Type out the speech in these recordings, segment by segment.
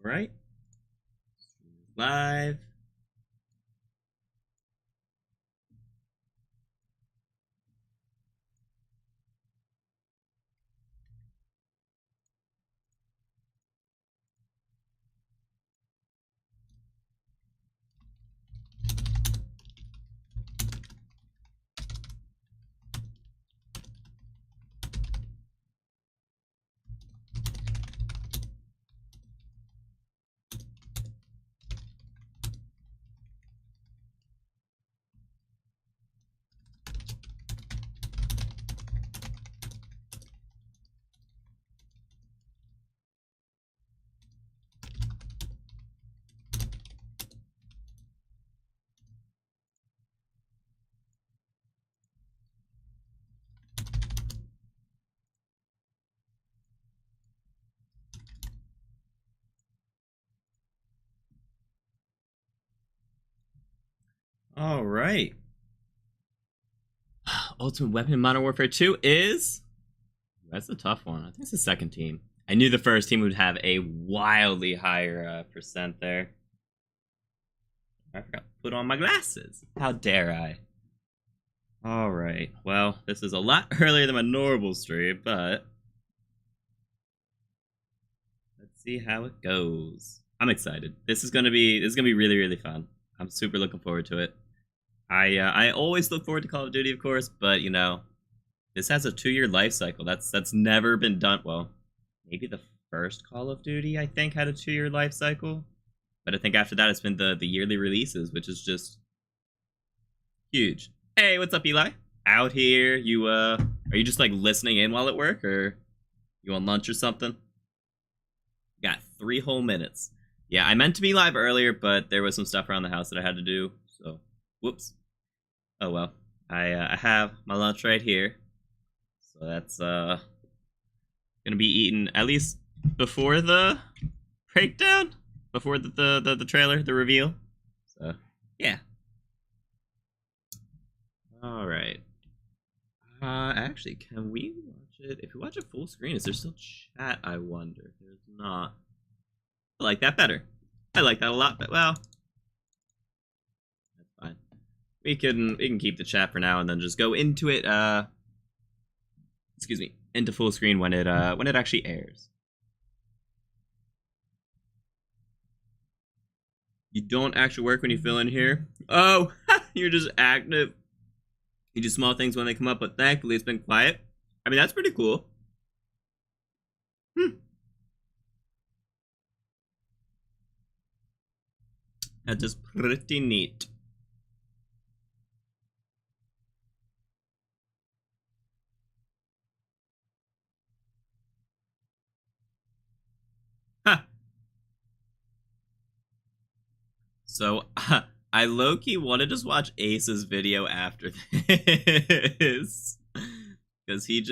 right. Live. All right. Ultimate Weapon in Modern Warfare 2 is... That's a tough one. I think it's the second team. I knew the first team would have a wildly higher percent there. I forgot to put on my glasses. How dare I? All right. Well, this is a lot earlier than my normal stream, but let's see how it goes. I'm excited. This is gonna be really, really fun. I'm super looking forward to it. I always look forward to Call of Duty, of course, but you know, this has a 2-year life cycle. That's never been done. Well, maybe the first Call of Duty I think had a 2-year life cycle, but I think after that it's been the yearly releases, which is just huge. Hey, what's up, Eli? Out here? You are you just like listening in while at work, or you on lunch or something? Got 3 whole minutes. Yeah, I meant to be live earlier, but there was some stuff around the house that I had to do. So, whoops. Oh well. I have my lunch right here. So that's gonna be eaten at least before the breakdown, before the trailer, the reveal. So yeah. All right. Actually, can we watch it? If we watch it full screen, is there still chat? I wonder. There's not. I like that better. I like that a lot. But well, that's fine. We can keep the chat for now and then just go into it. Excuse me, into full screen when it actually airs. You don't actually work when you fill in here. Oh, you're just active. You do small things when they come up, but thankfully it's been quiet. I mean, that's pretty cool. That is pretty neat. Huh. So, I low-key want to just watch Ace's video after this. Because he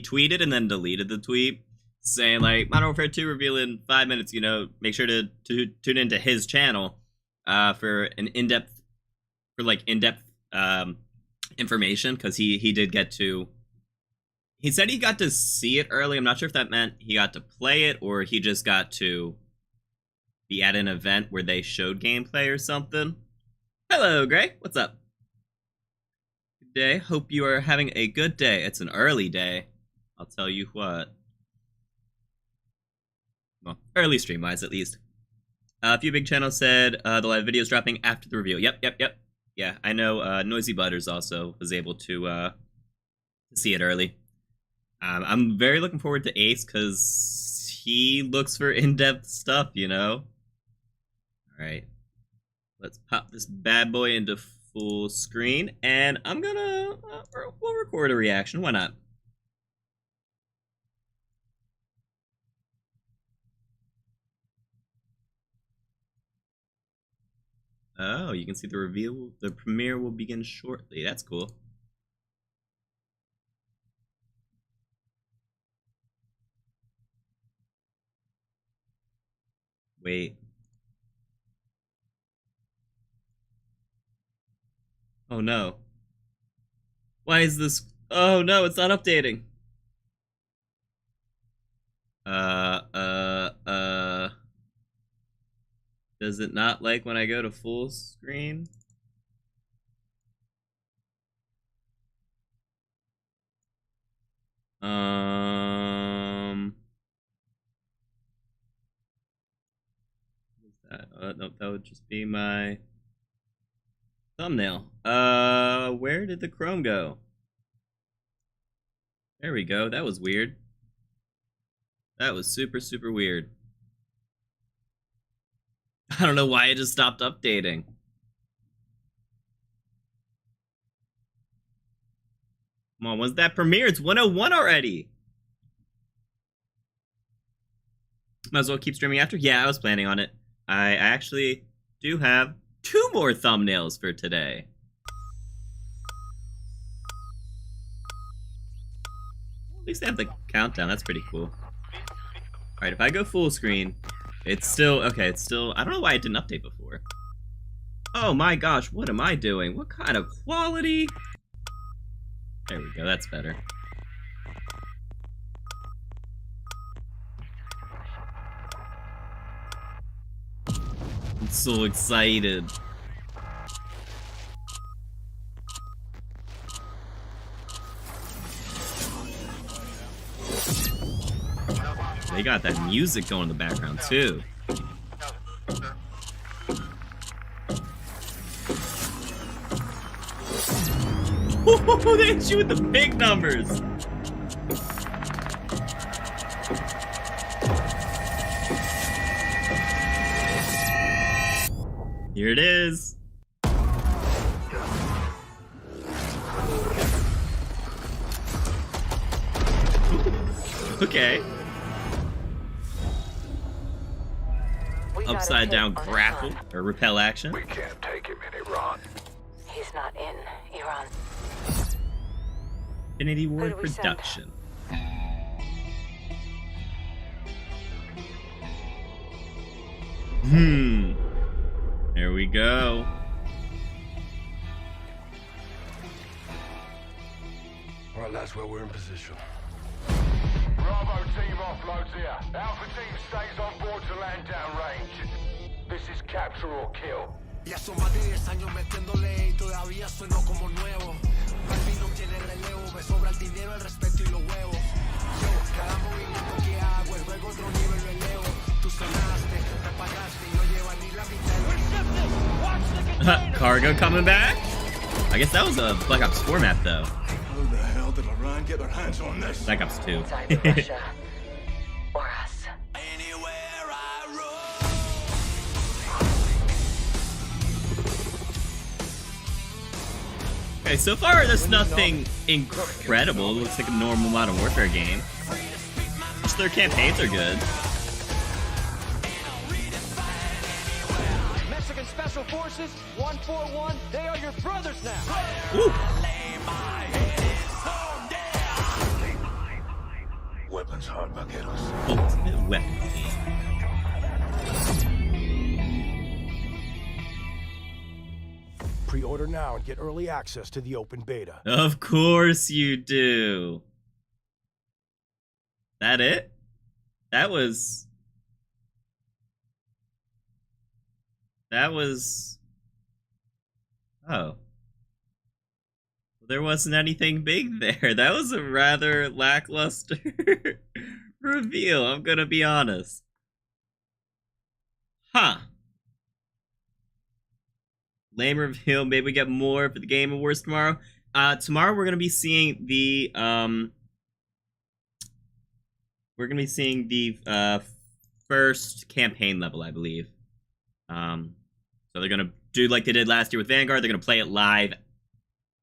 tweeted and then deleted the tweet saying, like, Modern Warfare 2 reveal in 5 minutes, you know, make sure to tune into his channel for an in-depth information, because he did get to... He said he got to see it early. I'm not sure if that meant he got to play it or he just got to be at an event where they showed gameplay or something. Hello, Gray. What's up? Good day. Hope you are having a good day. It's an early day. I'll tell you what. Well, early stream-wise, at least. A few big channels said the live video's dropping after the reveal. Yep. Yeah, I know Noisy Butters also was able to see it early. I'm very looking forward to Ace because he looks for in-depth stuff, you know? Alright. Let's pop this bad boy into full screen, and I'm gonna... we'll record a reaction. Why not? Oh, you can see the reveal. The premiere will begin shortly. That's cool. Wait. Oh no. Why is this... Oh no, it's not updating. Uh... Does it not like when I go to full screen? What's that? Nope, that would just be my thumbnail. Where did the Chrome go? There we go. That was weird. That was super, super weird. I don't know why it just stopped updating. Come on, when's that premiere? It's 101 already. Might as well keep streaming after. Yeah, I was planning on it. I actually do have 2 more thumbnails for today. At least they have the countdown. That's pretty cool. Alright, if I go full screen, it's still... Okay, it's still... I don't know why it didn't update before. Oh my gosh, what am I doing? What kind of quality? There we go, that's better. I'm so excited. They got that music going in the background too. They hit you with the big numbers. Here it is. Okay. Upside down grapple or repel action. We can't take him in Iran. He's not in Iran. Infinity Ward production. There we go. Alright, lads, well, we're in position. Bravo team offloads here. Alpha team stays on board to land downrange. This is capture or kill. Ya son más de 10 años metiéndole y todavía sueno como nuevo. Balvin no tiene relevo, me sobra el dinero, el respeto y los huevos. Yo, cada movimiento que hago, el juego otro nivel lo elevo. Tú sonaste, me pagaste y no lleva ni la mitad. Cargo coming back? I guess that was a Black Ops 4 map though. How the hell did Iran get their hands on this? Black Ops 2. It's either Russia or us. Anywhere I roam. Okay, so far there's nothing incredible. It looks like a normal Modern Warfare game. Just their campaigns are good. Mexican Special Forces, 141, they are your brothers now. Ooh. Weapons hard, vaqueros. Ultimate weapon. Pre-order now and get early access to the open beta. Of course you do. That it? That was... Oh. There wasn't anything big there. That was a rather lackluster reveal, I'm gonna be honest. Huh. Lame reveal. Maybe we get more for the Game Awards tomorrow. Tomorrow we're gonna be seeing the first campaign level, I believe. So they're gonna do like they did last year with Vanguard. They're gonna play it live.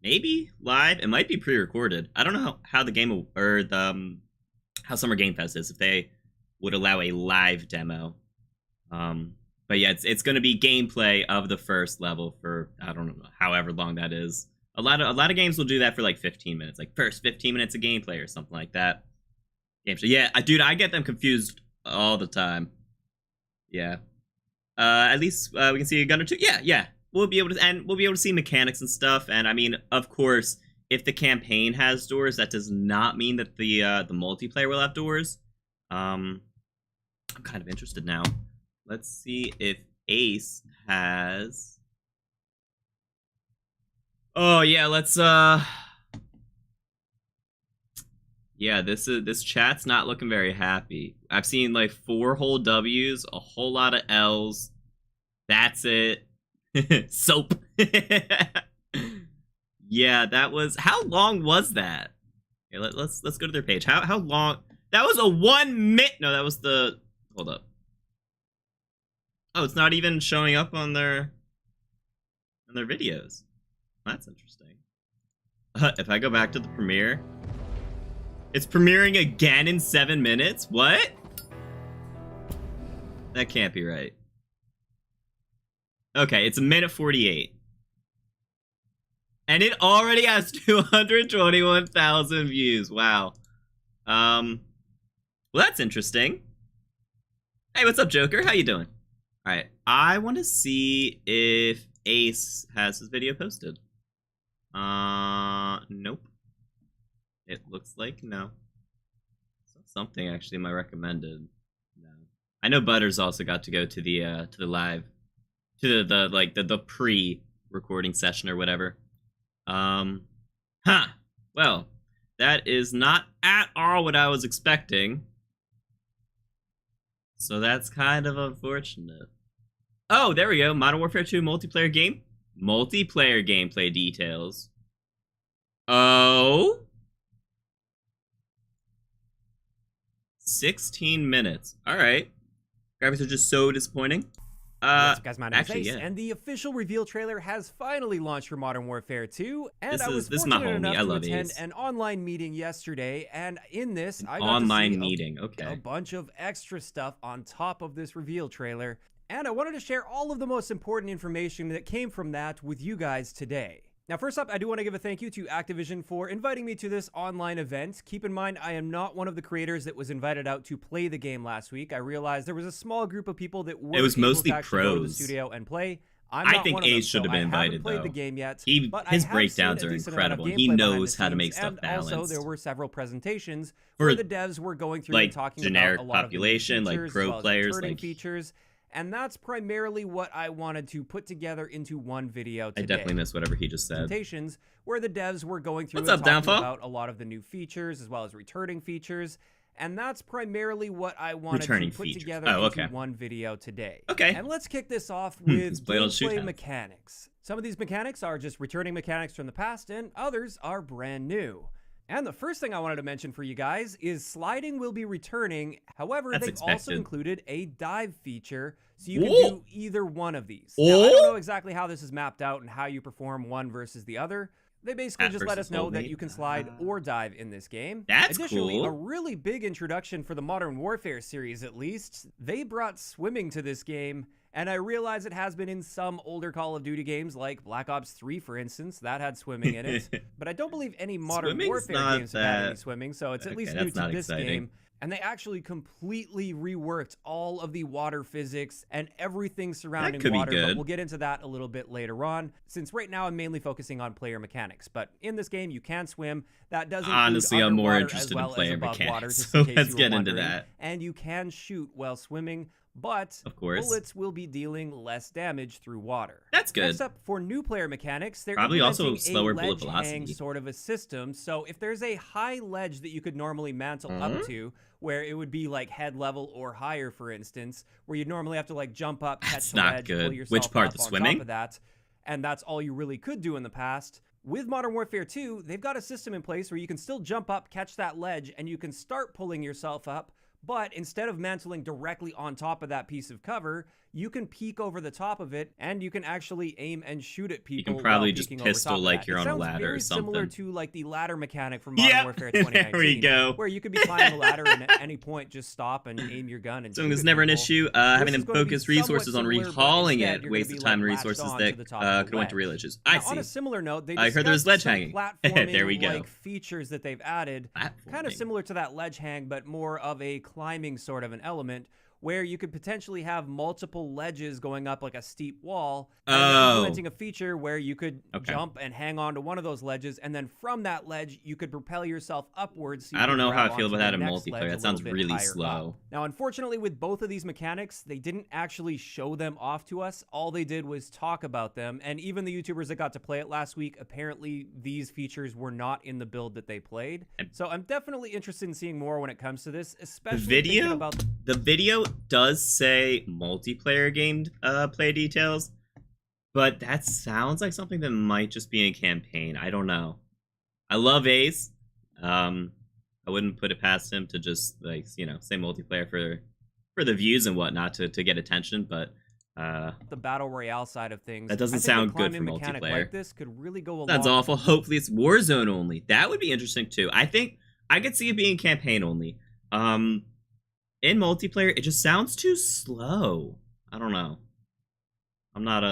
Maybe live. It might be pre-recorded. I don't know how the game or the how Summer Game Fest is, if they would allow a live demo. But yeah, it's going to be gameplay of the first level for I don't know however long that is. A lot of games will do that for like 15 minutes, like first 15 minutes of gameplay or something like that. So yeah, dude, I get them confused all the time. Yeah. At least we can see a gun or two. Yeah. We'll be able to see mechanics and stuff. And I mean, of course, if the campaign has doors, that does not mean that the multiplayer will have doors. I'm kind of interested now. Let's see if Ace has. Oh yeah, let's yeah, this chat's not looking very happy. I've seen like 4 whole W's, a whole lot of L's. That's it. Soap. Yeah, that was. How long was that? Okay, let's go to their page. How long? That was a 1 minute. No, that was the. Hold up. Oh, it's not even showing up on their videos. That's interesting. If I go back to the premiere. It's premiering again in 7 minutes? What? That can't be right. Okay, it's 1:48. And it already has 221,000 views. Wow. Well, that's interesting. Hey, what's up, Joker? How you doing? Alright, I want to see if Ace has his video posted. Nope. It looks like no. Something actually in my recommended. No. I know Butters also got to go to the live, to the pre-recording session or whatever. Well, that is not at all what I was expecting. So that's kind of unfortunate. Oh, there we go. Modern Warfare 2 multiplayer game. Multiplayer gameplay details. Oh. 16 minutes. All right. Graphics are just so disappointing. What's up, guys? My name is actually, Ace, yeah. and the official reveal trailer has finally launched for Modern Warfare 2. And I was this is my fortunate homie. enough I to love attend Ace. an online meeting yesterday, and in this, I got Online to see meeting. Okay. a bunch of extra stuff on top of this reveal trailer, and I wanted to share all of the most important information that came from that with you guys today. Now, first up, I do want to give a thank you to Activision for inviting me to this online event. Keep in mind, I am not one of the creators that was invited out to play the game last week. I realized there was a small group of people that were It was mostly able to actually go to the pros. studio and play. I think Ace should have been invited, I haven't played though. the game yet, His but I have breakdowns seen a are decent amount of incredible. He gameplay behind knows the how to make scenes, stuff and balanced. also, there were several presentations For, where the devs were going through and like, talking generic about a lot population, of the like new features, pro as well as players, returning like- features. And that's primarily what I wanted to put together into one video today. I definitely missed whatever he just said. Presentations where the devs were going through What's and up, talking Downfall? about a lot of the new features as well as returning features. And that's primarily what I wanted Returning to put features. together Oh, into okay. one video today. Okay. And let's kick this off Let's with play old shoot gameplay house. mechanics. Some of these mechanics are just returning mechanics from the past, and others are brand new. And the first thing I wanted to mention for you guys is sliding will be returning. However, That's they've also expected. included a dive feature, so you can Ooh. do either one of these. Now, I don't know exactly how this is mapped out and how you perform one versus the other. They basically At just let versus us know hold that me. you can slide or dive in this game. That's Additionally, cool. a really big introduction for the Modern Warfare series, at least. They brought swimming to this game, and I realize it has been in some older Call of Duty games like Black Ops 3, for instance. That had swimming in it. But I don't believe any Modern Swimming's Warfare not games have had any that- swimming, so it's at least Okay, new that's to not this exciting. game. And they actually completely reworked all of the water physics and everything surrounding could be water, but good. we'll get into that a little bit later on, since right now I'm mainly focusing on player mechanics. But in this game, you can swim. That does include Honestly, I'm more underwater interested as well in player as above water, mechanics, just so in case let's you were get into wondering. that. And you can shoot while swimming, but Of course. bullets will be dealing less damage through water. That's good. Next up, for new player mechanics, they're Probably also implementing slower a bullet ledge hang velocity. sort of a system. So if there's a high ledge that you could normally mantle up to, where it would be like head level or higher, for instance, where you'd normally have to like jump up, catch That's the not ledge, good. pull yourself Which part, up the on swimming? top of that, and that's all you really could do in the past. With Modern Warfare 2, they've got a system in place where you can still jump up, catch that ledge, and you can start pulling yourself up, but instead of mantling directly on top of that piece of cover, you can peek over the top of it, and you can actually aim and shoot at people. can probably while just peeking over pistol top of like that. you're It on a sounds ladder or very similar something. to like the ladder mechanic from Modern Yep. Warfare There 2019. we go. Where you could be climbing a ladder and at any point just stop and aim your gun and So shoot there's at never an people. issue. This Having is them going to be focus somewhat resources on similar, but rehauling instead it, you're waste gonna of be, time and like, latched resources on that to the top of the could have went to ledge. religions. I Now, on a see. similar note, they I heard there was discussed ledge some hanging. platforming There we go. like features that they've added, kind of Platforming. similar to that ledge hang, but more of a climbing sort of an element, where you could potentially have multiple ledges going up like a steep wall, and implementing a feature where you could jump and hang on to one of those ledges, and then from that ledge, you could propel yourself upwards. So I don't know how I feel about that in multiplayer. That sounds really slow. Now, unfortunately, with both of these mechanics, they didn't actually show them off to us. All they did was talk about them, and even the YouTubers that got to play it last week, apparently these features were not in the build that they played. So I'm definitely interested in seeing more when it comes to this, especially thinking about the video does say multiplayer game play details, but that sounds like something that might just be in campaign. I don't know. I love Ace. I wouldn't put it past him to just, like, you know, say multiplayer for the views and whatnot to get attention, but the battle royale side of things, that doesn't sound good for multiplayer. Like this could really go along. That's awful. Hopefully it's Warzone only. That would be interesting too. I think I could see it being campaign only. In multiplayer, it just sounds too slow. I don't know. I'm not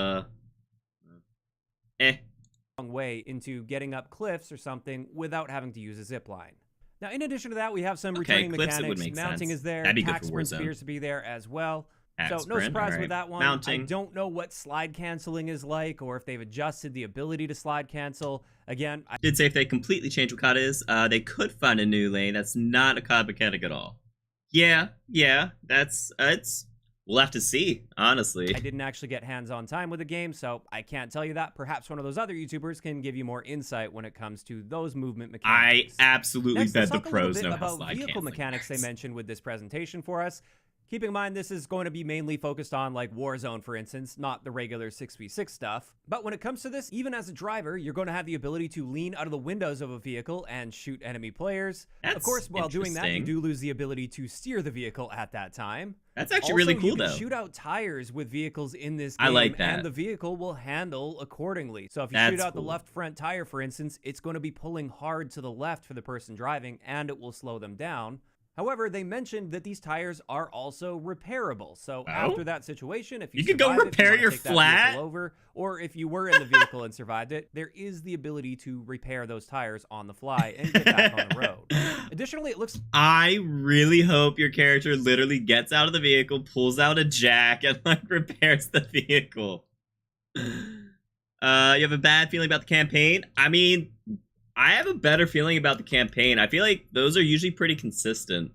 long way into getting up cliffs or something without having to use a zip line. Now, in addition to that, we have some returning cliffs, mechanics. Mounting is there. Attack sprint appears to be there as well. So no surprise with that one. Mounting. I don't know what slide canceling is like, or if they've adjusted the ability to slide cancel. Again, I did say if they completely change what COD is, they could find a new lane that's not a COD mechanic at all. Yeah, that's we'll have to see, honestly. I didn't actually get hands-on time with the game, so I can't tell you that. Perhaps one of those other YouTubers can give you more insight when it comes to those movement mechanics. I absolutely bet the pros know how about slide vehicle mechanics they mentioned with this presentation for us. Keeping in mind, this is going to be mainly focused on, like, Warzone, for instance, not the regular 6v6 stuff. But when it comes to this, even as a driver, you're going to have the ability to lean out of the windows of a vehicle and shoot enemy players. Of course, while doing that, you do lose the ability to steer the vehicle at that time. That's actually really cool, though. You can shoot out tires with vehicles in this game, I like that. And the vehicle will handle accordingly. So if you shoot out the left front tire, for instance, it's going to be pulling hard to the left for the person driving, and it will slow them down. However, they mentioned that these tires are also repairable. So after that situation, if you could go repair your flat over, or if you were in the vehicle and survived it, there is the ability to repair those tires on the fly and get back on the road. Additionally, it looks... I really hope your character literally gets out of the vehicle, pulls out a jack, and, like, repairs the vehicle. You have a bad feeling about the campaign? I mean, I have a better feeling about the campaign. I feel like those are usually pretty consistent.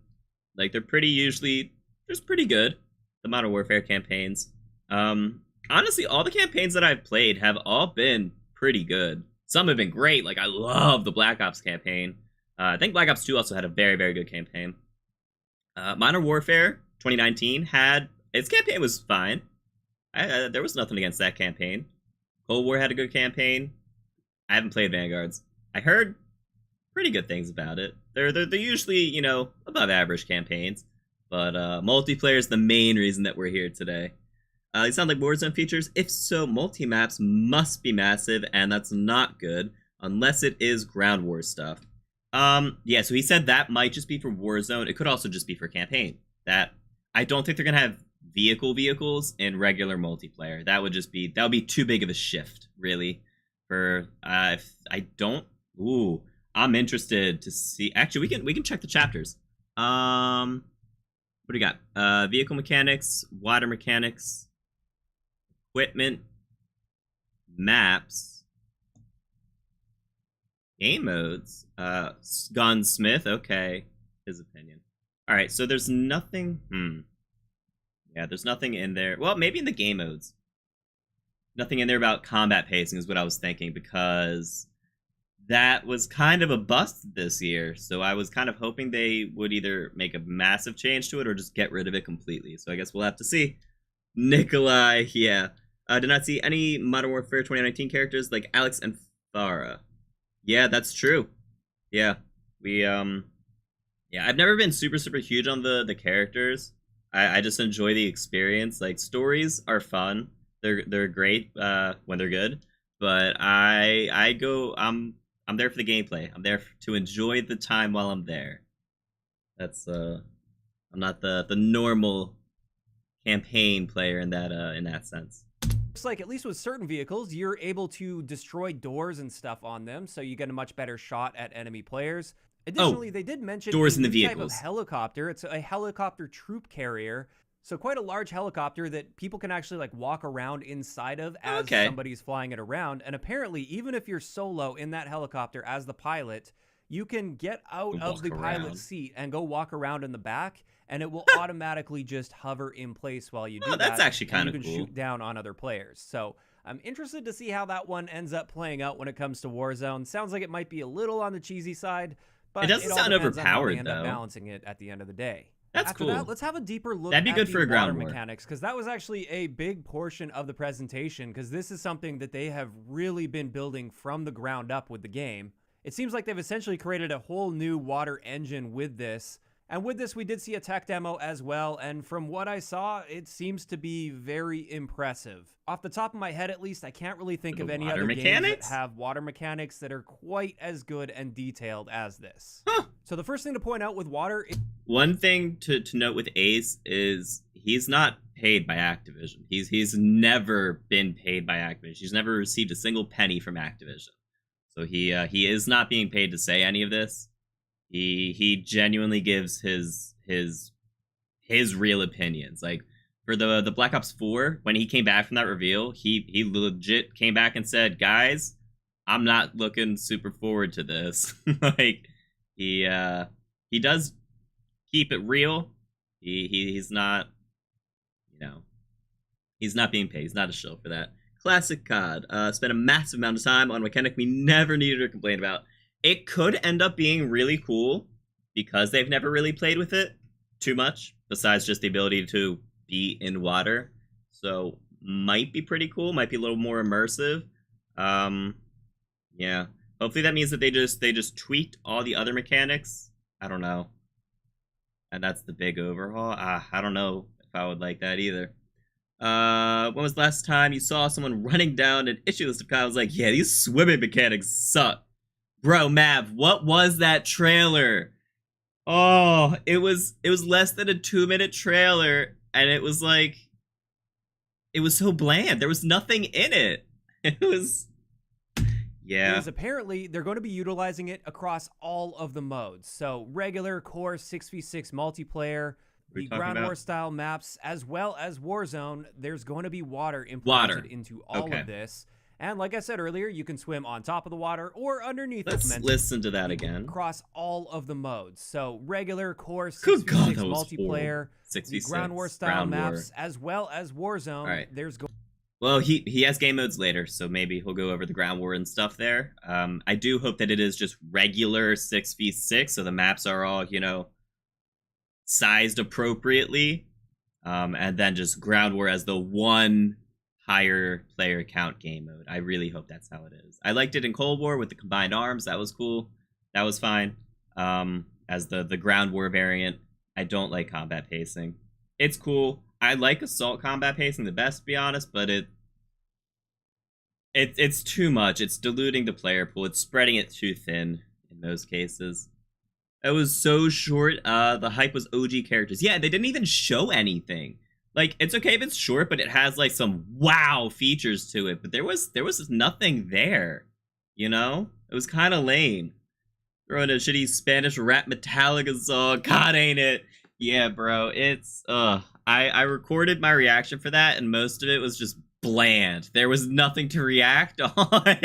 Like, they're pretty good, the Modern Warfare campaigns. Honestly, all the campaigns that I've played have all been pretty good. Some have been great. Like, I love the Black Ops campaign. I think Black Ops 2 also had a very, very good campaign. Modern Warfare 2019 its campaign was fine. There was nothing against that campaign. Cold War had a good campaign. I haven't played Vanguards. I heard pretty good things about it. They're usually, you know, above average campaigns, but multiplayer is the main reason that we're here today. They sound like Warzone features. If so, multi-maps must be massive, and that's not good unless it is ground war stuff. Yeah, so he said that might just be for Warzone. It could also just be for campaign. That I don't think they're gonna have vehicles in regular multiplayer. That would be too big of a shift, really. For if I don't. Ooh, I'm interested to see. Actually, we can check the chapters. What do we got? Vehicle mechanics, water mechanics, equipment, maps, game modes, Gunsmith. Okay, his opinion. All right, so there's nothing. Yeah, there's nothing in there. Well, maybe in the game modes. Nothing in there about combat pacing is what I was thinking, because that was kind of a bust this year. So I was kind of hoping they would either make a massive change to it or just get rid of it completely. So I guess we'll have to see. Nikolai, yeah. Did not see any Modern Warfare 2019 characters like Alex and Farah. Yeah, that's true. Yeah. Yeah, I've never been super huge on the characters. I just enjoy the experience. Like, stories are fun. They're great when they're good. But I'm there for the gameplay. I'm there to enjoy the time while I'm there. That's I'm not the normal campaign player in that sense. Looks like, at least with certain vehicles, you're able to destroy doors and stuff on them, so you get a much better shot at enemy players. Additionally, they did mention doors in the type of vehicles. helicopter. It's a helicopter troop carrier So quite a large helicopter that people can actually like walk around inside of as Okay. somebody's flying it around. And apparently, even if you're solo in that helicopter as the pilot, you can get out of Walk the around. pilot seat and go walk around in the back, and it will automatically just hover in place while you do Oh, that. that's actually and kinda you can cool. shoot down on other players. So I'm interested to see how that one ends up playing out when it comes to Warzone. Sounds like it might be a little on the cheesy side, but It doesn't all sound depends on how they overpowered, end up though. balancing it at the end of the day. That's After cool. that, let's have a deeper look That'd be at good the for a ground water war. mechanics, because that was actually a big portion of the presentation, because this is something that they have really been building from the ground up with the game. It seems like they've essentially created a whole new water engine with this. And with this, we did see a tech demo as well, and from what I saw, it seems to be very impressive. Off the top of my head, at least, I can't really think The of any water other games mechanics? that have water mechanics that are quite as good and detailed as this. Huh. So the first thing to point out with water is One thing to note with Ace is he's not paid by Activision. He's never been paid by Activision. He's never received a single penny from Activision. So he is not being paid to say any of this. He genuinely gives his real opinions. Like for the Black Ops 4, when he came back from that reveal, he legit came back and said, "Guys, I'm not looking super forward to this." Like he does keep it real. He's not, he's not being paid. He's not a shill for that. Classic COD. Spent a massive amount of time on a mechanic we never needed to complain about. It could end up being really cool because they've never really played with it too much, besides just the ability to be in water. So might be pretty cool. Might be a little more immersive. Yeah. Hopefully that means that they just tweaked all the other mechanics. I don't know. And that's the big overhaul. I don't know if I would like that either. When was the last time you saw someone running down an issue list of COD? I was like, yeah, these swimming mechanics suck. Bro, Mav, what was that trailer? Oh, it was less than a 2-minute trailer, and it was like, it was so bland. There was nothing in it. It was, yeah. is apparently they're going to be utilizing it across all of the modes. So regular, core, 6v6 multiplayer, the ground war style maps, as well as Warzone. There's going to be water implemented into all of this. And like I said earlier, you can swim on top of the water or underneath. Let's listen to that again. Across all of the modes. So regular, core, Good God, 6v6 that was multiplayer, 6v6, the ground war style maps, as well as Warzone. All right. There's Well, he has game modes later, so maybe he'll go over the ground war and stuff there. I do hope that it is just regular 6v6, so the maps are all, sized appropriately. And then just ground war as the one higher player count game mode. I really hope that's how it is. I liked it in Cold War with the combined arms. That was cool. That was fine. As the ground war variant, I don't like combat pacing. It's cool. I like assault combat pacing the best, to be honest, but it's too much. It's diluting the player pool. It's spreading it too thin in most cases. It was so short. The hype was OG characters. Yeah, they didn't even show anything. Like, it's okay if it's short, but it has like some wow features to it. But there was just nothing there. It was kind of lame. Throwing a shitty Spanish rap Metallica song. God, ain't it? Yeah, bro. It's I recorded my reaction for that, and most of it was just bland. There was nothing to react on.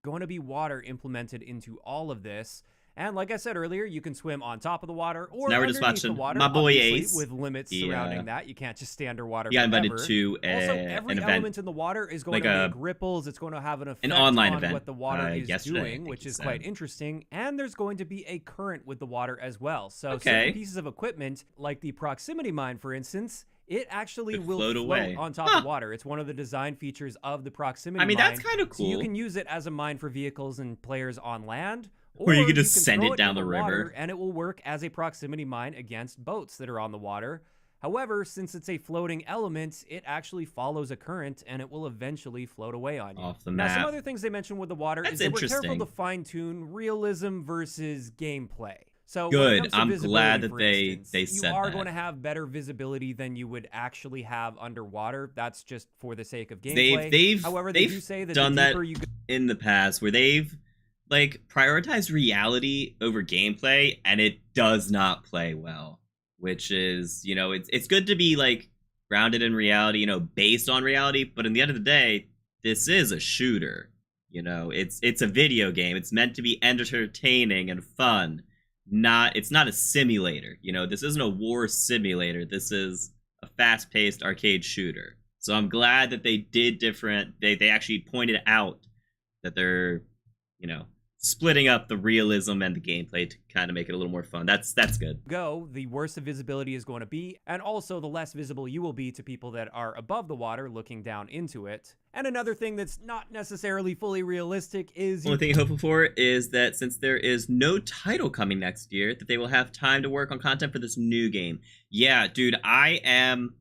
going to be water implemented into all of this. And like I said earlier, you can swim on top of the water or now we're just underneath the watching water, my boy obviously, Ace with limits surrounding that. You can't just stay underwater. He got invited forever. to Also, every an element event, in the water is going like to make ripples. It's going to have an effect online on event, what the water is yesterday, I doing, think which he is said. quite interesting. And there's going to be a current with the water as well. So Okay. certain pieces of equipment, like the proximity mine, for instance, it actually Could will float away. on top of water. It's one of the design features of the proximity mine. that's kind of So you cool. can use it as a mine for vehicles and players on land. Or you could just send throw it down in the water, river. and it will work as a proximity mine against boats that are on the water. However, since it's a floating element, it actually follows a current, and it will eventually float away on you. Off the Now, some map. other things they mentioned with the water That's is they were careful interesting. to fine-tune realism versus gameplay. So Good. when it comes to I'm visibility, glad that for they instance, said you are that. going to have better visibility than you would actually have underwater. That's just for the sake of gameplay. However, they do say that done the that deeper you go, in the past where they've prioritized reality over gameplay, and it does not play well. which is, you know, it's good to be like grounded in reality, you know, based on reality, but in the end of the day, this is a shooter. You know, it's a video game. It's meant to be entertaining and fun. It's not a simulator. You know, this isn't a war simulator. This is a fast-paced arcade shooter. So I'm glad that they did different. They actually pointed out that they're, you know, splitting up the realism and the gameplay to kind of make it a little more fun. That's good. The worse the visibility is going to be, and also the less visible you will be to people that are above the water looking down into it. And another thing that's not necessarily fully realistic is... The only thing I'm hopeful for is that since there is no title coming next year, that they will have time to work on content for this new game. Yeah, dude, I am...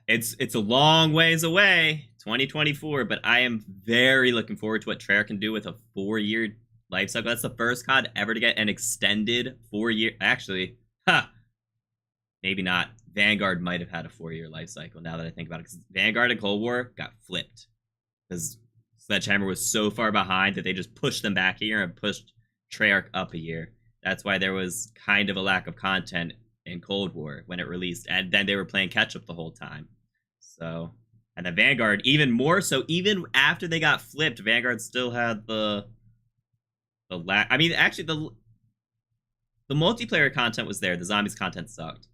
It's a long ways away, 2024, but I am very looking forward to what Treyarch can do with a 4-year life cycle. That's the first COD ever to get an extended 4-year... Actually, maybe not. Vanguard might have had a 4-year life cycle now that I think about it, because Vanguard and Cold War got flipped. Because Sledgehammer was so far behind that they just pushed them back a year and pushed Treyarch up a year. That's why there was kind of a lack of content in Cold War when it released, and then they were playing catch-up the whole time. So, and then Vanguard, even more so, even after they got flipped, Vanguard still had the multiplayer content was there. The zombies content sucked.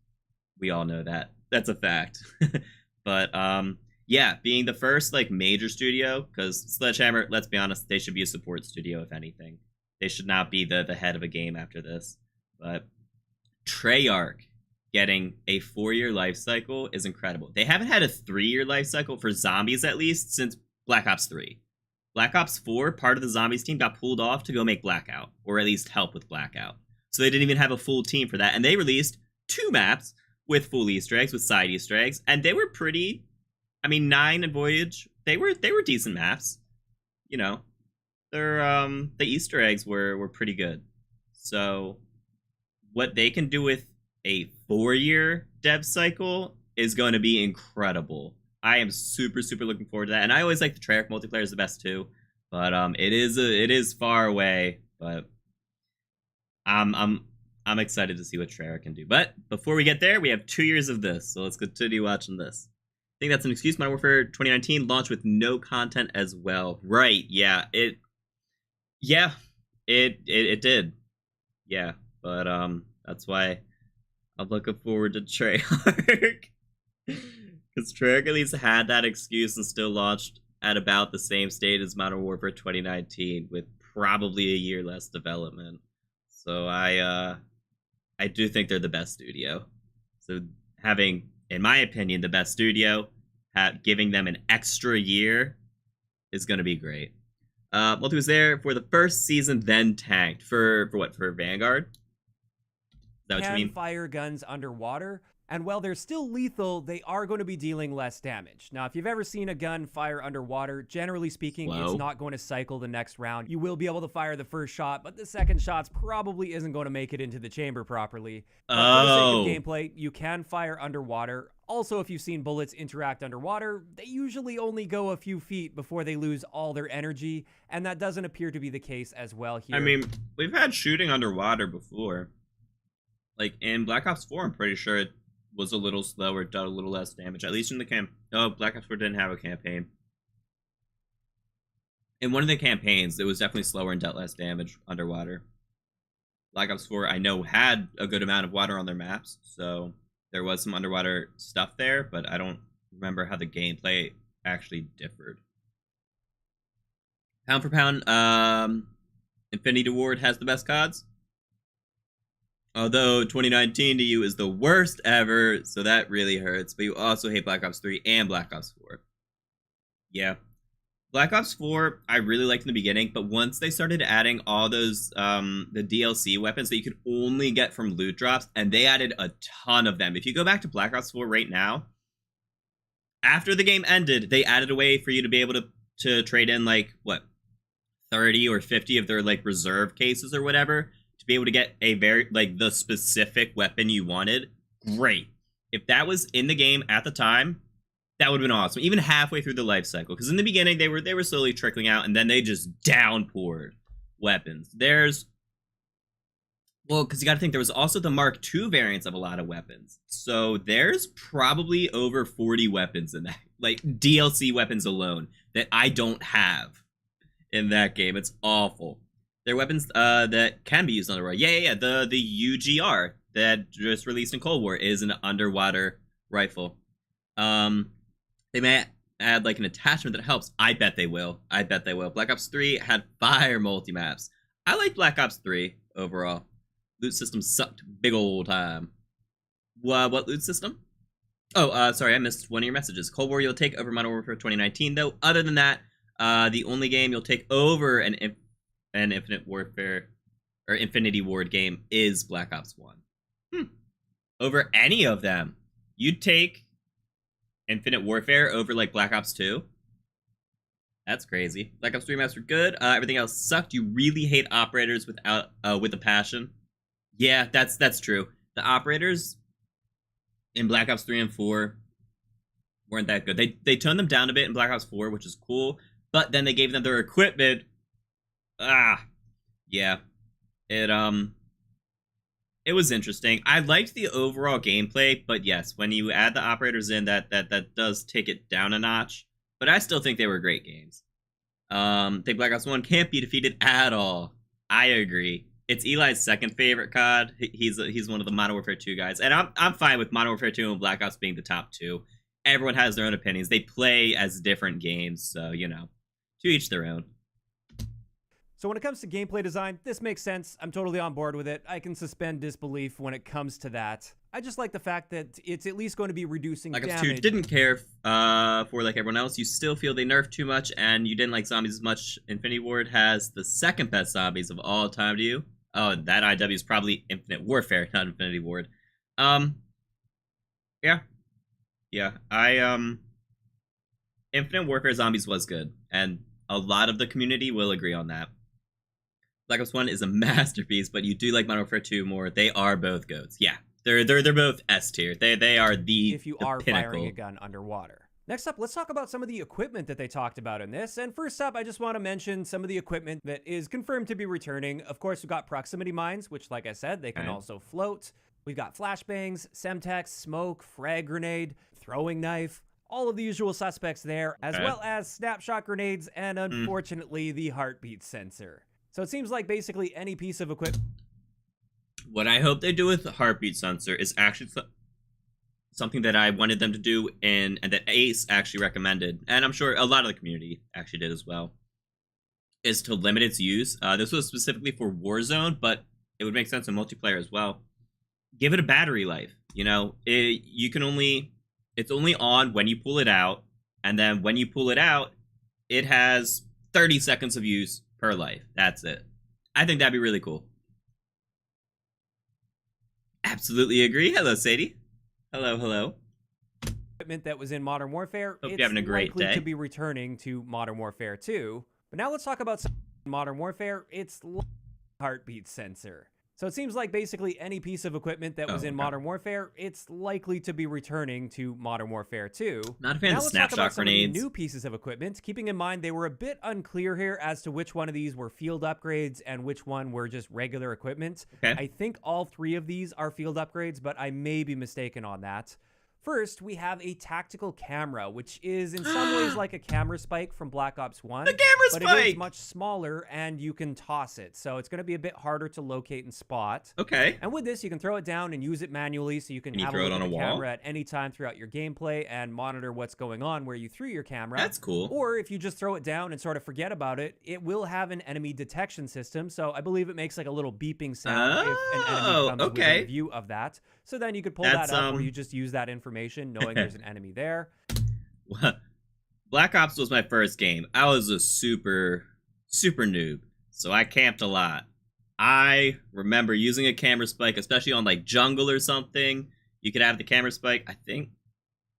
We all know that. That's a fact. But, yeah, being the first, like, major studio, because Sledgehammer, let's be honest, they should be a support studio, if anything. They should not be the head of a game after this. But Treyarch getting a 4-year life cycle is incredible. They haven't had a 3-year life cycle for zombies, at least, since Black Ops 3. Black Ops 4, part of the zombies team got pulled off to go make Blackout, or at least help with Blackout. So they didn't even have a full team for that, and they released 2 maps with full Easter eggs, with side Easter eggs, and they were pretty... I mean, 9 and Voyage, they were decent maps. You know, they're the Easter eggs were pretty good. So what they can do with a 4-year dev cycle is going to be incredible. I am super looking forward to that, and I always like the Treyarch multiplayer is the best too. But it is far away. But I'm excited to see what Treyarch can do. But before we get there, we have 2 years of this, so let's continue watching this. I think that's an excuse. Modern Warfare 2019 launched with no content as well. Right? Yeah. It did. Yeah. But that's why I'm looking forward to Treyarch. Because Treyarch at least had that excuse and still launched at about the same state as Modern Warfare 2019 with probably a year less development. So I do think they're the best studio. So having, in my opinion, the best studio, giving them an extra year is going to be great. Multi was there for the first season, then tanked. For what? For Vanguard? Is that what you mean? Fire guns underwater, and while they're still lethal, they are going to be dealing less damage. Now, if you've ever seen a gun fire underwater, generally speaking, it's not going to cycle the next round. You will be able to fire the first shot, but the second shot probably isn't going to make it into the chamber properly. But for the sake of gameplay, you can fire underwater. Also, if you've seen bullets interact underwater, they usually only go a few feet before they lose all their energy, and that doesn't appear to be the case as well here. I mean, we've had shooting underwater before. Like, in Black Ops 4, I'm pretty sure it was a little slower, did a little less damage, at least in the camp. Oh, Black Ops 4 didn't have a campaign. In one of the campaigns, it was definitely slower and dealt less damage underwater. Black Ops 4, I know, had a good amount of water on their maps, so there was some underwater stuff there, but I don't remember how the gameplay actually differed. Pound for pound, Infinity Ward has the best CODs. Although 2019 to you is the worst ever, so that really hurts. But you also hate Black Ops 3 and Black Ops 4. Yeah. Black Ops 4, I really liked in the beginning, but once they started adding all those, the DLC weapons that you could only get from loot drops, and they added a ton of them. If you go back to Black Ops 4 right now, after the game ended, they added a way for you to be able to trade in, like, what, 30 or 50 of their, like, reserve cases or whatever, to be able to get a very, like, the specific weapon you wanted. Great. If that was in the game at the time, that would have been awesome. Even halfway through the life cycle. Because in the beginning, they were slowly trickling out, and then they just downpoured weapons. There's Well, because you got to think there was also the Mark II variants of a lot of weapons. So there's probably over 40 weapons in that, like DLC weapons alone, that I don't have in that game. It's awful. There are weapons that can be used underwater. Yeah. The UGR that just released in Cold War is an underwater rifle. They may add like an attachment that helps. I bet they will. Black Ops 3 had fire multi-maps. I like Black Ops 3 overall. Loot system sucked big old time. What loot system? Oh, sorry, I missed one of your messages. Cold War you'll take over Modern Warfare 2019, though. Other than that, the only game you'll take over an Infinite Warfare or Infinity Ward game is Black Ops 1. Over any of them. You'd take Infinite Warfare over like Black Ops 2? That's crazy. Black Ops 3 maps were good. Everything else sucked. You really hate operators with a passion. Yeah, that's true. The operators in Black Ops 3 and 4 weren't that good. They toned them down a bit in Black Ops 4, which is cool, but then they gave them their equipment. Yeah. It was interesting. I liked the overall gameplay, but yes, when you add the operators in, that does take it down a notch. But I still think they were great games. I think Black Ops 1 can't be defeated at all. I agree. It's Eli's second favorite COD. He's one of the Modern Warfare 2 guys, and I'm fine with Modern Warfare 2 and Black Ops being the top two. Everyone has their own opinions. They play as different games, so you know, to each their own. So when it comes to gameplay design, this makes sense. I'm totally on board with it. I can suspend disbelief when it comes to that. I just like the fact that it's at least going to be reducing Black Ops damage. 2 didn't care for like everyone else. You still feel they nerfed too much, and you didn't like zombies as much. Infinity Ward has the second best zombies of all time to you. Oh, that IW is probably Infinite Warfare, not Infinity Ward. Yeah. Infinite Warfare Zombies was good, and a lot of the community will agree on that. Black Ops 1 is a masterpiece, but you do like Modern Warfare 2 more. They are both GOATs. Yeah, they're both S tier. They are the if you the are pinnacle. firing a gun underwater. Next up, let's talk about some of the equipment that they talked about in this. And first up, I just want to mention some of the equipment that is confirmed to be returning. Of course, we've got proximity mines, which, like I said, they can also float. We've got flashbangs, semtex, smoke, frag grenade, throwing knife, all of the usual suspects there, as well as snapshot grenades and, unfortunately, the heartbeat sensor. So it seems like basically any piece of equipment. What I hope they do with the heartbeat sensor is actually something that I wanted them to do and that Ace actually recommended, and I'm sure a lot of the community actually did as well, is to limit its use. This was specifically for Warzone, but it would make sense in multiplayer as well. Give it a battery life. You know, it's only on when you pull it out, and then when you pull it out, it has 30 seconds of use per life. That's it. I think that'd be really cool. Absolutely agree. Hello, Sadie. Hello. Equipment that was in Modern Warfare, Hope it's you're having a great likely day. to be returning to Modern Warfare 2. But now let's talk about some Modern Warfare. It's heartbeat sensor. So it seems like basically any piece of equipment that was in Modern Warfare, it's likely to be returning to Modern Warfare 2. Not a fan now of let's talk snapshot about some of the grenades. new pieces of equipment, keeping in mind they were a bit unclear here as to which one of these were field upgrades and which one were just regular equipment. Okay. I think all three of these are field upgrades, but I may be mistaken on that. First, we have a tactical camera, which is in some ways like a camera spike from Black Ops 1. The camera but spike! it is much smaller, and you can toss it. So it's going to be a bit harder to locate and spot. Okay. And with this, you can throw it down and use it manually, so you can Can you have a throw it look on at the a wall? camera at any time throughout your gameplay and monitor what's going on where you threw your camera. That's cool. Or if you just throw it down and sort of forget about it, it will have an enemy detection system. So I believe it makes like a little beeping sound if an enemy comes within view of that. So then you could pull that up, or you just use that information knowing there's an enemy there. Black Ops was my first game. I was a super noob, so I camped a lot. I remember using a camera spike, especially on like jungle or something. You could have the camera spike, I think,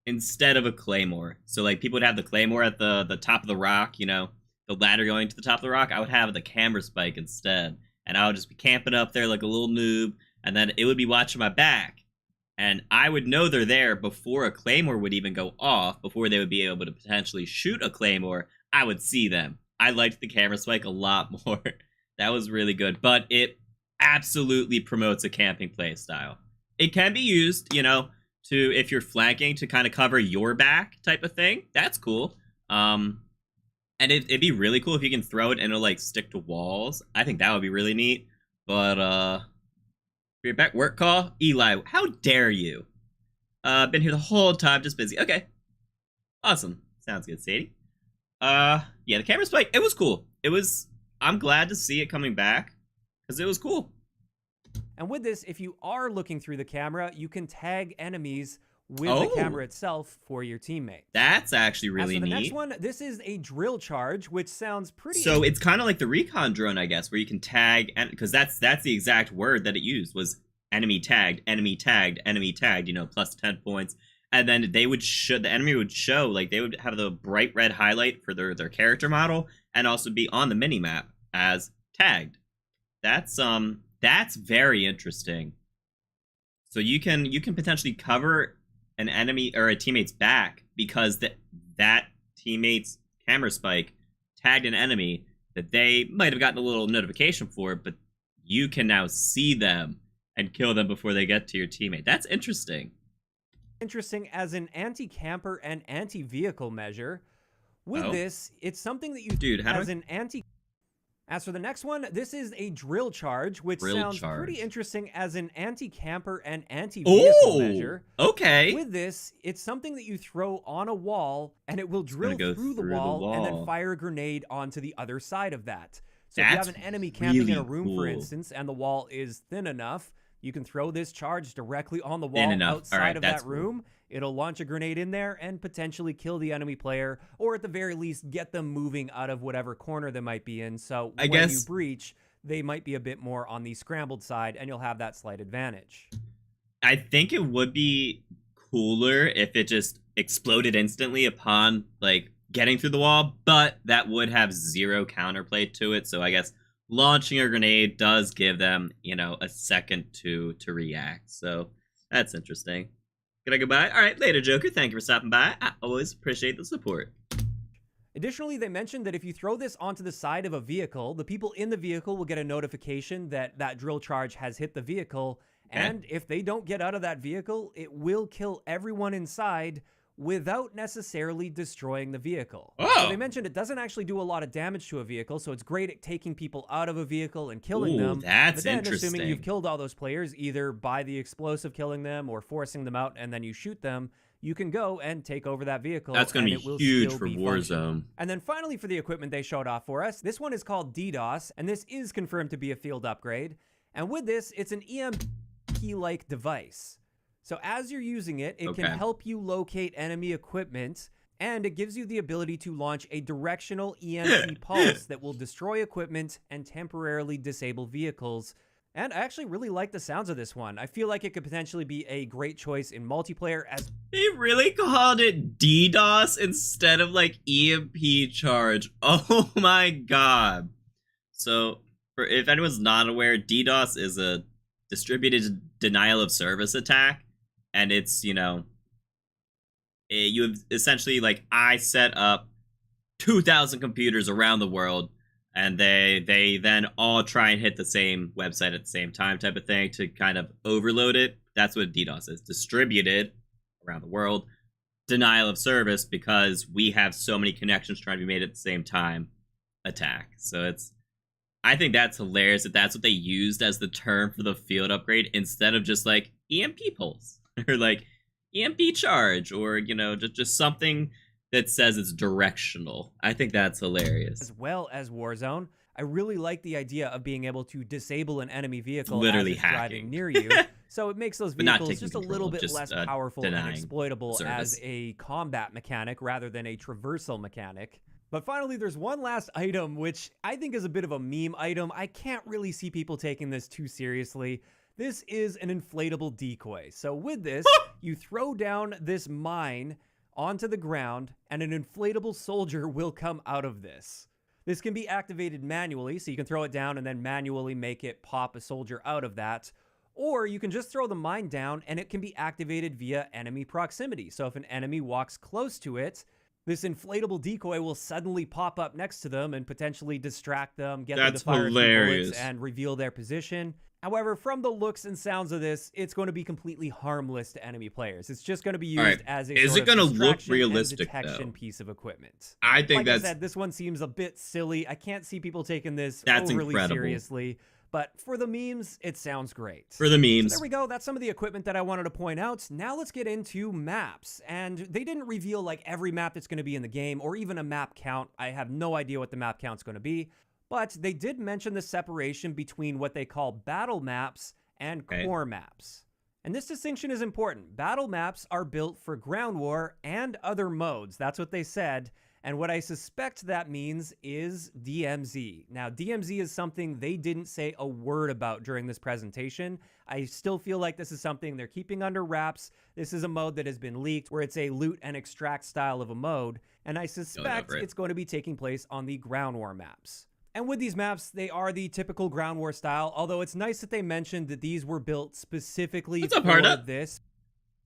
instead of a claymore. So like people would have the claymore at the top of the rock, you know, the ladder going to the top of the rock. I would have the camera spike instead, and I would just be camping up there like a little noob, and then it would be watching my back. And I would know they're there before a claymore would even go off, before they would be able to potentially shoot a claymore. I would see them. I liked the camera spike a lot more. That was really good. But it absolutely promotes a camping play style. It can be used, you know, to if you're flanking to kind of cover your back type of thing. That's cool. And it'd be really cool if you can throw it and it'll like stick to walls. I think that would be really neat. But for your back work call, Eli, how dare you? Been here the whole time, just busy. Okay. Awesome. Sounds good, Sadie. Yeah, the camera spike, it was cool. I'm glad to see it coming back because it was cool. And with this, if you are looking through the camera, you can tag enemies with the camera itself for your teammate. That's actually really As for the neat. next one, this is a drill charge, which sounds pretty... So it's kind of like the recon drone, I guess, where you can tag, because that's the exact word that it used, was enemy tagged, enemy tagged, enemy tagged, you know, plus 10 points. And then they would show, the enemy would show, like, they would have the bright red highlight for their character model, and also be on the minimap as tagged. That's very interesting. So you can potentially cover an enemy or a teammate's back because that teammate's camera spike tagged an enemy that they might have gotten a little notification for, but you can now see them and kill them before they get to your teammate. That's interesting. Interesting as an anti-camper and anti-vehicle measure. With this, it's something that you Dude, as an anti... As for the next one, this is a drill charge, which sounds pretty interesting as an anti-camper and anti-vehicle measure. Okay. With this, it's something that you throw on a wall, and it will drill through the wall and then fire a grenade onto the other side of that. So if you have an enemy camping in a room, for instance, and the wall is thin enough, you can throw this charge directly on the wall outside of that room. It'll launch a grenade in there and potentially kill the enemy player, or at the very least get them moving out of whatever corner they might be in. So when you breach, they might be a bit more on the scrambled side, and you'll have that slight advantage. I think it would be cooler if it just exploded instantly upon, like, getting through the wall, but that would have zero counterplay to it. So I guess launching a grenade does give them, you know, a second to react. So that's interesting. Can I go by? All right, later, Joker. Thank you for stopping by. I always appreciate the support. Additionally, they mentioned that if you throw this onto the side of a vehicle, the people in the vehicle will get a notification that that drill charge has hit the vehicle. And if they don't get out of that vehicle, it will kill everyone inside without necessarily destroying the vehicle. So they mentioned it doesn't actually do a lot of damage to a vehicle, so it's great at taking people out of a vehicle and killing them. That's but then, interesting. assuming you've killed all those players, either by the explosive killing them or forcing them out and then you shoot them, you can go and take over that vehicle. That's going to be huge for Warzone. And then finally, for the equipment they showed off for us, this one is called DDoS, and this is confirmed to be a field upgrade. And with this, it's an EMP-like device. So as you're using it, it can help you locate enemy equipment, and it gives you the ability to launch a directional EMP pulse that will destroy equipment and temporarily disable vehicles. And I actually really like the sounds of this one. I feel like it could potentially be a great choice in multiplayer as... They really called it DDoS instead of, like, EMP charge. Oh my god. So, if anyone's not aware, DDoS is a distributed denial of service attack. And it's, you know, you have essentially, like, I set up 2,000 computers around the world, and they then all try and hit the same website at the same time type of thing to kind of overload it. That's what DDoS is. Distributed around the world. Denial of service because we have so many connections trying to be made at the same time. Attack. So I think that's hilarious that that's what they used as the term for the field upgrade instead of just, like, EMP pulse. Or like EMP charge, or, you know, just something that says it's directional. I think that's hilarious. As well as Warzone, I really like the idea of being able to disable an enemy vehicle literally as it's hacking. driving near you. So it makes those vehicles just a little bit less powerful and exploitable as a combat mechanic rather than a traversal mechanic. But finally, there's one last item, which I think is a bit of a meme item. I can't really see people taking this too seriously. This is an inflatable decoy. So with this, you throw down this mine onto the ground, and an inflatable soldier will come out of this. This can be activated manually, so you can throw it down and then manually make it pop a soldier out of that. Or you can just throw the mine down, and it can be activated via enemy proximity. So if an enemy walks close to it, This inflatable decoy will suddenly pop up next to them and potentially distract them, get That's them to fire a few hilarious. bullets, and reveal their position. However, from the looks and sounds of this, it's going to be completely harmless to enemy players. It's just going to be used Alright, as a is sort it of gonna look distraction and realistic, detection though? piece of equipment. I think Like that's I said, this one seems a bit silly. I can't see people taking this That's overly incredible. seriously. But for the memes, it sounds great. for the So memes. there we go. That's some of the equipment that I wanted to point out. Now let's get into maps. And they didn't reveal like every map that's going to be in the game or even a map count. I have no idea what the map count's going to be. But they did mention the separation between what they call battle maps and core maps. And this distinction is important. Battle maps are built for ground war and other modes. That's what they said. And what I suspect that means is DMZ. Now, DMZ is something they didn't say a word about during this presentation. I still feel like this is something they're keeping under wraps. This is a mode that has been leaked where it's a loot and extract style of a mode. And I suspect it's going to be taking place on the ground war maps. And with these maps, they are the typical ground war style, although it's nice that they mentioned that these were built specifically for this.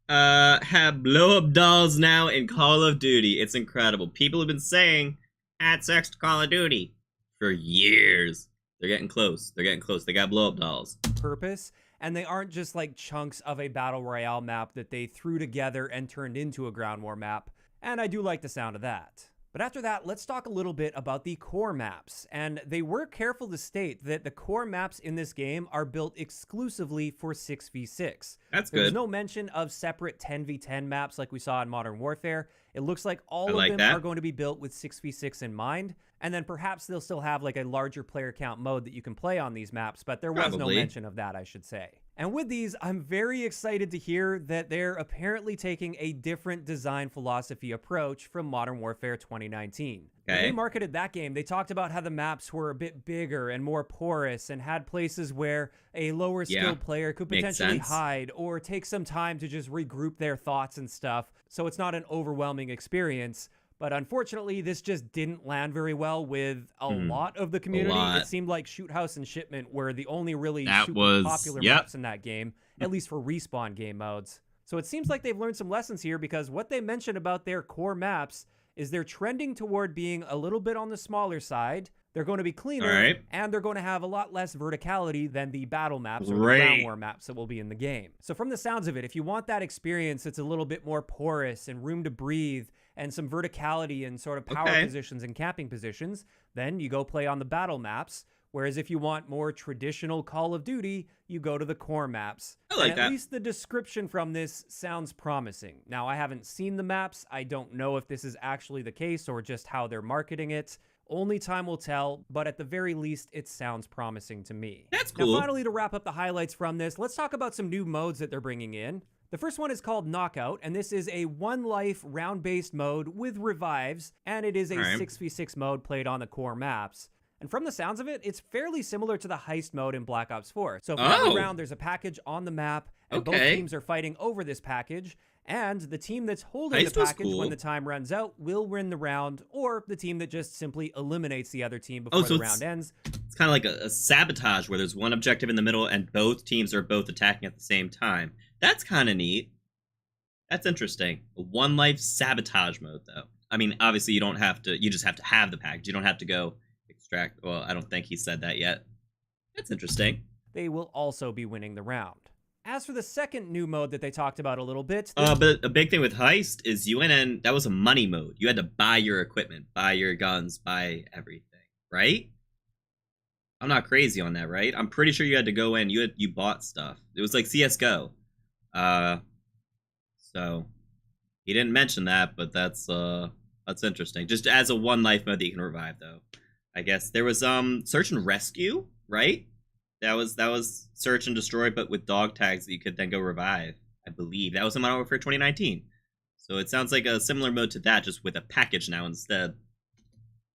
Have blow-up dolls now in Call of Duty. It's incredible. People have been saying, add sex to Call of Duty for years. They're getting close. They're getting close. They got blow-up dolls. Purpose, and they aren't just like chunks of a battle royale map that they threw together and turned into a ground war map. And I do like the sound of that. But after that, let's talk a little bit about the core maps. And they were careful to state that the core maps in this game are built exclusively for 6v6. That's There's good. no mention of separate 10v10 maps like we saw in Modern Warfare. It looks like all like of them that. are going to be built with 6v6 in mind. And then perhaps they'll still have like a larger player count mode that you can play on these maps, but there was no Probably. mention of that, I should say. And with these, I'm very excited to hear that they're apparently taking a different design philosophy approach from Modern Warfare 2019. When Okay. they marketed that game, they talked about how the maps were a bit bigger and more porous and had places where a lower skilled player could Makes potentially sense. hide or take some time to just regroup their thoughts and stuff, so it's not an overwhelming experience. But unfortunately, this just didn't land very well with a lot of the community. lot. It seemed like Shoot House and Shipment were the only really That super was- popular yep. maps in that game, at least for respawn game modes. So it seems like they've learned some lessons here, because what they mentioned about their core maps is they're trending toward being a little bit on the smaller side. They're going to be cleaner, Alright. and they're going to have a lot less verticality than the battle maps or the Great. ground war maps that will be in the game. So from the sounds of it, if you want that experience, it's a little bit more porous and room to breathe and some verticality and sort of power Okay. positions and camping positions, then you go play on the battle maps. Whereas if you want more traditional Call of Duty, you go to the core maps. I like and at that. least the description from this sounds promising. Now, I haven't seen the maps. I don't know if this is actually the case or just how they're marketing it. Only time will tell, but at the very least, it sounds promising to me. That's cool. Now, finally, to wrap up the highlights from this, let's talk about some new modes that they're bringing in. The first one is called Knockout, and this is a one-life round-based mode with revives, and it is a Alright. 6v6 mode played on the core maps. And from the sounds of it, it's fairly similar to the heist mode in Black Ops 4. So for every round, there's a package on the map, and both Okay. teams are fighting over this package. And the team that's holding Heist the was package cool. when the time runs out will win the round, or the team that just simply eliminates the other team before so the it's- round ends. It's kind of like a sabotage where there's one objective in the middle and both teams are both attacking at the same time. That's kind of neat. That's interesting. A one life sabotage mode, though. I mean, obviously you don't have to. You just have to have the package. You don't have to go extract. Well, I don't think he said that yet. That's interesting. They will also be winning the round. As for the second new mode that they talked about a little bit, But a big thing with Heist is UNN, that was a money mode. You had to buy your equipment, buy your guns, buy everything, right? I'm not crazy on that, right? I'm pretty sure you had to go in, you bought stuff. It was like CS:GO. So he didn't mention that, but that's interesting. Just as a one life mode that you can revive, though. I guess there was search and rescue, right? That was search and destroy, but with dog tags that you could then go revive. I believe that was in Modern Warfare 2019. So it sounds like a similar mode to that, just with a package now instead.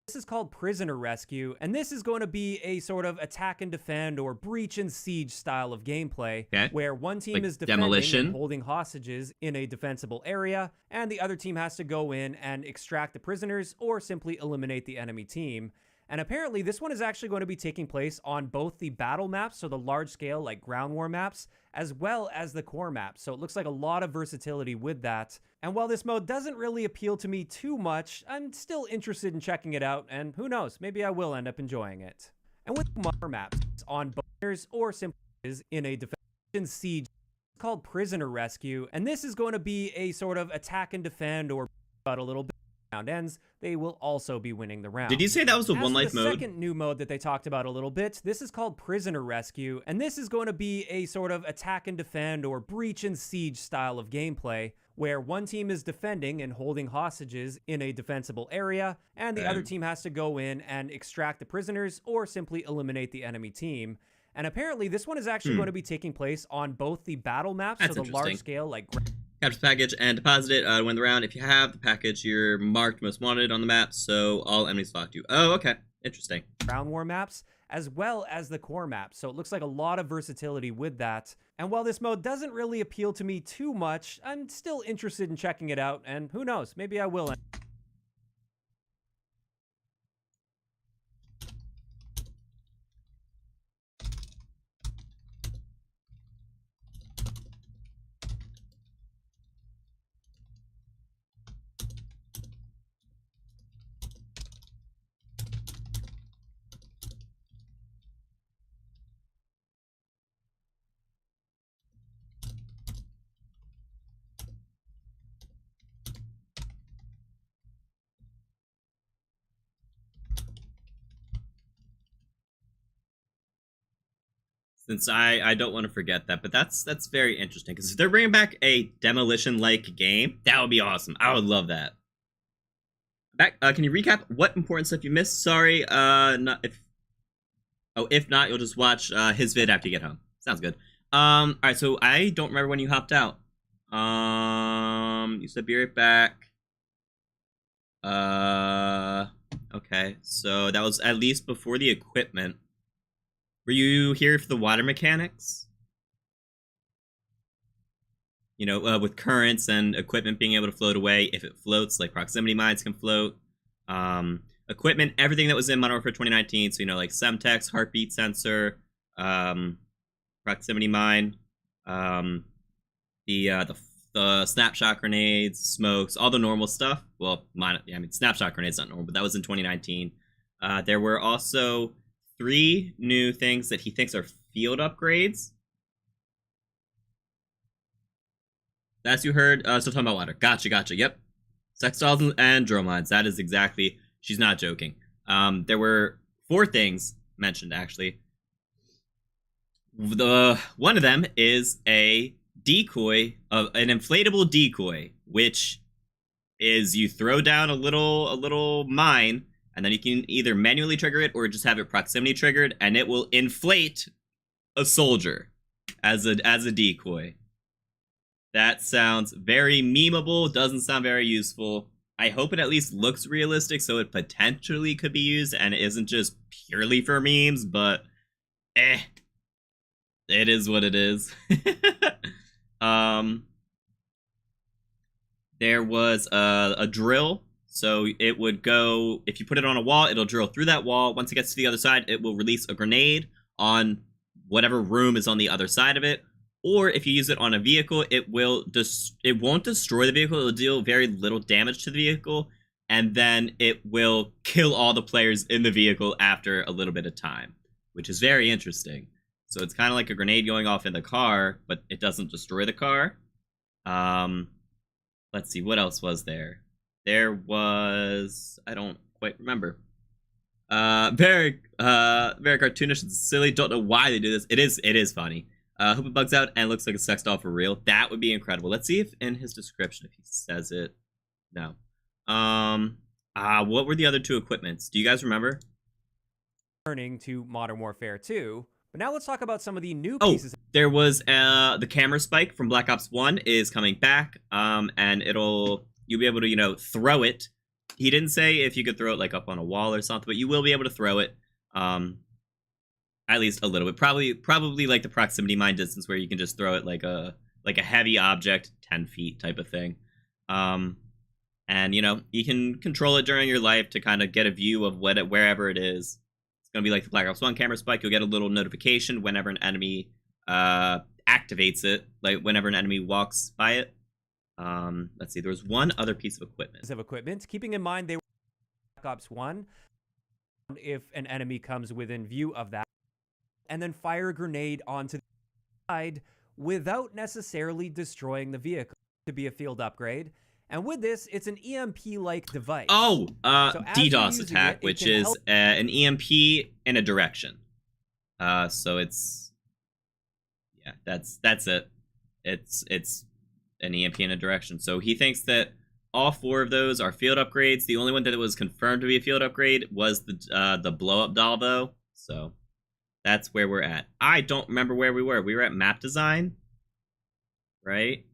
this is called Prisoner Rescue, and this is going to be a sort of attack and defend or breach and siege style of gameplay, Okay. where one team Like is defending Demolition? and holding hostages in a defensible area, and the other team has to go in and extract the prisoners or simply eliminate the enemy team. And apparently this one is actually going to be taking place on both the battle maps, so the large scale like ground war maps, as well as the core maps. So it looks like a lot of versatility with that. And while this mode doesn't really appeal to me too much, I'm still interested in checking it out, and who knows, maybe I will end up enjoying it. And with more maps on boners or simply in a defense siege called Prisoner Rescue, and this is going to be a sort of attack and defend or about a little bit round ends, they will also be winning the round. Did you say that was a one life mode? The second new mode that they talked about a little bit, this is called Prisoner Rescue, and this is going to be a sort of attack and defend or breach and siege style of gameplay, where one team is defending and holding hostages in a defensible area, and the other team has to go in and extract the prisoners or simply eliminate the enemy team. And apparently this one is actually going to be taking place on both the battle maps, That's so the large scale like capture the package and deposit it to win the round. If you have the package, you're marked most wanted on the map, so all enemies flock to you. Oh, okay. Interesting. ground war maps, as well as the core maps. So it looks like a lot of versatility with that. And while this mode doesn't really appeal to me too much, I'm still interested in checking it out, and who knows, maybe I will. Since I don't want to forget that, but that's very interesting, because if they're bringing back a demolition-like game, that would be awesome. I would love that. Back, can you recap what important stuff you missed? Sorry, if not, you'll just watch his vid after you get home. Sounds good. All right, so I don't remember when you hopped out. You said be right back. Okay, so that was at least before the equipment. Were you here for the water mechanics? You know, with currents and equipment being able to float away if it floats, like proximity mines can float. Equipment, everything that was in Modern Warfare 2019, so, you know, like Semtex, heartbeat sensor, proximity mine, the snapshot grenades, smokes, all the normal stuff. Well, I mean, snapshot grenades not normal, but that was in 2019. There were also 3 new things that he thinks are field upgrades. That's you heard. Still talking about water. Gotcha. Yep. Sex dolls and drill mines. That is exactly. She's not joking. There were 4 things mentioned, actually. One of them is a decoy, an inflatable decoy, which is you throw down a little mine, and then you can either manually trigger it or just have it proximity triggered, and it will inflate a soldier as a decoy. That sounds very memeable, doesn't sound very useful. I hope it at least looks realistic so it potentially could be used and it isn't just purely for memes, but it is what it is. There was a drill. So it would go, if you put it on a wall, it'll drill through that wall. Once it gets to the other side, it will release a grenade on whatever room is on the other side of it. Or if you use it on a vehicle, it won't destroy the vehicle. It'll deal very little damage to the vehicle. And then it will kill all the players in the vehicle after a little bit of time, which is very interesting. So it's kind of like a grenade going off in the car, but it doesn't destroy the car. Let's see, what else was there? There was, I don't quite remember. Very cartoonish and silly. Don't know why they do this. It is funny. Hope it bugs out and looks like a sex doll for real. That would be incredible. Let's see if in his description if he says it. No. What were the other 2 equipments? Do you guys remember? Turning to Modern Warfare 2. But now let's talk about some of the new pieces. There was the camera spike from Black Ops 1 is coming back. And you'll be able to, you know, throw it. He didn't say if you could throw it like up on a wall or something, but you will be able to throw it. At least a little bit. Probably like the proximity mine distance where you can just throw it like a heavy object, 10 feet type of thing. And, you know, you can control it during your life to kind of get a view of wherever it is. It's going to be like the Black Ops 1 camera spike. You'll get a little notification whenever an enemy activates it, like whenever an enemy walks by it. Let's see, there was one other piece of equipment. Keeping in mind they were Black Ops 1, if an enemy comes within view of that, and then fire a grenade onto the side without necessarily destroying the vehicle to be a field upgrade. And with this, it's an EMP-like device. Oh, So as you're DDoS using attack, it, it which can is help- an EMP in a direction. So it's, yeah, that's it. It's an EMP in a direction. So he thinks that all 4 of those are field upgrades. The only one that was confirmed to be a field upgrade was the blow-up doll, though. So that's where we're at. I don't remember where we were. We were at map design, right?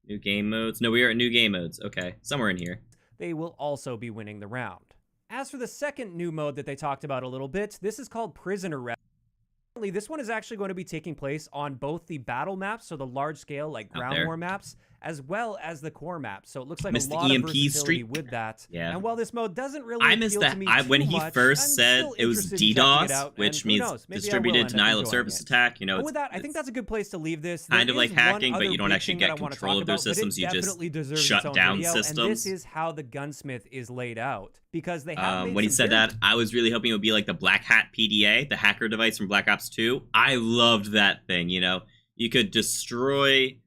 New game modes. No, we were at new game modes. Okay, somewhere in here. They will also be winning the round. As for the second new mode that they talked about a little bit, this is called Prisoner Rep. This one is actually going to be taking place on both the battle maps, so the large-scale, like, ground war maps, as well as the core maps. So it looks like Missed a lot the of EMP versatility streak. with that. Yeah. And while this mode doesn't really I missed appeal that. to me When too he much, first I'm said still it was interested in checking it DDoS, out, which and who means knows, maybe I will distributed end up denial of enjoying service it. attack. You know, And with that, I think that's a good place to leave this. There kind of like is one hacking, but other you don't big actually thing that get I want to control talk of their about, but it systems. You just definitely deserves shut its own down video, systems. And this is how the Gunsmith is laid out, because they have when he said that, I was really hoping it would be like the Black Hat PDA, the hacker device from Black Ops 2. I loved that thing, you know. You could destroy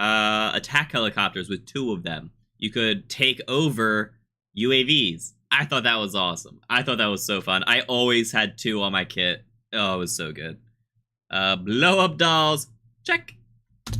attack helicopters with 2 of them. You could take over UAVs. I thought that was awesome. I thought that was so fun. I always had 2 on my kit. Oh, it was so good. Blow up dolls. Check.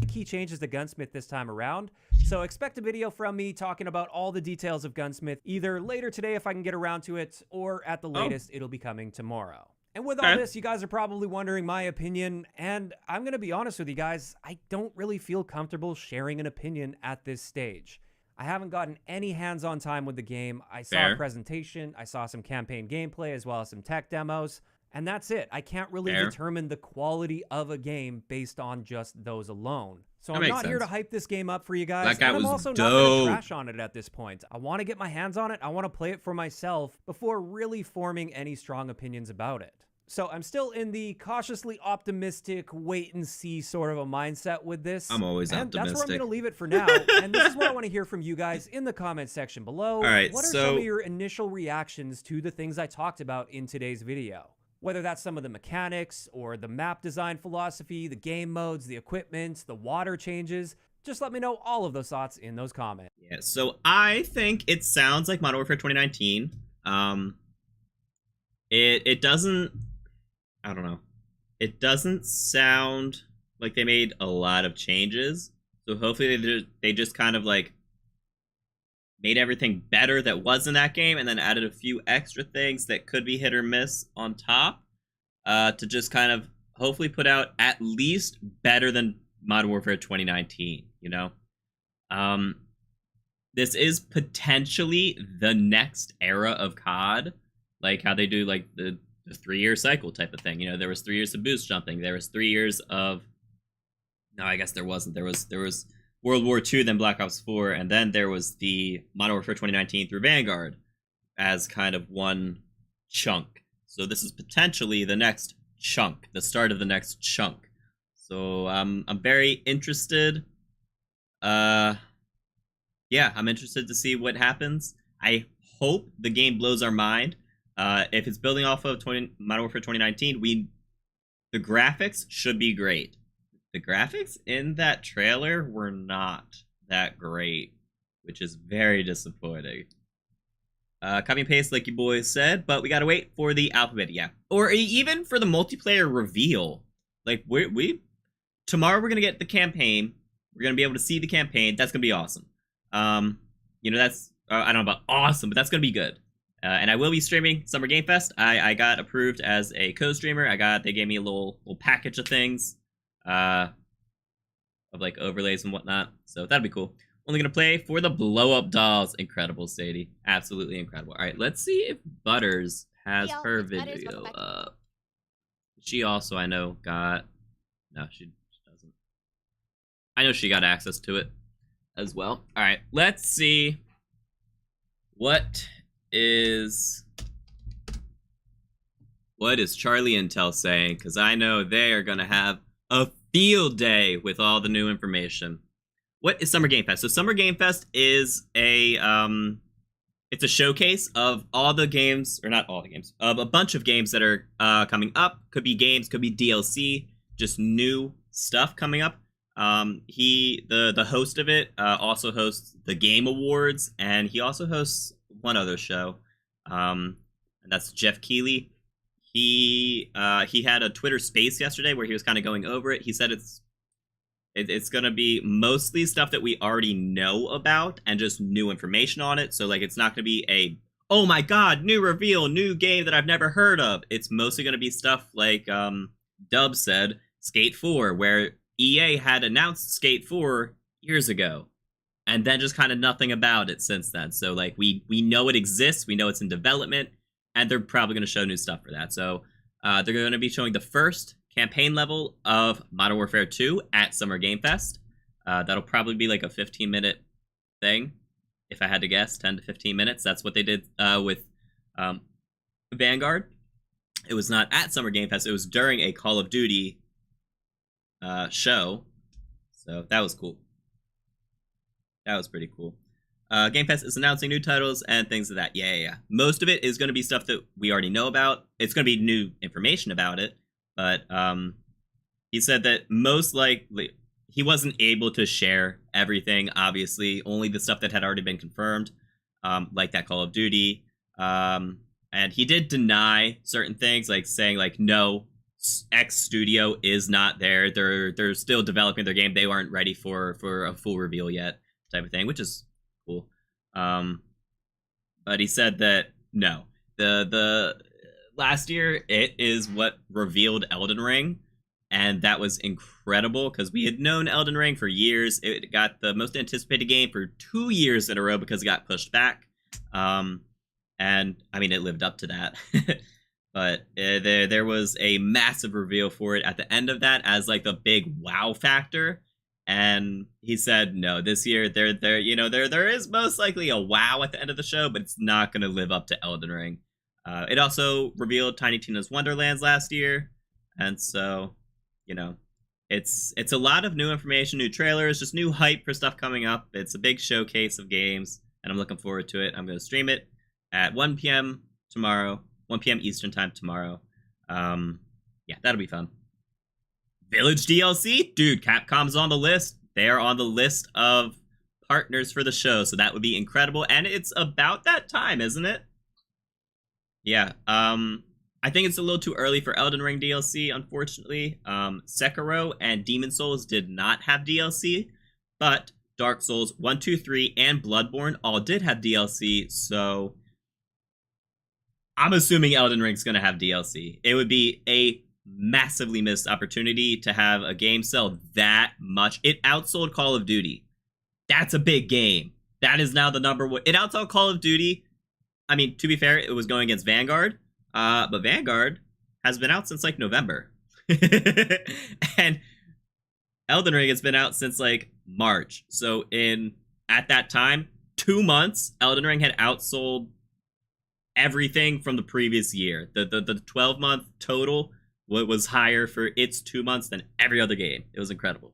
Key changes to Gunsmith this time around. So expect a video from me talking about all the details of Gunsmith either later today if I can get around to it, or at the latest it'll be coming tomorrow. And with all this, you guys are probably wondering my opinion, and I'm going to be honest with you guys, I don't really feel comfortable sharing an opinion at this stage. I haven't gotten any hands-on time with the game. I saw a presentation, I saw some campaign gameplay, as well as some tech demos, and that's it. I can't really determine the quality of a game based on just those alone. So I'm not here to hype this game up for you guys, and I'm also not going to trash on it at this point. I want to get my hands on it, I want to play it for myself before really forming any strong opinions about it. So I'm still in the cautiously optimistic, wait-and-see sort of a mindset with this. I'm always optimistic. That's where I'm going to leave it for now, and this is what I want to hear from you guys in the comment section below. All right, what are some of your initial reactions to the things I talked about in today's video? Whether that's some of the mechanics, or the map design philosophy, the game modes, the equipment, the water changes, just let me know all of those thoughts in those comments. Yeah, so I think it sounds like Modern Warfare 2019. It doesn't... I don't know. It doesn't sound like they made a lot of changes. So hopefully they just kind of like made everything better that was in that game, and then added a few extra things that could be hit or miss on top, to just kind of hopefully put out at least better than Modern Warfare 2019, you know? This is potentially the next era of COD, like how they do like the 3-year cycle type of thing. You know, there was 3 years of boost jumping. There was 3 years of... No, I guess there wasn't. There was World War II, then Black Ops 4, and then there was the Modern Warfare 2019 through Vanguard as kind of one chunk. So this is potentially the next chunk, the start of the next chunk. So I'm very interested. Yeah, I'm interested to see what happens. I hope the game blows our mind. If it's building off of Modern Warfare 2019, the graphics should be great. The graphics in that trailer were not that great, which is very disappointing. Copy and paste like you boys said, but we gotta wait for the alpha beta, yeah. Or even for the multiplayer reveal. Like, tomorrow we're gonna get the campaign. We're gonna be able to see the campaign. That's gonna be awesome. You know, that's, I don't know about awesome, but that's gonna be good. And I will be streaming Summer Game Fest. I got approved as a co-streamer. They gave me a little package of things, of like overlays and whatnot. So that'll be cool. Only gonna play for the blow up dolls. Incredible, Sadie. Absolutely incredible. All right, let's see if Butters has her video up. She also, I know, got... No, she doesn't. I know she got access to it as well. All right, let's see What is Charlie Intel saying? Because I know they are going to have a field day with all the new information. What is Summer Game Fest? So Summer Game Fest is it's a showcase of all the games, or not all the games, of a bunch of games that are coming up. Could be games, could be DLC, just new stuff coming up. The host of it also hosts the Game Awards, and he also hosts one other show, and that's Jeff Keighley. He had a Twitter Space yesterday where he was kind of going over it. He said it's going to be mostly stuff that we already know about and just new information on it. So like it's not going to be a, oh my god, new reveal, new game that I've never heard of. It's mostly going to be stuff like Dub said, Skate 4, where EA had announced Skate 4 years ago and then just kind of nothing about it since then. So like we know it exists, we know it's in development, and they're probably going to show new stuff for that. So they're going to be showing the first campaign level of Modern Warfare 2 at Summer Game Fest. That'll probably be like a 15-minute thing, if I had to guess, 10 to 15 minutes. That's what they did with Vanguard. It was not at Summer Game Fest. It was during a Call of Duty show. So that was cool. That was pretty cool. Game Pass is announcing new titles and things of that. Yeah. Most of it is going to be stuff that we already know about. It's going to be new information about it. But he said that most likely he wasn't able to share everything, obviously. Only the stuff that had already been confirmed, like that Call of Duty. And he did deny certain things, like saying, like, no, X Studio is not there. They're still developing their game. They aren't ready for a full reveal yet, type of thing, which is cool. But he said that no, the last year it is what revealed Elden Ring, and that was incredible because we had known Elden Ring for years. It got the most anticipated game for 2 years in a row because it got pushed back. And I mean, it lived up to that. But there was a massive reveal for it at the end of that as like the big wow factor. And he said, no, this year there is most likely a wow at the end of the show, but it's not going to live up to Elden Ring. It also revealed Tiny Tina's Wonderlands last year, and so it's a lot of new information, new trailers, just new hype for stuff coming up. It's a big showcase of games, and I'm looking forward to it. I'm going to stream it at 1 p.m. tomorrow, 1 p.m. Eastern time tomorrow. Yeah, that'll be fun. Village DLC? Dude, Capcom's on the list. They are on the list of partners for the show, so that would be incredible. And it's about that time, isn't it? Yeah, I think it's a little too early for Elden Ring DLC, unfortunately. Sekiro and Demon Souls did not have DLC, but Dark Souls 1, 2, 3, and Bloodborne all did have DLC, so I'm assuming Elden Ring's going to have DLC. It would be a massively missed opportunity to have a game sell that much. It outsold Call of Duty. That's a big game. That is now the number one. It outsold Call of Duty. I mean, to be fair, it was going against Vanguard, but Vanguard has been out since like November. And Elden Ring has been out since like March. So at that time, 2 months, Elden Ring had outsold everything from the previous year. The 12-month total was higher for its 2 months than every other game. It was incredible.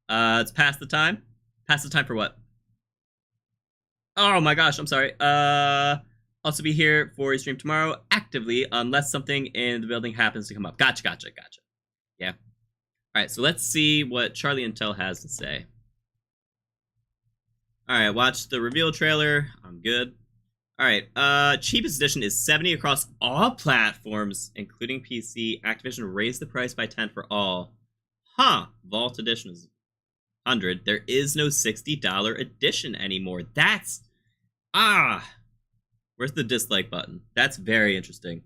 It's past the time. Past the time for what? Oh my gosh, I'm sorry. Also be here for a stream tomorrow actively unless something in the building happens to come up. Gotcha. Yeah. All right, so let's see what Charlie Intel has to say. All right, watch the reveal trailer. I'm good. All right, cheapest edition is $70 across all platforms, including PC. Activision raised the price by 10 for all. Huh, Vault edition is $100. There is no $60 edition anymore. That's, where's the dislike button? That's very interesting.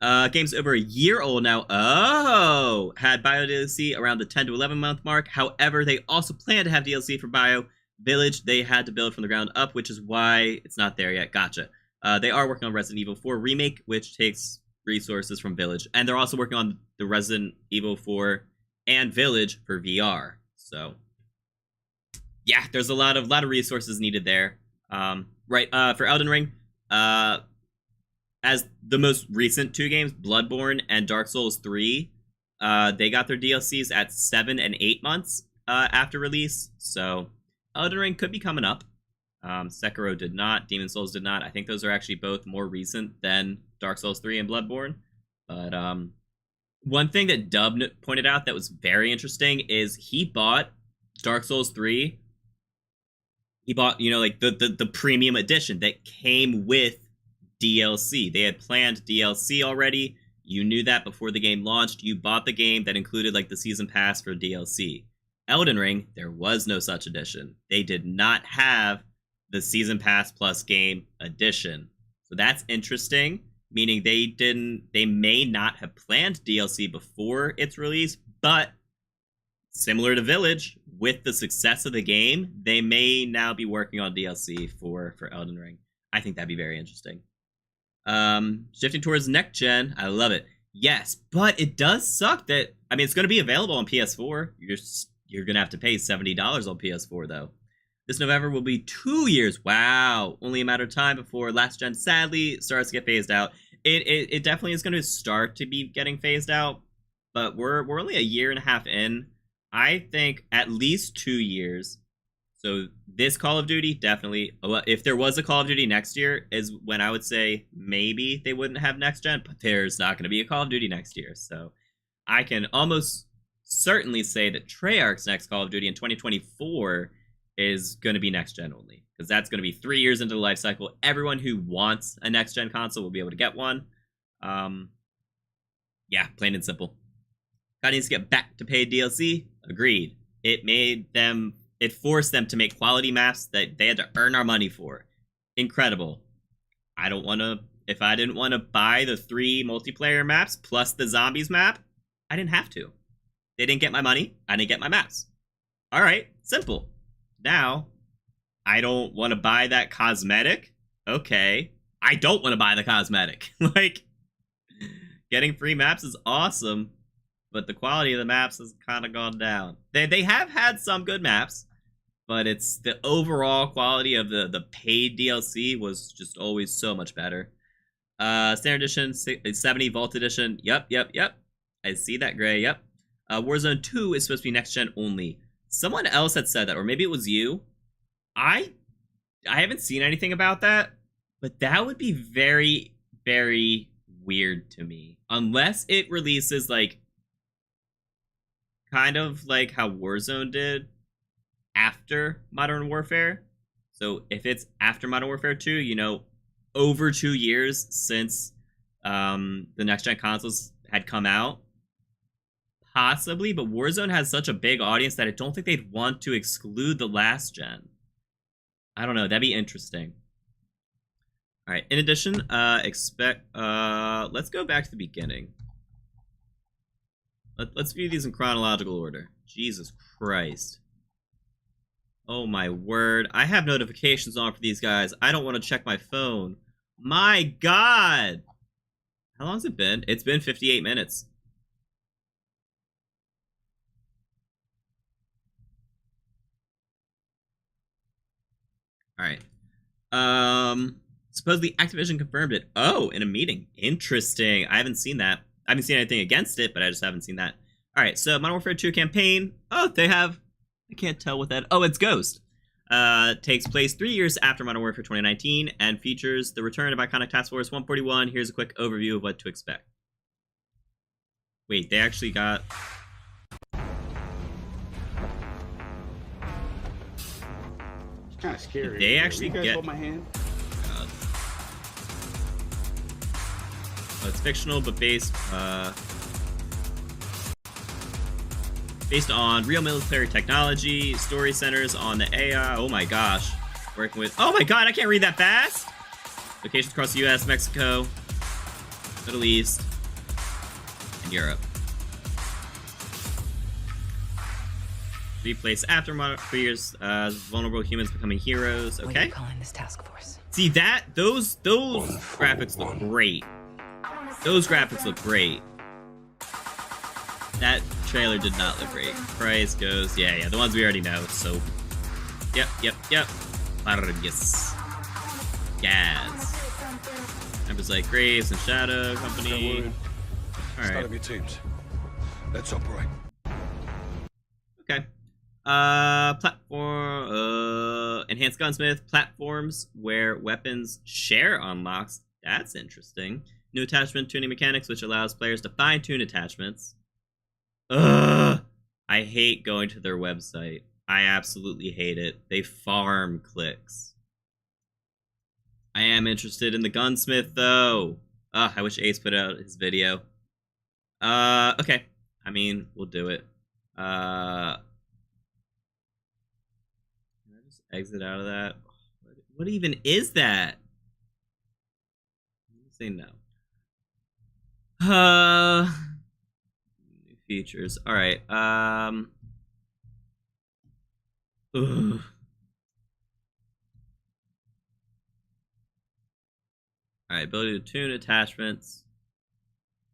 Game's over a year old now. Oh, had Bio DLC around the 10 to 11 month mark. However, they also plan to have DLC for Bio. Village, they had to build from the ground up, which is why it's not there yet. Gotcha. They are working on Resident Evil 4 Remake, which takes resources from Village. And they're also working on the Resident Evil 4 and Village for VR. So, yeah, there's a lot of resources needed there. Right. For Elden Ring, as the most recent 2 games, Bloodborne and Dark Souls 3, they got their DLCs at 7 and 8 months after release. So Elden Ring could be coming up. Sekiro did not. Demon Souls did not. I think those are actually both more recent than Dark Souls 3 and Bloodborne. But one thing that Dub pointed out that was very interesting is he bought Dark Souls 3. He bought, like the premium edition that came with DLC. They had planned DLC already. You knew that before the game launched. You bought the game that included like the season pass for DLC. Elden Ring, there was no such edition. They did not have the season pass plus game edition. So that's interesting, meaning they may not have planned DLC before its release, but similar to Village, with the success of the game, they may now be working on DLC for Elden Ring. I think that'd be very interesting. Shifting towards next gen, I love it. Yes, but it does suck that, it's going to be available on PS4. You're going to have to pay $70 on PS4, though. This November will be 2 years. Wow. Only a matter of time before last gen, sadly, starts to get phased out. It definitely is going to start to be getting phased out, but we're only a year and a half in. I think at least 2 years. So this Call of Duty, definitely. If there was a Call of Duty next year, is when I would say maybe they wouldn't have next gen, but there's not going to be a Call of Duty next year. So I can almost certainly say that Treyarch's next Call of Duty in 2024 is going to be next gen only, because that's going to be 3 years into the life cycle. Everyone who wants a next gen console will be able to get one. Yeah, plain and simple. God needs to get back to paid DLC. Agreed. It forced them to make quality maps that they had to earn our money for. Incredible. If I didn't want to buy the 3 multiplayer maps plus the zombies map, I didn't have to. They didn't get my money. I didn't get my maps. All right, simple. Now, I don't want to buy that cosmetic. Okay. I don't want to buy the cosmetic. Getting free maps is awesome, but the quality of the maps has kind of gone down. They have had some good maps, but it's the overall quality of the paid DLC was just always so much better. Standard Edition, 70 Vault Edition. Yep. I see that, Gray. Yep. Warzone 2 is supposed to be next gen only. Someone else had said that, or maybe it was you. I haven't seen anything about that, but that would be very, very weird to me. Unless it releases kind of like how Warzone did after Modern Warfare. So if it's after Modern Warfare 2, over 2 years since the next gen consoles had come out, possibly, but Warzone has such a big audience that I don't think they'd want to exclude the last gen. I don't know. That'd be interesting. All right. In addition, let's go back to the beginning. Let's view these in chronological order. Jesus Christ. Oh my word. I have notifications on for these guys. I don't want to check my phone. My God. How long has it been? It's been 58 minutes. All right. Supposedly Activision confirmed it. Oh, in a meeting. Interesting. I haven't seen that. I haven't seen anything against it, but I just haven't seen that. All right, so Modern Warfare 2 campaign. Oh, they have... I can't tell what that... Oh, it's Ghost. Takes place 3 years after Modern Warfare 2019 and features the return of iconic Task Force 141. Here's a quick overview of what to expect. Wait, they actually got... It's kind of scary. They actually you guys get... hold my hand? Oh, it's fictional, but based on real military technology. Story centers on the AI. Oh my gosh. Working with... Oh my God, I can't read that fast! Locations across the US, Mexico, Middle East, and Europe. Replace after modern 3 years, vulnerable humans becoming heroes. Okay. What are you calling this task force? See that? Those graphics look great. Those graphics look great. That trailer did not look great. Price goes, yeah, the ones we already know. So, yep. Vargas. Gaz. Members like Graves and Shadow Company. All Start right. up your teams. Let's operate. Okay. Platform. Enhanced Gunsmith platforms where weapons share unlocks. That's interesting. New attachment tuning mechanics, which allows players to fine-tune attachments. Ugh. I hate going to their website. I absolutely hate it. They farm clicks. I am interested in the Gunsmith, though. I wish Ace put out his video. Okay. I mean, we'll do it. Can I just exit out of that? What even is that? Say no. New features. All right. Ugh. All right. Ability to tune attachments.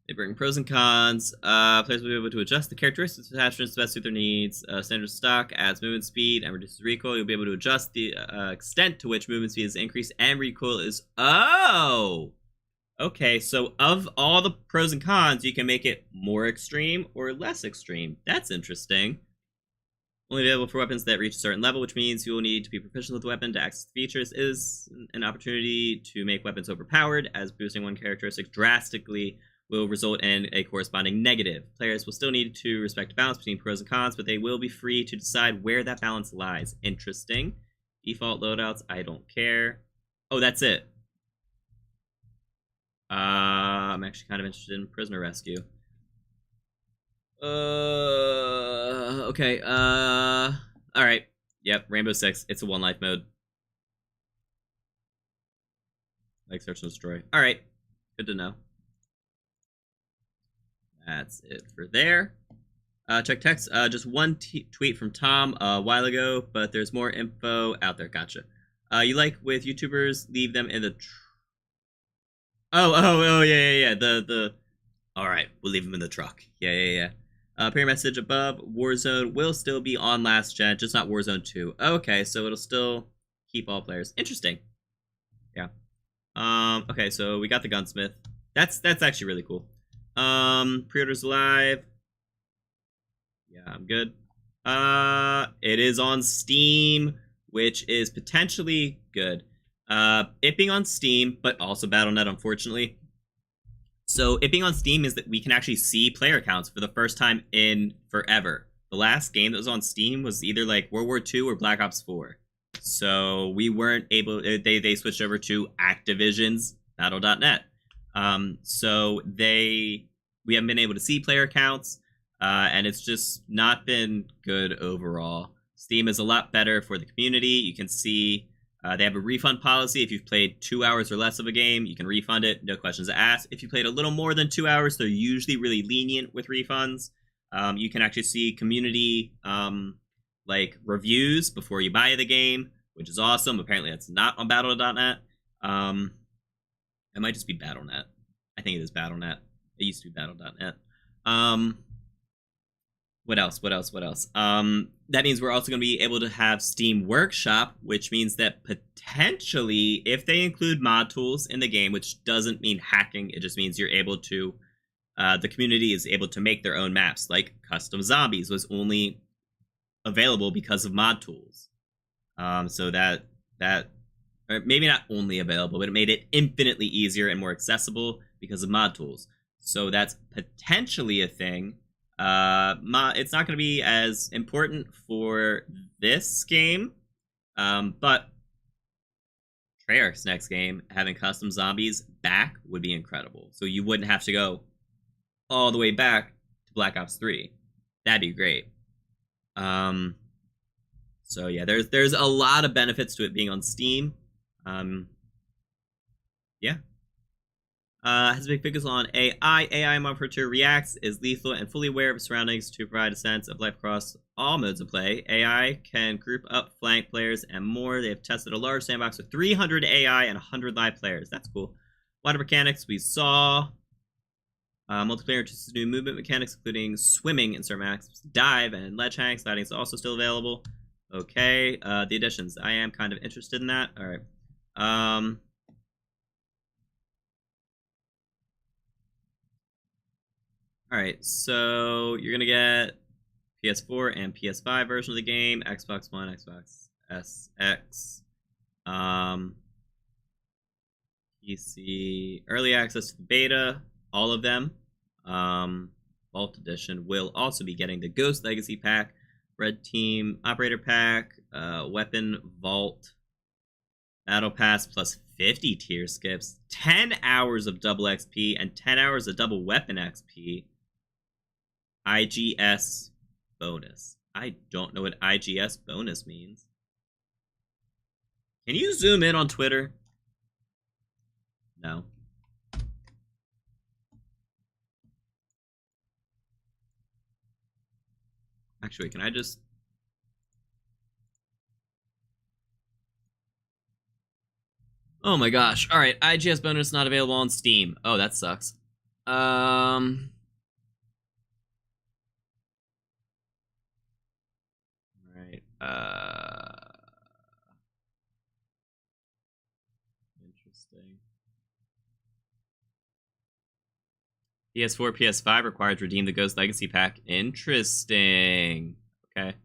They bring pros and cons. Players will be able to adjust the characteristics of attachments to best suit their needs. Standard stock adds movement speed and reduces recoil. You'll be able to adjust the extent to which movement speed is increased and recoil is... Oh! Okay, so of all the pros and cons, you can make it more extreme or less extreme. That's interesting. Only available for weapons that reach a certain level, which means you will need to be proficient with the weapon to access the features. Is an opportunity to make weapons overpowered, as boosting one characteristic drastically will result in a corresponding negative. Players will still need to respect the balance between pros and cons, but they will be free to decide where that balance lies. Interesting. Default loadouts, I don't care. Oh, that's it. I'm actually kind of interested in prisoner rescue. Okay. All right. Yep. Rainbow Six. It's a one life mode. Like search and destroy. All right. Good to know. That's it for there. Check text. Just one tweet from Tom a while ago, but there's more info out there. Gotcha. You like with YouTubers, leave them in the. Oh, yeah. All right, we'll leave them in the truck. Yeah. Prayer message above. Warzone will still be on last gen, just not Warzone 2. Okay, so it'll still keep all players. Interesting. Yeah. Okay, so we got the Gunsmith. That's actually really cool. Pre-orders live. Yeah, I'm good. It is on Steam, which is potentially good. It being on Steam, but also Battle.net, unfortunately. So it being on Steam is that we can actually see player counts for the first time in forever. The last game that was on Steam was either like World War II or Black Ops 4. So we weren't able, they switched over to Activision's Battle.net. So we haven't been able to see player counts, and it's just not been good overall. Steam is a lot better for the community. You can see they have a refund policy. If you've played 2 hours or less of a game, you can refund it, no questions asked. If you played a little more than 2 hours, they're usually really lenient with refunds. You can actually see community like reviews before you buy the game, which is awesome. Apparently that's not on Battle.net. It might just be Battle.net. I think it is Battle.net. It used to be Battle.net. What else? That means we're also going to be able to have Steam Workshop, which means that potentially, if they include mod tools in the game, which doesn't mean hacking, it just means you're able to, the community is able to make their own maps. Like Custom Zombies was only available because of mod tools. So that or maybe not only available, but it made it infinitely easier and more accessible because of mod tools. So that's potentially a thing. It's not going to be as important for this game, but Treyarch's next game, having Custom Zombies back would be incredible. So you wouldn't have to go all the way back to Black Ops 3. That'd be great. So yeah, there's a lot of benefits to it being on Steam. Yeah. Has a big focus on AI. AI mod to reacts, is lethal, and fully aware of its surroundings to provide a sense of life across all modes of play. AI can group up, flank players, and more. They have tested a large sandbox with 300 AI and 100 live players. That's cool. Water mechanics we saw. Multiplayer introduces new movement mechanics, including swimming in certain maps, dive, and ledge hang. Sliding is also still available. Okay. The additions. I am kind of interested in that. All right. Alright, so you're gonna get PS4 and PS5 version of the game, Xbox One, Xbox SX, PC, early access to the beta, all of them. Vault Edition will also be getting the Ghost Legacy Pack, Red Team Operator Pack, Weapon Vault, Battle Pass plus 50 tier skips, 10 hours of double XP, and 10 hours of double weapon XP. IGS bonus. I don't know what IGS bonus means. Can you zoom in on Twitter? No. Actually, can I just... Oh my gosh. Alright, IGS bonus not available on Steam. Oh, that sucks. Alright, interesting. PS4, PS5 required to redeem the Ghost Legacy Pack. Interesting. Okay.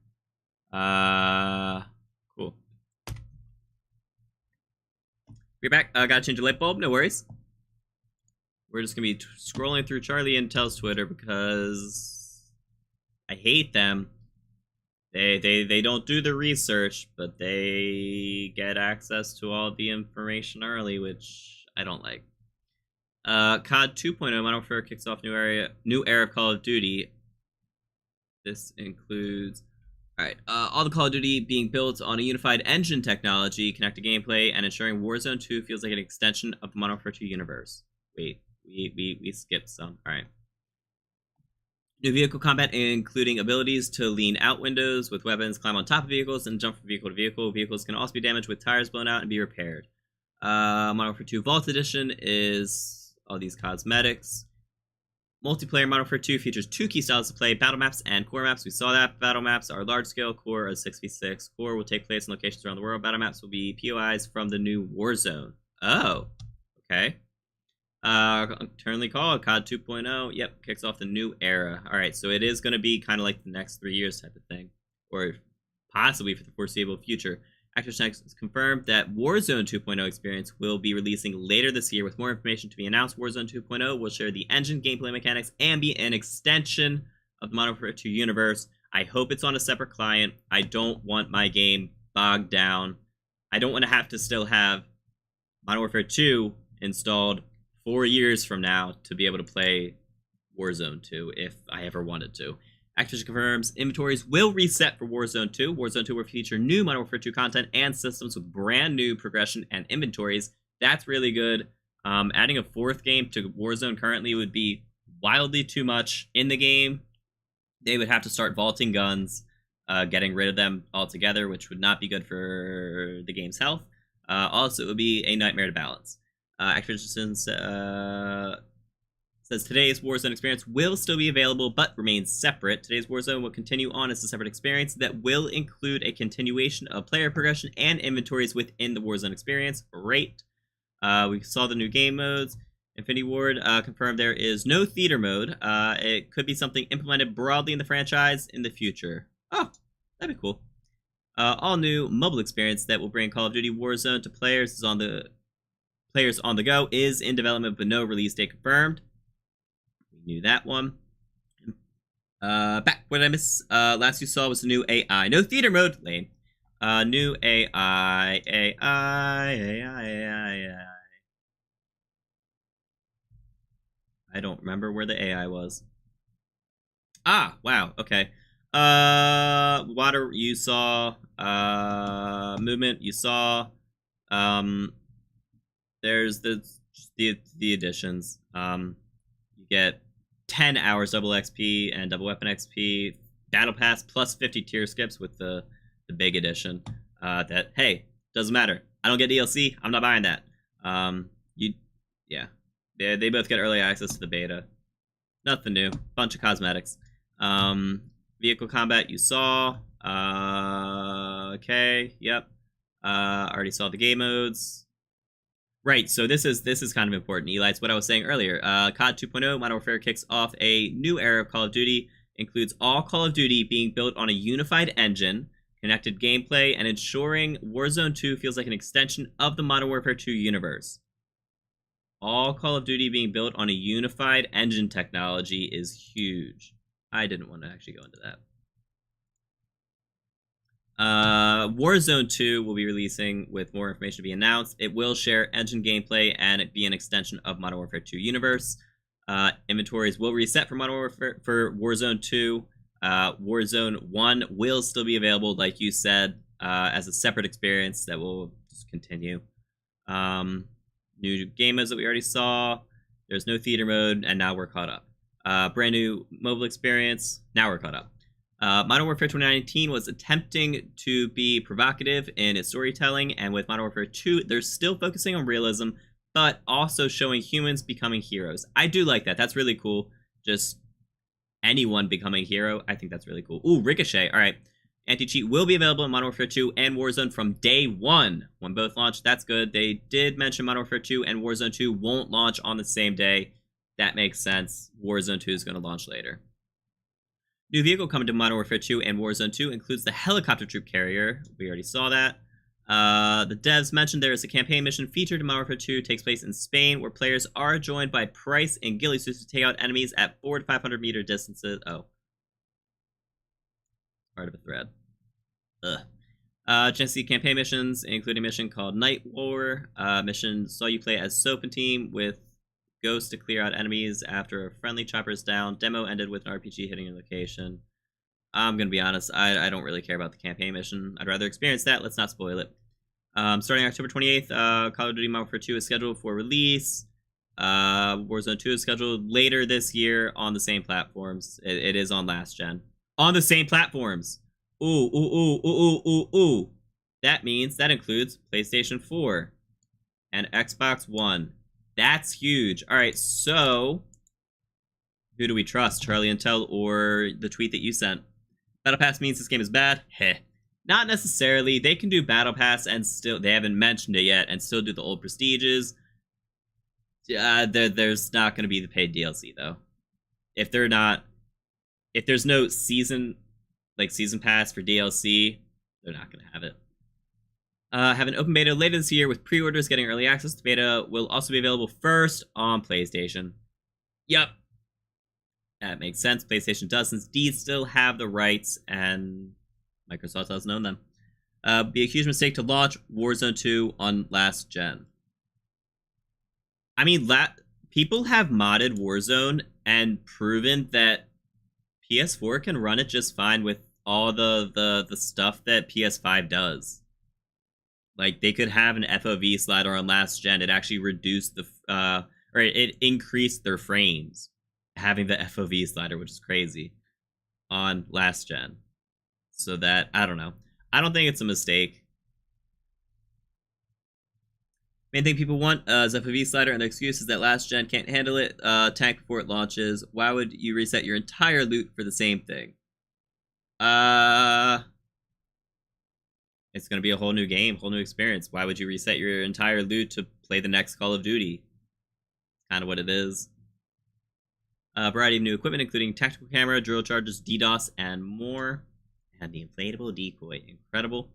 Cool. We're back. Gotta change the light bulb. No worries. We're just gonna be scrolling through Charlie Intel's Twitter because I hate them. They don't do the research, but they get access to all the information early, which I don't like. COD 2.0 Modern Warfare kicks off new era of Call of Duty. This includes all the Call of Duty being built on a unified engine technology, connected gameplay, and ensuring Warzone 2 feels like an extension of the Modern Warfare 2 universe. Wait, we skipped some. All right. New vehicle combat, including abilities to lean out windows with weapons, climb on top of vehicles, and jump from vehicle to vehicle. Vehicles can also be damaged with tires blown out and be repaired. Modern Warfare 2 Vault Edition is all these cosmetics. Multiplayer Modern Warfare 2 features 2 key styles to play, battle maps and core maps. We saw that. Battle maps are large-scale, core is 6v6. Core will take place in locations around the world. Battle maps will be POIs from the new Warzone. Oh, okay. Currently called COD 2.0. Yep, kicks off the new era. All right, so it is going to be kind of like the next 3 years type of thing, or possibly for the foreseeable future. Activision has confirmed that Warzone 2.0 experience will be releasing later this year, with more information to be announced. Warzone 2.0 will share the engine, gameplay mechanics, and be an extension of the Modern Warfare 2 universe. I hope it's on a separate client. I don't want my game bogged down. I don't want to have to still have Modern Warfare 2 installed 4 years from now to be able to play Warzone 2 if I ever wanted to. Activision confirms inventories will reset for Warzone 2. Warzone 2 will feature new Modern Warfare 2 content and systems with brand new progression and inventories. That's really good. Adding a 4th game to Warzone currently would be wildly too much in the game. They would have to start vaulting guns, getting rid of them altogether, which would not be good for the game's health. Also, it would be a nightmare to balance. Activision says today's Warzone experience will still be available, but remains separate. Today's Warzone will continue on as a separate experience that will include a continuation of player progression and inventories within the Warzone experience. Great. We saw the new game modes. Infinity Ward confirmed there is no theater mode. It could be something implemented broadly in the franchise in the future. Oh, that'd be cool. All new mobile experience that will bring Call of Duty Warzone to players on the go is in development, but no release date confirmed. We knew that one. Back, what did I miss? Last you saw was the new AI. No theater mode. Lame. New AI. I don't remember where the AI was. Ah, wow. Okay. Water you saw. Movement you saw. There's the additions. You get 10 hours double XP and double weapon XP. Battle Pass plus 50 tier skips with the big edition. That, hey, doesn't matter. I don't get DLC. I'm not buying that. They both get early access to the beta. Nothing new. Bunch of cosmetics. Vehicle combat you saw. Okay, yep. Already saw the game modes. Right, so this is kind of important, Eli. It's what I was saying earlier. COD 2.0 Modern Warfare kicks off a new era of Call of Duty, includes all Call of Duty being built on a unified engine, connected gameplay, and ensuring Warzone 2 feels like an extension of the Modern Warfare 2 universe. All Call of Duty being built on a unified engine technology is huge. I didn't want to actually go into that. Warzone 2 will be releasing with more information to be announced. It will share engine gameplay and it be an extension of Modern Warfare 2 universe. Inventories will reset for Modern Warfare for Warzone 2. Warzone 1 will still be available, like you said, as a separate experience that will just continue. New game modes that we already saw. There's no theater mode, and now we're caught up. Brand new mobile experience. Now we're caught up. Modern Warfare 2019 was attempting to be provocative in its storytelling, and with Modern Warfare 2, they're still focusing on realism, but also showing humans becoming heroes. I do like that. That's really cool. Just anyone becoming a hero, I think that's really cool. Ooh, Ricochet. All right. Anti-cheat will be available in Modern Warfare 2 and Warzone from day one when both launch. That's good. They did mention Modern Warfare 2 and Warzone 2 won't launch on the same day. That makes sense. Warzone 2 is going to launch later. New vehicle coming to Modern Warfare 2 and Warzone 2 includes the helicopter troop carrier. We already saw that. The devs mentioned there is a campaign mission featured in Modern Warfare 2. Takes place in Spain, where players are joined by Price and ghillie suits to take out enemies at 400 to 500 meter distances. Oh. Part of a thread. Chance to see campaign missions, including a mission called Night War. Mission saw you play as Soap and team with Ghost to clear out enemies after a friendly chopper is down. Demo ended with an RPG hitting your location. I'm going to be honest, I don't really care about the campaign mission. I'd rather experience that. Let's not spoil it. Starting October 28th, Call of Duty Modern Warfare 2 is scheduled for release. Warzone 2 is scheduled later this year on the same platforms. It is on last gen. On the same platforms. Ooh. That means that includes PlayStation 4 and Xbox One. That's huge. All right, so who do we trust, Charlie Intel or the tweet that you sent? Battle Pass means this game is bad? Heh. Not necessarily. They can do Battle Pass and still, they haven't mentioned it yet, and still do the old Prestiges. There's not going to be the paid DLC, though. If there's no season pass for DLC, they're not going to have it. Have an open beta later this year with pre-orders getting early access. The beta will also be available first on PlayStation. Yep. That makes sense. PlayStation does indeed still have the rights, and Microsoft doesn't own them. Be a huge mistake to launch Warzone 2 on last gen. I mean, people have modded Warzone and proven that PS4 can run it just fine with all the stuff that PS5 does. Like, they could have an FOV slider on last gen. It actually reduced it increased their frames, having the FOV slider, which is crazy, on last gen. So that, I don't know. I don't think it's a mistake. Main thing people want is FOV slider, and the excuse is that last gen can't handle it. Tank before it launches. Why would you reset your entire loot for the same thing? It's going to be a whole new game, whole new experience. Why would you reset your entire loot to play the next Call of Duty? Kind of what it is. A variety of new equipment, including tactical camera, drill charges, DDoS, and more. And the Inflatable Decoy. Incredible.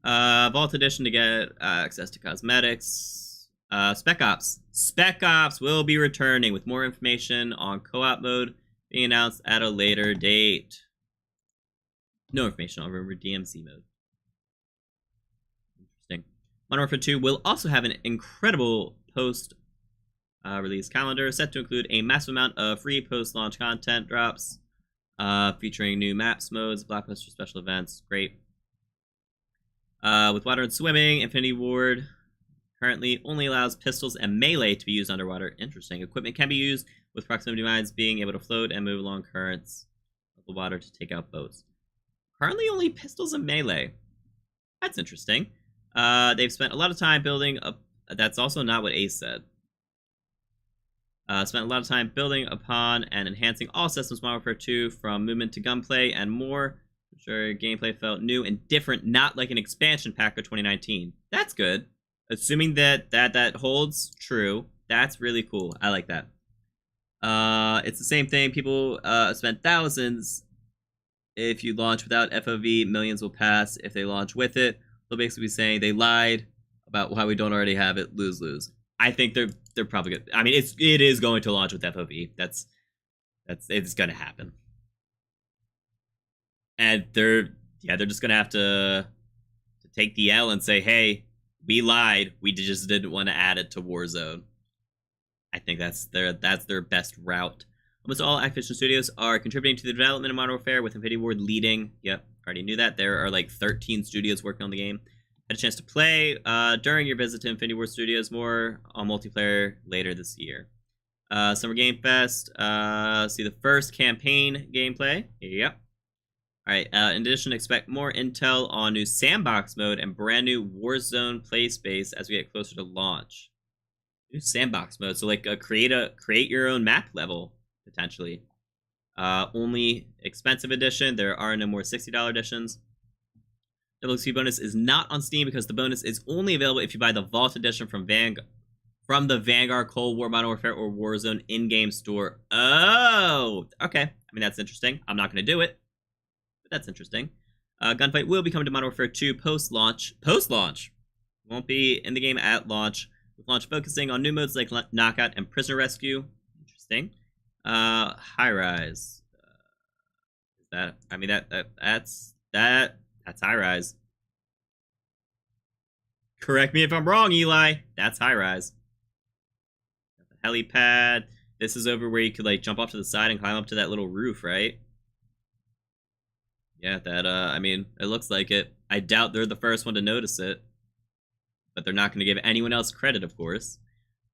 Vault Edition to get access to cosmetics. Spec Ops. Spec Ops will be returning with more information on co-op mode being announced at a later date. No information on DMC mode. Interesting. Modern Warfare 2 will also have an incredible post-release calendar set to include a massive amount of free post-launch content drops, featuring new maps, modes, blockbuster special events. Great. With water and swimming, Infinity Ward currently only allows pistols and melee to be used underwater. Interesting. Equipment can be used with proximity mines being able to float and move along currents of the water to take out boats. Currently only pistols and melee. That's interesting. They've spent a lot of time building up. That's also not what Ace said. Spent a lot of time building upon and enhancing all systems Modern Warfare 2, from movement to gunplay and more. I'm sure gameplay felt new and different, not like an expansion pack of 2019. That's good. Assuming that holds true, that's really cool. I like that. It's the same thing. People spend thousands. If you launch without FOV, millions will pass. If they launch with it, they'll basically be saying they lied about why we don't already have it. Lose lose. I think they're probably good. I mean, it is going to launch with FOV. It's gonna happen. And they're just gonna have to take the L and say, hey, we lied. We just didn't want to add it to Warzone. I think that's their best route. Almost all Activision studios are contributing to the development of Modern Warfare, with Infinity Ward leading. Yep, already knew that. There are like 13 studios working on the game. Had a chance to play during your visit to Infinity Ward Studios. More on multiplayer later this year. Summer Game Fest. See the first campaign gameplay. Yep. Alright, in addition, expect more intel on new sandbox mode and brand new Warzone play space as we get closer to launch. New sandbox mode, so like create your own map level, potentially. Only expensive edition. There are no more $60 editions. WXP bonus is not on Steam because the bonus is only available if you buy the Vault edition from the Vanguard, Cold War, Modern Warfare, or Warzone in-game store. Oh, okay. I mean, that's interesting. I'm not going to do it, but that's interesting. Gunfight will be coming to Modern Warfare 2 post-launch. Post-launch! Won't be in the game at launch. With launch focusing on new modes like Knockout and Prisoner Rescue. Interesting. High Rise. That's High Rise. Correct me if I'm wrong, Eli. That's High Rise. Got the helipad. This is over where you could like jump off to the side and climb up to that little roof, right? Yeah, I mean, it looks like it. I doubt they're the first one to notice it. But they're not going to give anyone else credit, of course.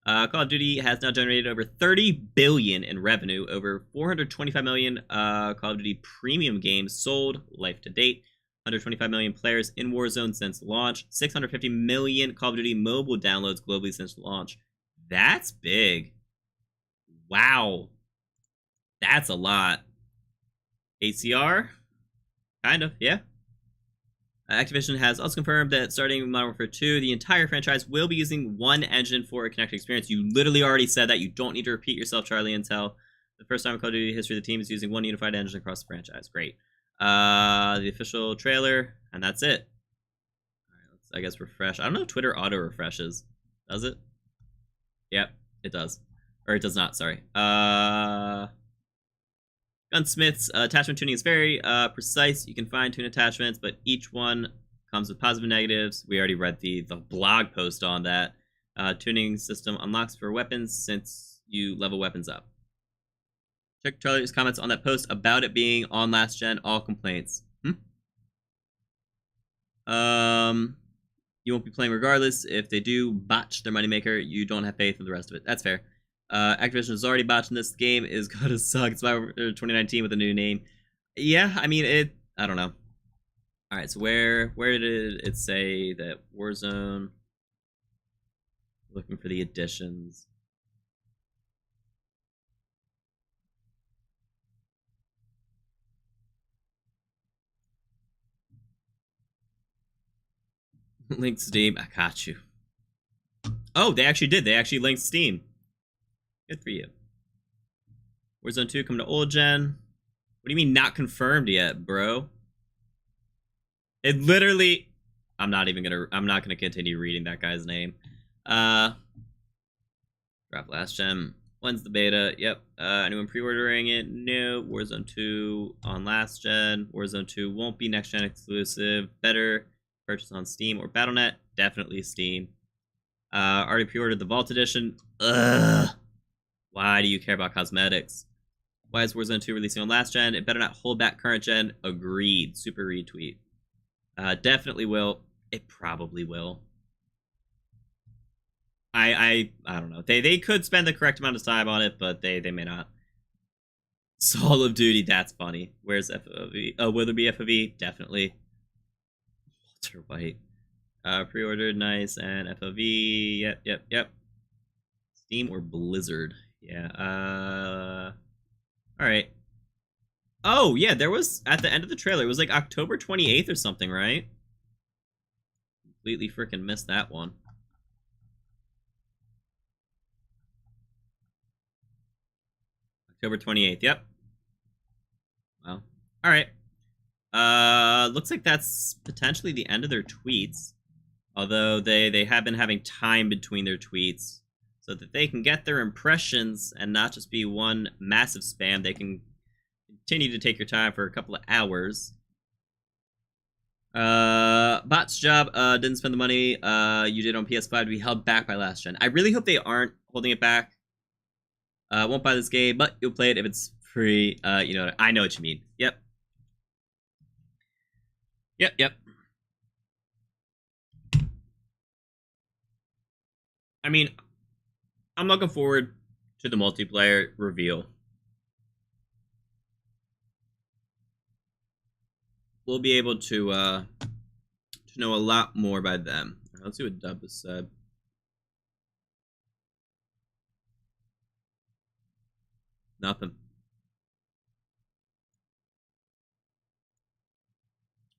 Call of Duty has now generated over $30 billion in revenue, over 425 million Call of Duty premium games sold life to date, 125 million players in Warzone since launch, 650 million Call of Duty mobile downloads globally since launch. That's big. Wow. That's a lot. ACR? Kind of, yeah. Activision has also confirmed that starting Modern Warfare 2, the entire franchise will be using one engine for a connected experience. You literally already said that. You don't need to repeat yourself, Charlie, until the first time in Call of Duty history the team is using one unified engine across the franchise. Great. The official trailer, and that's it. All right, let's, I guess, refresh. I don't know if Twitter auto refreshes. Does it? Yep, it does. Or it does not, sorry. Gunsmith's attachment tuning is very precise. You can fine-tune attachments, but each one comes with positive and negatives. We already read the blog post on that. Tuning system unlocks for weapons since you level weapons up. Check Charlie's comments on that post about it being on last gen. All complaints. You won't be playing regardless. If they do botch their moneymaker, you don't have faith in the rest of it. That's fair. Activision is already botching this. Game is gonna suck. It's by 2019 with a new name. Yeah, I mean I don't know. All right, so where did it say that Warzone? Looking for the additions. Link Steam. I got you. Oh, they actually did. They actually linked Steam. Good for you. Warzone 2 coming to old gen. What do you mean not confirmed yet, bro? It literally... I'm not gonna continue reading that guy's name. Drop last gen. When's the beta? Yep. Anyone pre-ordering it? No. Warzone 2 on last gen. Warzone 2 won't be next gen exclusive. Better purchase on Steam or Battle.net. Definitely Steam. Already pre-ordered the Vault Edition. Ugh. Why do you care about cosmetics? Why is Warzone 2 releasing on last gen? It better not hold back current gen. Agreed. Super retweet. Definitely will. It probably will. I don't know. They could spend the correct amount of time on it, but they may not. Call of Duty, that's funny. Where's FOV? Oh, will there be FOV? Definitely. Walter White. Pre-ordered, nice, and FOV. Yep. Steam or Blizzard? Yeah. All right. Oh, yeah, there was, at the end of the trailer, it was like October 28th or something, right? Completely freaking missed that one. October 28th. Yep. Well, all right. Looks like that's potentially the end of their tweets. Although they have been having time between their tweets so that they can get their impressions and not just be one massive spam. They can continue to take your time for a couple of hours. Bot's job, didn't spend the money you did on PS5 to be held back by last gen. I really hope they aren't holding it back. Won't buy this game, but you'll play it if it's free. You know, I know what you mean. Yep. Yep. I mean, I'm looking forward to the multiplayer reveal. We'll be able to know a lot more by then. Let's see what Dub has said. Nothing.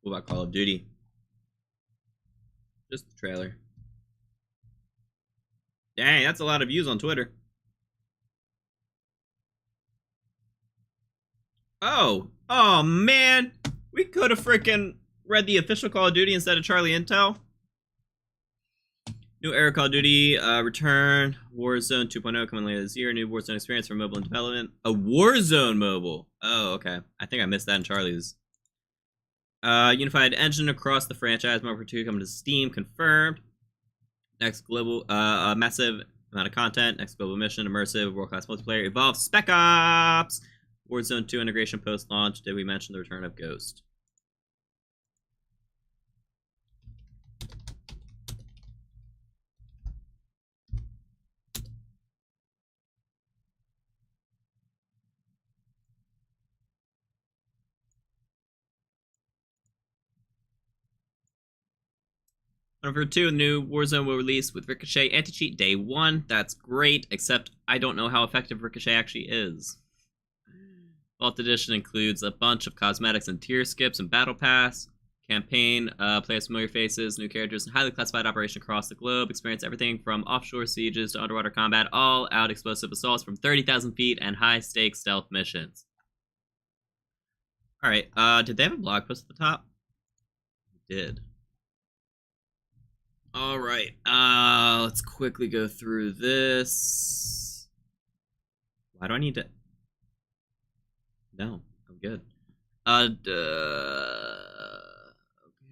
What about Call of Duty? Just the trailer. Dang, that's a lot of views on Twitter. Oh man. We could have freaking read the official Call of Duty instead of Charlie Intel. New era Call of Duty, return. Warzone 2.0 coming later this year. New Warzone experience for mobile and development. A Warzone mobile. Oh, okay. I think I missed that in Charlie's. Unified engine across the franchise. Modern Warfare 2 coming to Steam. Confirmed. Next global, massive amount of content. Next global mission. Immersive, world-class multiplayer. Evolve. Spec Ops. Warzone 2 integration post-launch. Did we mention the return of Ghost? Number 2, new Warzone will release with Ricochet anti-cheat day 1. That's great, except I don't know how effective Ricochet actually is. Vault Edition includes a bunch of cosmetics and tier skips and Battle Pass. Campaign, play as familiar faces, new characters, and highly classified operation across the globe. Experience everything from offshore sieges to underwater combat, all-out explosive assaults from 30,000 feet and high-stakes stealth missions. Alright, did they have a blog post at the top? They did. Alright, let's quickly go through this. Why do I need to... No, I'm good.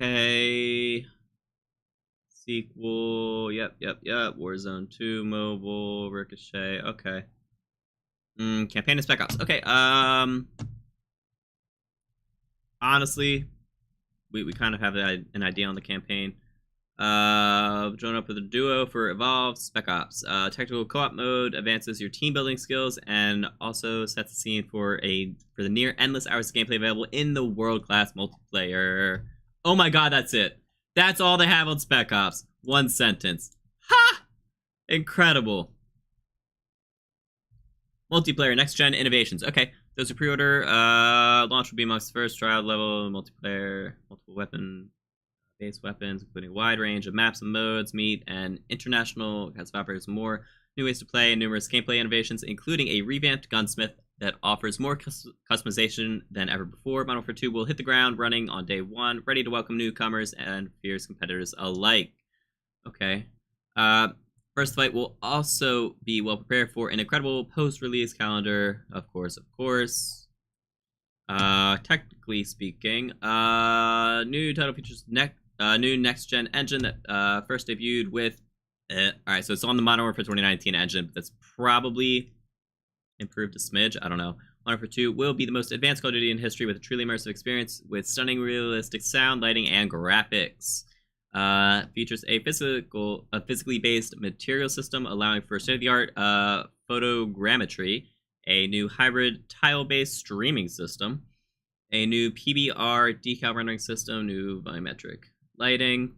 Okay. Sequel, yep. Warzone 2 mobile, Ricochet, okay. Campaign and Spec Ops, okay, honestly, we kind of have an idea on the campaign. Join up with a duo for Evolve, Spec Ops. Technical co-op mode advances your team building skills and also sets the scene for the near endless hours of gameplay available in the world-class multiplayer. Oh my god, that's it. That's all they have on Spec Ops. One sentence. Ha! Incredible. Multiplayer, next-gen innovations. Okay, those who pre-order, launch will be amongst the first trial level, multiplayer, multiple weapon base weapons, including a wide range of maps and modes, meet and international kinds of operators, more new ways to play, and numerous gameplay innovations, including a revamped Gunsmith that offers more customization than ever before. Modern Warfare 2 will hit the ground running on day 1, ready to welcome newcomers and fierce competitors alike. Okay. First Fight will also be well prepared for an incredible post-release calendar, of course. Technically speaking, new title features new next-gen engine that first debuted with... Alright, so it's on the Modern Warfare 2019 engine, but that's probably improved a smidge. I don't know. Modern Warfare 2 will be the most advanced Call of Duty in history with a truly immersive experience with stunning realistic sound, lighting, and graphics. Features a physically based material system allowing for state-of-the-art photogrammetry, a new hybrid tile-based streaming system, a new PBR decal rendering system, new volumetric lighting,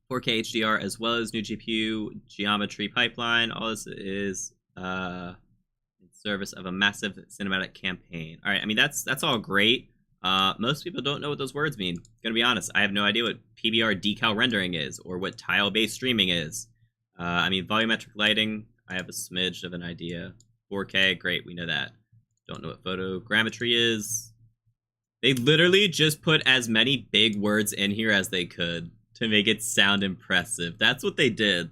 4K HDR, as well as new GPU geometry pipeline. All this is in service of a massive cinematic campaign. All right, I mean, that's all great. Most people don't know what those words mean. Gonna be honest, I have no idea what PBR decal rendering is or what tile-based streaming is. I mean, volumetric lighting, I have a smidge of an idea. 4K, great, we know that. Don't know what photogrammetry is. They literally just put as many big words in here as they could to make it sound impressive. That's what they did.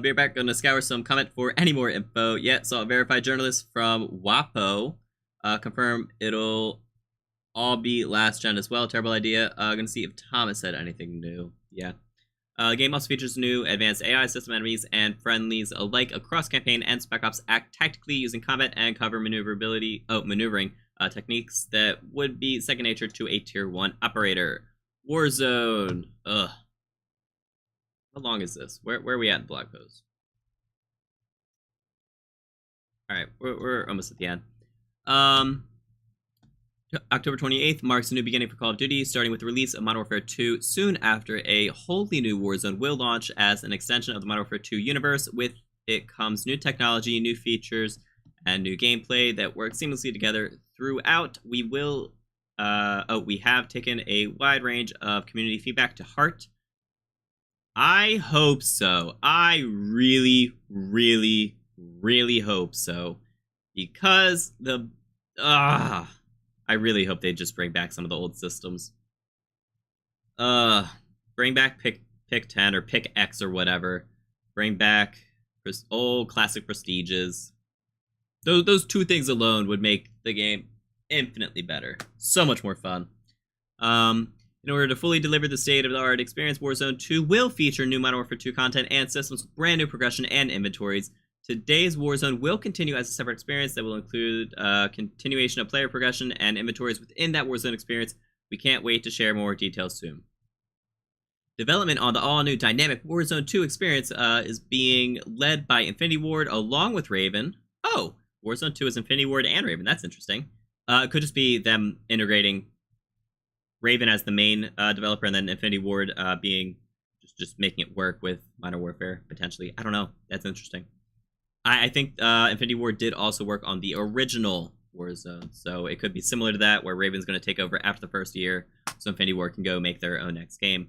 Be back. Gonna scour some comment for any more info. Yeah, saw a verified journalist from WAPO confirm it'll all be last gen as well. Terrible idea. Gonna see if Thomas said anything new. Yeah. The game also features new advanced AI system enemies and friendlies alike across campaign and Spec Ops act tactically using combat and cover maneuvering techniques that would be second nature to a tier 1 operator. Warzone. Ugh. How long is this? Where are we at in the blog post? Alright, we're almost at the end. October 28th marks a new beginning for Call of Duty, starting with the release of Modern Warfare 2 soon after. A wholly new Warzone will launch as an extension of the Modern Warfare 2 universe. With it comes new technology, new features, and new gameplay that work seamlessly together throughout. We have taken a wide range of community feedback to heart. I hope so. I really, really, really hope so. Because I really hope they just bring back some of the old systems. Bring back pick 10 or pick X or whatever. Bring back old classic Prestiges. Those two things alone would make the game infinitely better. So much more fun. In order to fully deliver the state-of-the-art experience, Warzone 2 will feature new Modern Warfare 2 content and systems with brand new progression and inventories. Today's Warzone will continue as a separate experience that will include continuation of player progression and inventories within that Warzone experience. We can't wait to share more details soon. Development on the all-new dynamic Warzone 2 experience is being led by Infinity Ward along with Raven. Oh, Warzone 2 is Infinity Ward and Raven. That's interesting. It could just be them integrating Raven as the main developer and then Infinity Ward being just making it work with Modern Warfare, potentially. I don't know. That's interesting. I think Infinity Ward did also work on the original Warzone, so it could be similar to that, where Raven's going to take over after the first year, so Infinity Ward can go make their own next game.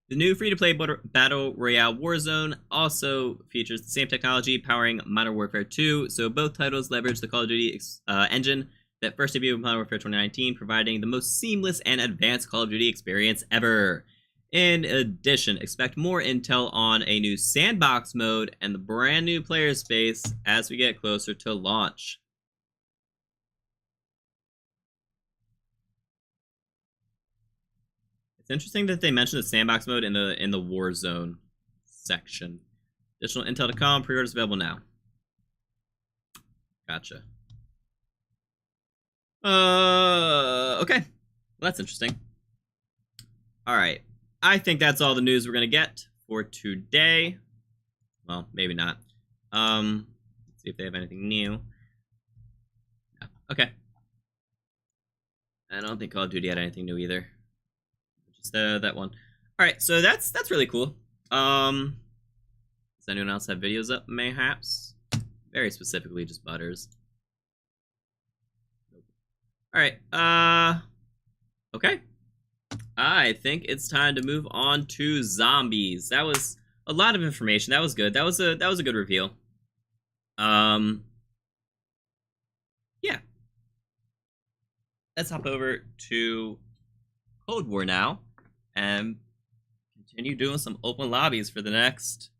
The new free-to-play Battle Royale Warzone also features the same technology powering Modern Warfare 2, so both titles leverage the Call of Duty engine that first debuted with Modern Warfare 2019, providing the most seamless and advanced Call of Duty experience ever. In addition, expect more intel on a new sandbox mode and the brand new player space as we get closer to launch. It's interesting that they mentioned the sandbox mode in the Warzone section. Additional intel to come. Pre-orders available now. Gotcha. Okay. Well, that's interesting. All right. I think that's all the news we're going to get for today. Well, maybe not. Let's see if they have anything new. No. Okay. I don't think Call of Duty had anything new either. Just that one. All right, so that's really cool. Does anyone else have videos up, mayhaps? Very specifically, just Butters. All right. Okay. I think it's time to move on to zombies. That was a lot of information. That was good. That was a good reveal. Yeah. Let's hop over to Cold War now and continue doing some open lobbies for the next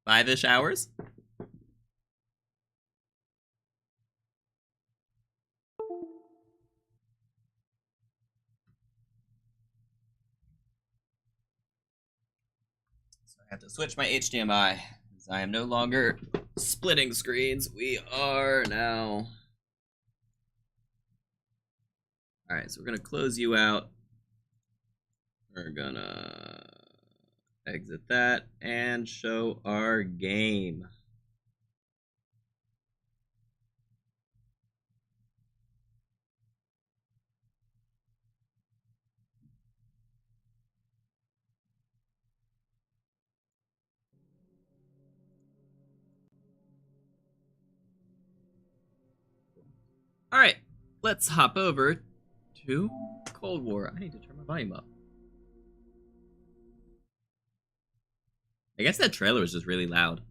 5-ish hours. I have to switch my HDMI because I am no longer splitting screens. We are now. Alright, so we're going to close you out. We're going to exit that and show our game. Alright, let's hop over to Cold War. I need to turn my volume up. I guess that trailer was just really loud.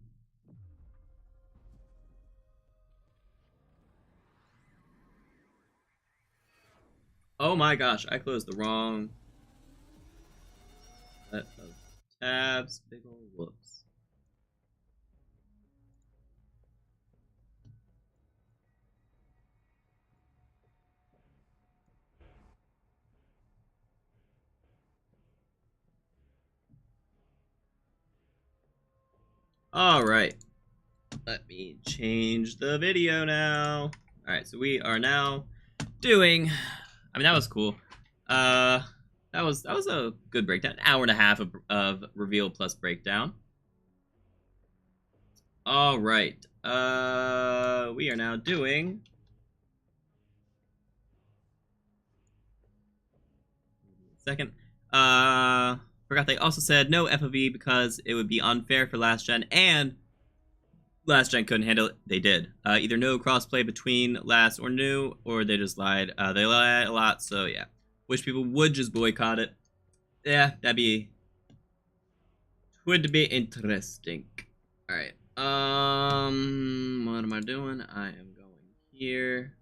Oh my gosh, I closed the wrong set of tabs. Big ol' whoops. Alright. Let me change the video now. Alright, so we are now doing... I mean, that was cool. That was a good breakdown. An hour and a half of reveal plus breakdown. Alright. We are now doing... Second. Forgot they also said no FOV because it would be unfair for last gen, and last gen couldn't handle it. They did. Either no crossplay between last or new, or they just lied. They lied a lot, so yeah. Wish people would just boycott it. Yeah, would be interesting. Alright. What am I doing? I am going here.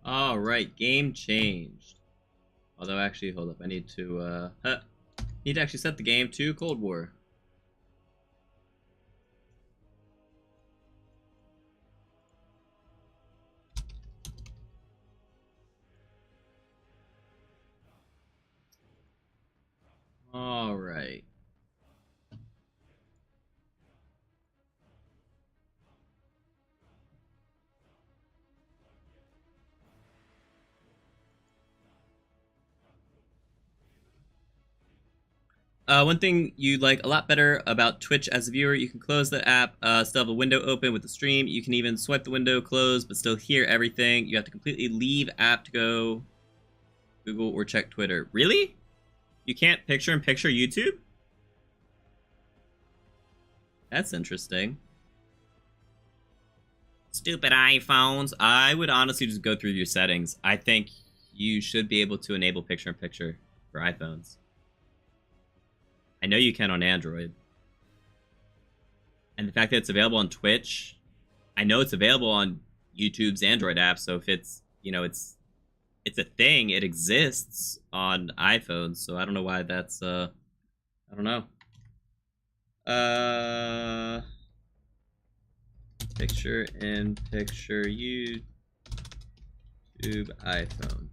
Alright, game changed. Although, actually, hold up. I need to, actually set the game to Cold War. Alright. One thing you like a lot better about Twitch as a viewer, you can close the app, still have a window open with the stream. You can even swipe the window closed, but still hear everything. You have to completely leave app to go Google or check Twitter. Really? You can't picture-in-picture YouTube? That's interesting. Stupid iPhones. I would honestly just go through your settings. I think you should be able to enable picture-in-picture for iPhones. I know you can on Android. And the fact that it's available on Twitch, I know it's available on YouTube's Android app, so if it's, you know, it's a thing, it exists on iPhones, so I don't know why that's, I don't know. Picture-in-picture YouTube iPhone.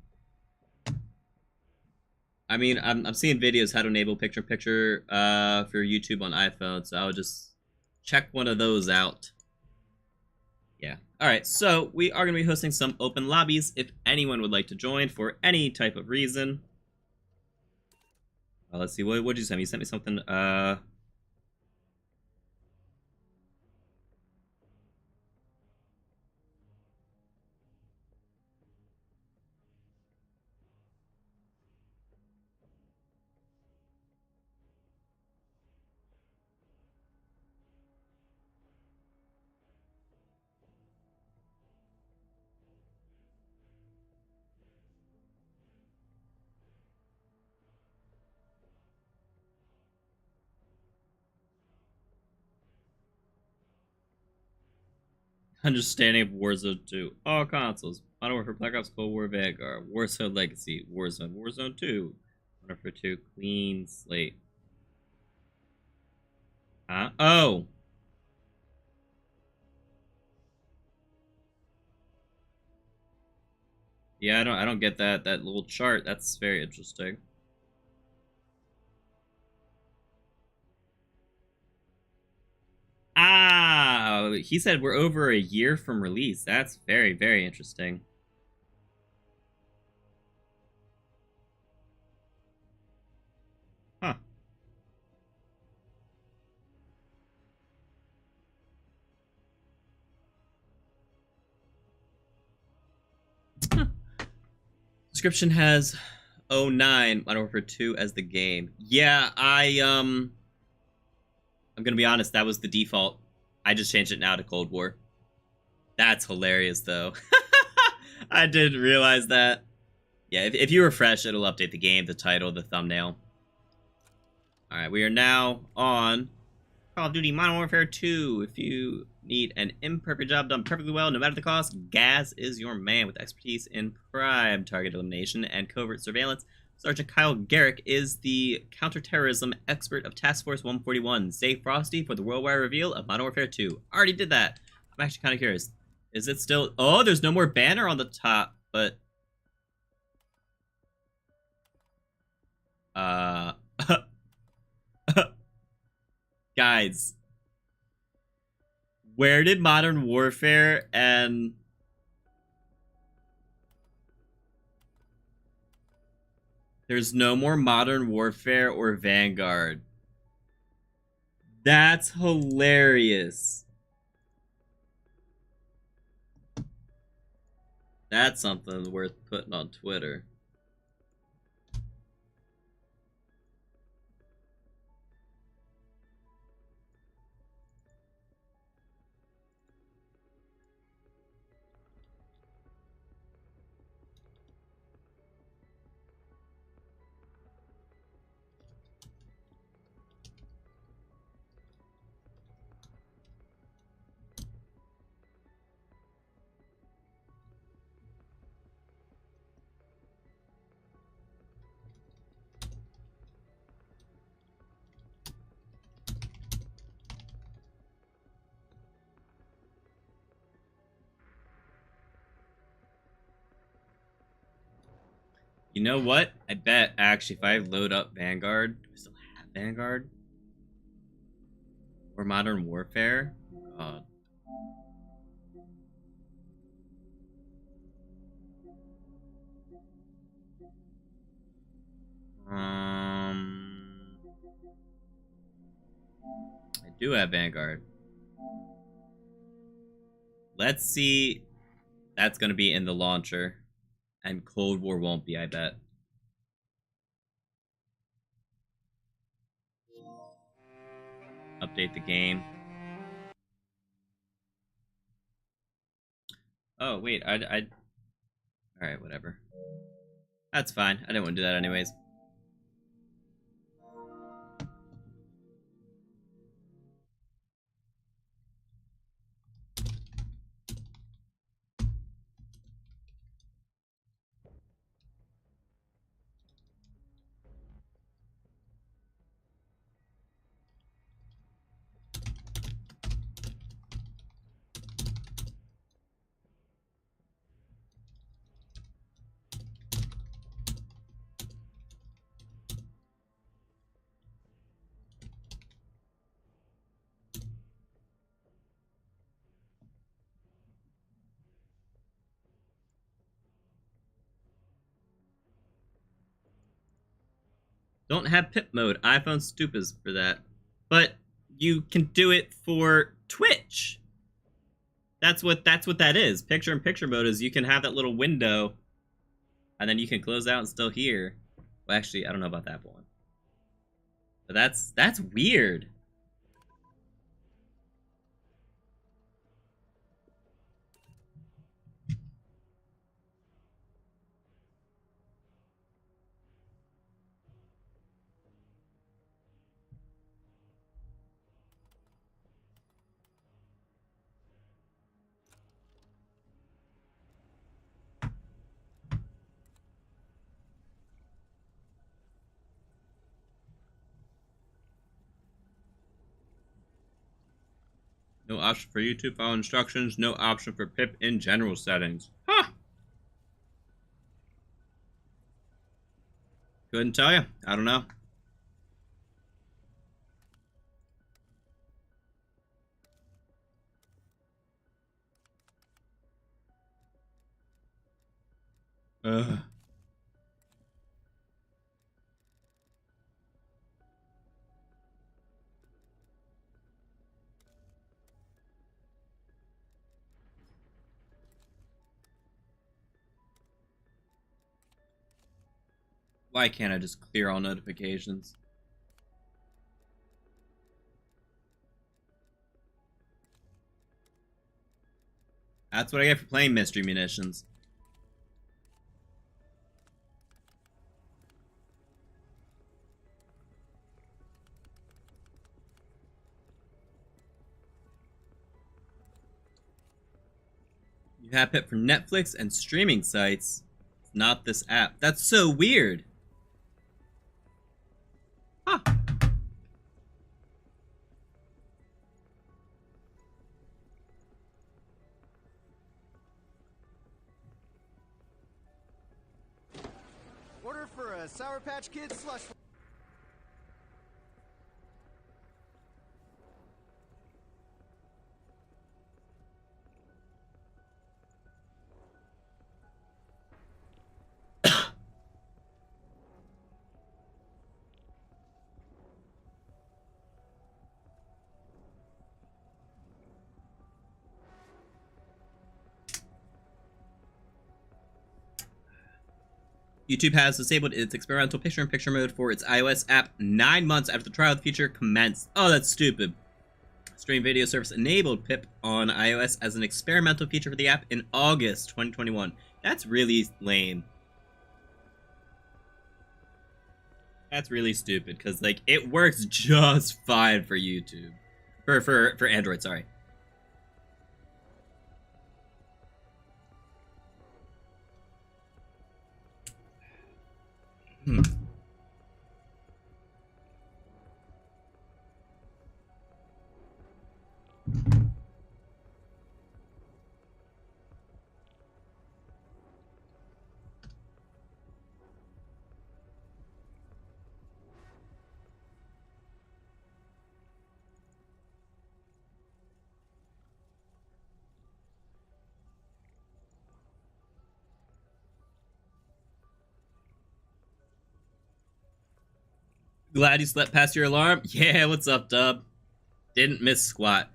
I mean, I'm seeing videos how to enable picture-in-picture for YouTube on iPhone, so I'll just check one of those out. Yeah. Alright, so we are going to be hosting some open lobbies if anyone would like to join for any type of reason. Let's see, what did you send me? You sent me something, Understanding of Warzone 2. All consoles. Modern Warfare, Black Ops, Cold War, Vanguard, Warzone Legacy, Warzone, Warzone 2, Modern Warfare 2, clean slate. Huh? Oh! Yeah, I don't get that little chart. That's very interesting. Ah, Oh, he said we're over a year from release. That's very, very interesting. Huh. Description has 09 Modern Warfare 2 as the game. Yeah, I'm gonna be honest, that was the default. I just changed it now to Cold War. That's hilarious, though. I didn't realize that. Yeah, if you refresh, it'll update the game, the title, the thumbnail. Alright, we are now on Call of Duty Modern Warfare 2. If you need an imperfect job done perfectly well, no matter the cost, Gaz is your man with expertise in prime target elimination and covert surveillance. Sergeant Kyle Garrick is the counterterrorism expert of Task Force 141. Stay frosty for the worldwide reveal of Modern Warfare 2. Already did that. I'm actually kind of curious. Is it still... Oh, there's no more banner on the top, but... Guys. Where did Modern Warfare and... There's no more Modern Warfare or Vanguard. That's hilarious. That's something worth putting on Twitter. You know what? I bet, actually, if I load up Vanguard... Do I still have Vanguard? Or Modern Warfare? God. I do have Vanguard. Let's see. That's going to be in the launcher. And Cold War won't be, I bet. Update the game. Oh, wait, Alright, whatever. That's fine. I didn't want to do that anyways. Don't have pip mode. iPhone stupids for that. But you can do it for Twitch. That's what that is. Picture-in-picture mode is you can have that little window, and then you can close out and still hear. Well, actually, I don't know about that one. But that's weird. No option for YouTube file instructions. No option for pip in general settings. Huh. Couldn't tell you. I don't know. Ugh. Why can't I just clear all notifications? That's what I get for playing Mystery Munitions. You have it for Netflix and streaming sites, not this app. That's so weird. Huh. Order for a Sour Patch Kids slush. YouTube has disabled its experimental picture-in-picture mode for its iOS app 9 months after the trial of the feature commenced. Oh, that's stupid. Stream video service enabled PIP on iOS as an experimental feature for the app in August 2021. That's really lame. That's really stupid, because, like, it works just fine for YouTube. For Android, sorry. Glad you slept past your alarm? Yeah, what's up, Dub? Didn't miss squat.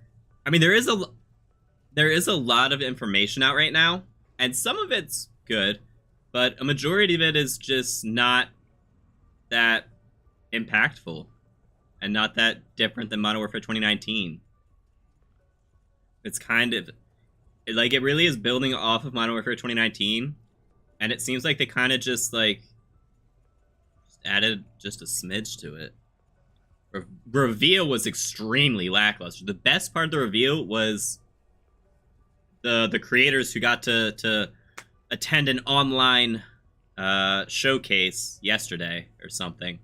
I mean, there is a lot of information out right now, and some of it's good, but a majority of it is just not that impactful and not that different than Modern Warfare 2019. It's kind of like, it really is building off of Modern Warfare 2019, and it seems like they kind of just like added just a smidge to it. Reveal was extremely lackluster. The best part of the reveal was the creators who got to attend an online showcase yesterday or something.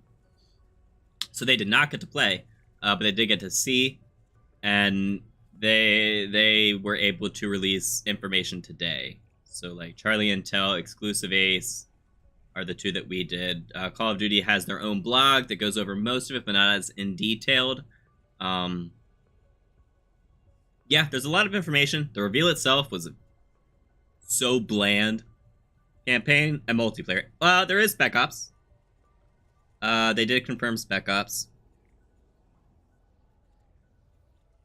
So they did not get to play, but they did get to see, and they were able to release information today. So like Charlie Intel, Exclusive Ace are the two that we did. Call of Duty has their own blog that goes over most of it, but not as in detailed. Yeah, there's a lot of information. The reveal itself was so bland. Campaign and multiplayer. There is Spec Ops. They did confirm Spec Ops.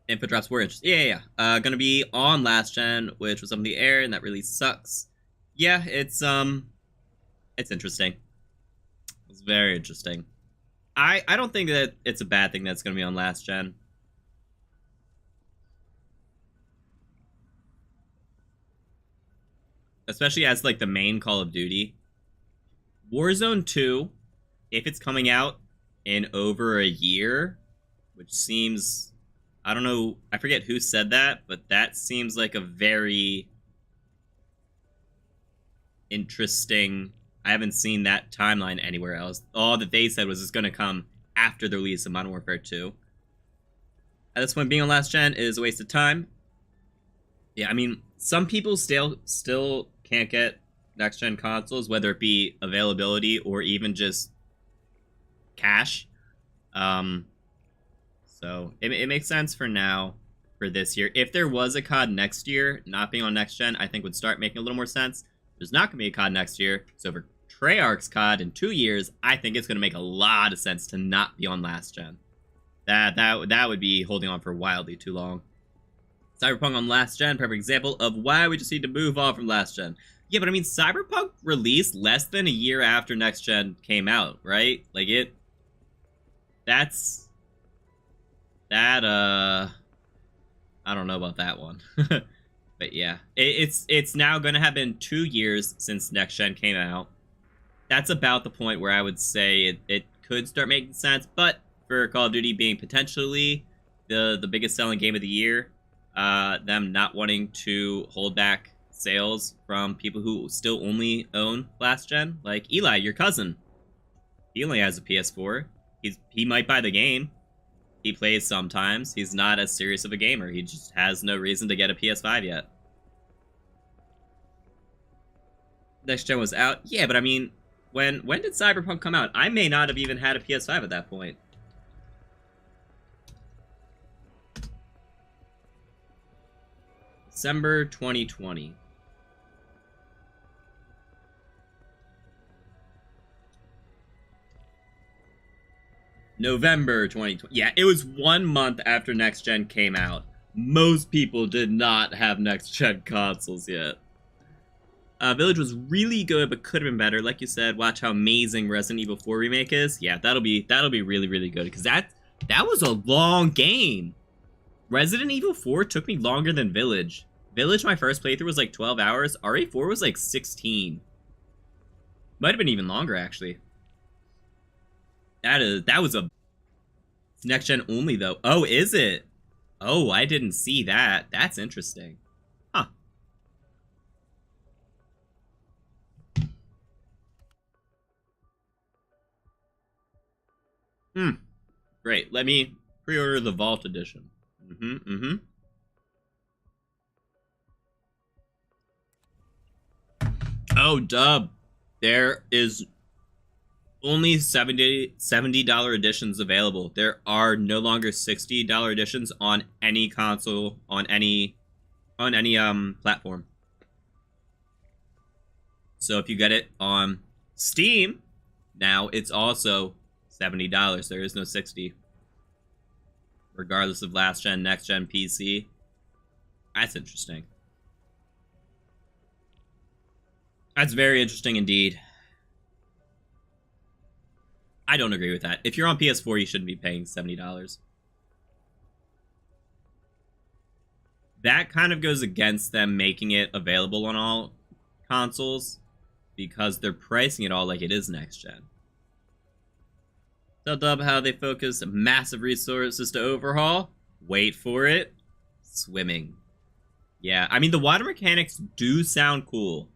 Info drops were interesting. Yeah. Gonna be on last gen, which was on the air, and that really sucks. Yeah, it's interesting. It's very interesting. I don't think that it's a bad thing that's gonna be on last gen. Especially as like the main Call of Duty. Warzone 2, if it's coming out in over a year, which seems, I don't know, I forget who said that, but that seems like a very interesting, I haven't seen that timeline anywhere else. All that they said was it's going to come after the release of Modern Warfare 2. At this point, being on last gen is a waste of time. Yeah, I mean, some people still can't get next gen consoles, whether it be availability or even just cash. So it makes sense for now, for this year. If there was a COD next year, not being on next gen, I think would start making a little more sense. There's not going to be a COD next year. So for Treyarch's COD in 2 years, I think it's going to make a lot of sense to not be on last gen. That would be holding on for wildly too long. Cyberpunk on last gen, perfect example of why we just need to move on from last gen. Yeah, but I mean, Cyberpunk released less than a year after next gen came out, right? Like I don't know about that one. But yeah, it's now going to have been 2 years since next gen came out. That's about the point where I would say it could start making sense. But for Call of Duty being potentially the biggest selling game of the year, them not wanting to hold back sales from people who still only own last gen, like Eli, your cousin. He only has a PS4. He might buy the game. He plays sometimes. He's not as serious of a gamer. He just has no reason to get a PS5 yet. Next gen was out. Yeah, but I mean, when did Cyberpunk come out? I may not have even had a PS5 at that point. December 2020. November 2020. Yeah, it was 1 month after next gen came out. Most people did not have next gen consoles yet. Village was really good, but could have been better. Like you said, watch how amazing Resident Evil 4 remake is. Yeah, that'll be really, really good, because that was a long game. Resident Evil 4 took me longer than Village. Village, my first playthrough was like 12 hours. RE4 was like 16. Might have been even longer, actually. That was a... It's next gen only, though. Oh, is it? Oh, I didn't see that. That's interesting. Huh. Great. Let me pre-order the Vault Edition. Oh, dub. There is only $70 editions available. There are no longer $60 editions on any console, on any platform. So if you get it on Steam, now it's also $70. There is no 60. Regardless of last gen, next gen, PC. That's interesting. That's very interesting indeed. I don't agree with that. If you're on PS4, you shouldn't be paying $70. That kind of goes against them making it available on all consoles, because they're pricing it all like it is next gen. So dub how they focus massive resources to overhaul. Wait for it. Swimming. Yeah, I mean, the water mechanics do sound cool.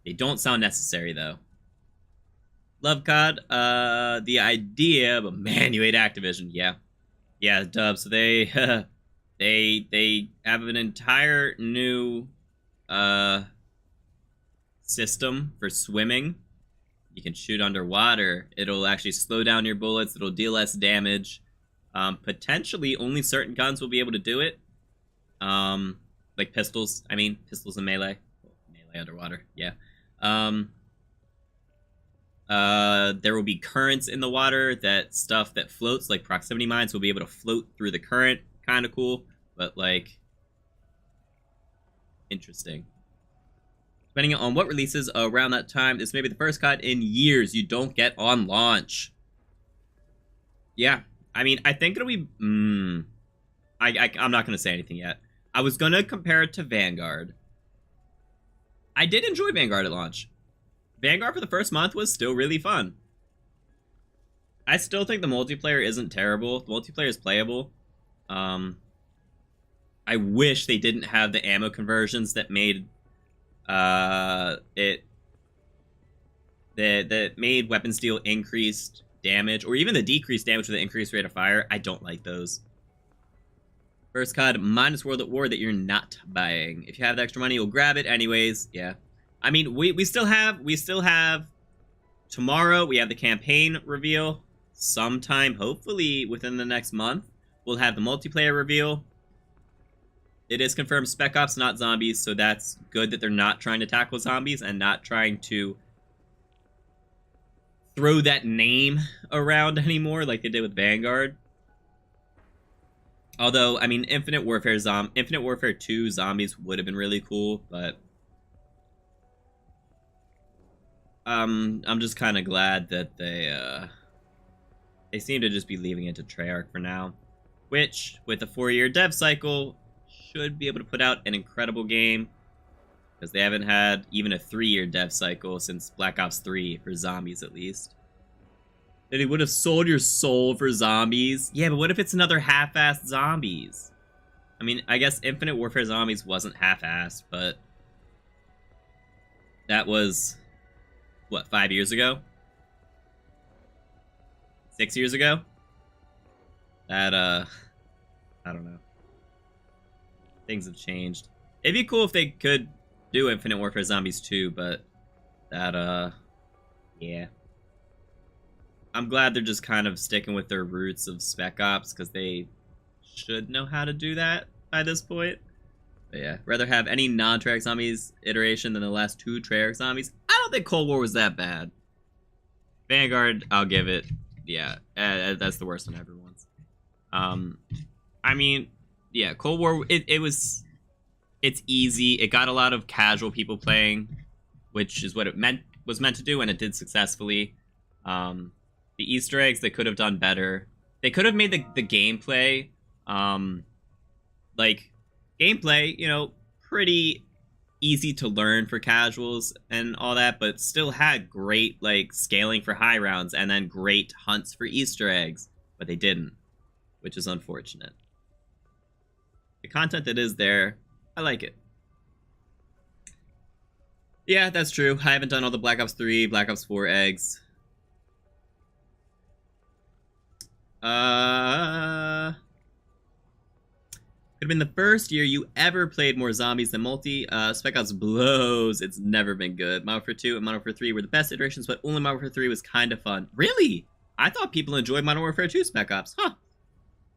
They don't sound necessary, though. Love COD, the idea, but man, you hate Activision. Yeah. Yeah, dub. So they have an entire new system for swimming. You can shoot underwater. It'll actually slow down your bullets. It'll deal less damage. Potentially, only certain guns will be able to do it. Like pistols. I mean, pistols and melee. Melee underwater. Yeah. There will be currents in the water. That stuff that floats, like proximity mines, will be able to float through the current. Kind of cool, but like interesting. Depending on what releases around that time, this may be the first COD in years you don't get on launch. Yeah, I mean, I think it'll be... I'm not going to say anything yet. I was going to compare it to Vanguard. I did enjoy Vanguard at launch. Vanguard for the first month was still really fun. I still think the multiplayer isn't terrible. The multiplayer is playable. I wish they didn't have the ammo conversions that made... that made weapons deal increased damage, or even the decreased damage with the increased rate of fire. I don't like those. First COD minus World at War that you're not buying. If you have the extra money, you'll grab it anyways. Yeah, I mean, we still have tomorrow. We have the campaign reveal. Sometime, hopefully within the next month, we'll have the multiplayer reveal. it is confirmed Spec Ops, not zombies, so that's good that they're not trying to tackle zombies and not trying to throw that name around anymore like they did with Vanguard. Although, I mean, Infinite Warfare 2 zombies would have been really cool, but I'm just kind of glad that they seem to just be leaving it to Treyarch for now, which, with a 4-year dev cycle, should be able to put out an incredible game, because they haven't had even a 3-year dev cycle since Black Ops 3 for zombies, at least. That he would have sold your soul for zombies. Yeah, but what if it's another half-assed zombies? I mean, I guess Infinite Warfare Zombies wasn't half-assed, but that was, what, 5 years ago? 6 years ago? That, I don't know. Things have changed. It'd be cool if they could do Infinite Warfare Zombies 2, but that, yeah. I'm glad they're just kind of sticking with their roots of Spec Ops, because they should know how to do that by this point. But yeah, rather have any non-Treyarch Zombies iteration than the last 2 Treyarch Zombies. I don't think Cold War was that bad. Vanguard, I'll give it, yeah, that's the worst one everyone's. I mean, yeah, Cold War, it's easy. It got a lot of casual people playing, which is what it was meant to do, and it did successfully. The Easter eggs, they could have done better. They could have made the gameplay, like, gameplay, you know, pretty easy to learn for casuals and all that, but still had great, like, scaling for high rounds and then great hunts for Easter eggs. But they didn't, which is unfortunate. The content that is there, I like it. Yeah, that's true. I haven't done all the Black Ops 3, Black Ops 4 eggs. Could have been the first year you ever played more zombies than multi. Spec Ops blows. It's never been good. Modern Warfare 2 and Modern Warfare 3 were the best iterations, but only Modern Warfare 3 was kind of fun. Really? I thought people enjoyed Modern Warfare 2 Spec Ops. Huh.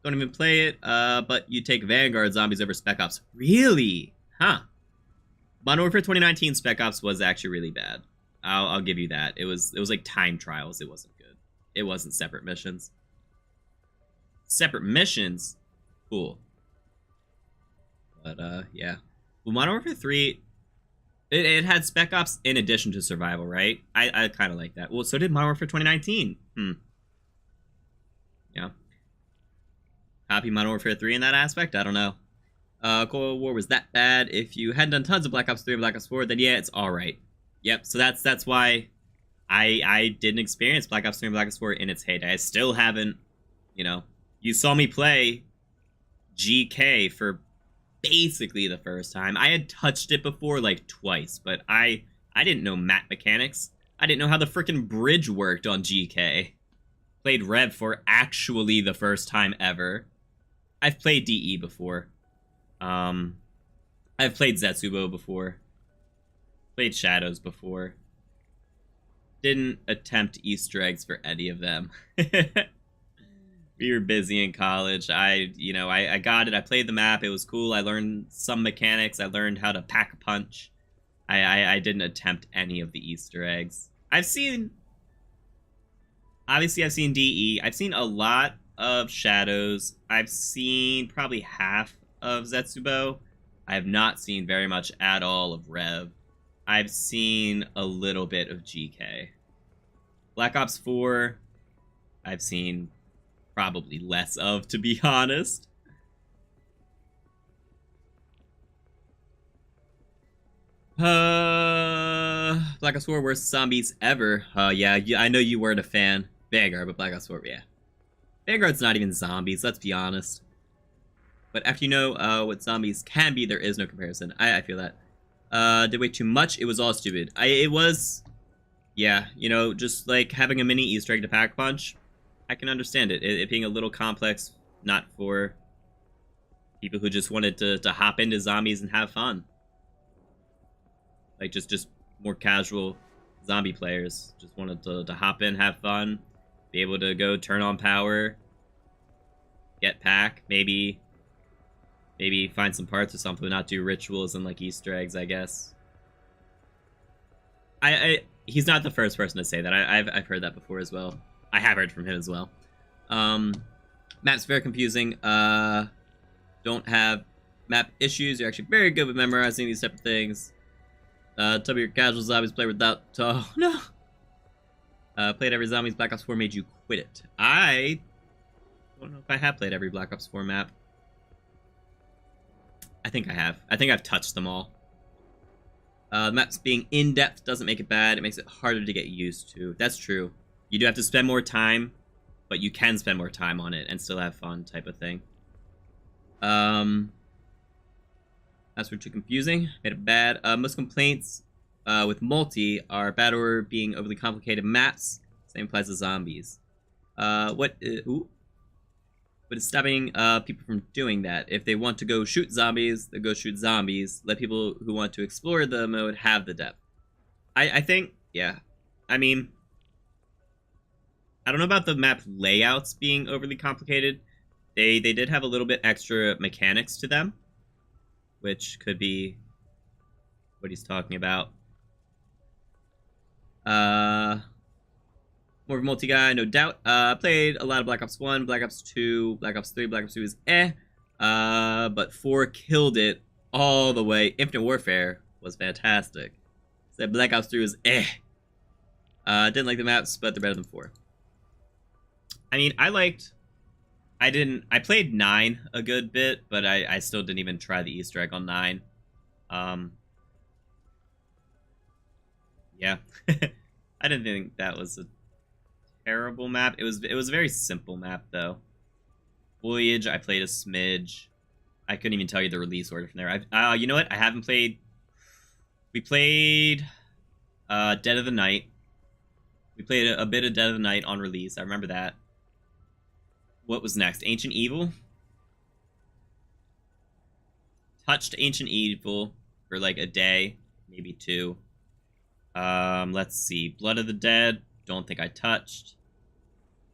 Don't even play it, but you take Vanguard zombies over Spec Ops. Really? Huh. Modern Warfare 2019 Spec Ops was actually really bad. I'll give you that. It was like time trials. It wasn't good. It wasn't separate missions. Separate missions? Cool. But, yeah. Well, Modern Warfare 3, it had Spec Ops in addition to Survival, right? I kind of like that. Well, so did Modern Warfare 2019. Yeah. Copy Modern Warfare 3 in that aspect? I don't know. Cold War was that bad. If you hadn't done tons of Black Ops 3 or Black Ops 4, then yeah, it's alright. Yep, so that's why I didn't experience Black Ops 3 and Black Ops 4 in its heyday. I still haven't, you know. You saw me play GK for basically the first time. I had touched it before like twice, but I didn't know map mechanics. I didn't know how the frickin' bridge worked on GK. Played Rev for actually the first time ever. I've played DE before. I've played Zetsubo before. Played Shadows before. Didn't attempt Easter eggs for any of them. We were busy in college. I got it. I played the map. It was cool. I learned some mechanics. I learned how to pack a punch. I didn't attempt any of the Easter eggs. Obviously, I've seen DE. I've seen a lot of Shadows. I've seen probably half of Zetsubo. I have not seen very much at all of Rev. I've seen a little bit of GK. Black Ops 4, I've seen probably less of, to be honest. Black Ops 4 worst zombies ever. Yeah, I know you weren't a fan. Vanguard, but Black Ops 4, yeah. Vanguard's not even zombies, let's be honest. But after you know what zombies can be, there is no comparison. I feel that. Did way too much, it was all stupid. It was, yeah, you know, just like having a mini Easter egg to pack punch. I can understand it. It being a little complex, not for people who just wanted to hop into zombies and have fun. Like, just more casual zombie players. Just wanted to hop in, have fun, be able to go turn on power, get pack, maybe Maybe find some parts or something, not do rituals and like Easter eggs, I guess. He's not the first person to say that. I've heard that before as well. I have heard from him as well. Map's very confusing. Don't have map issues. You're actually very good with memorizing these type of things. Tell me your casual zombies play without... Oh, no! Played every Zombies Black Ops 4 made you quit it. I don't know if I have played every Black Ops 4 map. I think I have. I think I've touched them all. Maps being in-depth doesn't make it bad. It makes it harder to get used to. That's true. You do have to spend more time, but you can spend more time on it and still have fun type of thing. That's too confusing. Made it bad. Most complaints with multi are bad order, being overly complicated maps. Same applies to zombies. What is stopping people from doing that? If they want to go shoot zombies, they go shoot zombies. Let people who want to explore the mode have the depth. I think, yeah. I mean, I don't know about the map layouts being overly complicated. They did have a little bit extra mechanics to them, which could be what he's talking about. More of a multi guy, no doubt. Played a lot of Black Ops 1, Black Ops 2, Black Ops 3. Black Ops 2 is but 4 killed it all the way. Infinite Warfare was fantastic. Said Black Ops 3 was didn't like the maps, but they're better than 4. I mean, I played 9 a good bit, but I still didn't even try the Easter egg on 9. Yeah. I didn't think that was a terrible map. It was a very simple map though. Voyage, I played a smidge. I couldn't even tell you the release order from there. You know what? I haven't played. We played Dead of the Night. We played a bit of Dead of the Night on release. I remember that. What was next? Ancient Evil. Touched Ancient Evil for like a day, maybe 2. Let's see. Blood of the Dead. Don't think I touched.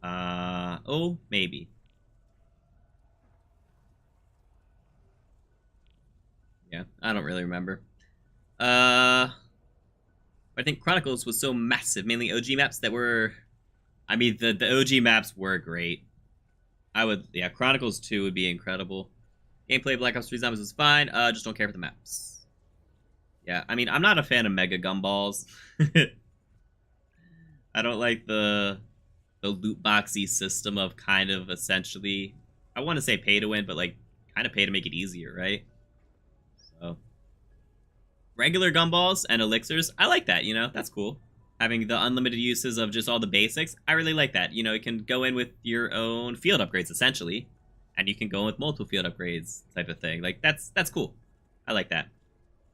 Oh, maybe. Yeah, I don't really remember. I think Chronicles was so massive, mainly OG maps that were... I mean, the OG maps were great. Yeah, Chronicles 2 would be incredible. Gameplay of Black Ops 3 Zombies was fine, just don't care for the maps. Yeah, I mean, I'm not a fan of Mega Gumballs. I don't like the loot boxy system of kind of essentially, I want to say pay to win, but like kind of pay to make it easier, right? So regular gumballs and elixirs, I like that, you know, that's cool. Having the unlimited uses of just all the basics, I really like that. You know, you can go in with your own field upgrades essentially, and you can go in with multiple field upgrades type of thing. Like that's cool. I like that.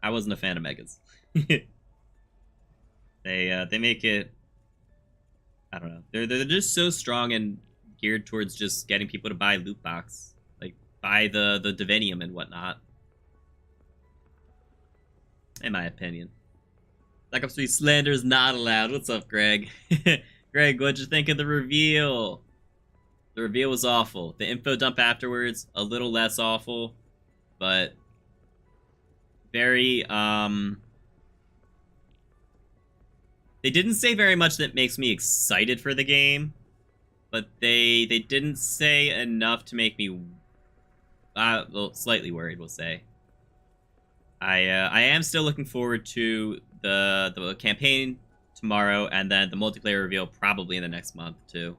I wasn't a fan of megas. They make it, I don't know. They're just so strong and geared towards just getting people to buy loot box, like buy the Divinium and whatnot. In my opinion, Black Ops 3 slander is not allowed. What's up, Greg? Greg, what'd you think of the reveal? The reveal was awful. The info dump afterwards, a little less awful, but very they didn't say very much that makes me excited for the game, but they didn't say enough to make me well, slightly worried, we'll say. I am still looking forward to the campaign tomorrow, and then the multiplayer reveal probably in the next month too.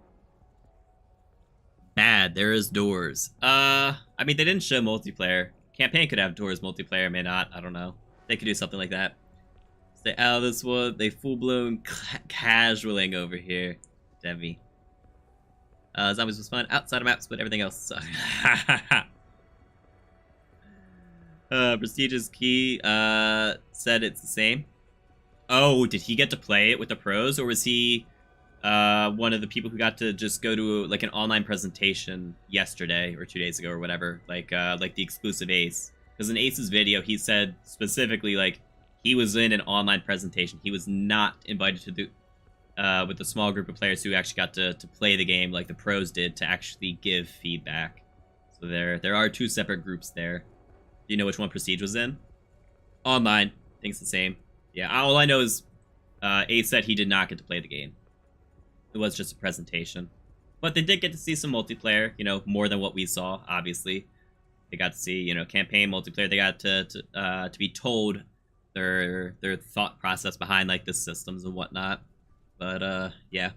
Bad, there is doors. I mean, they didn't show multiplayer. Campaign could have doors, multiplayer may not. I don't know. They could do something like that. Say, oh, this one, they full-blown casualing over here. Devi. Zombies was fun outside of maps, but everything else sucked. Prestigious Key said it's the same. Oh, did he get to play it with the pros, or was he one of the people who got to just go to like an online presentation yesterday or 2 days ago or whatever, like the exclusive Ace? Because in Ace's video, he said specifically like he was in an online presentation. He was not invited to do with the small group of players who actually got to play the game, like the pros did, to actually give feedback. So there are 2 separate groups there. Do you know which one Prestige was in? Online. I think it's the same. Yeah, all I know is Ace said he did not get to play the game. It was just a presentation. But they did get to see some multiplayer, you know, more than what we saw, obviously. They got to see, you know, campaign multiplayer. They got to be told their thought process behind, like, the systems and whatnot. But, yeah.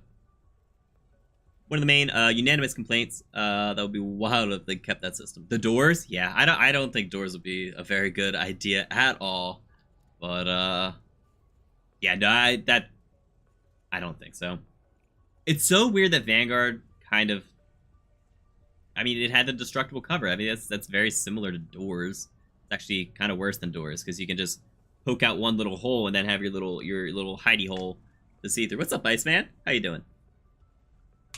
One of the main unanimous complaints that would be wild if they kept that system. The doors, yeah, I don't think doors would be a very good idea at all. But yeah, no, I don't think so. It's so weird that Vanguard kind of, I mean, it had the destructible cover. I mean, that's very similar to doors. It's actually kind of worse than doors because you can just poke out one little hole and then have your little hidey hole to see through. What's up, Iceman? How you doing?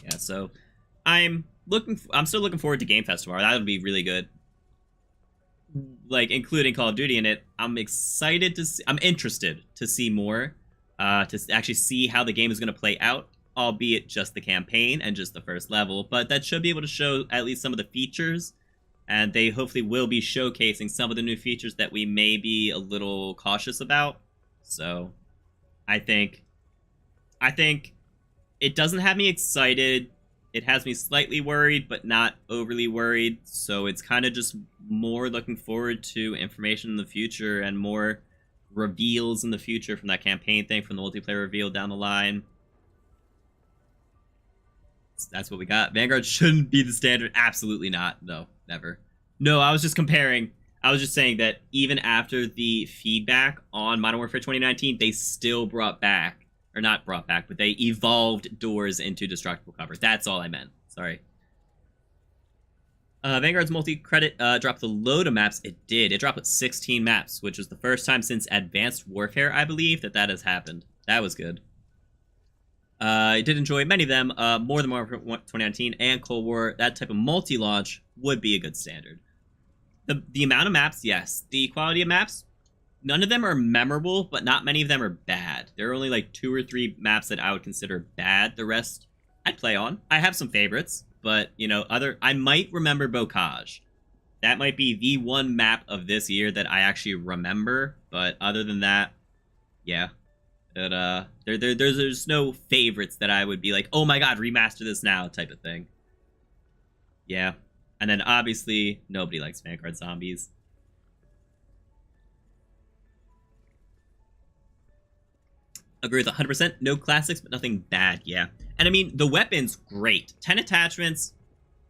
Yeah, so I'm still looking forward to Game Fest tomorrow. That would be really good. Like, including Call of Duty in it. I'm excited to see, I'm interested to see more, to actually see how the game is going to play out, albeit just the campaign and just the first level, but that should be able to show at least some of the features, and they hopefully will be showcasing some of the new features that we may be a little cautious about. So I think it doesn't have me excited. It has me slightly worried, but not overly worried. So it's kind of just more looking forward to information in the future and more reveals in the future from that campaign thing, from the multiplayer reveal down the line. That's what we got. Vanguard shouldn't be the standard. Absolutely not. No, never. No, I was just comparing. I was just saying that even after the feedback on Modern Warfare 2019, they still brought back, or not brought back, but they evolved doors into destructible cover. That's all I meant. Sorry. Vanguard's multi-credit dropped the load of maps. It did. It dropped 16 maps, which was the first time since Advanced Warfare, I believe, that has happened. That was good. I did enjoy many of them, more than Modern Warfare 2019 and Cold War. That type of multi-launch would be a good standard. The amount of maps, yes. The quality of maps, none of them are memorable, but not many of them are bad. There are only like 2 or 3 maps that I would consider bad. The rest, I'd play on. I have some favorites, but, you know, I might remember Bocage. That might be the one map of this year that I actually remember, but other than that, yeah. But, there's no favorites that I would be like, oh my god, remaster this now type of thing. Yeah. And then, obviously, nobody likes Vanguard Zombies. Agree with 100%. No classics, but nothing bad, yeah. And I mean, the weapons, great. 10 attachments,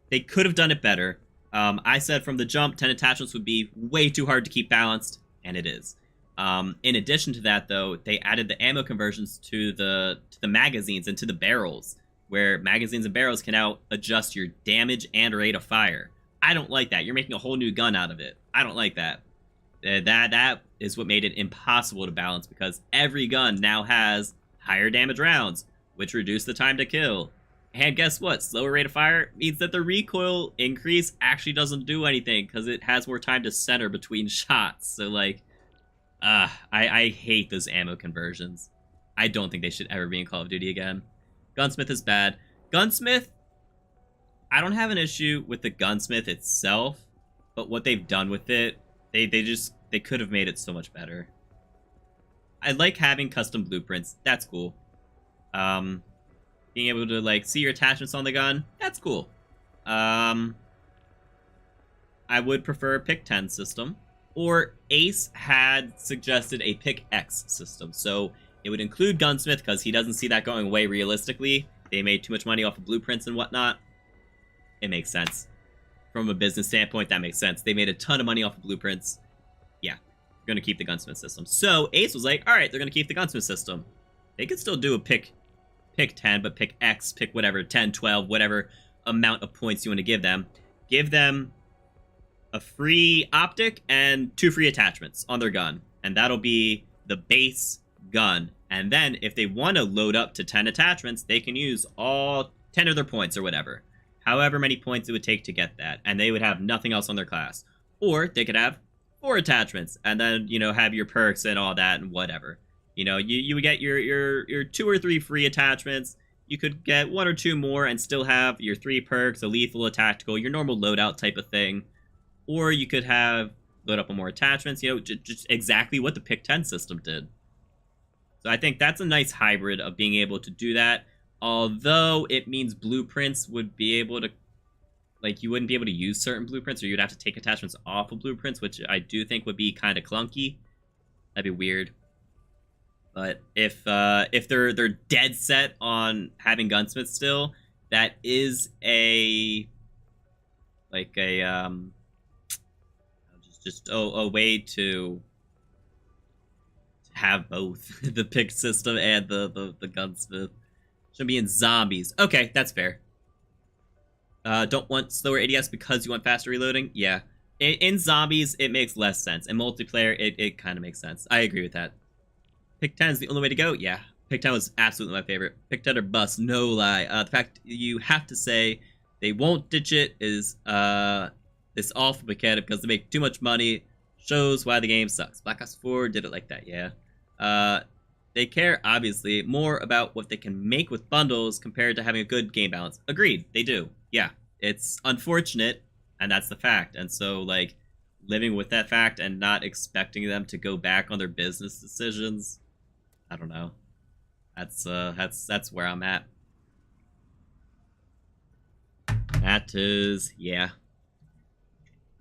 they could have done it better. I said from the jump, 10 attachments would be way too hard to keep balanced, and it is. In addition to that, though, they added the ammo conversions to the magazines and to the barrels, where magazines and barrels can now adjust your damage and rate of fire. I don't like that. You're making a whole new gun out of it. I don't like that. That is what made it impossible to balance, because every gun now has higher damage rounds, which reduce the time to kill. And guess what? Slower rate of fire means that the recoil increase actually doesn't do anything, because it has more time to center between shots. So, like, I hate those ammo conversions. I don't think they should ever be in Call of Duty again. Gunsmith is bad. Gunsmith, I don't have an issue with the Gunsmith itself, but what they've done with it, they could have made it so much better. I like having custom blueprints. That's cool. Being able to, like, see your attachments on the gun, that's cool. I would prefer a pick 10 system. Or Ace had suggested a pick X system. So it would include Gunsmith, because he doesn't see that going away realistically. They made too much money off of blueprints and whatnot. It makes sense. From a business standpoint, that makes sense. They made a ton of money off of blueprints. Yeah, they're going to keep the Gunsmith system. So Ace was like, all right, they're going to keep the Gunsmith system. They could still do a pick 10, but pick X, pick whatever, 10, 12, whatever amount of points you want to give them. Give them a free optic and 2 free attachments on their gun. And that'll be the base gun. And then if they want to load up to 10 attachments, they can use all 10 of their points or whatever. However many points it would take to get that. And they would have nothing else on their class. Or they could have 4 attachments and then, you know, have your perks and all that and whatever. You know, you would get your 2 or 3 free attachments. You could get 1 or 2 more and still have your 3 perks, a lethal, a tactical, your normal loadout type of thing. Or you could have load up on more attachments, you know, just exactly what the Pick 10 system did. So I think that's a nice hybrid of being able to do that, although it means blueprints would be able to, like, you wouldn't be able to use certain blueprints, or you'd have to take attachments off of blueprints, which I do think would be kind of clunky. That'd be weird. But if they're dead set on having Gunsmith still, that is a way to have both the pick system and the Gunsmith. Should be in zombies. Okay, that's fair. Don't want slower ADS because you want faster reloading? Yeah. In zombies, it makes less sense. In multiplayer, it kind of makes sense. I agree with that. Pick 10 is the only way to go? Yeah. Pick 10 was absolutely my favorite. Pick 10 or bust, no lie. The fact you have to say they won't ditch it is this awful mechanic because they make too much money. Shows why the game sucks. Black Ops 4 did it like that, yeah. They care, obviously, more about what they can make with bundles compared to having a good game balance. Agreed, they do. Yeah, it's unfortunate, and that's the fact. And so, like, living with that fact and not expecting them to go back on their business decisions, I don't know. That's where I'm at. That is, yeah.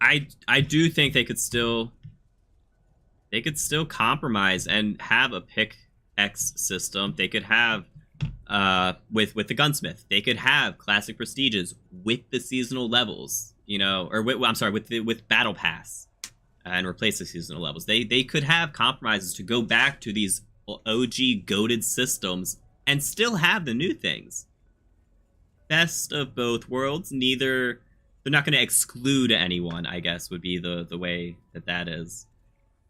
I do think they could still compromise and have a pick X system. They could have with the Gunsmith. They could have classic prestiges with the seasonal levels, you know, or with Battle Pass and replace the seasonal levels. They could have compromises to go back to these OG goated systems and still have the new things. Best of both worlds. Neither, they're not going to exclude anyone, I guess, would be the way that is.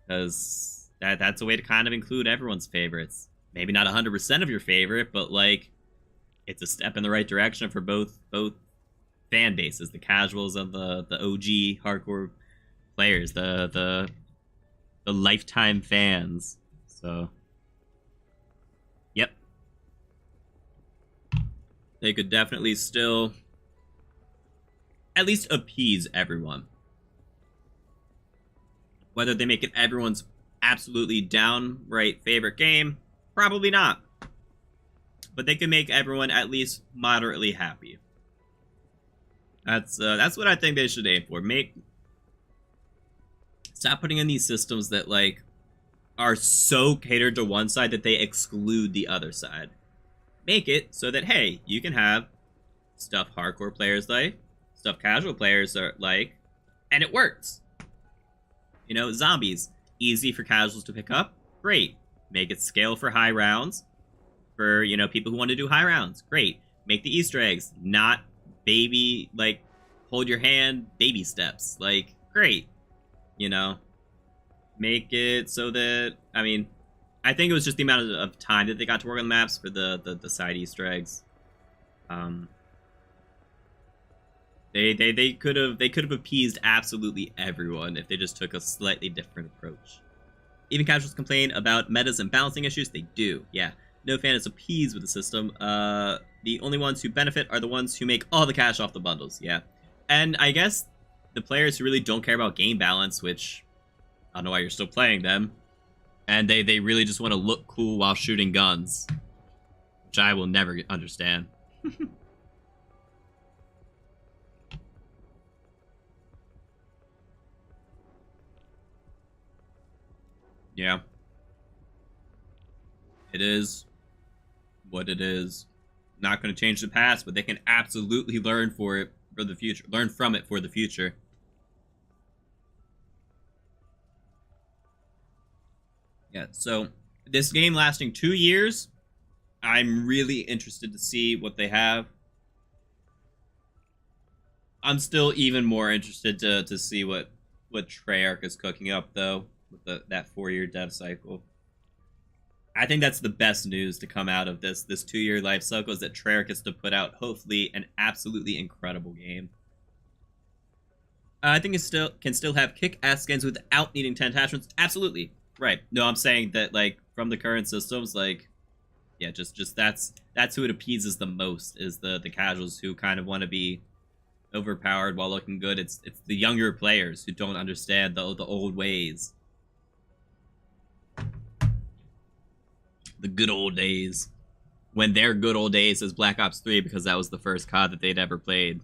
Because that's a way to kind of include everyone's favorites. Maybe not 100% of your favorite, but, like, it's a step in the right direction for both fan bases, the casuals and the OG hardcore players, the lifetime fans. So, yep. They could definitely still at least appease everyone. Whether they make it everyone's absolutely downright favorite game, probably not. But they can make everyone at least moderately happy. That's what I think they should aim for. Stop putting in these systems that, like, are so catered to one side that they exclude the other side. Make it so that, hey, you can have stuff hardcore players like, stuff casual players are like, and it works. You know, zombies, easy for casuals to pick up, great. Make it scale for high rounds, for, you know, people who want to do high rounds, great. Make the Easter eggs not baby, like, hold your hand, baby steps, like, great. You know, make it so that, I mean, I think it was just the amount of time that they got to work on the maps for the side Easter eggs. They could have appeased absolutely everyone if they just took a slightly different approach. Even casuals complain about metas and balancing issues. They do, yeah. No fan is appeased with the system. The only ones who benefit are the ones who make all the cash off the bundles, yeah. And I guess the players who really don't care about game balance, which I don't know why you're still playing them, and they really just want to look cool while shooting guns, which I will never understand. Yeah. It is what it is. Not going to change the past, but they can absolutely learn for it for the future. Learn from it for the future. Yeah, so this game lasting 2 years, I'm really interested to see what they have. I'm still even more interested to see what Treyarch is cooking up, though, with that 4-year dev cycle. I think that's the best news to come out of this 2-year life cycle, is that Treyarch gets to put out, hopefully, an absolutely incredible game. I think it can still have kick-ass skins without needing 10 attachments. Absolutely. Right. No, I'm saying that, like, from the current systems, like, yeah, just that's who it appeases the most, is the casuals who kind of want to be overpowered while looking good. It's the younger players who don't understand the old ways. The good old days. When their good old days is Black Ops 3 because that was the first COD that they'd ever played.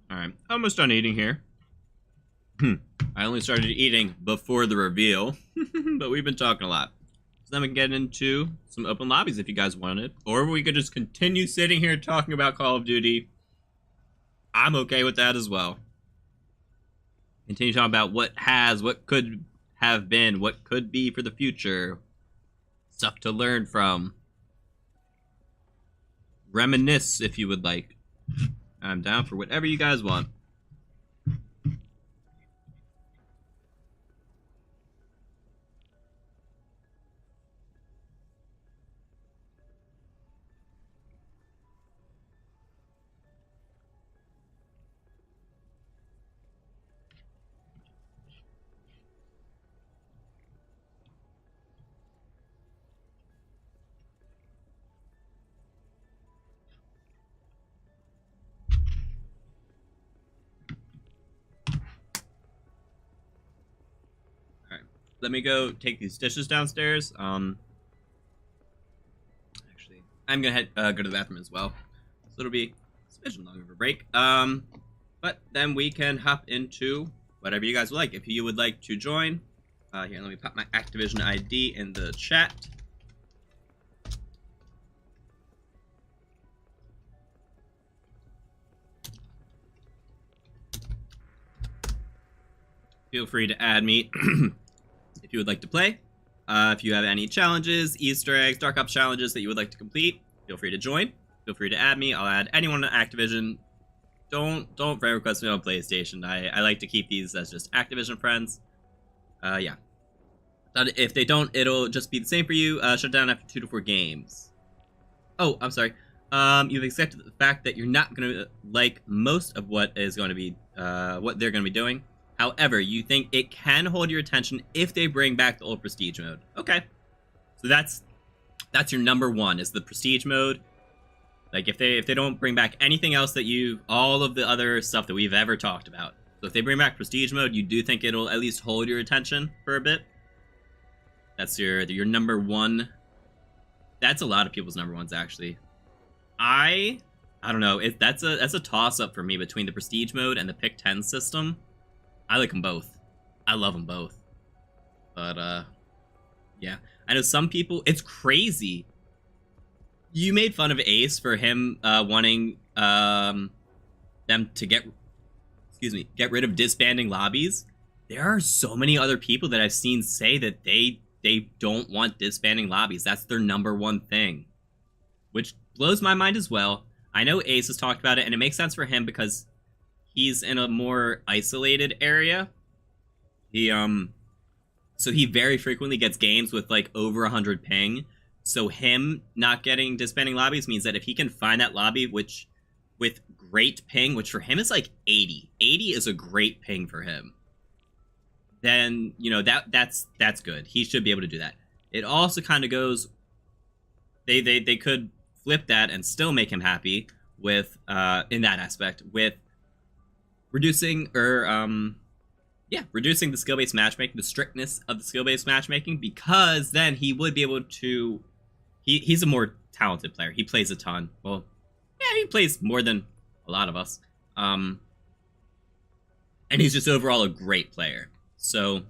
Alright, almost done eating here. I only started eating before the reveal, but we've been talking a lot. So then we can get into some open lobbies if you guys wanted. Or we could just continue sitting here talking about Call of Duty. I'm okay with that as well. Continue talking about what could have been, what could be for the future. Stuff to learn from. Reminisce if you would like. I'm down for whatever you guys want. Let me go take these dishes downstairs. Actually, I'm gonna go to the bathroom as well, so it'll be a smidgen longer of a break. But then we can hop into whatever you guys would like. If you would like to join, here, let me pop my Activision ID in the chat. Feel free to add me. If you would like to play, if you have any challenges, Easter eggs, Dark Ops challenges that you would like to complete, feel free to join. Feel free to add me. I'll add anyone on Activision. Don't friend request me on PlayStation. I like to keep these as just Activision friends. Yeah. If they don't, it'll just be the same for you. Shut down after 2 to 4 games. Oh, I'm sorry. You've accepted the fact that you're not going to like most of what is going to be, what they're going to be doing. However, you think it can hold your attention if they bring back the old prestige mode. Okay. So that's your number one, is the prestige mode. Like if they don't bring back anything else that all of the other stuff that we've ever talked about. So if they bring back prestige mode, you do think it'll at least hold your attention for a bit? That's your number one. That's a lot of people's number ones, actually. I don't know. That's a toss up for me between the prestige mode and the pick 10 system. I like them both. I love them both. But, yeah. I know some people... It's crazy. You made fun of Ace for him wanting them to get rid of disbanding lobbies. There are so many other people that I've seen say that they don't want disbanding lobbies. That's their number one thing. Which blows my mind as well. I know Ace has talked about it, and it makes sense for him because... he's in a more isolated area. So he very frequently gets games with like over 100 ping. So him not getting disbanding lobbies means that if he can find that lobby with great ping, which for him is like 80. 80 is a great ping for him. Then, you know, that's good. He should be able to do that. It also kind of goes, they could flip that and still make him happy with in that aspect with reducing the skill-based matchmaking, the strictness of the skill-based matchmaking, because then he would be able to... He's a more talented player. He plays a ton. Well, yeah, he plays more than a lot of us. And he's just overall a great player. So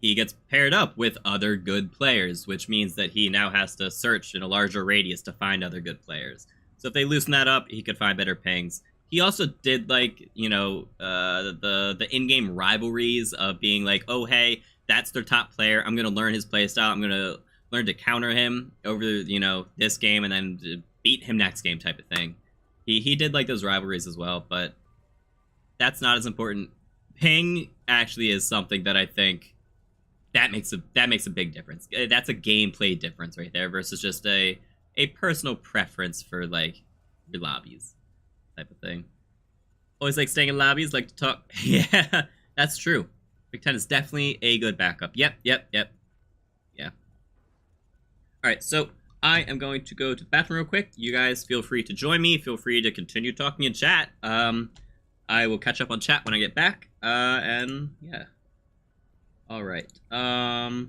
he gets paired up with other good players, which means that he now has to search in a larger radius to find other good players. So if they loosen that up, he could find better pings. He also did, like, you know, the in-game rivalries of being like, oh, hey, that's their top player. I'm going to learn his playstyle. I'm going to learn to counter him over, you know, this game and then beat him next game type of thing. He did like those rivalries as well, but that's not as important. Ping actually is something that I think that makes a big difference. That's a gameplay difference right there versus just a personal preference for like your lobbies type of thing. Always like staying in lobbies, like to talk. Yeah, that's true. Big Ten is definitely a good backup. Yep. Yeah. All right, so I am going to go to the bathroom real quick. You guys feel free to join me. Feel free to continue talking in chat. I will catch up on chat when I get back. And yeah. All right. All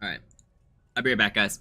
right. I'll be right back, guys.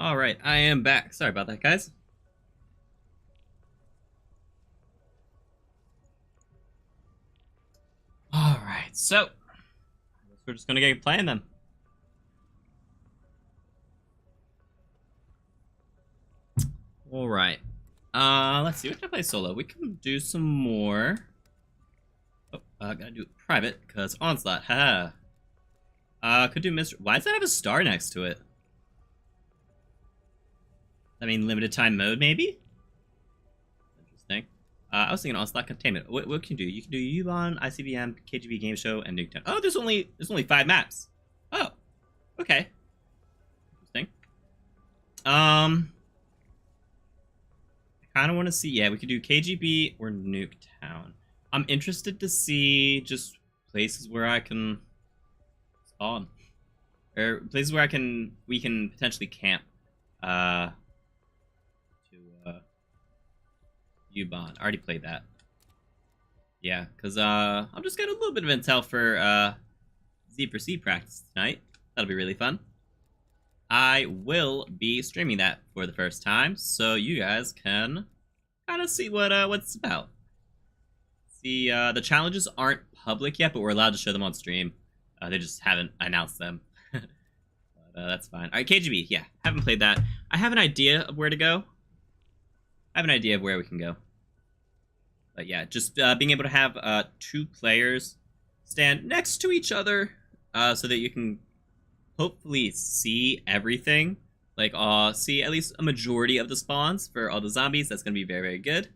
Alright, I am back. Sorry about that, guys. Alright, so I guess we're just gonna get playing them. Alright. Let's see, we can play solo. We can do some more. Oh, gotta do it private, because Onslaught, haha. Could do Mystery. Why does that have a star next to it? I mean, limited time mode, maybe? Interesting. I was thinking Onslaught Containment. What can you do? You can do Ubon, ICBM, KGB Game Show, and Nuketown. Oh, there's only 5 maps. Oh, okay. Interesting. I kind of want to see. Yeah, we could do KGB or Nuketown. I'm interested to see just places where I can spawn, or places where we can potentially camp. Ubon. I already played that. Yeah, because I'm just getting a little bit of intel for Z4C practice tonight. That'll be really fun. I will be streaming that for the first time, so you guys can kind of see what it's about. See, the challenges aren't public yet, but we're allowed to show them on stream. They just haven't announced them. But that's fine. Alright, KGB, yeah. Haven't played that. I have an idea of where to go. I have an idea of where we can go. But yeah, just being able to have 2 players stand next to each other so that you can hopefully see everything. Like, see at least a majority of the spawns for all the zombies. That's going to be very, very good.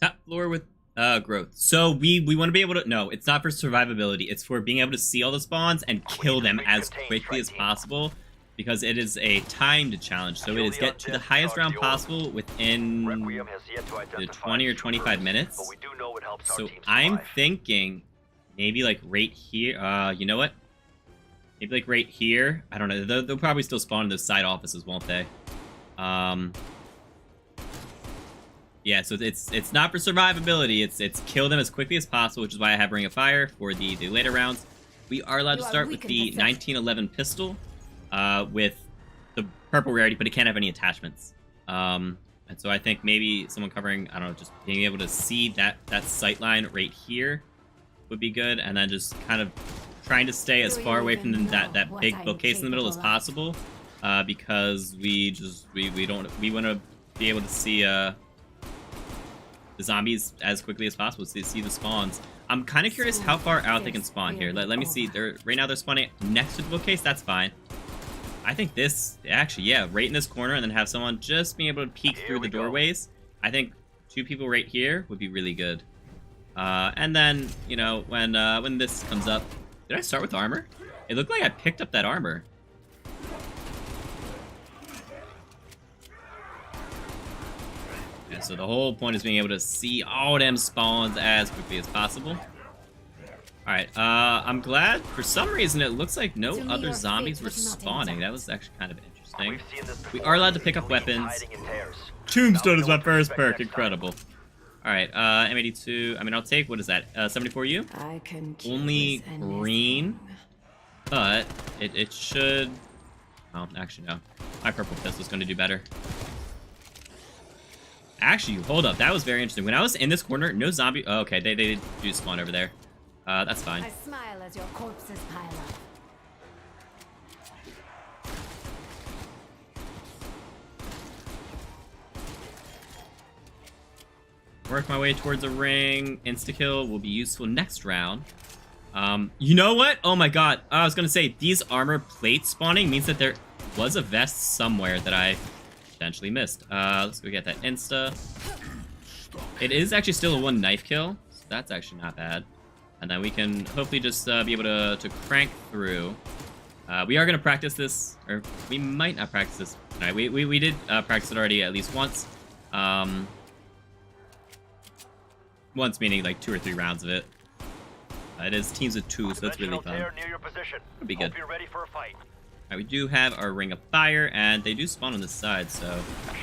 Top floor with growth. So we want to be able to... No, it's not for survivability. It's for being able to see all the spawns and kill them as quickly as possible. Because it is a timed challenge. So it is get to the highest round possible within the 20 or 25 minutes. So I'm thinking maybe like right here. You know what? Maybe like right here. I don't know. They'll probably still spawn in those side offices, won't they? Yeah, so it's not for survivability. It's kill them as quickly as possible, which is why I have Ring of Fire for the later rounds. We are allowed to start with the 1911 pistol, with the purple rarity, but it can't have any attachments. And so I think maybe someone covering, I don't know, just being able to see that sight line right here would be good, and then just kind of trying to stay as far away from that big bookcase in the middle as possible, because we want to be able to see the zombies as quickly as possible, to see the spawns. I'm kind of curious how far out they can spawn here. Let me see. Right now they're spawning next to the bookcase. That's fine. I think this, actually, yeah, right in this corner, and then have someone just being able to peek through the doorways. I think 2 people right here would be really good. And then, you know, when this comes up, did I start with armor? It looked like I picked up that armor. Yeah, so the whole point is being able to see all them spawns as quickly as possible. Alright, I'm glad. For some reason, it looks like no other zombies were spawning. That was actually kind of interesting. We are allowed to pick up weapons. Tombstone is my first perk. Incredible. Alright, M82. I mean, I'll take, what is that? 74U? Only green. But it should... Oh, actually, no. My purple pistol's going to do better. Actually, hold up. That was very interesting. When I was in this corner, no zombie... Oh, okay, they do spawn over there. That's fine. I smile as your corpses pile up. Work my way towards a ring. Insta-kill will be useful next round. You know what? Oh my god. I was gonna say, these armor plates spawning means that there was a vest somewhere that I potentially missed. Let's go get that insta. It is actually still a 1 knife kill, so that's actually not bad. And then we can hopefully just be able to crank through. We are going to practice this, or we might not practice this tonight. We did practice it already at least once. Once meaning like 2 or 3 rounds of it. It is teams of 2, so that's really fun. It'll be good. You're ready for a fight. Alright, we do have our Ring of Fire, and they do spawn on this side, so...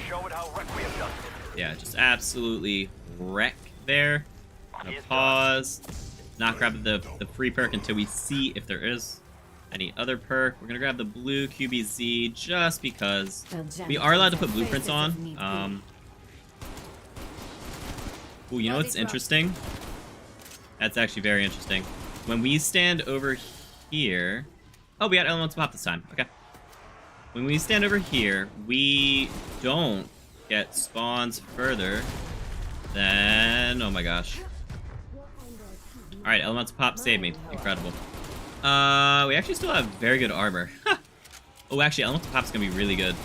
Show it how Requiem does. Yeah, just absolutely wreck there. Gonna pause. Not grab the free perk until we see if there is any other perk. We're gonna grab the blue QBZ just because we are allowed to put blueprints on. Ooh, you know what's interesting? That's actually very interesting. When we stand over here... Oh, we got elemental pop this time. Okay. When we stand over here, we don't get spawns further than... Oh my gosh. Alright, elemental pop saved me. Incredible. We actually still have very good armor. Oh, actually, elemental pop's gonna be really good.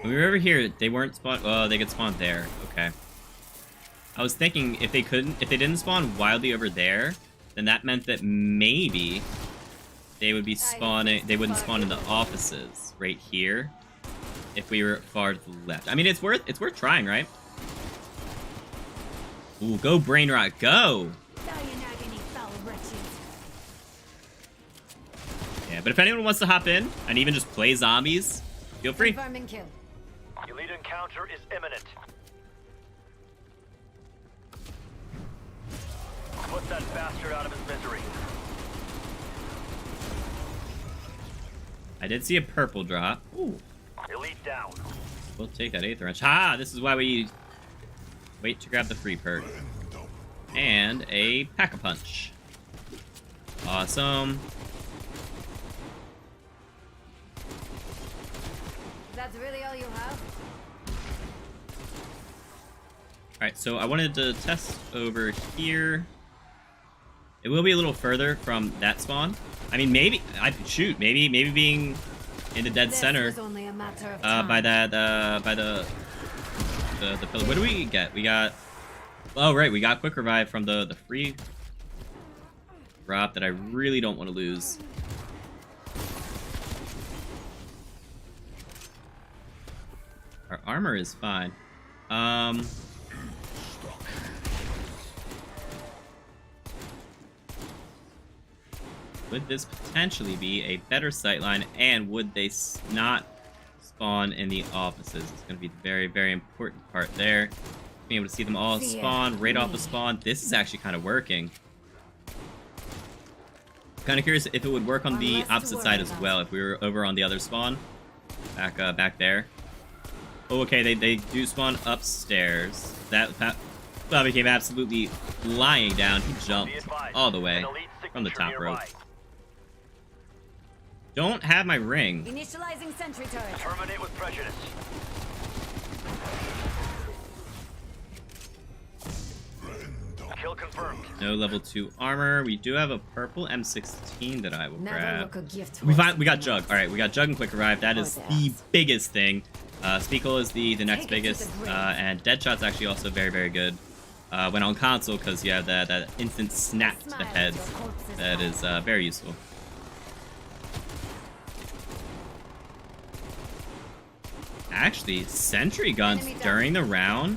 When we were over here, they weren't spawned. Oh, they could spawn there. Okay. I was thinking if they didn't spawn wildly over there, then that meant that maybe they would be spawning. They wouldn't spawn in the offices right here if we were far to the left. I mean, it's worth trying, right? Ooh, go brain rot, go! Yeah, but if anyone wants to hop in and even just play zombies, feel free. Elite encounter is imminent. Put that bastard out of his misery. I did see a purple drop. Ooh. Elite down. We'll take that 8th wrench. Ha! This is why we wait to grab the free perk. And a pack-a-punch. Awesome. That's really all you have? Alright, so I wanted to test over here. It will be a little further from that spawn. I mean, maybe maybe being in the dead center by that by the pillar. What do we get? We got, oh right, we got quick revive from the free drop that I really don't want to lose. Our armor is fine. Would this potentially be a better sightline, and would they not spawn in the offices? It's going to be the very, very important part there. Being able to see them all spawn right off the spawn. This is actually kind of working. Kind of curious if it would work on the opposite side as well, if we were over on the other spawn. Back there. Oh, okay, they do spawn upstairs. That became absolutely lying down. He jumped all the way from the top rope. Don't have my ring. Initializing sentry turret. Terminate with prejudice. Kill confirmed. No level 2 armor. We do have a purple M16 that I will grab. We got Jug. All right, we got Jug and quick revive. That is the biggest thing. Speakle is the next biggest, and Deadshot's actually also very, very good when on console because you have that instant snap to the heads. That is very useful. Actually, sentry guns during the round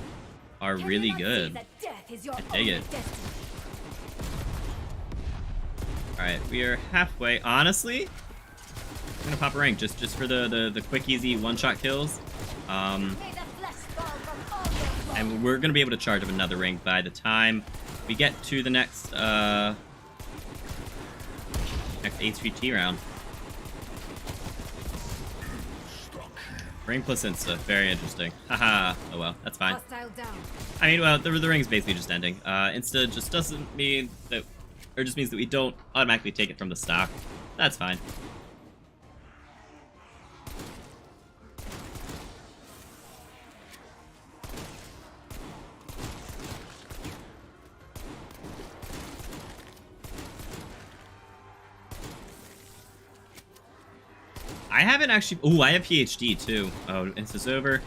are really good. I dig it. Alright, we are halfway. Honestly, I'm gonna pop a rank just for the quick, easy one-shot kills. And we're gonna be able to charge up another ring by the time we get to the next HVT round. Ring plus insta, very interesting. Haha. Oh well, that's fine. I mean, well, the ring's basically just ending. Insta just doesn't mean that, or just means that we don't automatically take it from the stock. That's fine. I haven't actually... Ooh, I have PhD too. Oh, Insta's over.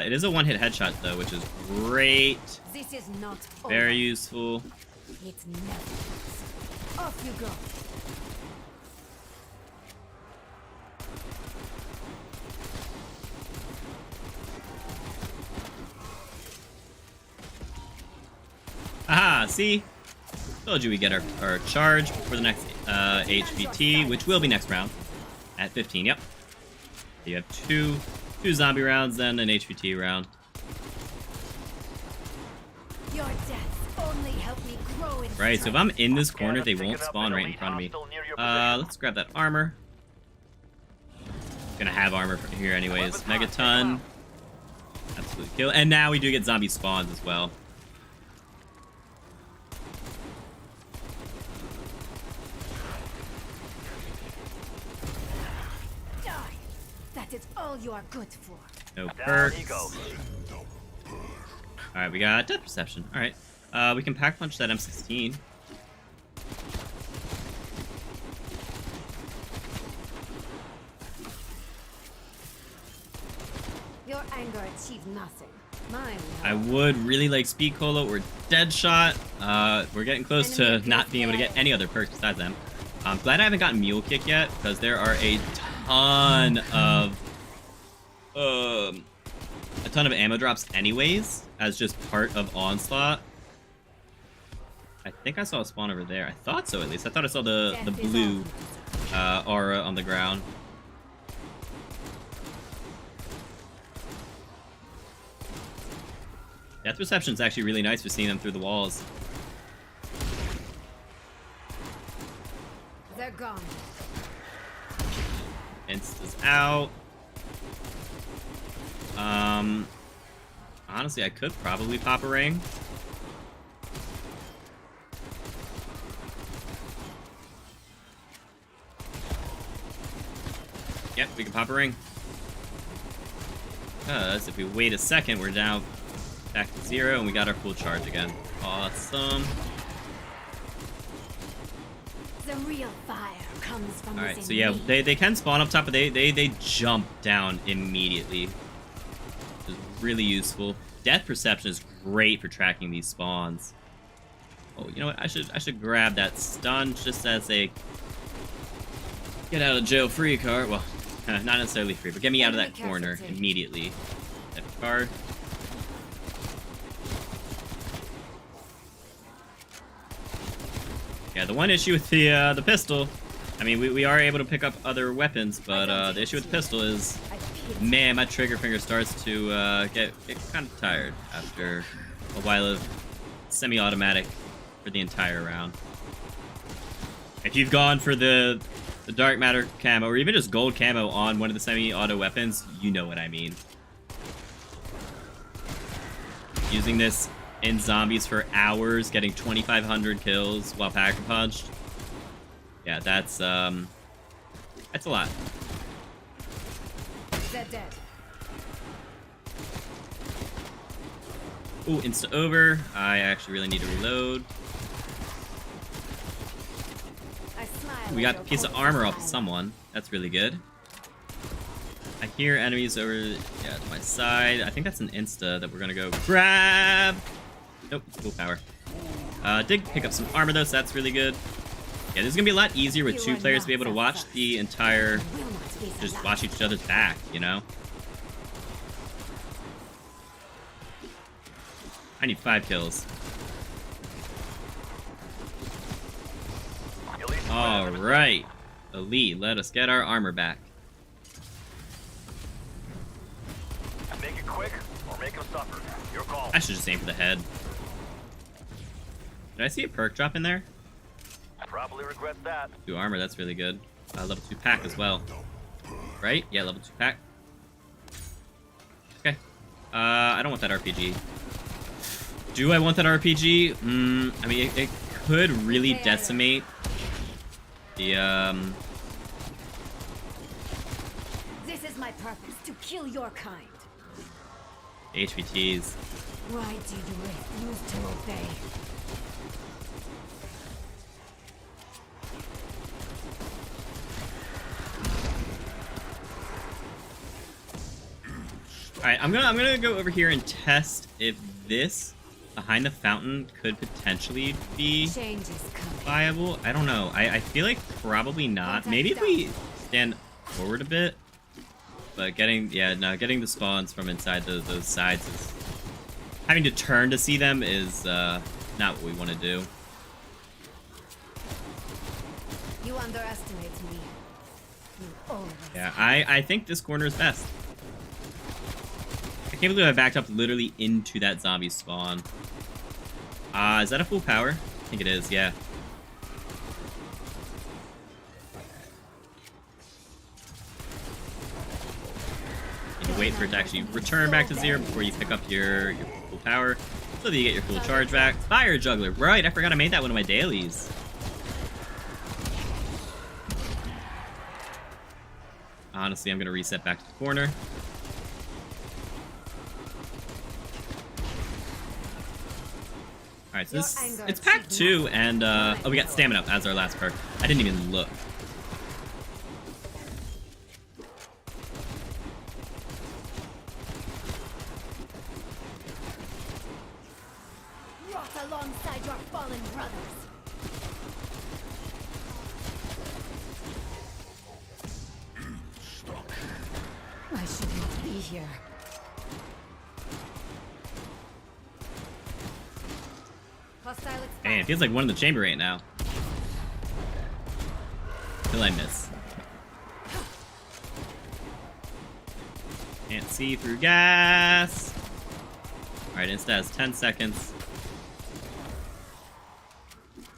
It is a one-hit headshot though, which is great. This is not Very over. useful. It's never ends. Off you go. Aha, see? Told you we get our charge for the next HVT, which will be next round at 15. Yep. You have two zombie rounds, then an HVT round. Your deaths only help me grow in Right, so if strength. I'm in this corner, they won't spawn right in front of me. Let's grab that armor. Gonna have armor here anyways. Megaton. Absolute kill. And now we do get zombie spawns as well. Die. That is all you are good for. No perks. Alright, we got death perception. Alright. We can pack punch that M16. Your anger achieved nothing. Mine. I would really like speed cola or dead shot. We're getting close to not being able to get any other perks besides them. I'm glad I haven't gotten mule kick yet, because there are a ton of ammo drops anyways, as just part of Onslaught. I think I saw a spawn over there. I thought so, at least. I thought I saw the blue aura on the ground. Death perception is actually really nice for seeing them through the walls. They're gone. Insta's out. Honestly, I could probably pop a ring. Yep, we can pop a ring. Because if we wait a second, we're now back to 0 and we got our full charge again. Awesome. The real fire comes from Alright, within so yeah, me. they can spawn up top, but they jump down immediately. Which is really useful. Death perception is great for tracking these spawns. Oh, you know what? I should grab that stun just as a get out of jail free card. Well, not necessarily free, but get me out of that corner immediately. That card. Yeah, the one issue with the pistol, I mean, we are able to pick up other weapons, but the issue with the pistol is, man, my trigger finger starts to get kind of tired after a while of semi-automatic for the entire round. If you've gone for the dark matter camo, or even just gold camo on one of the semi-auto weapons, you know what I mean. Using this in zombies for hours, getting 2,500 kills while packer punched. Yeah, that's a lot. They're dead. Ooh, insta over. I actually really need to reload. I smile We at got a your piece of cold armor off smile. someone. That's really good. I hear enemies over, yeah, to my side. I think that's an insta that we're gonna go grab. Nope, full power. Did pick up some armor though, so that's really good. Yeah, this is gonna be a lot easier with two players to be able to watch the entire, Will not face just alive. watch each other's back, you know? I need 5 kills. Alright. Elite, let us get our armor back. Make it quick or make them suffer. Your call. I should just aim for the head. Did I see a perk drop in there? Probably regret that. 2 armor, that's really good. Level 2 pack as well. Right? Yeah, level 2 pack. Okay. I don't want that RPG. Do I want that RPG? I mean, it could really decimate the, This is my purpose, to kill your kind. HVTs. Why do you refuse to obey? All right, I'm gonna go over here and test if this behind the fountain could potentially be Change is coming. viable. I don't know. I feel like probably not. Maybe if we stand forward a bit. But getting the spawns from inside those sides is... Having to turn to see them is not what we want to do. You underestimate me. You always. Yeah, I think this corner is best. I can't believe I backed up literally into that zombie spawn. Is that a full power? I think it is, yeah. You wait for it to actually return back to 0 before you pick up your full power, so that you get your full charge back. Fire Juggler, right, I forgot I made that one of my dailies. Honestly, I'm going to reset back to the corner. Alright, so it's pack 2, and, oh, we got Stamina up as our last perk. I didn't even look. Rot alongside your fallen brothers. I should not be here. Hostile Man, it feels like one in the chamber right now. Till I miss. Can't see through gas. Alright, Insta has 10 seconds.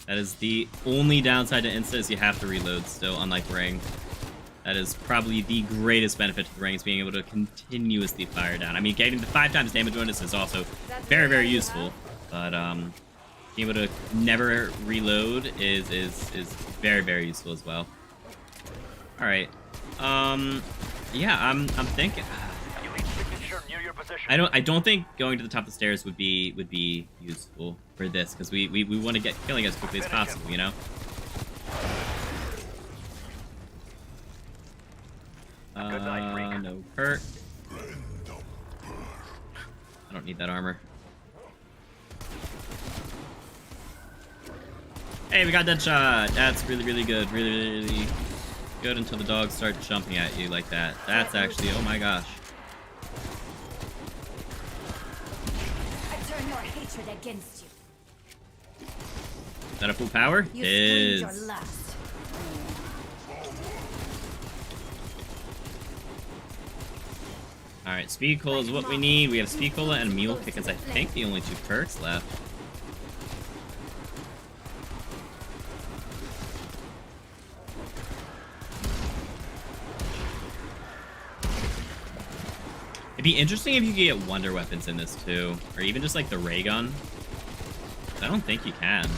That is the only downside to Insta is you have to reload still, unlike Ring. That is probably the greatest benefit to the Ring, is being able to continuously fire down. I mean, getting the 5 times damage bonus is also very, very useful. But being able to never reload is very, very useful as well. Alright. Yeah, I'm thinking. I don't think going to the top of the stairs would be useful for this, because we want to get killing as quickly as possible, you know? No perk. I don't need that armor. Hey, we got that shot. That's really, really good. Really, really good until the dogs start jumping at you like that. That's actually, oh my gosh. I turn your hatred against you. Is that a full power? You Is. screamed your last. Alright, Speed Cola is what we need. We have Speed Cola and Mule Kick as I think the only 2 perks left. It'd be interesting if you could get wonder weapons in this too, or even just like the ray gun. I don't think you can.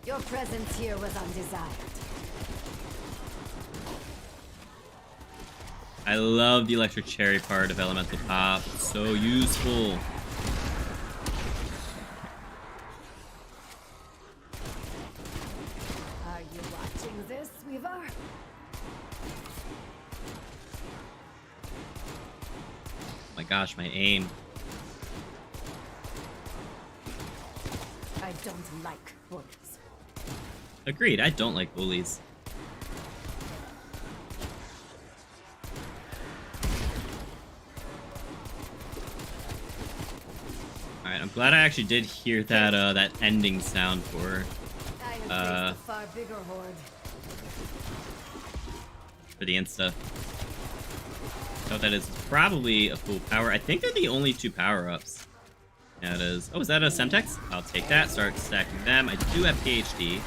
Your presence here was undesired. I love the electric cherry part of Elemental Pop. It's so useful. Are you watching this, Weaver? Oh my gosh, my aim. I don't like bullies. Agreed, I don't like bullies. Alright, I'm glad I actually did hear that that ending sound for I have faced a far bigger horde. for the Insta. So that is probably a full power. I think they're the only 2 power-ups. Yeah, it is. Oh, is that a Semtex? I'll take that. Start stacking them. I do have PhD.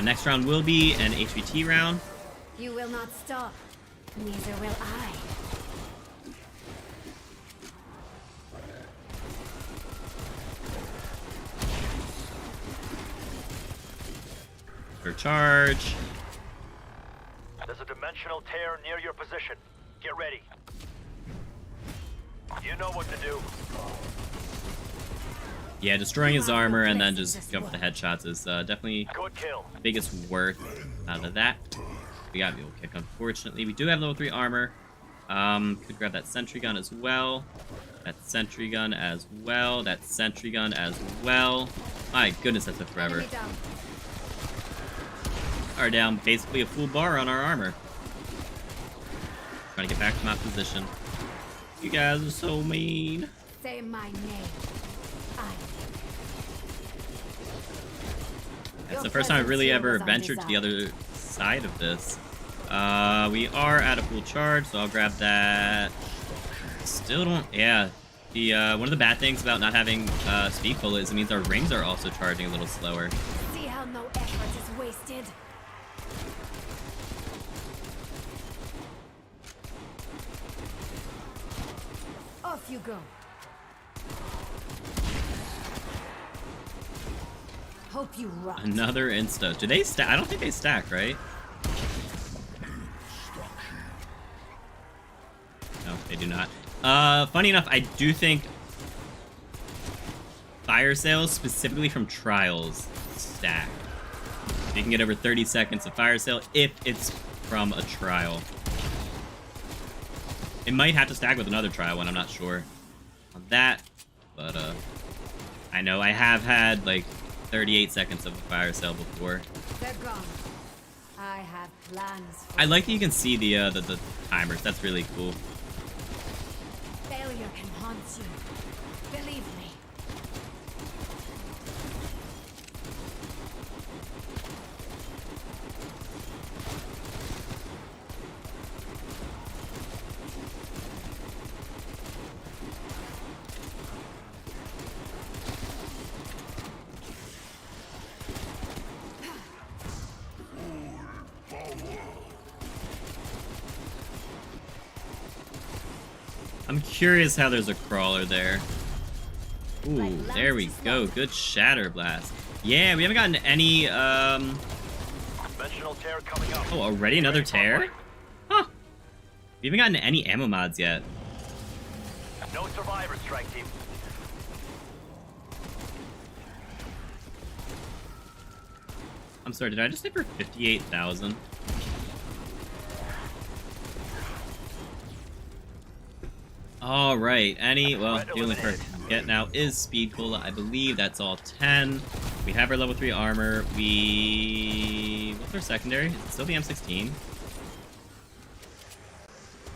Next round will be an HVT round. You will not stop. Neither will I. For charge. There's a dimensional tear near your position. Get ready. You know what to do. Yeah, destroying his armor and then just go for the headshots is definitely biggest worth out of that. We got mule kick, unfortunately. We do have level 3 armor. Could grab that sentry gun as well. That sentry gun as well. That sentry gun as well. My goodness, that took forever. Are down basically a full bar on our armor. Trying to get back to my position. You guys are so mean. Say my name. That's the first time I've really ever ventured to the other side of this. We are at a full charge, so I'll grab that. Still don't... Yeah. The one of the bad things about not having speed pull is it means our rings are also charging a little slower. See how no effort is wasted. Off you go. Hope you rot. Another insta. Do they stack? I don't think they stack, right? No, they do not. Funny enough, I do think fire sales, specifically from trials, stack. You can get over 30 seconds of fire sale if it's from a trial. It might have to stack with another trial one, I'm not sure on that. But, I know I have had, like, 38 seconds of a fire sale before. They're gone. I have plans for I like that you can see the timers. That's really cool. failure can haunt you. Believe me. I'm curious how there's a crawler there. Ooh, there we go. Good shatter blast. Yeah, we haven't gotten any, Oh, already another tear? Huh. We haven't gotten any ammo mods yet. No survivors, strike team. I'm sorry, did I just hit for 58,000? All right, well, the only perk we get now is Speed Cola. I believe that's all 10. We have our level 3 armor. What's our secondary? Is it still the M16?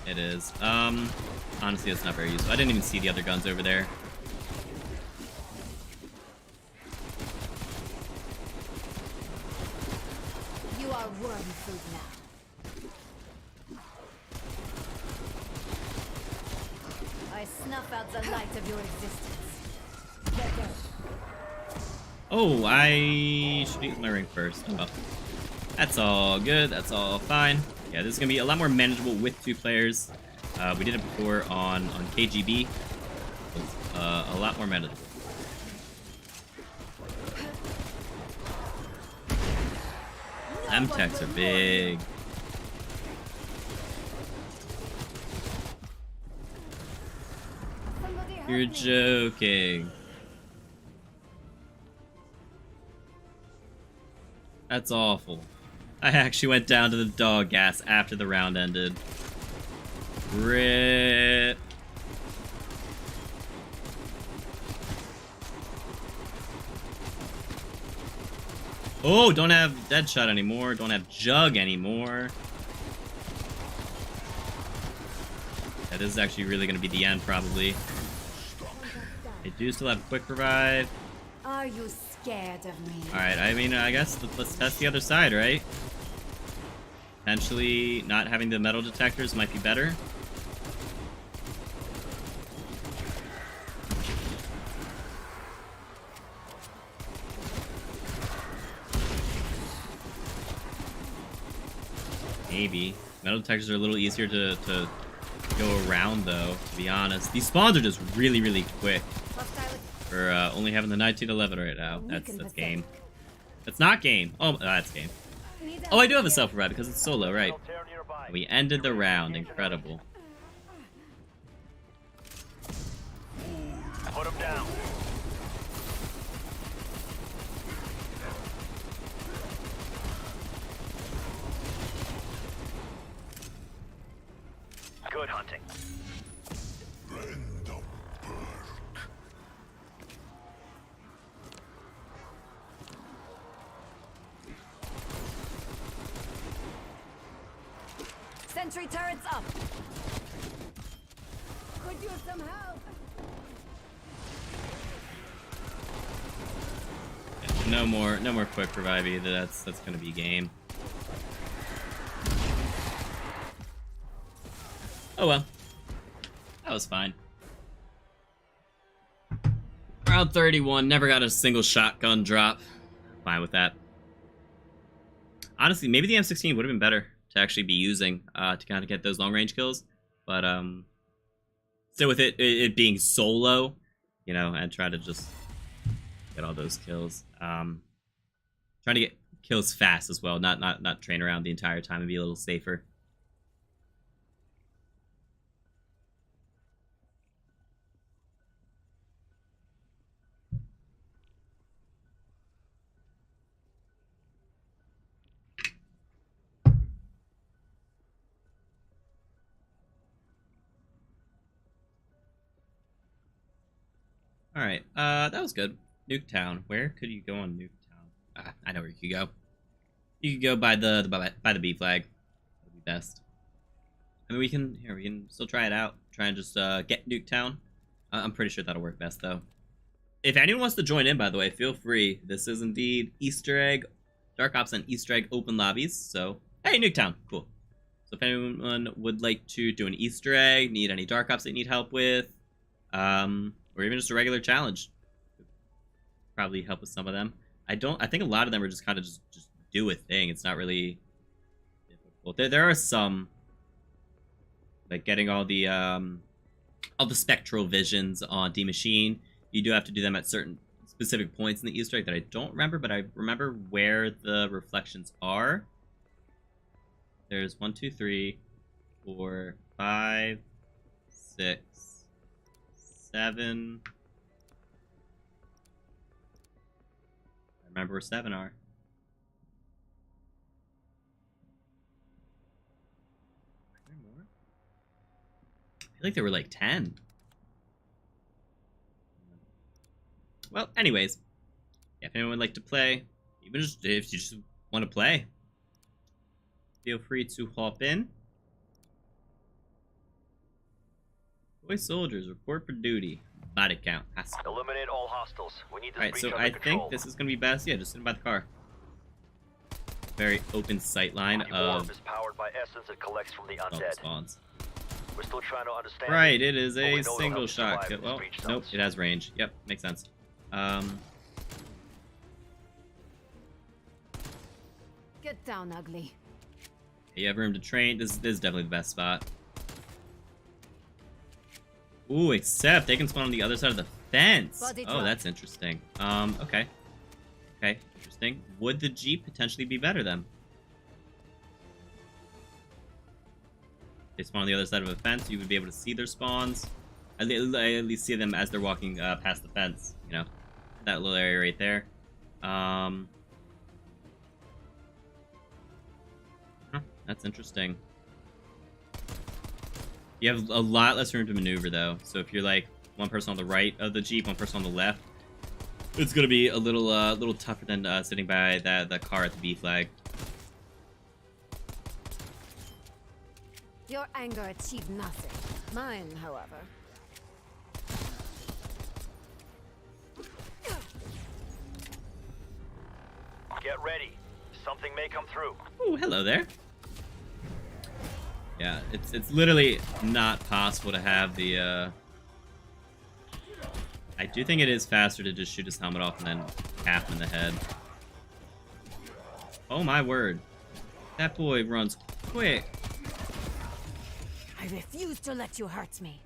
It is. Honestly, it's not very useful. I didn't even see the other guns over there. You are worm food now. I snuff out the light of your existence. Let go. Oh, I should use my ring first. Oh, well. That's all good. That's all fine. Yeah, this is going to be a lot more manageable with 2 players. We did it before on KGB. It was a lot more manageable. M-techs are big. You're joking. That's awful. I actually went down to the dog gas after the round ended. RIP. Oh, don't have Deadshot anymore. Don't have Jug anymore. Yeah, this is actually really going to be the end, probably. They do still have Quick Revive. Are you scared of me? Alright, I mean, I guess let's test the other side, right? Potentially not having the metal detectors might be better. Maybe. Metal detectors are a little easier to go around, though, to be honest. These spawns are just really, really quick. For only having the 1911 right now. That's game. That's not game. Oh, that's game. Oh, I do have a self-revive because it's solo, right? We ended the round. Incredible. Put him down. hunting. Sentry turrets up. Could use some help. No more quick revive either. That's gonna be game. Oh well. That was fine. Round 31, never got a single shotgun drop. Fine with that. Honestly, maybe the M16 would have been better to actually be using to kind of get those long range kills. But still with it being solo, you know, and try to just get all those kills. Trying to get kills fast as well, not train around the entire time and be a little safer. All right, that was good. Nuketown. Where could you go on Nuketown? I know where you could go. You could go by the B flag. That'd be best. I mean, we can still try it out. Try and just get Nuketown. I'm pretty sure that'll work best though. If anyone wants to join in, by the way, feel free. This is indeed Easter egg, Dark Ops and Easter egg open lobbies. So hey, Nuketown, cool. So if anyone would like to do an Easter egg, need any Dark Ops they need help with, or even just a regular challenge, probably help with some of them. I think a lot of them are just kind of just do a thing. It's not really difficult. There are some, like getting all the spectral visions on Die Maschine. You do have to do them at certain specific points in the Easter egg that I don't remember, but I remember where the reflections are. There's 1, 2, 3, 4, 5, 6, 7. I remember where 7 are. Are there more? I feel like there were like 10. Well, anyways, yeah, if anyone would like to play, even just if you just want to play, feel free to hop in. Boy soldiers, report for duty. Body count. Eliminate all hostiles. We need this Alright, so I think this is gonna be best. Yeah, just sitting by the car. Very open sight line of is powered by essence that collects from the undead. Spawns. We're still trying to understand. Right, it is a single shot. Well, nope, it has range. Yep, makes sense. Get down, ugly. You have room to train. This is definitely the best spot. Ooh, except they can spawn on the other side of the fence. Oh, that's interesting. Okay. Okay, interesting. Would the Jeep potentially be better then? They spawn on the other side of a fence, you would be able to see their spawns. At least see them as they're walking past the fence, you know. That little area right there. That's interesting. You have a lot less room to maneuver, though. So if you're like one person on the right of the Jeep, one person on the left, it's gonna be a little tougher than sitting by the car at the B flag. Your anger achieved nothing. Mine, however. Get ready. Something may come through. Ooh, hello there. Yeah, it's literally not possible to have the, I do think it is faster to just shoot his helmet off and then tap him in the head. Oh my word. That boy runs quick. I refuse to let you hurt me.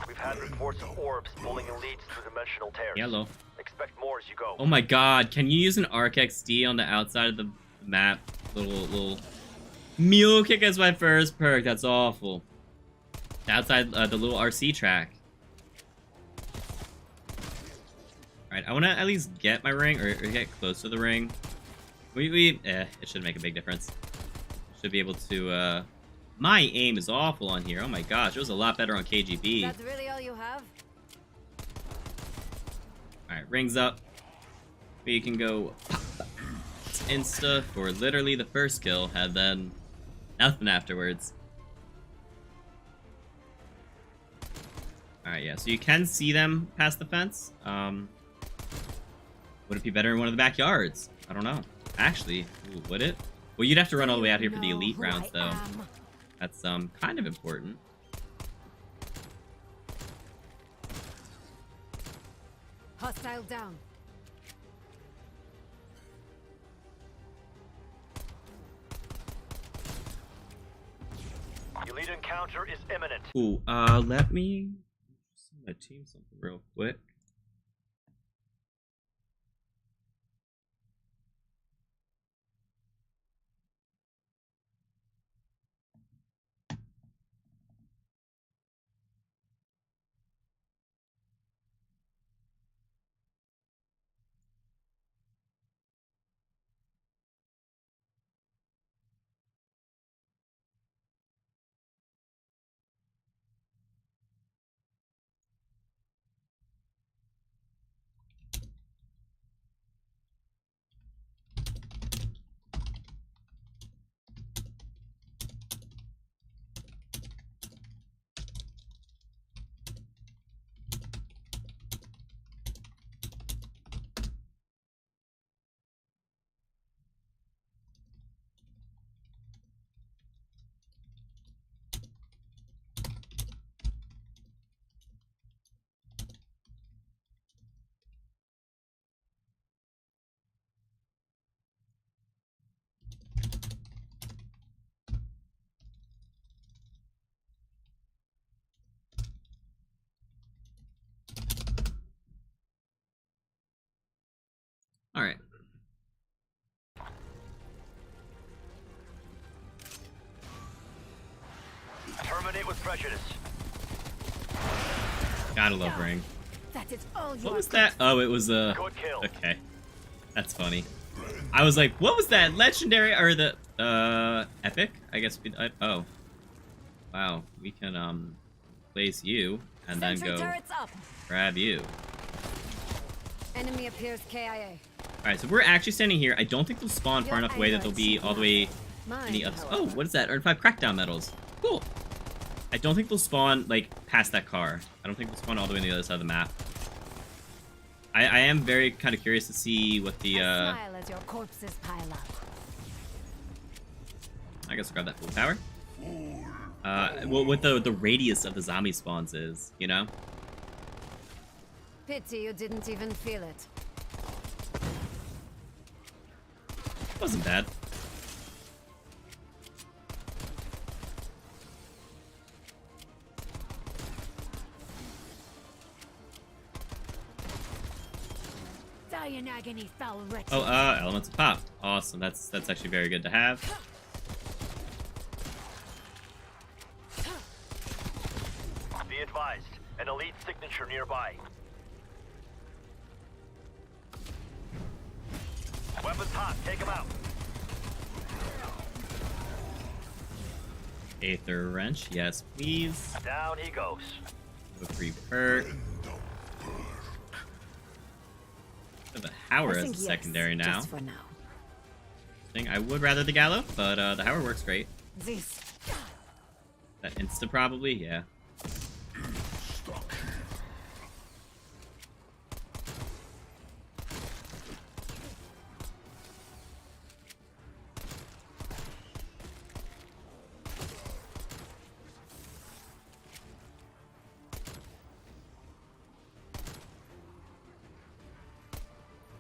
We've had reports of orbs pulling in leads through dimensional tears. Yellow. Expect more as you go. Oh my god, can you use an Arc XD on the outside of the map? Little mule kick as my first perk, that's awful. Outside the little RC track. Alright, I want to at least get my ring, or get close to the ring. It should make a big difference. Should be able to My aim is awful on here. Oh my gosh, it was a lot better on KGB. That's really all you have? Alright, rings up. We can go pop, insta for literally the first kill, and then nothing afterwards. Alright, yeah, so you can see them past the fence. Would it be better in one of the backyards? I don't know. Actually, ooh, would it? Well, you'd have to run all the way out here for the elite rounds, though. That's kind of important. Hostile down. Elite encounter is imminent. Ooh, let me send my team something real quick. All right. Terminate with prejudice. Gotta love ring. That is all you What was that? Oh, it was Good kill. Okay, that's funny. I was like, what was that? Legendary or the epic? I guess we. Oh, wow. We can place you and then Sentry go turrets up. grab you. Enemy appears KIA. All right, so we're actually standing here. I don't think they'll spawn far enough away that they'll be all the way in the other. Oh, what is that? Earn 5 crackdown medals. Cool. I don't think they'll spawn like past that car. I don't think they'll spawn all the way on the other side of the map. I am very kind of curious to see what the Smile as your corpses pile up. I guess I'll grab that full power. Well, what the radius of the zombie spawns is, you know? Pity you didn't even feel it. Wasn't bad. Die in agony, foul wretch. Oh, elements of pop. Awesome. That's actually very good to have. Be advised, an elite signature nearby. Weapons hot, take him out. Aether wrench, yes, please. Down he goes. A free perk. The Howler as a secondary now. Just for now. I would rather the Gallo, but the Howler works great. This. That insta probably, yeah.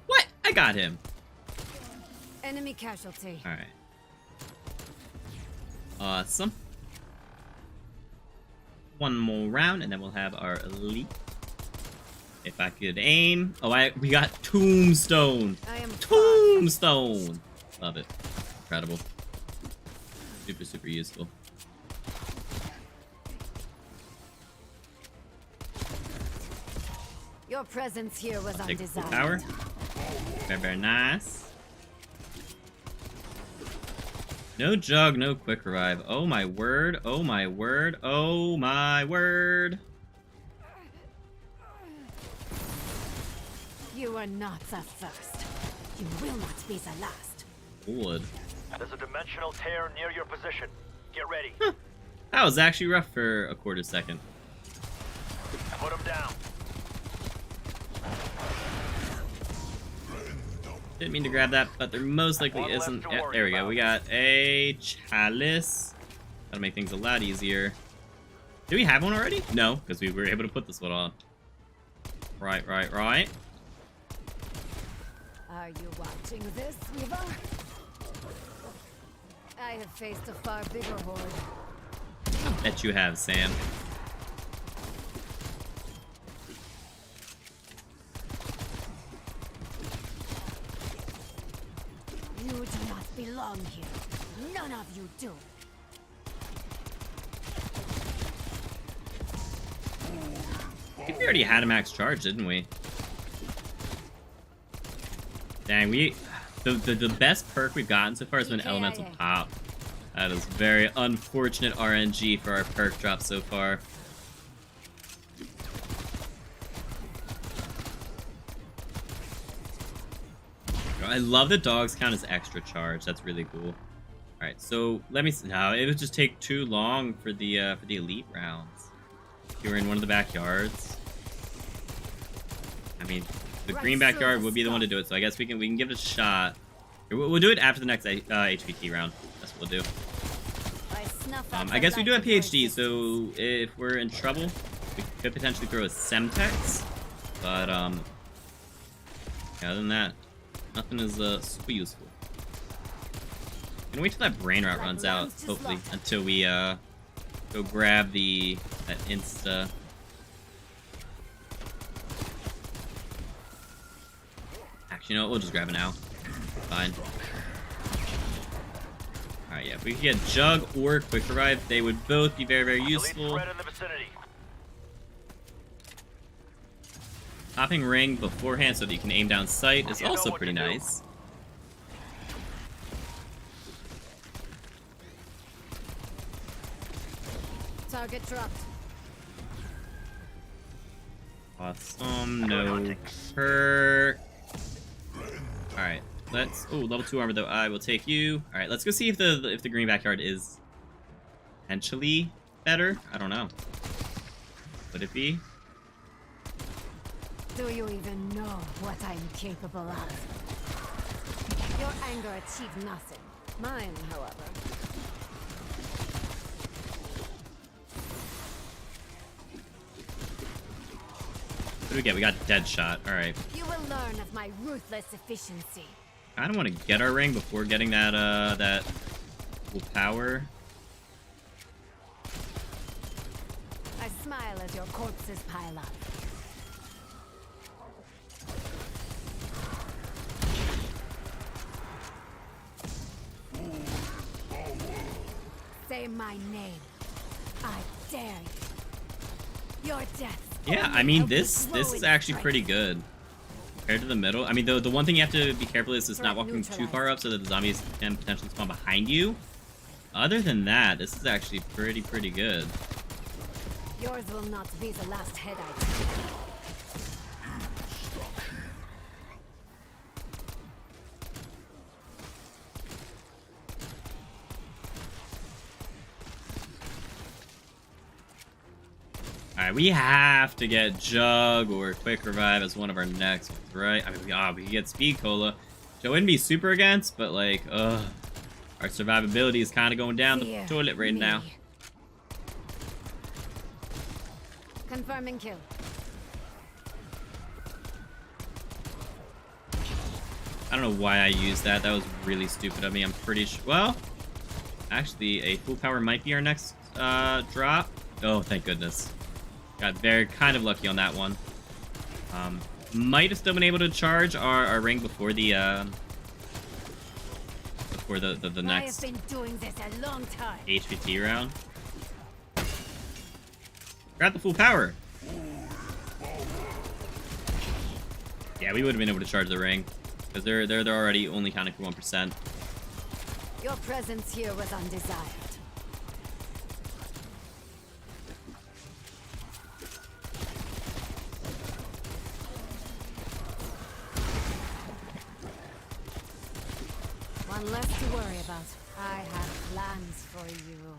What? I got him. Enemy casualty. All right. Awesome. One more round, and then we'll have our elite. If I could aim. Oh, we got Tombstone. I am Tombstone. Love it. Incredible. Super, super useful. Your presence here was Take the full undesired. power. Very, very nice. No jug, no quick revive. Oh my word, oh my word, oh my word. You are not the first. You will not be the last. Wood. There's a dimensional tear near your position. Get ready. Huh. That was actually rough for a quarter second. Put him down. Didn't mean to grab that, but there most likely One left isn't. to Yeah, worry there we go. about. We got a chalice. That'll make things a lot easier. Do we have one already? No, because we were able to put this one on. Right. Are you watching this, Weaver? I have faced a far bigger horde. Bet you have, Sam. You do not belong here. None of you do. I think we already had a max charge, didn't we? Dang, the best perk we've gotten so far has been Elemental Pop. That is very unfortunate RNG for our perk drop so far. I love that dogs count as extra charge. That's really cool. All right, so let me. No, it would just take too long for the elite rounds. If you were in one of the backyards. I mean, the green backyard would be the one to do it. So I guess we can give it a shot. We'll do it after the next HVT round. That's what we'll do. I guess we do have PhD, so if we're in trouble, we could potentially throw a Semtex. But other than that, nothing is super useful. Gonna wait till that brain rot runs out, hopefully, until we go grab that insta. Actually, you know what? We'll just grab it now. Fine. Alright, yeah, if we could get Jug or Quick Revive, they would both be very, very useful. Popping Ring beforehand so that you can aim down sight is also pretty nice. Target dropped. Awesome, no perk. Alright, let's... Oh, level 2 armor though, I will take you. Alright, let's go see if the green backyard is potentially better. I don't know. Would it be? Do you even know what I'm capable of? Your anger achieved nothing. Mine, however. What do we get? We got Dead Shot. Alright. You will learn of my ruthless efficiency. I don't want to get our ring before getting that full power. I smile as your corpses pile up. Say my name. I dare you. Your death. Yeah, I mean this is actually pretty good compared to the middle. I mean the one thing you have to be careful is just not walking too far up so that the zombies can potentially spawn behind you. Other than that, this is actually pretty good. Yours will not be the last head I take. Alright, we have to get Jug or Quick Revive as one of our next ones, right? I mean, we can get Speed Cola, which I wouldn't be super against, but like, our survivability is kind of going down the toilet right now. Confirming kill. I don't know why I used that. That was really stupid of me. I'm pretty sure. Well, actually, a full power might be our next drop. Oh, thank goodness. Got very kind of lucky on that one. Might have still been able to charge our ring before the next I have been doing this a long time. HVT round. Grab the full power. Yeah, we would have been able to charge the ring because they're already only counting for 1%. Your presence here was undesired. One less to worry about. I have plans for you.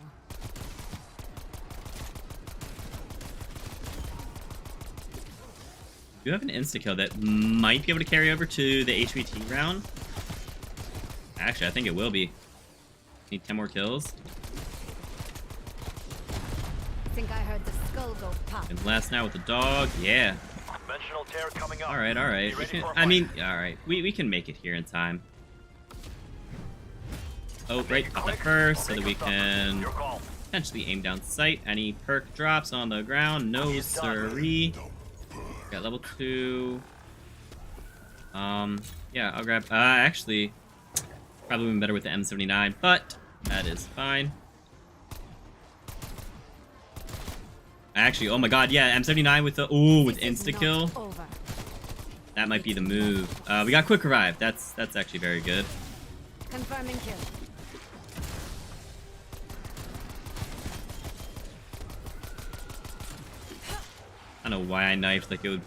You have an insta-kill that might be able to carry over to the HVT round. Actually, I think it will be. Need 10 more kills. I think I heard the skull go pop. And last now with the dog. Yeah. Dimensional tear coming up. Alright, alright. I mean, alright. We can make it here in time. Oh, right. Pop that first so that we can potentially aim down sight. Any perk drops on the ground? No, siree. Got level 2. Yeah, I'll grab... actually, probably been better with the M79, but that is fine. Actually, oh my god, yeah, M79 with the... Ooh, with insta-kill. That might be the move. We got quick revive. That's actually very good. Confirming kill. I don't know why I knifed, like it would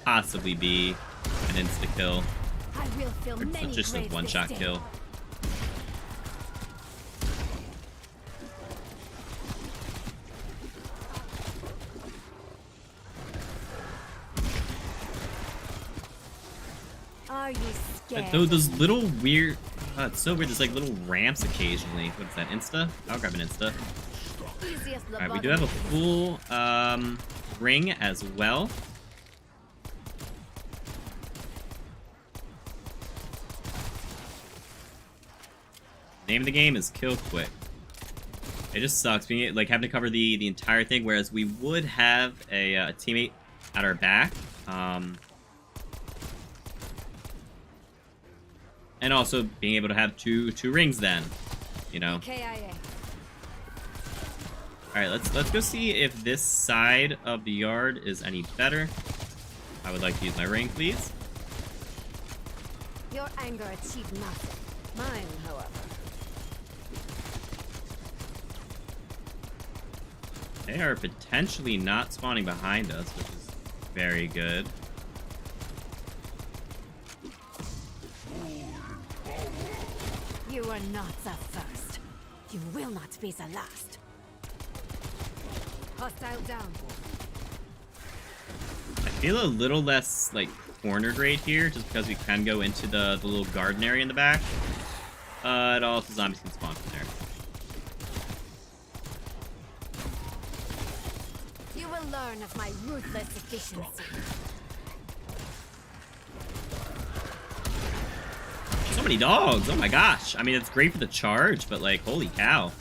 possibly be an insta-kill. I will fill Or many just a graves one-shot this day. kill. Are you scared? Those little weird... it's so weird, there's like little ramps occasionally. What is that, insta? I'll grab an insta. Alright, we do have a full ring as well. Name of the game is kill quick. It just sucks being like having to cover the entire thing, whereas we would have a teammate at our back. And also being able to have two rings then, you know. KIA. Alright, let's go see if this side of the yard is any better. I would like to use my ring, please. Your anger achieved nothing. Mine, however. They are potentially not spawning behind us, which is very good. You are not the first. You will not be the last. Hostile down. I feel a little less, like, cornered right here, just because we can go into the little garden area in the back. But also zombies can spawn from there. You will learn of my ruthless efficiency. So many dogs! Oh my gosh! I mean, it's great for the charge, but, like, holy cow.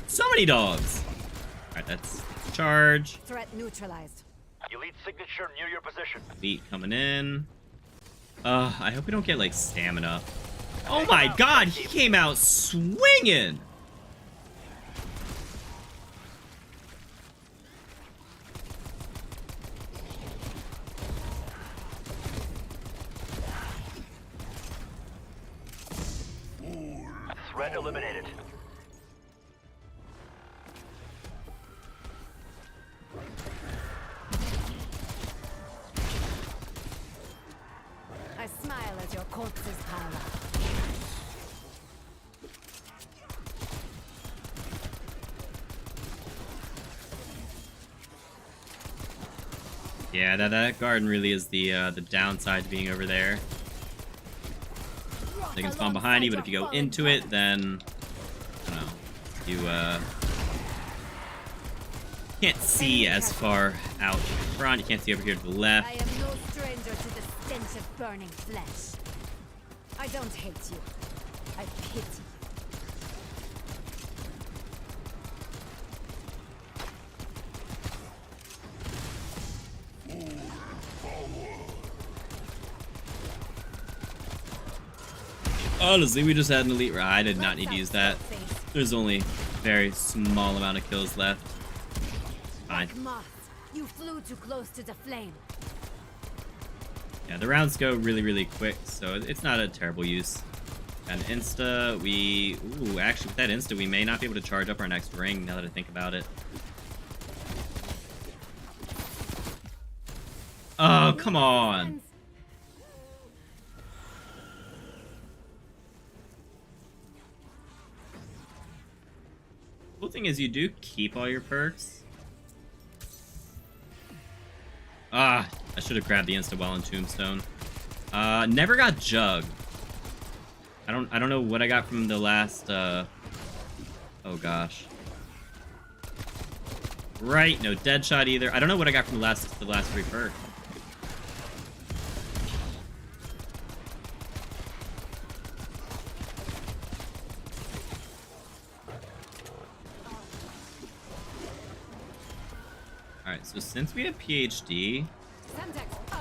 So many dogs! Alright, that's charge. Threat neutralized. Elite signature near your position. Elite coming in. I hope we don't get, like, stamina. Oh my god, he came out swinging! Threat eliminated. I smile as your corpses pile up. Yeah, that garden really is the downside to being over there. They can spawn behind you, but if you go into it, then I don't know, you can't see as far out in front. You can't see over here to the left. I am no stranger to the stench of burning flesh. I don't hate you. I pity you. Honestly, we just had an elite ride. I did not need to use that. There's only a very small amount of kills left. Fine. Like moth, you flew too close to the flame. Yeah, the rounds go really, really quick, so it's not a terrible use. And insta, ooh, actually, with that insta, we may not be able to charge up our next ring, now that I think about it. Oh, come on! Cool thing is you do keep all your perks. Ah, I should have grabbed the insta while in Tombstone. Never got Jug. I don't know what I got from the last, oh gosh. Right, no Deadshot either. I don't know what I got from the last free perk. Alright, so since we have PhD... Out.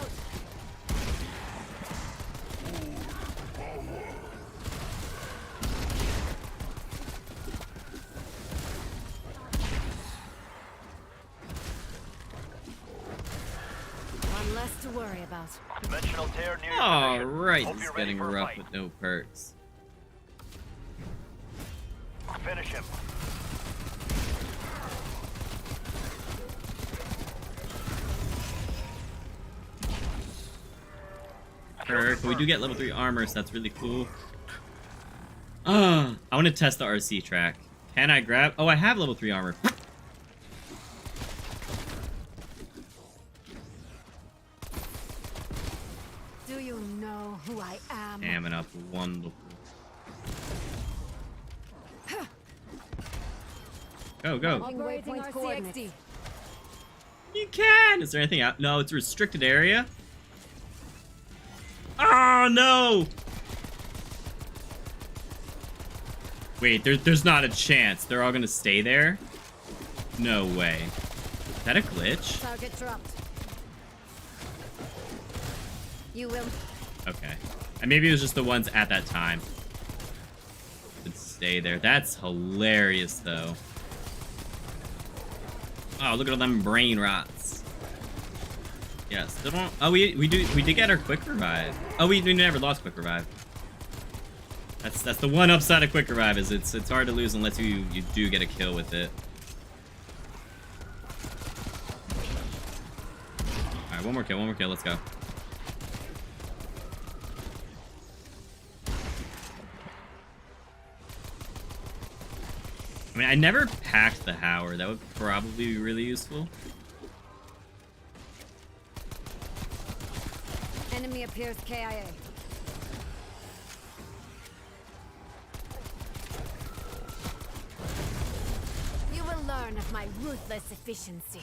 One less to worry about. Dimensional tear near your All right, Hope it's you're ready getting for a rough fight. with no perks. Finish him. Perk, we do get level 3 armor, so that's really cool. I want to test the RC track. Can I grab? Oh, I have level 3 armor. Do you know who I am? Hamming up wonderful. Go, go. Operating our CXD. You can! Is there anything out? No, it's a restricted area. Oh, no! Wait, there's not a chance. They're all gonna stay there? No way. Is that a glitch? Target dropped. You will. Okay. And maybe it was just the ones at that time. Could stay there. That's hilarious, though. Oh, look at all them brain rots. Yeah, still don't. Oh, we did get our quick revive. Oh, we never lost quick revive. That's the one upside of quick revive is it's hard to lose unless you do get a kill with it. All right, one more kill. Let's go. I mean, I never packed the Howard. That would probably be really useful. Enemy appears KIA. You will learn of my ruthless efficiency.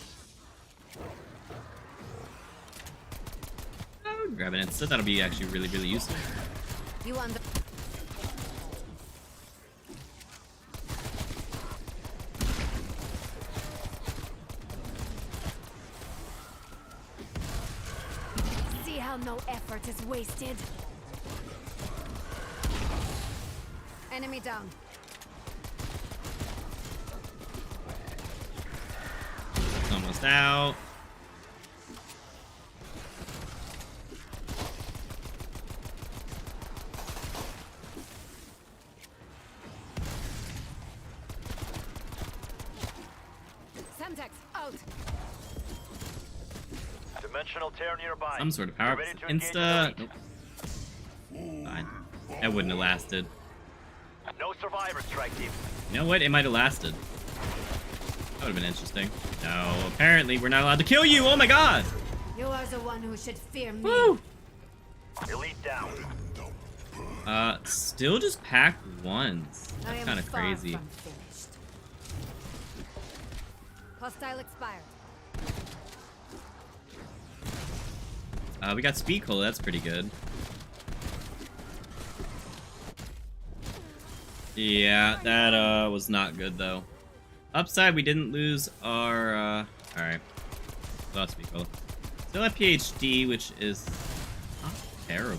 Oh, grab an insta. That'll be actually really, really useful. You under. See how no effort is wasted. Enemy down. Almost out. Semtex out. Dimensional tear nearby. Some sort of power up. Ready to engage Insta. with Nope. Fine. That wouldn't have lasted. No survivors, strike team. You know what? It might have lasted. That would have been interesting. No, apparently we're not allowed to kill you. Oh my god. You are the one who should fear me. Woo! Elite down. Still just packed ones. I That's am kind of far crazy. from finished. Hostile expired. We got speed cola. That's pretty good. Yeah, that was not good though. Upside, we didn't lose our. All right, lost speed cola. Still have PhD, which is not terrible.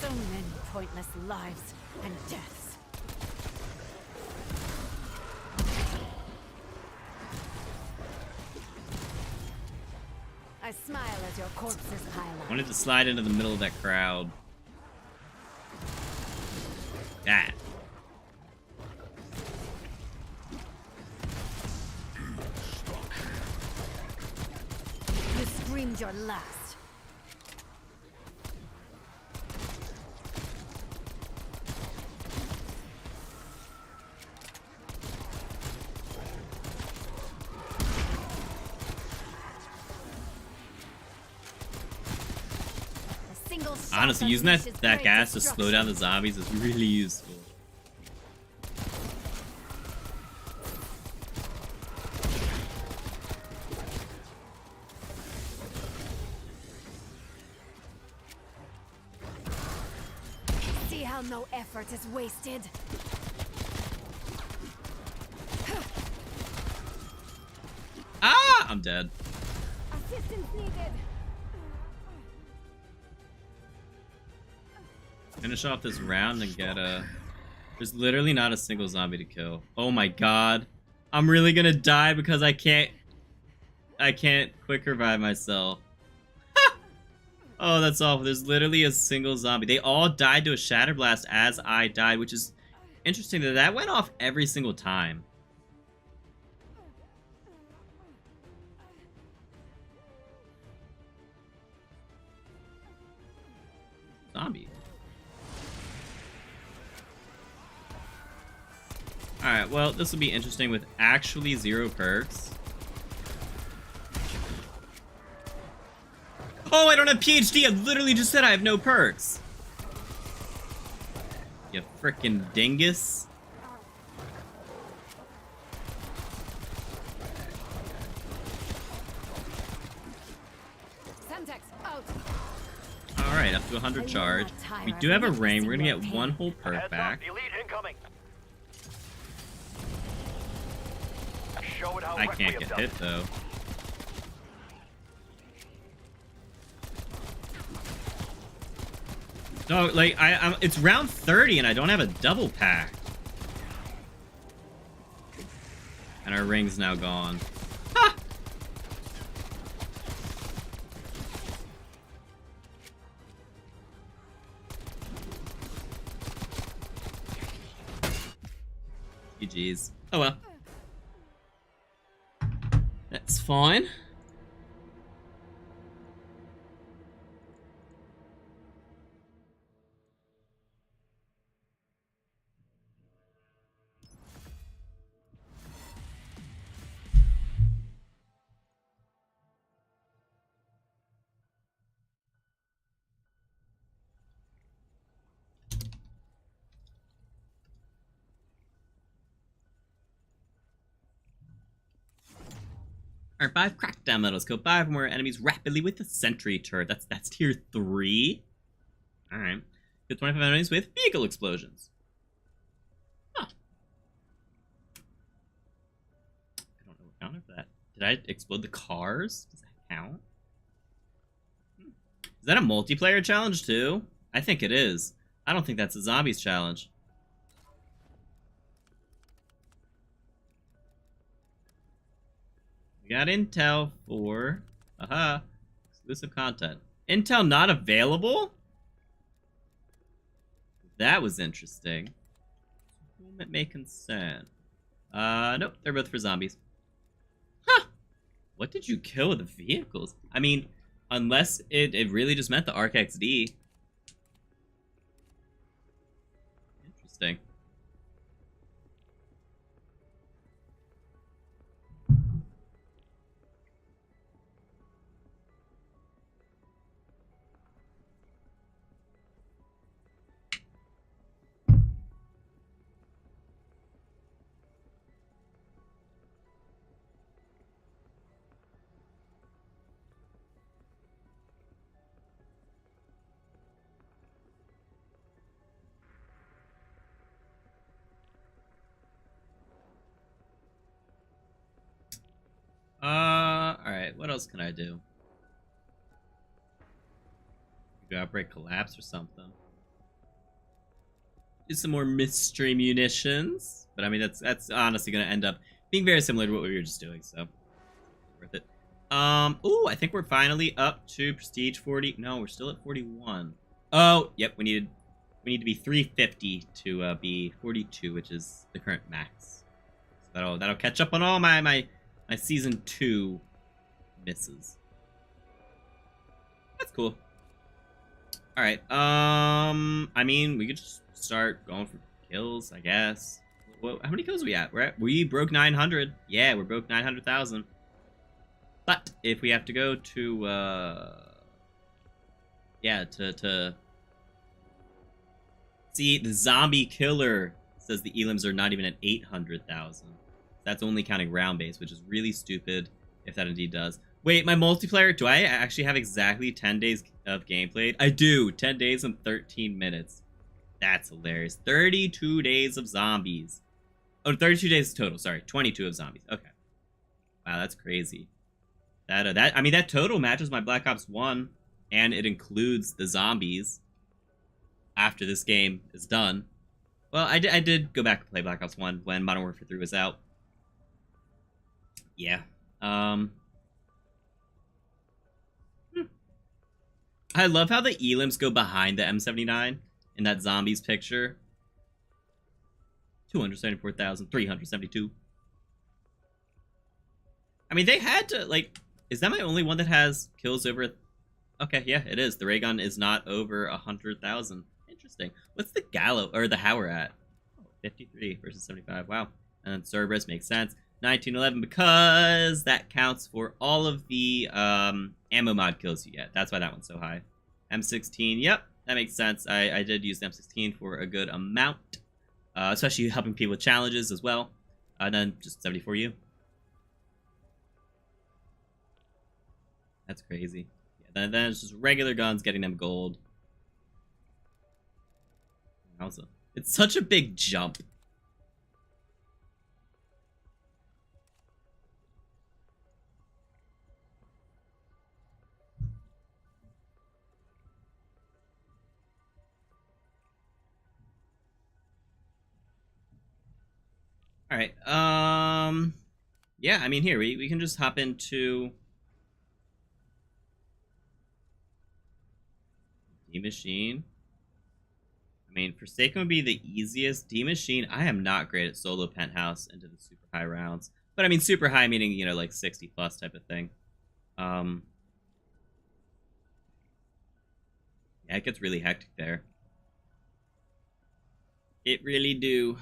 So many pointless lives and deaths. I smile as your corpses pile up. Wanted to slide into the middle of that crowd. Ah. You screamed your last. Honestly, using that gas to slow down the zombies is really useful. See how no effort is wasted? Ah! I'm dead. Assistance needed. Finish off this round and get a... There's literally not a single zombie to kill. Oh my god. I'm really gonna die because I can't quick revive myself. Oh, that's awful. There's literally a single zombie. They all died to a shatter blast as I died, which is interesting that that went off every single time. Zombie. Alright, well, this will be interesting with actually 0 perks. Oh, I don't have PhD! I literally just said I have no perks! You frickin' dingus. Alright, up to 100 charge. We do have a rain. We're gonna get 1 whole perk back. I can't get hit though. No, like it's round 30 and I don't have a double pack. And our ring's now gone. Ha! GG's. Oh well. That's fine. Alright, 5 crackdown medals. Kill 5 more enemies rapidly with the sentry turret. That's tier 3. Alright. Kill 25 enemies with vehicle explosions. Huh. I don't know what counter for that. Did I explode the cars? Does that count? Is that a multiplayer challenge too? I think it is. I don't think that's a zombies challenge. We got intel for exclusive content. Intel not available? That was interesting. Whom it may concern. Nope, they're both for zombies. Huh! What did you kill with the vehicles? I mean, unless it really just meant the Arc XD. Interesting. Alright, what else can I do? Do Outbreak collapse or something? do some more mystery munitions. But I mean, that's honestly going to end up being very similar to what we were just doing, so worth it. Ooh, I think we're finally up to prestige 40. No, we're still at 41. Oh, yep, we need to be 350 to be 42, which is the current max. So that'll catch up on all my season 2 misses. That's cool. All right. I mean, we could just start going for kills, I guess. Well, how many kills are we at? We broke 900. Yeah, we broke 900,000. But if we have to go to yeah, to see, the zombie killer says the elims are not even at 800,000. That's only counting round base, which is really stupid if that indeed does. Wait, my multiplayer, do I actually have exactly 10 days of gameplay? I do. 10 days and 13 minutes. That's hilarious. 32 days of zombies. Oh, 32 days total. Sorry, 22 of zombies. Okay. Wow, that's crazy. I mean, that total matches my Black Ops 1, and it includes the zombies after this game is done. Well, I did go back and play Black Ops 1 when Modern Warfare 3 was out. Yeah. I love how the elims go behind the M79 in that zombies picture. 274,372. I mean, they had to, like, is that my only one that has kills over? Okay, yeah, it is. The ray gun is not over 100,000. Interesting. What's the Gallo or the Hauer at? Oh, 53 versus 75. Wow. And then Cerberus makes sense. 1911 because that counts for all of the ammo mod kills you get. That's why that one's so high. M16, yep, that makes sense. I did use the M16 for a good amount, especially helping people with challenges as well. And then just 74U. That's crazy. Yeah, then it's just regular guns getting them gold. Also, it's such a big jump. All right. Yeah, I mean, here we can just hop into Die Maschine. I mean, Forsaken would be the easiest. Die Maschine, I am not great at solo penthouse into the super high rounds. But I mean, super high meaning, you know, like 60 plus type of thing. Yeah, it gets really hectic there. It really do.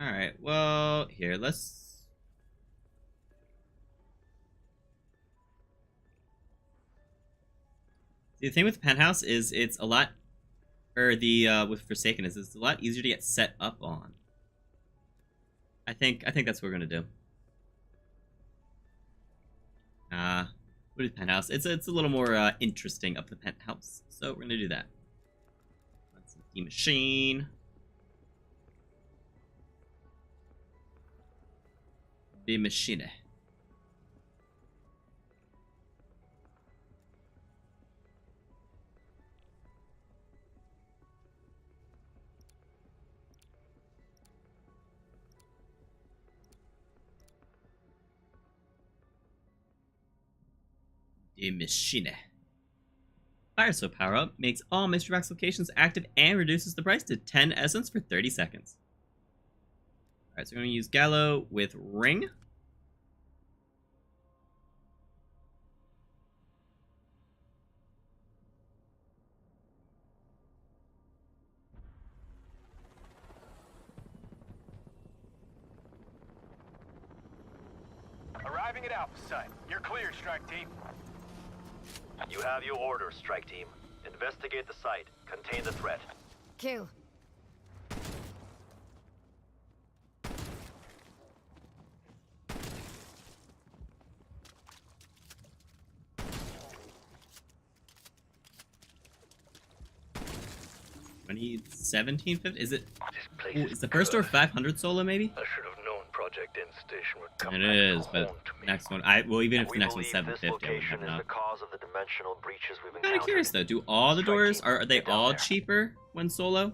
Alright, well, here, let's... See, the thing with Penthouse is it's a lot... Or the, with Forsaken is it's a lot easier to get set up on. I think that's what we're gonna do. What is Penthouse? It's a little more, interesting up the Penthouse. So we're gonna do that. That's Die Maschine. Die Maschine. Die Maschine. Fire Soap power-up makes all mystery box locations active and reduces the price to 10 essence for 30 seconds. Alright, so we're going to use Gallo with Ring. Arriving at Alpha Site. You're clear, Strike Team. You have your orders, Strike Team. Investigate the site. Contain the threat. Kill. I need 1750. Is it? place Ooh, is the first door 500 solo maybe? I should have known Project N Station would come It back is, to but haunt me. next one, well, even if the next one's 750, I wouldn't location have is enough. the cause of the dimensional breaches we've I'm kind of curious though. Do all the Strike doors team, are they get down all there. cheaper when solo?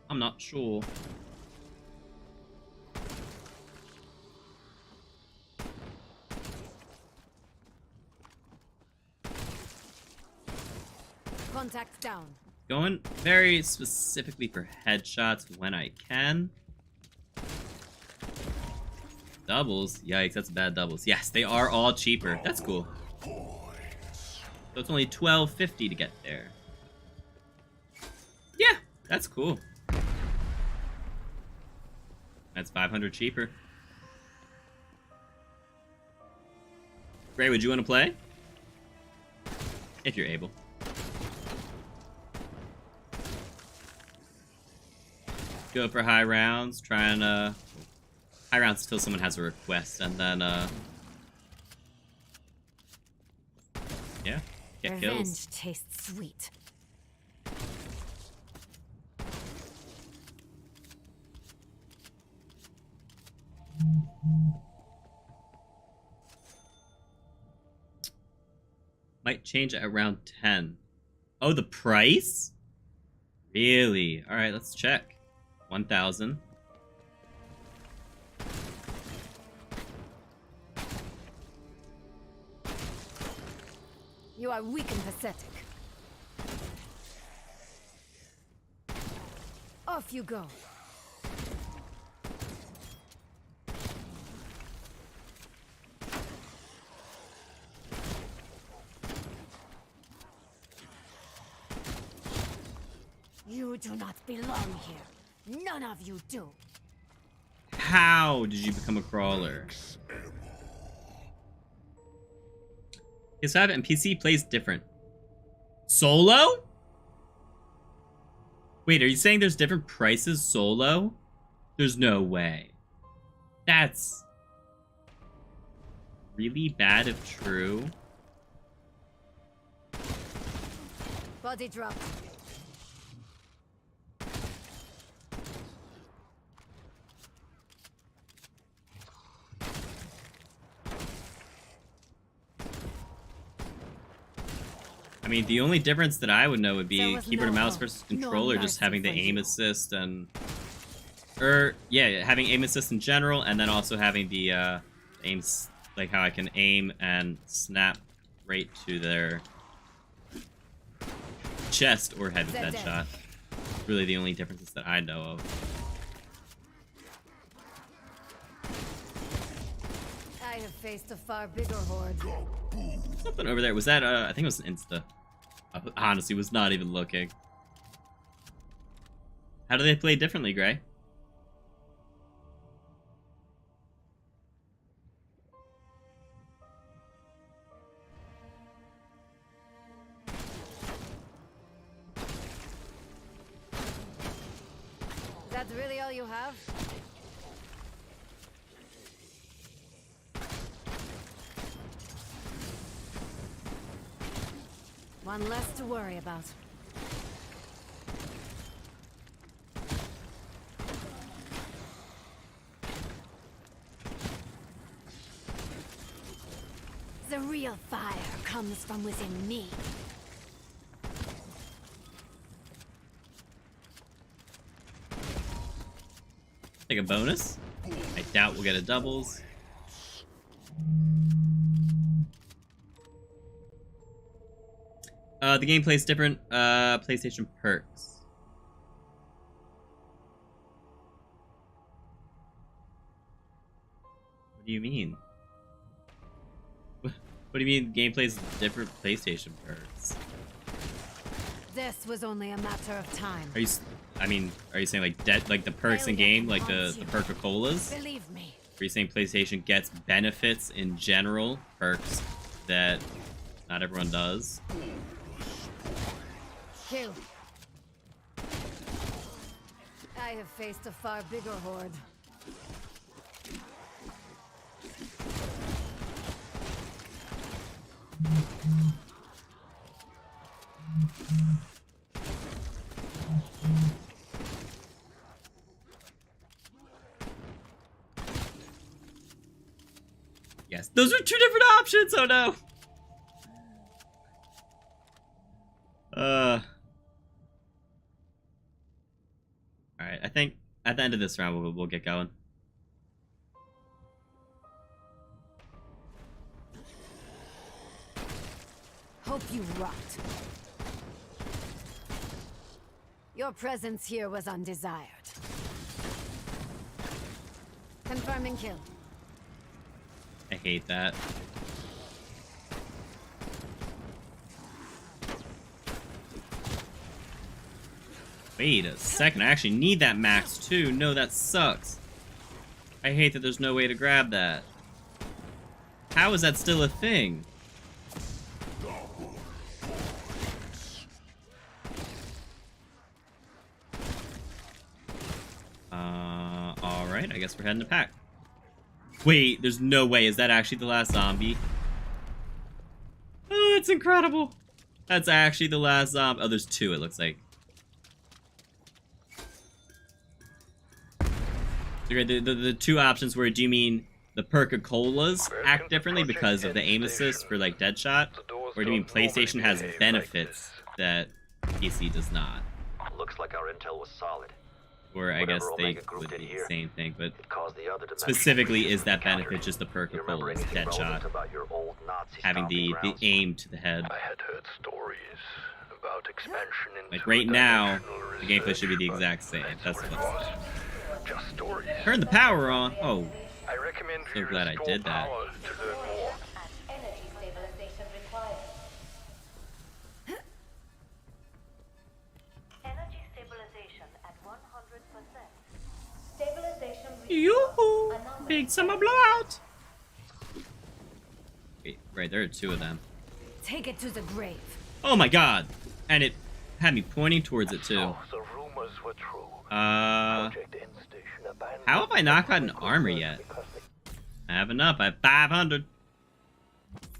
I'm not sure. Contact down. Going very specifically for headshots when I can. Doubles? Yikes, that's bad doubles. Yes, they are all cheaper. That's cool. So it's only $12.50 to get there. Yeah, that's cool. That's 500 cheaper. Gray, would you want to play? If you're able. Go for high rounds, try and high rounds until someone has a request, and then yeah, get Revenge kills. tastes sweet. Might change at around 10. Oh, the price? Really? All right, let's check. 1,000. You are weak and pathetic. Off you go. You do not belong here. None of you do. How did you become a crawler? PS5 and PC plays different. Solo? Wait, are you saying there's different prices solo? There's no way. That's really bad if true. Body drop. I mean, the only difference that I would know would There be was keyboard and no mouse hope, versus no controller, just mercy having the for aim you. assist and... Or, yeah, having aim assist in general, and then also having the aims, like how I can aim and snap right to their chest or head with Dead. headshot. Really the only differences that I know of. I have faced a far bigger horde. Something over there. Was that, I think it was an Insta. I honestly was not even looking. How do they play differently, Gray? Is that really all you have? One less to worry about. The real fire comes from within me. Take a bonus. I doubt we'll get a doubles. The game plays different PlayStation perks. What do you mean? What do you mean game plays different PlayStation perks? This was only a matter of time. Are you? I mean, are you saying like the perks in game, like the perk-a-colas? Believe me. Are you saying PlayStation gets benefits in general, perks that not everyone does? Kill. I have faced a far bigger horde. Yes, those are two different options. Oh no. All right, I think at the end of this round we'll get going. Hope you rot. Your presence here was undesired. Confirming kill. I hate that. Wait a second, I actually need that max too. No, that sucks. I hate that there's no way to grab that. How is that still a thing? Alright, I guess we're heading to pack. Wait, there's no way. Is that actually the last zombie? Oh, that's incredible. That's actually the last zombie. Oh, there's two, it looks like. The two options were, do you mean the Perca-Colas act differently because of the aim assist for like Deadshot? Or do you mean PlayStation has benefits that PC does not? Looks like our intel was solid. Or I guess they would be the same thing, but specifically is that benefit just the Perca-Colas, Deadshot, having the aim to the head. I had heard stories about expansion into like right now, the gameplay should be the exact same. That's what's... just stories. Turn the power on. Oh, I recommend so glad I did that. to learn more. Energy stabilization required. Energy stabilization at 100%. Stabilization restored. Yoo-hoo! Big summer blowout! Wait, right, there are two of them. Take it to the grave. Oh my god! And it had me pointing towards it too. The rumors were true. How have I not gotten armor yet? I have enough. I have 500.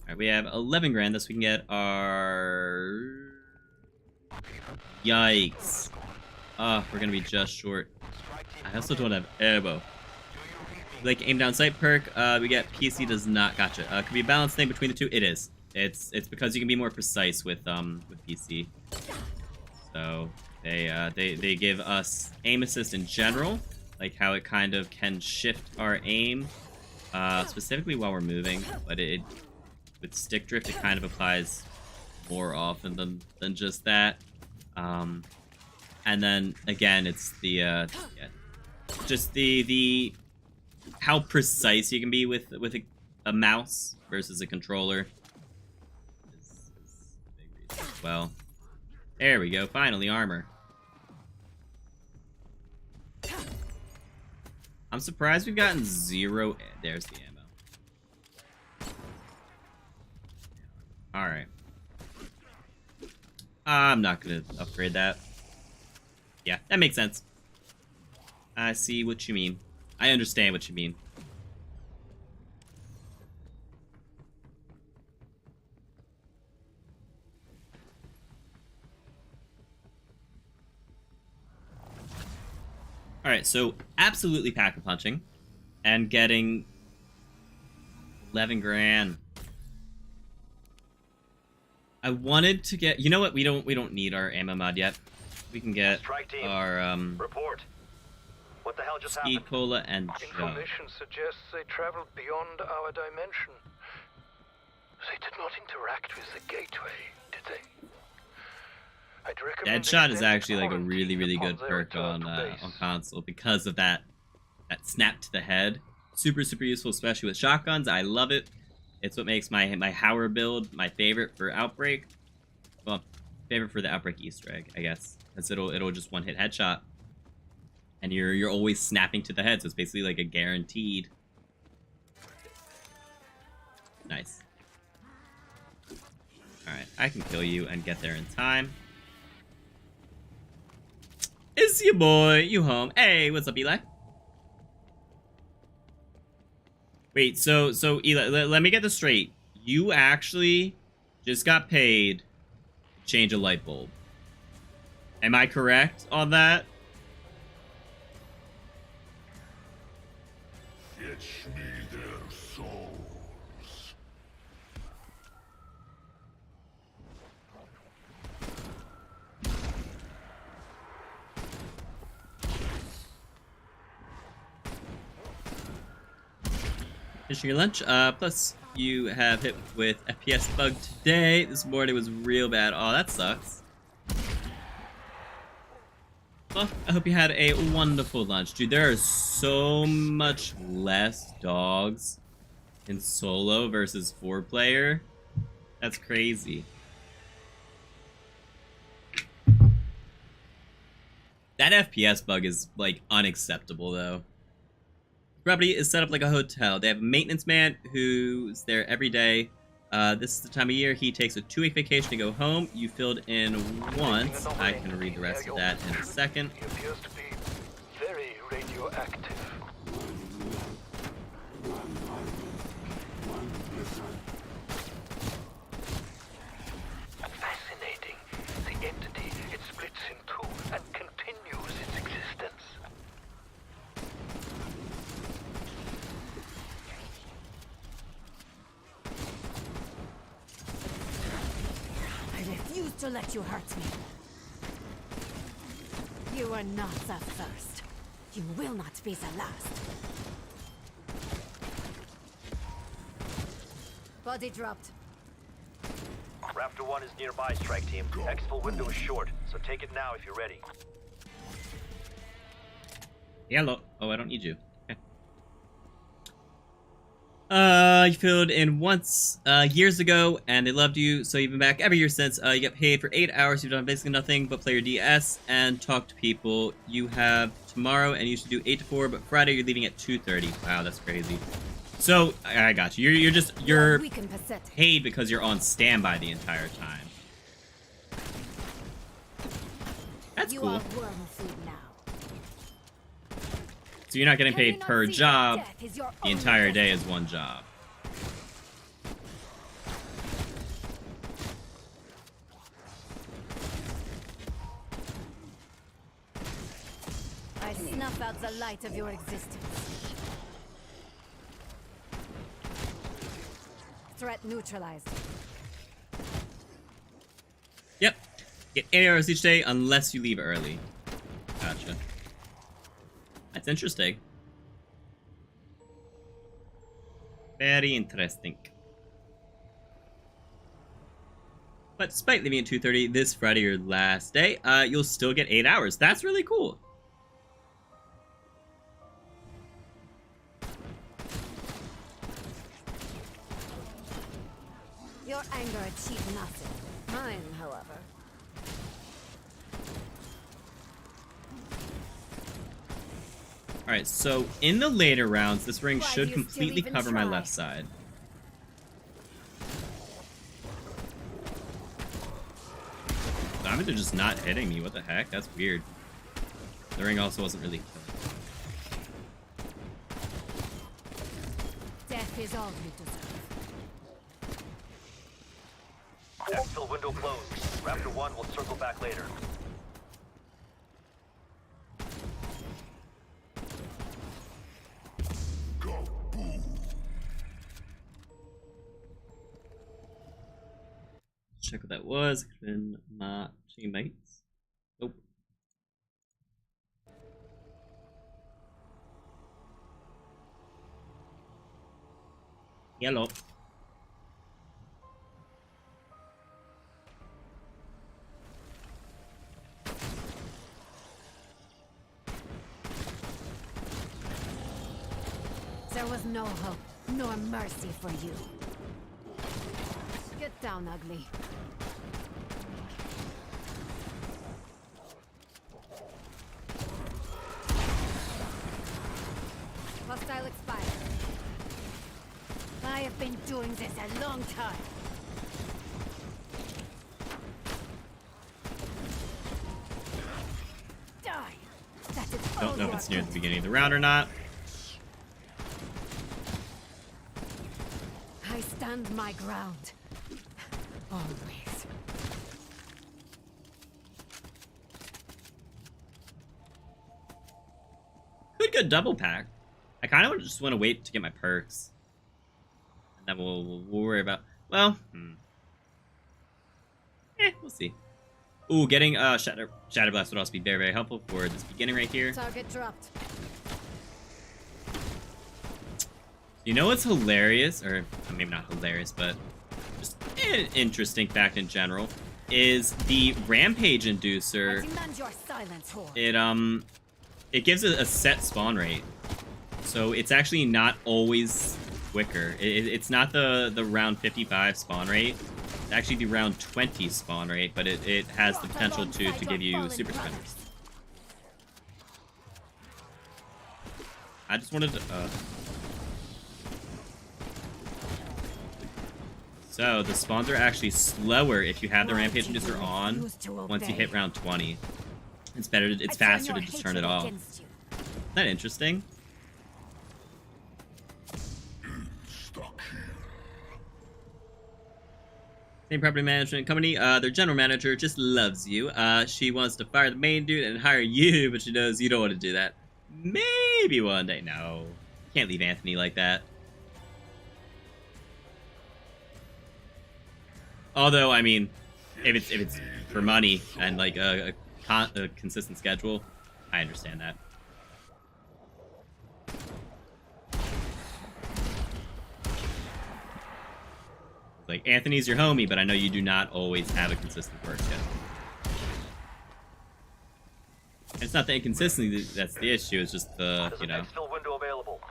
Alright, we have 11 grand. This we can get our... Yikes. Oh, we're gonna be just short. I also don't have ammo. Like aim down sight perk, we get PC does not. Gotcha. Could be a balanced thing between the two. It is. It's because you can be more precise with PC. So they give us aim assist in general, like how it kind of can shift our aim, specifically while we're moving. But it with stick drift it kind of applies more often than just that. And then again, it's the yeah, just the how precise you can be with a mouse versus a controller. Is a big reason as well. There we go. Finally, armor. I'm surprised we've gotten 0. There's the ammo. Alright. I'm not going to upgrade that. Yeah, that makes sense. I see what you mean. I understand what you mean. Alright, so absolutely pack-a-punching and getting 11 grand. I wanted to get, you know what, we don't need our ammo mod yet. We can get our report. What the hell just Speed happened? Cola and Joe. Information suggests they traveled beyond our dimension. They did not interact with the gateway, did they? I'd recommend Deadshot is extended actually like a quarantine really upon good their perk return on to base. console because of that snap to the head. Super useful, especially with shotguns. I love it. It's what makes my Howler build my favorite for Outbreak. Well, favorite for the Outbreak Easter egg, I guess, because it'll just one hit headshot, and you're always snapping to the head, so it's basically like a guaranteed. Nice. All right, I can kill you and get there in time. It's your boy, you home. Hey, what's up, Eli? Wait, so Eli, let me get this straight. You actually just got paid to change a light bulb. Am I correct on that? Fetch me their soul. finishing your lunch. Plus, you have hit with FPS bug today. This morning was real bad. Oh, that sucks. Well, I hope you had a wonderful lunch. Dude, there are so much less dogs in solo versus 4-player. That's crazy. That FPS bug is, like, unacceptable, though. The property is set up like a hotel. They have a maintenance man who's there every day. This is the time of year he takes a 2-week vacation to go home. You filled in once. I can read the rest of that in a second. He appears to be very radioactive. Fascinating. The entity, it splits in two and continues its existence. I refuse to let you hurt me. You are not the first. You will not be the last. Body dropped. Raptor 1 is nearby, strike team. Exfil window is short, so take it now if you're ready. Hello. Oh, I don't need you. Okay. You filled in once years ago, and they loved you, so you've been back every year since. You get paid for 8 hours. You've done basically nothing but play your DS and talk to people. You have tomorrow, and you should do 8 to 4, but Friday you're leaving at 2:30. Wow, that's crazy. So I got you. You're Weak and pathetic. paid because you're on standby the entire time. That's You cool. are worm food now. So you're not getting Can you paid not per see that job. death is your The only entire day destiny? is one job. I snuff out the light of your existence. Threat neutralized. Yep. Get 8 hours each day unless you leave early. Gotcha. That's interesting. Very interesting. But despite leaving at 2:30 this Friday, your last day, you'll still get 8 hours. That's really cool. Your anger achieved nothing. Mine, however. Alright, so in the later rounds, this ring Why do should you still completely even cover my try? left side. Diamonds are just not hitting me. What the heck? That's weird. The ring also wasn't really killing. Death is all you deserve. Exfil window closed. Raptor 1 will circle back later. Check what that was. Could have been my teammates. Nope. Yellow. There was no hope, nor mercy for you. Get down, ugly. Hostile expired. I have been doing this a long time. Die. That is all Don't know if you it's are near the good. beginning of the round or not. I stand my ground. Always. Good double pack. I kind of just want to wait to get my perks. And then we'll worry about... Well, we'll see. Ooh, getting Shatter Blast would also be very, very helpful for this beginning right here. Target dropped. You know what's hilarious, or maybe not hilarious, but just an interesting fact in general, is the Rampage Inducer. It gives it a set spawn rate, so it's actually not always quicker. It's not the round 55 spawn rate. It's actually the round 20 spawn rate, but it has the potential to give you super sprinters. I just wanted to. So the spawns are actually slower if you have the Rampage Inducer on once you hit round 20. It's better. It's faster to just turn it off. Isn't that interesting? Same property management company. Their general manager just loves you. She wants to fire the main dude and hire you, but she knows you don't want to do that. Maybe one day. No, can't leave Anthony like that. Although, I mean, if it's for money and like a consistent schedule, I understand that. Like, Anthony's your homie, but I know you do not always have a consistent work schedule. It's not the inconsistency that's the issue, it's just the, you know,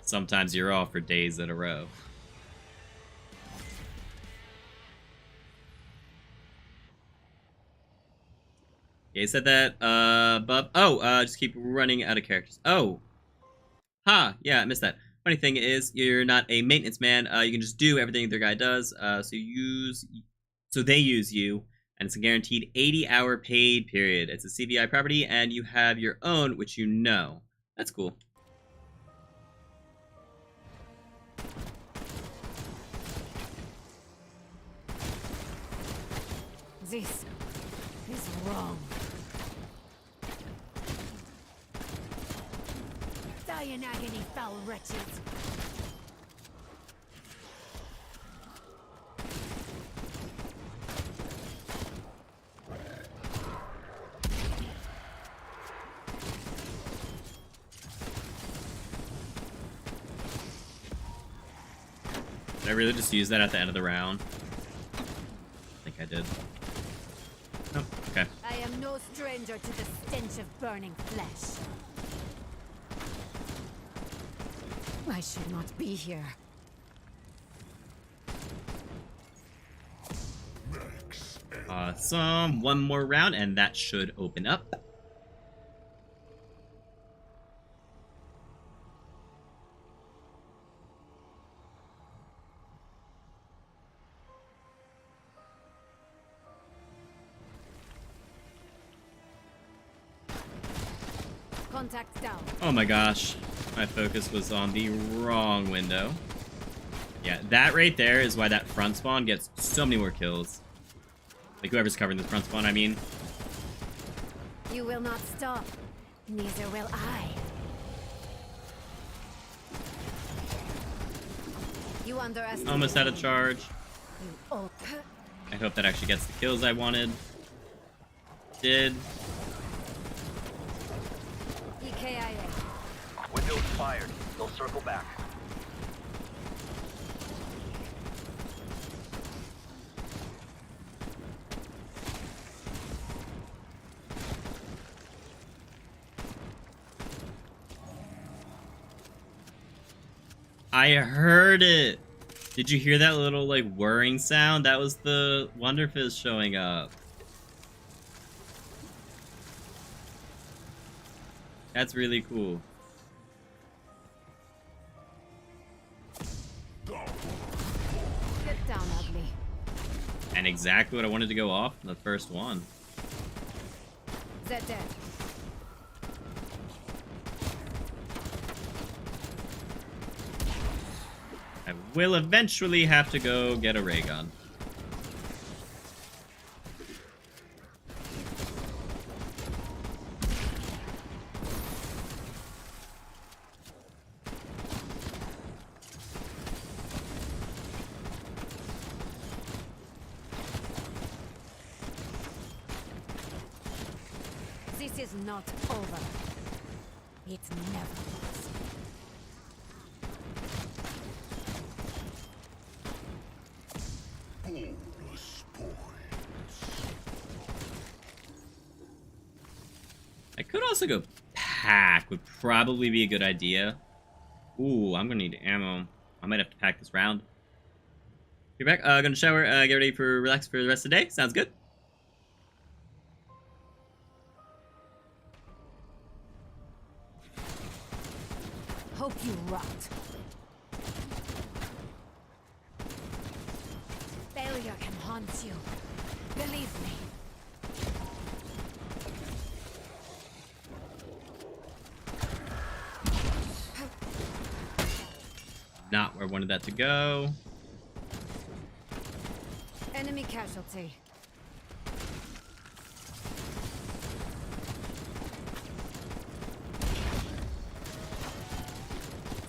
sometimes you're off for days in a row. Yeah, he said that, Bub. Oh, just keep running out of characters. Oh. Ha, yeah, I missed that. Funny thing is, you're not a maintenance man. You can just do everything their guy does. So they use you, and it's a guaranteed 80-hour paid period. It's a CVI property, and you have your own, which you know. That's cool. This is wrong. Die in agony, foul wretches. Did I really just use that at the end of the round? I think I did. Oh, okay. I am no stranger to the stench of burning flesh. I should not be here. Awesome. One more round, and that should open up. Contact down. Oh my gosh. My focus was on the wrong window. Yeah, that right there is why that front spawn gets so many more kills. Like, whoever's covering the front spawn, I mean. You will not stop. Neither will I. You underestimate. Almost out of charge. You all. I hope that actually gets the kills I wanted. Did. EKIA. Windows fired. They'll circle back. I heard it. Did you hear that little, like, whirring sound? That was the Wonderfizz showing up. That's really cool. Get down, ugly. And exactly what I wanted to go off in the first one. Z dead. I will eventually have to go get a ray gun. This is not over. It never was. also go pack would probably be a good idea. Ooh, I'm gonna need ammo. I might have to pack this round. You're back. Gonna shower, get ready for relax for the rest of the day. Sounds good. Hope you rot. Failure can haunt you. Believe me. Not where I wanted that to go. Enemy casualty.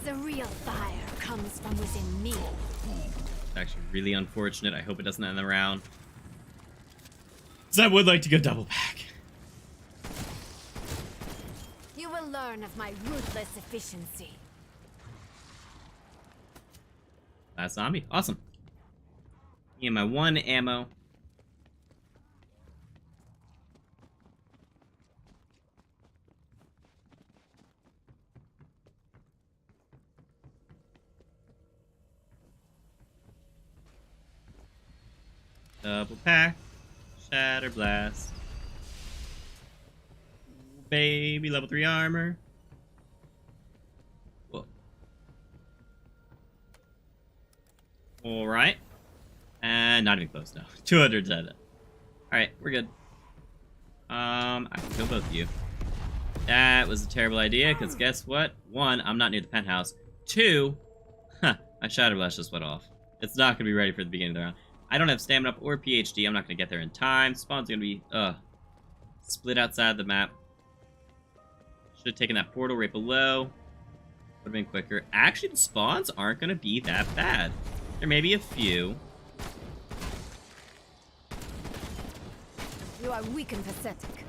The real fire comes from within me. It's actually really unfortunate. I hope it doesn't end the round. Because I would like to go double pack. You will learn of my ruthless efficiency. Last zombie. Awesome. Me and my 1 ammo. Double pack. Shatter blast. Baby level 3 armor. Whoa. Alright. And not even close now. 200 dead. Alright, we're good. I can kill both of you. That was a terrible idea, because guess what? 1, I'm not near the penthouse. 2, my shatter blast just went off. It's not going to be ready for the beginning of the round. I don't have stamina up or PhD. I'm not going to get there in time. Spawn's going to be, split outside the map. Should have taken that portal right below. Would have been quicker. Actually, the spawns aren't going to be that bad. There may be a few. You are weak and pathetic.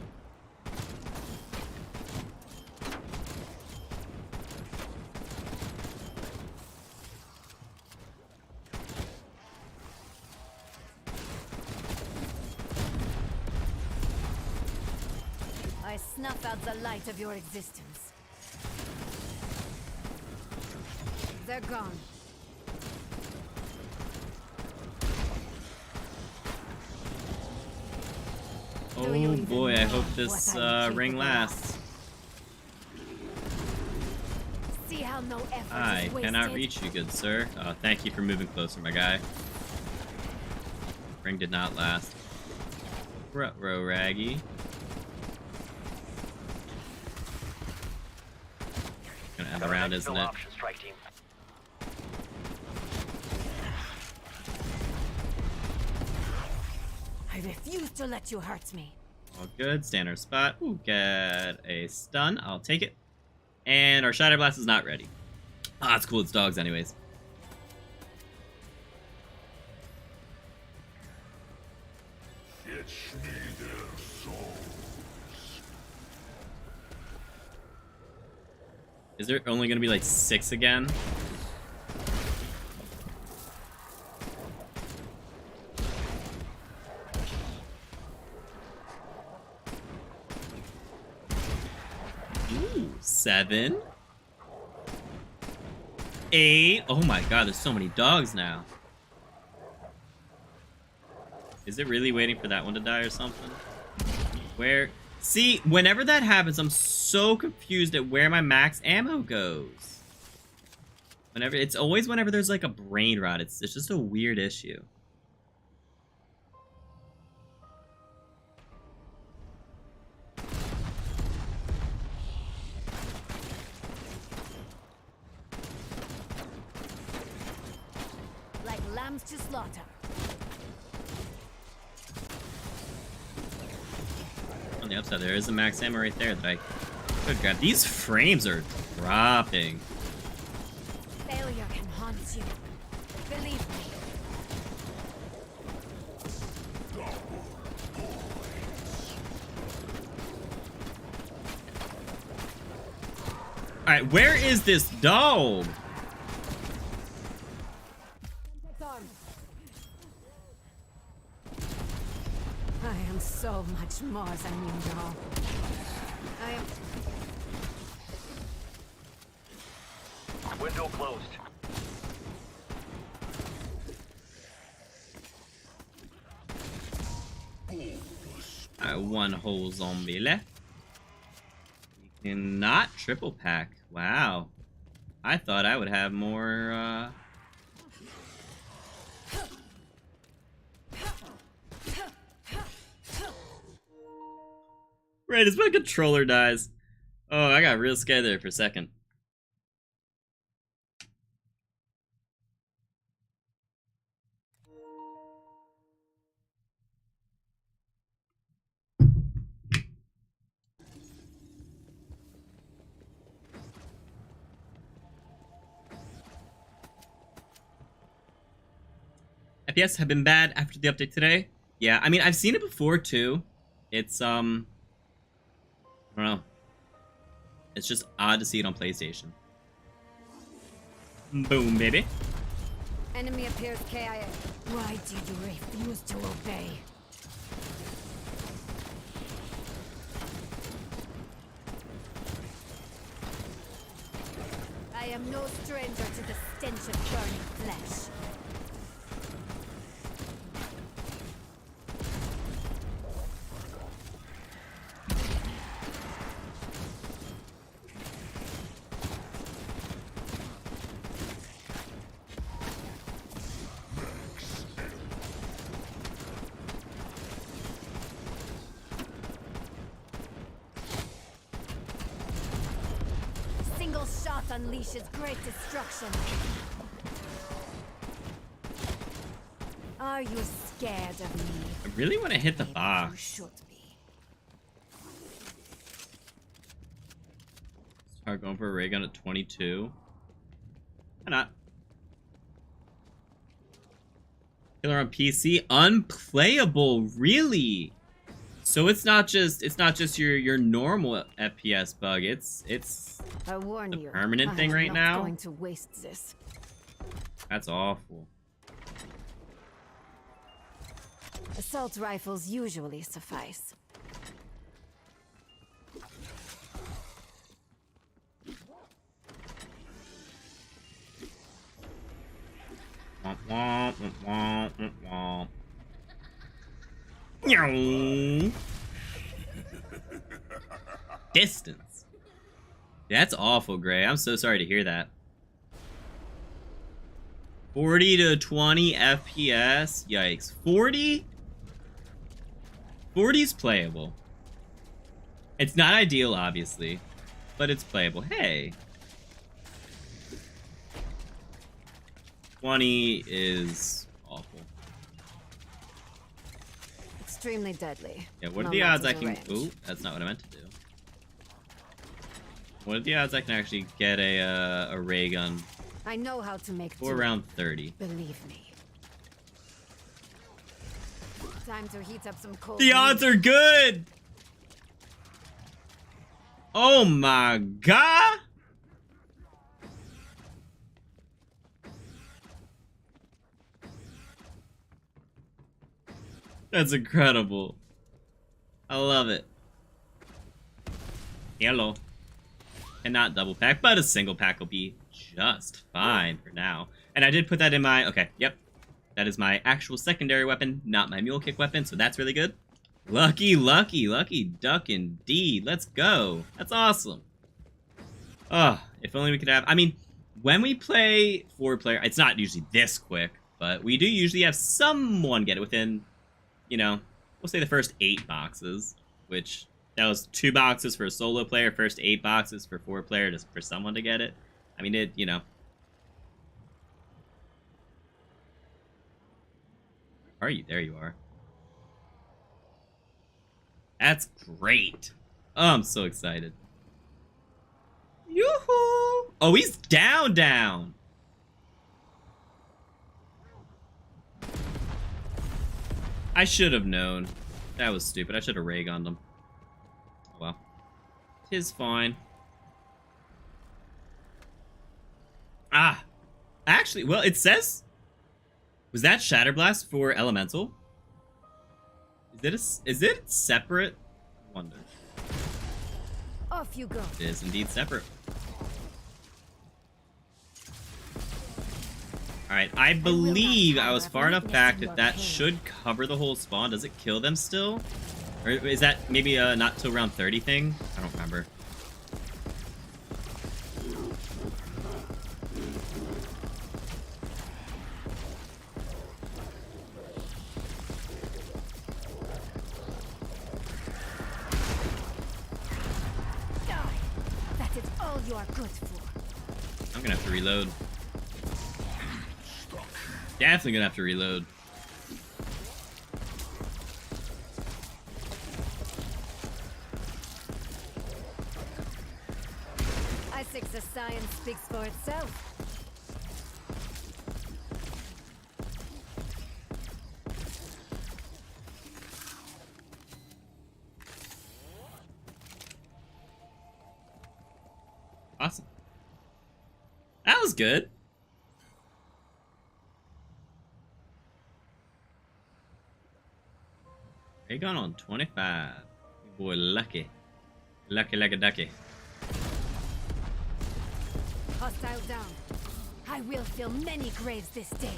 I snuff out the light of your existence. They're gone. Oh boy, I hope this ring lasts. See how no effort I is wasted? cannot reach you, good sir. Thank you for moving closer, my guy. Ring did not last. Ruh-roh, Raggy. Gonna end the round, isn't it? I refuse to let you hurt me. All good. Stand our spot. Ooh, get a stun. I'll take it. And our Shatter Blast is not ready. Ah, it's cool. It's dogs anyways. Fetch me their souls. Is there only going to be like 6 again? Ooh, 7. 8. Oh my god, there's so many dogs now. Is it really waiting for that one to die or something? Where? See, whenever that happens, I'm so confused at where my max ammo goes. It's always whenever there's like a brain rot. It's just a weird issue. Like lambs to slaughter. On the upside, there is a max ammo right there that I could grab. These frames are dropping. Failure can haunt you. Believe me. Alright, where is this dog? I am so much more than you know. I am. Window closed. One whole zombie left. You cannot triple pack. Wow. I thought I would have more, Right, as my controller dies. Oh, I got real scared there for a second. FPS have been bad after the update today. Yeah, I mean, I've seen it before too. It's I don't know. It's just odd to see it on PlayStation. Boom, baby. Enemy appears KIA. Why did you refuse to obey? I am no stranger to the stench of burning flesh. Single shot unleashes great destruction. Are you scared of me? I really want to hit the Maybe you box. should be. Start going for a ray gun at 22. Why not? Killer on PC, unplayable, really? So it's not just your normal FPS bug. It's I warn the you. permanent thing I am right not now. going to waste this. That's awful. Assault rifles usually suffice. Womp, womp, womp, womp, womp. Meow. Distance. That's awful, Gray. I'm so sorry to hear that. 40 to 20 FPS. Yikes. 40? 40's playable. It's not ideal, obviously, but it's playable. Hey. 20 is awful. Extremely deadly. Yeah, what are No the odds I matters can... of range. Ooh, that's not what I meant to do. What are the odds I can actually get a ray gun I know how to make for do. around 30? Believe me. Time to heat up some cold. The odds are good! Oh my god! That's incredible. I love it. Hello. And not double pack, but a single pack will be just fine for now. And I did put that in my... Okay, yep. That is my actual secondary weapon, not my mule kick weapon, so that's really good. Lucky, lucky, lucky duck indeed. Let's go. That's awesome. Oh, if only we could have... I mean, when we play 4-player, it's not usually this quick, but we do usually have someone get it within, you know, we'll say the first 8 boxes, which that was 2 boxes for a solo player, first 8 boxes for 4-player, just for someone to get it. I mean, it, you know. Where are you? There you are. That's great. Oh, I'm so excited. Yoo-hoo! Oh, he's down. I should have known. That was stupid. I should have ray gunned him. Oh, well. 'Tis fine. Ah. Actually, well, it says... Was that Shatterblast for Elemental? Is it separate? I wonder. Off you go. It is indeed separate. Alright, I believe I was far enough back that that should cover the whole spawn. Does it kill them still? Or is that maybe a not till round 30 thing? I don't remember. That is all you are good for. I'm gonna have to reload. Definitely gonna have to reload. I think the science speaks for itself. Awesome. That was good. Aegon on 25. Boy, lucky. Lucky like a ducky. Hostile down. I will fill many graves this day.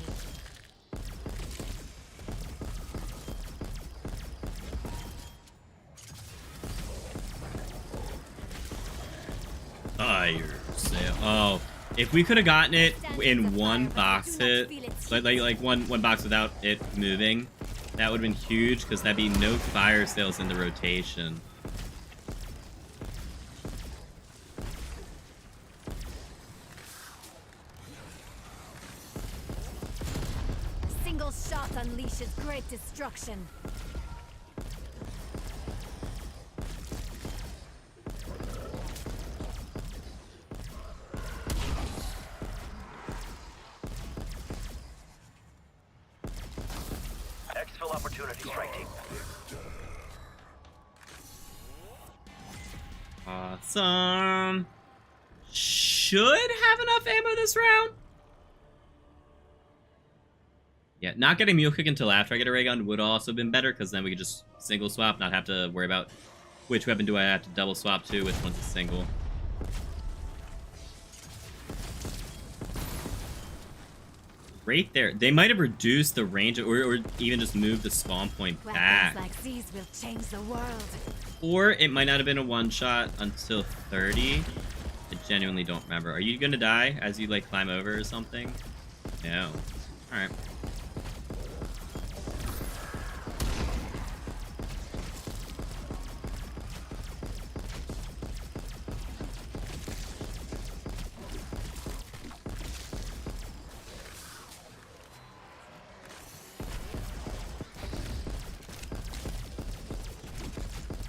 Fire sale. Oh, if we could have gotten it in one box hit, like one box without it moving, that would have been huge, because that'd be no fire sales in the rotation. Single shot unleashes great destruction. Exfil opportunity, strike team. Awesome. Should have enough ammo this round. Yeah, not getting mule kick until after I get a ray gun would also been better, because then we could just single swap, not have to worry about which weapon do I have to double swap to, which one's a single. Right there. They might have reduced the range, or even just moved the spawn point back. Weapons like these will change the world. Or it might not have been a one-shot until 30. I genuinely don't remember. Are you gonna die as you, like, climb over or something? No. Alright.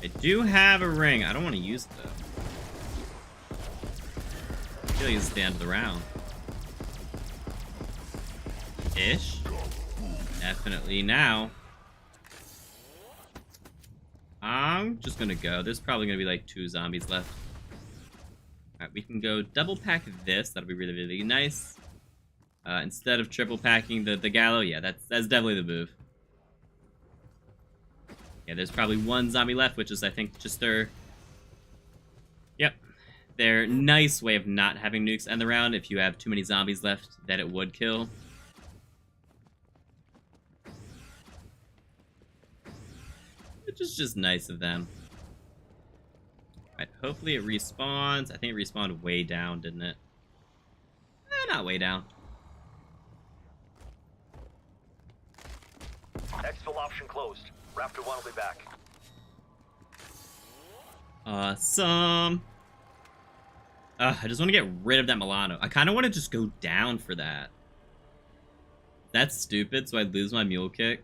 I do have a ring. I don't want to use it, though. I feel like it's the end of the round. Ish. Definitely now. I'm just gonna go. There's probably gonna be like 2 zombies left. Alright, we can go double pack this. That'll be really, really nice. Instead of triple packing the gallow. Yeah, that's definitely the move. Yeah, there's probably 1 zombie left, which is, I think, just their... Yep. Their nice way of not having nukes end the round. If you have too many zombies left, that it would kill. Which is just nice of them. Alright, hopefully it respawns. I think it respawned way down, didn't it? Not way down. Exfil option closed. Raptor 1 will be back. Awesome. I just want to get rid of that Milano. I kind of want to just go down for that. That's stupid, so I lose my mule kick.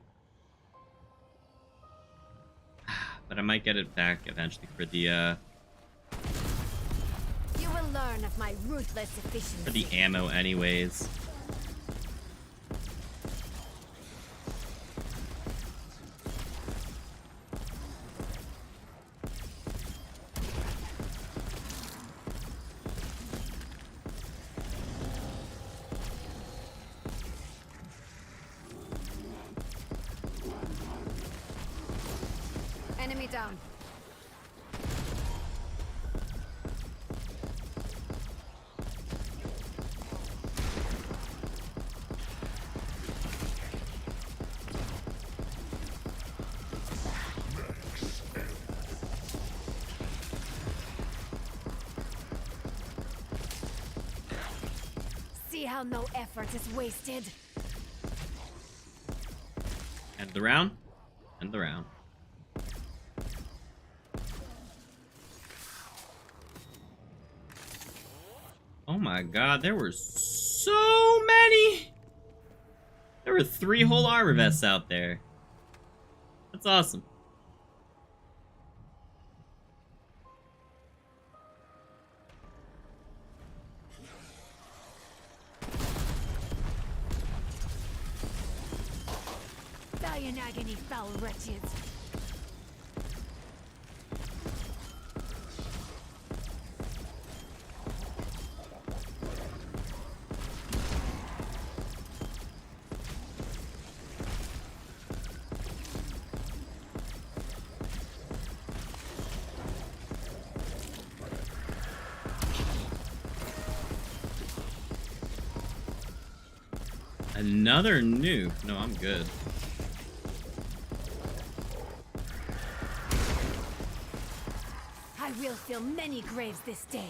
But I might get it back eventually for the, You will learn of my ruthless efficiency. for the ammo anyways. Enemy down. See how no effort is wasted. End the round. End the round. Oh my god, there were so many! There were 3 whole armor vests out there. That's awesome. Die in agony, foul wretches. Another nuke. No, I'm good. I will fill many graves this day.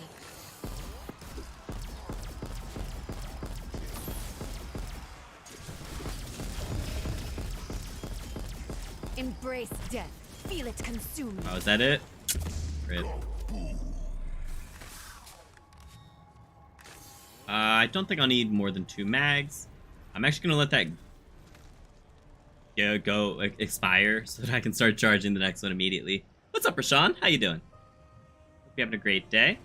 Embrace death. Feel it consume you. Oh, is that it? Great. I don't think I'll need more than 2 mags. I'm actually gonna let that go expire so that I can start charging the next one immediately. What's up, Rashawn? How you doing? Hope you're having a great day.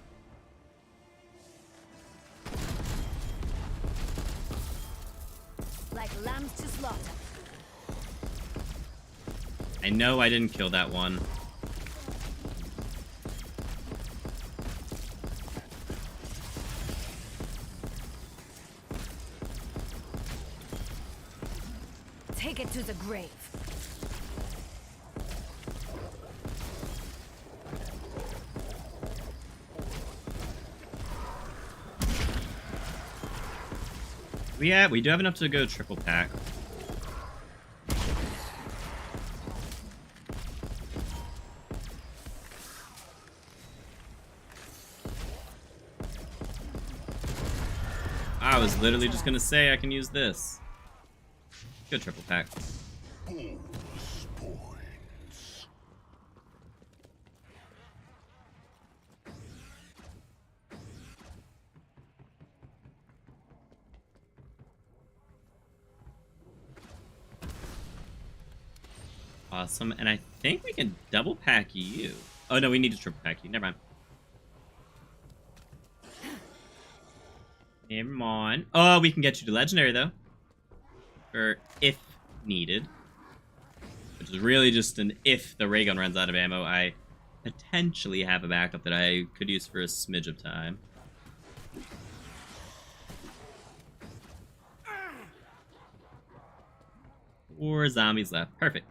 Like lambs to slaughter. I know I didn't kill that one. Take it to the grave. Yeah, we do have enough to go triple pack. I was literally just gonna say I can use this. Good triple pack. Awesome, and I think we can double pack you. Oh no, we need to triple pack you. Never mind. Never mind. Oh, we can get you to legendary though. Or if needed. Which is really just an if the ray gun runs out of ammo, I potentially have a backup that I could use for a smidge of time. Four zombies left. Perfect.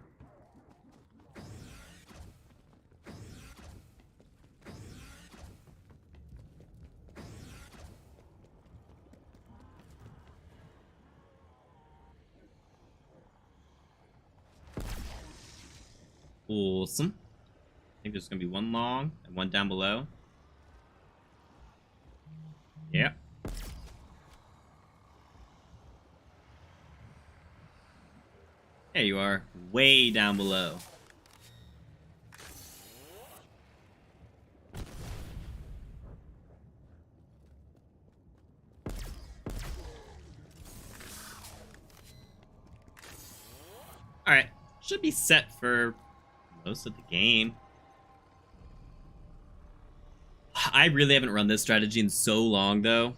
Awesome. I think there's going to be one long and one down below. Yep. There you are. Way down below. Alright. Should be set for most of the game. I really haven't run this strategy in so long, though.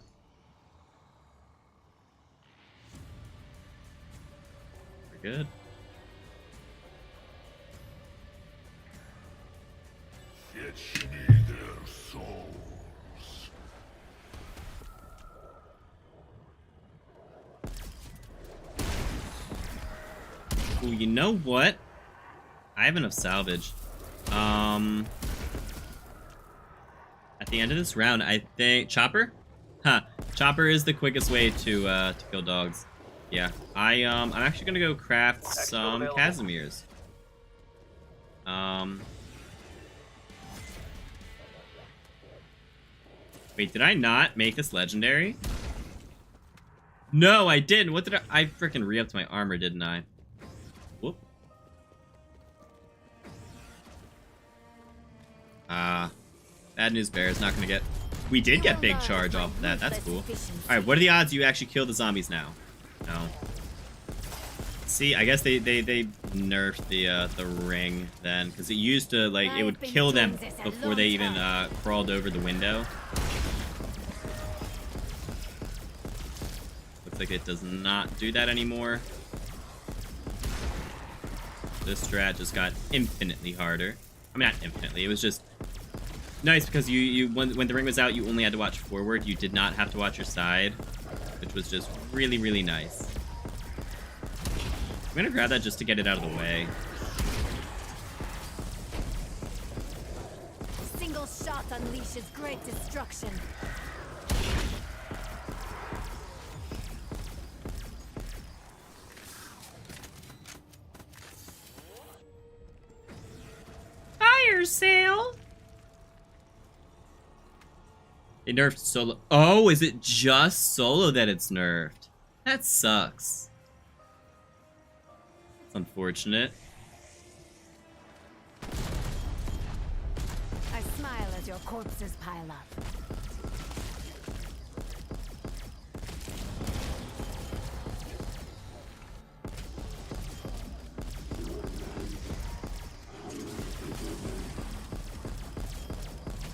We're good. Fetch me their souls. Ooh, you know what? I have enough salvage. At the end of this round, I think chopper. Huh? Chopper is the quickest way to kill dogs. Yeah. I'm actually gonna go craft some Casimirs. Wait, did I not make this legendary? No, I didn't. What did I freaking re-upped my armor, didn't I? Whoop. Bad news bear is not gonna get... We did get big charge off of that. That's cool. Alright, what are the odds you actually kill the zombies now? No. See, I guess they nerfed the ring then, because it used to, like, it would kill them before they even crawled over the window. Looks like it does not do that anymore. This strat just got infinitely harder. I mean, not infinitely, it was just nice because when the ring was out, you only had to watch forward. You did not have to watch your side, which was just really, really nice. I'm gonna grab that just to get it out of the way. Single shot unleashes great destruction. Fire sale. They nerfed solo. Oh, is it just solo that it's nerfed? That sucks. It's unfortunate. I smile as your corpses pile up.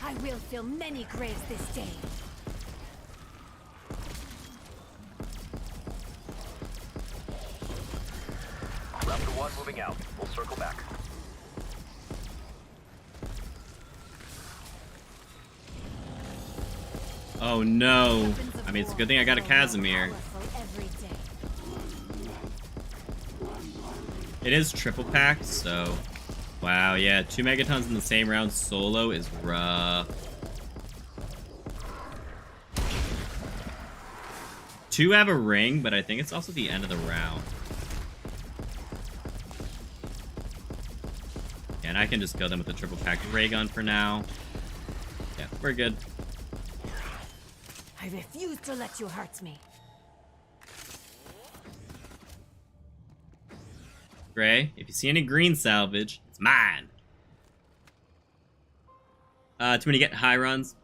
I will fill many graves this day. Raptor 1 moving out. We'll circle back. Oh no. I mean, it's a good thing I got a Casimir. It is triple packed, so... Wow, yeah, 2 megatons in the same round solo is rough. 2 have a ring, but I think it's also the end of the round. Yeah, and I can just kill them with the triple packed ray gun for now. Yeah, we're good. I refuse to let you hurt me. Gray, if you see any green salvage, it's mine. Too many get high runs.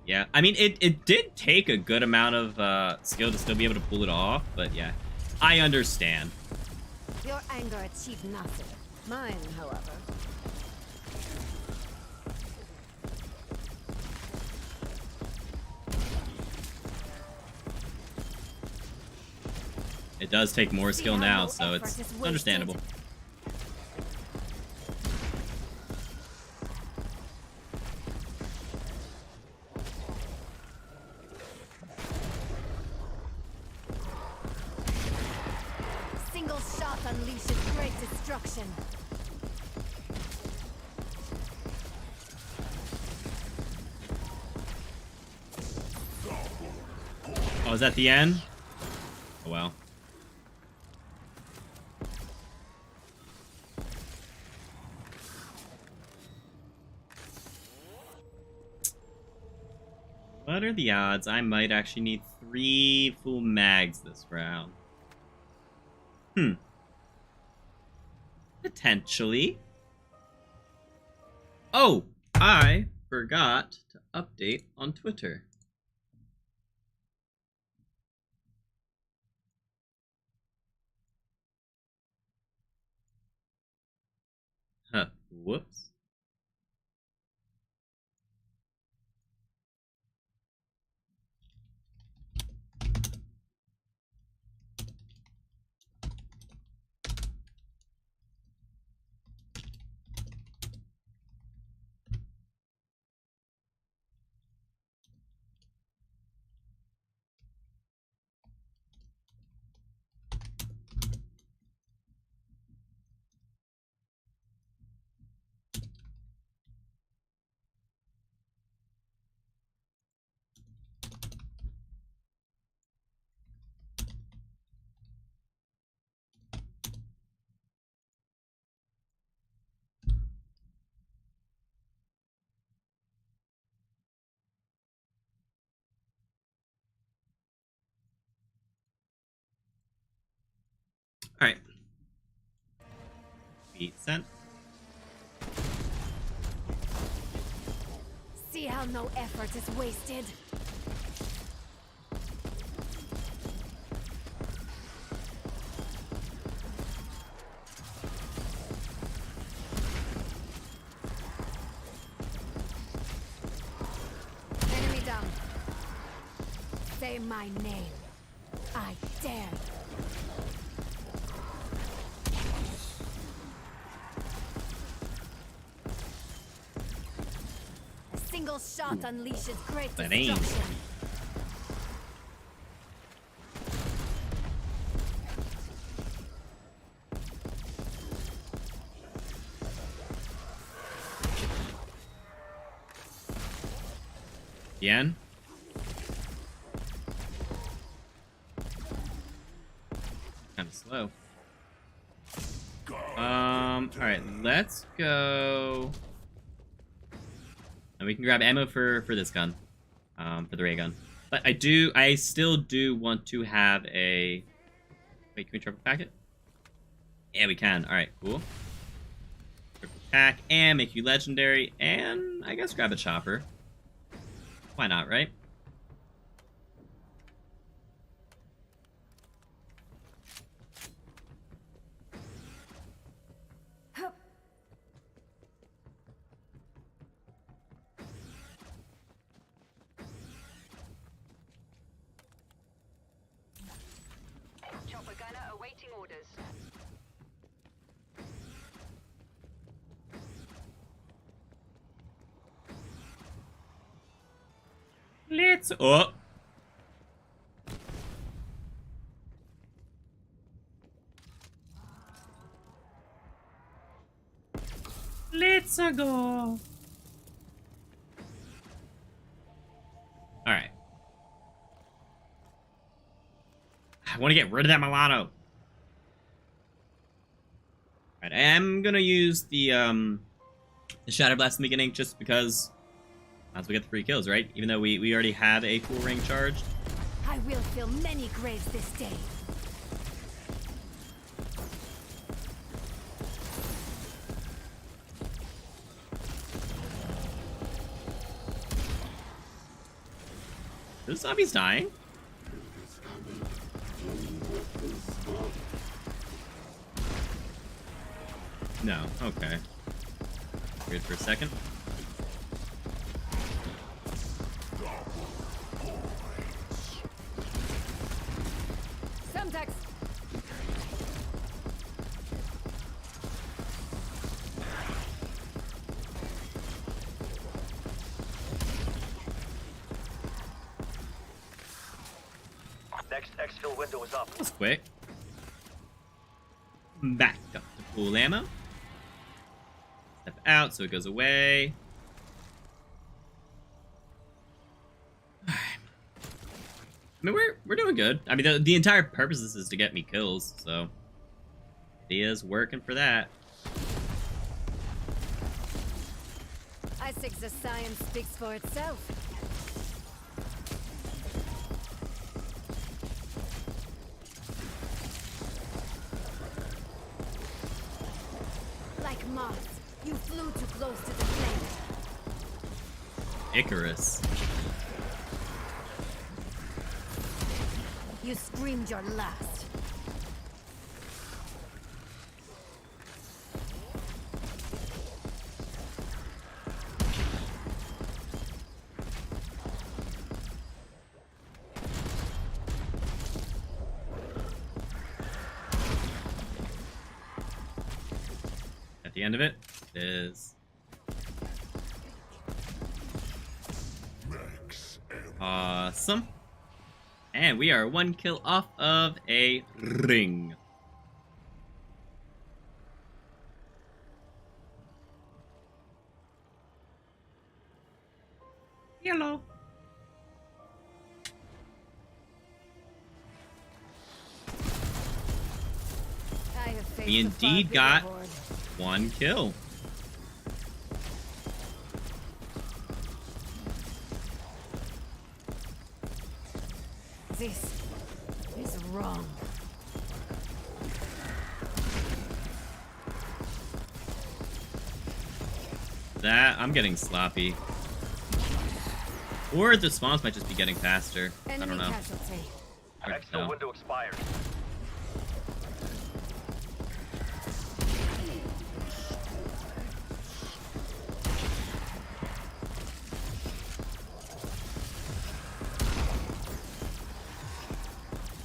Yeah, I mean, it did take a good amount of skill to still be able to pull it off, but yeah, I understand. Your anger achieved nothing. Mine, however. It does take more skill now, so it's understandable. Single shot unleashes great destruction. Oh, is that the end? Oh well. What are the odds I might actually need 3 full mags this round? Potentially. Oh, I forgot to update on Twitter. Huh, whoops. Alright. Beat sent. See how no effort is wasted? Enemy down. Say my name. I dare. A single shot unleashes great That aim. destruction. Again. Kind of slow. Alright, let's go. And we can grab ammo for this gun. For the ray gun. But I still do want to have a... Wait, can we triple pack it? Yeah, we can. Alright, cool. Triple pack and make you legendary. And I guess grab a chopper. Why not, right? Chopper gunner awaiting orders. Let's... Oh! Let's go! Alright. I want to get rid of that Milano. Alright, I am gonna use the Shatter Blast in the beginning just because as we get the free kills, right? Even though we already have a full ring charged. I will fill many graves this day. This zombie's dying? No, okay. Weird for a second. Semtex. Next exfil window is up. That was quick. Back up to full ammo. Step out so it goes away. I mean, we're doing good. I mean, the entire purpose of this is to get me kills, so Dia's working for that. I think the science speaks for itself. Like moths, you flew too close to the flame. Icarus. You screamed your last. At the end of it is awesome. And we are one kill off of a ring. Hello. I have faced We a far indeed bigger got horde. one kill. This is wrong. that. I'm getting sloppy. Or the spawns might just be getting faster. I don't know. Casualty. Hard to Exfil tell. window expired.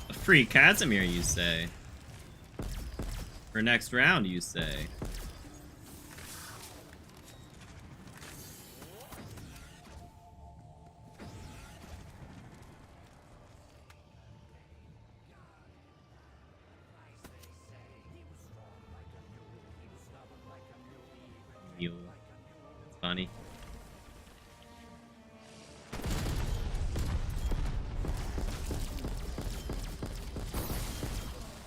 A free Casimir, you say? For next round, you say? Mule. That's funny.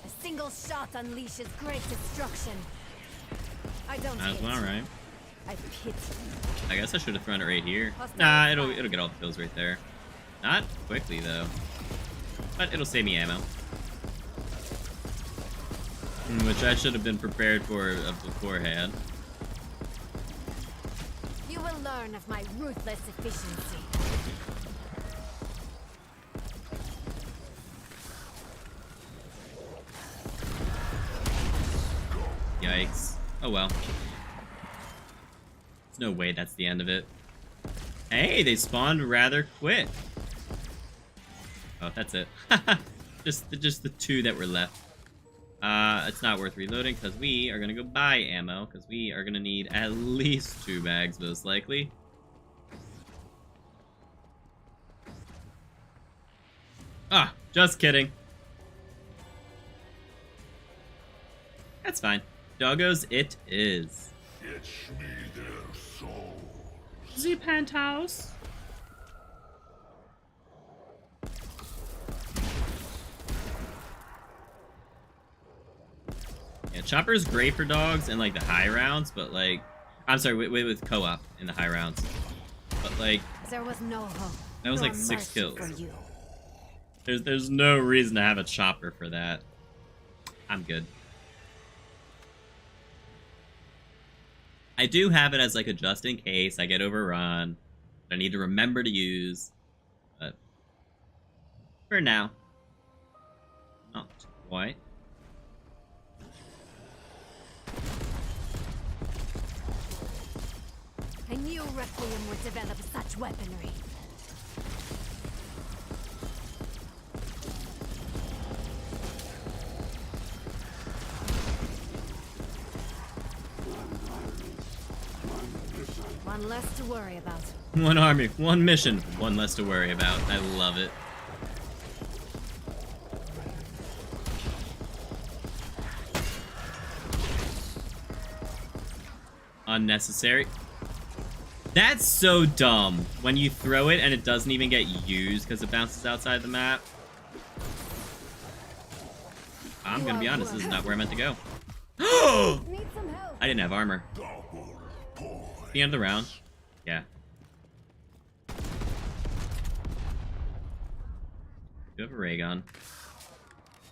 A single shot unleashes great destruction. I don't Might as hit. well, right? I pity. I guess I should have thrown it right here. Nah, it'll get all the kills right there. Not quickly though, but it'll save me ammo, which I should have been prepared for beforehand. You will learn of my ruthless efficiency. Yikes! Oh well. There's no way that's the end of it. Hey, they spawned rather quick. Oh, that's it. just the two that were left. It's not worth reloading because we are gonna go buy ammo because we are gonna need at least 2 bags most likely. Ah, just kidding. That's fine. Doggos, it is. Fetch me their souls. The penthouse. Yeah, Chopper's great for dogs in like the high rounds, but like, I'm sorry, with co-op in the high rounds. But like, There was no hope. that was nor like 6 mercy kills. for you. There's no reason to have a Chopper for that. I'm good. I do have it as like a just in case I get overrun. I need to remember to use, but for now, not quite. I knew Requiem would develop such weaponry. One less to worry about. One army, one mission, one less to worry about. I love it. Unnecessary. That's so dumb when you throw it and it doesn't even get used because it bounces outside the map. I'm gonna be honest, this is not where I meant to go. Need some help. I didn't have armor. The end of the round. Yeah. You have a ray gun.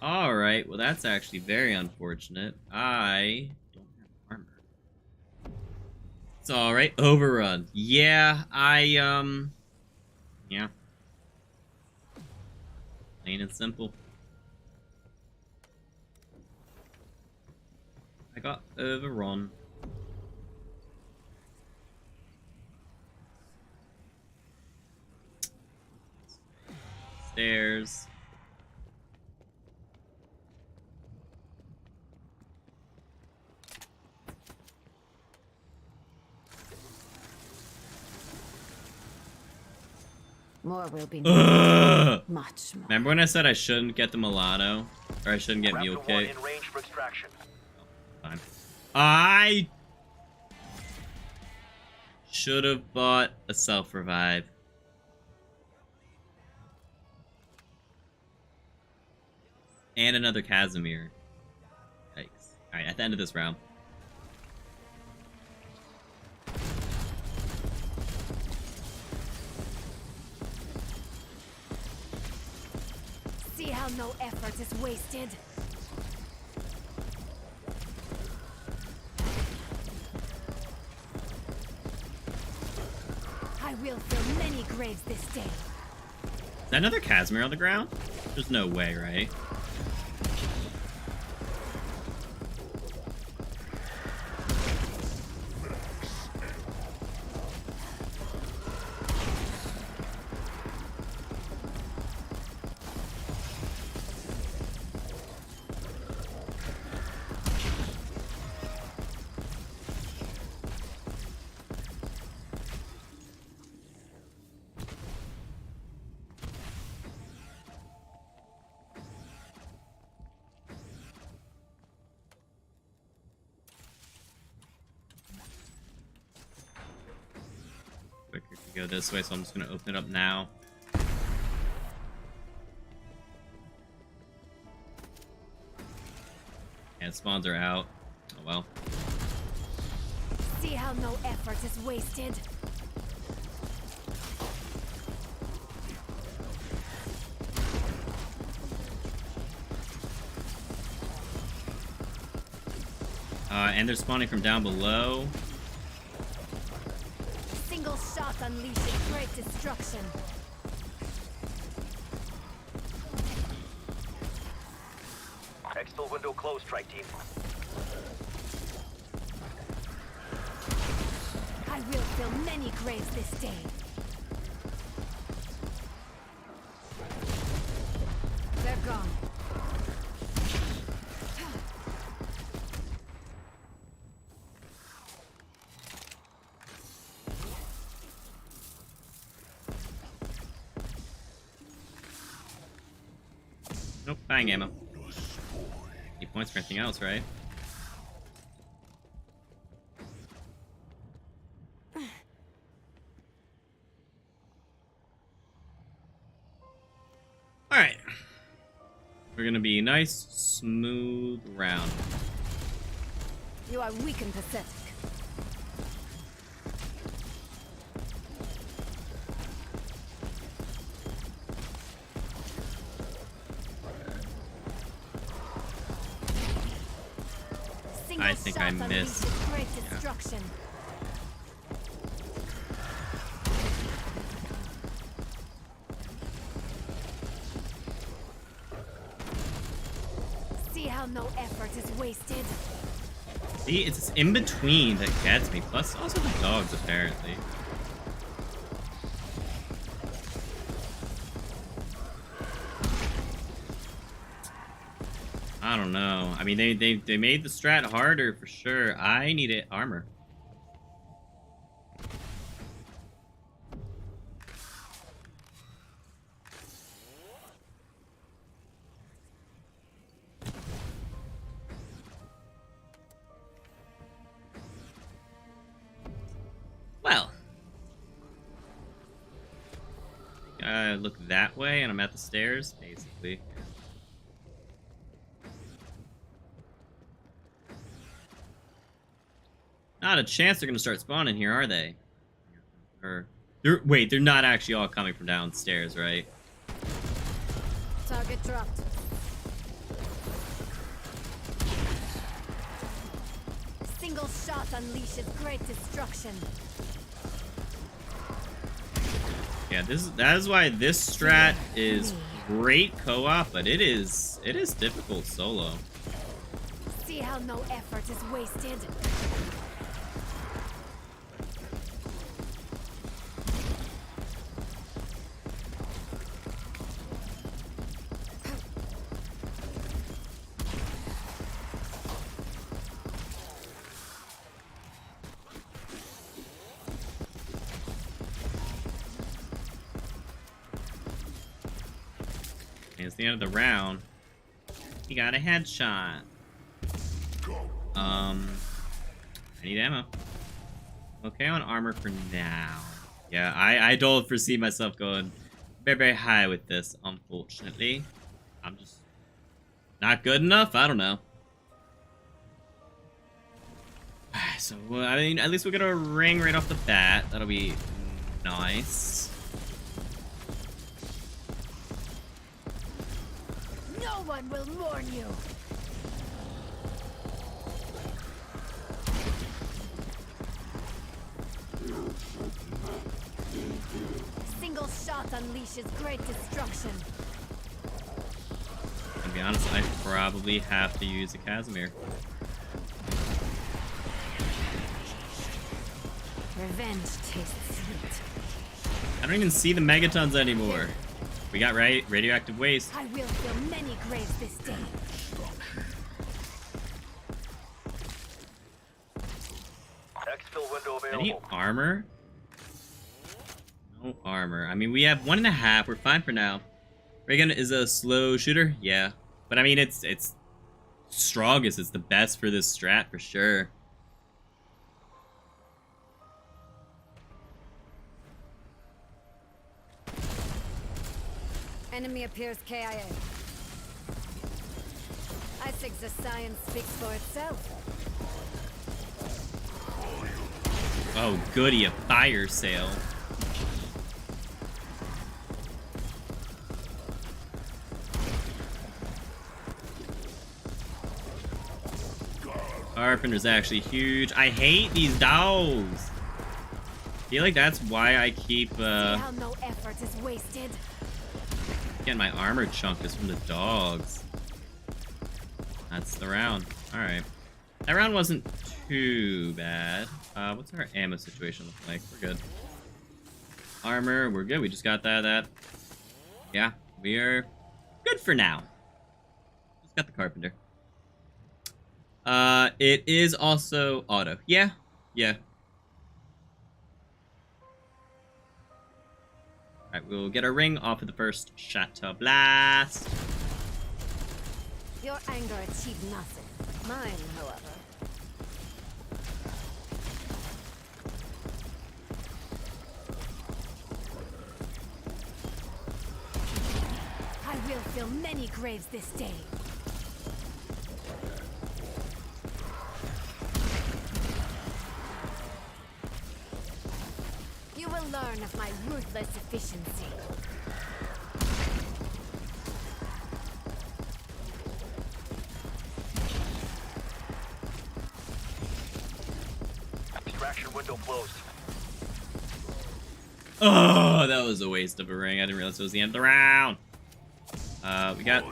Alright, well that's actually very unfortunate. I don't have armor. It's alright. Overrun. Yeah, yeah. Plain and simple. I got overrun. Stairs. More will be Ugh. much more. Remember when I said I shouldn't get the Milano? Or I shouldn't get Raptor Mule 1 Kit? in range for extraction. Fine. I should have bought a self-revive. And another Casimir. Yikes. Alright, at the end of this round. See how no effort is wasted? graves this day. Is that another Casimir on the ground? There's no way, right? Quicker to go this way, so I'm just gonna open it up now. And spawns are out. Oh well. See how no effort is wasted? And they're spawning from down below. Single shot unleashes great destruction. Exfil window closed, strike team. I will fill many graves this day. They're gone. Nope, buying ammo. Need points for anything else, right? Alright. We're gonna be nice, smooth round. You are weak and pathetic. I think I missed. Great destruction. See how no effort is wasted. See, it's in between that gets me. Plus, also the dogs, apparently. I don't know. I mean, they made the strat harder for sure. I need it armor. Well, look that way, and I'm at the stairs, basically. Not a chance they're gonna start spawning here, are they? Or wait, they're not actually all coming from downstairs, right? Target dropped. Single shot unleashes great destruction. Yeah, that is why this strat is great co-op, but it is difficult solo. See how no effort is wasted. It's the end of the round. He got a headshot. I need ammo. Okay, on armor for now. Yeah, I don't foresee myself going very, very high with this, unfortunately. I'm just not good enough? I don't know. So, I mean, at least we'll get a ring right off the bat. That'll be nice. No one will mourn you. unleashes great destruction. To be honest, I probably have to use a Casimir. Revenge tastes sweet. I don't even see the megatons anymore. We got radioactive waste. I will fill many graves this day. Exfil window available. Any armor? No armor. I mean, we have 1.5. We're fine for now. Reagan is a slow shooter, yeah, but I mean, it's strongest. It's the best for this strat for sure. Enemy appears KIA. I think the science speaks for itself. Oh, goody, a fire sale. Carpenter's actually huge. I hate these dogs. I feel like that's why I keep See how no effort is wasted. getting my armor chunk is from the dogs. That's the round. Alright. That round wasn't too bad. What's our ammo situation look like? We're good. Armor, we're good. We just got that. Yeah, we are good for now. Just got the Carpenter. It is also auto. Yeah. Alright, we'll get our ring off of the first Shatter Blast. Your anger achieved nothing. Mine, however. I will fill many graves this day. You will learn of my ruthless efficiency. Extraction window closed. Oh, that was a waste of a ring. I didn't realize it was the end of the round. We got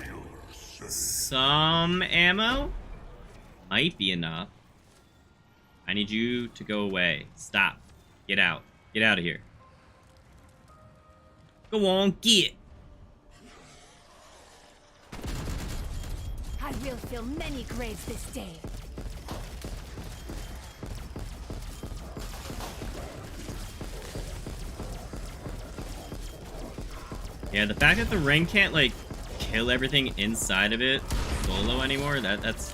some ammo. Might be enough. I need you to go away. Stop. Get out. Get out of here. Go on, get. I will fill many graves this day. Yeah, the fact that the ring can't like kill everything inside of it solo anymore, that's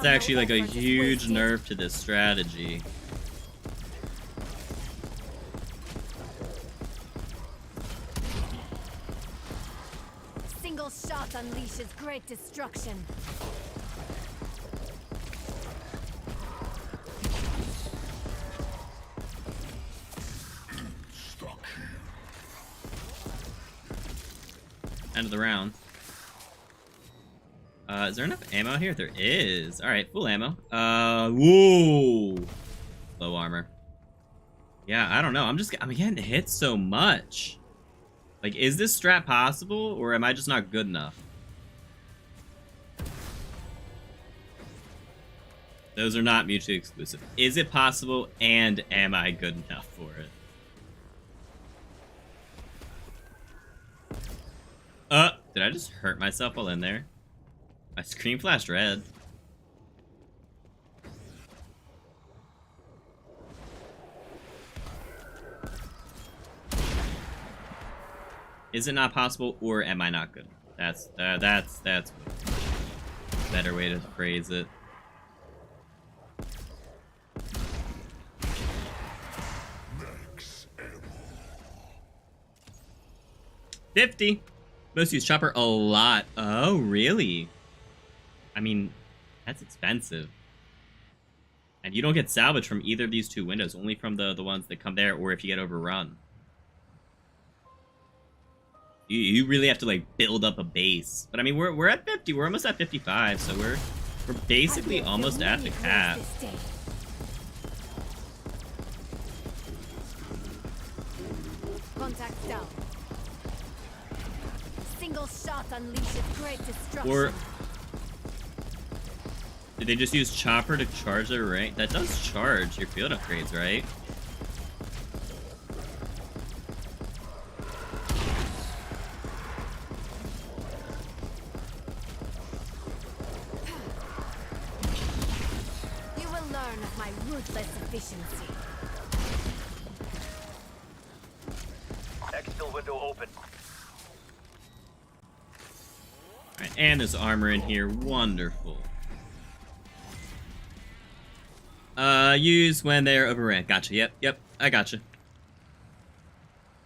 actually like a huge nerf to this strategy. Single shot unleashes great destruction. End of the round. Is there enough ammo here? There is. Alright, full ammo. Whoa! Low armor. Yeah, I don't know. I'm getting hit so much. Like, is this strat possible, or am I just not good enough? Those are not mutually exclusive. Is it possible, and am I good enough for it? Did I just hurt myself while in there? My screen flashed red. Is it not possible, or am I not good? That's a better way to phrase it. Max ammo. 50. Most use chopper a lot. Oh, really? I mean, that's expensive. And you don't get salvage from either of these two windows, only from the ones that come there, or if you get overrun. You really have to like build up a base. But I mean, we're at 50. We're almost at 55, so we're basically almost at the cap. Contact down. single shot unleashes great destruction. Or did they just use Chopper to charge their range? That does charge your field upgrades, right? You will learn of my ruthless efficiency. Exfil window open. Alright, and there's armor in here. Wonderful. Use when they're overran. Gotcha. Yep, I gotcha.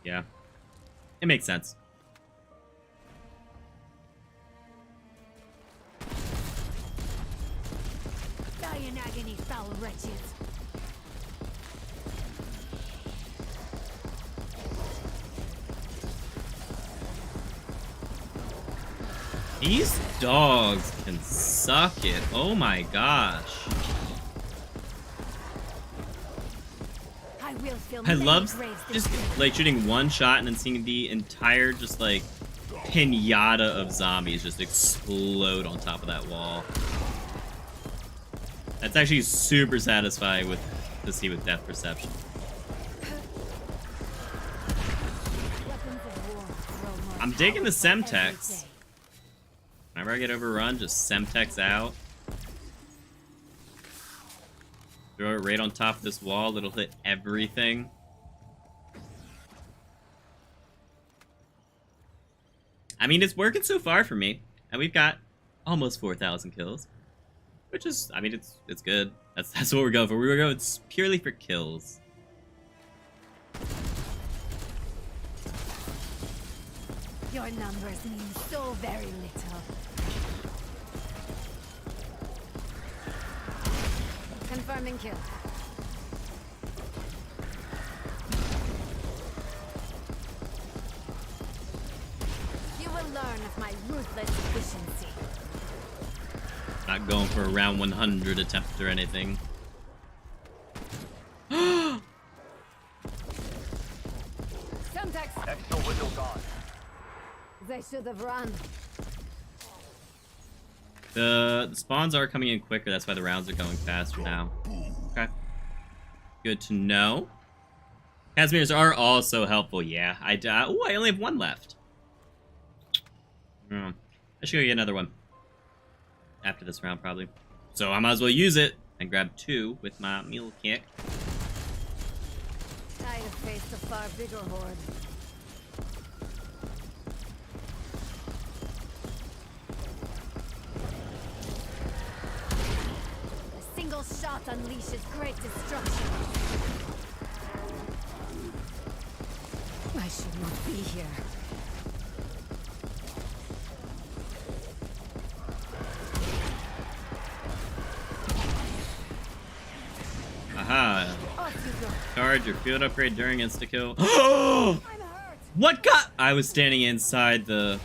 Yeah. It makes sense. Die in agony, foul wretches. These dogs can suck it. Oh my gosh. I love just like shooting one shot and then seeing the entire just like pinata of zombies just explode on top of that wall. That's actually super satisfying to see with depth perception. I'm digging the Semtex. Whenever I get overrun, just Semtex out. Throw it right on top of this wall. It'll hit everything. I mean, it's working so far for me. And we've got almost 4,000 kills. Which is, I mean, it's good. That's what we're going for. We're going purely for kills. Your numbers mean so very little. Confirming kill. You will learn of my ruthless efficiency. Not going for a round 100 attempt or anything. Semtex. Exfil window gone. They should have run. The spawns are coming in quicker, that's why the rounds are going faster now. Okay. Good to know. Casimirs are also helpful, yeah. I only have one left. I should go get another one. After this round, probably. So I might as well use it and grab 2 with my mule kick. I have faced a far bigger horde. A single shot unleashes great destruction. I should not be here. Aha. Charge your field upgrade during insta-kill. What got? I was standing inside the...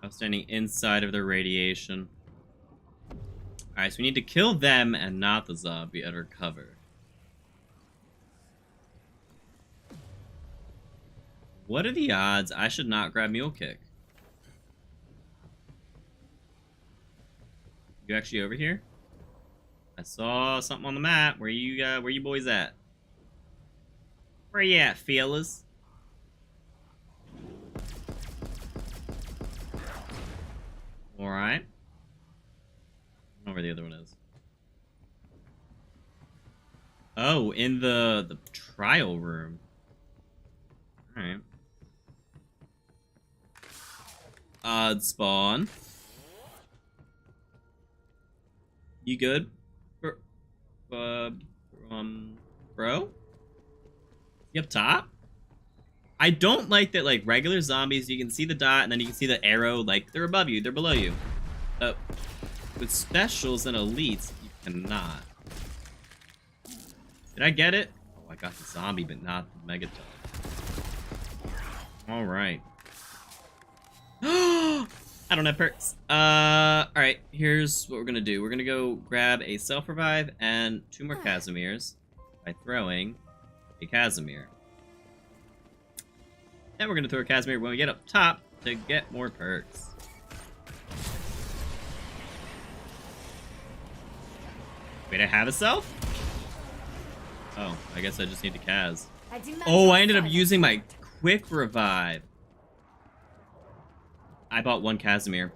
I was standing inside of the radiation. Alright, so we need to kill them and not the zombie under cover. What are the odds I should not grab Mule Kick? You actually over here? I saw something on the map. Where you boys at? Where you at, fellas? Alright. I don't know where the other one is. Oh, in the trial room. Alright. Odd spawn. You good? Bro? You up top? I don't like that, like, regular zombies, you can see the dot, and then you can see the arrow, like, they're above you, they're below you. With specials and elites, you cannot. Did I get it? Oh, I got the zombie, but not the megaton. Alright. I don't have perks. Alright, here's what we're gonna do. We're gonna go grab a self-revive and 2 more Casimirs. by throwing a Casimir. And we're going to throw a Casimir when we get up top to get more perks. Wait, I have a self? Oh, I guess I just need to Kaz. Oh, I ended up using my quick revive. I bought one Casimir.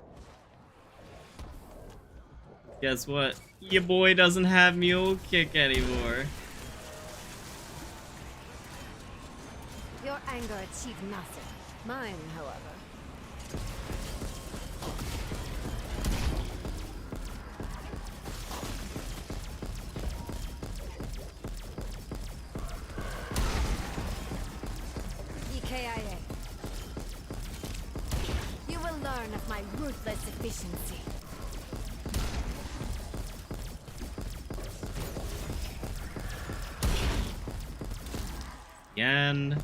Guess what? Your boy doesn't have Mule Kick anymore. Your anger achieved nothing. Mine, however. EKIA. You will learn of my ruthless efficiency. Again.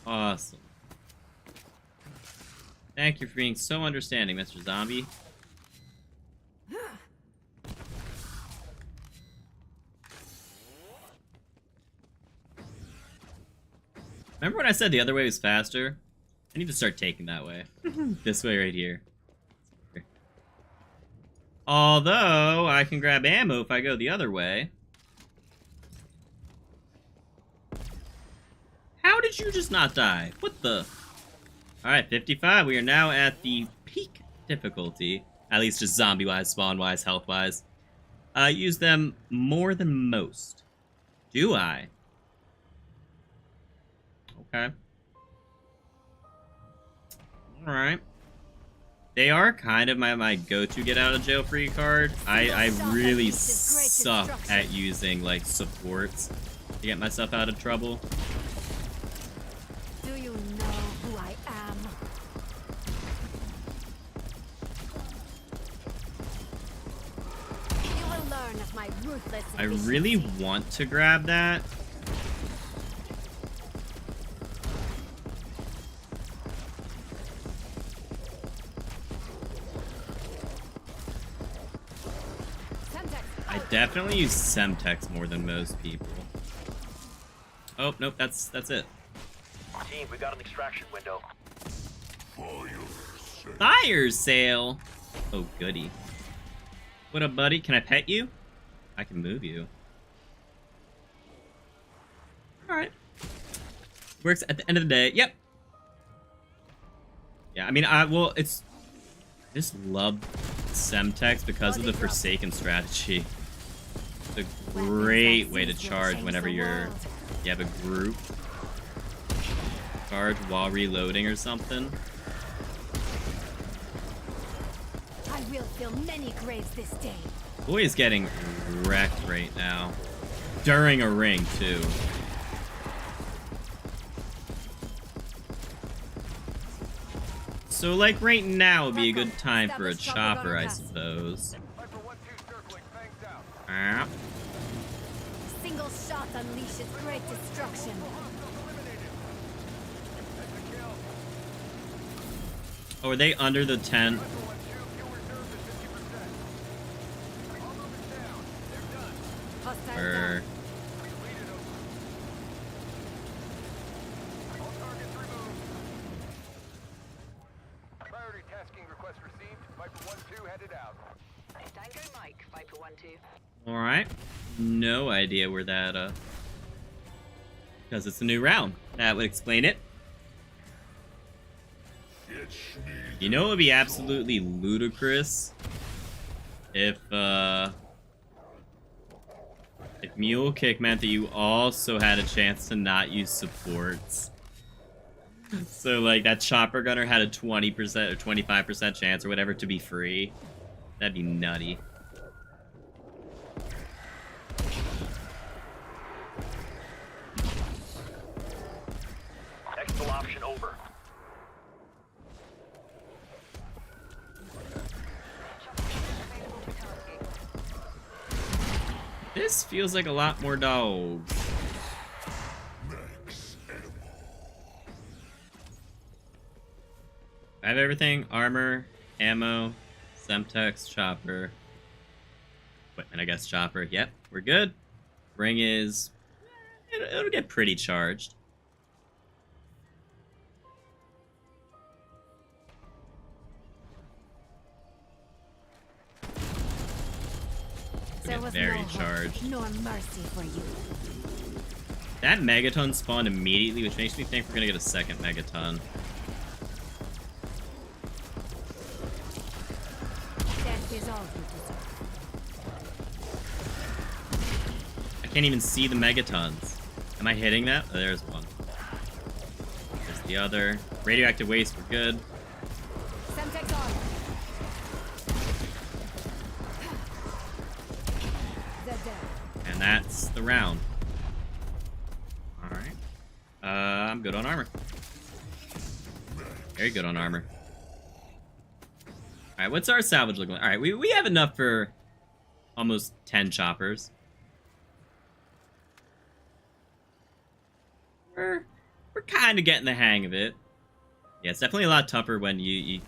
Awesome. Thank you for being so understanding, Mr. Zombie. Remember when I said the other way was faster? I need to start taking that way. This way right here. Although, I can grab ammo if I go the other way. How did you just not die? What the? Alright, 55. We are now at the peak difficulty. At least just zombie-wise, spawn-wise, health-wise. Use them more than most. Do I? Okay. Alright. They are kind of my go-to get-out-of-jail-free card. I really suck at using, like, supports to get myself out of trouble. Do you know who I am? You will learn of my ruthless I really want to grab that. I definitely use Semtex more than most people. Oh, nope, that's it. Team, we got an extraction window. Fire sale! Oh, goody. What up, buddy? Can I pet you? I can move you. Alright. Works at the end of the day. Yep. Yeah, I mean, well, it's... I just love Semtex because of the Forsaken strategy. It's a great way to charge whenever you have a group. Charge while reloading or something. I will fill many graves this day. Boy is getting wrecked right now. During a ring, too. So, like, right now would be a good time for a chopper, I suppose. Ah. Single shot unleashes great destruction. Oh, are they under the tent? Or... Priority tasking request received. Viper 1-2 headed out. Tango Mike, Viper 1-2. Alright. No idea where that, because it's a new round. That would explain it. You know it would be absolutely ludicrous if Mule Kick meant that you also had a chance to not use supports. So, like, that Chopper Gunner had a 20% or 25% chance or whatever to be free. That'd be nutty. Exfil option over. This feels like a lot more dogs. I have everything. Armor, ammo, Semtex, chopper. Equipment, I guess. Chopper. Yep, we're good. Ring is... It'll get pretty charged. There was Very no hope, charged. nor mercy for you. That megaton spawned immediately, which makes me think we're gonna get a second megaton. That is all you deserve. I can't even see the megatons. Am I hitting that? Oh, there's one. There's the other. Radioactive waste, we're good. Semtex on. And that's the round. Alright. I'm good on armor. Very good on armor. Alright, what's our salvage looking like? Alright, we have enough for almost 10 choppers. We're kind of getting the hang of it. Yeah, it's definitely a lot tougher when you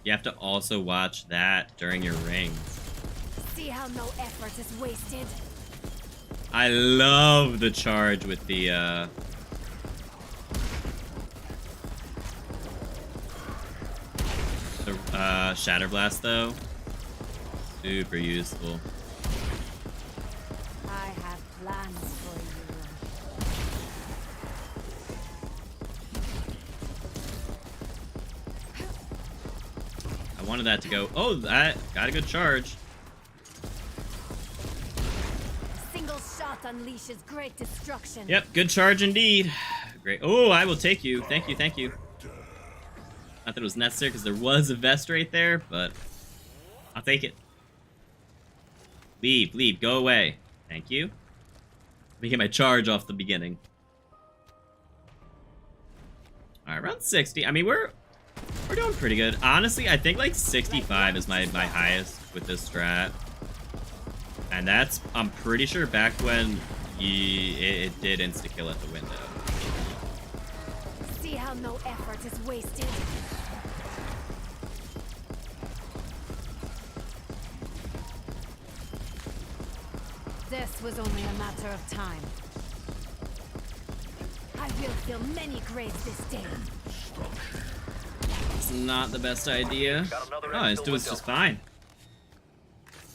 have to also watch that during your rings. See how no effort is wasted. I love the charge with the Shatter Blast though. Super useful. I have plans for you. I wanted that to go. Oh, that got a good charge. Single shot unleashes great destruction. Yep, good charge indeed. Great. Oh, I will take you. Thank you, thank you. Not that it was necessary because there was a vest right there, but I'll take it. Leave, leave, go away. Thank you. Let me get my charge off the beginning. Alright, around 60. I mean, we're doing pretty good. Honestly, I think like 65 is my highest with this strat. And that's, I'm pretty sure, back when it did insta-kill at the window. See how no effort is wasted. This was only a matter of time. I will fill many graves this day. It's not the best idea. Oh, this dude's just fine.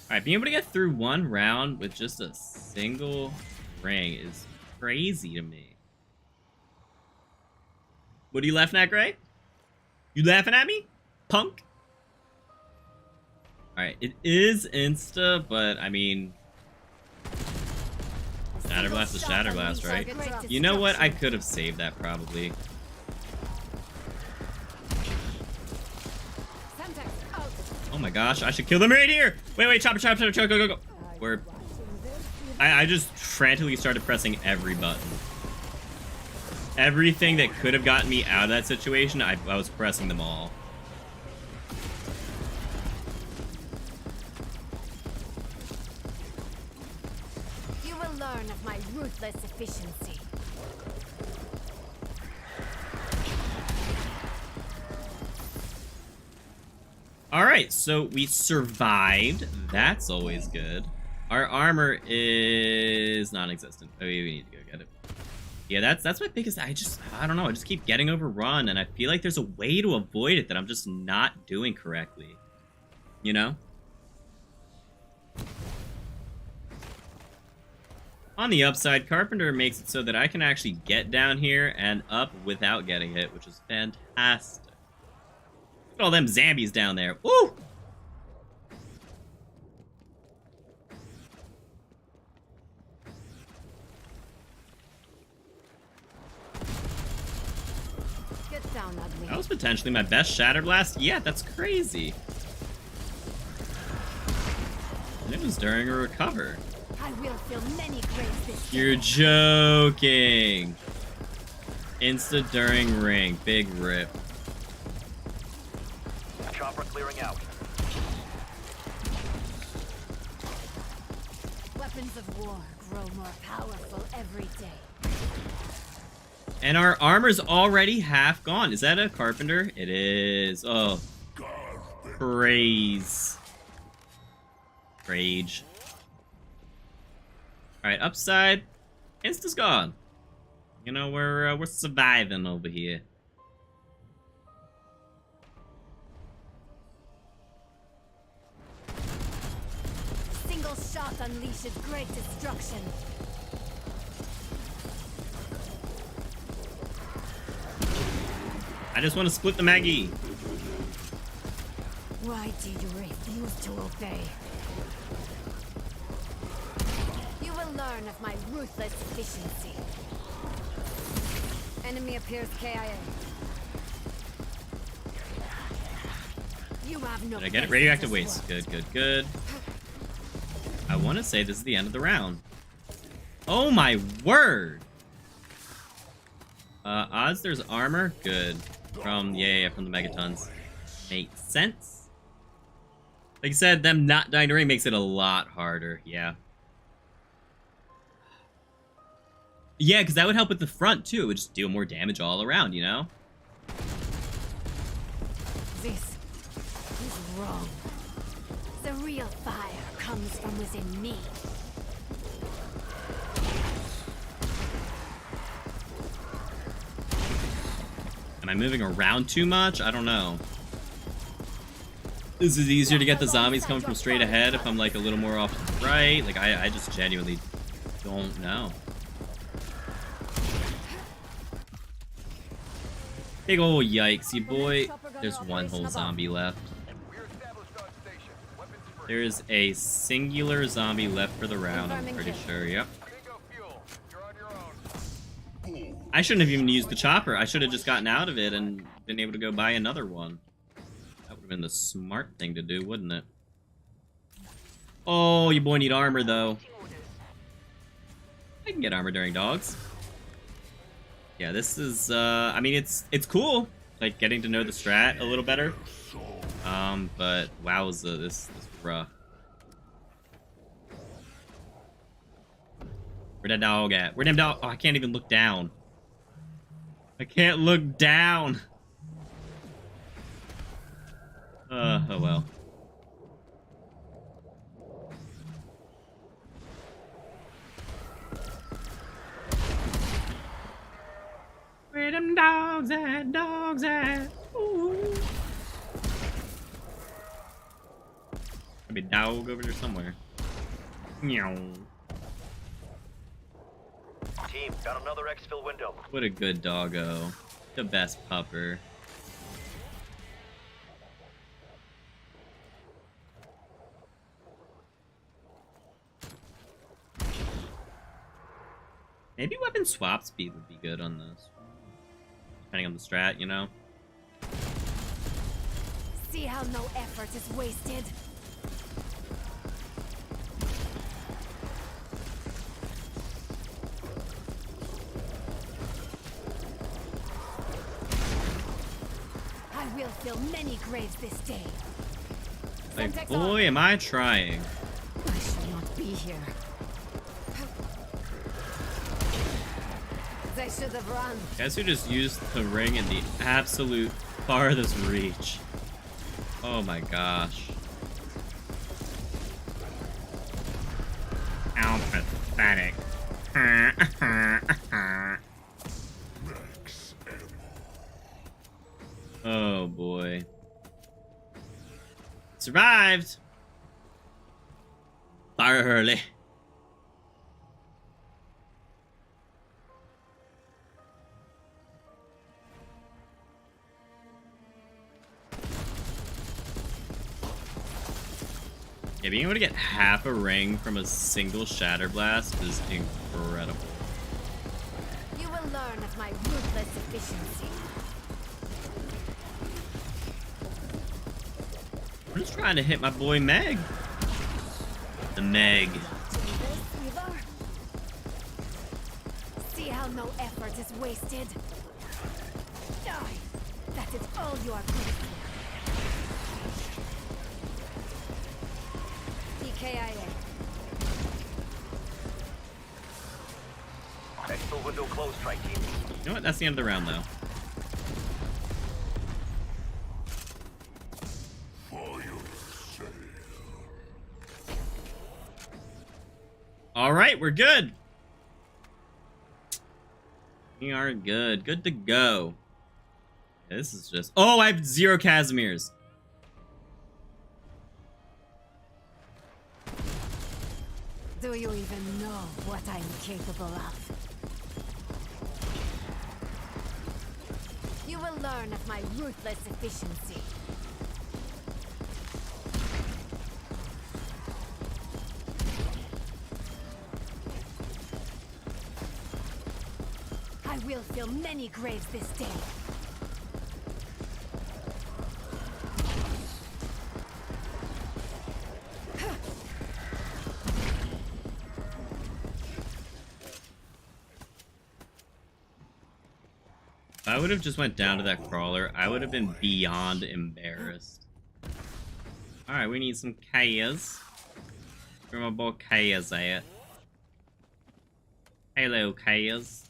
Alright, being able to get through one round with just a single ring is crazy to me. What are you laughing at, Gray? You laughing at me? Punk? Alright, it is insta, but I mean... Shatter Blast is Shatter Blast, right? You know what? I could have saved that probably. Oh my gosh, I should kill them right here! Wait, chopper, go. Where? I just frantically started pressing every button. Everything that could have gotten me out of that situation, I was pressing them all. You will learn of my ruthless efficiency. Alright, so we survived. That's always good. Our armor is non-existent. Oh, we need to go get it. Yeah, that's my biggest... I don't know. I just keep getting overrun, and I feel like there's a way to avoid it that I'm just not doing correctly. You know? On the upside, Carpenter makes it so that I can actually get down here and up without getting hit, which is fantastic. Look at all them zombies down there. Woo! Get down, ugly. That was potentially my best Shatter Blast. Yeah, that's crazy. And it was during a recover. I will fill many graves this You're joking. Insta during ring. Big rip. Chopper clearing out. Weapons of war grow more powerful every day. And our armor's already half gone. Is that a Carpenter? It is. Oh. Praise. Rage. Alright, upside. Insta's gone. You know, we're surviving over here. Single shot unleashes great destruction. I just want to split the Maggie. Why do you refuse to obey? You will learn of my ruthless efficiency. Enemy appears KIA. You have no. Did I get it? Radioactive waste. Good, good, good. I want to say this is the end of the round. Oh my word! Odds there's armor? Good. From, yeah, from the megatons. Makes sense. Like I said, them not dying to ring makes it a lot harder, yeah. Yeah, because that would help with the front, too. It would just deal more damage all around, you know? This is wrong. The real fire comes from within me. Am I moving around too much? I don't know. Is it easier to get the zombies coming from straight ahead if I'm like a little more off to the right? Like, I just genuinely don't know. Big ol' yikesy boy. There's one whole zombie left. There's a singular zombie left for the round, I'm pretty sure, yep. I shouldn't have even used the chopper. I should have just gotten out of it and been able to go buy another one. That would have been the smart thing to do, wouldn't it? Oh, your boy need armor, though. I can get armor during dogs. Yeah, this is, I mean, it's cool. Like, getting to know the strat a little better. But, wowza, this is rough. Where that dog at? Where them dog? Oh, I can't even look down. I can't look down. Oh well. Where them dogs at? Dogs at? Ooh. Could be a dog over there somewhere. Meow. Team, got another exfil window. What a good doggo. The best pupper. Maybe weapon swap speed would be good on this. Depending on the strat, you know? See how no effort is wasted? I will fill many graves this day. Like, boy, am I trying. I should not be here. They should have run. Guys who just used the ring in the absolute farthest reach. Oh my gosh. How pathetic. Oh boy. Survived! Fire Hurley. Yeah, being able to get half a ring from a single shatter blast is incredible. You will learn of my ruthless efficiency. I'm just trying to hit my boy Meg. The Meg. See how no effort is wasted? Die! That is all you are good for. PKIA. Exfil window closed, strike team. You know what? That's the end of the round, though. All right, we're good. We are good. Good to go. This is just... Oh, I have 0 Casimirs. Do you even know what I'm capable of? You will learn of my ruthless efficiency. I will fill many graves this day. If I would have just went down to that crawler, I would have been beyond embarrassed. Alright, we need some Kayas. Where my boy Kayas at? Hello, Kayas.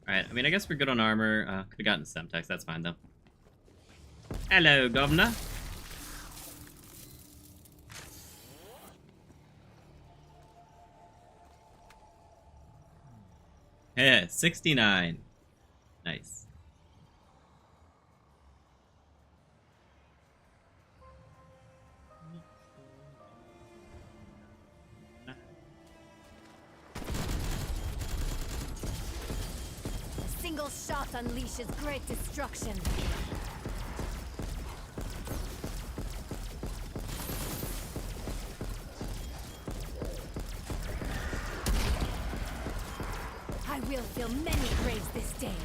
Alright, I mean, I guess we're good on armor. Could have gotten Semtex, that's fine though. Hello, governor. Yeah, 69. Nice. A single shot unleashes great destruction. I will fill many graves this day.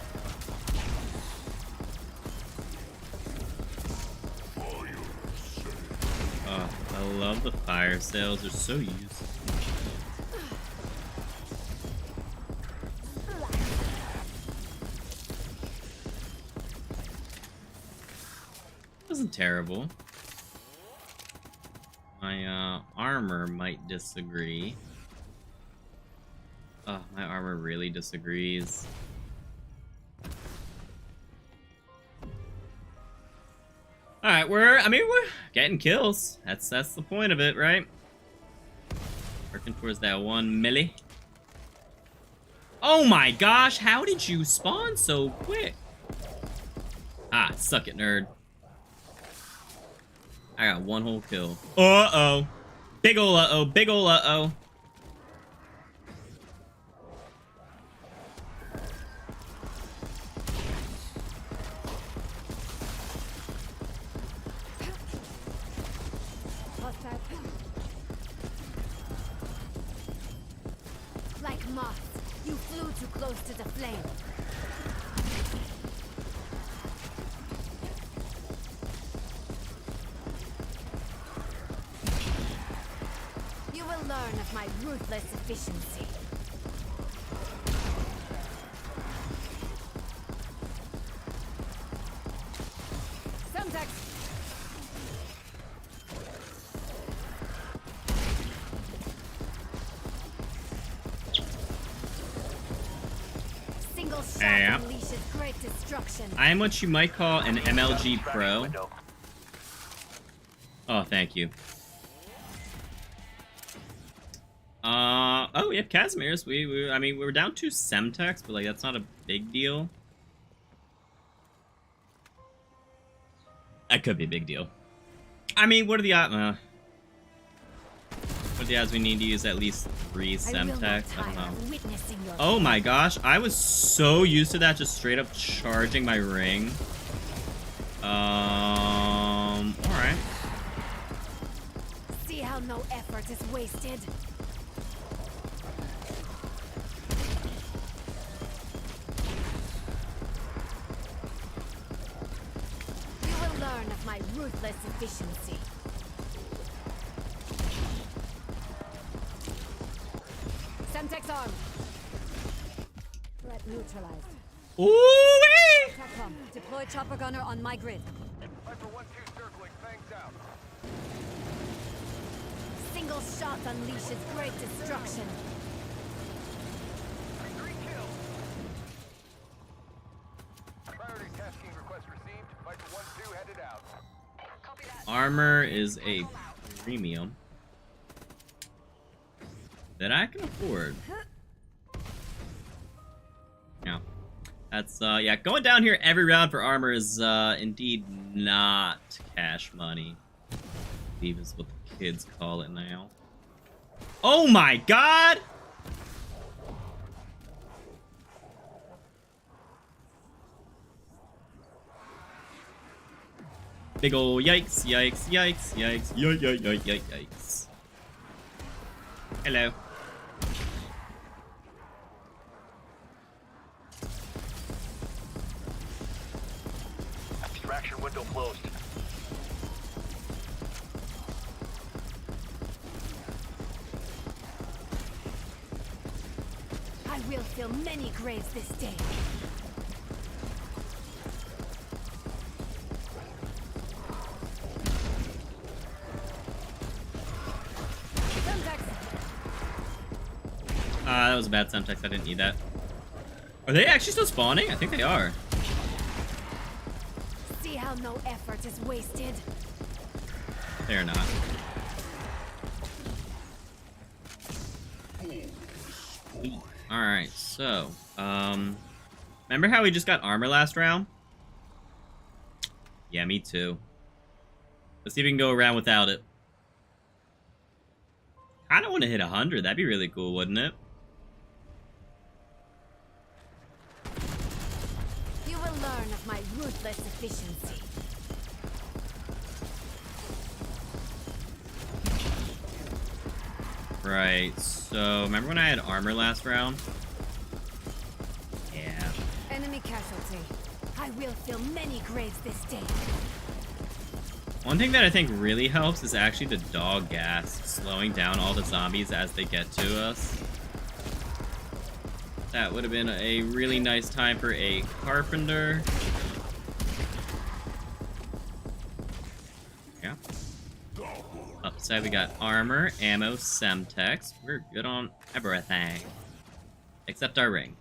Oh, I love the fire sales. They're so useful. Wasn't terrible. My armor might disagree. Oh, my armor really disagrees. Alright, we're getting kills. That's the point of it, right? Working towards that 1 milli. Oh my gosh, how did you spawn so quick? Ah, suck it, nerd. I got 1 whole kill. Uh-oh. Big ol' uh-oh, big ol' uh-oh. Like moths, you flew too close to the flame. You will learn of my ruthless efficiency. Semtex! Single shot Yeah. unleashes great destruction. I am what you might call an MLG pro. Oh, thank you. Oh, we have Casimirs. I mean, we were down 2 Semtex, but like that's not a big deal. That could be a big deal. I mean, what are the odds? What are the odds we need to use at least 3 Semtex? I don't know. Oh my gosh, I was so used to that, just straight up charging my ring. Alright. See how no effort is wasted. You will learn of my ruthless efficiency. Semtex arm. Threat neutralized. Ooh-wee! TACCOM, deploy chopper gunner on my grid. Viper 1-2 circling, fangs out. Single shot unleashes great destruction. 3 kills. Priority tasking request received. Viper 1-2 headed out. Armor is a premium. that I can afford. Yeah. That's, yeah, going down here every round for armor is, indeed not cash money. I believe is what the kids call it now. Oh my god! Big ol' yikes, yikes, yikes, yikes, yikes. Hello. Extraction window closed. I will fill many graves this day. That was a bad Semtex. I didn't need that. Are they actually still spawning? I think they are. See how no effort is wasted. They're not. Alright, so, remember how we just got armor last round? Yeah, me too. Let's see if we can go around without it. Kinda wanna hit 100, that'd be really cool, wouldn't it? You will learn of my ruthless efficiency. Right, so remember when I had armor last round? Yeah. Enemy casualty. I will fill many graves this day. One thing that I think really helps is actually the dog gas, slowing down all the zombies as they get to us. That would have been a really nice time for a carpenter. Yeah. Upside we got armor, ammo, Semtex. We're good on everything. Except our ring.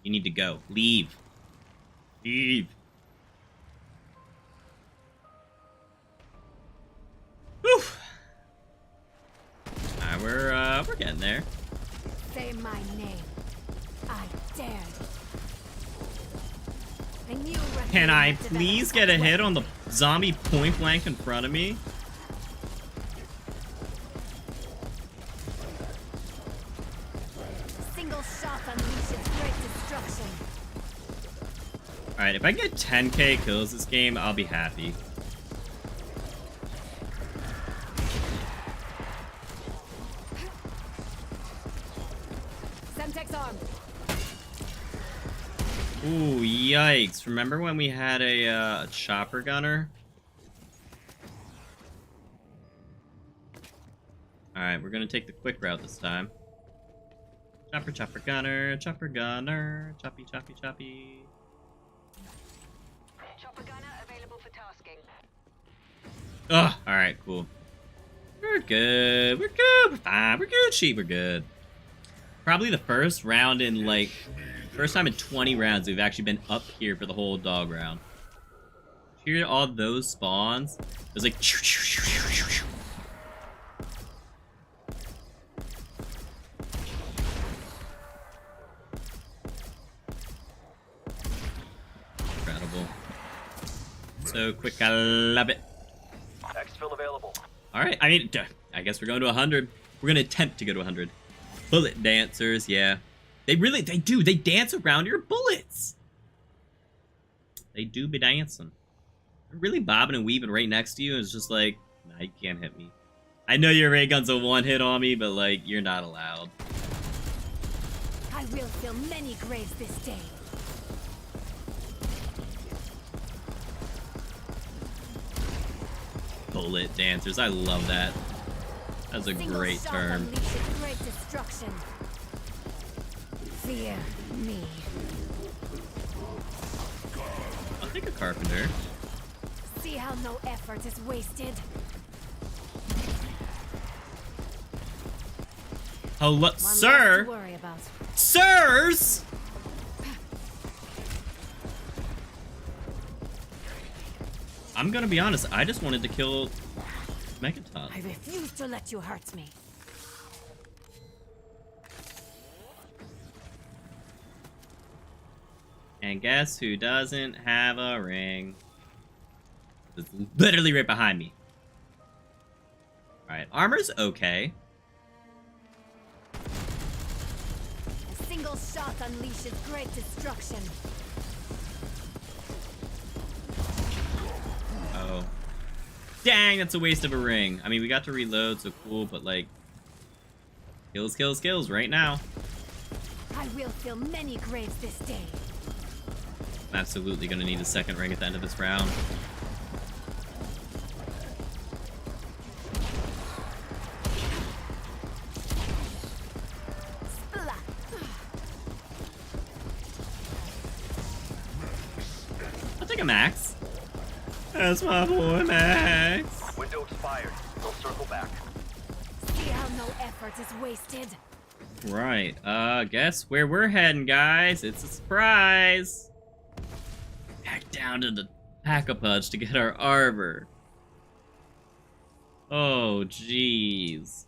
You need to go. Leave. Leave. Whew. Alright, we're getting there. Say my name. I dared. I knew. Can I please get a hit on the zombie point blank in front of me? Single shot unleashes great destruction. Alright, if I get 10k kills this game, I'll be happy. Semtex armed. Ooh, yikes. Remember when we had a chopper gunner? Alright, we're gonna take the quick route this time. Chopper, chopper gunner, chopper gunner, choppy, choppy, choppy. Chopper gunner available for tasking. Ugh, alright, cool. We're good, we're good, we're fine, we're good, sheep, we're good. Probably the first round in, like, first time in 20 rounds we've actually been up here for the whole dog round. Hear all those spawns? It was like... Incredible. So quick, I love it. Exfil available. Alright, I mean, I guess we're going to 100. We're going to attempt to go to 100. Bullet dancers, yeah. They dance around your bullets. They do be dancing. They're really bobbing and weaving right next to you, and it's just like, nah, you can't hit me. I know your ray gun's a one hit on me, but like, you're not allowed. I will fill many graves this day. Bullet dancers, I love that. That's a great term. Great destruction. Fear me. I'll take a carpenter. See how no effort is wasted. Hello, sir. To worry about. Sirs. I'm gonna be honest. I just wanted to kill as Megaton. I refuse to let you hurt me. And guess who doesn't have a ring? It's literally right behind me. Alright, armor's okay. A single shot unleashes great destruction. Oh. Dang, that's a waste of a ring. I mean, we got to reload, so cool, but like... Kills, kills, kills right now. I will fill many graves this day. I'm absolutely gonna need a second ring at the end of this round. I'll take a max. That's my boy Max. Window expired. We'll circle back. See how no effort is wasted. Right, guess where we're heading, guys? It's a surprise. Back down to the Pack-a-Punch to get our armor. Oh, jeez.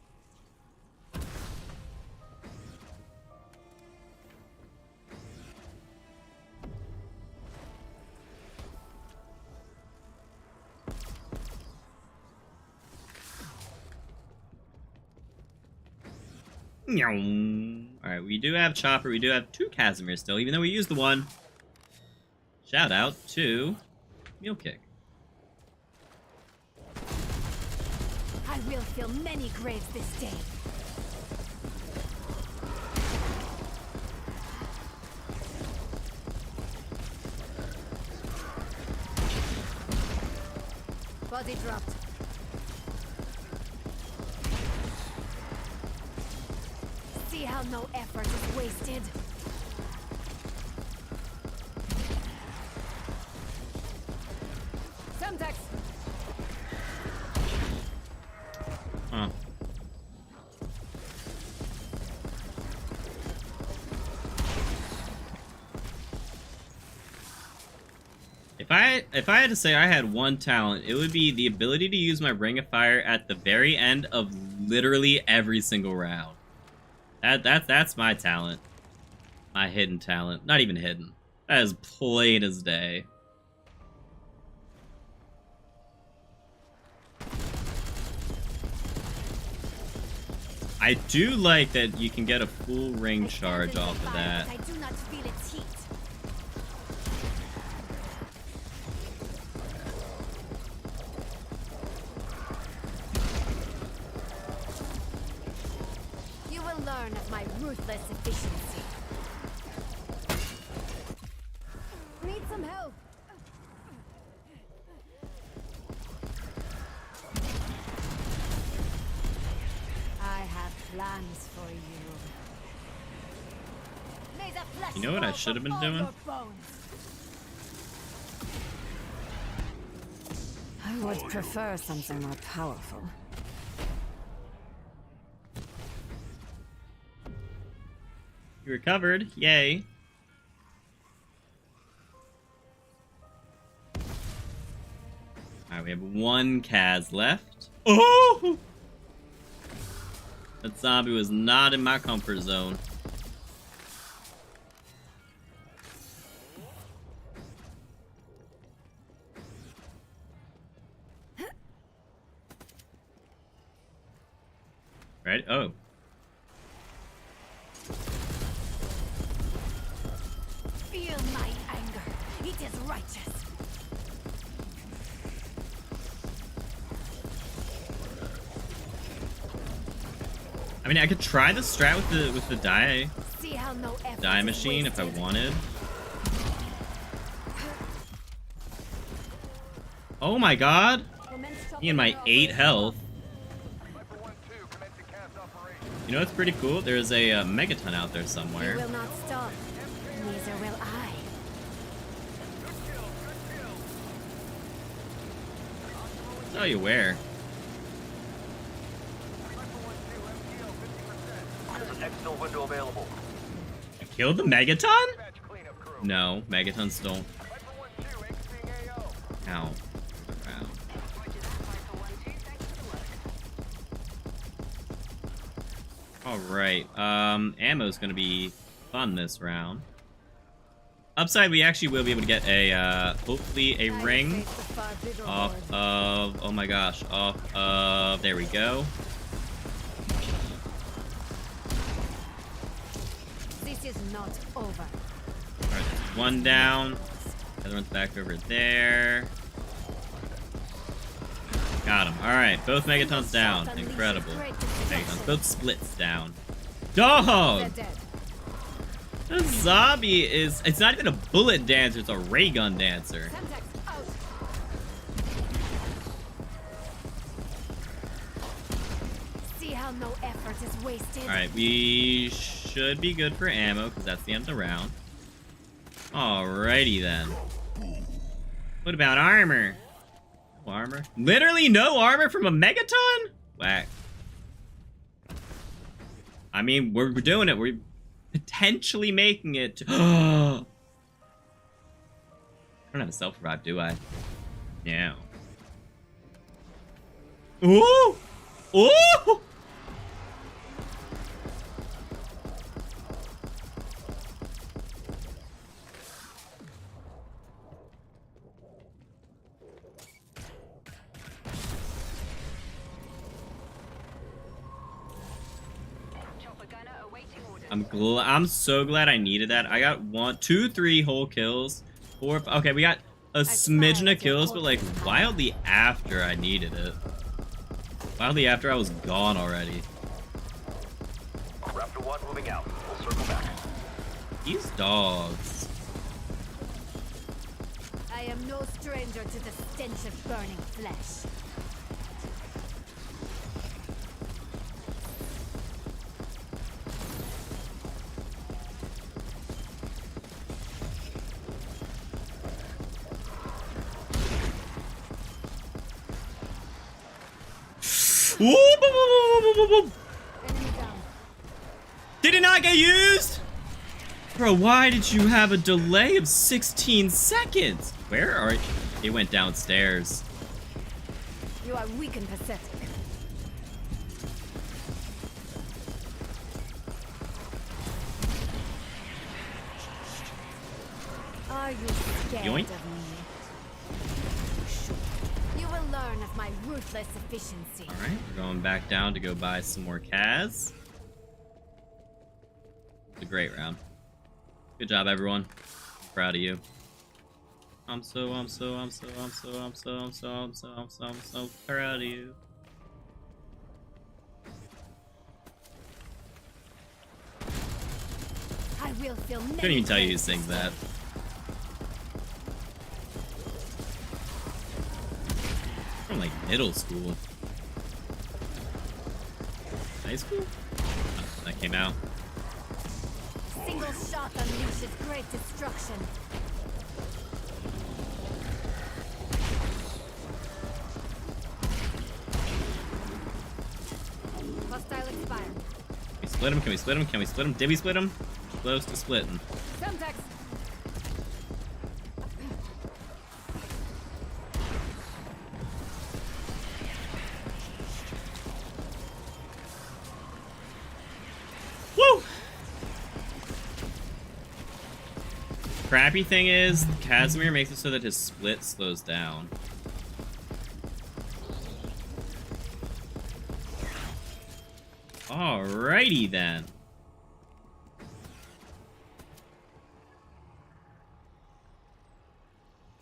Alright, we do have Chopper, we do have 2 Casimir still, even though we used the one. Shout out to Mule Kick. I will fill many graves this day. Body dropped. See how no effort is wasted. Semtex. Huh. If I had to say I had one talent, it would be the ability to use my Ring of Fire at the very end of literally every single round. That's my talent. My hidden talent. Not even hidden. That is plain as day. I do like that you can get a full ring charge off of that. I do not feel its heat. You will learn of my ruthless efficiency. Need some help. I have plans for you. May the flesh You know what I fall should have from been all doing? your bones. I would prefer something more powerful. You recovered. Yay. Alright, we have 1 Kaz left. Oh! That zombie was not in my comfort zone. Right? Oh. Feel my anger. It is righteous. I mean, I could try the strat with the die See how no effort Die is Machine if I wasted. wanted. Oh my god! Me and my 8 health. You know what's pretty cool? There's a Megaton out there You somewhere. will not stop. Neither will I. I'll tell you where. There's an exfil window available. I killed the Megaton? No, Megatons don't. Ow. Ow. Alright, ammo's gonna be fun this round. Upside, we actually will be able to get a, hopefully a ring off of, oh my gosh, off of, there we go. This is not over. Alright, one down. The other one's back over there. Got him. Alright, both megatons down. Incredible. Megatons, both splits down. Dog! The zombie is... It's not even a bullet dancer, it's a ray gun dancer. See how no effort is wasted. Alright, we should be good for ammo, because that's the end of the round. Alrighty then. What about armor? No armor? Literally no armor from a megaton? Whack. I mean, we're doing it. We're potentially making it. I don't have a self-revive, do I? No. Ooh! Ooh! I'm so glad I needed that. I got 1, 2, 3 whole kills. 4, okay, we got a smidgen of kills, but like wildly after I needed it. Wildly after I was gone already. Raptor 1 moving out. We'll circle back. These dogs. I am no stranger to the stench of burning flesh. Whoop, whoop, whoop, whoop, whoop. Did it not get used? Bro, why did you have a delay of 16 seconds? Where are you? He went downstairs. You are weak and pathetic. Are you scared Yoink. of me? You will learn of my ruthless efficiency. Alright, we're going back down to go buy some more Kaz. It's a great round. Good job, everyone. I'm proud of you. I'm so proud of you. I will feel I couldn't even tell you who sings that. From like middle school. High school? Oh, that came out. Single shot unleashes great destruction. Hostile expired. Can we split him? Can we split him? Can we split him? Did we split him? Close to splitting. Semtex. Woo! Crappy thing is, Casimir makes it so that his split slows down. Alrighty then.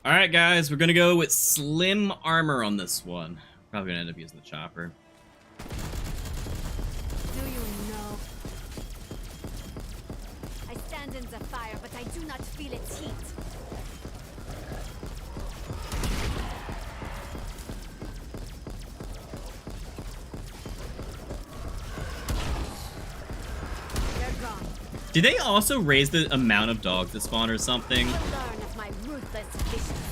Alright guys, we're gonna go with slim armor on this one. Probably gonna end up using the chopper. Do you know? I stand in the fire, but I do not feel its heat. They're gone. Did they also raise the amount of dogs that spawn or something? You'll learn of my ruthless efficiency.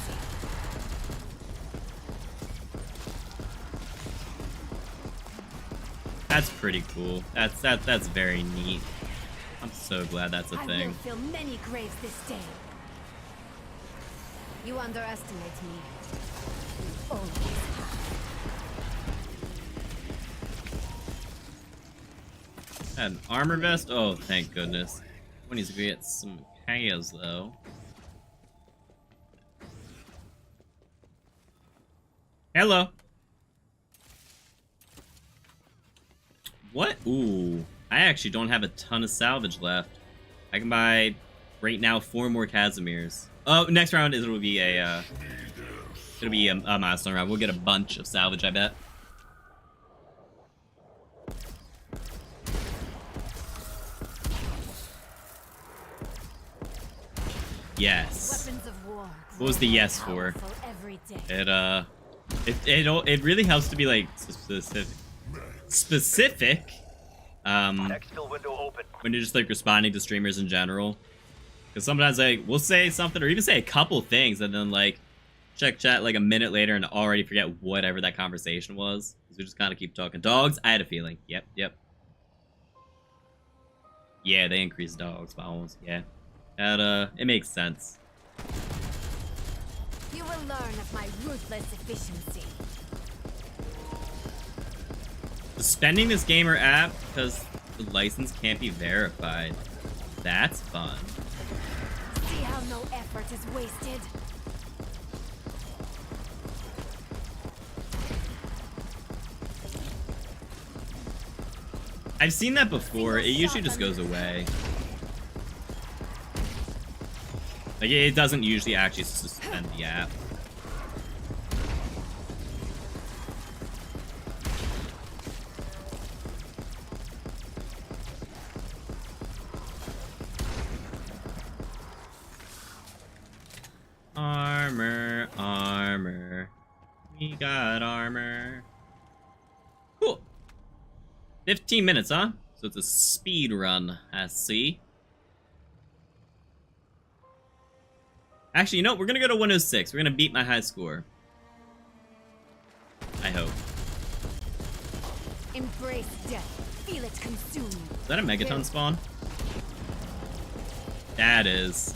That's pretty cool. That's very neat. I'm so glad that's a I thing. will fill many graves this day. You underestimate me. You always have. An armor vest? Oh, thank goodness. One needs to get some chaos though. Hello. What? Ooh. I actually don't have a ton of salvage left. I can buy right now 4 more Casimirs. Oh, next round it'll be a milestone round. We'll get a bunch of salvage, I bet. Yes. What was the yes for? It really helps to be like specific. Exfil window open. When you're just like responding to streamers in general, because sometimes like we'll say something or even say a couple things and then like check chat like a minute later and already forget whatever that conversation was. Because we just kind of keep talking. Dogs. I had a feeling. Yep. Yeah, they increased dogs almost. Yeah. That, it makes sense. You will learn of my ruthless efficiency. Suspending this gamer app because the license can't be verified. That's fun. See how no effort is wasted? I've seen that before. It usually just goes away. Like, it doesn't usually actually suspend the app. Armor. We got armor. Cool. 15 minutes, huh? So it's a speed run, I see. Actually, you know what? We're gonna go to 106. We're gonna beat my high score. I hope. Embrace death. Feel it consume. Is that a megaton spawn? That is.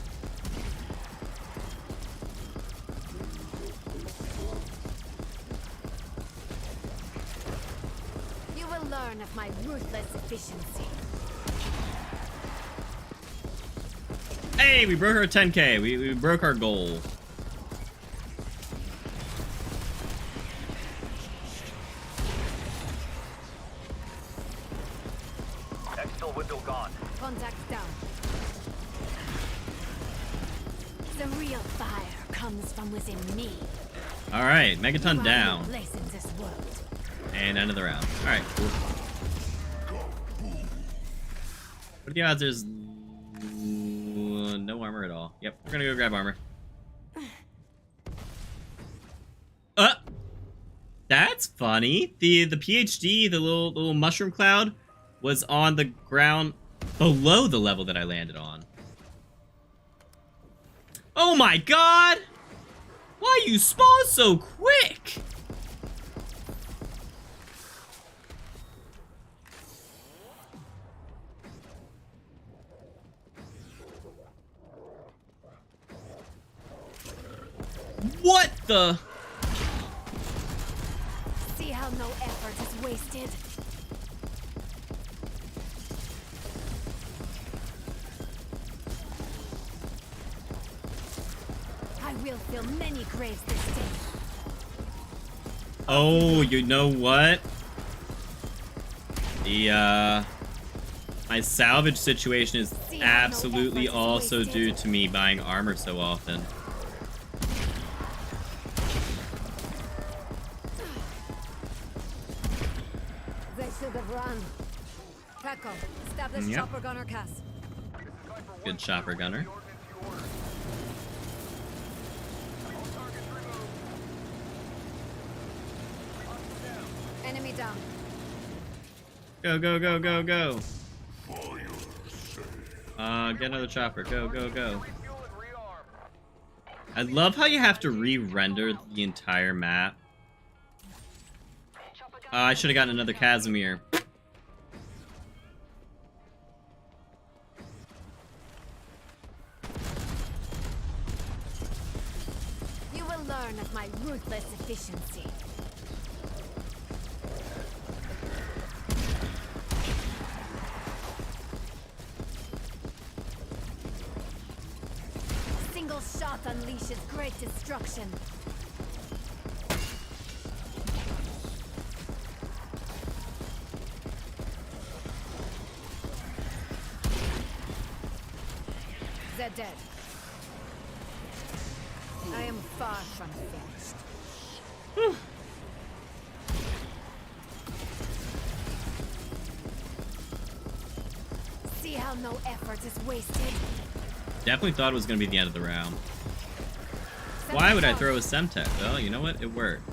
You will learn of my ruthless efficiency. Hey, we broke our 10K. We broke our goal. Exfil window gone. Contact down. The real fire comes from within me. All right, megaton down. Place in this world. And end of the round. All right, cool. What are the odds there's no armor at all? Yep, we're gonna go grab armor. That's funny. The PhD, the little mushroom cloud, was on the ground below the level that I landed on. Oh my god! Why you spawn so quick? What the? See how no effort is wasted? I will fill many graves this day. Oh, you know what? The, my salvage situation is absolutely also due to me buying armor so often. They should have run. Taco, establish Yep. chopper gunner cast. Good chopper gunner. Enemy down. Go, go, go, go, go. Get another chopper. Go, go, go. I love how you have to re-render the entire map. I should have gotten another Casimir. You will learn of my ruthless efficiency. shot unleashes great destruction. They're dead. I am far from finished. See how no effort is wasted? Definitely thought it was going to be the end of the round. Why would I throw a Semtech? Well, you know what? It worked.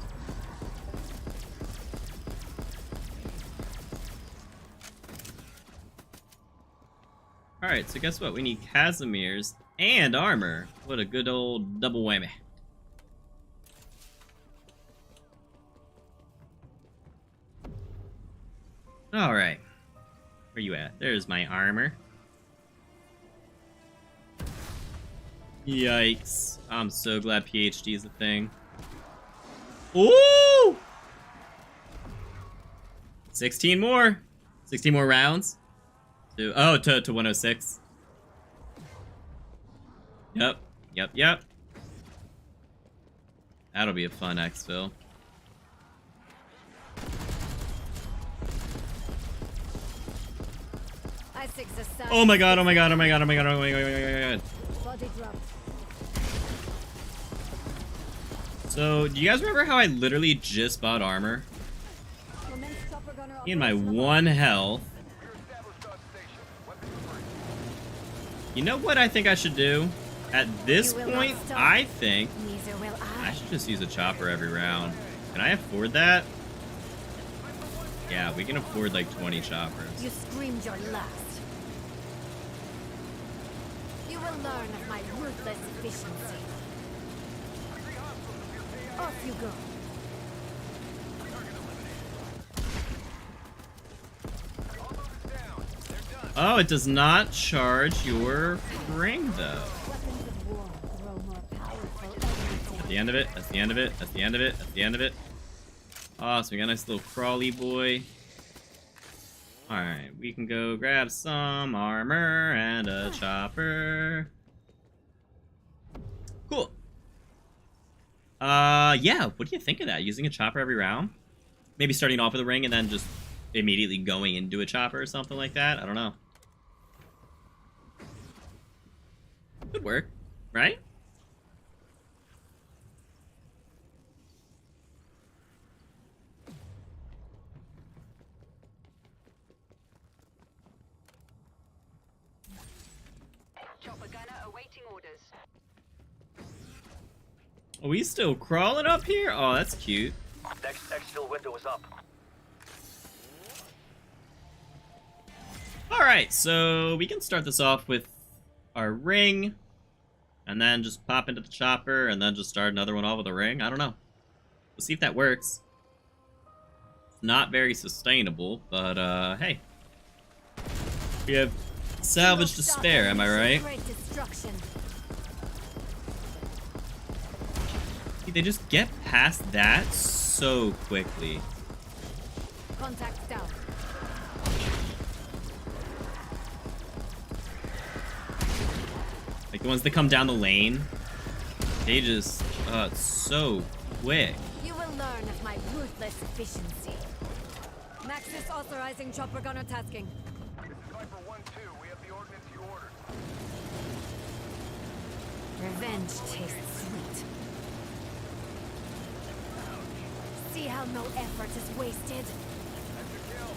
Alright, so guess what? We need Casimir's and armor. What a good old double whammy. Alright. Where you at? There's my armor. Yikes. I'm so glad PhD is a thing. Ooh! 16 more. 16 more rounds. To 106. Yep. That'll be a fun exfil. Oh my god. Body drop. So, do you guys remember how I literally just bought armor? In my 1 health. You know what I think I should do? At this point, I think I should just use a chopper every round. Can I afford that? Yeah, we can afford like 20 choppers. You screamed your last. You will learn of my ruthless efficiency. Off you go. Oh, it does not charge your ring though. At the end of it, that's the end of it, that's the end of it, that's the end of it. Oh, so we got a nice little crawly boy. Alright, we can go grab some armor and a chopper. Cool. Yeah, what do you think of that? Using a chopper every round? Maybe starting off with a ring and then just immediately going into a chopper or something like that? I don't know. Could work, right? Chopper gunner awaiting orders. Are we still crawling up here? Oh, that's cute. Next exfil window is up. Alright, so we can start this off with our ring, and then just pop into the chopper, and then just start another one off with a ring. I don't know. We'll see if that works. It's not very sustainable, but hey. We have salvage to spare, am I right? See, they just get past that so quickly. Contact down. Like the ones that come down the lane, they just, it's so quick. You will learn of my ruthless efficiency. Maxis authorizing chopper gunner tasking. This is Viper 1-2. We have the ordnance you ordered. Revenge tastes sweet. See how no effort is wasted? That's a kill.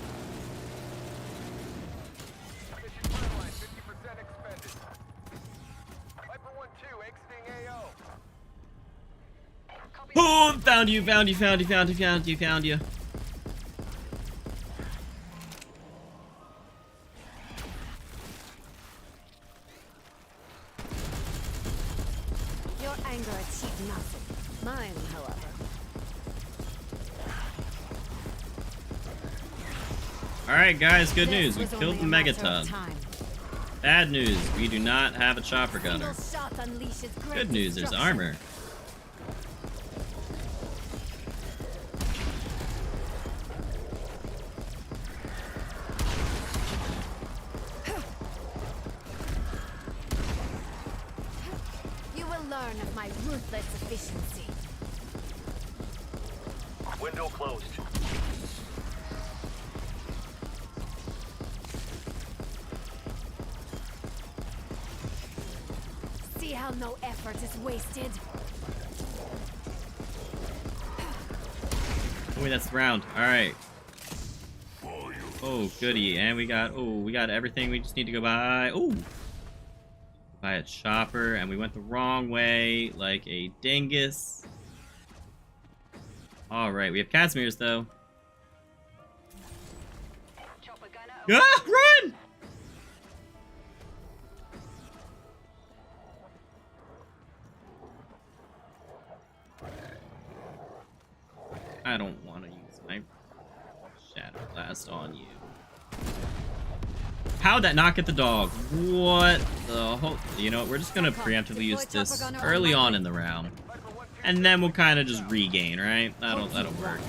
Mission finalized. 50% expended. Viper 1-2 exiting AO. Oh, found you. Your anger achieved nothing. Mine, however. Alright guys, good news. We killed the Megaton. Bad news, we do not have a chopper gunner. Good news, there's armor. You will learn learn of my ruthless efficiency. Window closed. See how no effort is wasted? Oh, wait, that's the round. Alright. Oh, goody. And we got everything we just need to go buy. Oh! Buy a chopper, and we went the wrong way, like a dingus. Alright, we have Casimir's, though. Ah, run! I don't want to use my Shadow Blast on you. How'd that not get the dog? What the whole... You know what, we're just gonna preemptively use this early on in the round. And then we'll kind of just regain, right? That'll work.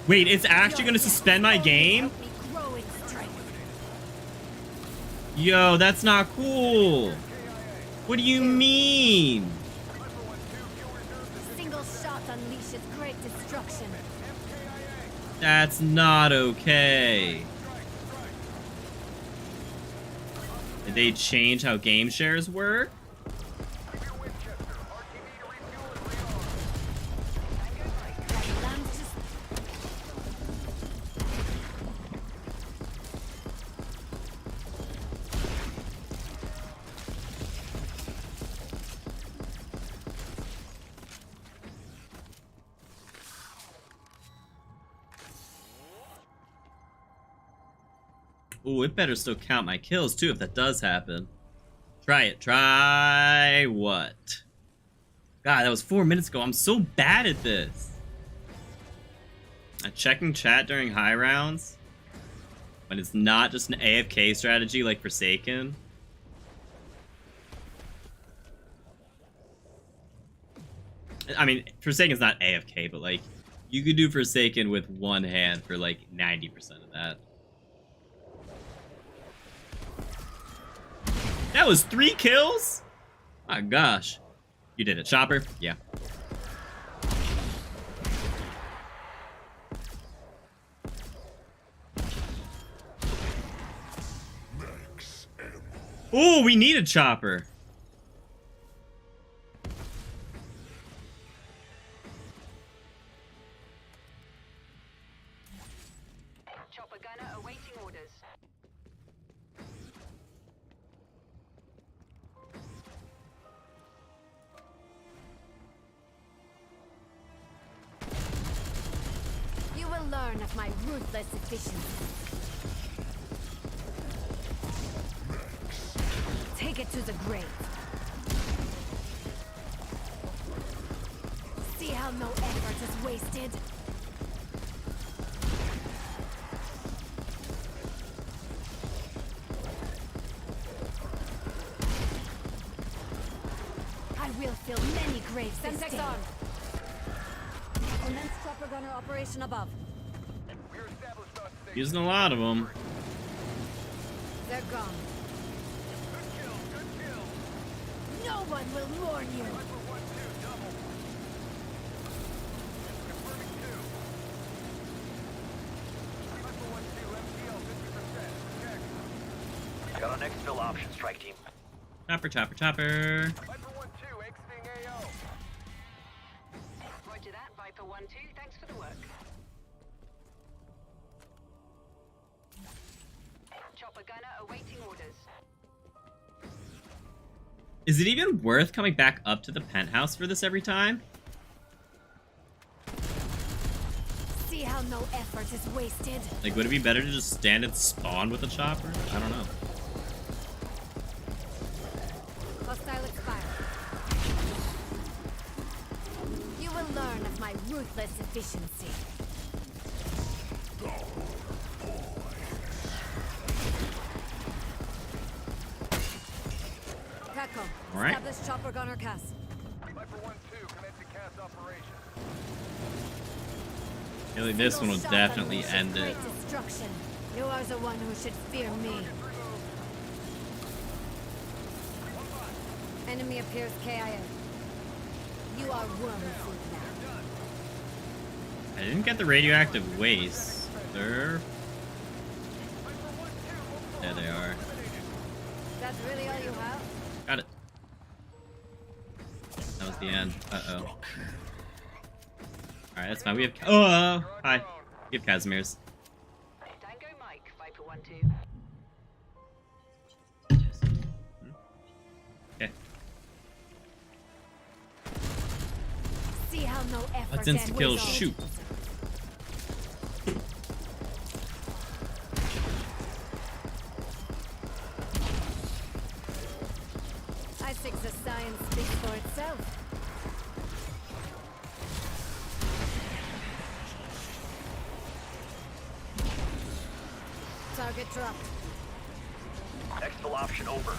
Wait, it's actually gonna suspend my game? Yo, that's not cool. What do you mean? Single shot unleashes great destruction. That's not okay. Did they change how game shares work? Ooh, it better still count my kills, too, if that does happen. Try it. Try what? God, that was 4 minutes ago. I'm so bad at this. Checking chat during high rounds, when it's not just an AFK strategy like Forsaken. I mean, Forsaken's not AFK, but, like, you could do Forsaken with one hand for, like, 90% of that. That was 3 kills? My gosh. You did it. Chopper? Yeah. Oh, we need a chopper. Chopper gunner awaiting orders. You will learn of my ruthless efficiency. Take it to the grave. See how no effort is wasted? I will fill many graves this day. Commence chopper gunner operation above. Using a lot of them. They're gone. No one will mourn you. Got an exfil option, strike team. Chopper, chopper, chopper. Roger that, Viper 1-2. Thanks for the work. Chopper gunner awaiting orders. Is it even worth coming back up to the penthouse for this every time? See how no effort is wasted? Like, would it be better to just stand and spawn with a chopper? I don't know. Hostile expired. You will learn of my ruthless efficiency. All right. Establish chopper gunner cast. Viper 1-2, commencing cast operation. I feel like this one will definitely end it. Destruction. You are the one who should fear me. Enemy appears KIA. You are worm food now. I didn't get the radioactive waste. There they are. That's really all you have? Got it. That was the end. Uh-oh. Alright, that's fine. We have... Oh, hi. We have Casimir's. Tango Mike, Viper 1-2. Okay. See how no effort Let's insta-kill. and Shoot. I think the science speaks for itself. Target dropped. Exfil option over.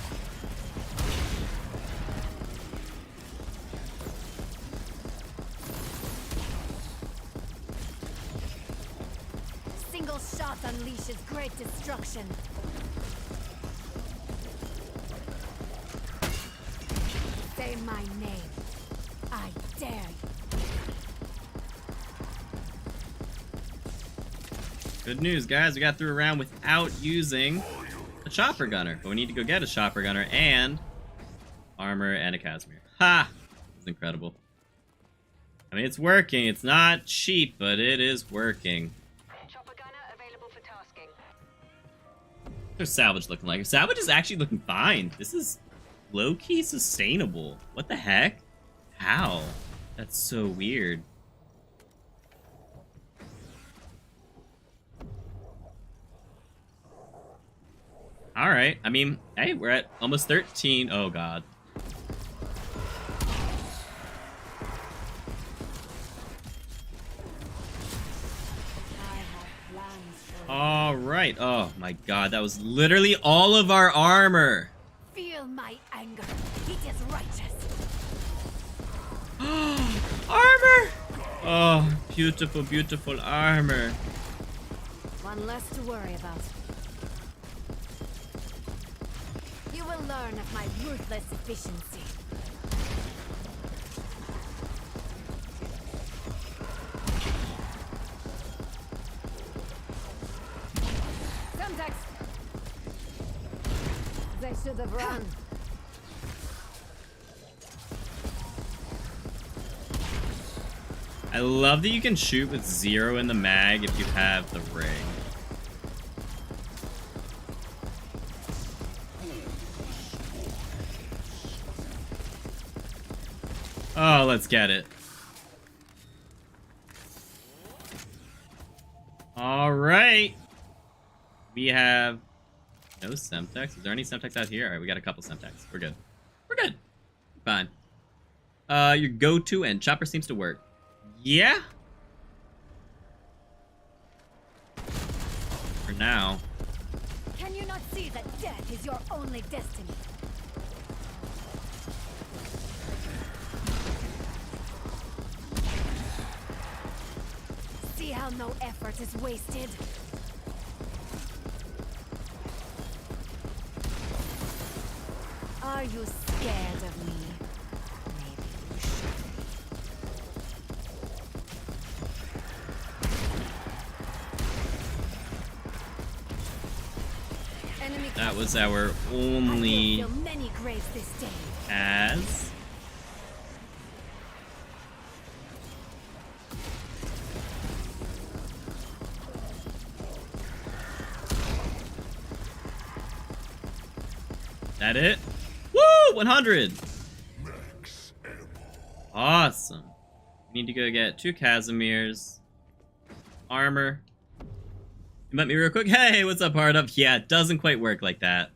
Single shot unleashes great destruction. Say my name. I dare you. Good news, guys. We got through a round without using a chopper gunner. But we need to go get a chopper gunner and armor and a Casimir. Ha! It's incredible. I mean, it's working. It's not cheap, but it is working. Chopper gunner available for tasking. What's Salvage looking like? Salvage is actually looking fine. This is low-key sustainable. What the heck? How? That's so weird. Alright, I mean, hey, we're at almost 13. Oh, God. Alright. Oh, my God. That was literally all of our armor. Feel my anger. It is righteous. Armor! Oh, beautiful, beautiful armor. One less to worry about. You will learn of my ruthless efficiency. Semtex! They should have run. I love that you can shoot with 0 in the mag if you have the ring. Oh, let's get it. Alright. We have no Semtex. Is there any Semtex out here? Alright, we got a couple Semtex. We're good. We're good. Fine. Your go-to and chopper seems to work. Yeah? For now. Can you not see that death is your only destiny? See how no effort is wasted? Are you scared of me? Maybe you should be. Enemy. That was our only I will fill many graves this day. as. That it? Woo! 100! Awesome. We need to go get 2 Casimirs. Armor. You met me real quick? Hey, what's up, Hard Up? Yeah, it doesn't quite work like that.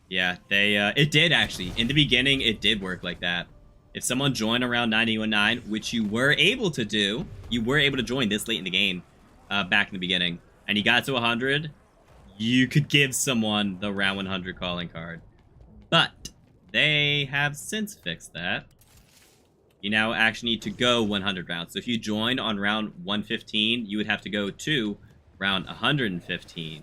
Yeah, it did actually. In the beginning, it did work like that. If someone joined around 91.9, which you were able to do, you were able to join this late in the game, back in the beginning, and you got to 100, you could give someone the round 100 calling card. But they have since fixed that. You now actually need to go 100 rounds. So if you join on round 115, you would have to go to round 115.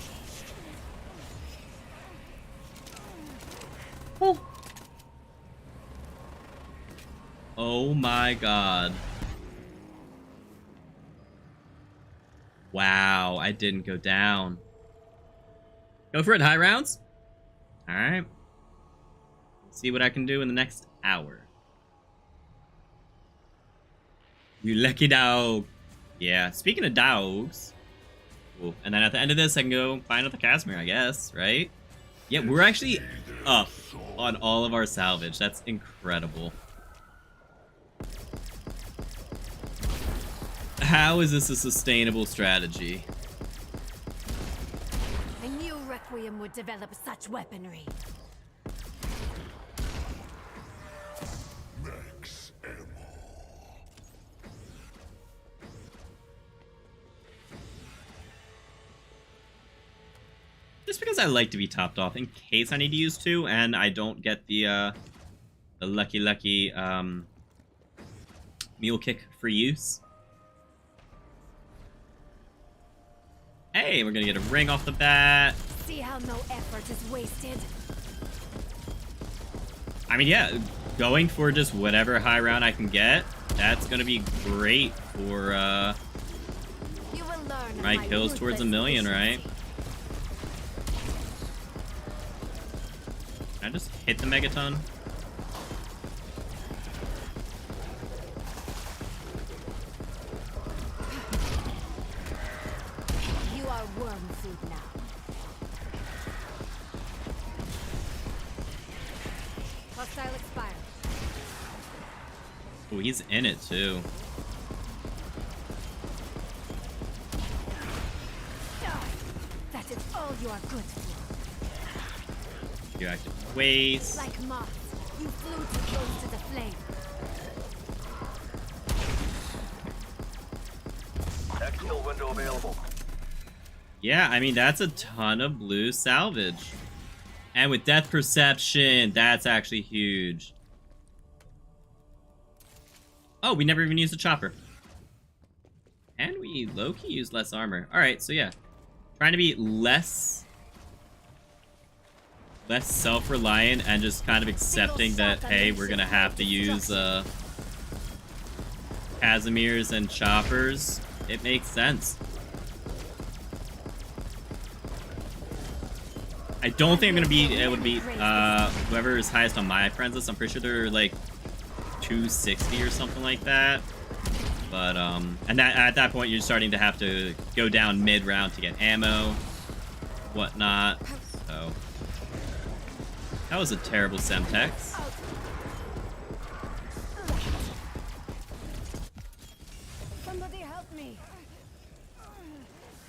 my god. Wow, I didn't go down. Go for it, high rounds. Alright. See what I can do in the next hour. You lucky dog. Yeah, speaking of dogs. Ooh, and then at the end of this, I can go find another Casimir, I guess, right? Yeah, we're actually up on all of our salvage. That's incredible. How is this a sustainable strategy? I knew Requiem would develop such weaponry. Max ammo. Just because I like to be topped off in case I need to use two and I don't get the lucky mule kick for use. Hey, we're gonna get a ring off the bat. See how no effort is wasted? I mean, yeah, going for just whatever high round I can get, that's gonna be great for You will learn my kills towards a million, right? Can I just hit the megaton? You are worm food now. Hostile expired. Oh, he's in it too. That is all you are good for. You active waste. Like moths, you flew too close to the flame. Exfil window available. Yeah, I mean, that's a ton of blue salvage. And with death perception, that's actually huge. Oh, we never even used a chopper. And we low-key use less armor. Alright, so yeah. Trying to be less self-reliant and just kind of accepting that, hey, we're gonna have to use Casimirs and choppers. It makes sense. I don't think I'm gonna be able to beat whoever is highest on my friends list. I'm pretty sure they're like 260 or something like that. But and at that point you're starting to have to go down mid-round to get ammo, whatnot. So that was a terrible Semtex. Somebody help me.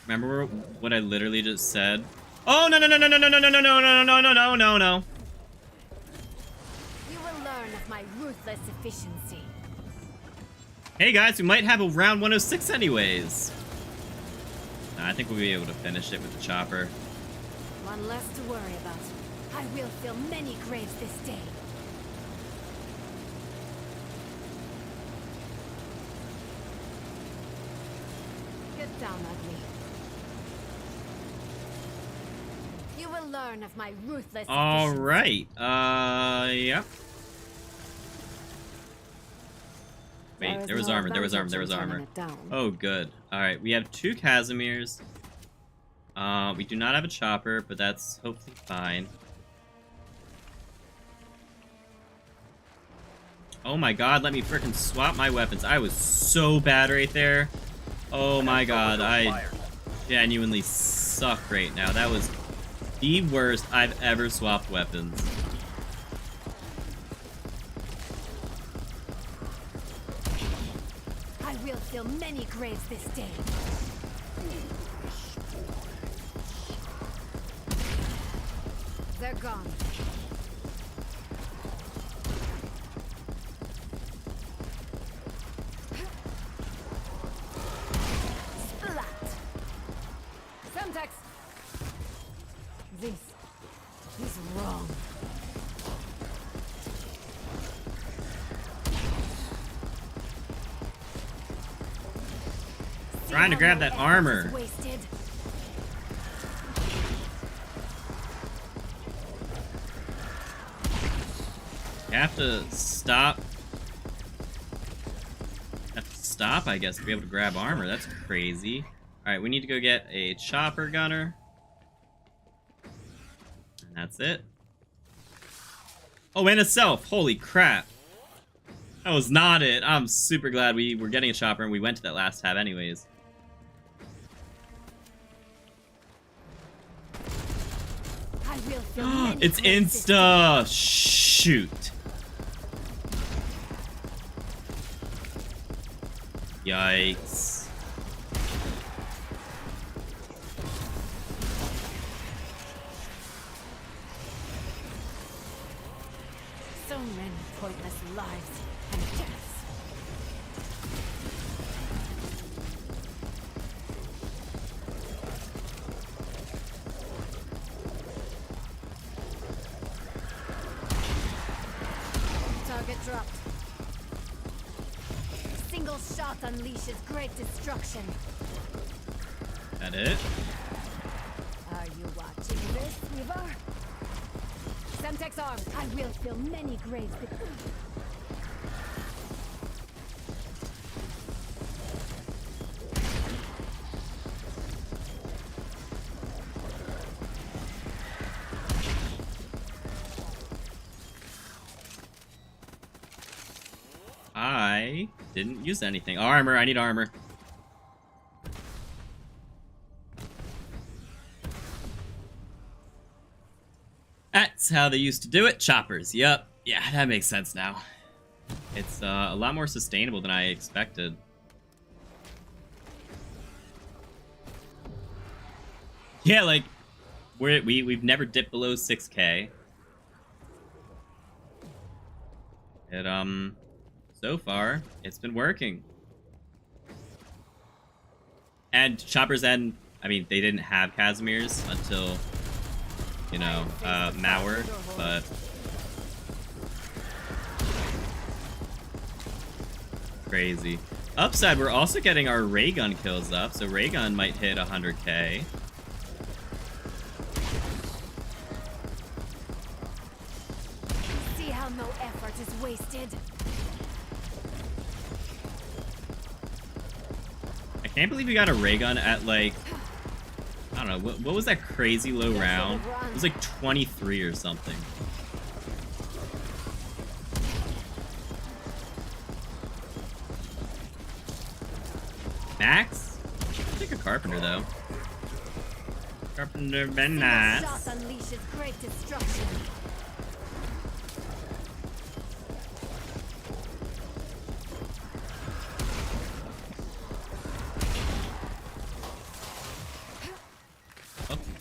Remember what I literally just said? Oh no no no no no no no no no no no no no no no no. You will learn of my ruthless efficiency. Hey guys, we might have a round 106 anyways. Nah, I think we'll be able to finish it with the chopper. One less to worry about. I will fill many graves this day. Get down, ugly. You will learn of my ruthless All efficiency. right. Yep. Wait, there was armor. There was armor. There was armor. Oh, good. All right, we have 2 Casimirs. We do not have a chopper, but that's hopefully fine. Oh my god, let me frickin' swap my weapons. I was so bad right there. Oh my god, I genuinely suck right now. That was the worst I've ever swapped weapons. I will fill many graves this day. They're gone. Splat. Semtex. This is wrong. Trying to grab that armor. Wasted. You have to stop Have to stop, I guess, to be able to grab armor. That's crazy. Alright, we need to go get a chopper gunner. And that's it. Oh, and a self. Holy crap. That was not it. I'm super glad we were getting a chopper and we went to that last tab anyways. It's insta! Shoot. Yikes. So many pointless lives and deaths. Target dropped. Single shot unleashes great destruction. That it? Are you watching this, Weaver? Semtex armed. I will fill many graves with... I didn't use anything. Armor, I need armor. That's how they used to do it. Choppers, yep. Yeah, that makes sense now. It's a lot more sustainable than I expected. Yeah, like, we've never dipped below 6K. It, so far, it's been working. And Choppers and, I mean, they didn't have Casimirs until, you know, Mauer, but... Crazy. Upside, we're also getting our ray gun kills up, so ray gun might hit 100K. See how no effort is wasted. I can't believe we got a ray gun at, like, I don't know, what was that crazy low round? It was like 23 or something. Max? I'll take a Carpenter, though. Carpenter, been nice. Shot unleashes great destruction.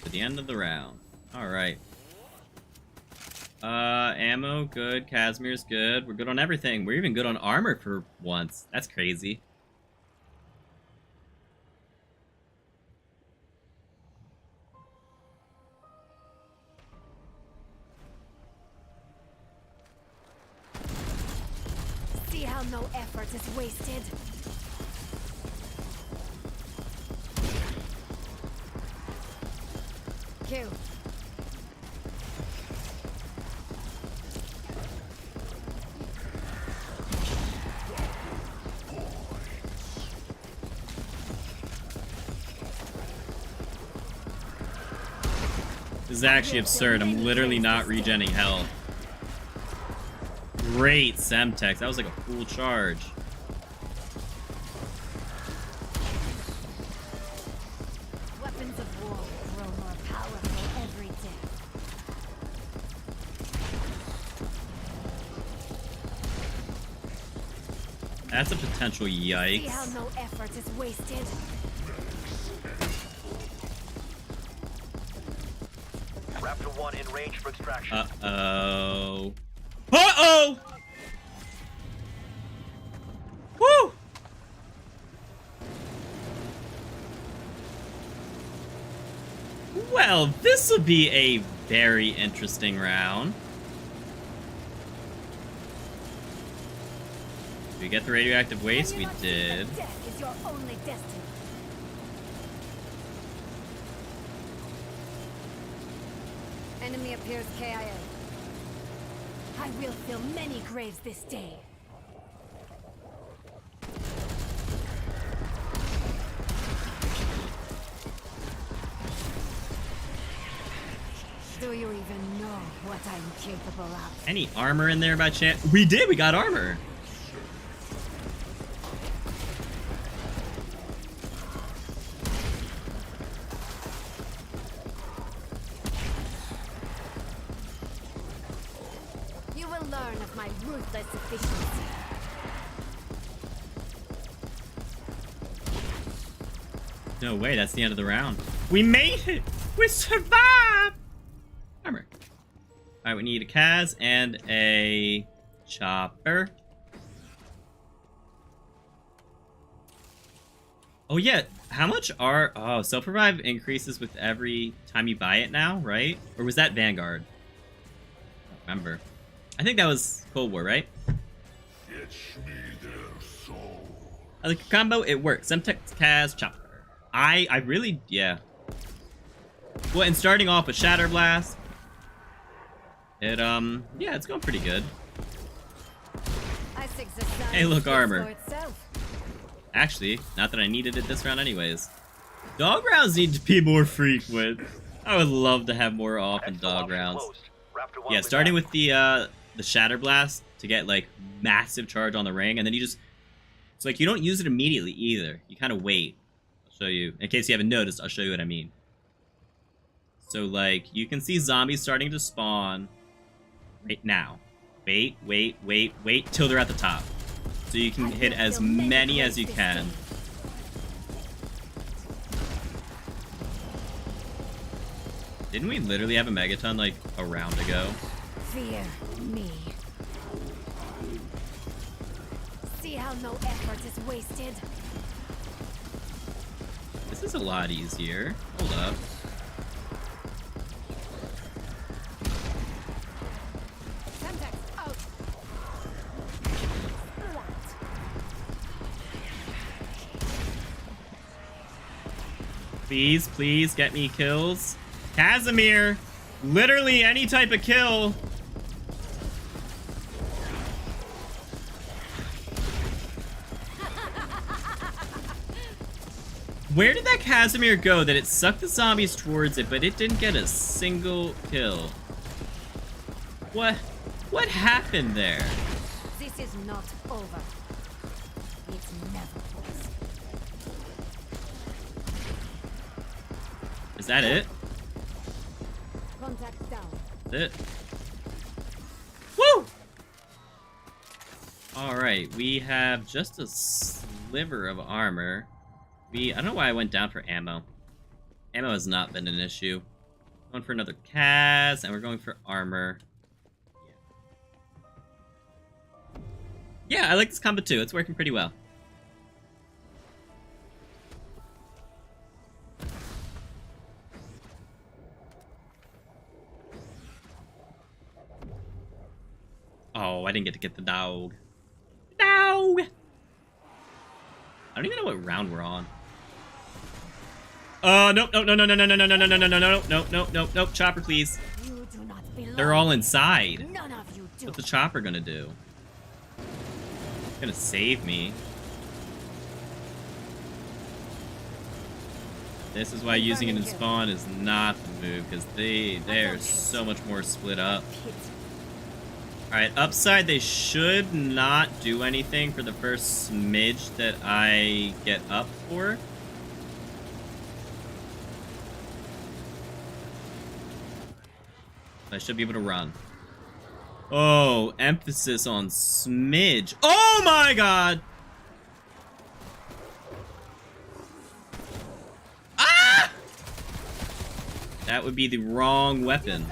To the end of the round. Alright. Ammo, good. Casimir's good. We're good on everything. We're even good on armor for once. That's crazy. See how no effort is wasted. Q. This is actually absurd. I'm literally not regenning health. Great Semtex. That was like a full charge. Weapons of war grow more powerful every day. That's a potential yikes. See how no effort is wasted. Raptor 1 in range for extraction. Uh-oh. Uh-oh! Woo! Well, this will be a very interesting round. Did we get the radioactive waste? We did. Death is your only destiny. Enemy appears KIA. I will fill many graves this day. Do you even know what I'm capable of? Any armor in there by chance? We did. We got armor. You will learn of my ruthless efficiency. No way. That's the end of the round. We made it. We survived. Armor. All right. We need a Kaz and a chopper. Oh yeah, how much are... Oh, self-revive increases with every time you buy it now, right? Or was that Vanguard? I don't remember. I think that was Cold War, right? I like the combo, it works. Semtex, Kaz, Chopper. I really... Yeah. Well, and starting off with Shatter Blast, it, yeah, it's going pretty good. Hey, look, armor. Actually, not that I needed it this round anyways. Dog rounds need to be more frequent. I would love to have more often dog rounds. Yeah, starting with the Shatter Blast to get, like, massive charge on the ring, and then you just... It's like you don't use it immediately either. You kind of wait. I'll show you. In case you haven't noticed, I'll show you what I mean. So, like, you can see zombies starting to spawn right now. Wait till they're at the top. So you can hit as many as you can. Didn't we literally have a megaton like a round ago? Fear me. See how no effort is wasted? This is a lot easier. Hold up. Please, please get me kills. Casimir! Literally any type of kill. Where did that Casimir go that it sucked the zombies towards it, but it didn't get a single kill? What happened there? This is not over. It never was. Is that it? Contact down. That's it. Woo! Alright, we have just a sliver of armor. I don't know why I went down for ammo. Ammo has not been an issue. Going for another Kaz, and we're going for armor. Yeah, I like this combo too. It's working pretty well. Oh, I didn't get to get the dog. Dog! I don't even know what round we're on. Nope. Chopper, please. They're all inside. None of you do. What's the chopper gonna do? It's gonna save me. This is why using it in spawn is not the move, because they're so much more split up. Alright, upside, they should not do anything for the first smidge that I get up for. I should be able to run. Oh, emphasis on smidge. Oh my god! Ah! That would be the wrong weapon.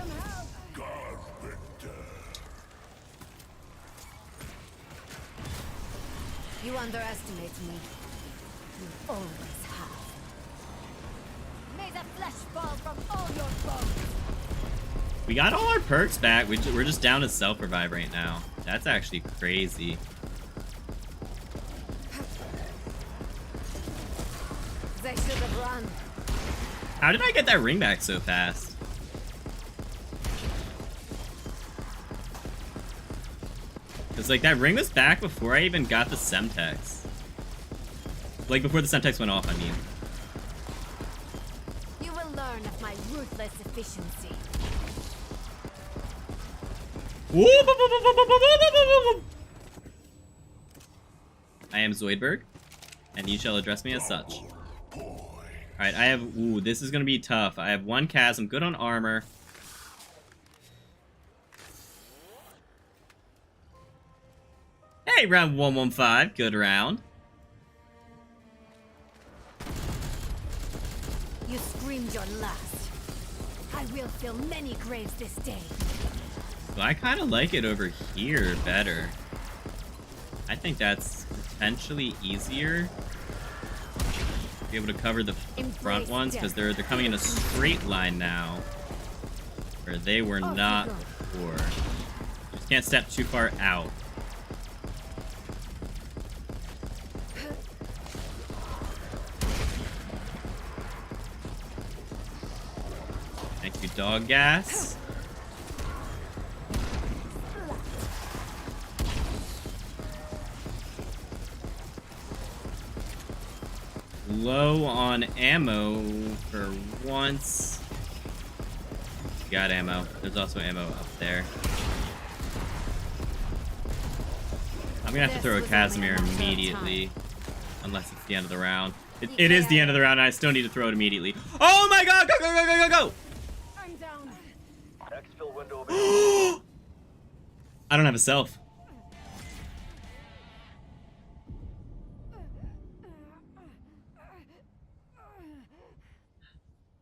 You underestimate me. You always have. May the flesh fall from all your bones. We got all our perks back. We're just down to self-revive right now. That's actually crazy. They should have run. How did I get that ring back so fast? Because, like, that ring was back before I even got the Semtex. Like, before the Semtex went off, I mean. You will learn of my ruthless efficiency. I am Zoidberg, and you shall address me as such. Alright, I have... Ooh, this is gonna be tough. I have 1 chasm, good on armor. Hey, round 115, good round. You screamed your last. I will fill many graves this day. So I kind of like it over here better. I think that's potentially easier. Be able to cover the front ones because they're coming in a straight line now, where they were not before. Just can't step too far out. Thank you, dog gas. Low on ammo for once. Got ammo. There's also ammo up there. I'm gonna have to throw a Casimir immediately. Unless it's the end of the round. It is the end of the round and I still need to throw it immediately. Oh my god! Go, go, go, go, go, go! I'm down. Exfil window. I don't have a self.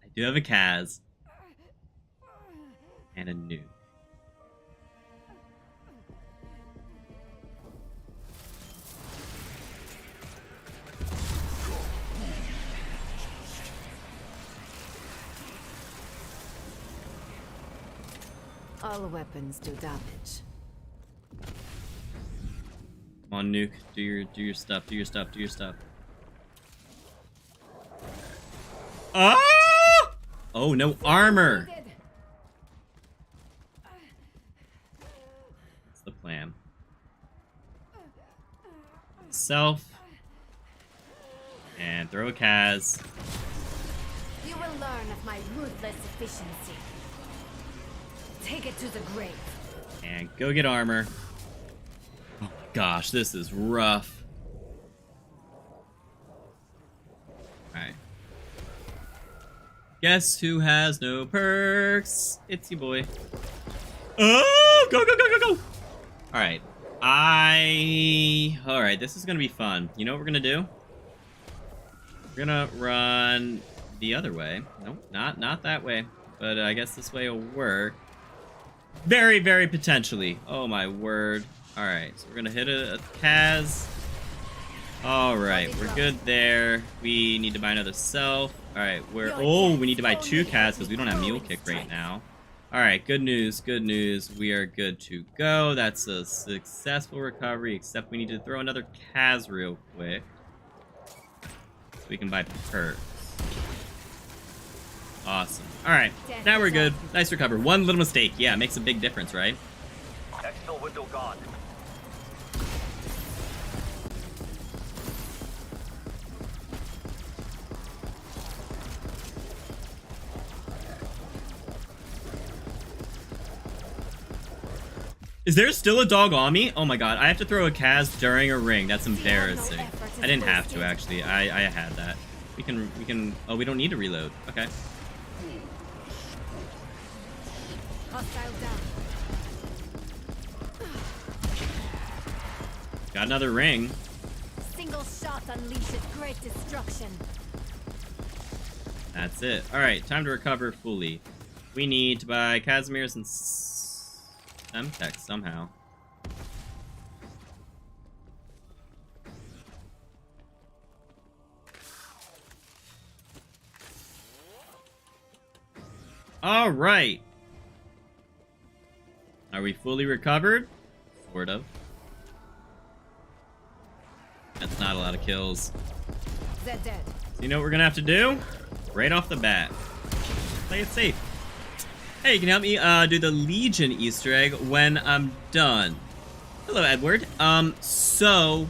I do have a Kaz. And a nuke. All weapons do damage. Come on, nuke. Do your stuff. Do your stuff. Do your stuff. Ah! Oh, no armor. That's the plan. Self. And throw a Kaz. You will learn of my ruthless efficiency. Take it to the grave. And go get armor. Oh my gosh, this is rough. Alright. Guess who has no perks? It's you, boy. Oh! Go, go, go, go, go! Alright. Alright, this is gonna be fun. You know what we're gonna do? We're gonna run the other way. Nope, not that way. But I guess this way will work. Very, very potentially. Oh my word. Alright, so we're gonna hit a Kaz. Alright, we're good there. We need to buy another self. Alright, we need to buy 2 Kaz because we don't have Mule Kick right now. Alright, good news, good news. We are good to go. That's a successful recovery, except we need to throw another Kaz real quick. So we can buy perks. Awesome. Alright, now we're good. Nice recover. One little mistake. Yeah, it makes a big difference, right? Exfil window gone. Is there still a dog on me? Oh my god, I have to throw a Kaz during a ring. That's embarrassing. I didn't have to, actually. I had that. We can... Oh, we don't need to reload. Okay. Hostile down. Got another ring. Single shot unleashes great destruction. That's it. Alright, time to recover fully. We need to buy Casimirs and Semtex somehow. Alright. Are we fully recovered? Sort of. That's not a lot of kills. Zed dead. So you know what we're gonna have to do? Right off the bat. Play it safe. Hey, you can help me do the Legion Easter egg when I'm done. Hello, Edward. So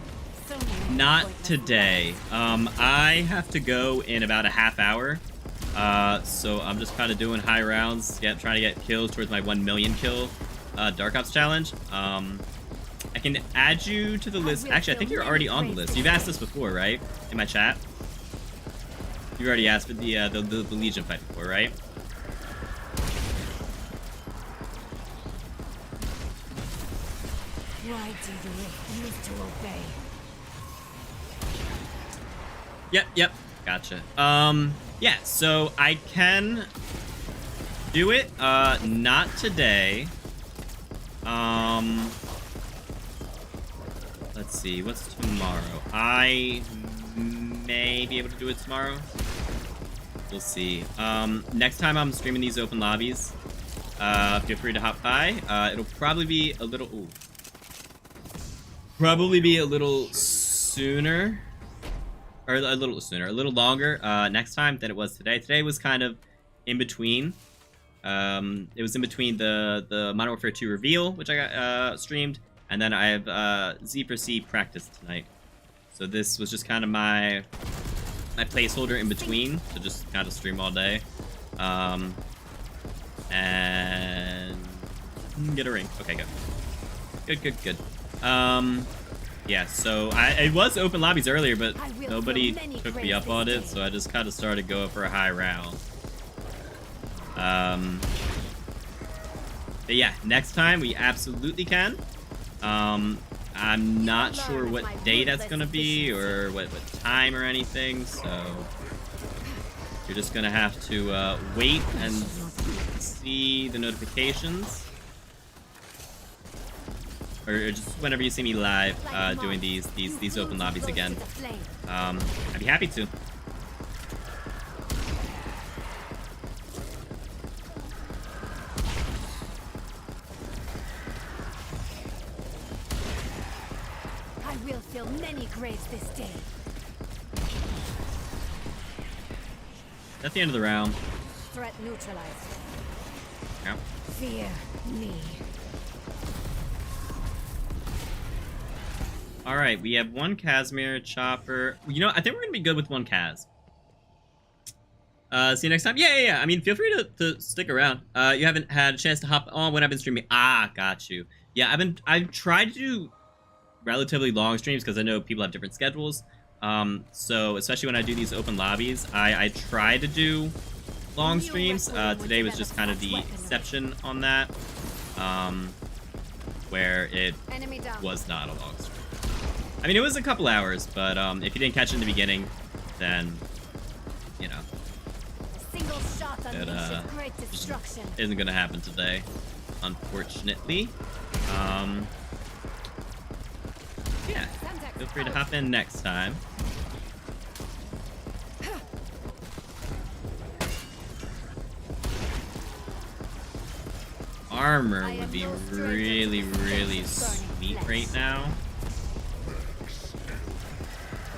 not today. I have to go in about a half hour. So I'm just kind of doing high rounds, trying to get kills towards my 1 million kill Dark Ops challenge. I can add you to the list. Actually, I think you're already on the list. You've asked this before, right? In my chat. You already asked for the Legion fight before, right? Why do you refuse to obey? Yep. Gotcha. Yeah, so I can do it. Not today. Let's see, what's tomorrow? I may be able to do it tomorrow. We'll see. Next time I'm streaming these open lobbies, feel free to hop by. It'll probably be a little... Ooh. Probably be a little sooner. Or a little longer next time than it was today. Today was kind of in between. It was in between the Modern Warfare 2 reveal, which I got streamed, and then I have Z4C practice tonight. So this was just kind of my placeholder in between to just kind of stream all day. And get a ring. Okay, good. Yeah, so it was open lobbies earlier, but nobody took me up on it, so I just kind of started going for a high round. But yeah, next time we absolutely can. I'm not sure what day that's gonna be or what time or anything, so you're just gonna have to wait and see the notifications. Or just whenever you see me live doing these open lobbies again. I'd be happy to. I will fill many graves this day. That's the end of the round. Threat neutralized. Yeah. Fear me. Alright, we have one Casimir, Chopper. You know, I think we're going to be good with one Kaz. See you next time. Yeah. I mean, feel free to stick around. You haven't had a chance to hop on when I've been streaming. Ah, got you. Yeah, I've tried to do relatively long streams because I know people have different schedules. So, especially when I do these open lobbies, I try to do long streams. Today was just kind of the exception on that. Where it was not a long stream. I mean, it was a couple hours, but if you didn't catch it in the beginning, then, you know, it just isn't going to happen today, unfortunately. Yeah, feel free to hop in next time. Armor would be really, really sweet right now.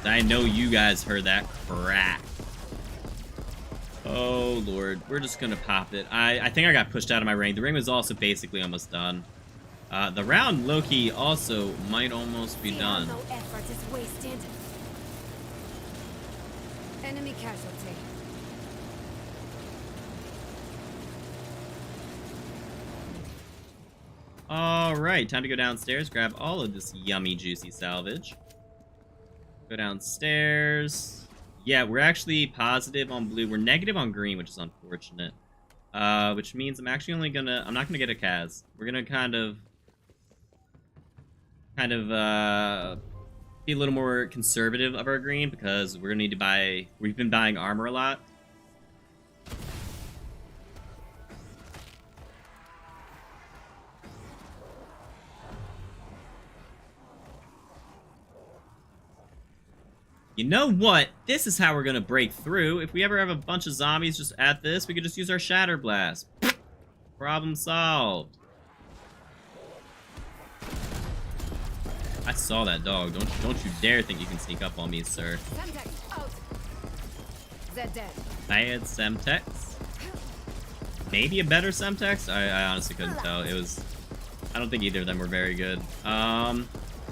I know you guys heard that crack. Oh, Lord. We're just gonna pop it. I think I got pushed out of my ring. The ring was also basically almost done. The round, low-key, also might almost be done. No effort is wasted. Enemy casualty. Alright, time to go downstairs, grab all of this yummy, juicy salvage. Go downstairs. Yeah, we're actually positive on blue. We're negative on green, which is unfortunate. Which means I'm actually only gonna... I'm not gonna get a Kaz. We're gonna kind of be a little more conservative of our green because we're gonna need to buy... We've been buying armor a lot. You know what? This is how we're gonna break through. If we ever have a bunch of zombies just at this, we could just use our Shatter Blast. Problem solved. I saw that dog. Don't you dare think you can sneak up on me, sir. Semtex out. Zed dead. I had Semtex. Maybe a better Semtex? I honestly couldn't tell. It was... I don't think either of them were very good.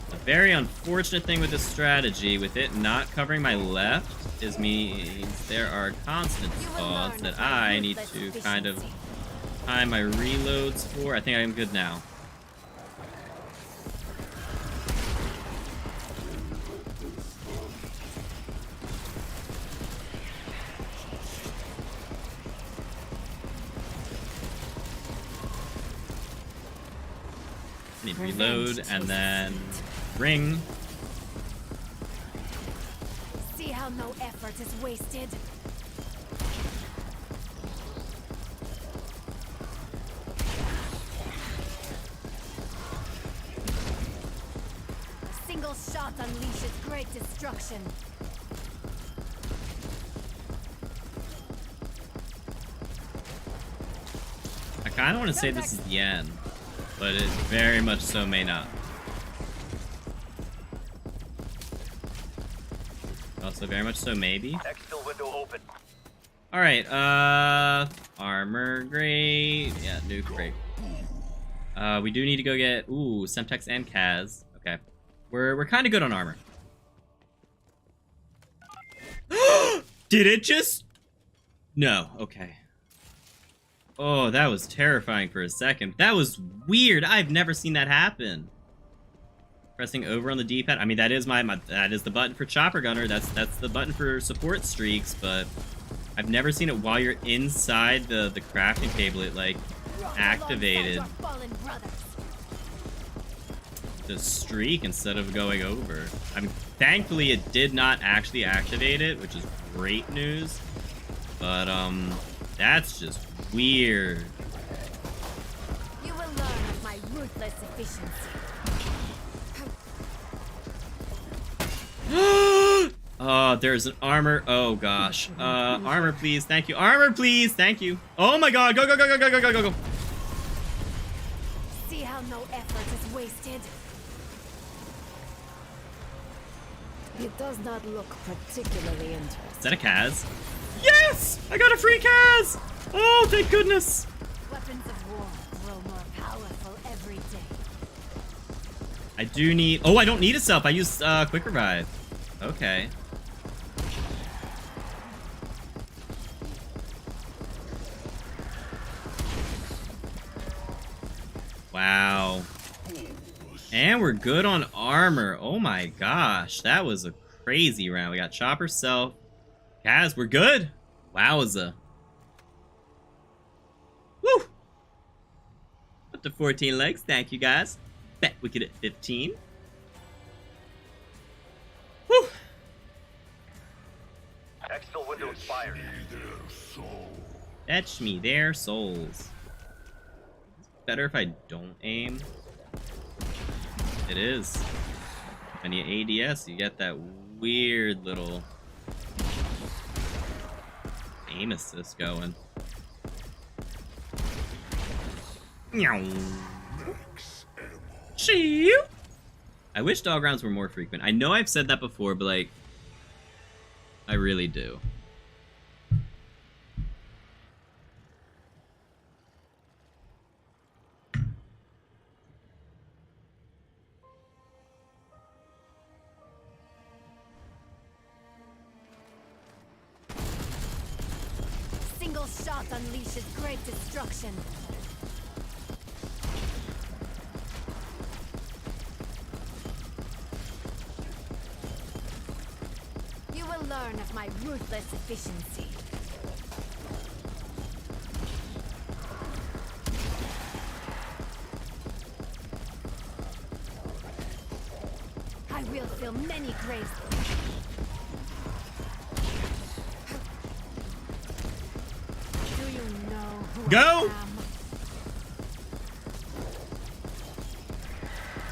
A very unfortunate thing with this strategy, with it not covering my left, is means there are constant spots that I need to kind of time my reloads for. I think I'm good now. Need to reload and then ring. See how no effort is wasted? A single shot unleashes great destruction. I kind of want to say this is the end, but it very much so may not. Also very much so maybe. Exfil window open. Alright, armor, great. Yeah, nuke, great. We do need to go get, Semtex and Kaz. Okay. We're kind of good on armor. Did it just? No, okay. Oh, that was terrifying for a second. That was weird. I've never seen that happen. Pressing over on the D-pad. I mean, that is that is the button for Chopper Gunner. That's the button for support streaks, but I've never seen it while you're inside the crafting table. It like activated the streak instead of going over. I mean, thankfully it did not actually activate it, which is great news. But that's just weird. You will learn of my ruthless efficiency. Oh, there's an armor. Oh gosh. Armor, please. Thank you. Armor, please. Thank you. Oh my god. Go, go, go, go, go, go, go, go, go. See how no effort is wasted? It does not look particularly interesting. Is that a Kaz? Yes! I got a free Kaz! Oh, thank goodness. Weapons of war grow more powerful every day. I do need... Oh, I don't need a self. I use quick revive. Okay. Wow. And we're good on armor. Oh my gosh. That was a crazy round. We got Chopper self. Kaz, we're good. Wowza. Woo! Up to 14 legs. Thank you, guys. Bet we could hit 15. Woo! Exfil window expired. Fetch me their souls. It's better if I don't aim. It is. When you ADS, you get that weird little aim assist going. Chee-oo. I wish dog rounds were more frequent. I know I've said that before, but like, I really do. Single shot unleashes great destruction. You will learn of my ruthless efficiency. I will fill many graves. Do you know who Go! I am?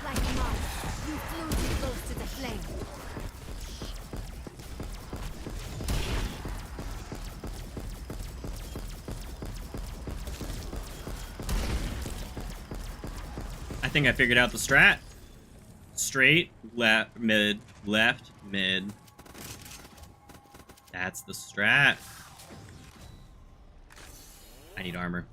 Like moths, you flew too close to the flame. I think I figured out the strat. Straight, left, mid, left, mid. That's the strat. I need armor.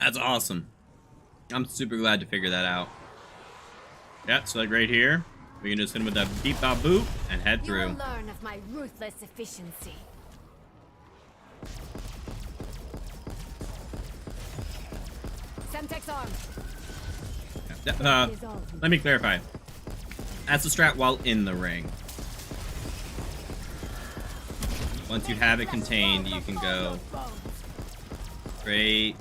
That's awesome. I'm super glad to figure that out. Yeah, so like right here, we can just hit him with that beep bop boop and head through. You will learn of my ruthless efficiency. Disarmed. Let me clarify. That's the strat while in the ring. Once you have it contained, you can go straight,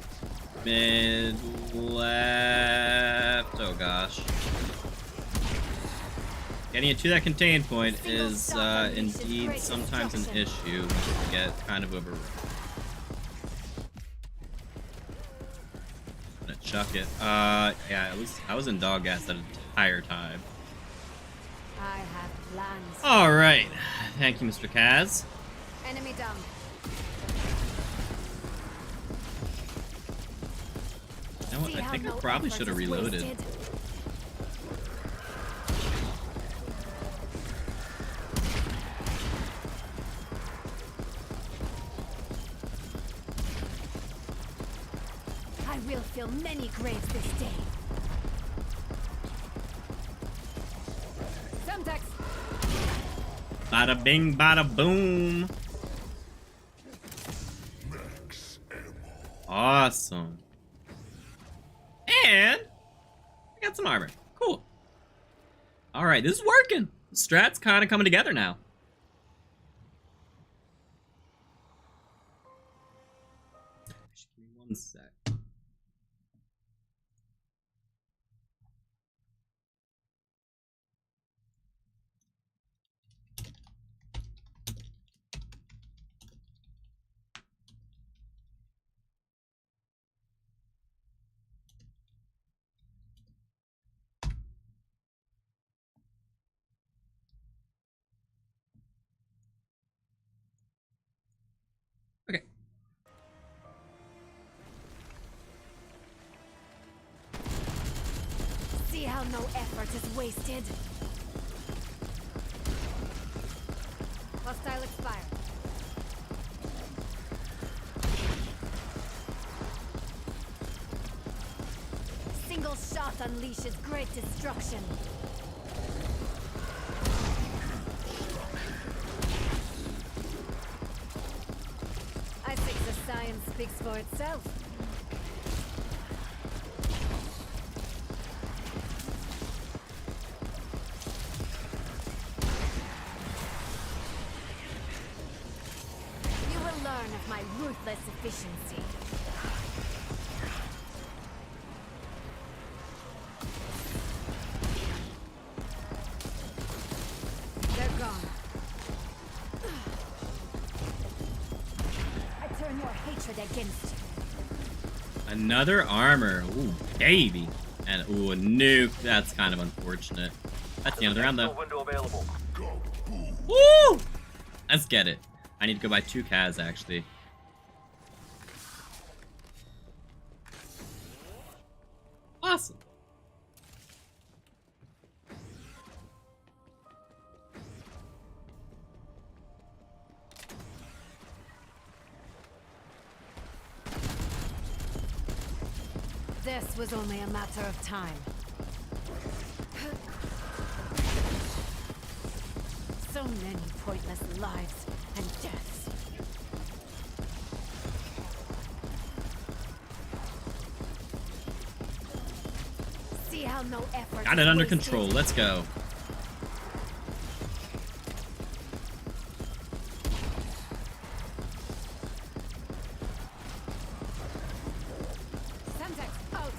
mid, left. Oh gosh. Getting it to that contained point is indeed sometimes an issue when you get kind of overrun. I'm gonna chuck it. Yeah, I was in dog gas that entire time. I have plans. All right, thank you, Mr. Kaz. Enemy down. You know what? I think I probably should have reloaded. I will fill many graves this day. Semtex. Bada bing, bada boom. Awesome. And I got some armor. Cool. All right, this is working. The strat's kind of coming together now. Just give me 1 sec. Okay. See how no effort is wasted. Hostile expired. Single shot unleashes great destruction. I think the science speaks for itself. You will learn of my ruthless efficiency. They're gone. I turn your hatred against you. Another armor. Ooh, baby. And ooh, a nuke. That's kind of unfortunate. That's the end of the round, though. Window available. Woo! Let's get it. I need to go buy 2 Kaz, actually. Awesome. This was only a matter of time. So many pointless lives and deaths. See how no effort. Got it under control. Let's go. Semtex out.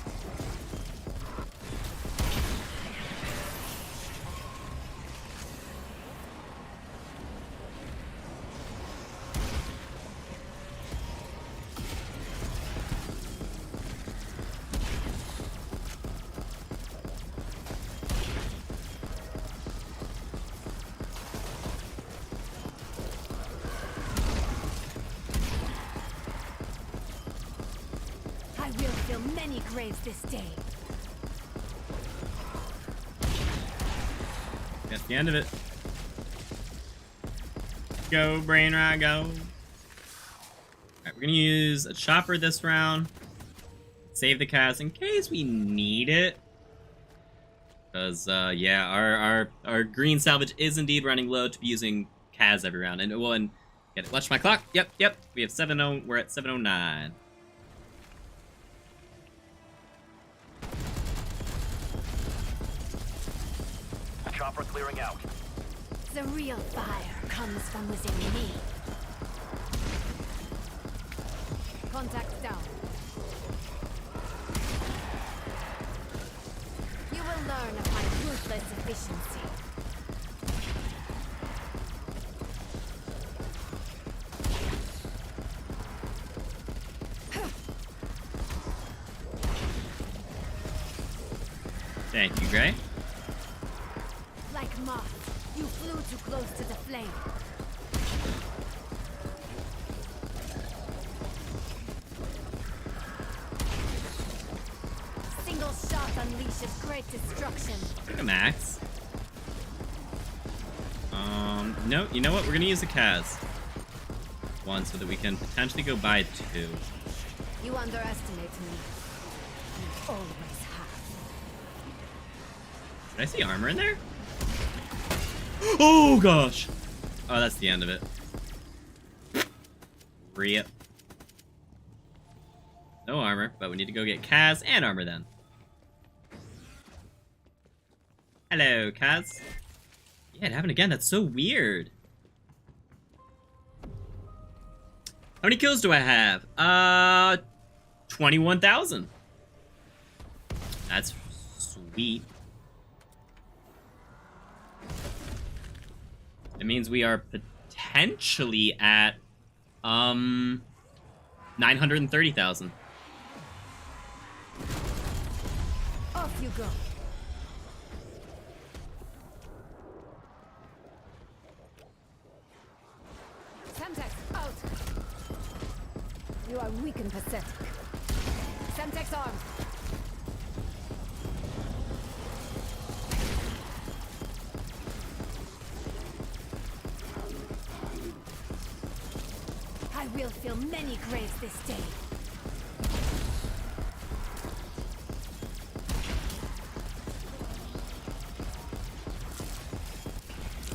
I will fill many graves this day. That's the end of it. Go, brain rot, go. Alright, we're gonna use a chopper this round. Save the Kaz in case we need it. Because, yeah, our green salvage is indeed running low to be using Kaz every round. And, well, and get it. Watch my clock. Yep. We have 7:0. We're at 7:09. Chopper clearing out. The real fire comes from within me. Contact down. You will learn of my ruthless efficiency. Thank you, Gray. Like moths, you flew too close to the flame. Single shot unleashes great destruction. Take a max. No, you know what? We're gonna use the Kaz. One so that we can potentially go buy 2. You underestimate me. You always have. Did I see armor in there? Oh gosh! Oh, that's the end of it. Rip. No armor, but we need to go get Kaz and armor then. Hello, Kaz. Yeah, it happened again. That's so weird. How many kills do I have? 21,000. That's sweet. It means we are potentially at 930,000. Off you go. Semtex out. You are weak and pathetic. Semtex armed. I will fill many graves this day.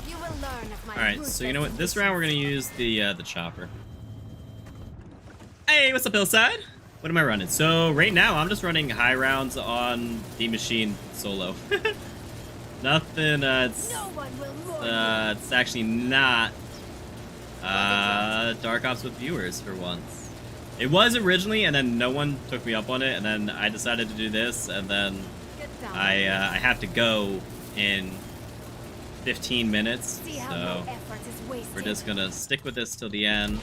You will learn of my Alright, so you know what? This round we're gonna use the chopper. Hey, what's up, Hillside? What am I running? So right now I'm just running high rounds on Die Maschine solo. Nothing. It's actually not Dark Ops with viewers for once. It was originally, and then no one took me up on it, and then I decided to do this, and then I have to go in 15 minutes, so we're just gonna stick with this till the end.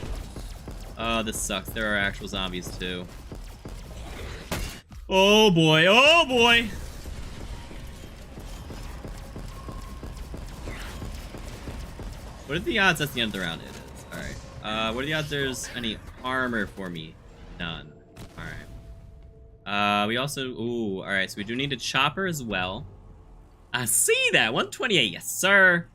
Oh, this sucks. There are actual zombies too. Oh boy, oh boy! What are the odds that's the end of the round? It is. Alright. What are the odds there's any armor for me? None. Alright. We also... Ooh, alright, so we do need a chopper as well. I see that! 128, yes sir!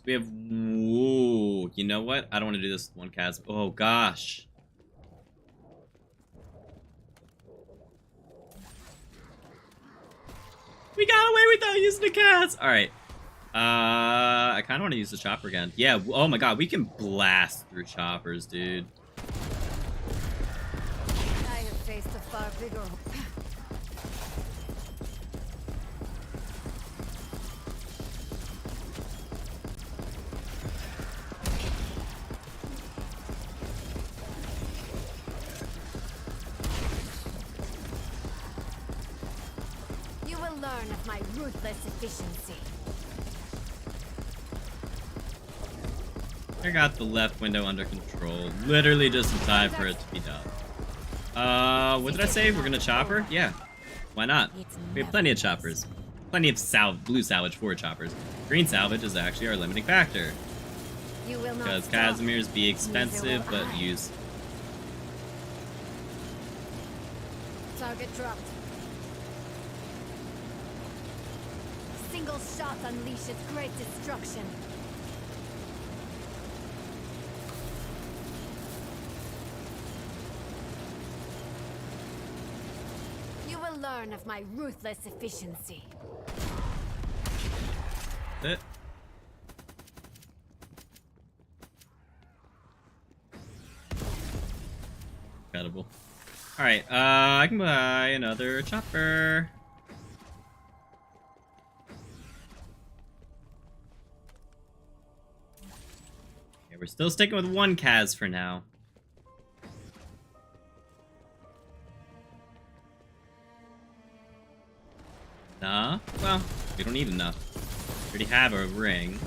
We have, whoa, you know what? I don't want to do this with one Kaz. Oh, gosh. We got away without using the Kaz. All right. I kind of want to use the chopper again. Yeah, oh my god, we can blast through choppers, dude. I have faced a far bigger... learn of my ruthless efficiency. I got the left window under control. Literally just in time for it to be done. What did I say? We're gonna chopper? Yeah. Why not? We have plenty of choppers. Plenty of blue salvage for choppers. Green salvage is actually our limiting factor. Because Casimir's be expensive, but use. Target dropped. Single shot unleashes great destruction. You will will learn of my ruthless efficiency. It. Incredible. Alright, I can buy another chopper. Okay, we're still sticking with one Kaz for now. Nah? Well, we don't need enough. We already have a ring.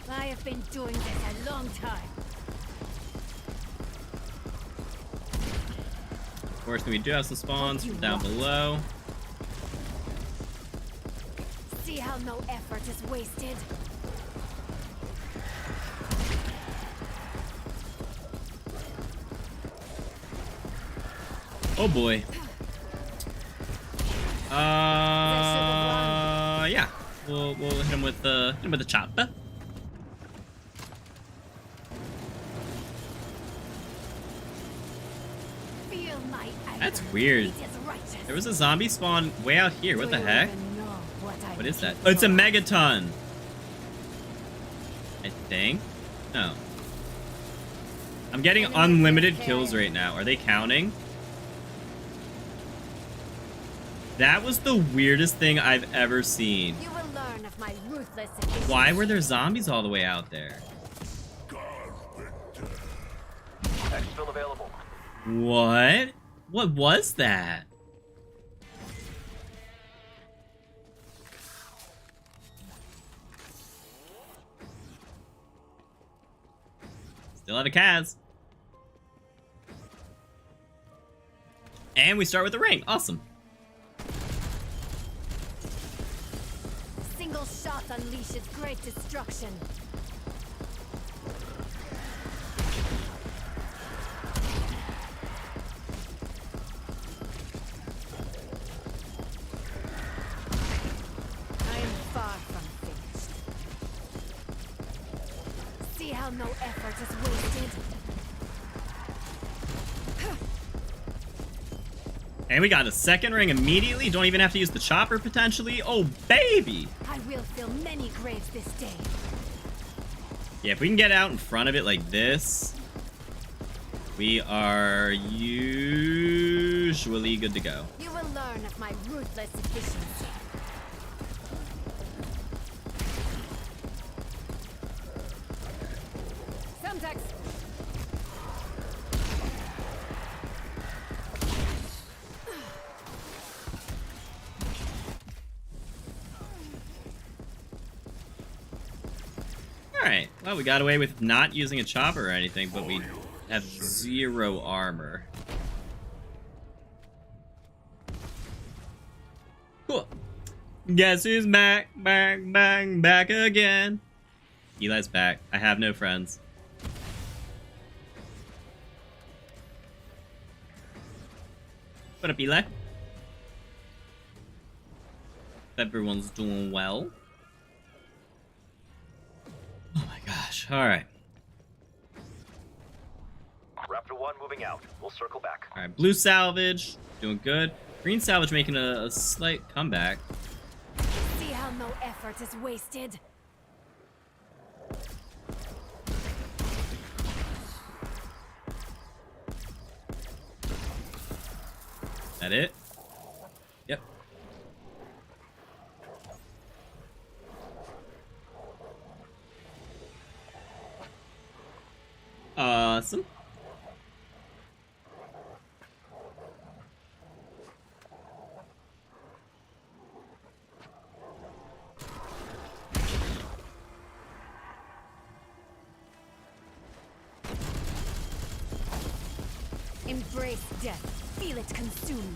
I have been doing this a long time. Of course, we do have some spawns from down below. See how no effort is wasted? Oh boy. Yeah. We'll hit him with the chopper. Feel my anger. That's weird. It is righteous. There was a zombie spawn way out here. What the Do you heck? even know What is that? Oh, it's a megaton. I think. No. I'm getting unlimited kills right now. Are they counting? That was the weirdest thing I've ever seen. You will learn of my ruthless efficiency. Why were there zombies all the way out there? Exfil available. What? What was that? Still have a Kaz. And we start with the ring. Awesome. Single shot unleashes great destruction. I am far from finished. See how no effort is wasted? And we got a second ring immediately. Don't even have to use the chopper potentially. Oh, baby. I will fill many graves this day. Yeah, if we can get out in front of it like this, we are usually good to go. You will learn of my ruthless efficiency. Semtex. Alright, well, we got away with not using a chopper or anything, but we have 0 armor. Cool. Guess who's back, back again? Eli's back. I have no friends. What up, Eli? Everyone's doing well. Oh my gosh. Alright. Raptor 1 moving out. We'll circle back. Alright, blue salvage. Doing good. Green salvage making a slight comeback. See how no effort is wasted? That it? Yep. Awesome. Embrace death. Feel it consume.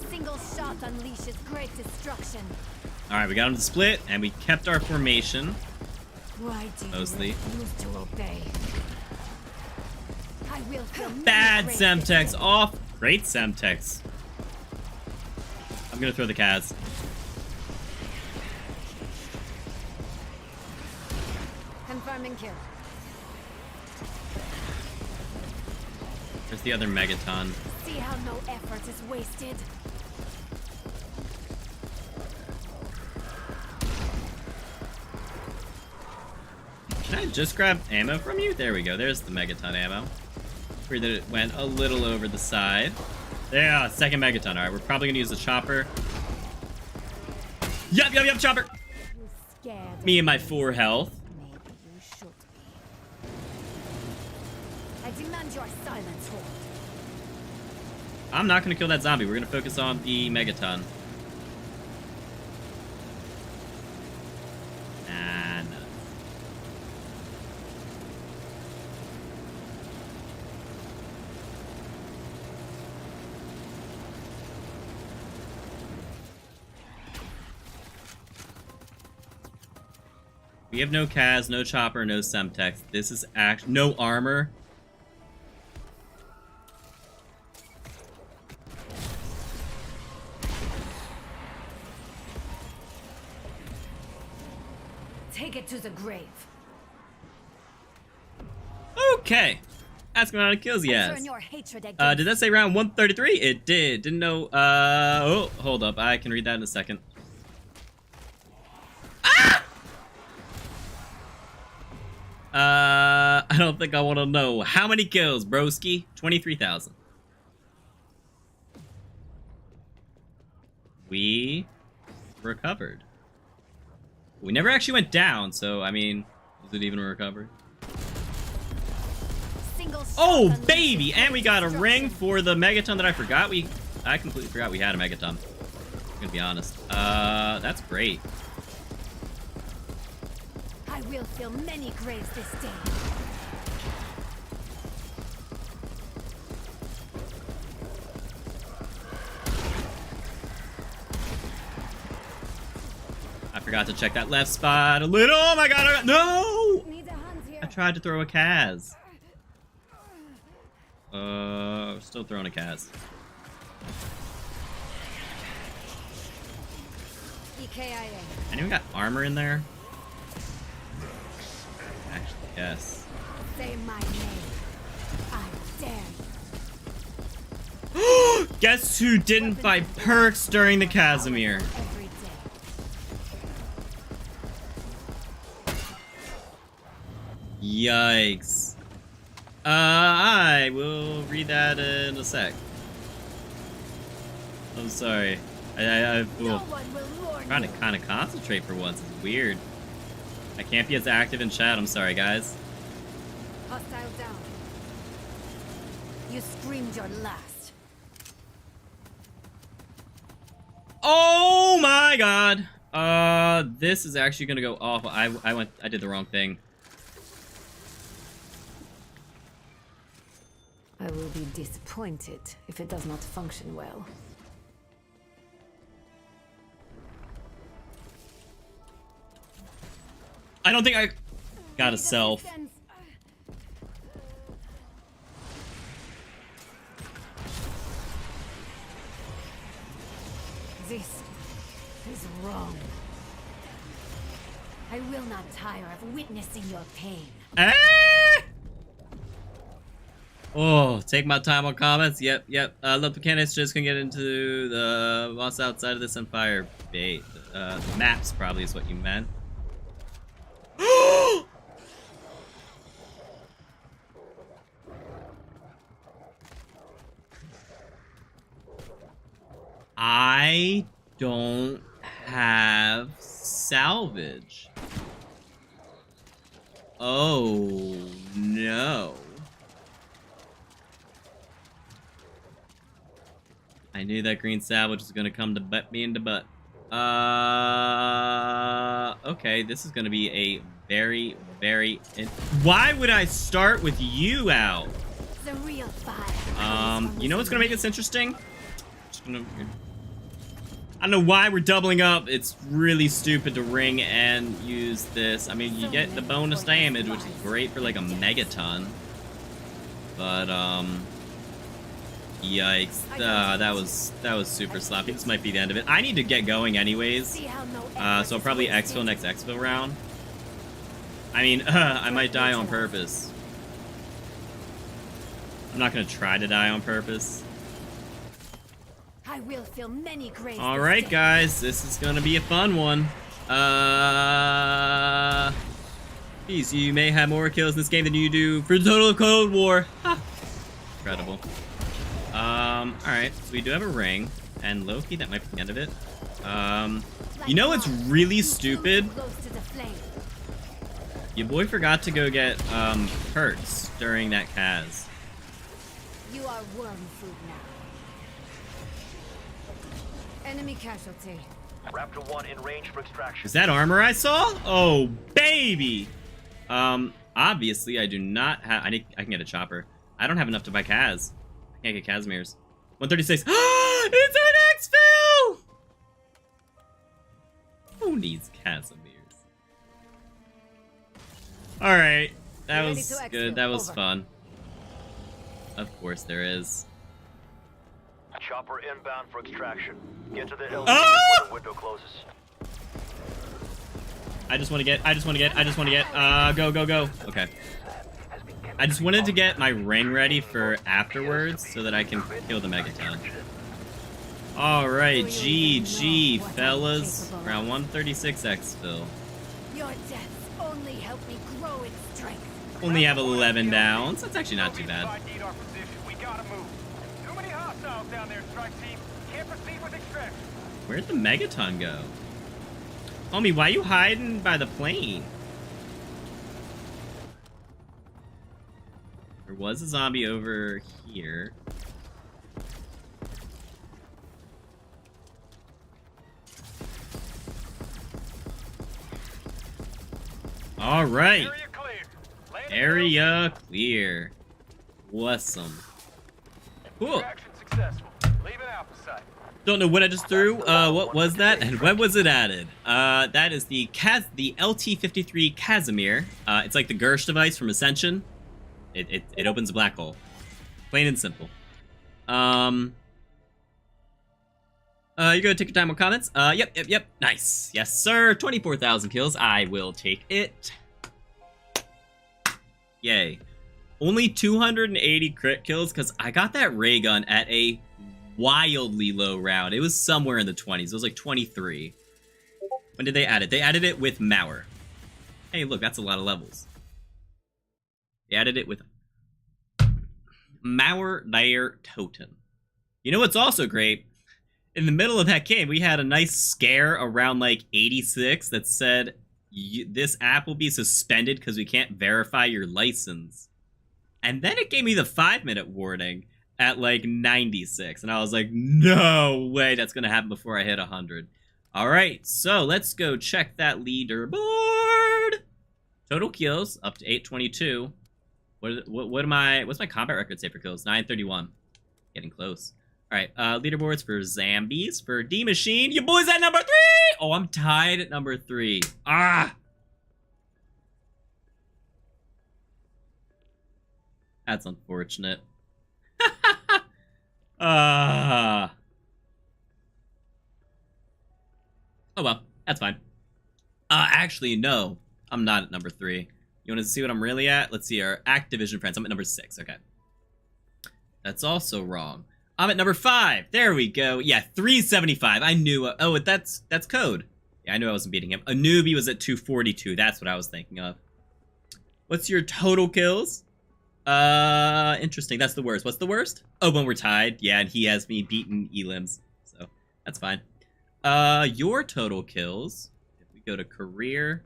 Single shot unleashes great destruction. Alright, we got him to split, and we kept our formation. Why do Mostly. you refuse to obey? I will feel Bad many Semtex off. Great Semtex. I'm gonna throw the Kaz. Confirming kill. There's the other Megaton. See how no effort is wasted. Can I just grab ammo from you? There we go. There's the Megaton ammo. Weird that it went a little over the side. Yeah, second Megaton. Alright, we're probably gonna use the chopper. Yup, chopper! Me and my 4 health. Maybe you should be. I demand your silence, Horde. I'm not gonna kill that zombie. We're gonna focus on the Megaton. Nah, no. We have no Kaz, no chopper, no Semtex. This is actually no armor. Take it to the grave. Okay. Ask him how many kills he has. Turn your hatred against Did that say round 133? It did. Didn't know. Oh, hold up. I can read that in a second. I don't think I want to know. How many kills, broski? 23,000. We recovered. We never actually went down, so, I mean, is it even a recovery? Oh, baby! And we got a ring for the Megaton that I forgot. I completely forgot we had a Megaton. I'm gonna be honest. That's great. I will fill many graves this day. I forgot to check that left spot a little. Oh my god! No! I tried to throw a Kaz. Still throwing a Kaz. Anyone got armor in there? Actually, yes. Say my name. I dare you. Guess who didn't buy perks during the Casimir? Yikes. I will read that in a sec. I'm sorry. I'm trying to kind of concentrate for once. It's weird. I can't be as active in chat. I'm sorry, guys. Hostile down. You screamed your last. Oh my god. This is actually gonna go awful. I did the wrong thing. I will be disappointed if it does not function well. I don't think I got a self. This is wrong. I will not tire of witnessing your pain. Ah! Oh, take my time on comments. Yep. Look, mechanics just gonna get into the what's outside of this Empire bait. The maps probably is what you meant. I don't have salvage. Oh no. I knew that green salvage was gonna come to butt me in the butt. Okay, this is gonna be a very, very... Why would I start with you out? The real fire. You know what's gonna make this interesting? Just gonna... I don't know why we're doubling up. It's really stupid to ring and use this. I mean, you get the bonus damage, which is great for like a megaton. But, yikes. That was super sloppy. This might be the end of it. I need to get going anyways. So I'll probably exfil next exfil round. I mean, I might die on purpose. I'm not gonna try to die on purpose. I will fill many graves. All right, guys, this is gonna be a fun one. Geez, you may have more kills in this game than you do for Total Cold War. Ha. Incredible. All right, so we do have a ring, and Loki, that might be the end of it. You know what's really stupid? Your boy forgot to go get perks during that Kaz. You are worm food now. Enemy casualty. Raptor 1 in range for extraction. Is that armor I saw? Oh, baby! Obviously I do not have... I can get a chopper. I don't have enough to buy Kaz. I can't get Casimir's. 136. It's an exfil! Who needs Casimir's? Alright. That was good. That was fun. Of course there is. Chopper inbound for extraction. Get to the hill Ah! before the window closes. I just want to get, go. Okay. I just wanted to get my ring ready for afterwards so that I can kill the Megaton. Alright, GG, fellas. Round 136 exfil. Your deaths only help me grow in strength. Only have 11 downs. That's actually not too bad. We gotta move. Too many hostiles down there, strike team. Can't proceed with extraction. Where'd the Megaton go? Homie, why you hiding by the plane? There was a zombie over here. All right. Area clear. Awesome. Cool. Don't know what I just threw. What was that, and when was it added? That is the LT-53 Casimir. It's like the Gersh device from Ascension. It opens a black hole. Plain and simple. You go take your time on comments. Yep. Nice. Yes, sir. 24,000 kills. I will take it. Yay. Only 280 crit kills because I got that ray gun at a wildly low round. It was somewhere in the 20s. It was like 23. When did they add it? They added it with Mauer. Hey, look, that's a lot of levels. They added it with Mauer Nair Toten. You know what's also great? In the middle of that game, we had a nice scare around like 86 that said, this app will be suspended because we can't verify your license. And then it gave me the 5-minute warning at like 96. And I was like, no way that's going to happen before I hit 100. All right, so let's go check that leaderboard. Total kills up to 822. What's my combat record say for kills? 931. Getting close. All right, leaderboards for Zambies, for Die Maschine. You boys at number 3! Oh, I'm tied at number 3. Ah! That's unfortunate. Oh well, that's fine. Actually, no. I'm not at number 3. You want to see what I'm really at? Let's see our Activision friends. I'm at number 6, okay. That's also wrong. I'm at number 5. There we go. Yeah, 375. I knew. Oh, that's code. Yeah, I knew I wasn't beating him. A newbie was at 242. That's what I was thinking of. What's your total kills? Interesting. That's the worst. What's the worst? Oh, when we're tied. Yeah, and he has me beaten Elims. So, that's fine. Your total kills. If we go to career,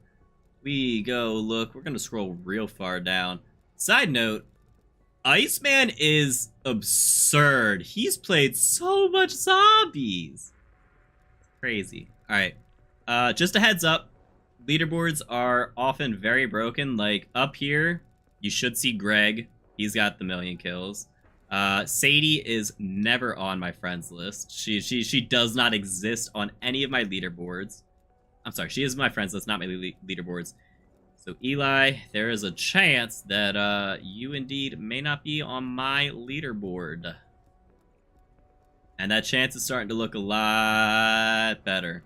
we go look. We're going to scroll real far down. Side note, Iceman is absurd. He's played so much zombies. Crazy. All right. Just a heads up. Leaderboards are often very broken. Like up here, you should see Greg. He's got the 1,000,000 kills. Sadie is never on my friends list. She does not exist on any of my leaderboards. I'm sorry, she is my friends list, not my leaderboards. So Eli, there is a chance that you indeed may not be on my leaderboard. And that chance is starting to look a lot better.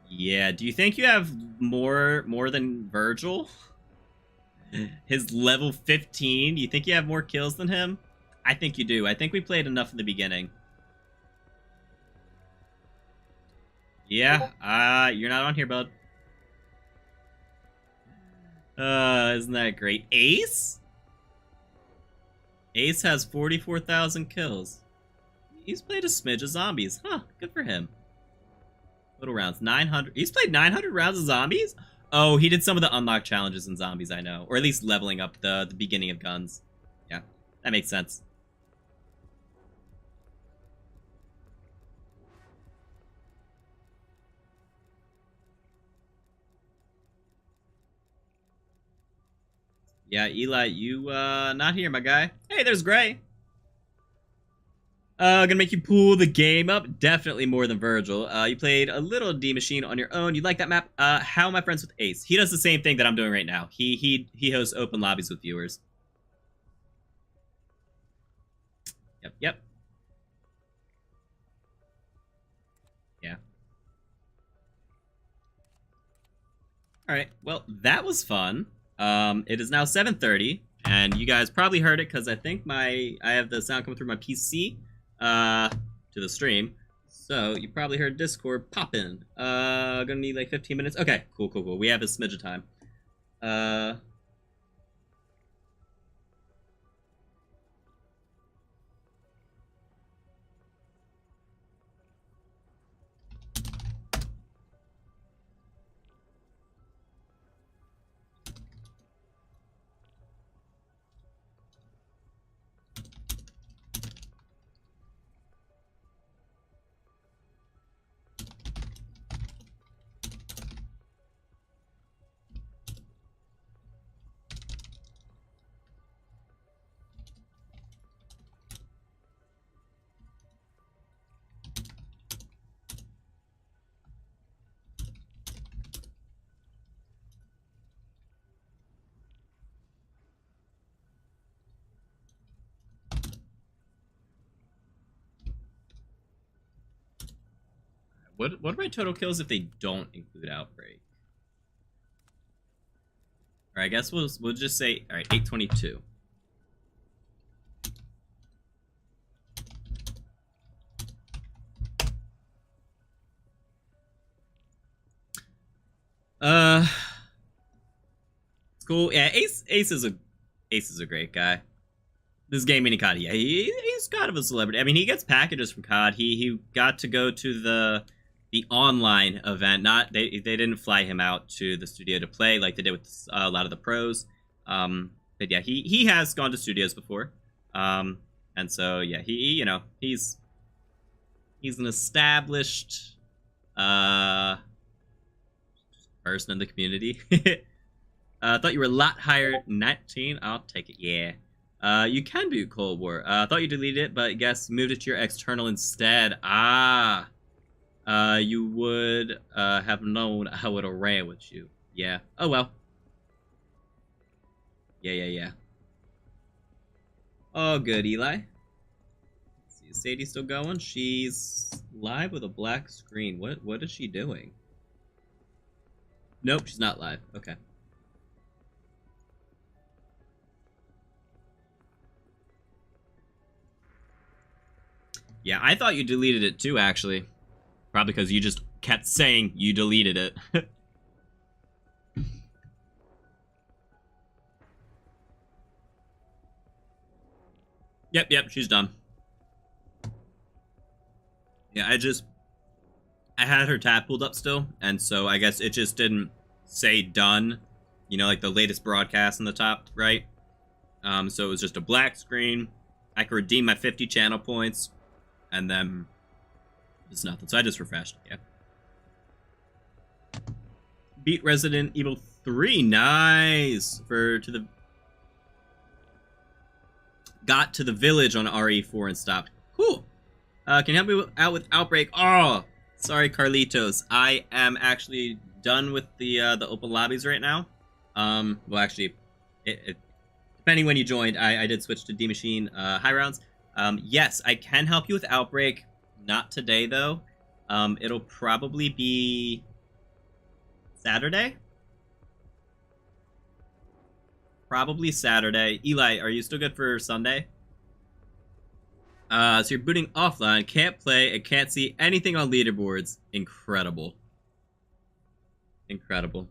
Yeah, do you think you have more than Virgil? His level 15, you think you have more kills than him? I think you do. I think we played enough in the beginning. Yeah, you're not on here, bud. Isn't that great? Ace? Ace has 44,000 kills. He's played a smidge of zombies. Huh, good for him. Total rounds, 900. He's played 900 rounds of zombies? Oh, he did some of the unlock challenges in zombies, I know. Or at least leveling up the beginning of guns. Yeah, that makes sense. Yeah, Eli, you, not here, my guy. Hey, there's Gray. Gonna make you pull the game up. Definitely more than Virgil. You played a little Die Maschine on your own. You like that map? How am I friends with Ace? He does the same thing that I'm doing right now. He hosts open lobbies with viewers. Yep. Yeah. Alright, well, that was fun. It is now 7:30, and you guys probably heard it because I think I have the sound coming through my PC to the stream. So you probably heard Discord popping. Gonna need like 15 minutes. Okay, cool. We have a smidge of time. What are my total kills if they don't include Outbreak? Or I guess we'll just say, all right, 822. It's cool. Yeah, Ace is a great guy. This game mini COD, yeah, he's kind of a celebrity. I mean, he gets packages from COD. He got to go to the online event. Not they didn't fly him out to the studio to play like they did with a lot of the pros. But yeah, he has gone to studios before. And so yeah, he's an established person in the community. Thought you were a lot higher. 19. I'll take it. Yeah. You can do Cold War. Thought you deleted it, but guess moved it to your external instead. You would have known I would have ran with you. Yeah. Oh well. Yeah. Oh, good, Eli. Let's see, is Sadie still going? She's live with a black screen. What is she doing? Nope, she's not live. Okay. Yeah, I thought you deleted it too, actually. Probably because you just kept saying you deleted it. Yep, she's done. Yeah, I had her tab pulled up still, and so I guess it just didn't say done, you know, like the latest broadcast in the top right. So it was just a black screen. I could redeem my 50 channel points, and then it's nothing. So I just refreshed. Yeah. Beat Resident Evil 3. Nice. Got to the village on RE4 and stopped. Cool. Can you help me out with Outbreak? Oh, sorry, Carlitos. I am actually done with the open lobbies right now. Well, actually, depending when you joined, I did switch to Die Maschine high rounds. Yes, I can help you with Outbreak. Not today, though. It'll probably be Saturday? Probably Saturday. Eli, are you still good for Sunday? So you're booting offline, can't play, and can't see anything on leaderboards. Incredible. Incredible.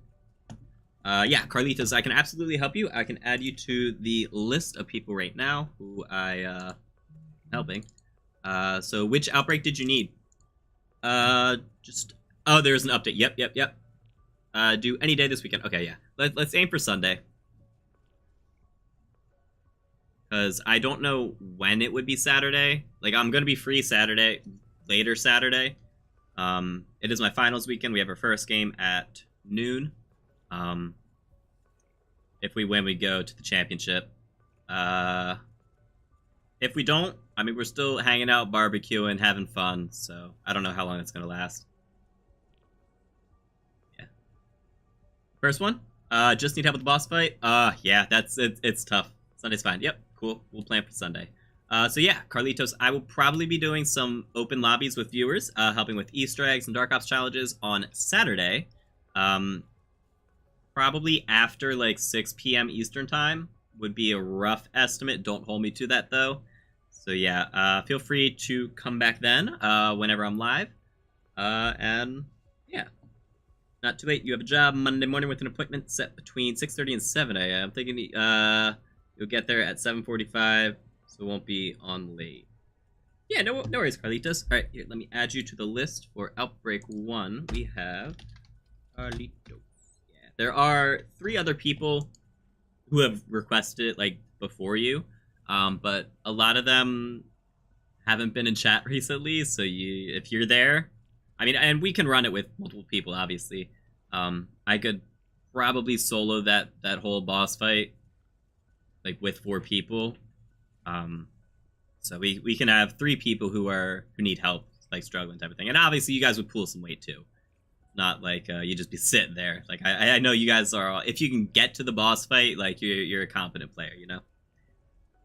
Yeah, Carlitos, I can absolutely help you. I can add you to the list of people right now who I, helping. So which outbreak did you need? Oh, there's an update. Yep. Do any day this weekend. Okay, yeah. Let's aim for Sunday. Because I don't know when it would be Saturday. Like, I'm going to be free Saturday, later Saturday. It is my finals weekend. We have our first game at noon. If we win, we go to the championship. If we don't, I mean, we're still hanging out, barbecuing, having fun. So I don't know how long it's going to last. Yeah. First one. Just need help with the boss fight. Yeah, that's it. It's tough. Sunday's fine. Yep. Cool. We'll plan for Sunday. So yeah, Carlitos, I will probably be doing some open lobbies with viewers, helping with Easter eggs and Dark Ops challenges on Saturday. Probably after like 6 p.m. Eastern time would be a rough estimate. Don't hold me to that though. So yeah, feel free to come back then, whenever I'm live. And yeah, not too late. You have a job Monday morning with an appointment set between 6:30 and 7 a.m. I'm thinking you'll get there at 7:45, so it won't be on late. Yeah, no worries, Carlitos. All right, here, let me add you to the list for Outbreak 1. We have Carlitos. Yeah, there are 3 other people who have requested it, like, before you, but a lot of them haven't been in chat recently, so if you're there, I mean, and we can run it with multiple people, obviously. I could probably solo that whole boss fight, like, with 4 people. So we can have 3 people who need help, like, struggling type of thing. And obviously you guys would pull some weight too. Not like you just be sitting there. Like, I know you guys are all, if you can get to the boss fight, like, you're a competent player, you know?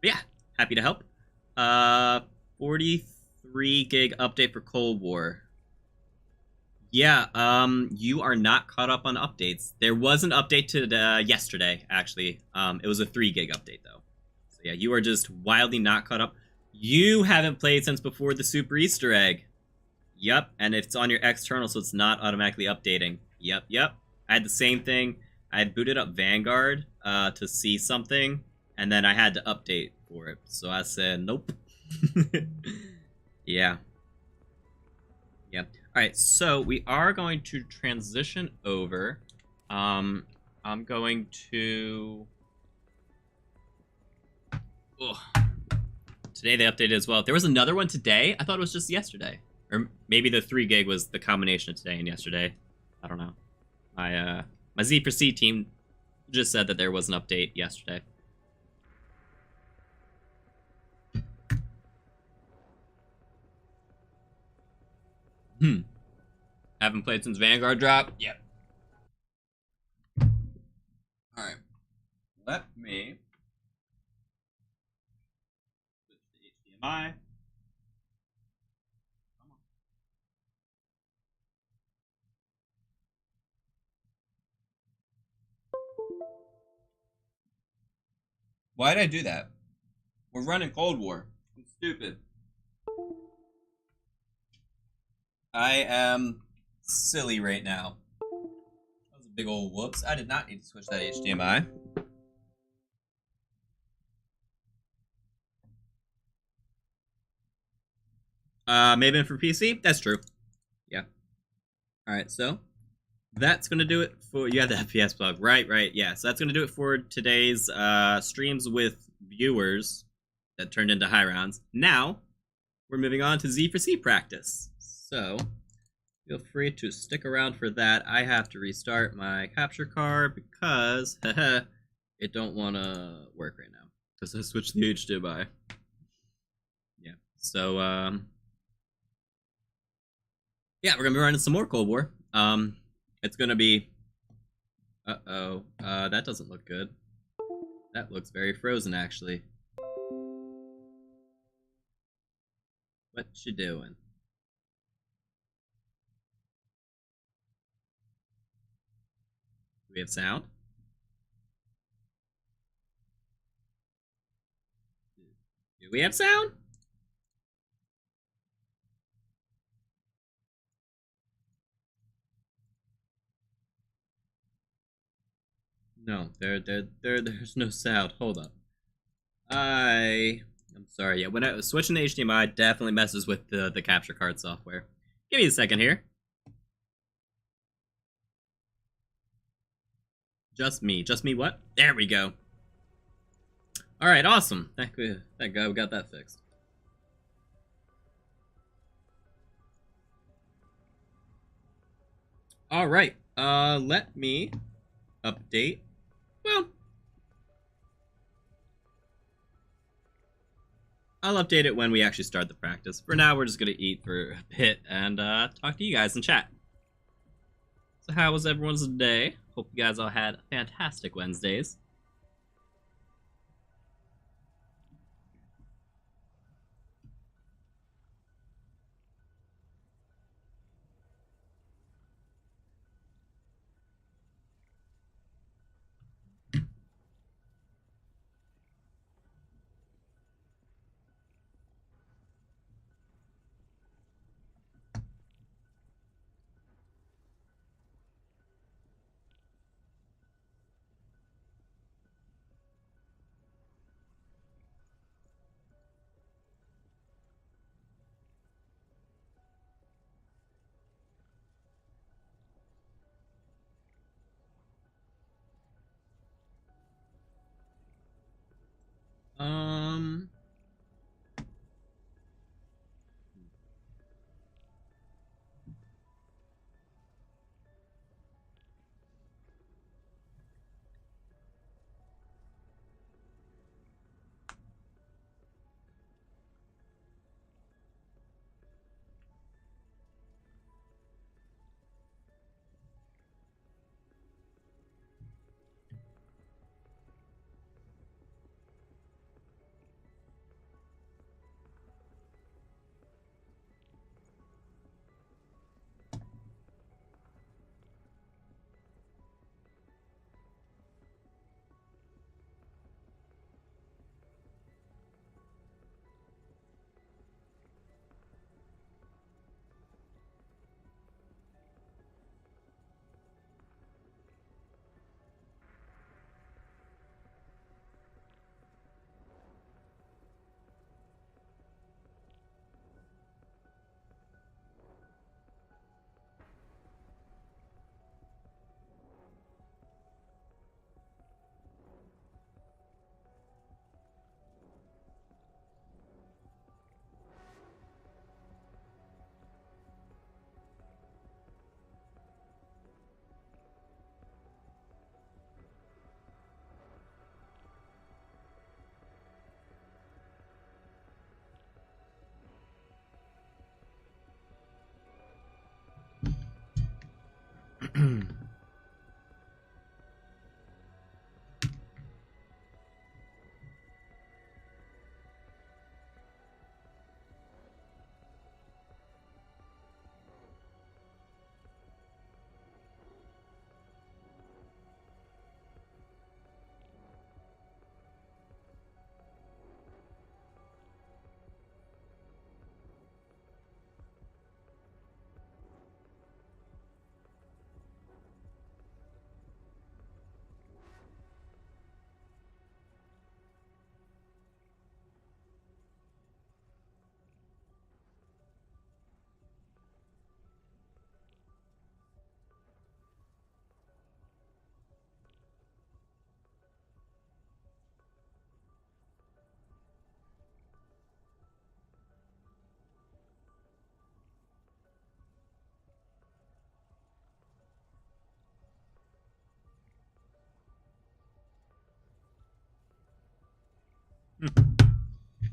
But yeah, happy to help. 43 gig update for Cold War. Yeah, you are not caught up on updates. There was an update to yesterday, actually. It was a 3 gig update, though. So yeah, you are just wildly not caught up. You haven't played since before the Super Easter egg. Yep, and it's on your external, so it's not automatically updating. Yep. I had the same thing. I had booted up Vanguard to see something, and then I had to update for it. So I said, nope. Yeah. Alright, so we are going to transition over. I'm going to... Ugh. Today they updated as well. There was another one today? I thought it was just yesterday. Or maybe the 3 gig was the combination of today and yesterday. I don't know. My Z4C team just said that there was an update yesterday. Haven't played since Vanguard drop? Yep. Alright. Let me switch to HDMI. Why did I do that? We're running Cold War. It's stupid. I am silly right now. That was a big old whoops. I did not need to switch that HDMI. Maybe for PC? That's true. Yeah. Alright, so that's going to do it for... You have the FPS plug. Right. Yeah, so that's going to do it for today's streams with viewers that turned into high rounds. Now, we're moving on to Z4C practice. So, feel free to stick around for that. I have to restart my capture card because it don't want to work right now. Because I switched the HDMI. Yeah, so, yeah, we're going to be running some more Cold War. It's going to be... that doesn't look good. That looks very frozen, actually. What you doing? Do we have sound? Do we have sound? No, there's no sound. Hold up. I'm sorry. Yeah, when I was switching to HDMI, it definitely messes with the capture card software. Give me a second here. Just me what? There we go. Alright, awesome. Thank God we got that fixed. Alright, let me update. Well, I'll update it when we actually start the practice. For now, we're just gonna eat for a bit and talk to you guys in chat. So how was everyone's day? Hope you guys all had fantastic Wednesdays.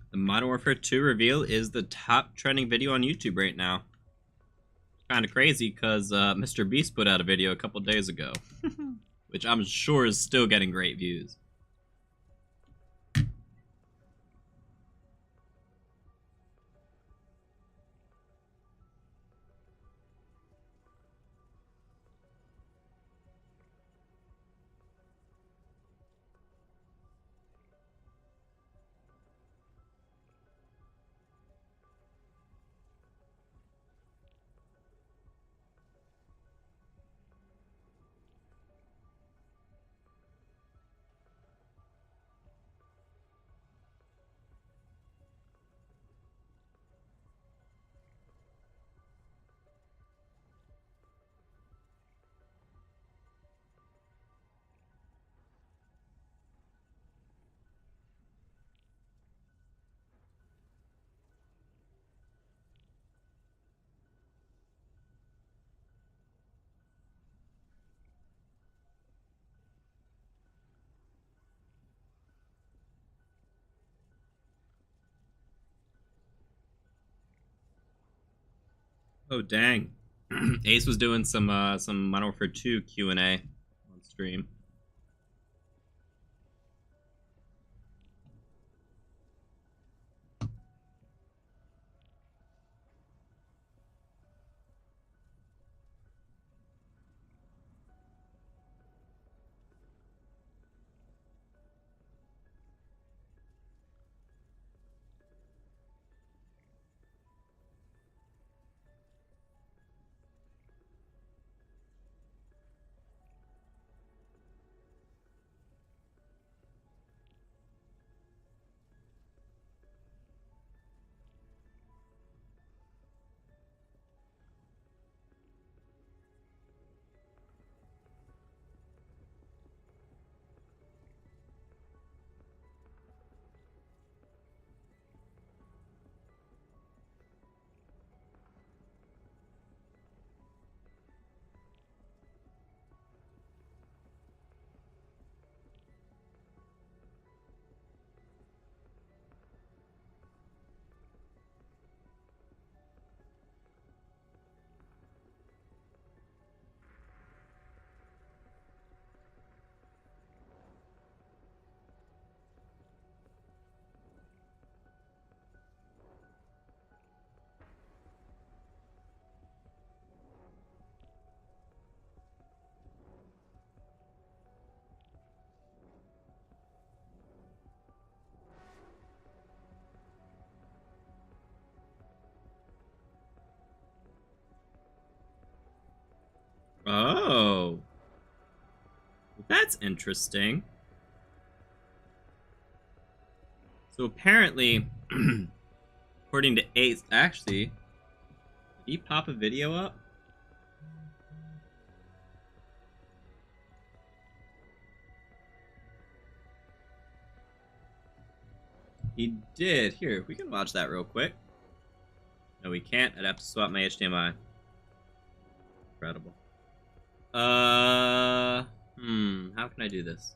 The Modern Warfare 2 reveal is the top trending video on YouTube right now. Kind of crazy because Mr. Beast put out a video a couple days ago, which I'm sure is still getting great views. Oh dang. Ace was doing some Modern Warfare 2 Q&A on stream. Oh. That's interesting. So apparently, according to Ace, actually, did he pop a video up? He did. Here, we can watch that real quick. No, we can't. I'd have to swap my HDMI. Incredible. How can I do this?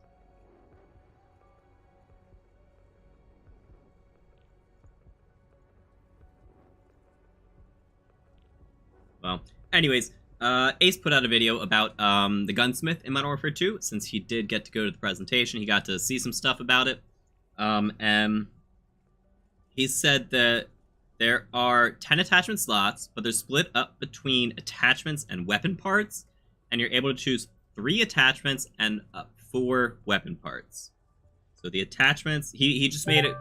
Well, anyways, Ace put out a video about the Gunsmith in Modern Warfare 2. Since he did get to go to the presentation, he got to see some stuff about it. And he said that there are 10 attachment slots, but they're split up between attachments and weapon parts, and you're able to choose 3 attachments and 4 weapon parts. So the attachments, he just made it...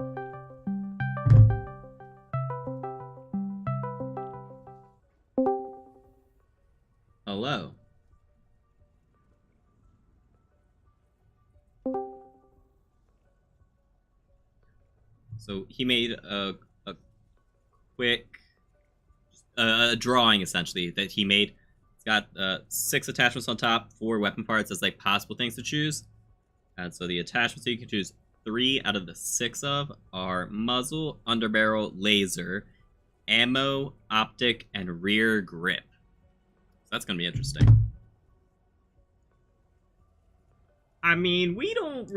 Hello. So he made a quick drawing, essentially, that he made. It's got 6 attachments on top, 4 weapon parts as like possible things to choose. And so the attachments that you can choose 3 out of the 6 of are muzzle, underbarrel, laser, ammo, optic, and rear grip. So that's gonna be interesting. I mean, we don't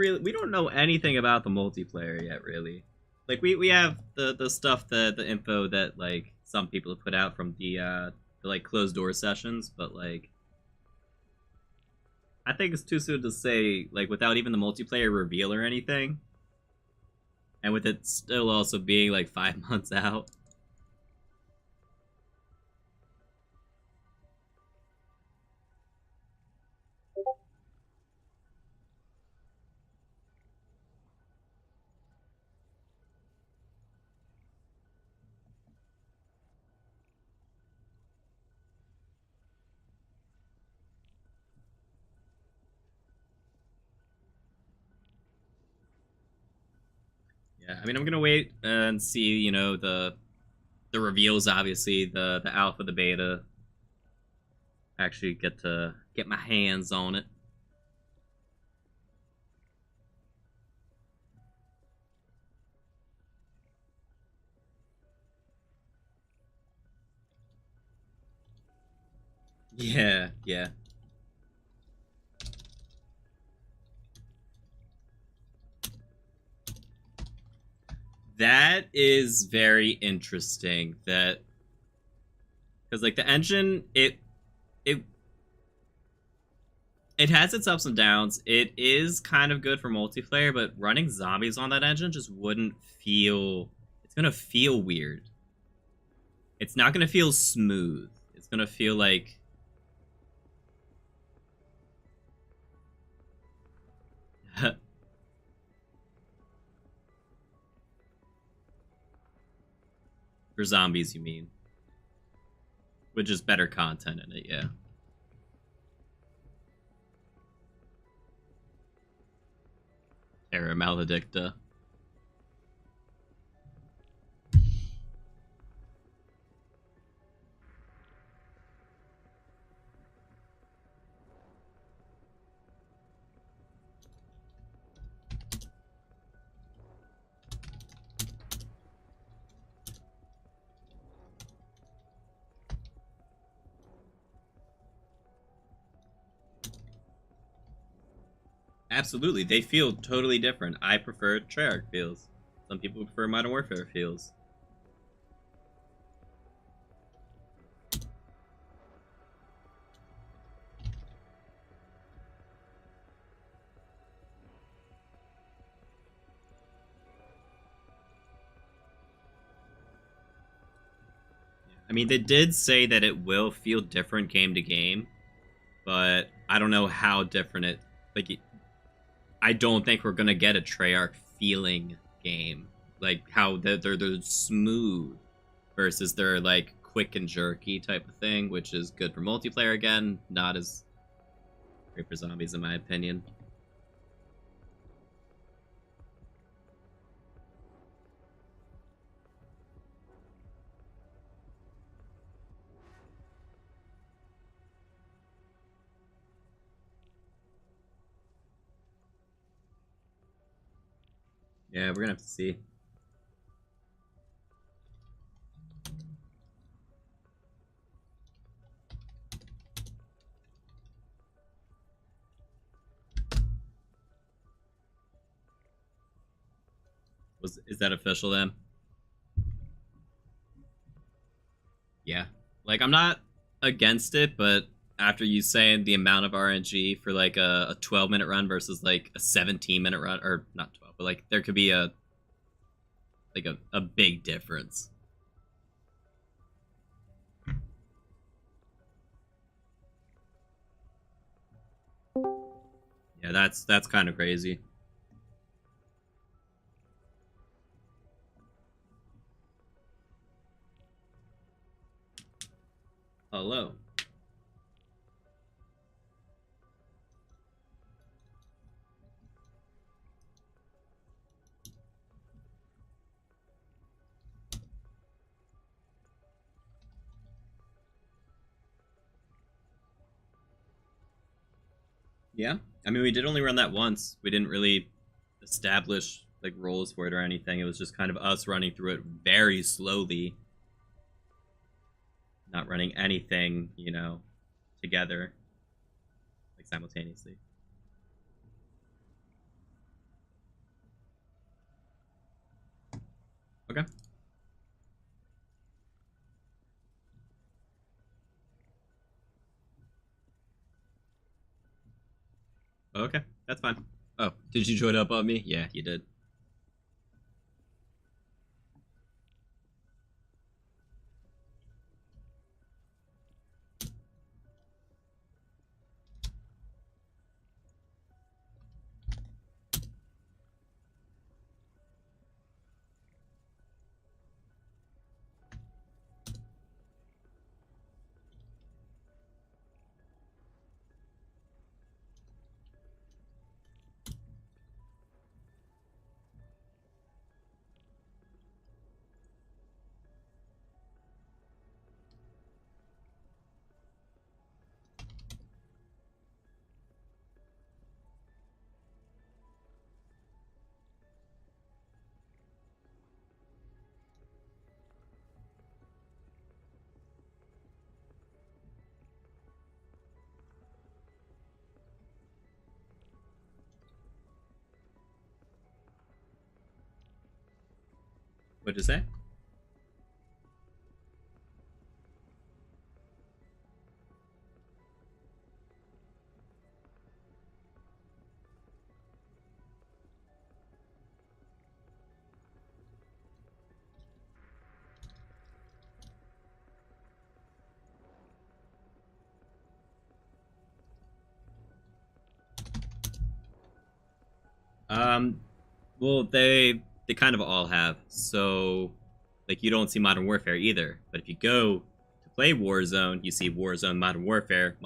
know anything about the multiplayer yet, really. Like we have the stuff, the info that like some people have put out from the like closed door sessions, but like I think it's too soon to say, like, without even the multiplayer reveal or anything, and with it still also being like 5 months out. Yeah, I mean, I'm gonna wait and see, you know, the reveals, obviously, the alpha, the beta. Actually get my hands on it. Yeah, yeah. That is very interesting, that Because like the engine, it has its ups and downs. It is kind of good for multiplayer, but running zombies on that engine just wouldn't feel... It's gonna feel weird. It's not gonna feel smooth. It's gonna feel like... For zombies, you mean? With just better content in it, yeah. Terra Maledicta. Absolutely, they feel totally different. I prefer Treyarch feels. Some people prefer Modern Warfare feels. I mean, they did say that it will feel different game to game, but I don't know how different it... Like, I don't think we're gonna get a Treyarch feeling game. Like, how they're smooth versus they're, like, quick and jerky type of thing, which is good for multiplayer again, not as great for zombies in my opinion. Yeah, we're gonna have to see. Is that official then? Yeah. Like, I'm not against it, but after you saying the amount of RNG for like a 12-minute run versus like a 17-minute run, or not 12, but like there could be a big difference. Yeah, that's kind of crazy. Hello. Yeah, I mean, we did only run that once. We didn't really establish like roles for it or anything. It was just kind of us running through it very slowly, not running anything, you know, together, like simultaneously. Okay. Okay, that's fine. Oh, did you join up on me? Yeah, you did. What'd you say? Well, they kind of all have. So, like, you don't see Modern Warfare either. But if you go to play Warzone, you see Warzone, Modern Warfare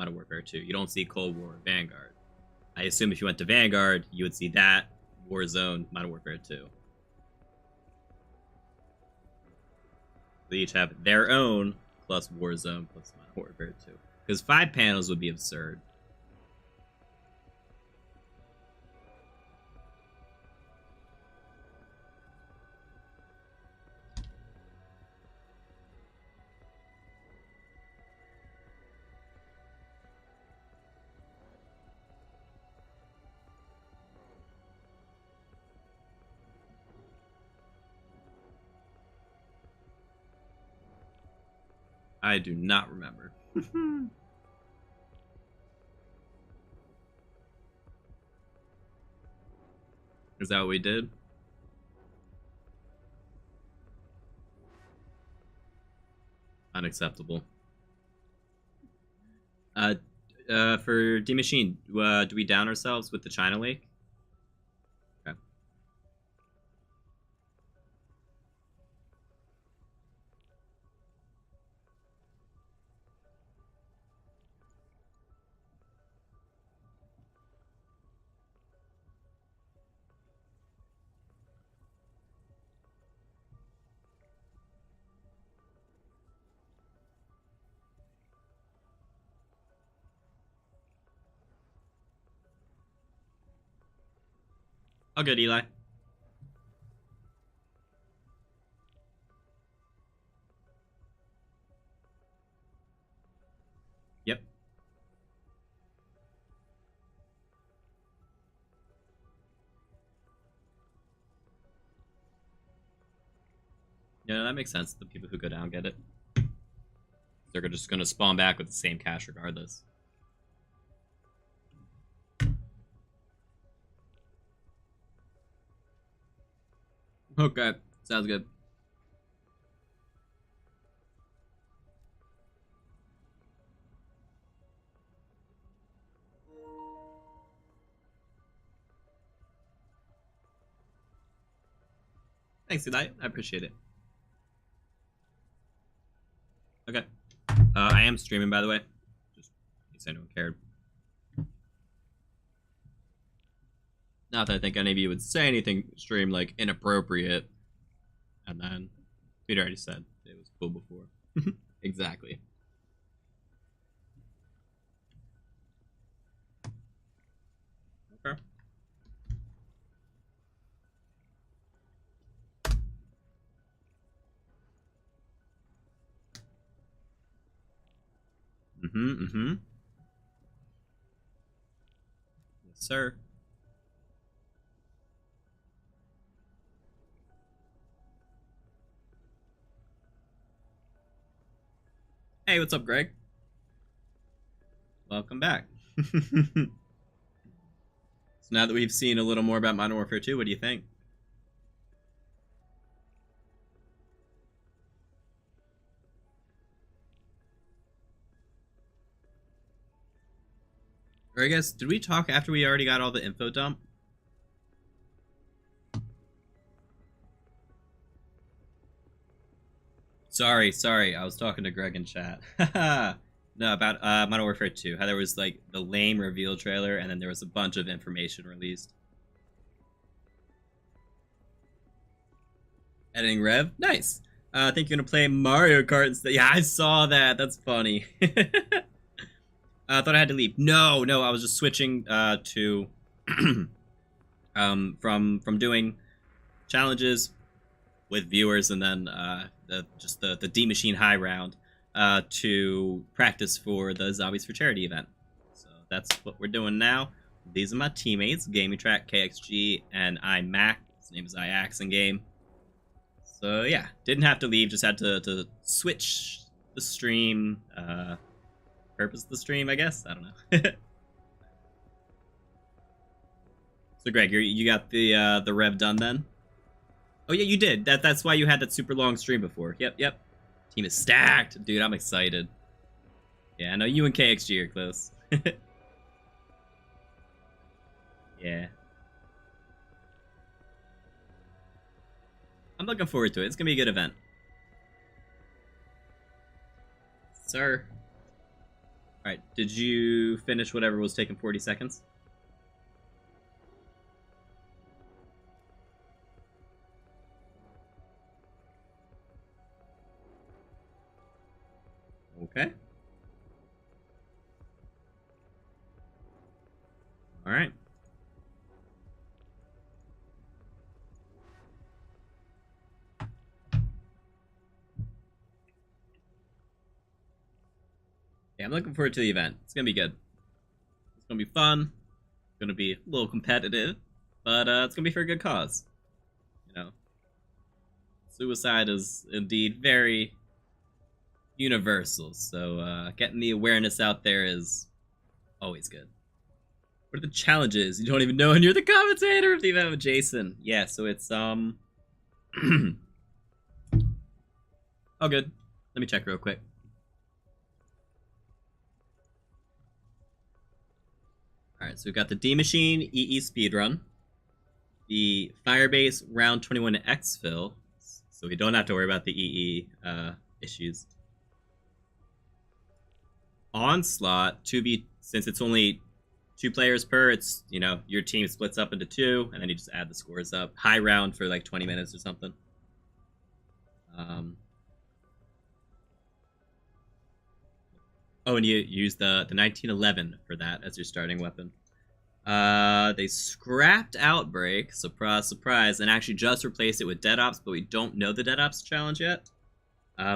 2. You don't see Cold War, Vanguard. I assume if you went to Vanguard, you would see that, Warzone, Modern Warfare 2. They each have their own, plus Warzone, plus Modern Warfare 2. Because 5 panels would be absurd. I do not remember. Is that what we did? Unacceptable. For Die Maschine, do we down ourselves with the China Lake? Okay. All good, Eli. Yep. Yeah, that makes sense. The people who go down get it. They're just going to spawn back with the same cash regardless. Okay, sounds good. Thanks, Eli. I appreciate it. Okay. I am streaming, by the way. Just in case anyone cared. Not that I think any of you would say anything stream like inappropriate. And then Peter already said it was cool before. Exactly. Okay. Yes, sir. Hey, what's up, Greg? Welcome back. So now that we've seen a little more about Modern Warfare 2, what do you think? Or I guess, did we talk after we already got all the info dump? Sorry, I was talking to Greg in chat. No, about Modern Warfare 2. How there was like the lame reveal trailer and then there was a bunch of information released. Editing Rev? Nice. I think you're gonna play Mario Kart instead. Yeah, I saw that. That's funny. I thought I had to leave. No, I was just switching to from doing challenges with viewers and then just the Die Maschine high round to practice for the Zombies for Charity event. So that's what we're doing now. These are my teammates, Gaming Track, KXG, and iMac. His name is iAx in game. So yeah, didn't have to leave, just had to switch the stream, purpose of the stream, I guess. I don't know. So Greg, you got the rev done then? Oh yeah, you did. That's why you had that super long stream before. Yep. Team is stacked, dude. I'm excited. Yeah, I know you and KXG are close. Yeah. looking forward to it. It's gonna be a good event. Sir. Alright, did you finish whatever was taking 40 seconds? Okay. Alright. Yeah, I'm looking forward to the event. It's gonna be good. It's gonna be fun. It's gonna be a little competitive, but it's gonna be for a good cause. You know, suicide is indeed very universal, so getting the awareness out there is always good. What are the challenges? You don't even know, and you're the commentator of the event with Jason. Yeah, so it's oh, good. Let me check real quick. Alright, so we've got the Die Maschine EE speedrun, the Firebase round 21 exfil, so we don't have to worry about the EE issues. Onslaught 2v, since it's only 2 players per, it's, you know, your team splits up into 2, and then you just add the scores up. High round for like 20 minutes or something. Oh, and you use the 1911 for that as your starting weapon. They scrapped Outbreak, surprise, surprise, and actually just replaced it with Dead Ops, but we don't know the Dead Ops challenge yet.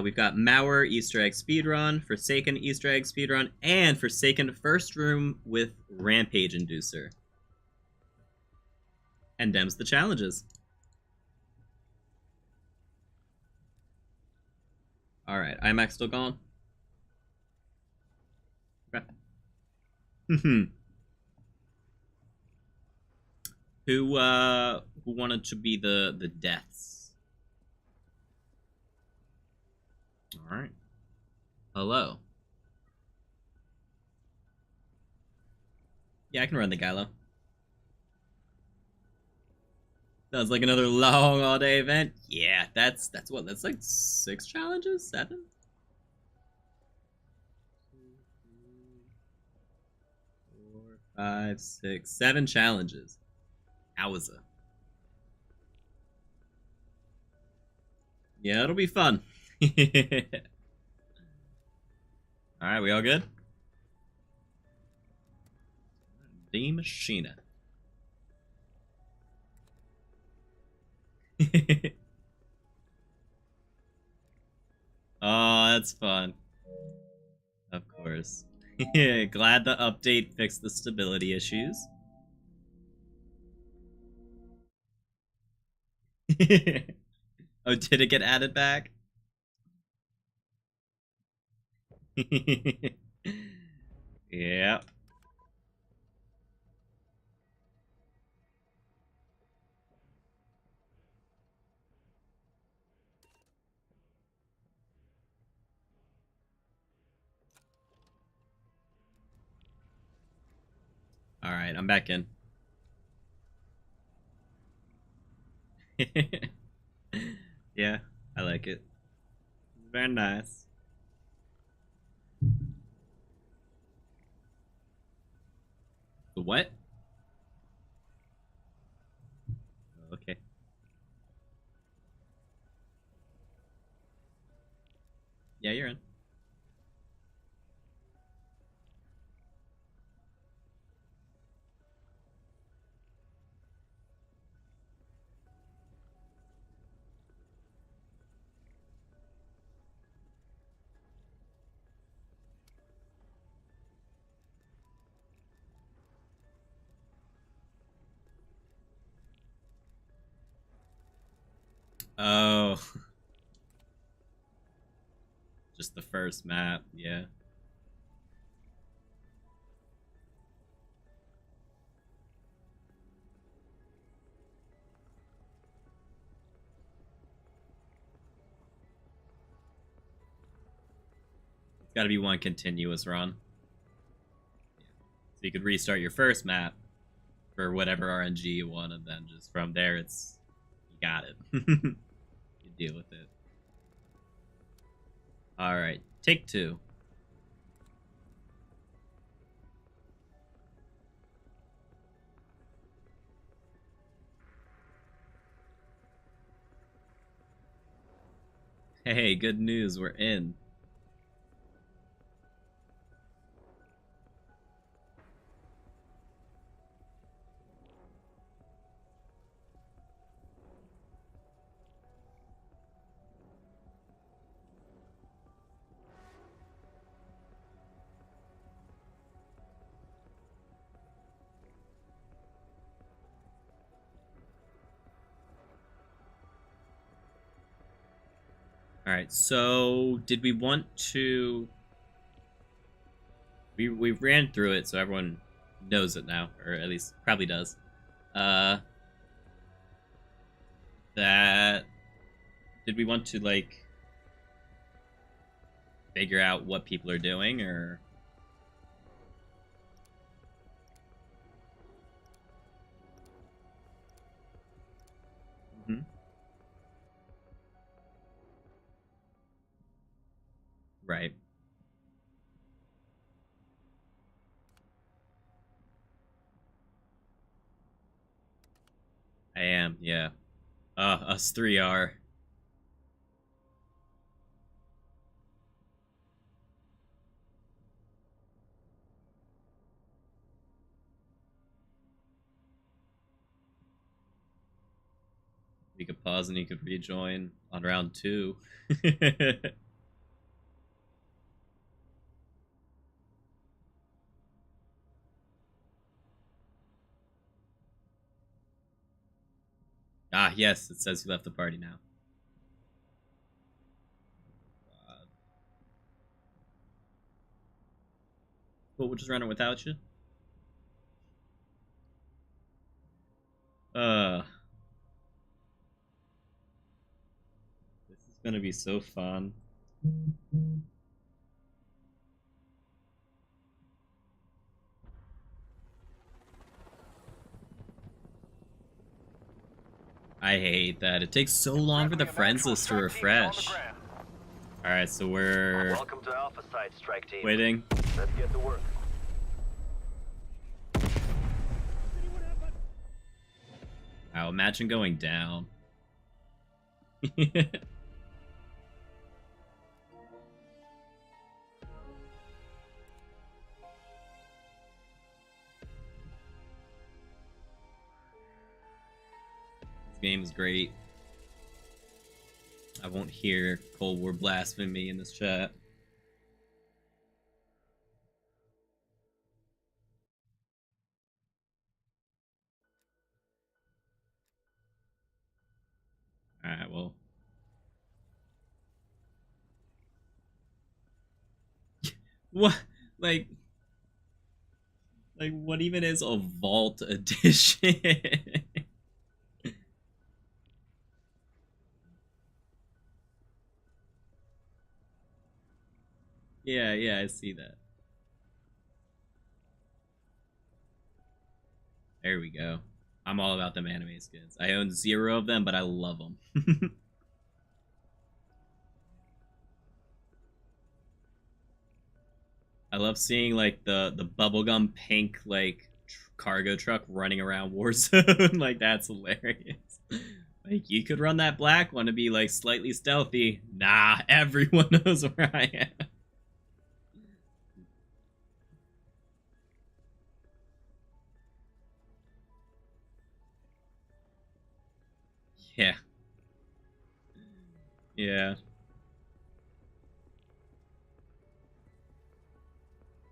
We've got Mauer Easter Egg Speedrun, Forsaken Easter Egg Speedrun, and Forsaken First Room with Rampage Inducer. And them's the challenges. Alright, IMAX still gone? Okay. Who wanted to be the deaths? Alright. Hello. Yeah, I can run the Gallo. Sounds like another long all-day event. Yeah, that's what? That's like 6 challenges? 7? 4, 5, 6, 7 challenges. Wowza. Yeah, it'll be fun. Alright, we all good? Die Maschine. Oh, that's fun. Of course. Glad the update fixed the stability issues. Oh, did it get added back? Yeah. All right, I'm back in. Yeah, I like it. Very nice. The what? Okay. Yeah, you're in. Oh. Just the first map, yeah. It's gotta be one continuous run. So you could restart your first map for whatever RNG you want, and then just from there, you got it. deal with it. Alright, take 2. Hey, good news, we're in. Alright, so did we want to... We ran through it, so everyone knows it now, or at least probably does. That... Did we want to, like, figure out what people are doing, or... Mm-hmm. Right. I am, yeah. Us 3 are. We could pause and you could rejoin on round 2. Ah, yes, it says you left the party now. But we'll just run it without you. This is gonna be so fun. I hate that. It takes so long for the friends list to refresh. Alright, so we're... Welcome to Alpha Site, Strike Team. Waiting. Let's get to work. Wow, imagine going down. Game is great. I won't hear Cold War blasphemy in this chat. Alright, well. What? Like, what even is a Vault Edition? Yeah, I see that. There we go. I'm all about them anime skins. I own 0 of them, but I love them. I love seeing, like, the bubblegum pink, like, cargo truck running around Warzone. Like, that's hilarious. Like, you could run that black one to be, like, slightly stealthy. Nah, everyone knows where I am. Yeah. Yeah.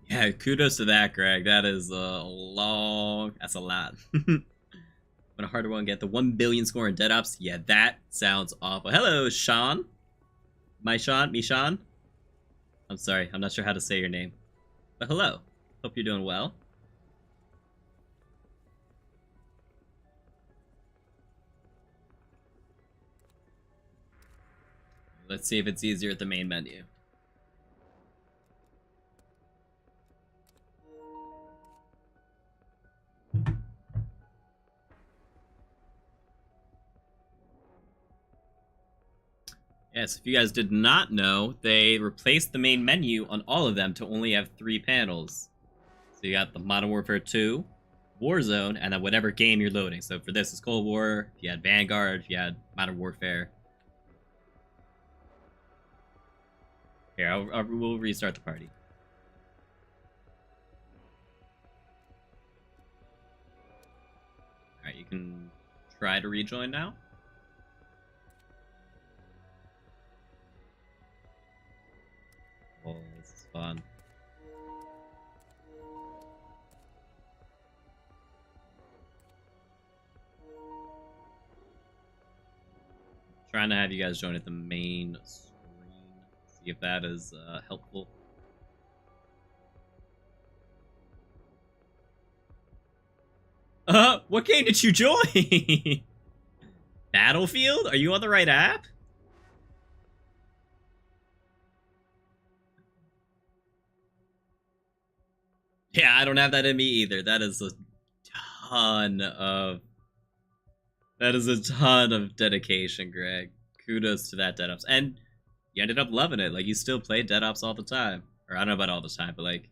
Yeah, kudos to that, Greg. That is a long... That's a lot. When a harder one get the 1 billion score in Dead Ops. Yeah, that sounds awful. Hello, Sean. Sean? I'm sorry. I'm not sure how to say your name. But hello. Hope you're doing well. Let's see if it's easier at the main menu. Yes, if you guys did not know, they replaced the main menu on all of them to only have 3 panels. So you got the Modern Warfare 2, Warzone, and then whatever game you're loading. So for this, it's Cold War, if you had Vanguard, if you had Modern Warfare. Here, we'll restart the party. Alright, you can try to rejoin now. Oh, this is fun. Trying to have you guys join at the main screen. See if that is helpful. What game did you join? Battlefield? Are you on the right app? Yeah, I don't have that in me either. That is a ton of... That is a ton of dedication, Greg. Kudos to that, Dead Ops. And you ended up loving it. Like, you still play Dead Ops all the time. Or I don't know about all the time, but like...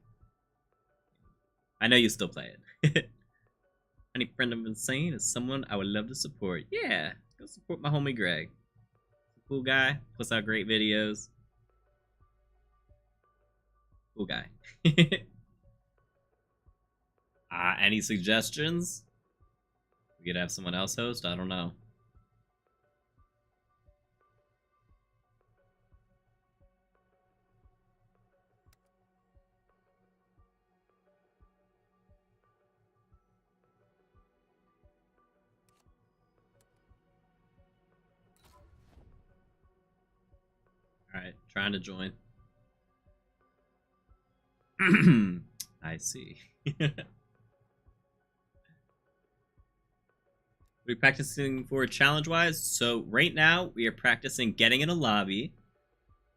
I know you still play it. Any friend of Insane is someone I would love to support. Yeah, go support my homie Greg. Cool guy, puts out great videos. Cool guy. Any suggestions? We could have someone else host? I don't know. Alright, trying to join. I see. We're practicing for challenge-wise. So right now we are practicing getting in a lobby,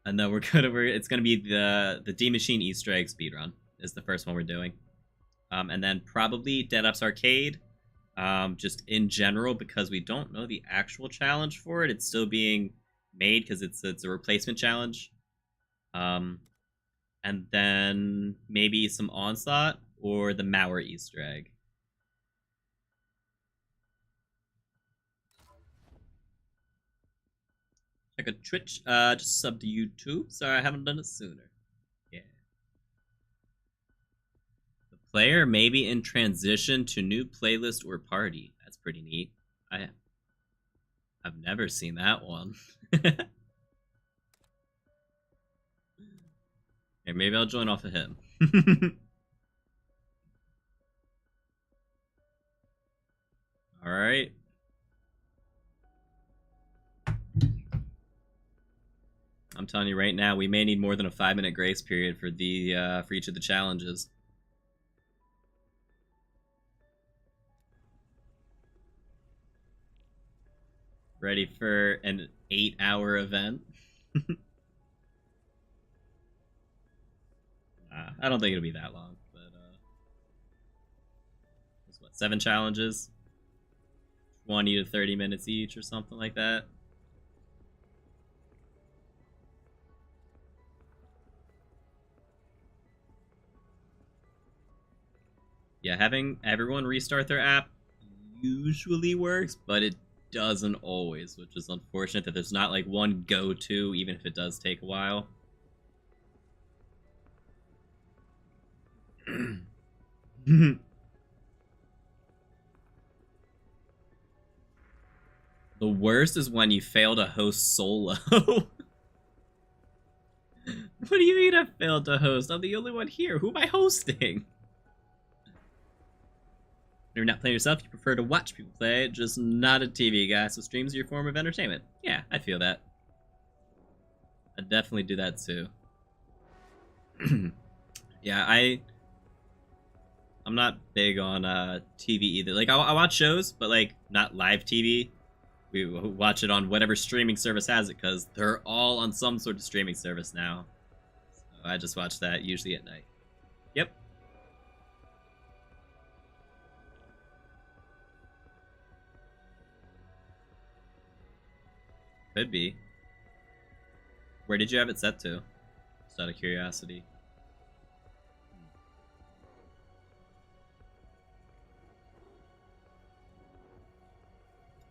and then it's gonna be the Die Maschine Easter egg speedrun is the first one we're doing, and then probably Dead Ops Arcade, just in general because we don't know the actual challenge for it. It's still being made because it's a replacement challenge, and then maybe some Onslaught or the Mauer Easter egg. Check a Twitch, just sub to YouTube. Sorry, I haven't done it sooner. Yeah. The player may be in transition to new playlist or party. That's pretty neat. I've never seen that one. Hey, maybe I'll join off of him. Alright. I'm telling you right now, we may need more than a 5-minute grace period for the for each of the challenges. Ready for an 8-hour event? I don't think it'll be that long, but it's what, 7 challenges? 20 to 30 minutes each or something like that. Yeah, having everyone restart their app usually works, but it doesn't always, which is unfortunate that there's not like one go-to, even if it does take a while. The worst is when you fail to host solo. What do you mean I failed to host? I'm the only one here. Who am I hosting? If you're not playing yourself, you prefer to watch people play, just not a TV guy, so streams are your form of entertainment. Yeah, I feel that. I definitely do that too. Yeah, I'm not big on TV either. Like, I watch shows, but like not live TV. We watch it on whatever streaming service has it, because they're all on some sort of streaming service now. So I just watch that usually at night. Yep. Could be. Where did you have it set to? Just out of curiosity.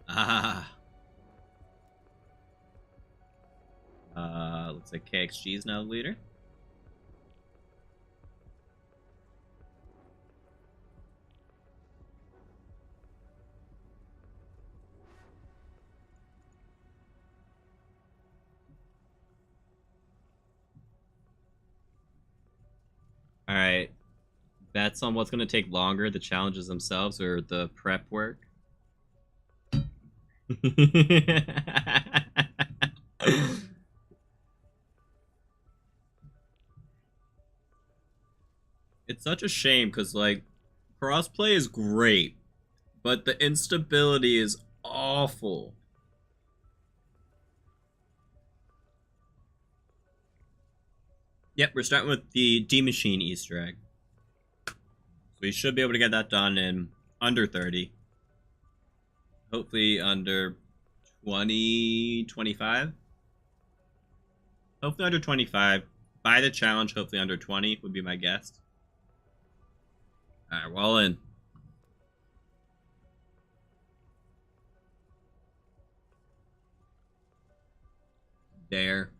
Ah. Looks like KXG is now the leader. Alright. Bets on what's going to take longer, the challenges themselves or the prep work? It's such a shame because, like, crossplay is great, but the instability is awful. Yep, we're starting with the Die Maschine Easter egg. So we should be able to get that done in under 30. Hopefully under 20, 25. Hopefully under 25. By the challenge, hopefully under 20 would be my guess. Alright, we're all in. There.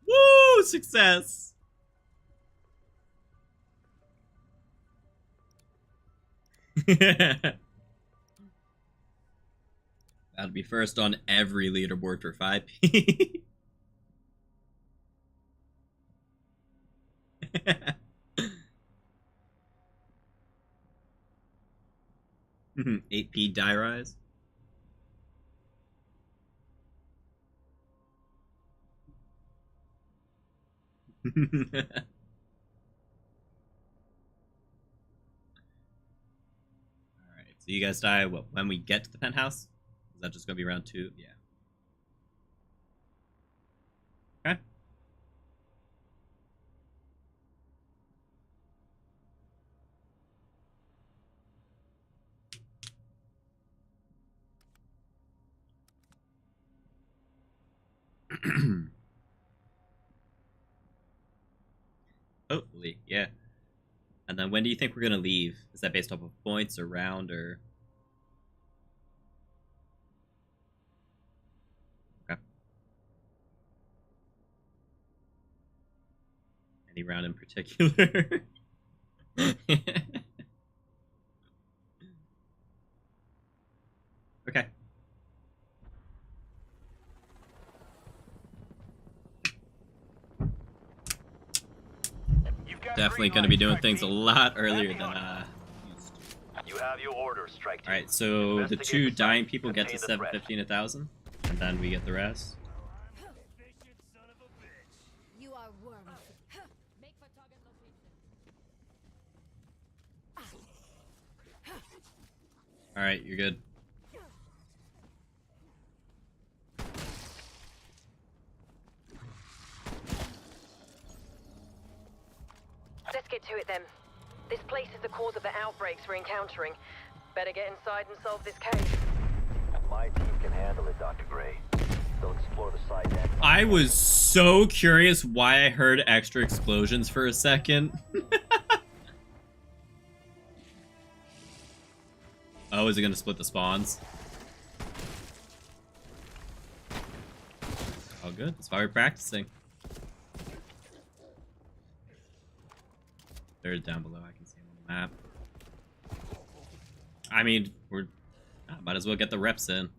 Woo! Success! That'll be first on every leaderboard for 5P. 8P die rise. Alright, so you guys die when we get to the penthouse? Is that just gonna be round 2? Yeah. Okay. Hopefully, yeah. And then when do you think we're gonna leave? Is that based off of points or round or? Okay. Any round in particular? Okay. Definitely going to be doing things a lot earlier than used to. You have your orders, strike team. Alright, so the 2 dying people get to 750 and 1,000, and then we get the rest. You are worms. Make for target location. Alright, you're good. Let's get to it then. This place is the cause of the outbreaks we're encountering. Better get inside and solve this case. My team can handle it, Dr. Gray. They'll explore the site and... I was so curious why I heard extra explosions for a second. Oh, is it going to split the spawns? Oh, good. That's why we're practicing. They're down below. I can see them on the map. I mean, might as well get the reps in.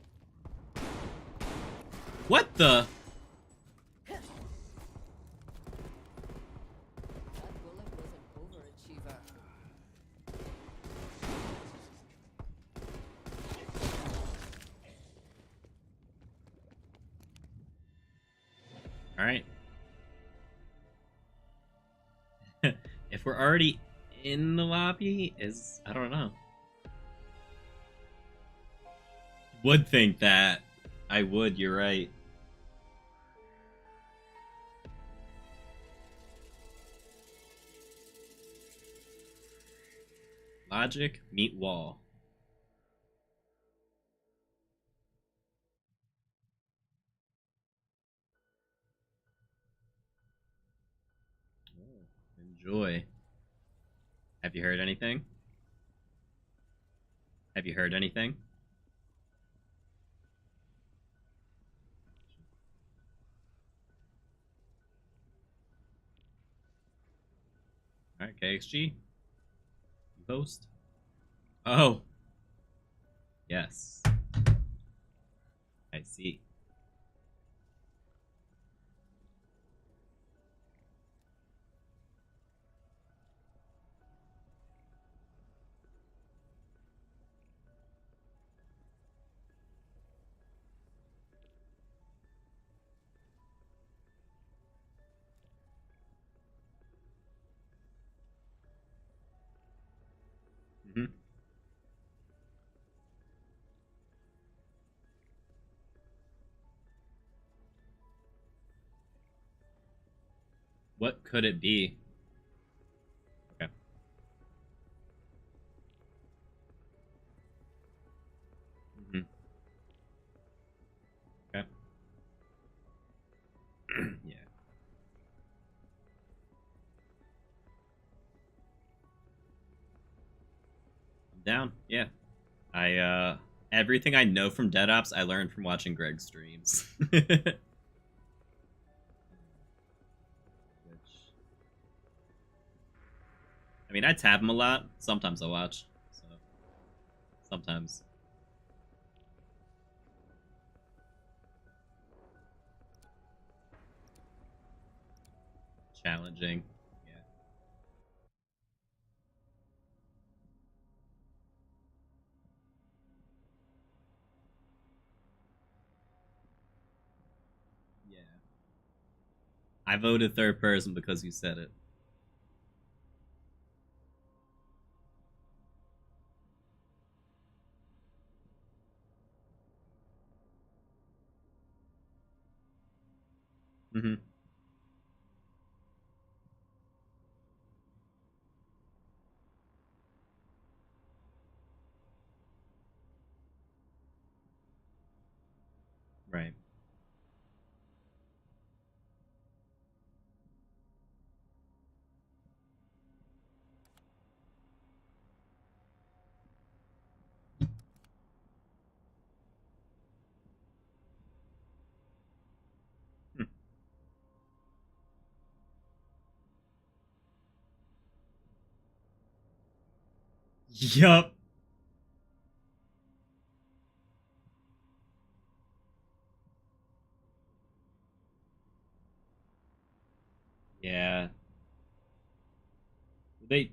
What the? That bullet was an overachiever. All right. If we're already in the lobby, I don't know. Would think that. I would, you're right. Logic meet wall. Oh, enjoy. Have you heard anything? Have you heard anything? Alright, KXG. You host. Oh. Yes. I see. Mm-hmm. What could it be? Okay. Mm-hmm. Okay. Yeah. I'm down. Yeah. Everything I know from Dead Ops, I learned from watching Greg's streams. I mean, I tab him a lot. Sometimes I watch. So sometimes. Challenging. Yeah. Yeah. I voted third person because you said it. Mm-hmm. Right. Hmm. Yup. Yeah. They.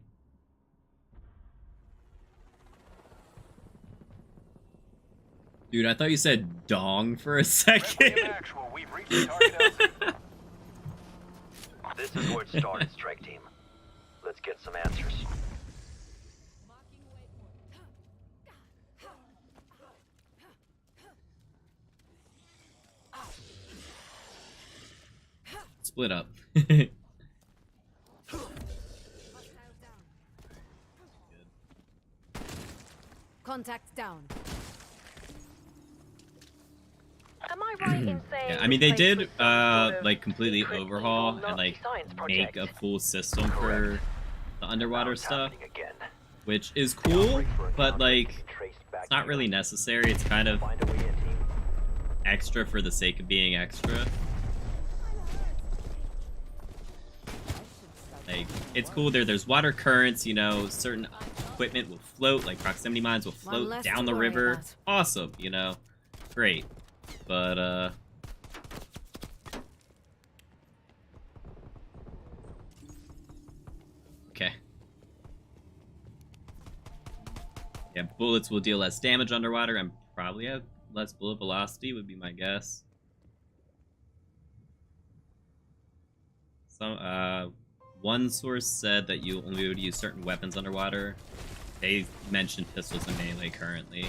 Dude, I thought you said dong for a second. This is where it started, strike team. Let's get some answers. Split up. Contact down. Am I right in saying? Yeah, I mean, they this did place was sort of like completely secret overhaul evil and like Nazi science make project? a full system for the underwater It's stuff, happening again. which is cool, but like it's not really necessary. It's kind of Find a way in, team. extra for the sake of being extra. Like, it's cool there's water currents, you know, certain equipment will float, like proximity mines will float less down to the worry river. about. Awesome, you know. Great. But okay. Yeah, bullets will deal less damage underwater and probably have less bullet velocity would be my guess. Some one source said that you only be able to use certain weapons underwater. They mentioned pistols and melee currently.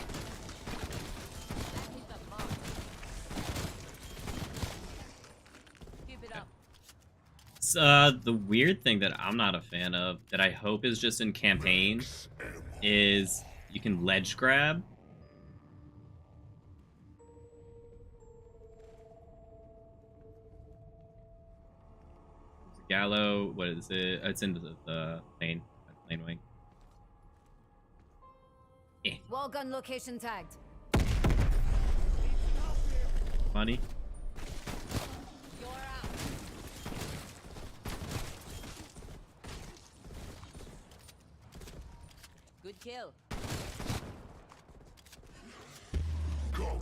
The weird thing that I'm not a fan of, that I hope is just in campaign, is you can ledge grab. Gallo, what is it? It's into the plane wing. Wall gun location tagged. Money. You're out. Good kill. Go.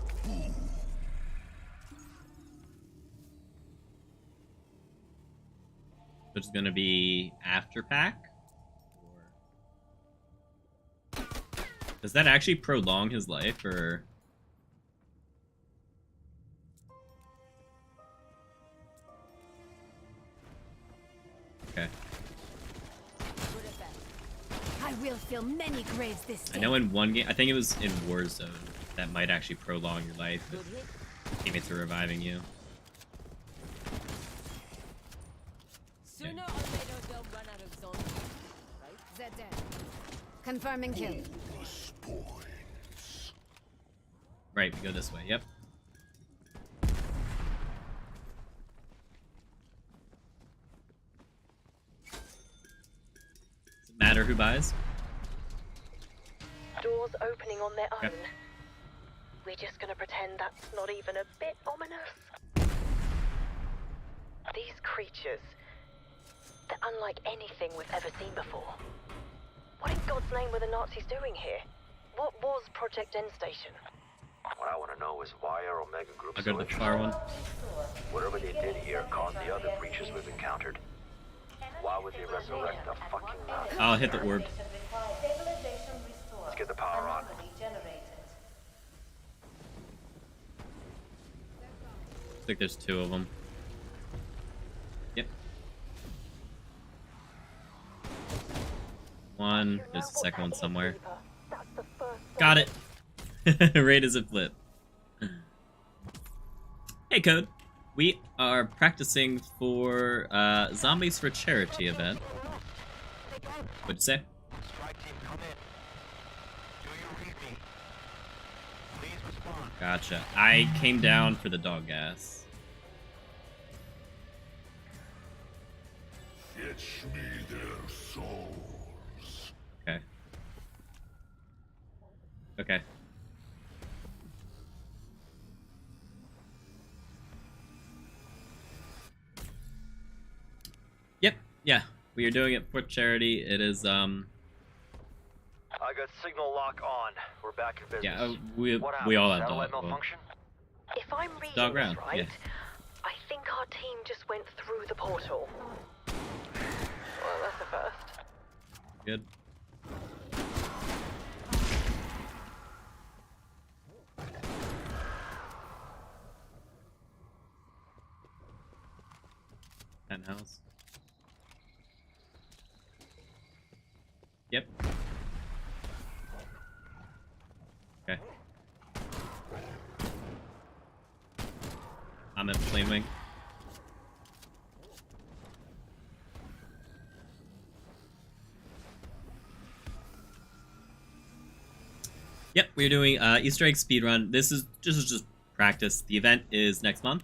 Which is gonna be after pack. Does that actually prolong his life, or? Okay. I will fill many graves this day. I know in one game, I think it was in Warzone, that might actually prolong your life if teammates are reviving you. Sooner or later they'll run out of zombies. Right? Zed dead. Confirming kill. Right, we go this way, yep. Does it matter who buys? Doors opening on their own. Okay. We're just gonna pretend that's not even a bit ominous. These creatures, they're unlike anything we've ever seen before. What in God's name were the Nazis doing here? What was Project End Station? What I want to know is why are Omega Group I'll so go to the far one. Whatever they did here caused the other breaches we've encountered. Why would they resurrect the fucking Nazis? I'll hit the orb. Let's get the power on. I think there's two of them. Yep. One. There's a second one somewhere. Got it. Right as it flip. Hey, Code. We are practicing for Zombies for Charity event. What'd you say? Strike team, come in. Do you read me? Please respond. Gotcha. I came down for the dog gas. Fetch me their souls. Okay. Okay. Yep. Yeah. We are doing it for charity. It is I got signal lock on. We're back in business. yeah. We What all happened? have Satellite dog. Well, malfunction? If I'm reading dog this round. right, Yeah. I think our team just went through the portal. Well, that's a first. Good. Penthouse. Yep. Okay. I'm in flame wing. Yep, we're doing Easter egg speedrun. This is just practice. The event is next month.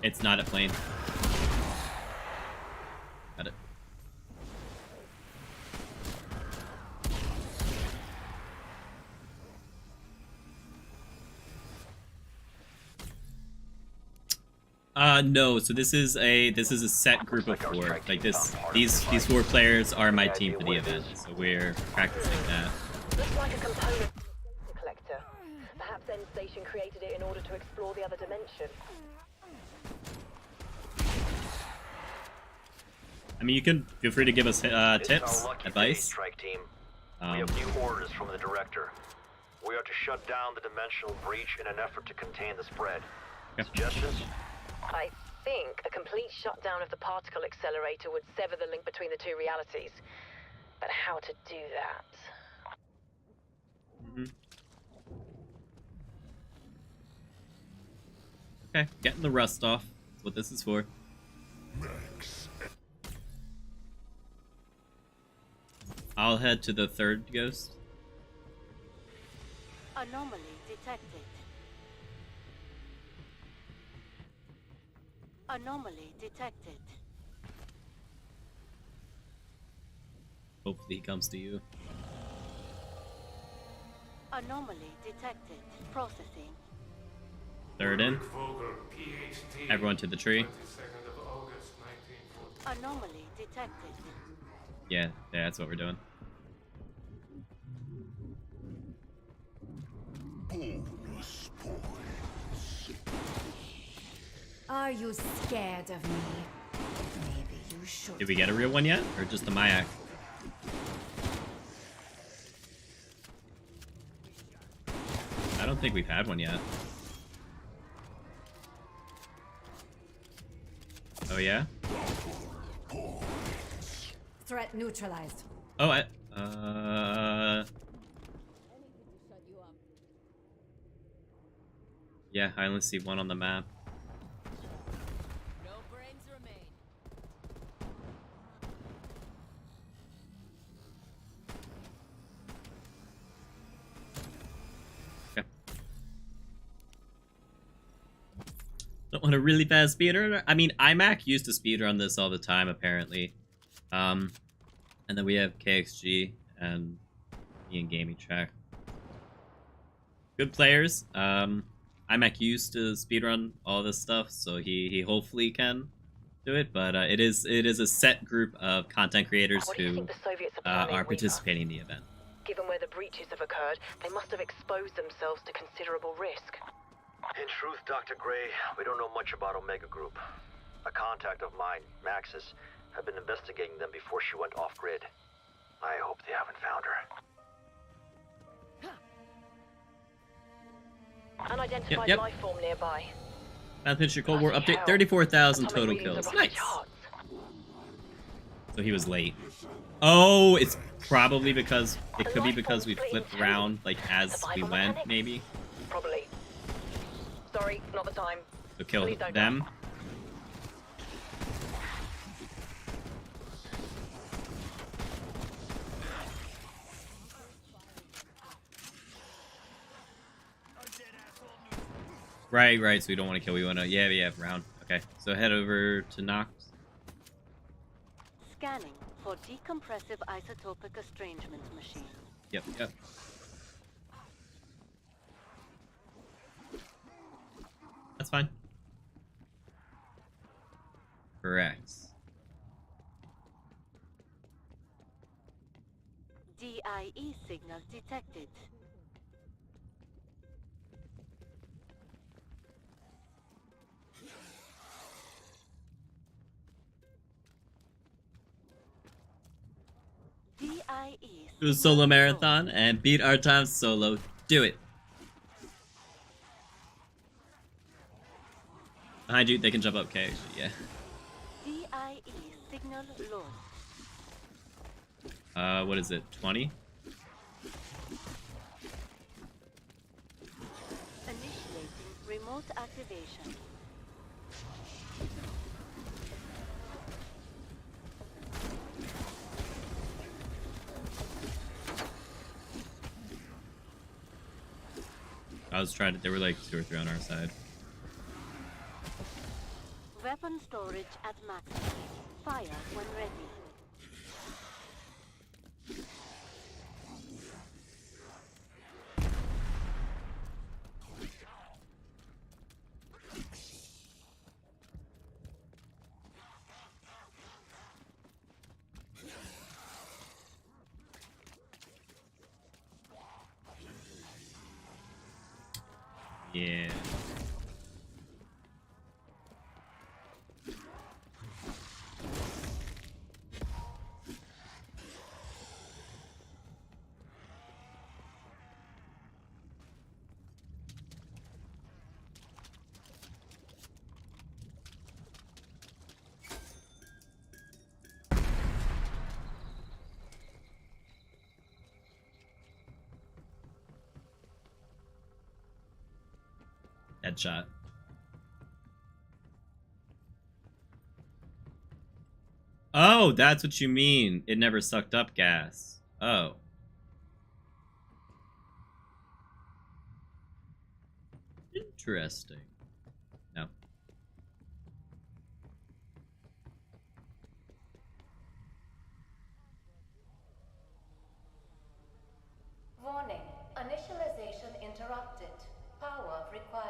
It's not at plane. Got it. No. So this is a set group of four. Like these 4 players are my team for the event. So we're practicing that. Looks like a component collector. Perhaps End Station created it in order to explore the other dimension. I mean, you can feel free to give us It's tips, our lucky advice. day, strike team. We have new orders from the director. We are to shut down the dimensional breach in an effort to contain the spread. Yep. Suggestions? I think a complete shutdown of the particle accelerator would sever the link between the two realities. But how to do that? Okay, getting the rust off. That's what this is for. I'll head to the third ghost. Anomaly detected. Anomaly detected. Hopefully he comes to you. Anomaly detected. Processing. Third in. Everyone to the tree. Anomaly detected. Yeah, that's what we're doing. Are you scared of me? Maybe you should. Did we get a real one yet? Or just the Mayak? I don't think we've had one yet. Oh yeah? Threat neutralized. Oh, yeah, I only see one on the map. No brains remain. Okay. Don't want a really fast speedrunner. I mean, iMac used to speedrun this all the time, apparently. And then we have KXG and me and Gaming Track. Good players. iMac used to speedrun all this stuff, so he hopefully can do it. But it is a set group of content creators who are participating in the event. Given where the breaches have occurred, they must have exposed themselves to considerable risk. In truth, Dr. Gray, we don't know much about Omega Group. A contact of mine, Maxis, had been investigating them before she went off-grid. I hope they haven't found her. Unidentified Yep. life form nearby. Math Picture Cold War update, 34,000 total kills. Nice. So he was late. Oh, it's probably because it could be because we flipped around like as we went, maybe. Probably. Sorry, not the time. So kill them. Right, so we don't want to kill, we want to, yeah, round. Okay, so head over to Nox. Scanning for decompressive isotopic estrangement machine. Yep. That's fine. Correct. DIE signal detected. DIE. Do a solo marathon and beat our time solo. Do it. Behind you, they can jump up. Okay, actually, yeah. DIE signal lost. What is it? 20? Initiating remote activation. I was trying to, there were like 2 or 3 on our side. Weapon storage at maximum. Fire when ready. Yeah. Headshot. Oh, that's what you mean. It never sucked up gas. Oh. Interesting. No. Warning. Initialization interrupted. Power required.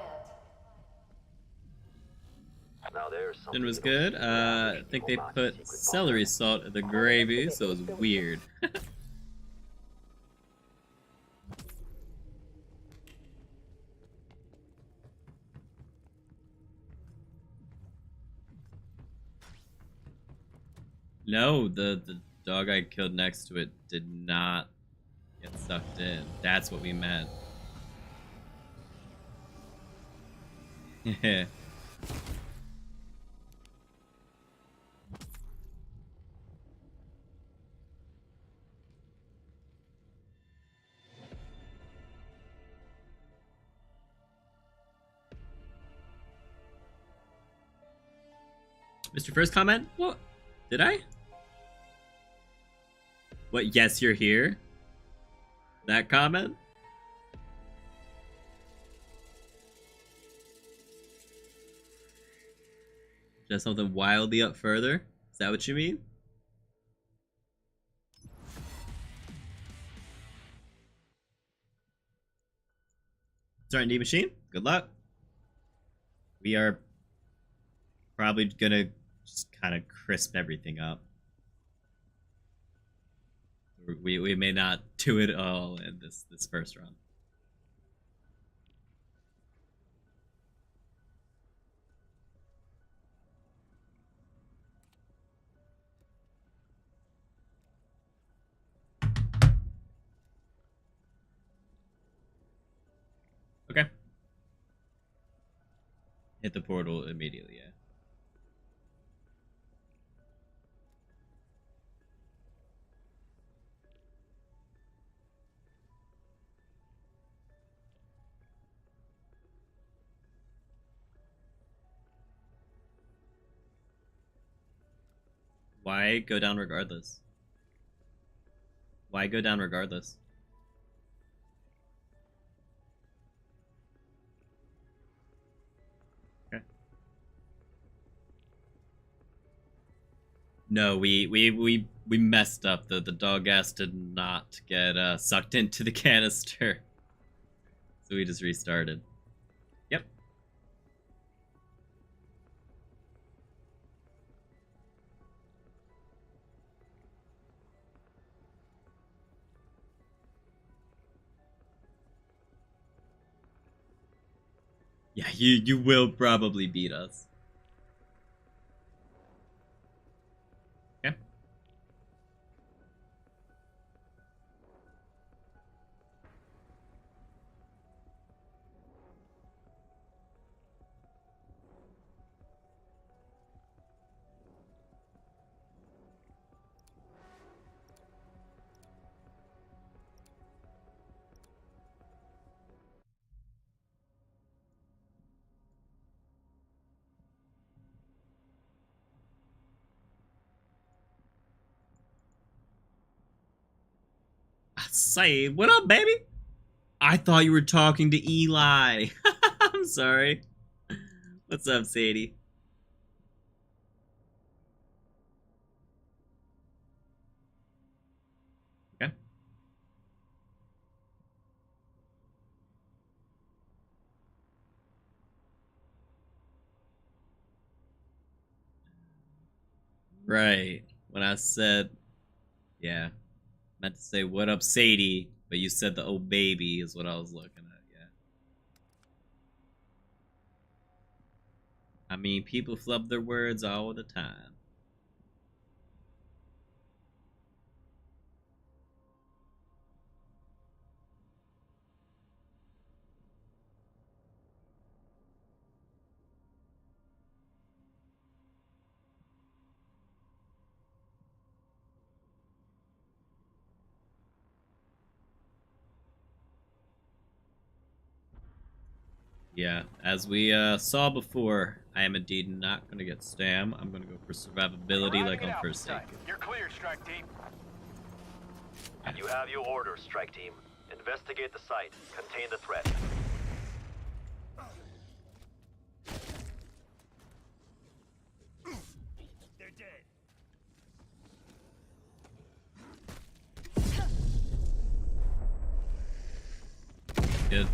Now there's something It was you don't good. see around I think they people put secret celery salt in the gravy, so it was weird. No, the dog I killed next to it did not get sucked in. That's what we meant. Mr. First comment? What? Did I? What, yes, you're here? That comment? Just something wildly up further? Is that what you mean? Starting Die Maschine? Good luck. We are probably gonna just kind of crisp everything up. We may not do it all in this first run. Okay. Hit the portal immediately, yeah. Why go down regardless? Why go down regardless? Okay. No, we messed up. The dog ass did not get sucked into the canister. So we just restarted. Yep. Yeah, you will probably beat us. Okay. Say, what up, baby? I thought you were talking to Eli. I'm sorry. What's up, Sadie? Okay. Right. When I said, yeah, meant to say what up, Sadie, but you said the oh baby is what I was looking at. Yeah. I mean, people flub their words all the time. Yeah, as we saw before, I am indeed not going to get Stam. I'm going to go for survivability like on first take. You're clear, strike team. You have your orders, strike team. Investigate the site. Contain the threat. They're dead. Good.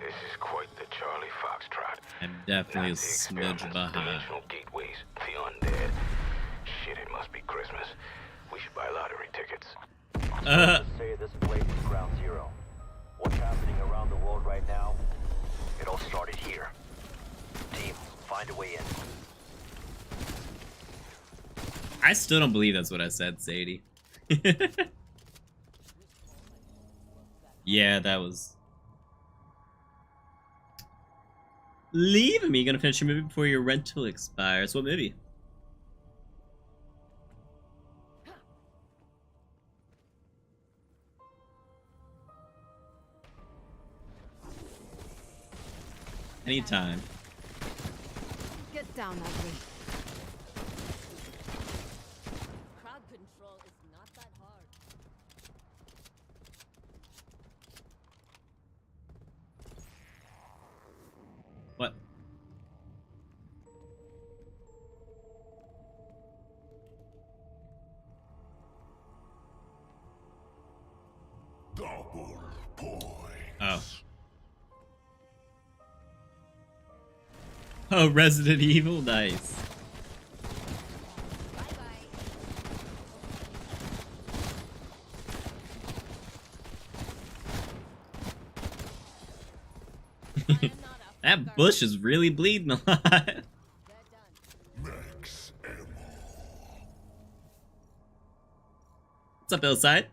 This is quite the Charlie Foxtrot. I'm definitely a Nazi smidge experiments, behind. dimensional gateways, the undead. Shit, it must be Christmas. We should buy lottery tickets. Let's say this place is ground zero. What's happening around the world right now? It all started here. Team, find a way in. I still don't believe that's what I said, Sadie. Yeah, that was... Leave me. Gonna finish your movie before your rental expires. What movie? Anytime. Get down, ugly. Crowd control is not that hard. What? Double points. Oh. Oh, Resident Evil, nice. That bush is really bleeding a lot. Max ammo. What's up, Hillside?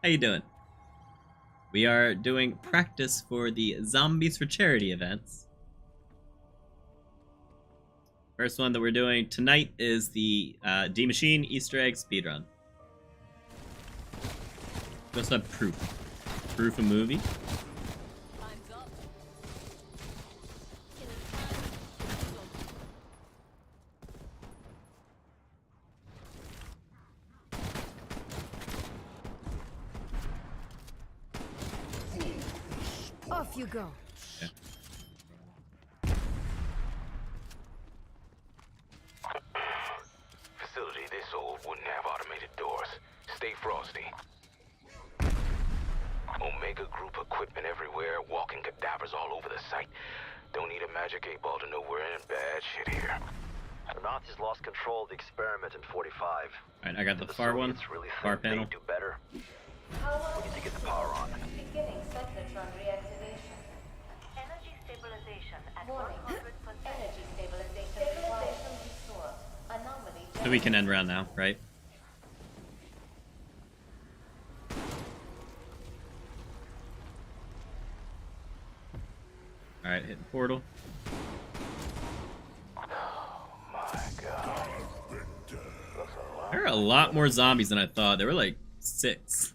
How you doing? We are doing practice for the Zombies for Charity events. First one that we're doing tonight is the Die Maschine Easter egg speedrun. We also have proof. Proof of movie. Off you go. Okay. Facility this old wouldn't have automated doors. Stay frosty. Omega Group equipment everywhere, walking cadavers all over the site. Don't need a magic 8-ball to know we're in bad shit here. The Nazis lost control of the experiment in 45. Alright, I got the far one. Really Far panel. do better. Power We need to get the power on. beginning cyclotron reactivation. Energy stabilization at Warning. 100%. Energy stabilization restored. Anomaly. So we can end round now, right? Alright, hit the portal. There are a lot more zombies than I thought. There were like 6.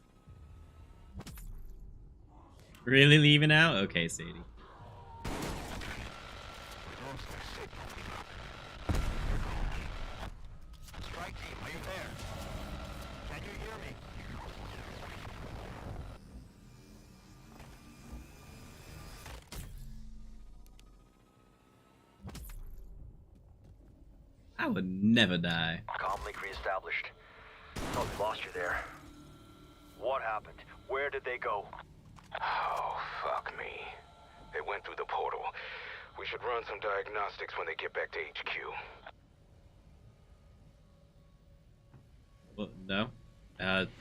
Really leaving out? Okay, Sadie. Strike team, are you there? Can you hear me? I would never die. Comlink reestablished. Thought we lost you there. What happened? Where did they go? Oh, fuck me. They went through the portal. We should run some diagnostics when they get back to HQ. Well, no.